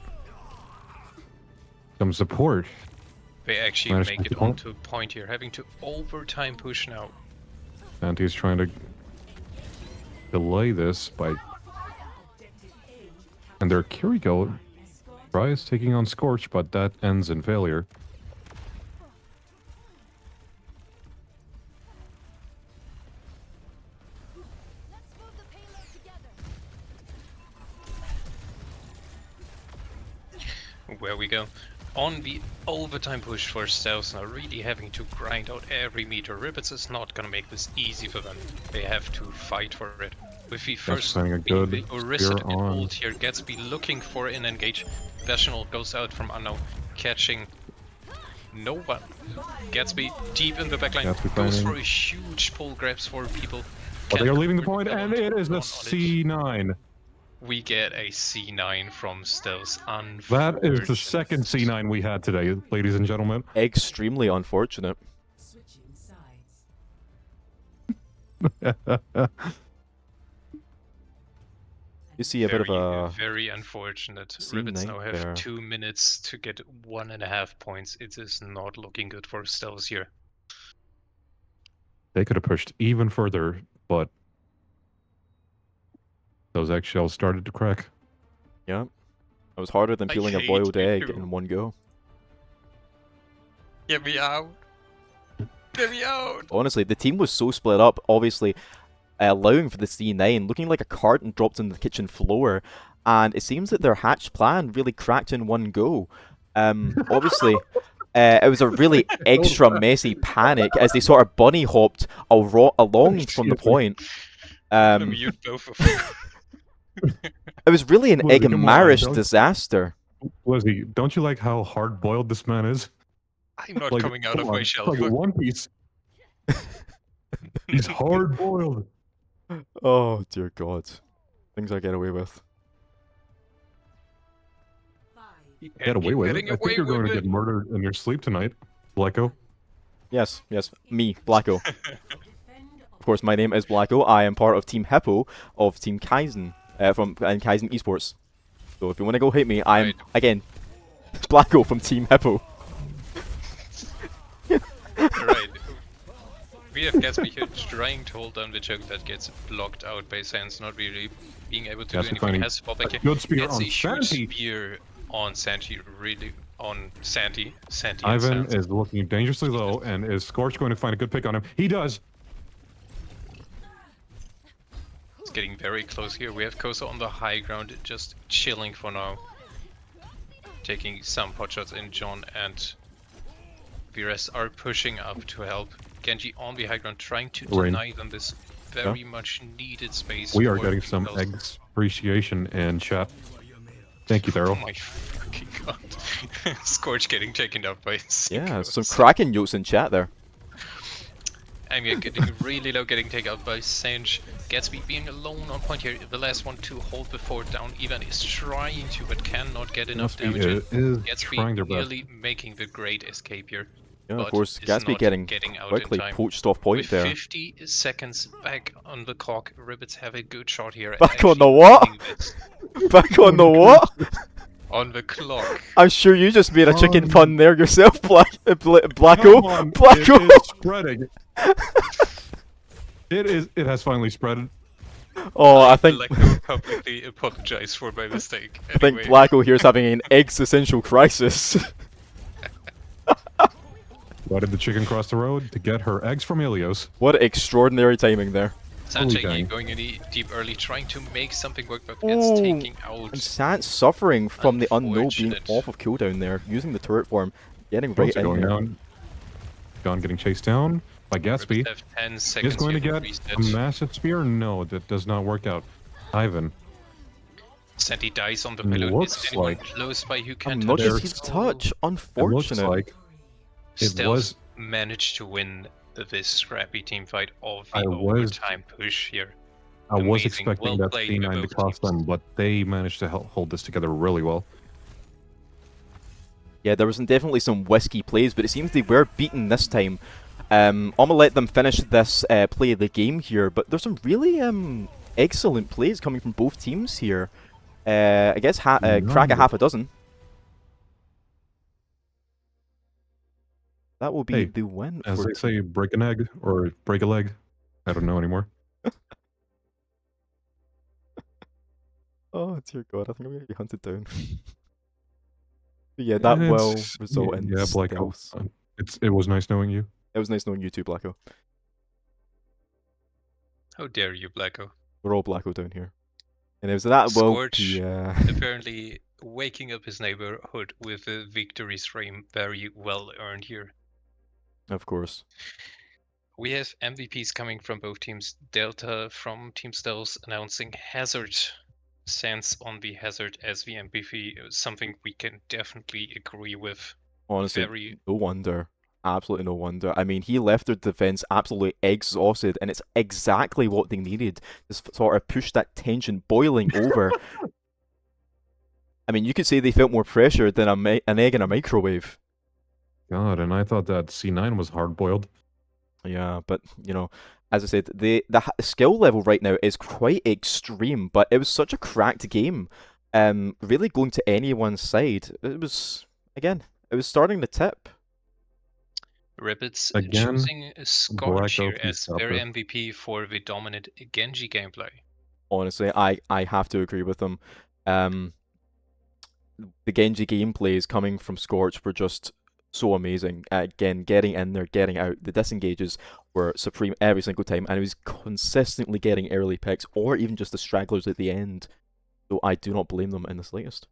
some support. They actually Managed make to it get one. onto a point here, having to overtime push now. And he's trying to delay this by... And their Kiriko tries taking on Scorch, but that ends in failure. Where we go. On the overtime push for Stealth now, really having to grind out every meter. Ribbits is not gonna make this easy for them. They have to fight for it. With the first finding a good Orisa spear on. ult here, Gatsby looking for an engage. National goes out from unknown, catching no one. Gatsby deep in the backline, Gatsby goes for finding- a huge pull, grabs four people. But they Can't are leaving the convert point, and it is a C9. We get a C9 from Stealth. That is the second C9 we had today, ladies and gentlemen. Extremely unfortunate. You see a bit of a very unfortunate. C Ribbits knight now have there. 2 minutes to get 1.5 points. It is not looking good for Stealth here. They could have pushed even further, but those eggshells started to crack. Yeah. It was harder than I peeling a hate boiled egg you. in one go. Get me out! Get me out! Honestly, the team was so split up, obviously allowing for the C9, looking like a carton dropped on the kitchen floor, and it seems that their hatch plan really cracked in one go. Obviously, it was a really extra messy panic as they sort of bunny hopped along from the point. I'm gonna mute both of you. It was really an Lizzie, come on, egg-marish don't- disaster. Lizzie, don't you like how hard-boiled this man is? I'm not Like, coming out come of on, my it's shell. like a One Piece. He's hard-boiled. Oh dear God, things I get away with. Get away with it. getting I think away you're going with to it. get murdered in your sleep tonight, Blacko. Yes, me, Blacko. Of course, my name is Blacko. I am part of Team Hippo of Team Kaizen from Kaizen Esports. So if you want to go hate me, I'm again Blacko from Team Hippo. Right. We have Gatsby here trying to hold down the choke that gets blocked out by Sans, not really being able to do Gatsby anything. finding Has to fall back a in. good spear Gets on a huge Santi. spear on Santi, really on Santi. Santi and Ivan Sans. is looking dangerously low, and is Scorch going to find a good pick on him? He does. It's getting very close here. We have Kosa on the high ground, just chilling for now. Taking some potshots in. John and the rest are pushing up to help. Genji on the high ground, trying to Rain. deny them this very much needed space. We are for getting some themselves. eggs appreciation in chat. Thank you, Oh Daryl. my fucking god. Scorch getting taken out by Yeah, some cracking notes in chat there. And we're getting really low, getting taken out by Sange. Gatsby being alone on point here. The last one to hold the fort down. Ivan is trying to, but cannot get enough Gatsby damage. is Gatsby trying their best. nearly making the great escape here. Yeah, of but course, is Gatsby not getting out quickly in time. poached off point With there. 50 seconds back on the clock, Ribbits have a good shot here. Back on actually the what? winning this. Back on the what? On the clock. I'm sure you just made a chicken pun there yourself, Blacko. Come on, Blacko. it is spreading. It has finally spread. Oh, I think Blacko publicly apologize for my mistake. I think Anyway. Blacko here is having an existential crisis. Why did the chicken cross the road? To get her eggs from Ilios. What extraordinary timing there. Sanjay going in deep early, trying to make something work, but gets taken out. And Sant suffering from the unknown being off of cooldown there, using the turret form, getting right in going there. down. John getting chased down by Gatsby. Have 10 Is seconds going to here get reset. a massive spear? No, that does not work out. Ivan. Sandy dies on the pillow. Is Looks anyone like close by who can Not touch just his touch, It unfortunate. looks like it Stealth was. managed to win this scrappy team fight of the I was- overtime push here. I was Amazing, expecting well that played C9 by to both cost them, but they managed to hold this together really well. Yeah, there was definitely some whiskey plays, but it seems they were beaten this time. I'm gonna let them finish this play of the game here, but there's some really excellent plays coming from both teams here. I guess crack a half a dozen. That will be Hey, the win. As for they say, break an egg or break a leg. I don't know anymore. Oh dear God, I think I'm gonna be hunted down. But yeah, that will It's- result in yeah, Blacko. stealth. It was nice knowing you. It was nice knowing you too, Blacko. How dare you, Blacko? We're all Blacko down here. And it was that Scorch well. apparently waking up his neighborhood with a victory stream, very well earned here. Of course. We have MVPs coming from both teams. Delta from Team Stealth announcing Hazard. Sans on the Hazard as the MVP, something we can definitely agree with. Honestly, Very no wonder. Absolutely no wonder. I mean, he left their defense absolutely exhausted, and it's exactly what they needed to sort of push that tension boiling over. I mean, you could say they felt more pressure than an egg in a microwave. God, and I thought that C9 was hard boiled. Yeah, but you know, as I said, the skill level right now is quite extreme. But it was such a cracked game. Really going to anyone's side. It was starting to tip. Rabbits Again, choosing Scorch Blacko here as can their stop it. MVP for the dominant Genji gameplay. Honestly, I have to agree with them. The Genji gameplays coming from Scorch were just so amazing. Again, getting in there, getting out. The disengages were supreme every single time, and he was consistently getting early picks, or even just the stragglers at the end. So I do not blame them in the slightest.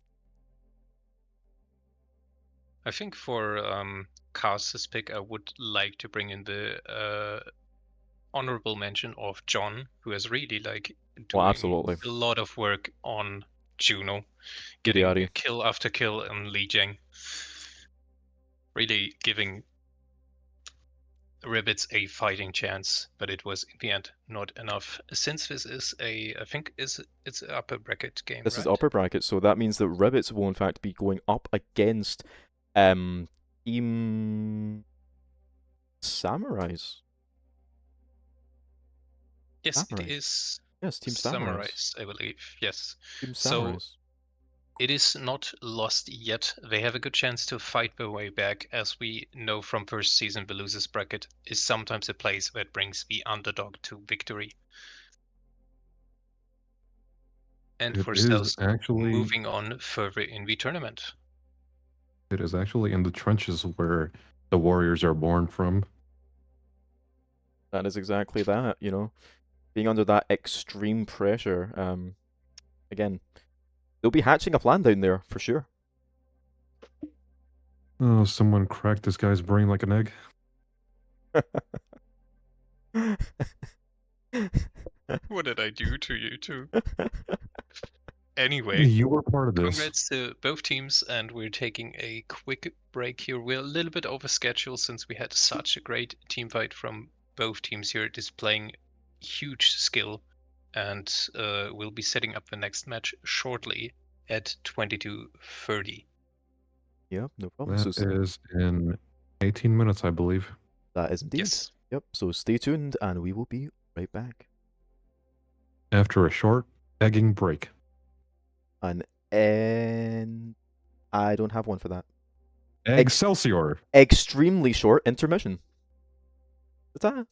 I think for Cars's pick, I would like to bring in the honorable mention of John, who has really doing absolutely. a lot of work on Juno, getting Idioti. kill after kill on Li Jiang. Really giving Rabbits a fighting chance, but it was in the end not enough. Since this is I think it's an upper bracket game. This right? is upper bracket, so that means that Ribbits will in fact be going up against Team Samurais. Yes, Samurais. it is. Yes, Team Samurais. I believe. Yes. Team So Samurais. it is not lost yet. They have a good chance to fight their way back. As we know from first season, the losers bracket is sometimes a place that brings the underdog to victory. And It for is Stealth, actually- moving on further in the tournament. It is actually in the trenches where the warriors are born from. That is exactly that, you know. Being under that extreme pressure. Again, they'll be hatching a plan down there for sure. Oh, someone cracked this guy's brain like an egg. What did I do to you two? Anyway, You were part of this. congrats to both teams, and we're taking a quick break here. We're a little bit over schedule since we had such a great team fight from both teams here, displaying huge skill, and we'll be setting up the next match shortly at 22:30. Yeah, no problem. That is in 18 minutes, I believe. That is indeed. Yes. Yep. So stay tuned, and we will be right back. After a short egging break. And I don't have one for that. Excelsior. Extremely short intermission. Ta-ta.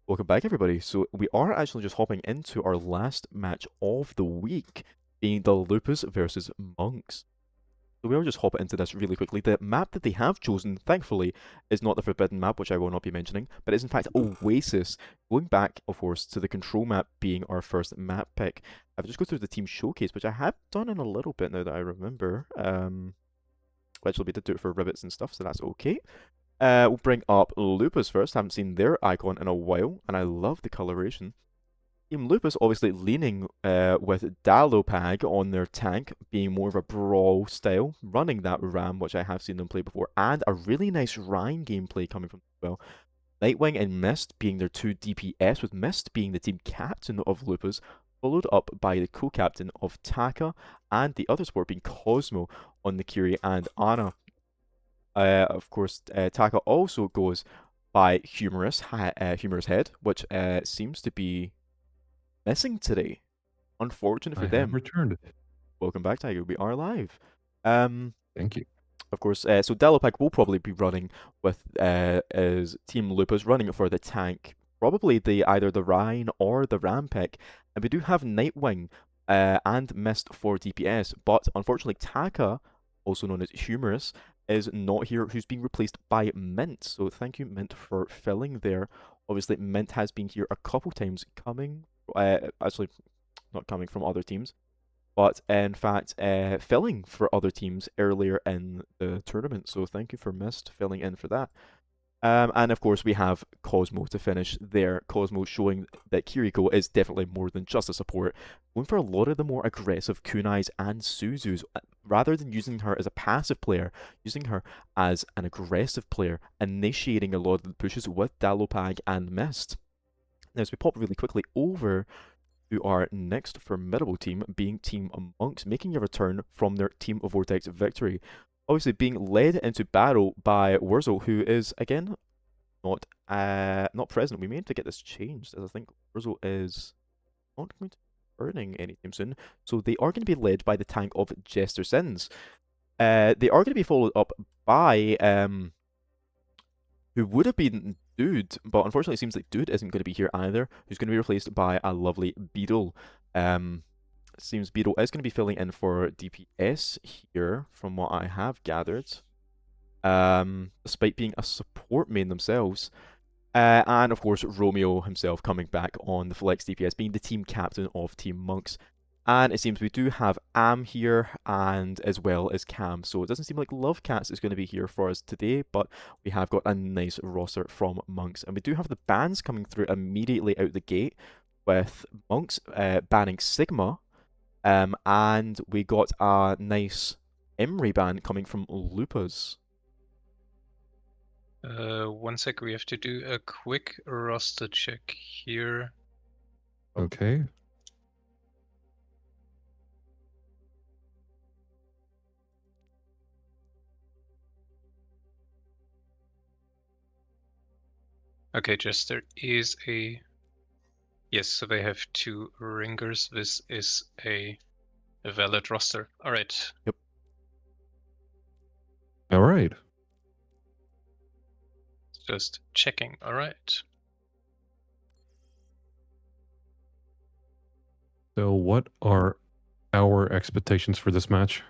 Welcome back, everybody. So we are actually just hopping into our last match of the week, being the Lupus versus Monks. So we'll just hop into this really quickly. The map that they have chosen, thankfully, is not the Forbidden map, which I will not be mentioning, but is in fact Oasis. Going back, of course, to the control map being our first map pick. I've just go through the team showcase, which I have done in a little bit now that I remember. Actually, we did do it for Ribbits and stuff, so that's okay. We'll bring up Lupus first. Haven't seen their icon in a while, and I love the coloration. Team Lupus obviously leaning with Dalopag on their tank, being more of a brawl style, running that Ram, which I have seen them play before, and a really nice Rhine gameplay coming from them as well. Nightwing and Mist being their two DPS, with Mist being the team captain of Lupus, followed up by the co-captain of Taka, and the other support being Cosmo on the Kiri and Ana. Of course, Taka also goes by Humorous Head, which seems to be missing today. Unfortunate for I them. have returned. Welcome back, Tiger. We are live. Thank you. Of course, so Dalopag will probably be running with as Team Lupus, running for the tank. Probably either the Rhine or the Ram pick. And we do have Nightwing and Mist for DPS, but unfortunately Taka, also known as Humorous, is not here, who's being replaced by Mint. So thank you, Mint, for filling there. Obviously, Mint has been here a couple times actually not coming from other teams, but in fact filling for other teams earlier in the tournament. So thank you for Mist filling in for that. And of course we have Cosmo to finish there. Cosmo showing that Kiriko is definitely more than just a support, going for a lot of the more aggressive kunais and Suzus, rather than using her as a passive player, using her as an aggressive player, initiating a lot of the pushes with Dalopag and Mist. Now as we pop really quickly over to our next formidable team, being Team Monks, making a return from their Team of Vortex victory. Obviously being led into battle by Wurzel, who is, again, not present. We may have to get this changed, as I think Wurzel is not going to be earning anytime soon. So they are going to be led by the tank of Jester Sins. They are going to be followed up by, who would have been Dude, but unfortunately it seems like Dude isn't going to be here either, who's going to be replaced by a lovely Beetle. Seems Beetle is going to be filling in for DPS here, from what I have gathered, despite being a support main themselves. And of course, Romeo himself coming back on the flex DPS, being the team captain of Team Monks. And it seems we do have Am here, and as well as Cam. So it doesn't seem like Love Cats is going to be here for us today, but we have got a nice roster from Monks. And we do have the bans coming through immediately out the gate, with Monks banning Sigma. And we got a nice Emery ban coming from Lupus. 1 sec, we have to do a quick roster check here. Okay. Okay, Jester is a... Yes, so they have 2 ringers. This is a valid roster. Alright. Yep. Alright. Just checking. Alright. So what are our expectations for this match?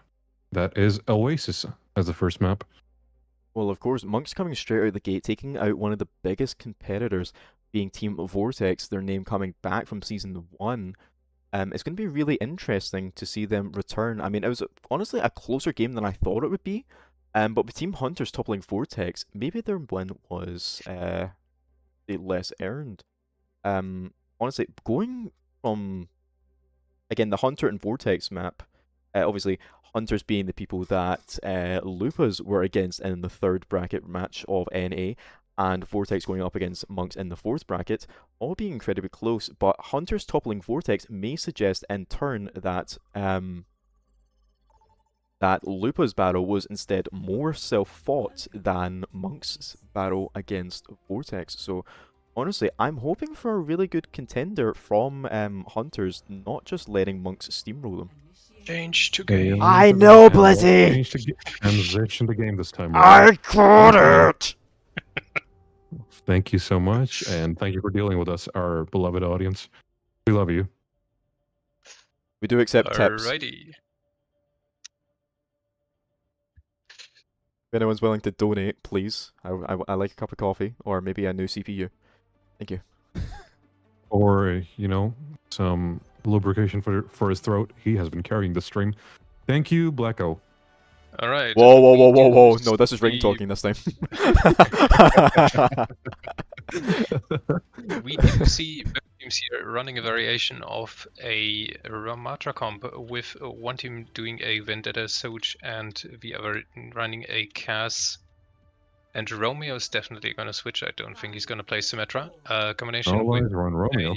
That is Oasis as the first map. Well, of course, Monks coming straight out the gate, taking out one of the biggest competitors, being Team Vortex, their name coming back from Season 1. It's going to be really interesting to see them return. I mean, it was honestly a closer game than I thought it would be. But with Team Hunters toppling Vortex, maybe their win was less earned. Honestly, going from, again, the Hunter and Vortex map, obviously Hunters being the people that Lupus were against in the 3rd bracket match of NA, and Vortex going up against Monks in the 4th bracket, all being incredibly close. But Hunters toppling Vortex may suggest in turn that that Lupus battle was instead more self-fought than Monks' battle against Vortex. So honestly, I'm hoping for a really good contender from Hunters, not just letting Monks steamroll them. Change to game. I know, Blizzy! Transition the game this time. I caught it! Thank you so much, and thank you for dealing with us, our beloved audience. We love you. We do accept tips. Alrighty. If anyone's willing to donate, please. I like a cup of coffee, or maybe a new CPU. Thank you. Or, you know, some lubrication for his throat. He has been carrying the stream. Thank you, Blacko. Alright. Whoa, whoa, whoa, whoa, whoa. No, this is Ring talking this time. We do see both teams here running a variation of a Ramatra comp, with one team doing a Vendetta Soch and the other running a Cass. And Romeo is definitely going to switch. I don't think he's going to play Symmetra. Combination All with eyes are on Romeo.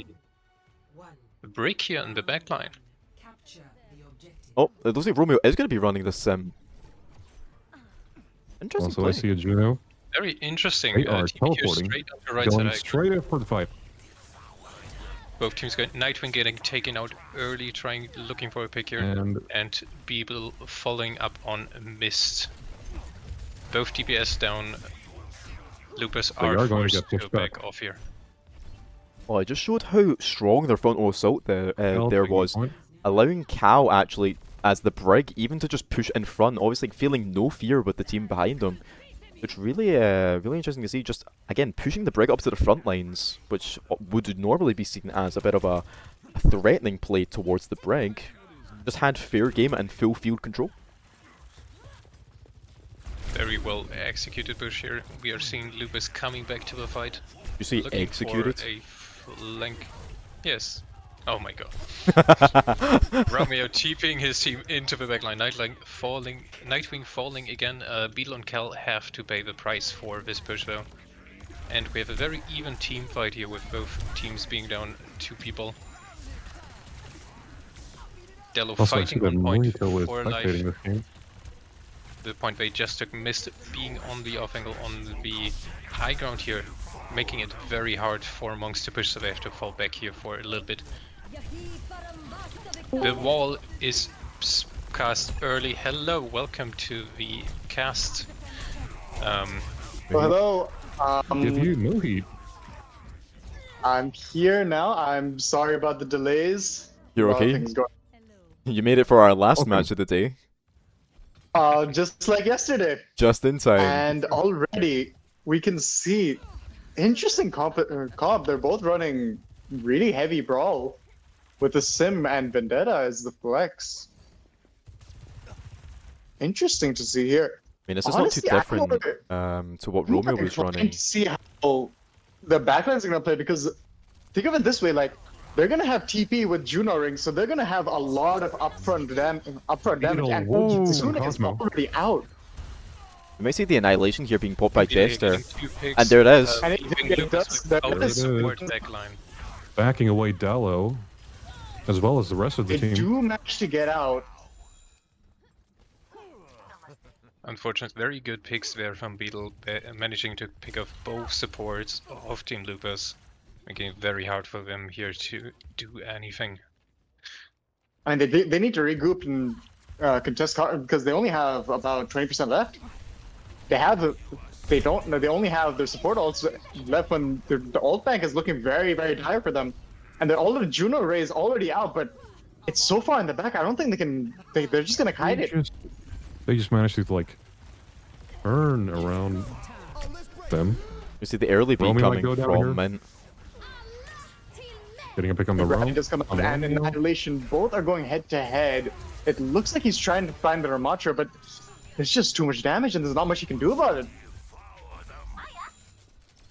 a break here in the backline. Oh, it looks like Romeo is going to be running this sim. Interesting Also, play. I see a Juno. Very interesting. They are team here teleporting. straight on the right Going side. straight up for the fight. Both teams got Nightwing getting taken out early, looking for a pick here, and Beeble falling up on Mist. Both TPS down. Lupus They are are going to forced get to pushed go back. back off here. Well, I just showed how strong their frontal assault there taking was, point. allowing Cal actually, as the Brig, even to just push in front, obviously feeling no fear with the team behind him. It's really, really interesting to see, just, again, pushing the Brig up to the front lines, which would normally be seen as a bit of a threatening play towards the Brig. Just had fair game and full field control. Very well executed push here. We are seeing Lupus coming back to the fight. You see looking executed? For a flank. Yes. Oh my god. Romeo TPing his team into the backline. Nightwing falling again. Beetle and Cal have to pay the price for this push though. And we have a very even team fight here with both teams being down 2 people. Dello Also, I see fighting that on point Morito is for spectating life. this game. The point they just took missed being on the off angle on the high ground here, making it very hard for Monks to push, so they have to fall back here for a little bit. The wall is cast early. Hello, welcome to the cast. Hello. Give you no heat. I'm here now. I'm sorry about the delays. You're A lot of okay? things going- You made it for our last match of the day. Just like yesterday. Just in time. And already we can see interesting comp. They're both running really heavy brawl with the Sim and Vendetta as the flex. Interesting to see here. I mean, this is Honestly, not too different I'm to what Romeo was trying running. to see how the backlines are going to play, because think of it this way, like they're going to have TP with Juno Ring, so they're going to have a lot of upfront damage, and Zuna is already out. You might see the Annihilation here being popped by Yeah, Jester. getting 2 picks, And there it is. And leaving Lupus without a support backline. Backing away Dallo, as well as the rest of the They team. do manage to get out. Unfortunately, very good picks there from Beetle, managing to pick off both supports of Team Lupus, making it very hard for them here to do anything. And they need to regroup and contest because they only have about 20% left. They only have their support ults left when the ult bank is looking very, very dire for them. And the Juno Ray is already out, but it's so far in the back, I don't think they can. They're just gonna hide it. They just managed to like turn around them. You see the early beat Romy might coming go down from here. Mint. Getting a pick on the round. Just come up and Annihilation, both are going head to head. It looks like he's trying to find the Ramatra, but there's just too much damage and there's not much he can do about it.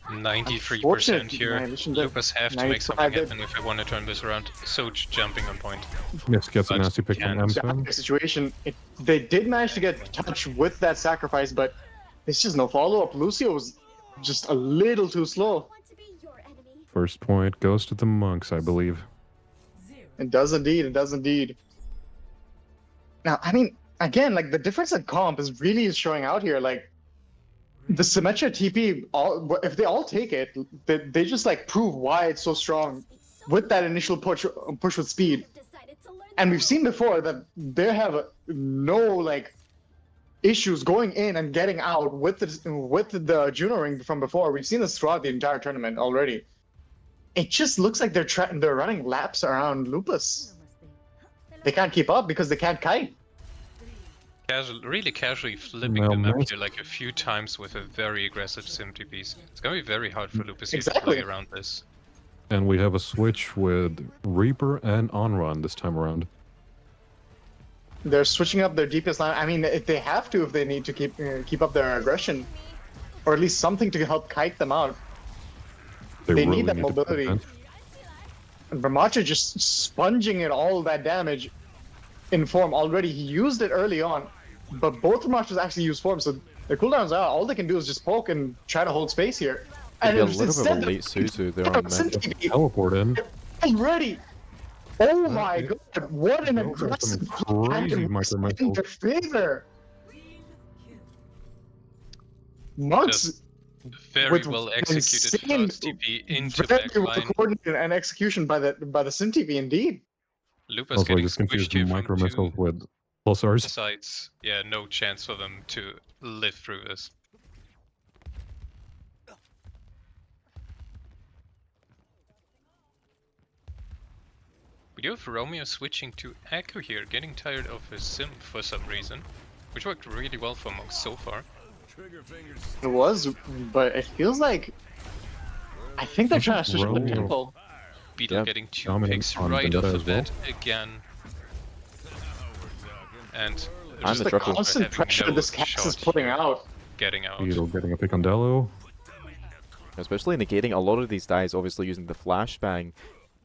93% here. Annihilation, Lupus have to make something 95. happen if they want to turn this around. Soch jumping on point. Yes, gets a But nasty pick from can't. M7. Situation. They did manage to get touch with that sacrifice, but it's just no follow-up. Lucio was just a little too slow. First point goes to the Monks, I believe. It does indeed. It does indeed. Now, I mean, again, like the difference in comp is really showing out here. Like the Symmetra TP, if they all take it, they just like prove why it's so strong with that initial push with speed. And we've seen before that they have no like issues going in and getting out with the Juno ring from before. We've seen this throughout the entire tournament already. It just looks like they're running laps around Lupus. They can't keep up because they can't kite. Really casually flipping Well, them up most- here like a few times with a very aggressive sim TPs. It's gonna be very hard for Lupus here to Exactly. play around this. And we have a switch with Reaper and On-Run this time around. They're switching up their DPS line. I mean, if they have to, if they need to keep up their aggression, or at least something to help kite them out. They really need that need to mobility. defend. And Brahmacha just sponging it all that damage in form already. He used it early on, but both Brahmachas actually use form, so their cooldowns are out. All they can do is just poke and try to hold space here. And Maybe a little bit of a late Suzu there on mid. Teleport in. Already. Oh my god! What an Those are some aggressive crazy micro in missiles. their favor. Monks Very with well executed insane, fast TP into very well backline. coordinated and execution by the Sim TV indeed. Lupus Also, I getting just confused squished here micro from missiles two with pulsars. sides. Yeah, no chance for them to live through this. We do have Romeo switching to Echo here, getting tired of his sim for some reason, which worked really well for Monks so far. It was, but it feels like I think they're trying to switch up the Romeo. tempo. Beetle Yep. getting 2 Dominant picks on right off Vendetta the as well. bat again. And And just the The triple. constant having pressure no this cast is shot putting here, out. getting out. Beetle getting a pick on Dello. Especially negating a lot of these guys, obviously using the flashbang,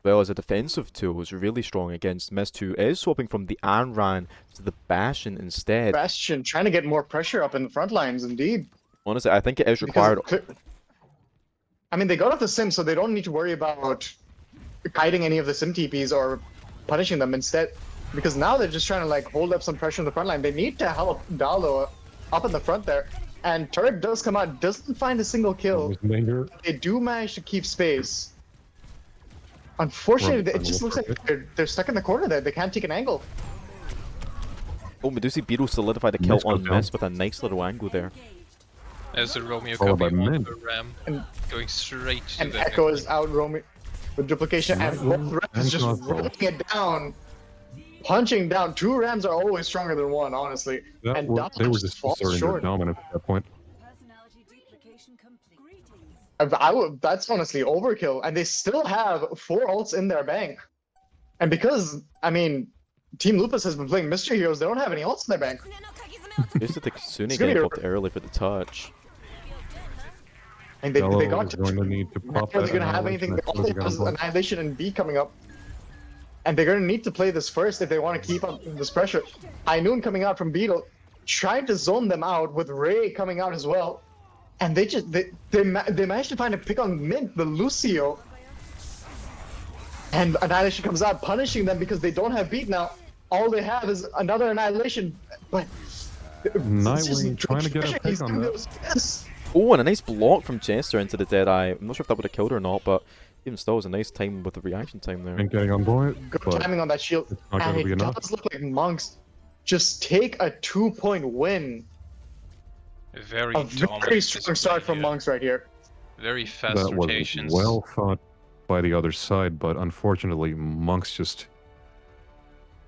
well as a defensive tool, was really strong against Mist, who is swapping from the Anran to the Bastion instead. Bastion trying to get more pressure up in the front lines, indeed. Honestly, I think it is Because required. I mean, they got off the sim, so they don't need to worry about kiting any of the sim TPs or punishing them instead. Because now they're just trying to like hold up some pressure in the front line. They need to help Dalo up in the front there. And Turret does come out, doesn't find a single kill. They do manage to keep space. Unfortunately, it just looks like they're stuck in the corner there. They can't take an angle. Oh, Medusi Beetle solidified the kill Mist goes on down. Mist with a nice little angle there. There's a Romeo Followed by coming on Mint. the ram, going straight to And the Echo is out roaming with duplication, and both Rams and just Cosmo. ripping it down, punching down. 2 Rams are always stronger than 1, honestly. And They were Dalo just falls asserting their short. dominance at that point. That's honestly overkill, and they still have 4 ults in their bank. And because, I mean, Team Lupus has been playing Mystery Heroes, they don't have any ults in their bank. Used to the Kitsune It's gonna getting be- popped early for the touch. And they Dello got is to. going to need to Now pop they're that gonna have Annihilation. anything. That's All what they they're have is gonna do. Annihilation and B coming up. And they're gonna need to play this first if they want to keep up this pressure. Ainoon coming out from Beetle, trying to zone them out with Ray coming out as well. And they managed to find a pick on mid, the Lucio. And Annihilation comes out, punishing them because they don't have beat now. All they have is another Annihilation. But Nightwing trying to get a pick on that. Yes. Oh, and a nice block from Chester into the Deadeye. I'm not sure if that would have killed her or not, but even still, it was a nice time with the reaction time there. And getting on point, Good but timing on that shield. it's not And going to be it enough. does look like Monks just take a 2-point win. A very A dominant very strong display start from here. Monks right here. Very fast That was rotations. well thought by the other side, but unfortunately, Monks just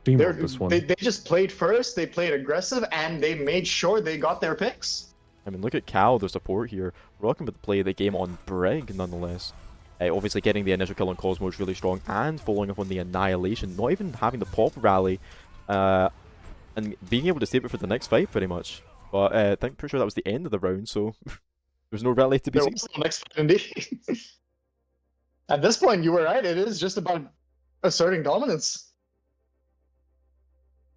steamrolled this one. They just played first, they played aggressive, and they made sure they got their picks. I mean, look at Cal, their support here, rocking with the play of the game on Brig, nonetheless. Obviously, getting the initial kill on Cosmo is really strong, and following up on the Annihilation, not even having the pop rally, and being able to save it for the next fight, pretty much. But I think pretty sure that was the end of the round, so there's no rally to be There seen. was no next fight indeed. At this point, you were right, it is just about asserting dominance.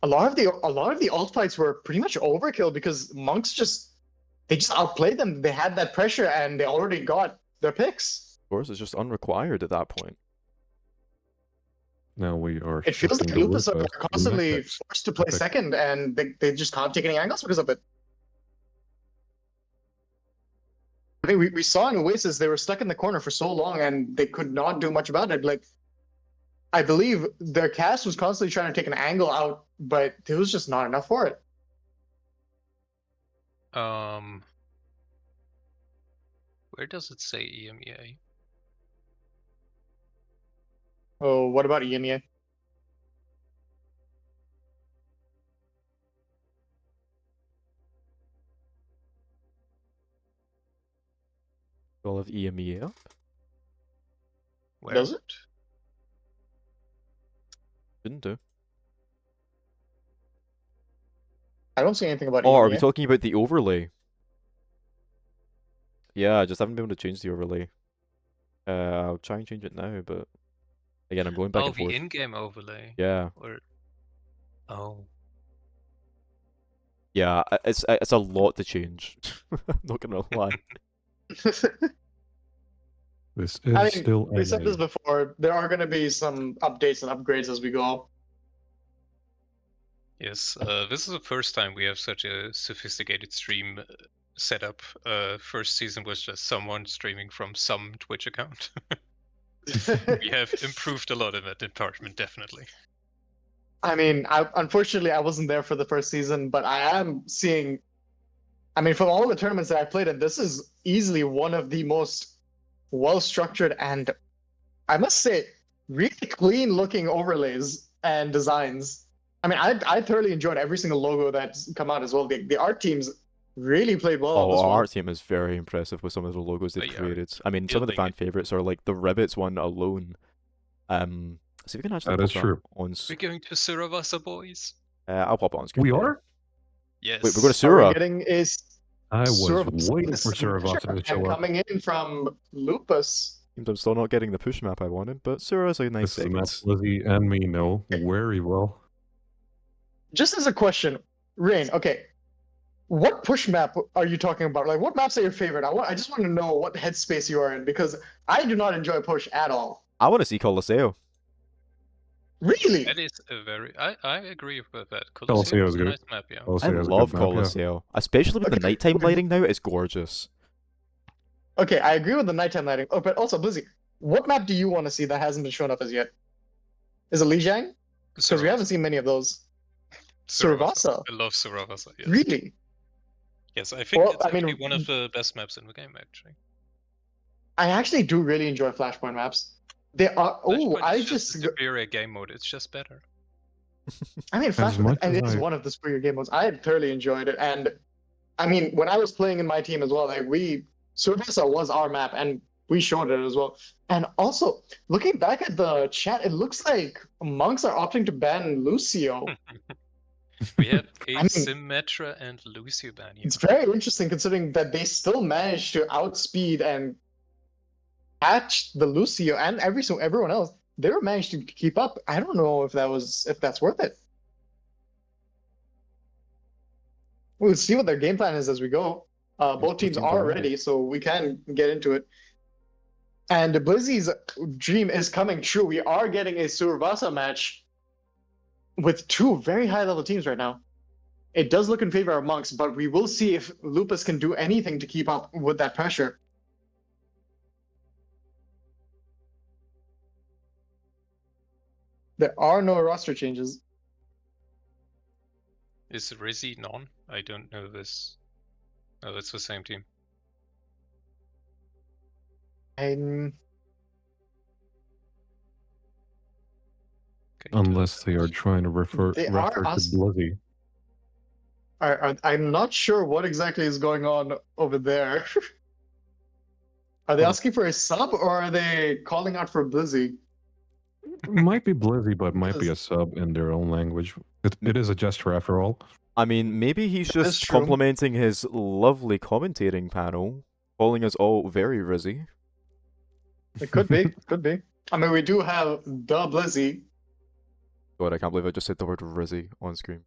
A lot of the alt fights were pretty much overkill because Monks just outplayed them. They had that pressure and they already got their picks. Of course, it's just unrequired at that point. Now we are. It feels like shifting to Lupus are Lupus. constantly Next. forced to play Epic. second, and they just can't take any angles because of it. I mean, we saw in Oasis, they were stuck in the corner for so long, and they could not do much about it. Like, I believe their cast was constantly trying to take an angle out, but there was just not enough for it. Where does it say EMEA? Oh, what about EMEA? All of EMEA up? Where? Does it? Didn't do. I don't see anything about Oh, are we EMEA. talking about the overlay? Yeah, I just haven't been able to change the overlay. I'll try and change it now, but again, I'm going back Oh, and the forth. in-game overlay. Yeah. Or oh. Yeah, it's a lot to change. I'm not gonna lie. This is I mean, still we said this NA. before. There are going to be some updates and upgrades as we go. Yes, this is the first time we have such a sophisticated stream setup. First season was just someone streaming from some Twitch account. We have improved a lot in that department, definitely. I mean, unfortunately, I wasn't there for the first season, but I am seeing. I mean, from all the tournaments that I played in, this is easily one of the most well-structured and, I must say, really clean-looking overlays and designs. I mean, I thoroughly enjoyed every single logo that's come out as well. The art teams really played well on Oh, this our one. art team is very impressive with some of the logos they've They are created. I mean, some of the building fan favorites are like the Ribbits one alone. So we can actually That pop is true. on. We're going to Suravasa, boys. I'll pop it on screen. We later. are? Yes. Wait, we're going to Are we Sura. getting a I was Suravasa waiting for Suravasa to and show up. coming in from Lupus? Seems I'm still not getting the push map I wanted, but Sura's a nice This is a map segment. Lizzie and me know very well. Just as a question, Rain, okay, what push map are you talking about? Like, what maps are your favorite? I just want to know what headspace you are in, because I do not enjoy push at all. I want to see Colosseo. Really? That is a very. I agree with that. Colosseo is a good. nice map, yeah. I Colosseo is a love good map, yeah. Colosseo, especially with the nighttime lighting now. It's gorgeous. Okay, I agree with the nighttime lighting. Oh, but also, Blizzy, what map do you want to see that hasn't been shown up as yet? Is it Lijiang? Because we haven't seen many of those. Suravasa? I love Suravasa, yes. Really? Yes, I think Well, it's I mean, actually one of the best maps in the game, actually. I actually do really enjoy Flashpoint maps. They are. Oh, Flashpoint I is just. a superior game mode. It's just better. I mean, As Flashpoint, much and as it is I- one of the superior game modes. I thoroughly enjoyed it, and I mean, when I was playing in my team as well, like Suravasa was our map, and we showed it as well. And also, looking back at the chat, it looks like monks are opting to ban Lucio. We have I a mean- Symmetra and Lucio ban here. It's very interesting considering that they still managed to outspeed and catch the Lucio and everyone else. They were managed to keep up. I don't know if that's worth it. We'll see what their game plan is as we go. Both teams are ready, so we can get into it. And Blizzy's dream is coming true. We are getting a Suravasa match with two very high-level teams right now. It does look in favor of Monks, but we will see if Lupus can do anything to keep up with that pressure. There are no roster changes. Is Rizzy non? I don't know this. Oh, it's the same team. Unless they are trying to refer They refer are to us- Blizzy. I'm not sure what exactly is going on over there. Are they asking for a sub, or are they calling out for Blizzy? Might be Blizzy, but might be a sub in their own language. It is a gesture after all. I mean, maybe he's That is just true. complimenting his lovely commentating panel, calling us all very rizzy. It could be, could be. I mean, we do have the Blizzy. God, I can't believe I just said the word rizzy on screen.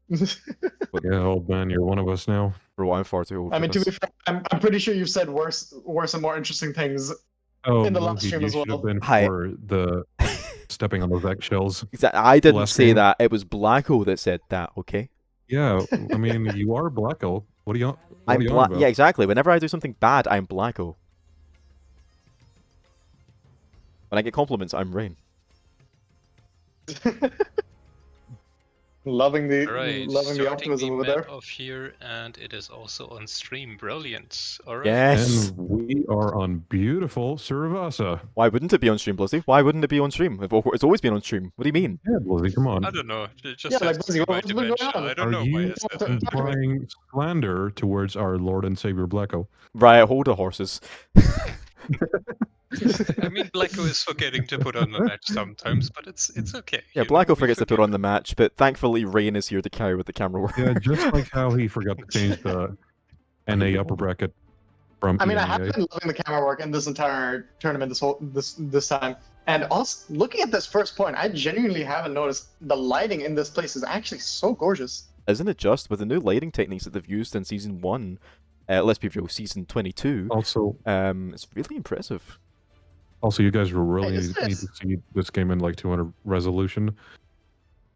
But yeah, old man, you're one of us now. Bro, I'm far too old I for mean, to this. be fair, I'm pretty sure you've said worse and more interesting things Oh, in the last Moogie, stream you as should well. have been Hi. for the stepping on those eggshells. I didn't last say game. that. It was Blacko that said that, okay? Yeah, I mean, you are Blacko. What are you? What I'm are you on Black. about? Yeah, exactly. Whenever I do something bad, I'm Blacko. When I get compliments, I'm Rain. Loving the Alright, loving the starting optimism the over map there. off here, and it is also on stream. Brilliant. Alright. Yes. And we are on beautiful Survasa. Why wouldn't it be on stream, Blizzy? Why wouldn't it be on stream? It's always been on stream. What do you mean? Yeah, Blizzy, come on. I don't know. It just Yeah, has like, to be my what's been going dementia. on? I don't Are know why you I said that. implying slander towards our Lord and Savior Blacko? Right, hold the horses. I mean, Blacko is forgetting to put on the match sometimes, but it's okay. Yeah, you know, Blacko we forgets to put forgive on the match, but thankfully Rain is here to carry with the camera work. Yeah, just like how he forgot to change the NA upper bracket from I mean, I EMEA. have been loving the camera work in this entire tournament this time. And also, looking at this first point, I genuinely haven't noticed the lighting in this place is actually so gorgeous. Isn't it just with the new lighting techniques that they've used in season 1, let's be real, season 22? Also, it's really impressive. Also, you guys will really is need to see this game in like 200 resolution.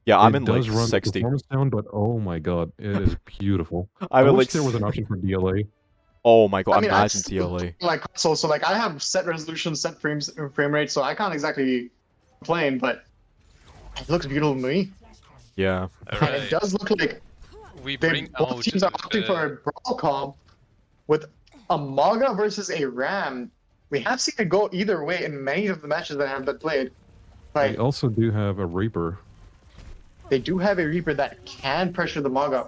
Yeah, I'm it in does like run 60. performance down, but oh my god, it is beautiful. I I would wish like there was an option for DLA. Oh my god, I mean, I imagine still TLA. like console, so like I have set resolution, set frame rate, so I can't exactly complain, but it looks beautiful to me. Yeah. And it does look like we both teams are opting for a brawl comp with a Maga versus a Ram. We have seen it go either way in many of the matches that have been played. But We also do have a Reaper. they do have a Reaper that can pressure the Maga,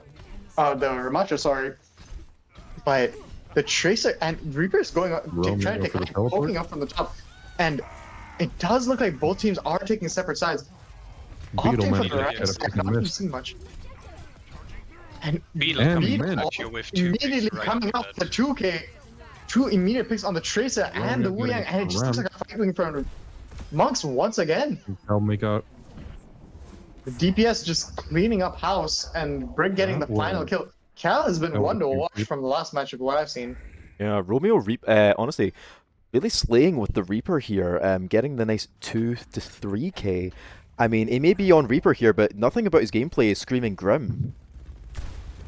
the Ramacho, sorry. But the Tracer and Reaper is going up, Romeo trying to for the take teleport? poking up from the top, and it does look like both teams are taking separate sides. Beetle Opting for managed the to Ram get a side, fucking not really miss. seeing much. And Beetle And coming man. at you with 2 immediately right coming after up with the 2K, 2 immediate picks on the Tracer and the Romeo Wu Yang, getting and it just looks Ram. like a fight going for Monks once again. I'll make out. The DPS just cleaning up house and Brick getting the That final was- kill. Cal has been that was one to huge. watch from the last match of what I've seen. Yeah, Romeo honestly, really slaying with the Reaper here, getting the nice 2 to 3k. I mean, he may be on Reaper here, but nothing about his gameplay is screaming grim.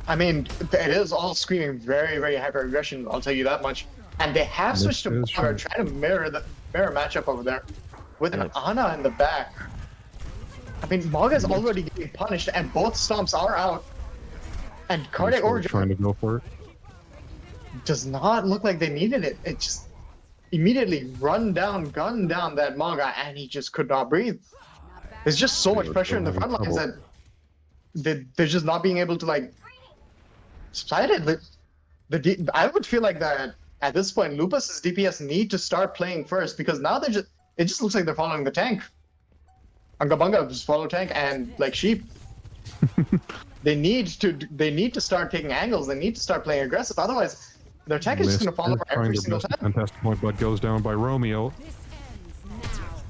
I mean, it is all screaming very, very hyper aggression. I'll tell you that much. And they have This switched to is Maga, true. trying to mirror matchup over there with an Ana in the back. I mean, Maga's already getting punished, and both stomps are out. And Cardiac Still Origin trying to go for it. does not look like they needed it. It just immediately gunned down that Maga, and he just could not breathe. There's just so much pressure in the front lines that they're just not being able to like subside it. I would feel like that at this point, Lupus's DPS need to start playing first, because now it just looks like they're following the tank. Unga Bunga just follow tank and like sheep. They need to start taking angles. They need to start playing aggressive. Otherwise, their tank is just going to fall over Trying every their single best. time. Fantastic point, but goes down by Romeo.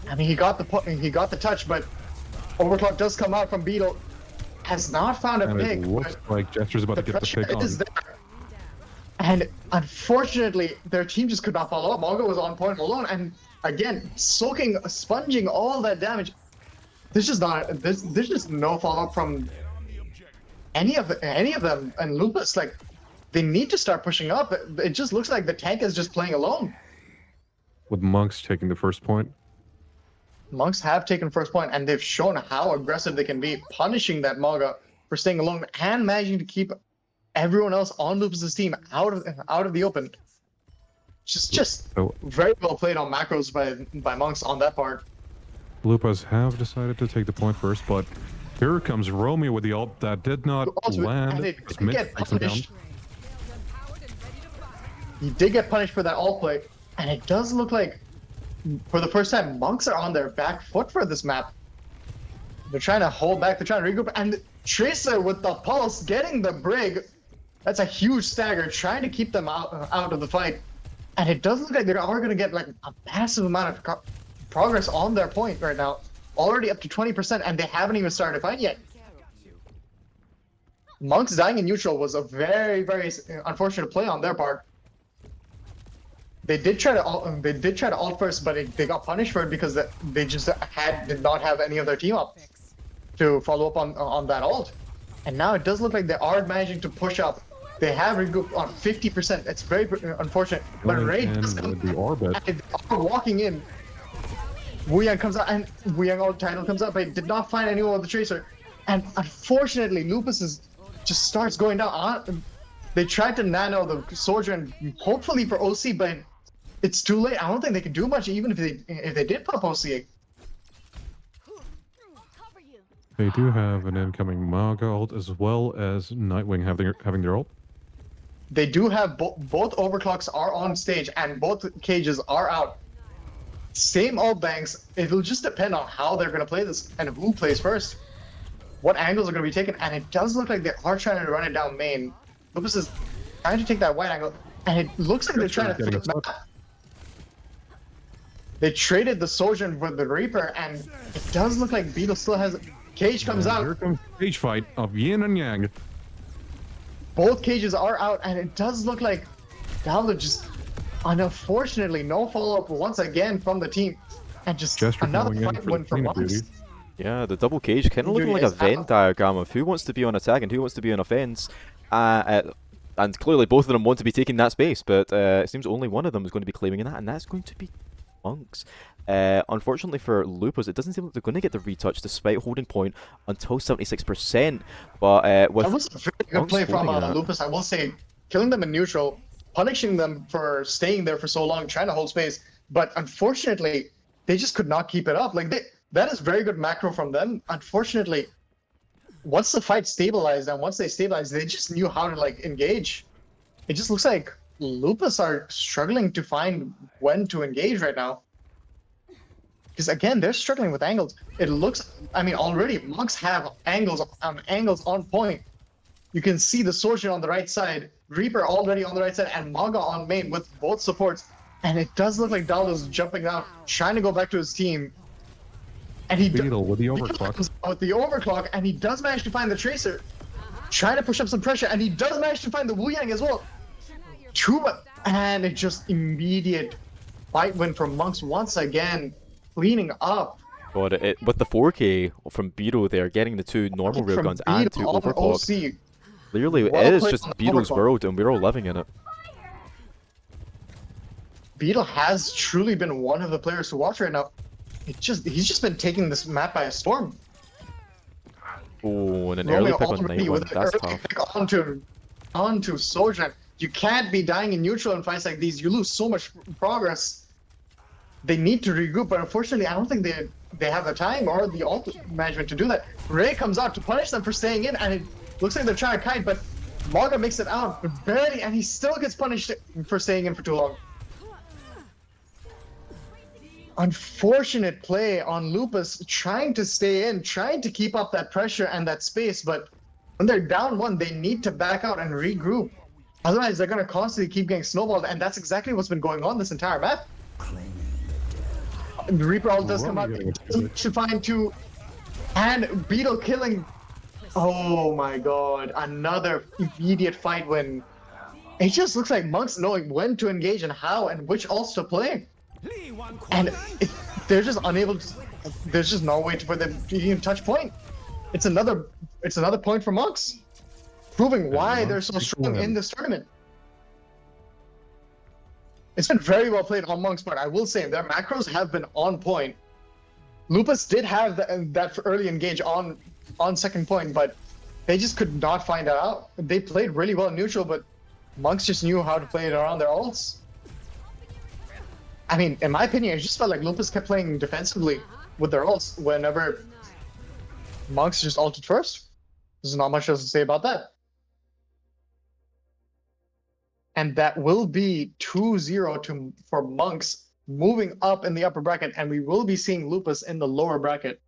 I mean, he got the touch, but Overclock does come out from Beetle. Has not found a And pick. it looks like Jester's about to get the pressure pick on. is there. And unfortunately, their team just could not follow up. Mongo was on point alone, and again, sponging all that damage. There's just no follow up from any of them. And Lupus, like, they need to start pushing up. It just looks like the tank is just playing alone. With Monks taking the first point. Monks have taken first point, and they've shown how aggressive they can be, punishing that Maga for staying alone and managing to keep everyone else on Lupus's team out of the open. Just So very well played on macros by Monks on that part. Lupas have decided to take the point first, but here comes Romeo with the ult that did not Also, land. and it because did Mitch get takes him down. punished. He did get punished for that ult play, and it does look like, for the first time, Monks are on their back foot for this map. They're trying to hold back, they're trying to regroup, and Tracer with the pulse getting the brig. That's a huge stagger, trying to keep them out of the fight. And it does look like they are going to get like a massive amount of progress on their point right now. Already up to 20%, and they haven't even started a fight yet. Monks dying in neutral was a very, very unfortunate play on their part. They did try to ult first, but they got punished for it because they just did not have any of their team up to follow up on that ult. And now it does look like they are managing to push up. They have regrouped on 50%. It's very unfortunate. But Ray does come the orbit. and they are walking in. Wu Yang comes out, and Wu Yang ult title comes up, but he did not find anyone with the Tracer. And unfortunately, Lupus just starts going down. They tried to nano the soldier and hopefully for OC, but it's too late. I don't think they can do much even if they did pop OC. They do have an incoming Maga ult as well as Nightwing having their ult. They do have both overclocks are on stage and both cages are out. Same ult banks. It'll just depend on how they're going to play this and who plays first. What angles are going to be taken, and it does look like they are trying to run it down main. Lupus is trying to take that wide angle, and it looks like they're trying to flip back. They traded the Soldier for the Reaper, and it does look like Beetle still has... Cage comes out. Here comes cage fight of Yin and Yang. Both cages are out, and it does look like Daldo just... Unfortunately, no follow-up once again from the team. And just another fight win for Monks. Yeah, the double cage kind of looking like a Venn diagram of who wants to be on attack and who wants to be on offense. And clearly both of them want to be taking that space, but it seems only one of them is going to be claiming that, and that's going to be Monks. Unfortunately for Lupus, it doesn't seem like they're going to get the retouch despite holding point until 76%. But with that was a very good play from Lupus, I will say. Killing them in neutral, punishing them for staying there for so long, trying to hold space. But unfortunately, they just could not keep it up. Like that is very good macro from them. Unfortunately, once the fight stabilized and once they stabilized, they just knew how to like engage. It just looks like Lupus are struggling to find when to engage right now. Because again, they're struggling with angles. It looks, I mean, already Monks have angles on point. You can see the Soldier on the right side, Reaper already on the right side, and Maga on main with both supports. And it does look like Daldo's jumping out, trying to go back to his team. And he Beetle with the overclock. With the overclock, and he does manage to find the Tracer, trying to push up some pressure, and he does manage to find the Wu Yang as well. And it just immediate fight win from Monks once again, cleaning up. But with the 4K from Beetle there, getting the two normal railguns and two overclock. Clearly, it is just Beetle's world, and we're all living in it. Beetle has truly been one of the players to watch right now. He's just been taking this map by a storm. Oh, and an early pick on Nightwing, that's tough. Pick onto Soldier. You can't be dying in neutral in fights like these. You lose so much progress. They need to regroup, but unfortunately, I don't think they have the time or the ult management to do that. Ray comes out to punish them for staying in, and it looks like they're trying to kite, but Maga makes it out, but barely, and he still gets punished for staying in for too long. Unfortunate play on Lupus, trying to stay in, trying to keep up that pressure and that space, but when they're down one, they need to back out and regroup. Otherwise, they're going to constantly keep getting snowballed, and that's exactly what's been going on this entire map. The Reaper ult does come out, should find two, and Beetle killing. Oh my god, another immediate fight win. It just looks like Monks knowing when to engage and how and which ults to play. And they're just unable to, there's just no way for them to even touch point. It's another point for Monks, proving why they're so strong in this tournament. It's been very well played on Monks' part. I will say their macros have been on point. Lupus did have that early engage on second point, but they just could not find it out. They played really well in neutral, but Monks just knew how to play it around their ults. I mean, in my opinion, it just felt like Lupus kept playing defensively with their ults whenever Monks just ulted first. There's not much else to say about that. And that will be 2-0 for Monks, moving up in the upper bracket, and we will be seeing Lupus in the lower bracket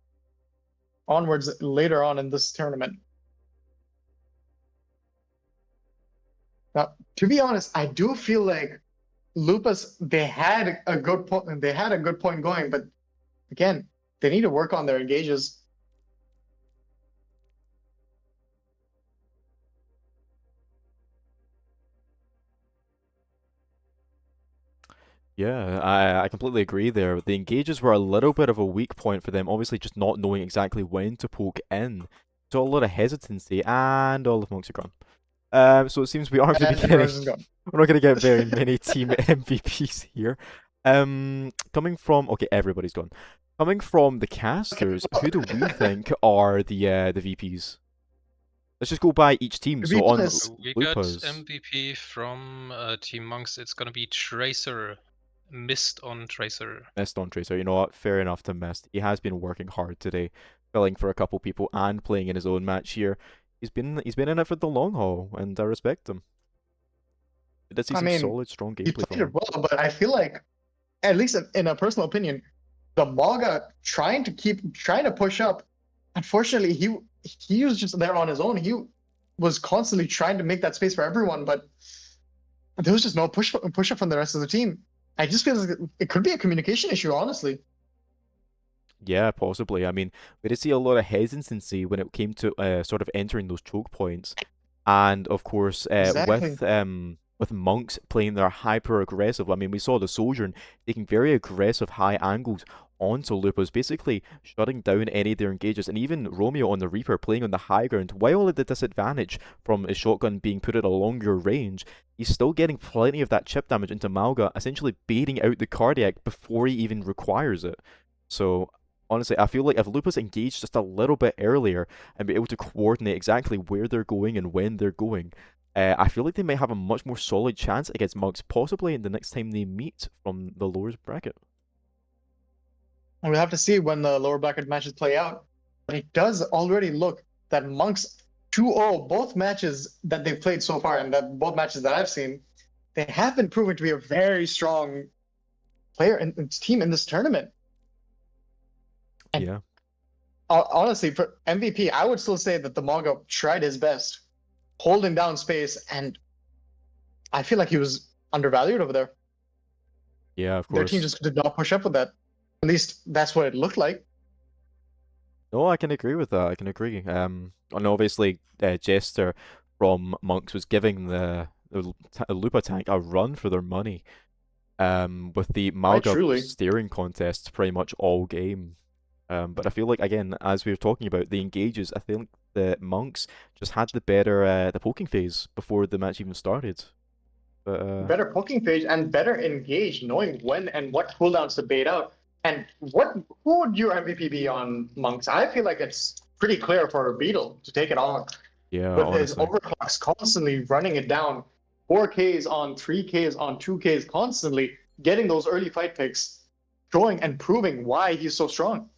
onwards later on in this tournament. Now, to be honest, I do feel like Lupus, they had a good point going, but again, they need to work on their engages. Yeah, I completely agree there. The engages were a little bit of a weak point for them, obviously just not knowing exactly when to poke in. So a lot of hesitancy, and all of Monks are gone. So it seems we aren't going to be getting, we're not going to get very many team MVPs here. Coming from, okay, everybody's gone. Coming from the casters, who do we think are the VPs? Let's just go by each team. So on We got Lupa's, MVP from Team Monks. It's gonna be Tracer. Missed on Tracer. missed on Tracer. You know what? Fair enough to Mist. He has been working hard today, filling for a couple people and playing in his own match here. He's been in it for the long haul, and I respect him. It does see some solid, strong He gameplay played from it him. well, but I feel like, at least in a personal opinion, the Maga trying to push up. Unfortunately, he was just there on his own. He was constantly trying to make that space for everyone, but there was just no push up from the rest of the team. I just feel like it could be a communication issue, honestly. Yeah, possibly. I mean, we did see a lot of hesitancy when it came to sort of entering those choke points, and of course, Exactly. with Monks playing their hyper aggressive. I mean, we saw the Sojourn taking very aggressive high angles onto Lupas, basically shutting down any of their engages, and even Romeo on the Reaper playing on the high ground. While at the disadvantage from his shotgun being put at a longer range, he's still getting plenty of that chip damage into Malga, essentially baiting out the cardiac before he even requires it. So honestly, I feel like if Lupas engaged just a little bit earlier and be able to coordinate exactly where they're going and when they're going, I feel like they might have a much more solid chance against Monks, possibly in the next time they meet from the lowers bracket. We'll have to see when the lower bracket matches play out. But it does already look that Monks 2-0, both matches that they've played so far, and that both matches that I've seen, they have been proving to be a very strong player and team in this tournament. And yeah. Honestly, for MVP, I would still say that the Maga tried his best, holding down space, and I feel like he was undervalued over there. Yeah, of Their course. team just did not push up with that. At least that's what it looked like. No, I can agree with that. I can agree. And obviously, Jester from Monks was giving the Lupa tank a run for their money. With the Malga truly. steering contests pretty much all game. But I feel like, again, as we were talking about the engages, I think the Monks just had the better the poking phase before the match even started. But Better poking phase and better engaged, knowing when and what cooldowns to bait out. And who would your MVP be on Monks? I feel like it's pretty clear for Beetle to take it on. yeah, With his honestly. overclocks constantly running it down, 4Ks on 3Ks on 2Ks, constantly getting those early fight picks, showing and proving why he's so strong.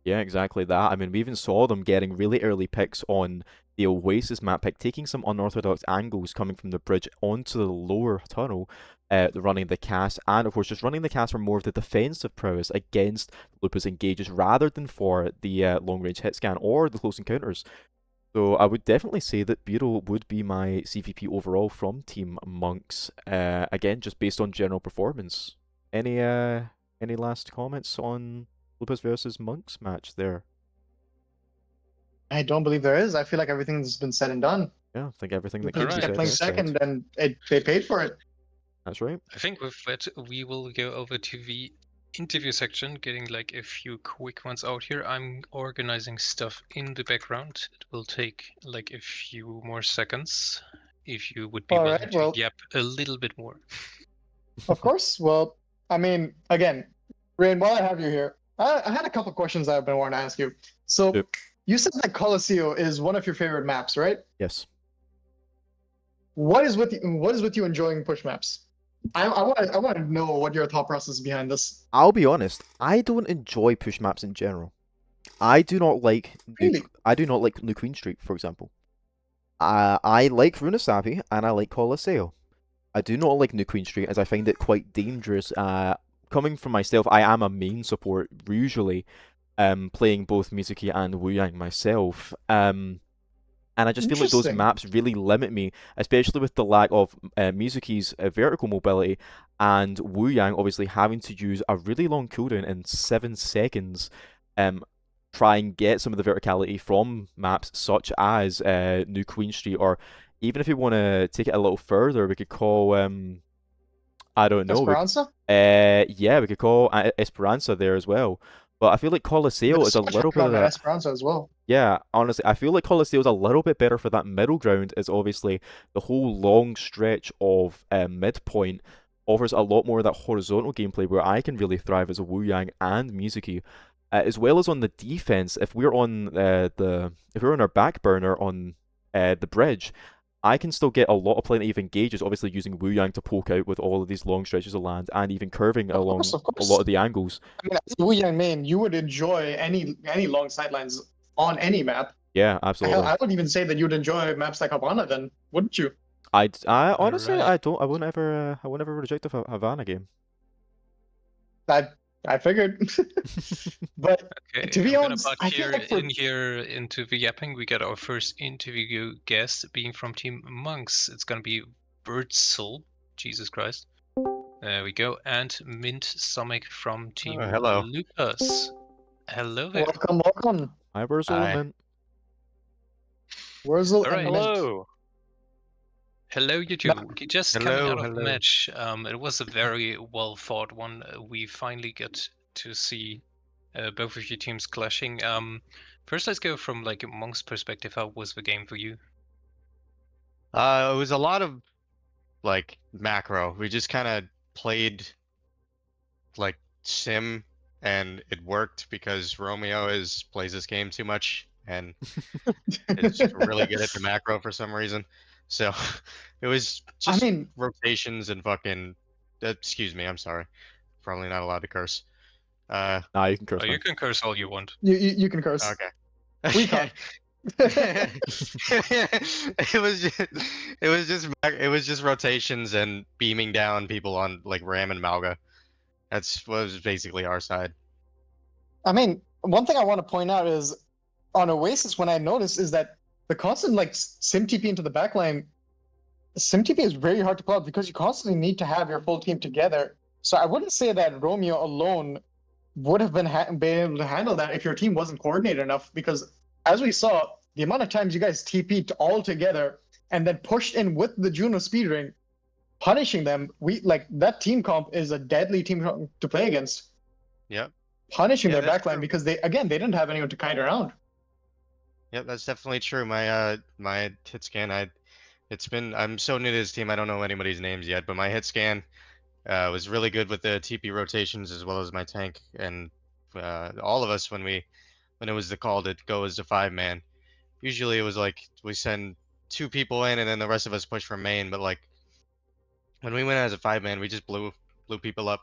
Yeah, exactly that. I mean, we even saw them getting really early picks on the Oasis map pick, taking some unorthodox angles coming from the bridge onto the lower tunnel, running the cast, and of course just running the cast for more of the defensive prowess against Lupa's engages rather than for the long-range hit scan or the close encounters. So I would definitely say that Beetle would be my CVP overall from Team Monks. Again, just based on general performance. Any last comments on Lupas versus Monks match there? I don't believe there is. I feel like everything's been said and done. Yeah, I think everything that They could be said playing is said. second, and they paid for it. That's right. I think with that we will go over to the interview section, getting like a few quick ones out here. I'm organizing stuff in the background. It will take like a few more seconds if you would be All willing right, to well- yap a little bit more. Of course. Well, I mean, again, Rain, while I have you here, I had a couple questions I've been wanting to ask you. So, you said that Colosseo is one of your favorite maps, right? Yes. What is with you enjoying push maps? I want to know what your thought process is behind this. I'll be honest, I don't enjoy push maps in general. I do not like I do not like New Queen Street, for example. I like Runasapi and I like Colosseo. I do not like New Queen Street as I find it quite dangerous. Coming from myself, I am a main support usually, playing both Mizuki and Wu Yang myself. And I just feel like those Interesting. maps really limit me, especially with the lack of Mizuki's vertical mobility and Wu Yang obviously having to use a really long cooldown in 7 seconds, try and get some of the verticality from maps such as New Queen Street, or even if you want to take it a little further, we could call I don't know. Esperanza? Yeah, we could call Esperanza there as well. But I feel like Colosseo is a little bit of that. Esperanza as well. Yeah, honestly, I feel like Colosseo is a little bit better for that middle ground, is obviously the whole long stretch of midpoint offers a lot more of that horizontal gameplay where I can really thrive as a Wu Yang and Mizuki. As well as on the defense, if we're on our back burner on the bridge, I can still get a lot of plenty of engages, obviously using Wu Yang to poke out with all of these long stretches of land and even curving along a lot of the angles. I mean, as a Wu Yang main, you would enjoy any long sidelines on any map. Yeah, absolutely. Hell, I would even say that you'd enjoy maps like Havana then, wouldn't you? I honestly Alright. I wouldn't ever reject a Havana game. I figured. But Okay, to be I'm honest, gonna I butt feel like for here into the yapping. We got our first interview guest being from Team Monks. It's gonna be Birdsel. Jesus Christ. There we go. And Mint Stomach from Team hello. Lucas. Hello there. welcome. Hi, Wurzel and Mint. Wurzel All right. and Mint. Hello. Hello, you two. Just coming Hello, out of the hello. match. It was a very well fought one. We finally got to see both of your teams clashing. First, let's go from like Monk's perspective. How was the game for you? It was a lot of like macro. We just kind of played like sim, and it worked because Romeo plays this game too much and is really good at the macro for some reason. So it was just rotations and fucking. Excuse me, I'm sorry. Probably not allowed to curse. Nah, you can curse. You can curse all you want. You can curse. Okay. We can't. it was just rotations and beaming down people on like Ram and Malga. That's what was basically our side. I mean, one thing I want to point out is on Oasis, when I noticed is that the constant like sim TP into the backline, sim TP is very hard to pull out because you constantly need to have your full team together. So I wouldn't say that Romeo alone would have been able to handle that if your team wasn't coordinated enough, because as we saw, the amount of times you guys TP'd all together and then pushed in with the Juno speedring, punishing them, that team comp is a deadly team to play against. Yep. Punishing Yeah, their that's backline true. because they didn't have anyone to kite around. Yep, that's definitely true. My hit scan, I'm so new to this team, I don't know anybody's names yet, but my hit scan was really good with the TP rotations as well as my tank, and all of us when it was the call to go as a 5-man. Usually it was like we send 2 people in and then the rest of us push from main, but like when we went as a 5-man, we just blew people up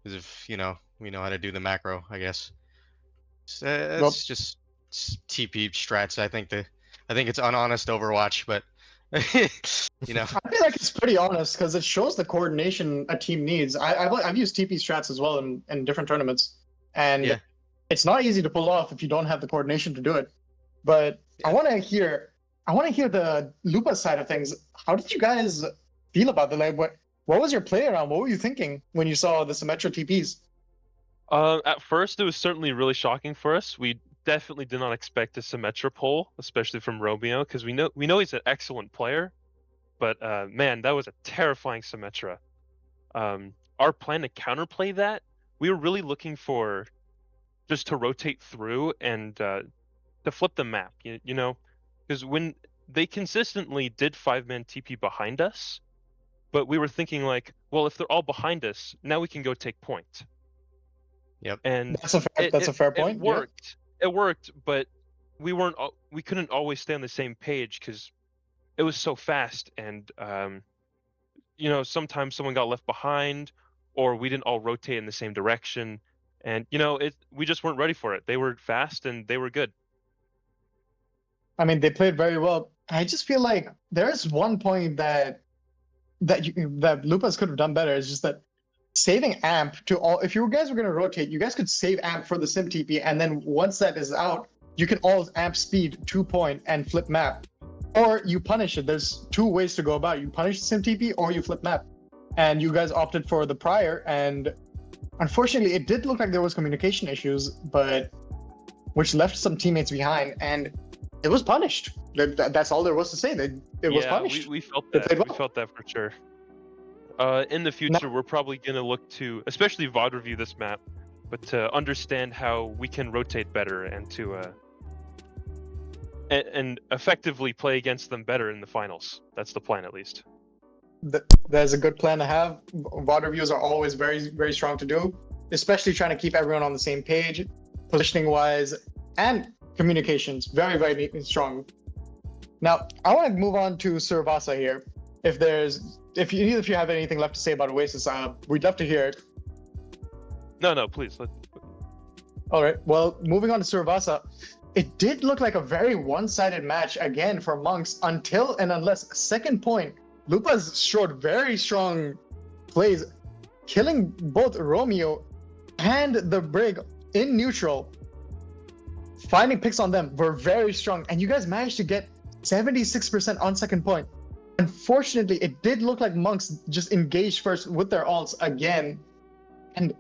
because if we know how to do the macro, I guess. So, it's just TP strats. I think it's unhonest Overwatch, but I feel like it's pretty honest because it shows the coordination a team needs. I've used TP strats as well in different tournaments, and it's not easy to pull off if you don't have the coordination to do it. But I want to hear the Lupa side of things. How did you guys feel about the what was your play around? What were you thinking when you saw the Symmetra TPs? At first, it was certainly really shocking for us. We definitely did not expect a Symmetra pull, especially from Romeo, because we know he's an excellent player, but man, that was a terrifying Symmetra. Our plan to counterplay that, we were really looking for just to rotate through and to flip the map, you know, because when they consistently did 5-man TP behind us, but we were thinking like, well, if they're all behind us, now we can go take point. Yep. And that's a fair point. It worked. Yeah. It worked, but we couldn't always stay on the same page because it was so fast, and sometimes someone got left behind, or we didn't all rotate in the same direction, and we just weren't ready for it. They were fast and they were good. I mean, they played very well. I just feel like there is one point that Lupas could have done better. It's just that saving amp to all. If you guys were going to rotate, you guys could save amp for the sim TP, and then once that is out, you can all amp speed 2 point and flip map, or you punish it. There's 2 ways to go about it. You punish the sim TP or you flip map, and you guys opted for the prior. And unfortunately, it did look like there was communication issues, but which left some teammates behind, and it was punished. That's all there was to say. It was punished. We felt that. We felt that for sure. In the future, we're probably going to look to, especially VOD review this map, but to understand how we can rotate better and to and effectively play against them better in the finals. That's the plan, at least. that is a good plan to have. VOD reviews are always very, very strong to do, especially trying to keep everyone on the same page, positioning wise, and communications. Very, very strong. Now, I want to move on to Survasa here. If you have anything left to say about Oasis, we'd love to hear it. No, please. All right. Well, moving on to Survasa, it did look like a very one-sided match again for Monks until and unless second point, Lupas showed very strong plays, killing both Romeo and the Brig in neutral. Finding picks on them were very strong, and you guys managed to get 76% on second point. Unfortunately, it did look like Monks just engaged first with their ults again, and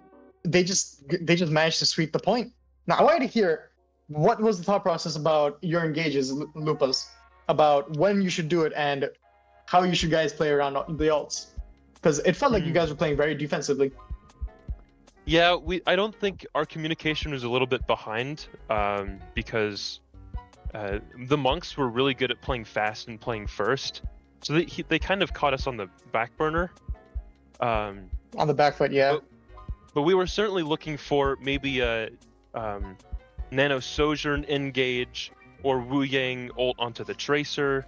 they just managed to sweep the point. Now, I wanted to hear what was the thought process about your engages, Lupas, about when you should do it and how you should guys play around the ults, because it felt like you guys were playing very defensively. Yeah, I don't think our communication was a little bit behind, because the Monks were really good at playing fast and playing first, so they kind of caught us on the back burner. On the back foot, yeah. But we were certainly looking for maybe a Nano Sojourn engage or Wu Yang ult onto the Tracer.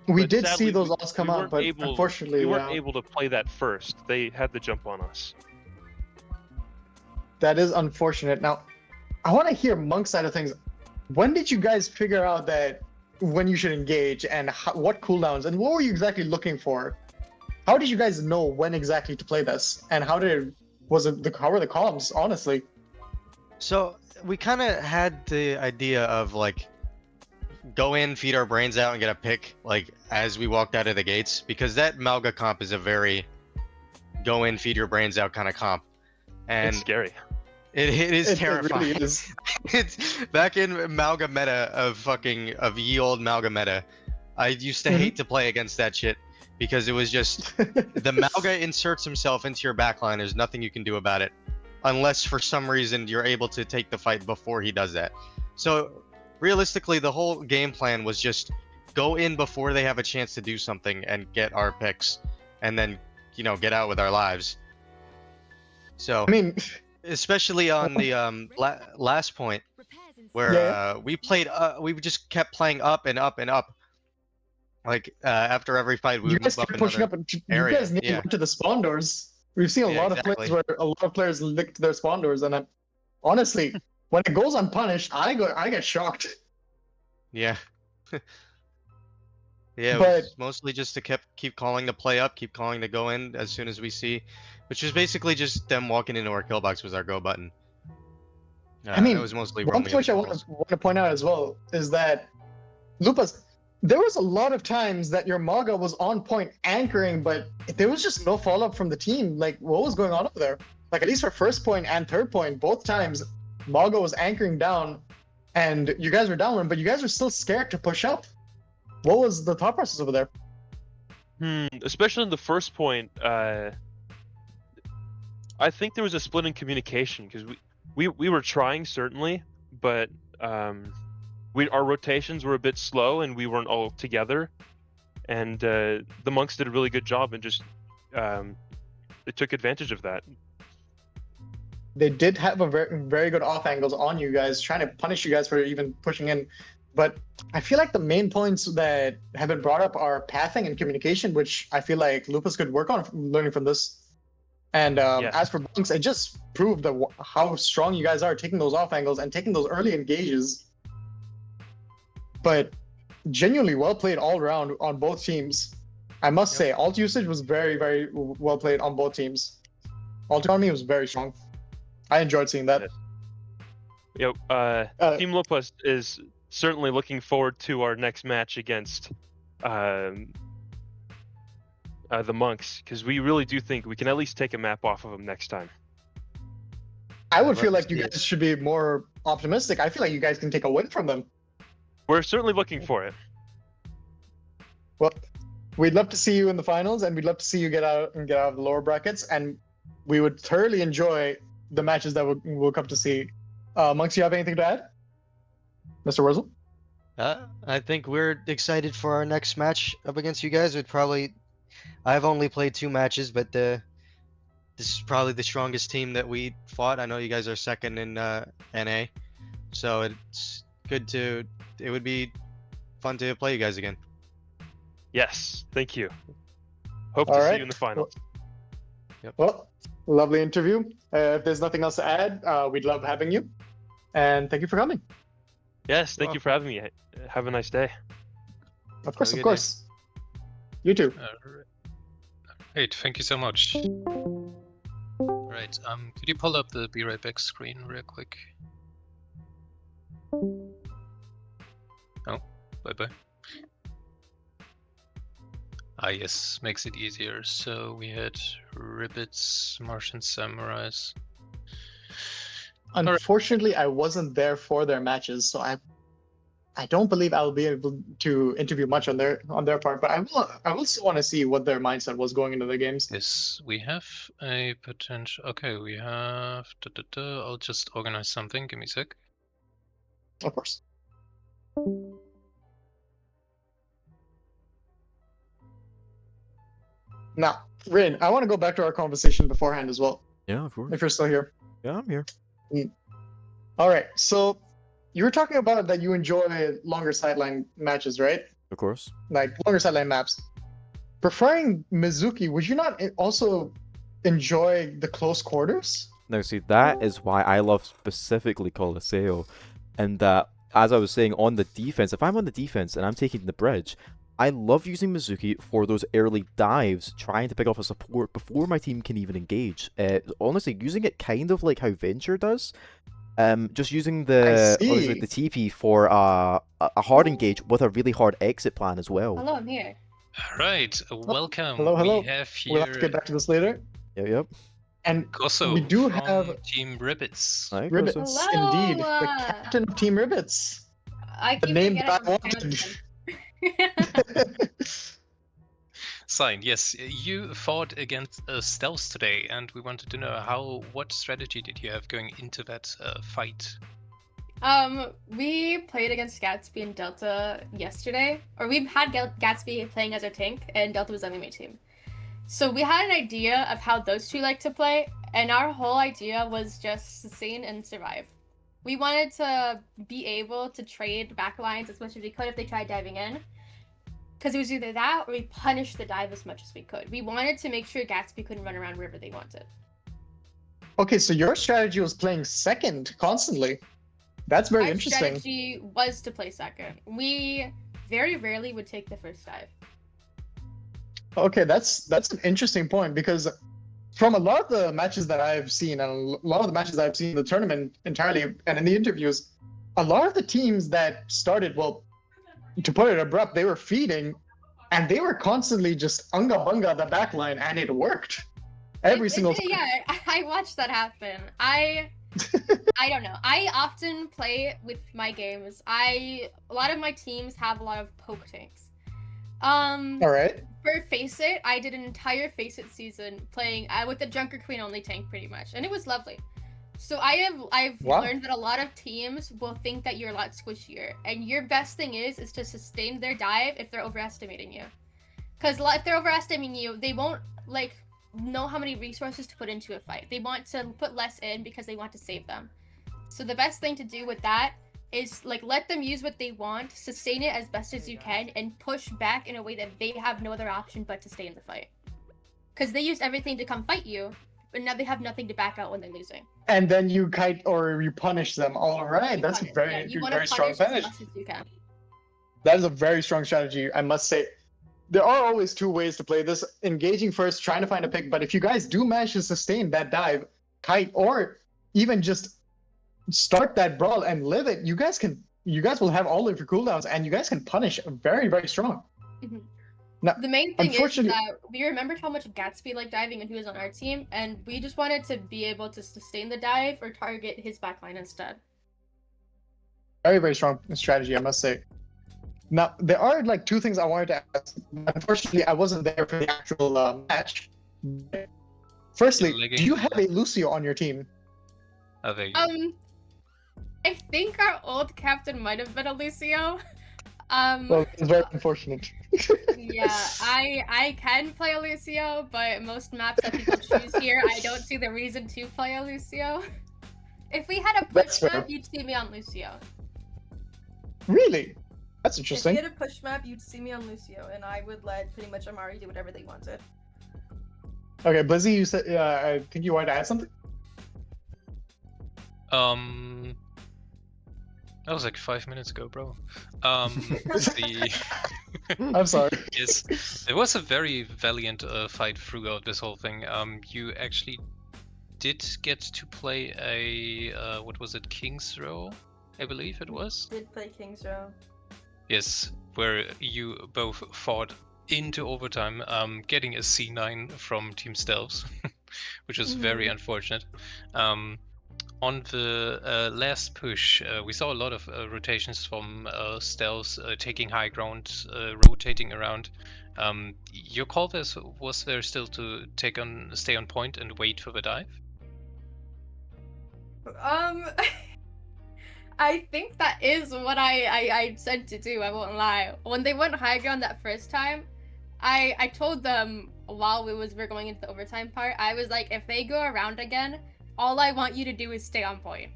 We did see those ults come out, but unfortunately, we weren't able to play that first. They had the jump on us. That is unfortunate. Now, I want to hear Monk's side of things. When did you guys figure out that when you should engage and what cooldowns and what were you exactly looking for? How did you guys know when exactly to play this? And how were the comms, honestly? So we kind of had the idea of like go in, feed our brains out, and get a pick like as we walked out of the gates, because that Malga comp is a very go in, feed your brains out kind of comp. And it's scary. It is terrifying. It really is. It's back in Malga meta of ye old Malga meta. I used to hate to play against that shit because it was just the Malga inserts himself into your backline. There's nothing you can do about it, unless for some reason you're able to take the fight before he does that. So realistically, the whole game plan was just go in before they have a chance to do something and get our picks, and then get out with our lives. So I mean, especially on the last point where we just kept playing up and up and up. Like after every fight, we would move up pushing another up. area. You guys need to get to the spawn doors. We've seen a lot of plays where a lot of players licked their spawn doors, and honestly, when it goes unpunished, I get shocked. Yeah. Yeah, But it was mostly just to keep calling to play up, keep calling to go in as soon as we see, which is basically just them walking into our kill box was our go button. I mean, it was mostly one thing which I want to point out as well is that Lupas, there was a lot of times that your Maga was on point anchoring, but there was just no follow-up from the team. Like, what was going on over there? Like, at least for first point and third point, both times, Maga was anchoring down, and you guys were down one, but you guys were still scared to push up. What was the thought process over there? Especially in the first point, I think there was a split in communication, because we were trying, certainly, but our rotations were a bit slow and we weren't all together, and the Monks did a really good job and just they took advantage of that. They did have a very, very good off angles on you guys, trying to punish you guys for even pushing in, but I feel like the main points that have been brought up are pathing and communication, which I feel like Lupas could work on learning from this. And as for Monks, it just proved how strong you guys are taking those off angles and taking those early engages. But genuinely well played all around on both teams. I must say, alt usage was very, very well played on both teams. Alt economy was very strong. I enjoyed seeing that. Team Lupas is certainly looking forward to our next match against the Monks, because we really do think we can at least take a map off of them next time. I would feel like you guys should be more optimistic. I feel like you guys can take a win from them. We're certainly looking for it. Well, we'd love to see you in the finals, and we'd love to see you get out of the lower brackets, and we would thoroughly enjoy the matches that we'll come to see. Monks, you have anything to add? Mr. Wurzel? I think we're excited for our next match up against you guys. We'd probably I've only played 2 matches, but this is probably the strongest team that we fought. I know you guys are second in NA, so it's good to. It would be fun to play you guys again. Yes, thank you. Hope All to see right. you in the finals. Well, lovely interview. If there's nothing else to add, we'd love having you. And thank you for coming. Yes, thank you for having me. Have a nice day. Of course, Have a of good day. course. You too. Great, thank you so much. Right, could you pull up the Be Right Back screen real quick? Oh, bye-bye. Ah yes, makes it easier. So we had Ribbits, Martian Samurais. Unfortunately, I wasn't there for their matches, so I don't believe I'll be able to interview much on their part. But I will still want to see what their mindset was going into the games. Yes, we have a potential. Okay, we have. I'll just organize something. Give me a sec. Of course. Now, Rin, I want to go back to our conversation beforehand as well. Yeah, of course. If you're still here. Yeah, I'm here. All right. So you were talking about that you enjoy longer sideline matches, right? Of course. Like longer sideline maps. Preferring Mizuki, would you not also enjoy the close quarters? Now, see, that is why I love specifically Coliseo. And that, as I was saying, on the defense, if I'm on the defense and I'm taking the bridge, I love using Mizuki for those early dives, trying to pick off a support before my team can even engage. Honestly, using it kind of like how Venture does. Just using the obviously the TP for a hard engage with a really hard exit plan as well. Hello, I'm here. Right, welcome. Hello. We have here. We'll have to get back to this later. Yep. And Koso we do from have Team Ribbits. Ribbits, Hello, indeed. The captain of Team Ribbits. I The keep name that I forgetting wanted. Sign. Yes, you fought against Stealth today, and we wanted to know what strategy did you have going into that fight? We played against Gatsby and Delta yesterday, or we had Gatsby playing as our tank, and Delta was on the main team. So we had an idea of how those two like to play, and our whole idea was just sustain and survive. We wanted to be able to trade backlines as much as we could if they tried diving in. Because it was either that or we punished the dive as much as we could. We wanted to make sure Gatsby couldn't run around wherever they wanted. Okay, so your strategy was playing second constantly. That's very Our interesting. strategy was to play second. We very rarely would take the first dive. Okay, that's an interesting point because from a lot of the matches that I've seen and a lot of the matches I've seen in the tournament entirely and in the interviews, a lot of the teams that started, well, to put it abrupt, they were feeding and they were constantly just unga bunga the backline and it worked every single time. Yeah, I watched that happen. I don't know. I often play with my games. A lot of my teams have a lot of poke tanks. All right. For Face It, I did an entire Face It season playing with the Junker Queen only tank pretty much, and it was lovely. So I've learned that a lot of teams will think that you're a lot squishier, and your best thing is to sustain their dive if they're overestimating you. Because if they're overestimating you, they won't know how many resources to put into a fight. They want to put less in because they want to save them. So the best thing to do with that is let them use what they want, sustain it as best as you can, and push back in a way that they have no other option but to stay in the fight. Because they used everything to come fight you, but now they have nothing to back out when they're losing. And then you kite or you punish them. All right, that's a very strong advantage. As much as you can. That is a very strong strategy, I must say. There are always two ways to play this. Engaging first, trying to find a pick, but if you guys do manage to sustain that dive, kite, or even just start that brawl and live it, you guys will have all of your cooldowns and you guys can punish very, very strong. Mm-hmm. Now, the main thing is that we remembered how much Gatsby liked diving when he was on our team, and we just wanted to be able to sustain the dive or target his backline instead. Very, very strong strategy, I must say. Now, there are two things I wanted to ask. Unfortunately, I wasn't there for the actual match. Firstly, do you have a Lucio on your team? I think our old captain might have been a Lucio. Well, it's very unfortunate. Yeah, I can play a Lucio, but most maps that people choose here, I don't see the reason to play a Lucio. If we had a push map, you'd see me on Lucio. Really? That's If interesting. we had a push map, you'd see me on Lucio, and I would let pretty much Amari do whatever they wanted. Okay, Blizzy, you said I think you wanted to add something. That was like 5 minutes ago, bro. The I'm sorry. Yes, it was a very valiant fight throughout this whole thing. You actually did get to play a what was it, King's Row, I believe it was. Did play King's Row. Yes, where you both fought into overtime, getting a C9 from Team Stealths, which was very unfortunate. On the last push, we saw a lot of rotations from Stealths taking high ground, rotating around. Your call was there still to stay on point and wait for the dive? I think that is what I said to do, I won't lie. When they went high ground that first time, I told them while we were going into the overtime part, I was like, if they go around again, all I want you to do is stay on point.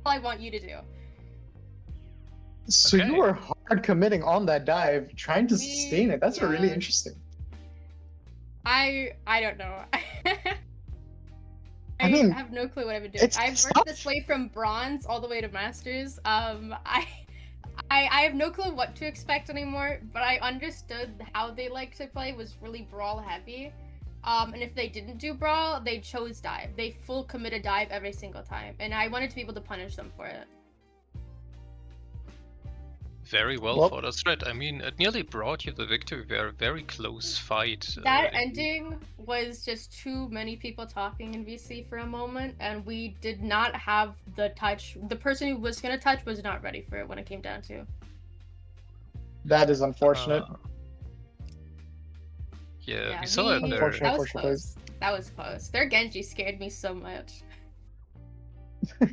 All I want you to do. So you were hard committing on that dive, trying to sustain it. That's really interesting. I don't know. I mean, have no clue what I've been doing. I've worked this way from bronze all the way to masters. I have no clue what to expect anymore, but I understood how they like to play was really brawl heavy. And if they didn't do brawl, they chose dive. They full committed dive every single time, and I wanted to be able to punish them for it. Very well thought out threat. I mean, it nearly brought you the victory. A very close fight. That ending was just too many people talking in VC for a moment, and we did not have the touch. The person who was going to touch was not ready for it when it came down to. That is unfortunate. Yeah, we saw it there. That was close. That was close. Their Genji scared me so much.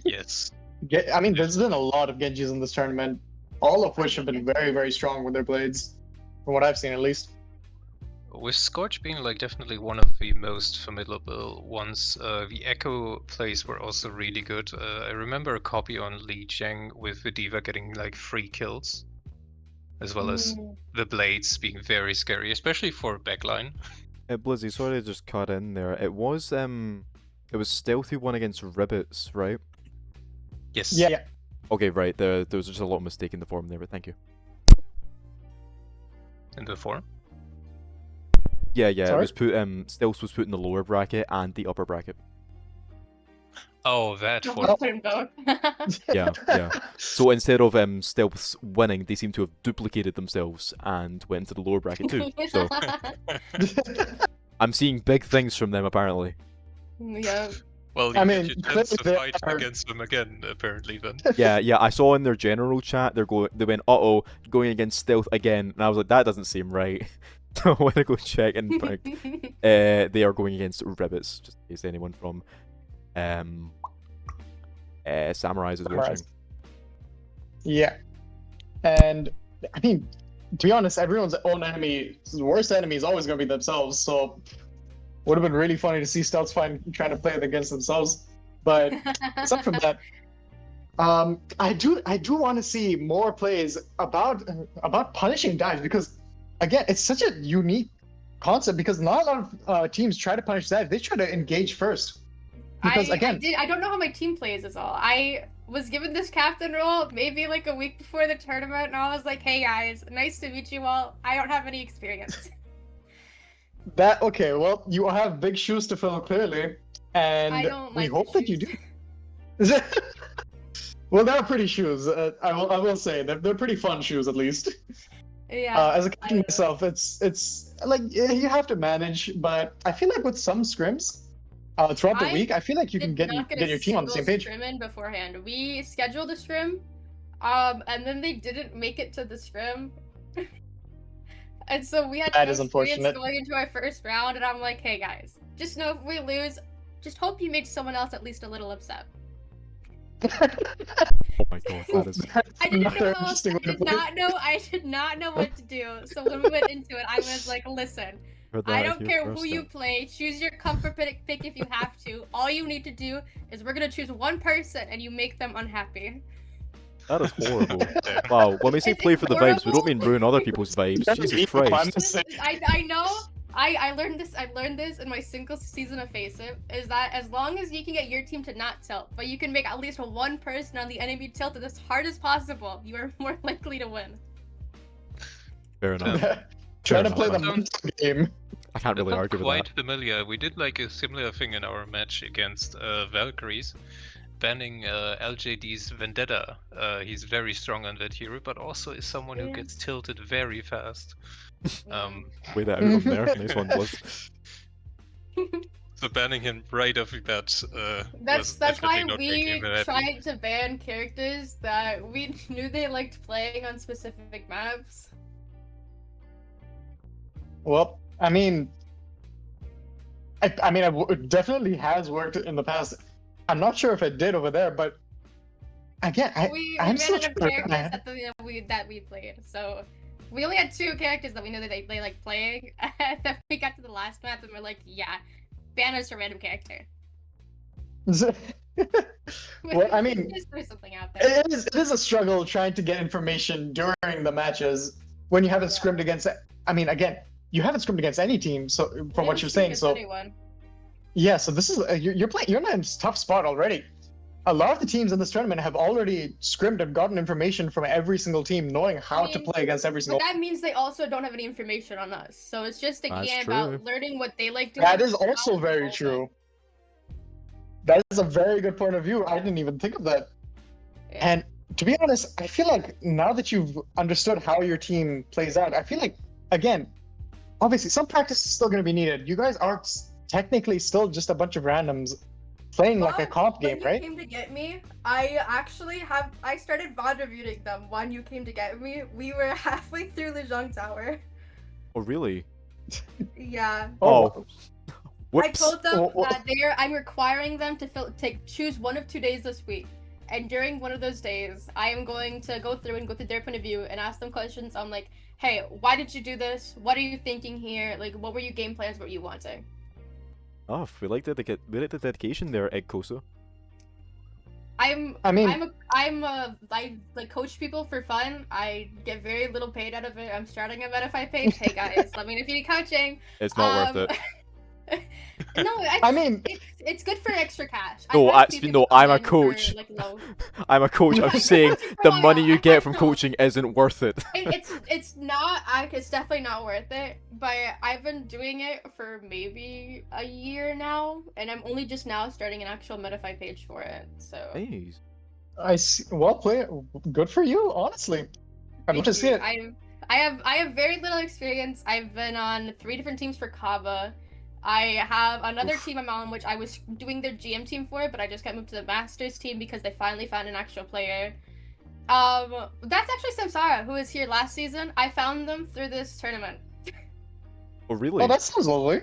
Yes. I mean, there's been a lot of Genjis in this tournament, all of which have been very, very strong with their blades, from what I've seen at least. With Scorch being like definitely one of the most formidable ones, the Echo plays were also really good. I remember a copy on Li Jiang with the D.Va getting like 3 kills, as well as the blades being very scary, especially for backline. Blizzy, sorry to just cut in there. It was Stealth who won against Ribbits, right? Yes. Yeah. Okay, right. There was just a lot of mistake in the form there, but thank you. In the form? Yeah. Sorry? It was put. Stealth was put in the lower bracket and the upper bracket. Oh, that form. Yeah. So instead of Stealth's winning, they seem to have duplicated themselves and went to the lower bracket too. So I'm seeing big things from them apparently. Yeah. Well, I mean, you chance to fight against them again, apparently, then. Yeah. I saw in their general chat they went, uh-oh, going against Stealth again, and I was like, that doesn't seem right. So I want to go check, and they are going against Ribbits, just in case anyone from Samurais is watching. Yeah. And, I mean, to be honest, everyone's own worst enemy is always going to be themselves, so would have been really funny to see Stealth trying to play it against themselves. But aside from that, I do want to see more plays about punishing dives, because again, it's such a unique concept, because not a lot of teams try to punish dives. They try to engage first. Because I don't know how my team plays is all. I was given this captain role maybe like a week before the tournament, and I was like, hey guys, nice to meet you all. I don't have any experience. Okay, well, you have big shoes to fill, clearly, and we hope that you do. Well, they're pretty shoes. I will say they're pretty fun shoes, at least. Yeah. As a captain myself, it's like you have to manage, but I feel like with some scrims throughout the week, I feel like you can get your team on the same page. Scrim in beforehand. We scheduled a scrim, and then they didn't make it to the scrim. And so we had no experience going into our first round, and I'm like, hey guys, just know if we lose, just hope you make someone else at least a little upset. Oh my god, that is. I didn't Another know. interesting way to put it. I did not know what to do. So when we went into it, I was like, listen, Heard I that don't here care first, who you then. play. Choose your comfort pick if you have to. All you need to do is we're gonna choose one person and you make them unhappy. That is horrible. Wow, when we say play for the vibes, we don't mean ruin other people's vibes. Jesus Christ. I know. I learned this. I learned this in my single season of Face It. Is that as long as you can get your team to not tilt, but you can make at least one person on the enemy tilted as hard as possible, you are more likely to win. Fair enough. Trying to Fair play the enough. mental game. I can't really argue with Quite that. familiar. We did like a similar thing in our match against Valkyries, banning LJD's Vendetta. He's very strong on that hero, but also is someone who gets tilted very fast. Way that out of there. Nice one, Blizz. So banning him right off the bat. That's was why definitely not we making him happy. tried to ban characters that we knew they liked playing on specific maps. Well, I mean, it definitely has worked in the past. I'm not sure if it did over there, but again, We I'm ran still out of trying characters that we played, so we only had 2 characters that we knew that they like playing. And then we got to the last map and we're like, yeah, ban us a random character. Well, I mean, Just throw something out there. it is a struggle trying to get information during the matches when you haven't scrimmed against. I mean, again, you haven't scrimmed against any team, so from what you're saying, so Anyone. yeah, so this is you're playing. You're in a tough spot already. A lot of the teams in this tournament have already scrimmed and gotten information from every single team, knowing how to play against every But single. that means they also don't have any information on us, so it's just That's again true. about learning what they like doing. That is also very true. That is a very good point of view. I didn't even think of that. And to be honest, I feel like now that you've understood how your team plays out, I feel like, again, obviously some practice is still going to be needed. You guys aren't technically still just a bunch of randoms playing like a comp game, When you right? came to get me, I started VOD reviewing them when you came to get me. We were halfway through the Zhang Tower. Oh, really? Yeah. Oh. I Whoops. told them That I'm requiring them to choose one of 2 days this week. And during one of those days, I am going to go through their point of view and ask them questions. I'm like, hey, why did you do this? What are you thinking here? Like, what were your game plans? What were you wanting? Oh, we like the dedication there, Egg Kosa. I like coach people for fun. I get very little paid out of it. I'm starting a Metafy page. Hey guys, let me know if you need coaching. It's not worth it. No, I mean, it's good for extra cash. No, I've had people I'm come a in for, coach. like, low. I'm a coach. I'm saying the money you get from coaching isn't worth it. It's not. It's definitely not worth it. But I've been doing it for maybe a year now, and I'm only just now starting an actual Metafy page for it. So. Nice. I see. Well played. Good for you, honestly. I'd love to see it. I have very little experience. I've been on 3 different teams for Kava. I have another team I'm on, which I was doing their GM team for, but I just got moved to the Masters team because they finally found an actual player. That's actually Samsara, who was here last season. I found them through this tournament. Oh, really? Oh, that sounds lovely.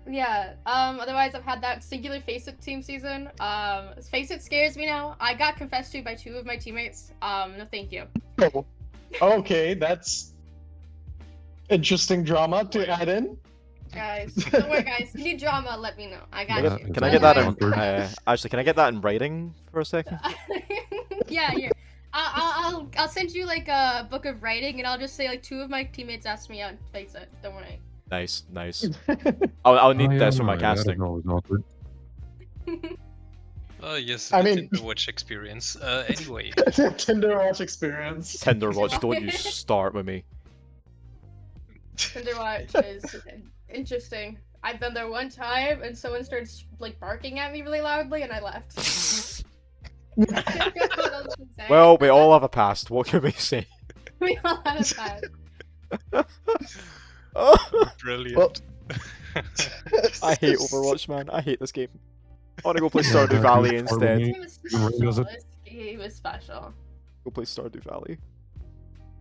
Yeah. Otherwise, I've had that singular Faceit team season. Faceit scares me now. I got confessed to by 2 of my teammates. No, thank you. Oh, okay, that's interesting drama to add in. Guys, don't worry, guys. If you need drama, let me know. I got you. Can I get that in? Actually, can I get that in writing for a second? Yeah, here. I'll send you like a book of writing, and I'll just say like 2 of my teammates asked me out and face it. Don't worry. Nice, nice. I'll need yeah, this for no, my I don't casting. know, it's awkward. Oh yes, I the mean- Tinder Watch experience. Anyway. Tinder Watch experience. Tinder Watch, don't you start with me. Tinderwatch is interesting. I've been there one time, and someone started like barking at me really loudly, and I left. Well, we all have a past. What can we say? We all have that. Brilliant. I hate Overwatch, man. I hate this game. I want to go play Stardew Valley instead. It was special. This game was special. Go play Stardew Valley.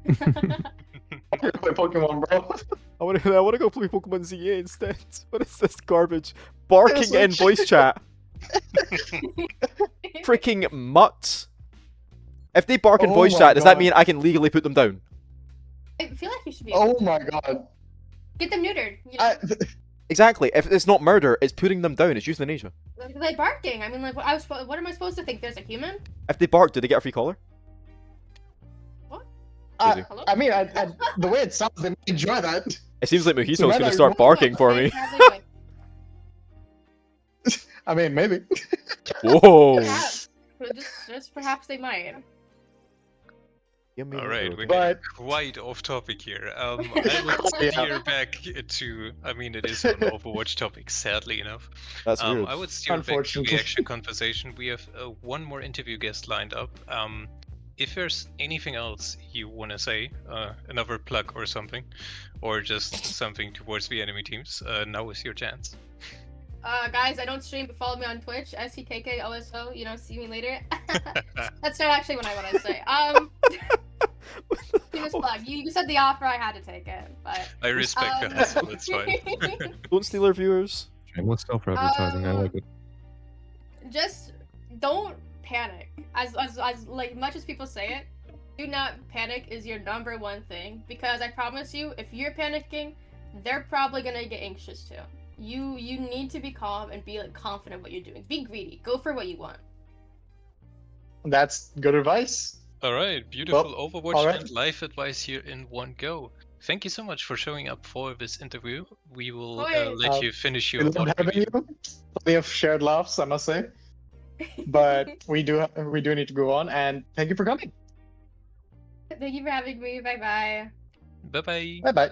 Play Pokemon, bro. I want to go play Pokemon ZA instead. What is this garbage? Barking in voice chat. freaking mutts. If they bark in Oh voice my chat, does that God. mean I can legally put them down? I feel like you should be. Oh my god. Get them neutered. You know? Exactly. If it's not murder, it's putting them down. It's euthanasia. Like barking. I mean, like, what am I supposed to think? There's a human? If they bark, do they get a free collar? I mean, the way it sounds, they might enjoy that. It seems like Mojito's So gonna when start I- barking for me. I mean, maybe. Whoa. Perhaps. Just perhaps they might. All right, we're But- getting quite off topic here. I would Yeah. steer back to. I mean, it is an Overwatch topic, sadly enough. That's weird. I would steer back to the Unfortunately. actual conversation. We have one more interview guest lined up. If there's anything else you want to say, another plug or something, or just something towards the enemy teams, now is your chance. Guys, I don't stream, but follow me on Twitch, SCKKOSO, you know, see me later. That's not actually what I want to say. Shameless plug. You said the offer, I had to take it, but... I respect the hustle, it's fine. Don't steal our viewers. Shameless self-advertising. I like it. Just don't panic. As like much as people say it, do not panic is your number one thing, because I promise you, if you're panicking, they're probably gonna get anxious too. You need to be calm and be like confident what you're doing. Be greedy. Go for what you want. That's good advice. All right, beautiful Well, Overwatch all right. and life advice here in one go. Thank you so much for showing up for this interview. We will let you finish your We love water having review. you. Plenty of shared laughs, I must say. But we do need to go on, and thank you for coming. Thank you for having me. Bye bye. Bye bye. Bye bye.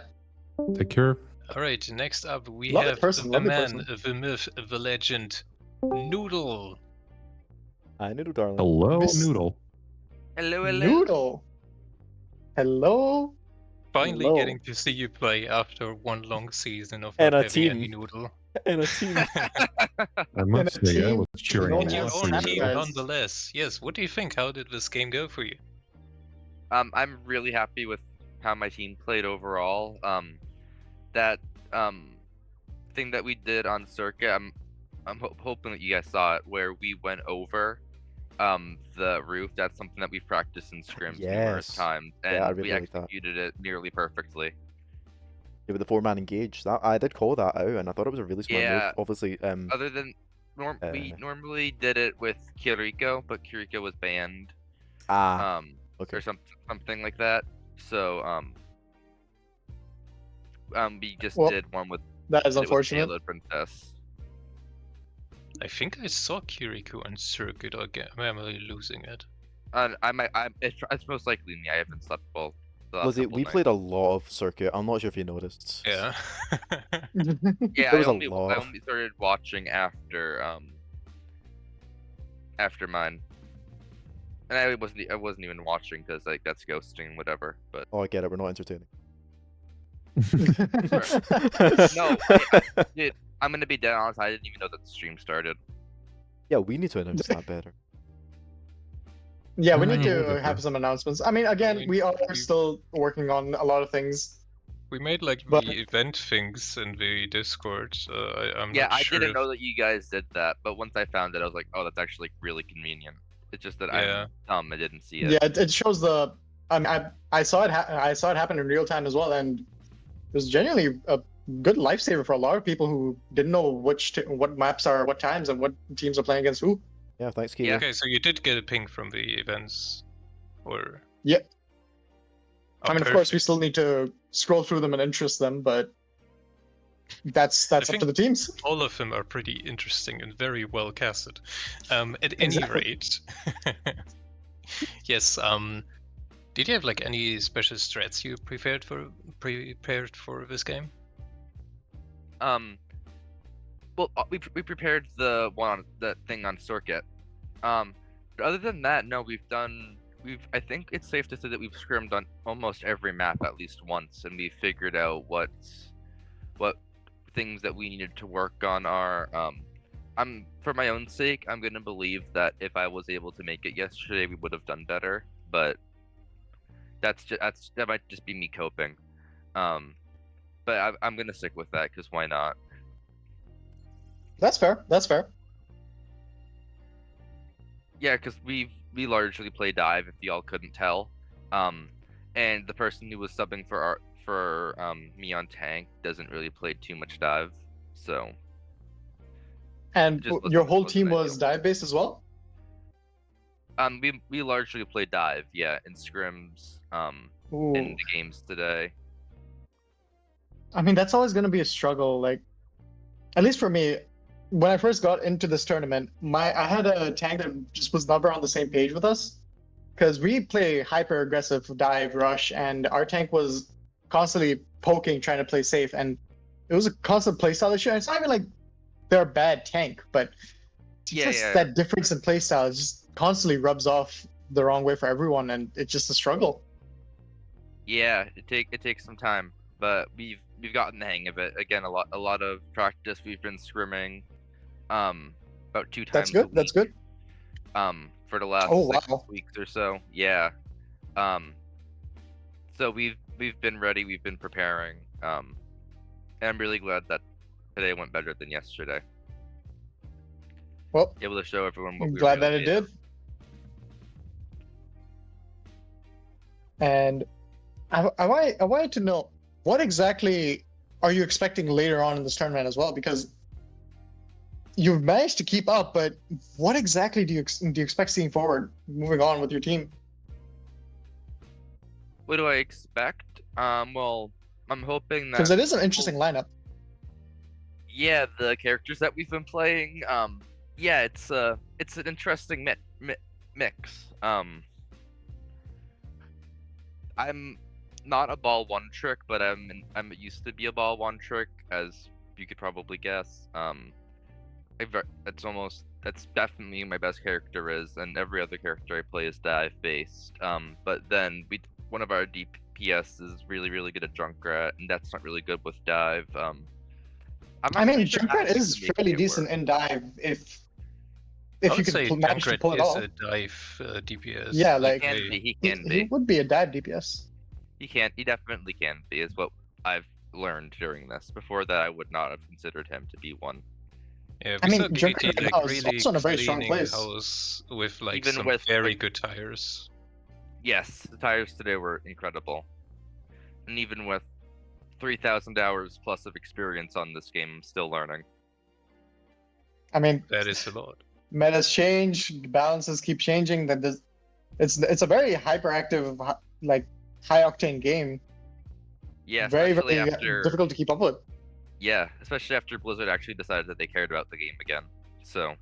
Take care. All right, next up we Lovely have person, the lovely man, person. the myth, the legend, Noodle. Hi, Noodle darling. Hello, Miss- Noodle. Hello, Noodle. Hello. Finally Hello. getting to see you play after one long season of And not a having any team. Noodle. And a team. I must a say, I team, was cheering no In a your lot one for own else you. team, guys. nonetheless. Yes, what do you think? How did this game go for you? I'm really happy with how my team played overall. That thing that we did on Circuit, I'm hoping that you guys saw it, where we went over the roof. That's something that we've practiced in scrims numerous Yes. times, Yeah, and I we really like that. executed it nearly perfectly. Yeah, with the 4-man engage. That I did call that out, and I thought it was a really smart Yeah. move. Obviously, Other than we normally did it with Kiriko, but Kiriko was banned. Okay. Or something like that. So we just Well, did one with that is did it with unfortunate. Payload Princess. I think I saw Kiriko on Circuit again. Am I losing it? It's most likely me. I haven't slept well. the last Lizzie, couple we nights. played a lot of Circuit. I'm not sure if you noticed. Yeah. Yeah, There was I a only lot. started watching after mine, and I wasn't even watching because like that's ghosting, whatever. But Oh, I get it. We're not entertaining. no, dude, I'm gonna be dead honest. I didn't even know that the stream started. Yeah, we need to announce that better. Yeah, we need whatever. to have some announcements. I mean, again, we are still working on a lot of things. We made like But- the event things in the Discord. I'm Yeah, not I sure didn't if- know that you guys did that, but once I found it, I was like, oh, that's actually really convenient. It's just that Yeah. I'm dumb. I didn't see it. Yeah, it shows the. I saw it. I saw it happen in real time as well, and it was genuinely a good lifesaver for a lot of people who didn't know what maps are, what times, and what teams are playing against who. Yeah, thanks, Keely. Okay, so you did get a ping from the events, or Yeah. Oh, I mean, of course, we still need to scroll through them and interest them, but that's up to think the teams. all of them are pretty interesting and very well casted. At any Exactly. rate, yes. Did you have like any special strats you prepared for this game? Well, we prepared the thing on Circuit. But other than that, no, I think it's safe to say that we've scrimmed on almost every map at least once, and we figured out what things that we needed to work on are. For my own sake, I'm gonna believe that if I was able to make it yesterday, we would have done better. But that might just be me coping. But I'm gonna stick with that because why not? Yeah, because we largely play dive. If y'all couldn't tell, and the person who was subbing for me on tank doesn't really play too much dive, so. And Just your whole wasn't team was dive based as well. We largely play dive, yeah, in scrims, in Ooh. the games today. I mean, that's always going to be a struggle. Like, at least for me, when I first got into this tournament, I had a tank that just was never on the same page with us, because we play hyper aggressive dive rush, and our tank was constantly poking, trying to play safe, and it was a constant playstyle issue. And it's not even like they're a bad tank, but that difference in playstyle just constantly rubs off the wrong way for everyone, and it's just a struggle. Yeah, it takes some time, but we've gotten the hang of it. Again, a lot of practice. We've been scrimming, about 2 times a week. That's good. For the last 6 weeks or so. Yeah. So we've been ready. We've been preparing. And I'm really glad that today went better than yesterday. Well, able to show everyone what I'm we glad were that it did. And I wanted to know, what exactly are you expecting later on in this tournament as well? Because you've managed to keep up, but what exactly do you expect seeing forward, moving on with your team? What do I expect? Well, I'm hoping that, because it is an interesting lineup. Yeah, the characters that we've been playing. Yeah, it's an interesting mix. I'm not a ball one trick, but I'm used to be a ball one trick, as you could probably guess. That's definitely my best character is, and every other character I play is dive based. But then one of our DPS is really good at Junkrat, and that's not really good with dive. I mean, Junkrat is fairly decent in dive if I you would say could manage to Junkrat pull it is off. a dive DPS. Yeah, like he can be. He would be a dive DPS. He definitely can be, is what I've learned during this. Before that, I would not have considered him to be one. Yeah, I we mean, saw Junkrat DBT right like now is really also in a very strong cleaning place. house with like Even some with, very like- good tires. Yes, the tires today were incredible. And even with 3,000 hours plus of experience on this game, I'm still learning. I mean, That is a lot. metas change, balances keep changing. It's a very hyperactive, like high octane game. Yeah, Very especially after difficult to keep up with. Yeah, especially after Blizzard actually decided that they cared about the game again. So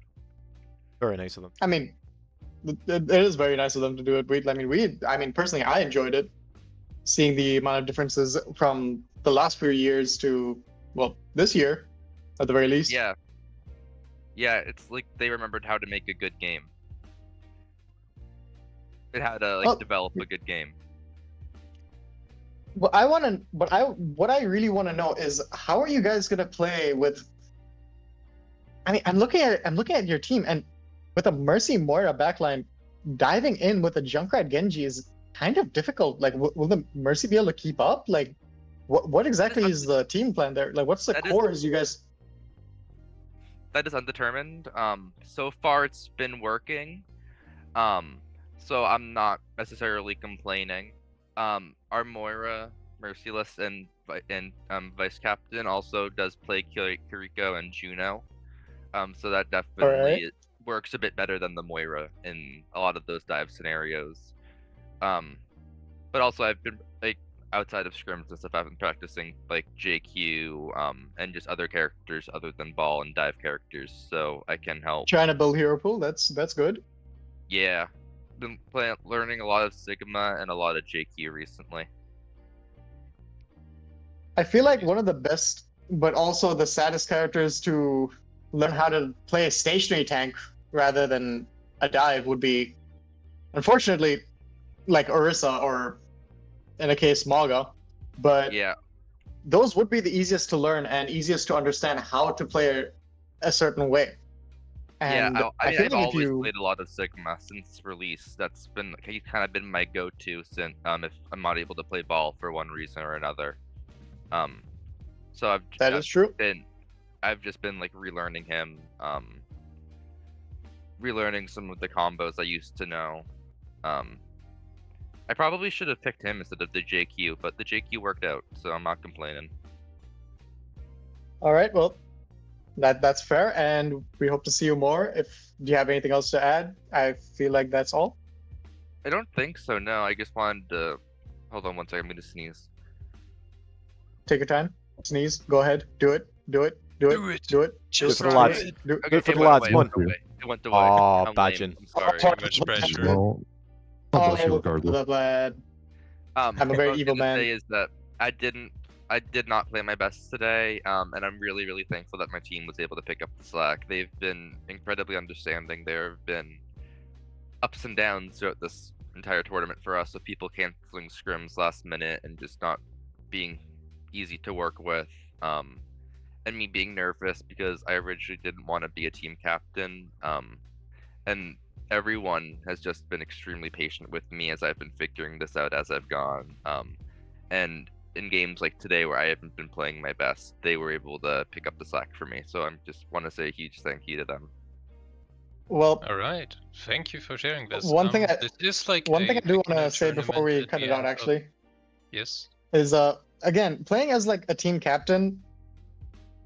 Very nice of them. I mean, it is very nice of them to do it. I mean, personally, I enjoyed it. Seeing the amount of differences from the last few years to, well, this year, at the very least. yeah, it's like they remembered how to make a good game. It how to develop a good game. What I really want to know is, how are you guys gonna play with? I mean, I'm looking at your team, and with a Mercy Moira backline, diving in with a Junkrat Genji is kind of difficult. Like, will the Mercy be able to keep up? Like, what exactly is the team plan there? Like, what's the cores you guys? That is undetermined. So far it's been working. So I'm not necessarily complaining. Our Moira, Merciless, and Vice Captain also does play Kiriko and Juno. So that definitely works a bit better than the Moira in a lot of those dive scenarios. But also I've been outside of scrims and stuff, I've been practicing like JQ, and just other characters other than ball and dive characters, so I can help. Trying to build hero pool. That's good. Yeah, been learning a lot of Sigma and a lot of JQ recently. I feel like one of the best, but also the saddest characters to learn how to play a stationary tank rather than a dive would be, unfortunately, like Orisa or, in a case, Maga. But yeah, those would be the easiest to learn and easiest to understand how to play a certain way. And yeah, I mean, feel I've like if always you... played a lot of Sigma since release. That's been kind of been my go-to since if I'm not able to play ball for one reason or another. So I've true. I've just been like relearning him relearning some of the combos I used to know. I probably should have picked him instead of the JQ, but the JQ worked out, so I'm not complaining. All right, well, that's fair, and we hope to see you more. Do you have anything else to add? I feel like that's all. I don't think so. No, I just wanted to. Hold on one second. I'm gonna sneeze. Take your time. Sneeze. Go ahead. Do it. Do it. Do it. Do it. Do it. Do it for the lads. Do it for the lads. Come on. It went away. Oh, I'm Badgin. lame. I'm sorry. Too much pressure. Well, I'll bless you regardless. I'm a very what I was evil gonna man. Say is that I did not play my best today, and I'm really, really thankful that my team was able to pick up the slack. They've been incredibly understanding. There have been ups and downs throughout this entire tournament for us, with people canceling scrims last minute and just not being easy to work with, and me being nervous because I originally didn't want to be a team captain, and everyone has just been extremely patient with me as I've been figuring this out as I've gone, and in games like today where I haven't been playing my best, they were able to pick up the slack for me, so I just want to say a huge thank you to them. Well, all right. Thank you for sharing this. One thing I do want to say before we cut it out, actually, yes, is again, playing as like a team captain,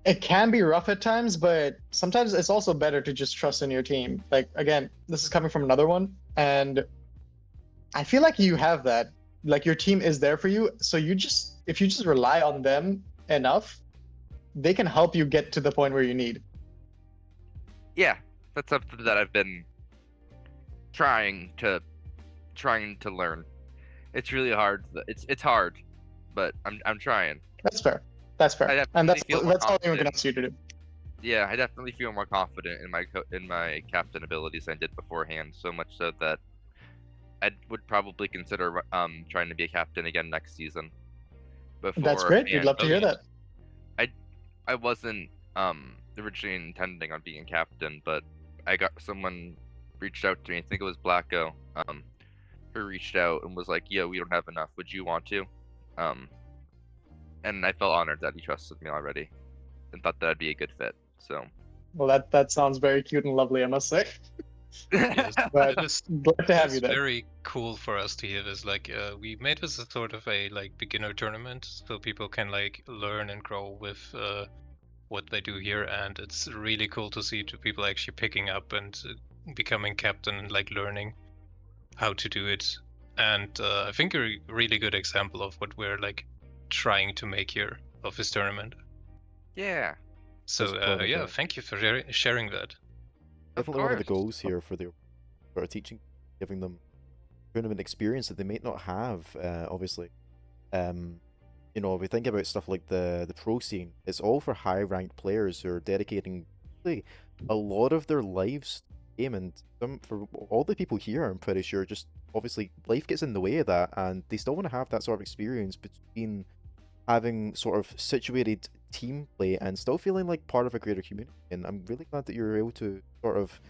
it can be rough at times, but sometimes it's also better to just trust in your team. Like, again, this is coming from another one, and I feel like you have that. Like, your team is there for you, so if you just rely on them enough, they can help you get to the point where you need. Yeah, that's something that I've been trying to learn. It's really hard. It's hard, but I'm trying. That's fair. That's fair, and that's all anyone can ask you to do. Yeah, I definitely feel more confident in my captain abilities than I did beforehand. So much so that I would probably consider trying to be a captain again next season. That's great. We'd love to hear that. I wasn't originally intending on being captain, but someone reached out to me. I think it was Blacko, who reached out and was like, "Yo, we don't have enough. Would you want to?" And I felt honored that he trusted me already, and thought that I'd be a good fit. So. Well, that sounds very cute and lovely, I must say. Yes, But it is, glad to have you there. very cool for us to hear this. Like, we made this a sort of a beginner tournament, so people can learn and grow with what they do here, and it's really cool to see two people actually picking up and becoming captain and learning how to do it. And I think a really good example of what we're trying to make here of this tournament. Yeah. So yeah, thank you for sharing that. Definitely one of the goals here for our teaching, giving them tournament experience that they may not have. Obviously, if we think about stuff like the pro scene, it's all for high ranked players who are dedicating really a lot of their lives to the game, and for all the people here, I'm pretty sure, just obviously life gets in the way of that, and they still want to have that sort of experience between having sort of situated team play and still feeling like part of a greater community. And I'm really glad that you're able to sort of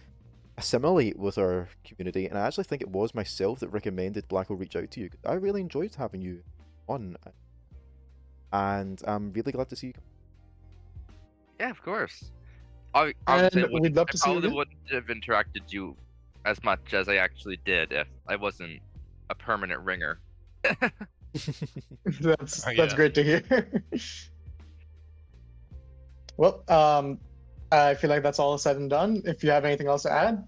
assimilate with our community. And I actually think it was myself that recommended Blacko reach out to you. I really enjoyed having you on, and I'm really glad to see you. Yeah, of course. Obviously, we'd love to see you I again. probably wouldn't have interacted you as much as I actually did if I wasn't a permanent ringer. That's great to hear. Well, I feel like that's all said and done. If you have anything else to add.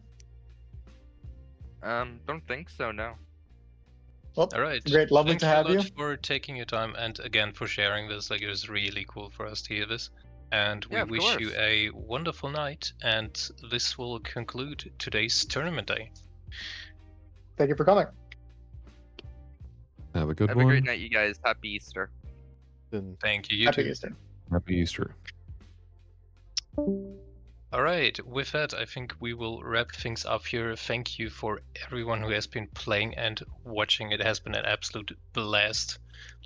Don't think so, no. Well, All right. great, lovely Thanks to have so you. much for taking your time and again for sharing this. It was really cool for us to hear this. And we Yeah, of wish you course. a wonderful night. And this will conclude today's tournament day. Thank you for coming. Have a good Have one. a great night, you guys. Happy Easter. Thank you. You Happy too. Easter. Happy Easter. All right, with that, I think we will wrap things up here. Thank you for everyone who has been playing and watching. It has been an absolute blast.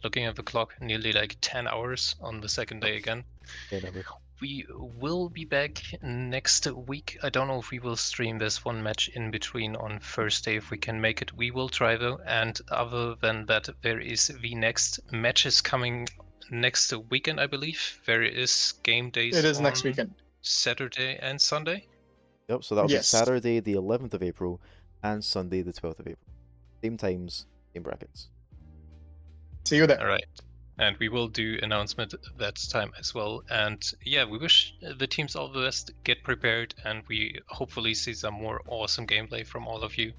Looking at the clock, nearly 10 hours on the second day again. We will be back next week. I don't know if we will stream this one match in between on Thursday. If we can make it, we will try though. And other than that, there is the next matches coming next weekend, I believe. There is game days. It is next on weekend. Saturday and Sunday. Yep, so that'll be Yes. Saturday the 11th of April and Sunday the 12th of April. Same times, same brackets. See you there. All right. And we will do announcement that time as well. And yeah, we wish the teams all the best, get prepared, and we hopefully see some more awesome gameplay from all of you.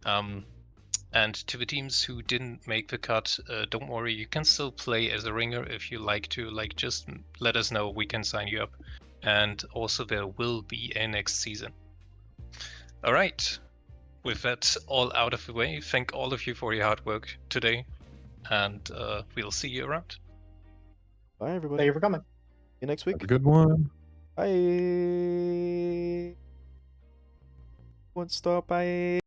And to the teams who didn't make the cut, don't worry, you can still play as a ringer if you like to. Like, just let us know, we can sign you up. And also there will be a next season. All right. With that all out of the way, thank all of you for your hard work today. And we'll see you around. Bye, everybody. Thank you for coming. See you next week. Have a good one. Bye. Won't stop. Bye.